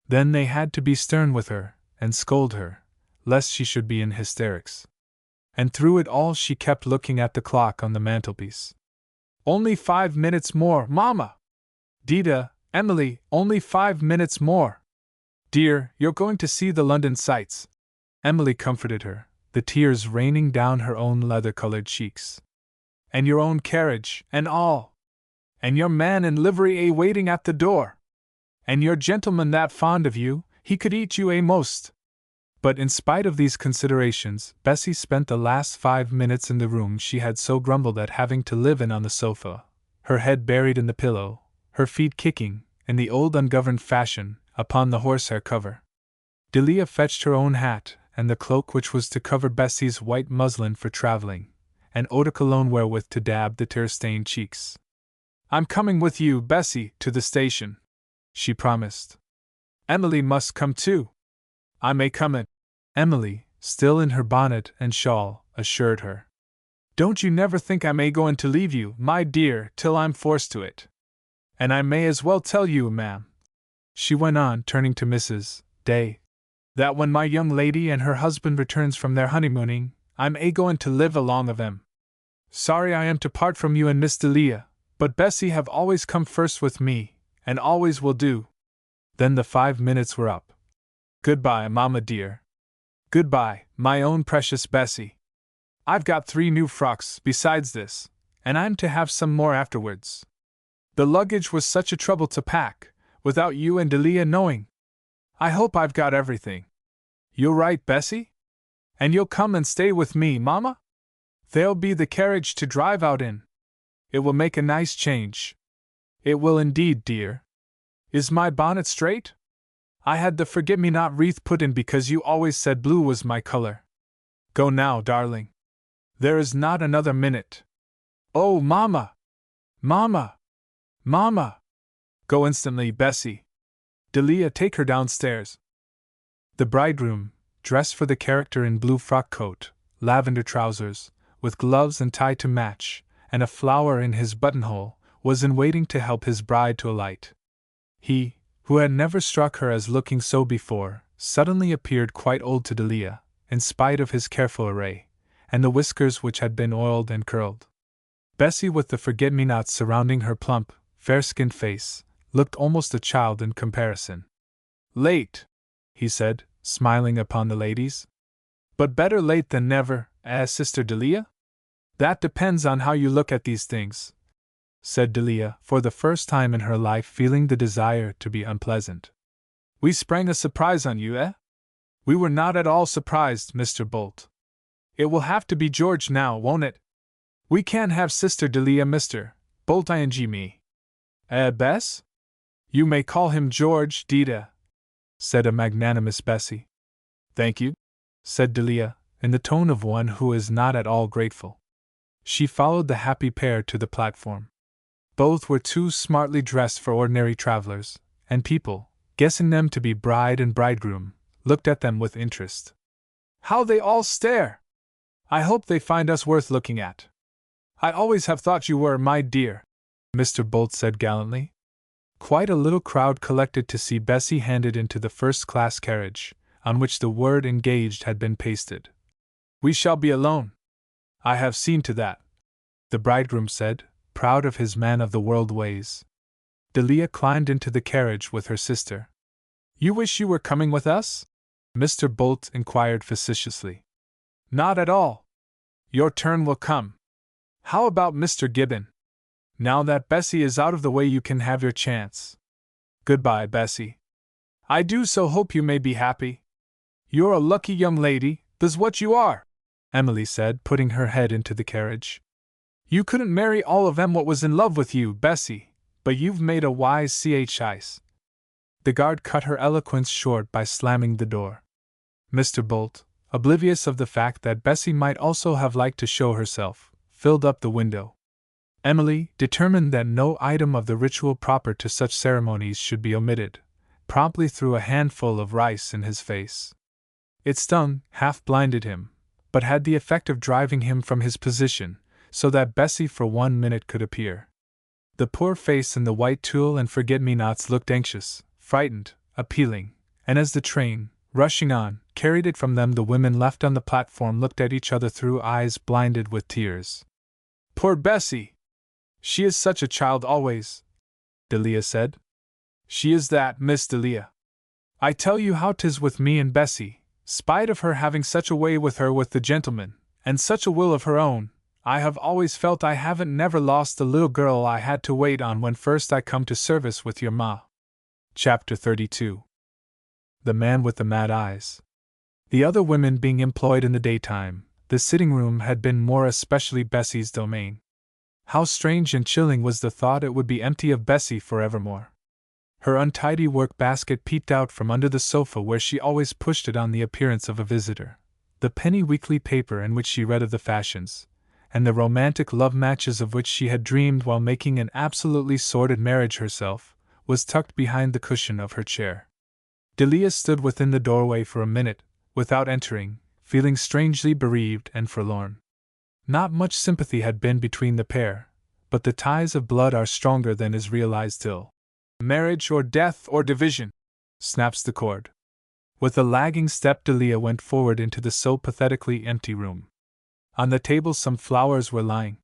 Then they had to be stern with her, and scold her, lest she should be in hysterics. And through it all she kept looking at the clock on the mantelpiece. Only 5 minutes more, Mamma! Dita, Emily, only 5 minutes more! Dear, you're going to see the London sights. Emily comforted her, the tears raining down her own leather-colored cheeks. And your own carriage, and all. And your man in livery waiting at the door. And your gentleman that fond of you, he could eat you most. But in spite of these considerations, Bessie spent the last 5 minutes in the room she had so grumbled at having to live in on the sofa, her head buried in the pillow, her feet kicking, in the old ungoverned fashion, upon the horsehair cover. Delia fetched her own hat and the cloak which was to cover Bessie's white muslin for traveling, and eau de cologne wherewith to dab the tear-stained cheeks. "I'm coming with you, Bessie, to the station," she promised. "Emily must come too." "I may come in," Emily, still in her bonnet and shawl, assured her. "Don't you never think I may go in to leave you, my dear, till I'm forced to it. And I may as well tell you, ma'am," she went on, turning to Mrs. Day, "that when my young lady and her husband returns from their honeymooning, I'm a-goin' to live along of 'em. Sorry I am to part from you and Miss Delia, but Bessie have always come first with me, and always will do." Then the 5 minutes were up. "Goodbye, Mamma dear. Goodbye, my own precious Bessie. I've got 3 new frocks besides this, and I'm to have some more afterwards. The luggage was such a trouble to pack, without you and Delia knowing. I hope I've got everything. You'll write, Bessie? And you'll come and stay with me, Mamma? There'll be the carriage to drive out in. It will make a nice change. It will indeed, dear. Is my bonnet straight? I had the forget-me-not wreath put in because you always said blue was my color. Go now, darling. There is not another minute. Oh, Mamma! Mamma! Mamma! Go instantly, Bessie. Delia, take her downstairs." The bridegroom, dressed for the character in blue frock coat, lavender trousers, with gloves and tie to match, and a flower in his buttonhole, was in waiting to help his bride to alight. He, who had never struck her as looking so before, suddenly appeared quite old to Delia, in spite of his careful array, and the whiskers which had been oiled and curled. Bessie, with the forget-me-nots surrounding her plump, fair-skinned face, looked almost a child in comparison. "Late," he said, smiling upon the ladies. "But better late than never, Sister Delia? That depends on how you look at these things," said Delia, for the first time in her life feeling the desire to be unpleasant. "We sprang a surprise on you, eh?" "We were not at all surprised, Mr. Bolt. It will have to be George now, won't it? We can't have Sister Delia, Mr. Bolt ing me. Bess? You may call him George, Dita," said a magnanimous Bessie. "Thank you," said Delia, in the tone of one who is not at all grateful. She followed the happy pair to the platform. Both were too smartly dressed for ordinary travelers, and people, guessing them to be bride and bridegroom, looked at them with interest. "How they all stare! I hope they find us worth looking at." "I always have thought you were, my dear," Mr. Bolt said gallantly. Quite a little crowd collected to see Bessie handed into the first-class carriage, on which the word engaged had been pasted. "We shall be alone. I have seen to that," the bridegroom said, proud of his man-of-the-world ways. Delia climbed into the carriage with her sister. "You wish you were coming with us?" Mr. Bolt inquired facetiously. "Not at all. Your turn will come. How about Mr. Gibbon? Now that Bessie is out of the way, you can have your chance. Goodbye, Bessie. I do so hope you may be happy. You're a lucky young lady, that's what you are," Emily said, putting her head into the carriage. "You couldn't marry all of 'em what was in love with you, Bessie, but you've made a wise choice." The guard cut her eloquence short by slamming the door. Mr. Bolt, oblivious of the fact that Bessie might also have liked to show herself, filled up the window. Emily, determined that no item of the ritual proper to such ceremonies should be omitted, promptly threw a handful of rice in his face. It stung, half-blinded him, but had the effect of driving him from his position, so that Bessie for 1 minute could appear. The poor face in the white tulle and forget-me-nots looked anxious, frightened, appealing, and as the train, rushing on, carried it from them, the women left on the platform looked at each other through eyes blinded with tears. "Poor Bessie! She is such a child always," Delia said. "She is that, Miss Delia. I tell you how 'tis with me and Bessie, spite of her having such a way with her with the gentleman, and such a will of her own, I have always felt I haven't never lost the little girl I had to wait on when first I come to service with your ma." Chapter 32. The Man with the Mad Eyes. The other women being employed in the daytime, the sitting-room had been more especially Bessie's domain. How strange and chilling was the thought it would be empty of Bessie forevermore. Her untidy work basket peeped out from under the sofa where she always pushed it on the appearance of a visitor. The penny weekly paper in which she read of the fashions, and the romantic love matches of which she had dreamed while making an absolutely sordid marriage herself, was tucked behind the cushion of her chair. Delia stood within the doorway for a minute, without entering, feeling strangely bereaved and forlorn. Not much sympathy had been between the pair, but the ties of blood are stronger than is realized till marriage or death or division snaps the cord. With a lagging step, Delia went forward into the so pathetically empty room. On the table some flowers were lying.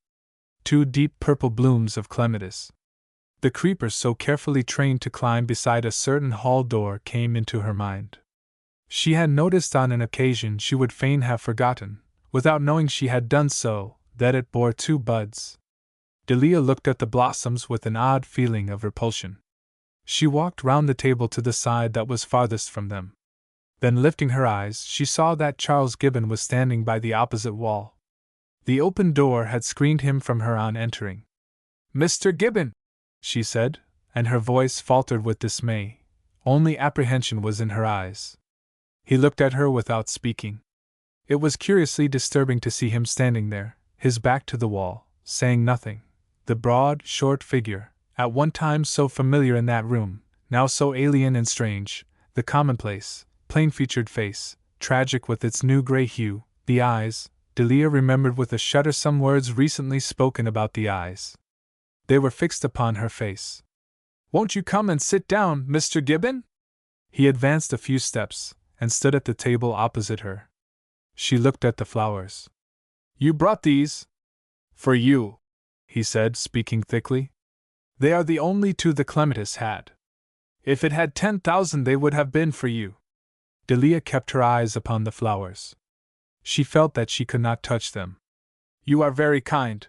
2 deep purple blooms of clematis. The creepers so carefully trained to climb beside a certain hall door came into her mind. She had noticed on an occasion she would fain have forgotten, without knowing she had done so, that it bore 2 buds. Delia looked at the blossoms with an odd feeling of repulsion. She walked round the table to the side that was farthest from them. Then, lifting her eyes, she saw that Charles Gibbon was standing by the opposite wall. The open door had screened him from her on entering. "Mr. Gibbon!" she said, and her voice faltered with dismay. Only apprehension was in her eyes. He looked at her without speaking. It was curiously disturbing to see him standing there, his back to the wall, saying nothing. The broad, short figure, at one time so familiar in that room, now so alien and strange, the commonplace, plain-featured face, tragic with its new gray hue, the eyes. Delia remembered with a shudder some words recently spoken about the eyes. They were fixed upon her face. "Won't you come and sit down, Mr. Gibbon?" He advanced a few steps, and stood at the table opposite her. She looked at the flowers. "You brought these?" "For you," he said, speaking thickly. "They are the only 2 the clematis had. If it had 10,000 they would have been for you." Delia kept her eyes upon the flowers. She felt that she could not touch them. "You are very kind,"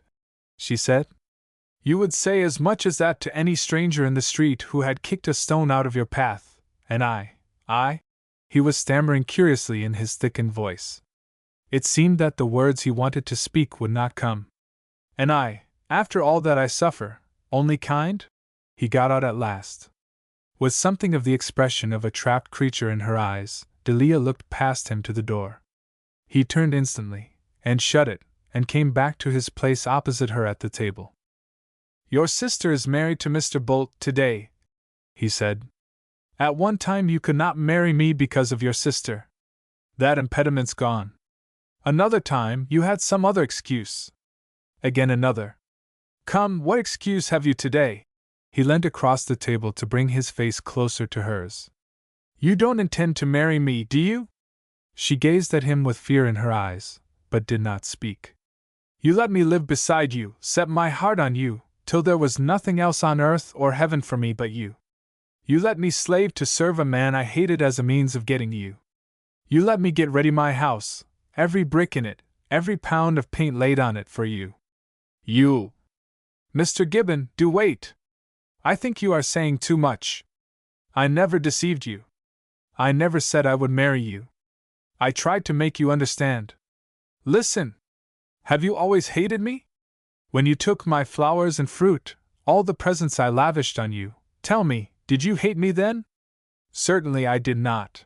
she said. "You would say as much as that to any stranger in the street who had kicked a stone out of your path, and I. He was stammering curiously in his thickened voice. It seemed that the words he wanted to speak would not come. "And I, after all that I suffer, only kind?" he got out at last. With something of the expression of a trapped creature in her eyes, Delia looked past him to the door. He turned instantly, and shut it, and came back to his place opposite her at the table. "Your sister is married to Mr. Bolt today," he said. "At one time you could not marry me because of your sister. That impediment's gone. Another time you had some other excuse. Again another. Come, what excuse have you today?" He leant across the table to bring his face closer to hers. "You don't intend to marry me, do you?" She gazed at him with fear in her eyes, but did not speak. "You let me live beside you, set my heart on you, till there was nothing else on earth or heaven for me but you. You let me slave to serve a man I hated as a means of getting you. You let me get ready my house, every brick in it, every pound of paint laid on it for you. You—" "Mr. Gibbon, do wait! I think you are saying too much. I never deceived you. I never said I would marry you. I tried to make you understand. Listen! Have you always hated me? When you took my flowers and fruit, all the presents I lavished on you, tell me, did you hate me then? Certainly I did not.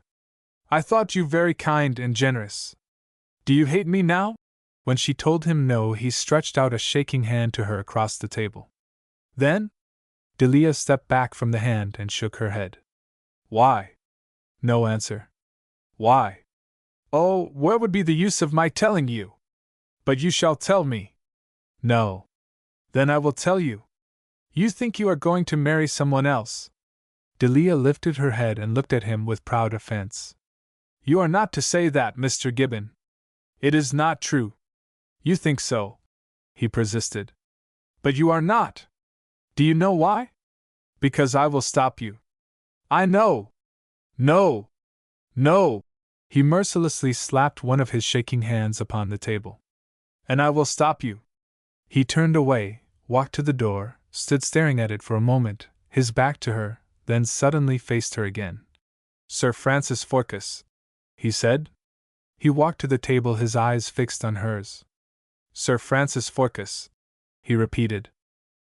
I thought you very kind and generous. Do you hate me now?" When she told him no, he stretched out a shaking hand to her across the table. "Then?" Delia stepped back from the hand and shook her head. "Why?" No answer. "Why?" "Oh, where would be the use of my telling you? But you shall tell me." "No." "Then I will tell you. You think you are going to marry someone else." Delia lifted her head and looked at him with proud offense. "You are not to say that, Mr. Gibbon. It is not true." "You think so," he persisted. "But you are not. Do you know why? Because I will stop you." "I know." "No! No!" He mercilessly slapped one of his shaking hands upon the table. "And I will stop you." He turned away, walked to the door, stood staring at it for a moment, his back to her, then suddenly faced her again. "Sir Francis Forcas," he said. He walked to the table, his eyes fixed on hers. "Sir Francis Forcas," he repeated.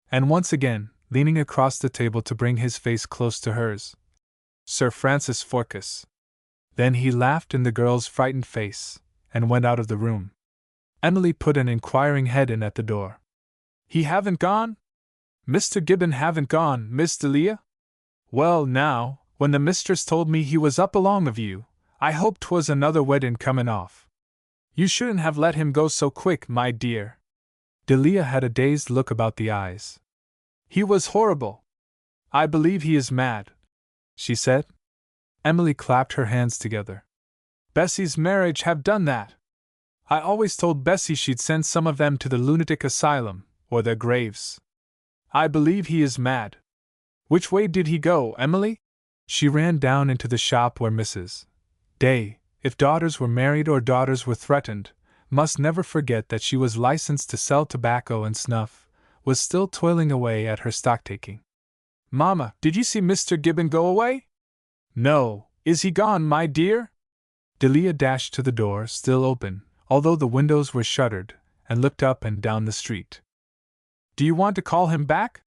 And once again, leaning across the table to bring his face close to hers. Sir Francis Forcas. Then he laughed in the girl's frightened face, and went out of the room. Emily put an inquiring head in at the door. He haven't gone? Mr. Gibbon haven't gone, Miss Delia? Well, now, when the mistress told me he was up along of you, I hoped 'twas another wedding comin' off. You shouldn't have let him go so quick, my dear. Delia had a dazed look about the eyes. He was horrible. I believe he is mad, she said. Emily clapped her hands together. Bessie's marriage have done that. I always told Bessie she'd send some of them to the lunatic asylum, or their graves. I believe he is mad. Which way did he go, Emily? She ran down into the shop where Mrs. Day, if daughters were married or daughters were threatened, must never forget that she was licensed to sell tobacco and snuff, was still toiling away at her stocktaking. Mamma, did you see Mr. Gibbon go away? No, is he gone, my dear? Delia dashed to the door, still open, although the windows were shuttered, and looked up and down the street. Do you want to call him back?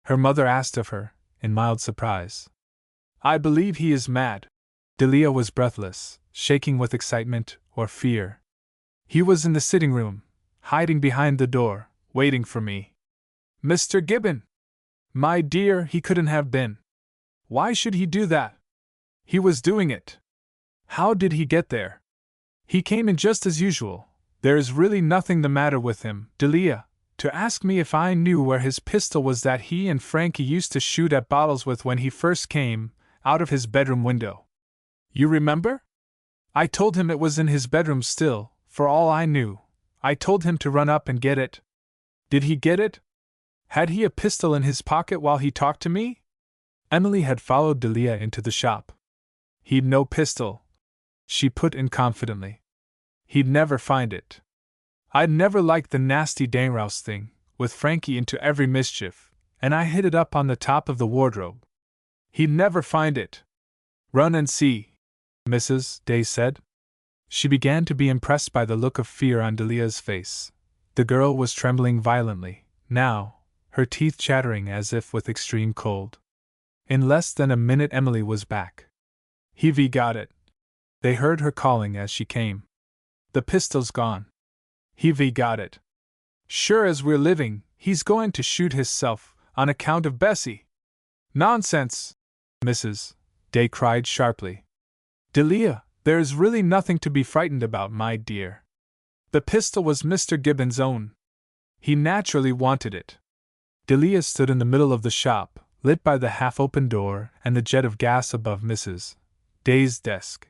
Her mother asked of her, in mild surprise. I believe he is mad. Delia was breathless, shaking with excitement or fear. He was in the sitting room, hiding behind the door, waiting for me. Mr. Gibbon! My dear, he couldn't have been. Why should he do that? He was doing it. How did he get there? He came in just as usual. There is really nothing the matter with him, Delia. To ask me if I knew where his pistol was that he and Frankie used to shoot at bottles with when he first came, out of his bedroom window. You remember? I told him it was in his bedroom still, for all I knew. I told him to run up and get it. Did he get it? Had he a pistol in his pocket while he talked to me? Emily had followed Delia into the shop. He'd no pistol, she put in confidently. He'd never find it. I'd never liked the nasty Danerouse thing, with Frankie into every mischief, and I hid it up on the top of the wardrobe. He'd never find it. Run and see, Mrs. Day said. She began to be impressed by the look of fear on Delia's face. The girl was trembling violently, now, her teeth chattering as if with extreme cold. In less than a minute Emily was back. He've got it. They heard her calling as she came. The pistol's gone. He've got it. Sure as we're living, he's going to shoot hisself, on account of Bessie. Nonsense, Mrs. Day cried sharply. Delia, there is really nothing to be frightened about, my dear. The pistol was Mr. Gibbon's own. He naturally wanted it. Delia stood in the middle of the shop, lit by the half-open door and the jet of gas above Mrs. Day's desk.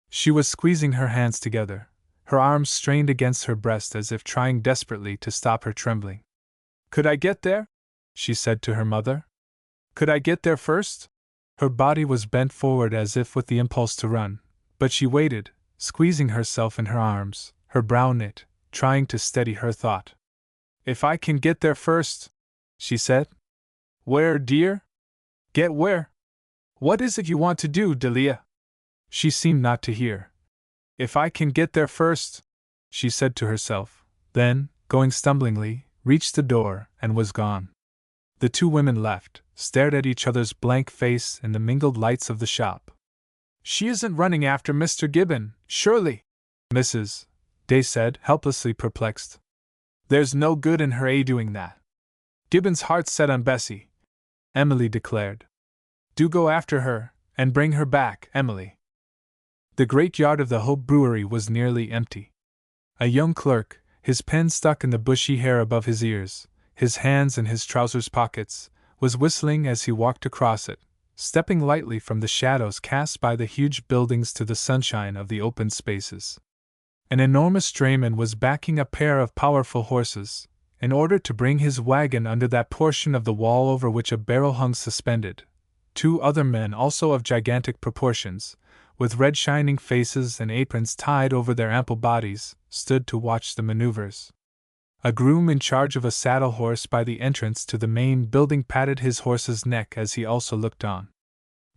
She was squeezing her hands together, her arms strained against her breast as if trying desperately to stop her trembling. Could I get there? She said to her mother. Could I get there first? Her body was bent forward as if with the impulse to run, but she waited, squeezing herself in her arms, her brow knit, trying to steady her thought. If I can get there first, she said. Where, dear? Get where? What is it you want to do, Delia? She seemed not to hear. If I can get there first, she said to herself, then, going stumblingly, reached the door and was gone. The two women left, stared at each other's blank face in the mingled lights of the shop. She isn't running after Mr. Gibbon, surely, Mrs. Day said, helplessly perplexed. There's no good in her doing that. Gibbon's heart's set on Bessie, Emily declared. Do go after her, and bring her back, Emily. The great yard of the Hope Brewery was nearly empty. A young clerk, his pen stuck in the bushy hair above his ears, his hands in his trousers pockets, was whistling as he walked across it, stepping lightly from the shadows cast by the huge buildings to the sunshine of the open spaces. An enormous drayman was backing a pair of powerful horses, in order to bring his wagon under that portion of the wall over which a barrel hung suspended. Two other men, also of gigantic proportions, with red shining faces and aprons tied over their ample bodies, stood to watch the maneuvers. A groom in charge of a saddle horse by the entrance to the main building patted his horse's neck as he also looked on.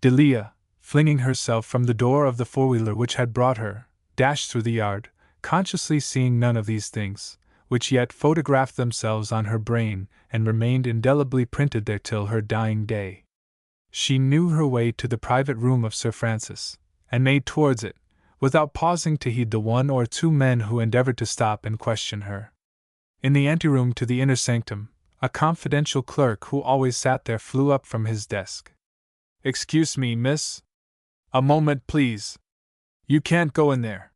Delia, flinging herself from the door of the four-wheeler which had brought her, dashed through the yard, consciously seeing none of these things, which yet photographed themselves on her brain and remained indelibly printed there till her dying day. She knew her way to the private room of Sir Francis, and made towards it, without pausing to heed the one or two men who endeavored to stop and question her. In the anteroom to the inner sanctum, a confidential clerk who always sat there flew up from his desk. "Excuse me, miss. A moment, please. You can't go in there.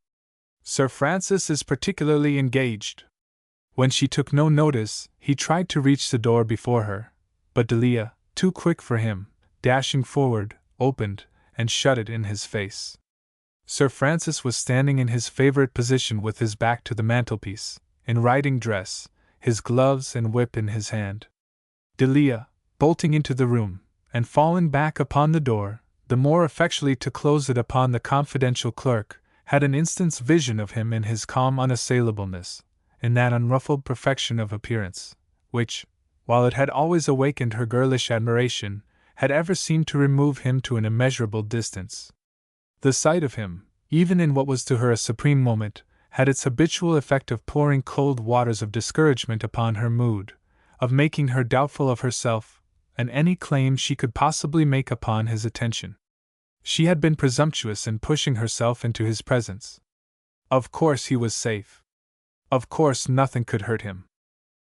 Sir Francis is particularly engaged." When she took no notice, he tried to reach the door before her, but Delia, too quick for him, dashing forward, opened and shut it in his face. Sir Francis was standing in his favorite position with his back to the mantelpiece, in riding dress, his gloves and whip in his hand. Delia, bolting into the room, and falling back upon the door, the more effectually to close it upon the confidential clerk, had an instant's vision of him in his calm unassailableness, in that unruffled perfection of appearance, which, while it had always awakened her girlish admiration, had ever seemed to remove him to an immeasurable distance. The sight of him, even in what was to her a supreme moment, had its habitual effect of pouring cold waters of discouragement upon her mood, of making her doubtful of herself, and any claim she could possibly make upon his attention. She had been presumptuous in pushing herself into his presence. Of course he was safe. Of course nothing could hurt him.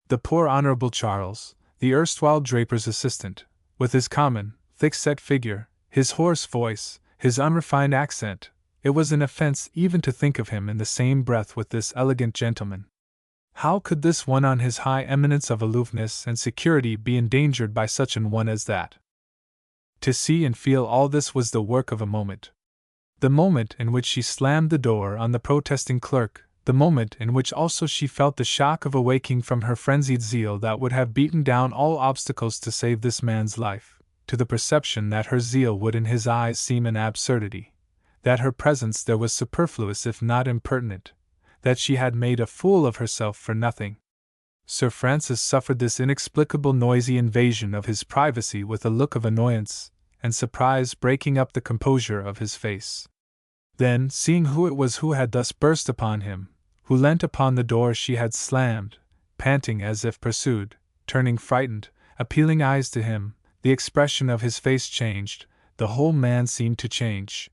The poor Honorable Charles, the erstwhile draper's assistant, with his common, thick-set figure, his hoarse voice, his unrefined accent, it was an offense even to think of him in the same breath with this elegant gentleman. How could this one on his high eminence of aloofness and security be endangered by such an one as that? To see and feel all this was the work of a moment. The moment in which she slammed the door on the protesting clerk, the moment in which also she felt the shock of awaking from her frenzied zeal that would have beaten down all obstacles to save this man's life, to the perception that her zeal would in his eyes seem an absurdity, that her presence there was superfluous if not impertinent, that she had made a fool of herself for nothing. Sir Francis suffered this inexplicable noisy invasion of his privacy with a look of annoyance and surprise breaking up the composure of his face. Then, seeing who it was who had thus burst upon him, who leant upon the door she had slammed, panting as if pursued, turning frightened, appealing eyes to him, the expression of his face changed, the whole man seemed to change.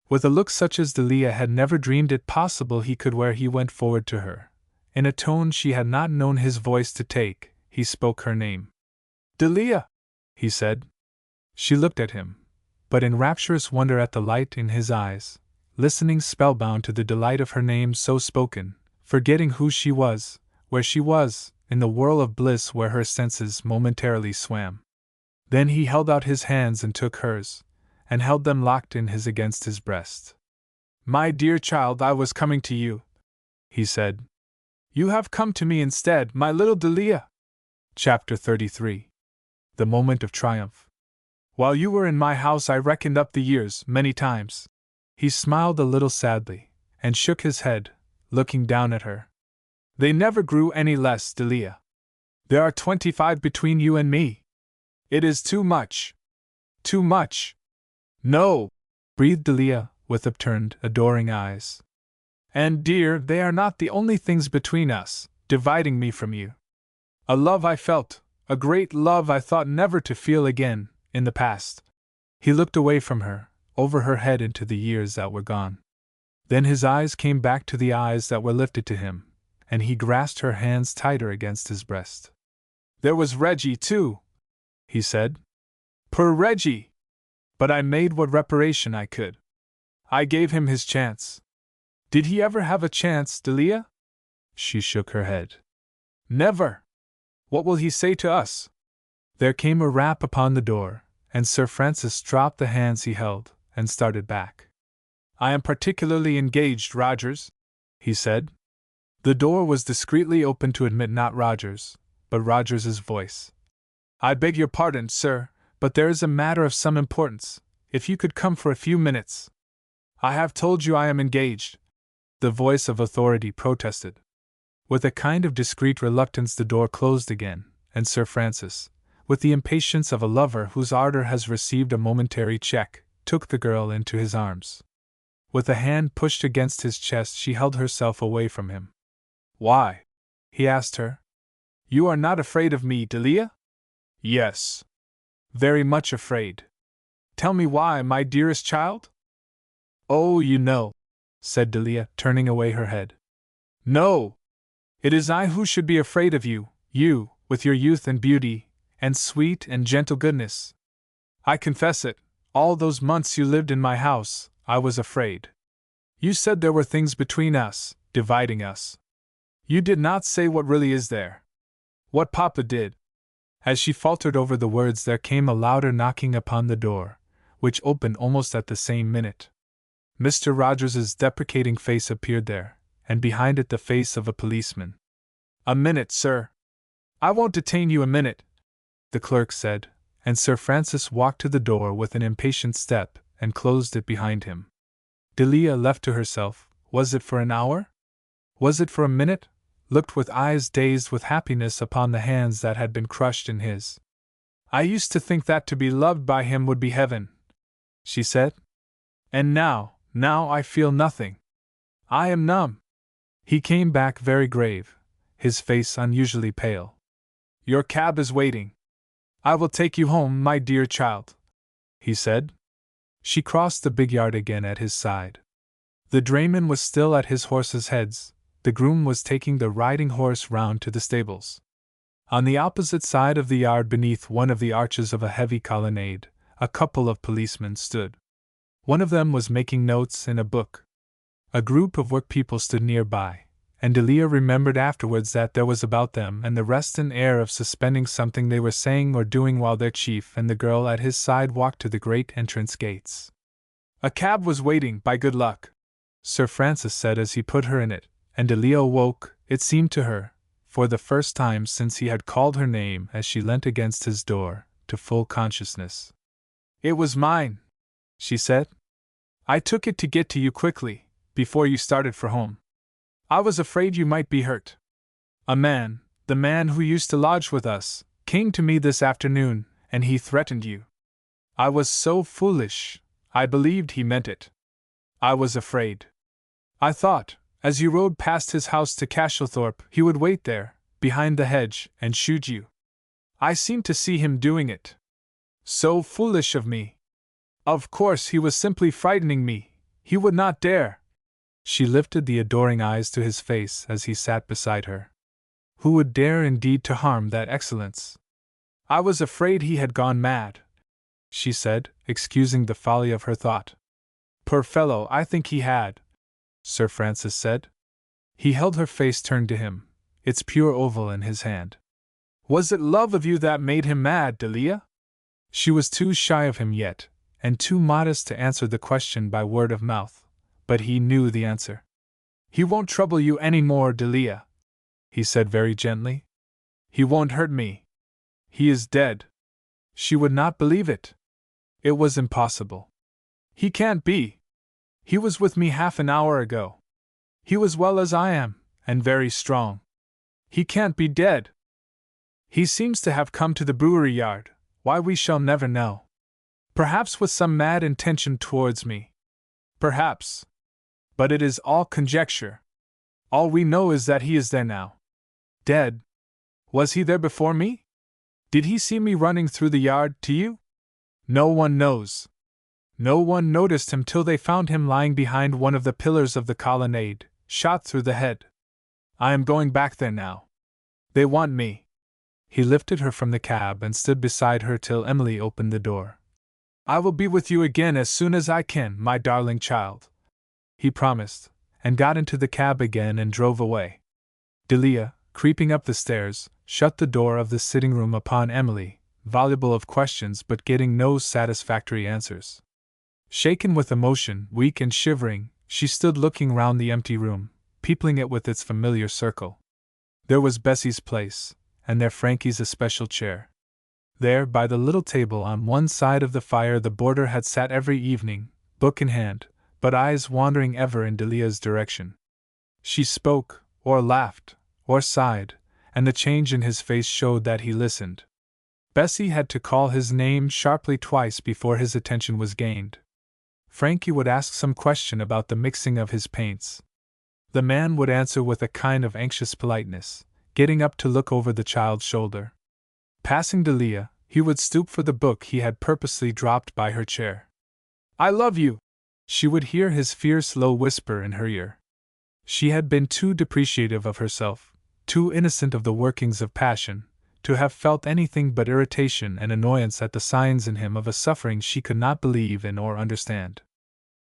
With a look such as Delia had never dreamed it possible he could wear, he went forward to her. In a tone she had not known his voice to take, he spoke her name. "Delia!" he said. She looked at him, but in rapturous wonder at the light in his eyes, listening spellbound to the delight of her name so spoken, forgetting who she was, where she was, in the whirl of bliss where her senses momentarily swam. Then he held out his hands and took hers, and held them locked in his against his breast. "My dear child, I was coming to you," he said. "You have come to me instead, my little Delia." Chapter 33. The Moment of Triumph. "While you were in my house I reckoned up the years many times." He smiled a little sadly, and shook his head, looking down at her. "They never grew any less, Delia. There are 25 between you and me. It is too much. Too much." "No," breathed Delia, with upturned, adoring eyes. "And, dear, they are not the only things between us, dividing me from you. A love I felt, a great love I thought never to feel again, in the past." He looked away from her, over her head into the years that were gone. Then his eyes came back to the eyes that were lifted to him, and he grasped her hands tighter against his breast. "There was Reggie, too," he said. "Poor Reggie! But I made what reparation I could. I gave him his chance. Did he ever have a chance, Delia?" She shook her head. "Never! What will he say to us?" There came a rap upon the door, and Sir Francis dropped the hands he held, and started back. "I am particularly engaged, Rogers," he said. The door was discreetly opened to admit not Rogers, but Rogers's voice. "I beg your pardon, sir, but there is a matter of some importance. If you could come for a few minutes." "I have told you I am engaged," the voice of authority protested. With a kind of discreet reluctance the door closed again, and Sir Francis, with the impatience of a lover whose ardor has received a momentary check, took the girl into his arms. With a hand pushed against his chest she held herself away from him. "Why?" he asked her. You are not afraid of me, Delia? Yes. Very much afraid. Tell me why, my dearest child? Oh, you know, said Delia, turning away her head. No! It is I who should be afraid of you, you, with your youth and beauty, and sweet and gentle goodness. I confess it, all those months you lived in my house, I was afraid. You said there were things between us, dividing us. You did not say what really is there. What Papa did. As she faltered over the words, there came a louder knocking upon the door, which opened almost at the same minute. Mr. Rogers's deprecating face appeared there, and behind it the face of a policeman. A minute, sir. I won't detain you a minute, the clerk said, and Sir Francis walked to the door with an impatient step and closed it behind him. Delia, left to herself, was it for an hour? Was it for a minute? Looked with eyes dazed with happiness upon the hands that had been crushed in his. I used to think that to be loved by him would be heaven, she said. And now I feel nothing. I am numb. He came back very grave, his face unusually pale. Your cab is waiting. I will take you home, my dear child, he said. She crossed the big yard again at his side. The drayman was still at his horses' heads. The groom was taking the riding horse round to the stables. On the opposite side of the yard, beneath one of the arches of a heavy colonnade, a couple of policemen stood. One of them was making notes in a book. A group of workpeople stood nearby, and Delia remembered afterwards that there was about them and the rest an air of suspending something they were saying or doing while their chief and the girl at his side walked to the great entrance gates. A cab was waiting, by good luck, Sir Francis said as he put her in it, and Delia awoke, it seemed to her, for the first time since he had called her name as she leant against his door, to full consciousness. It was mine, she said. I took it to get to you quickly, before you started for home. I was afraid you might be hurt. A man, the man who used to lodge with us, came to me this afternoon, and he threatened you. I was so foolish, I believed he meant it. I was afraid. I thought, as you rode past his house to Castlethorpe, he would wait there, behind the hedge, and shoot you. I seemed to see him doing it. So foolish of me. Of course he was simply frightening me, he would not dare. She lifted the adoring eyes to his face as he sat beside her. Who would dare indeed to harm that excellence? I was afraid he had gone mad, she said, excusing the folly of her thought. Poor fellow, I think he had, Sir Francis said. He held her face turned to him, its pure oval in his hand. Was it love of you that made him mad, Delia? She was too shy of him yet, and too modest to answer the question by word of mouth, but he knew the answer. He won't trouble you any more, Delia, he said very gently. He won't hurt me. He is dead. She would not believe it. It was impossible. He can't be. He was with me half an hour ago. He was well as I am, and very strong. He can't be dead. He seems to have come to the brewery yard, why we shall never know. Perhaps with some mad intention towards me. Perhaps. But it is all conjecture. All we know is that he is there now. Dead. Was he there before me? Did he see me running through the yard to you? No one knows. No one noticed him till they found him lying behind one of the pillars of the colonnade, shot through the head. I am going back there now. They want me. He lifted her from the cab and stood beside her till Emily opened the door. I will be with you again as soon as I can, my darling child, he promised, and got into the cab again and drove away. Delia, creeping up the stairs, shut the door of the sitting-room upon Emily, voluble of questions but getting no satisfactory answers. Shaken with emotion, weak and shivering, she stood looking round the empty room, peopling it with its familiar circle. There was Bessie's place, and there Frankie's especial chair. There, by the little table on one side of the fire, the boarder had sat every evening, book in hand, but eyes wandering ever in Delia's direction. She spoke, or laughed, or sighed, and the change in his face showed that he listened. Bessie had to call his name sharply twice before his attention was gained. Frankie would ask some question about the mixing of his paints. The man would answer with a kind of anxious politeness, getting up to look over the child's shoulder. Passing Delia, he would stoop for the book he had purposely dropped by her chair. "I love you!" she would hear his fierce low whisper in her ear. She had been too depreciative of herself, too innocent of the workings of passion, to have felt anything but irritation and annoyance at the signs in him of a suffering she could not believe in or understand.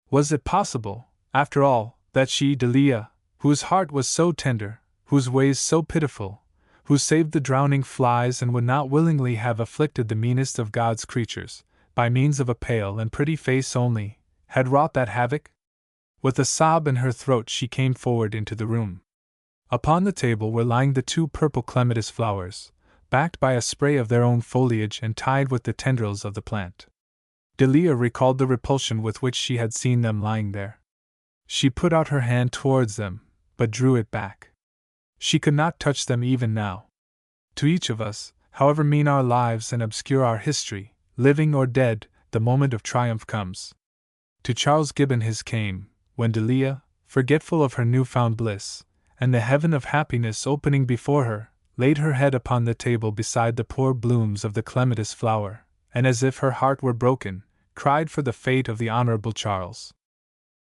Was it possible, after all, that she, Delia, whose heart was so tender, whose ways so pitiful, who saved the drowning flies and would not willingly have afflicted the meanest of God's creatures, by means of a pale and pretty face only, had wrought that havoc? With a sob in her throat she came forward into the room. Upon the table were lying the 2 purple clematis flowers, backed by a spray of their own foliage and tied with the tendrils of the plant. Delia recalled the repulsion with which she had seen them lying there. She put out her hand towards them, but drew it back. She could not touch them even now. To each of us, however mean our lives and obscure our history, living or dead, the moment of triumph comes. To Charles Gibbon his came, when Delia, forgetful of her newfound bliss, and the heaven of happiness opening before her, laid her head upon the table beside the poor blooms of the clematis flower, and as if her heart were broken, cried for the fate of the Honorable Charles.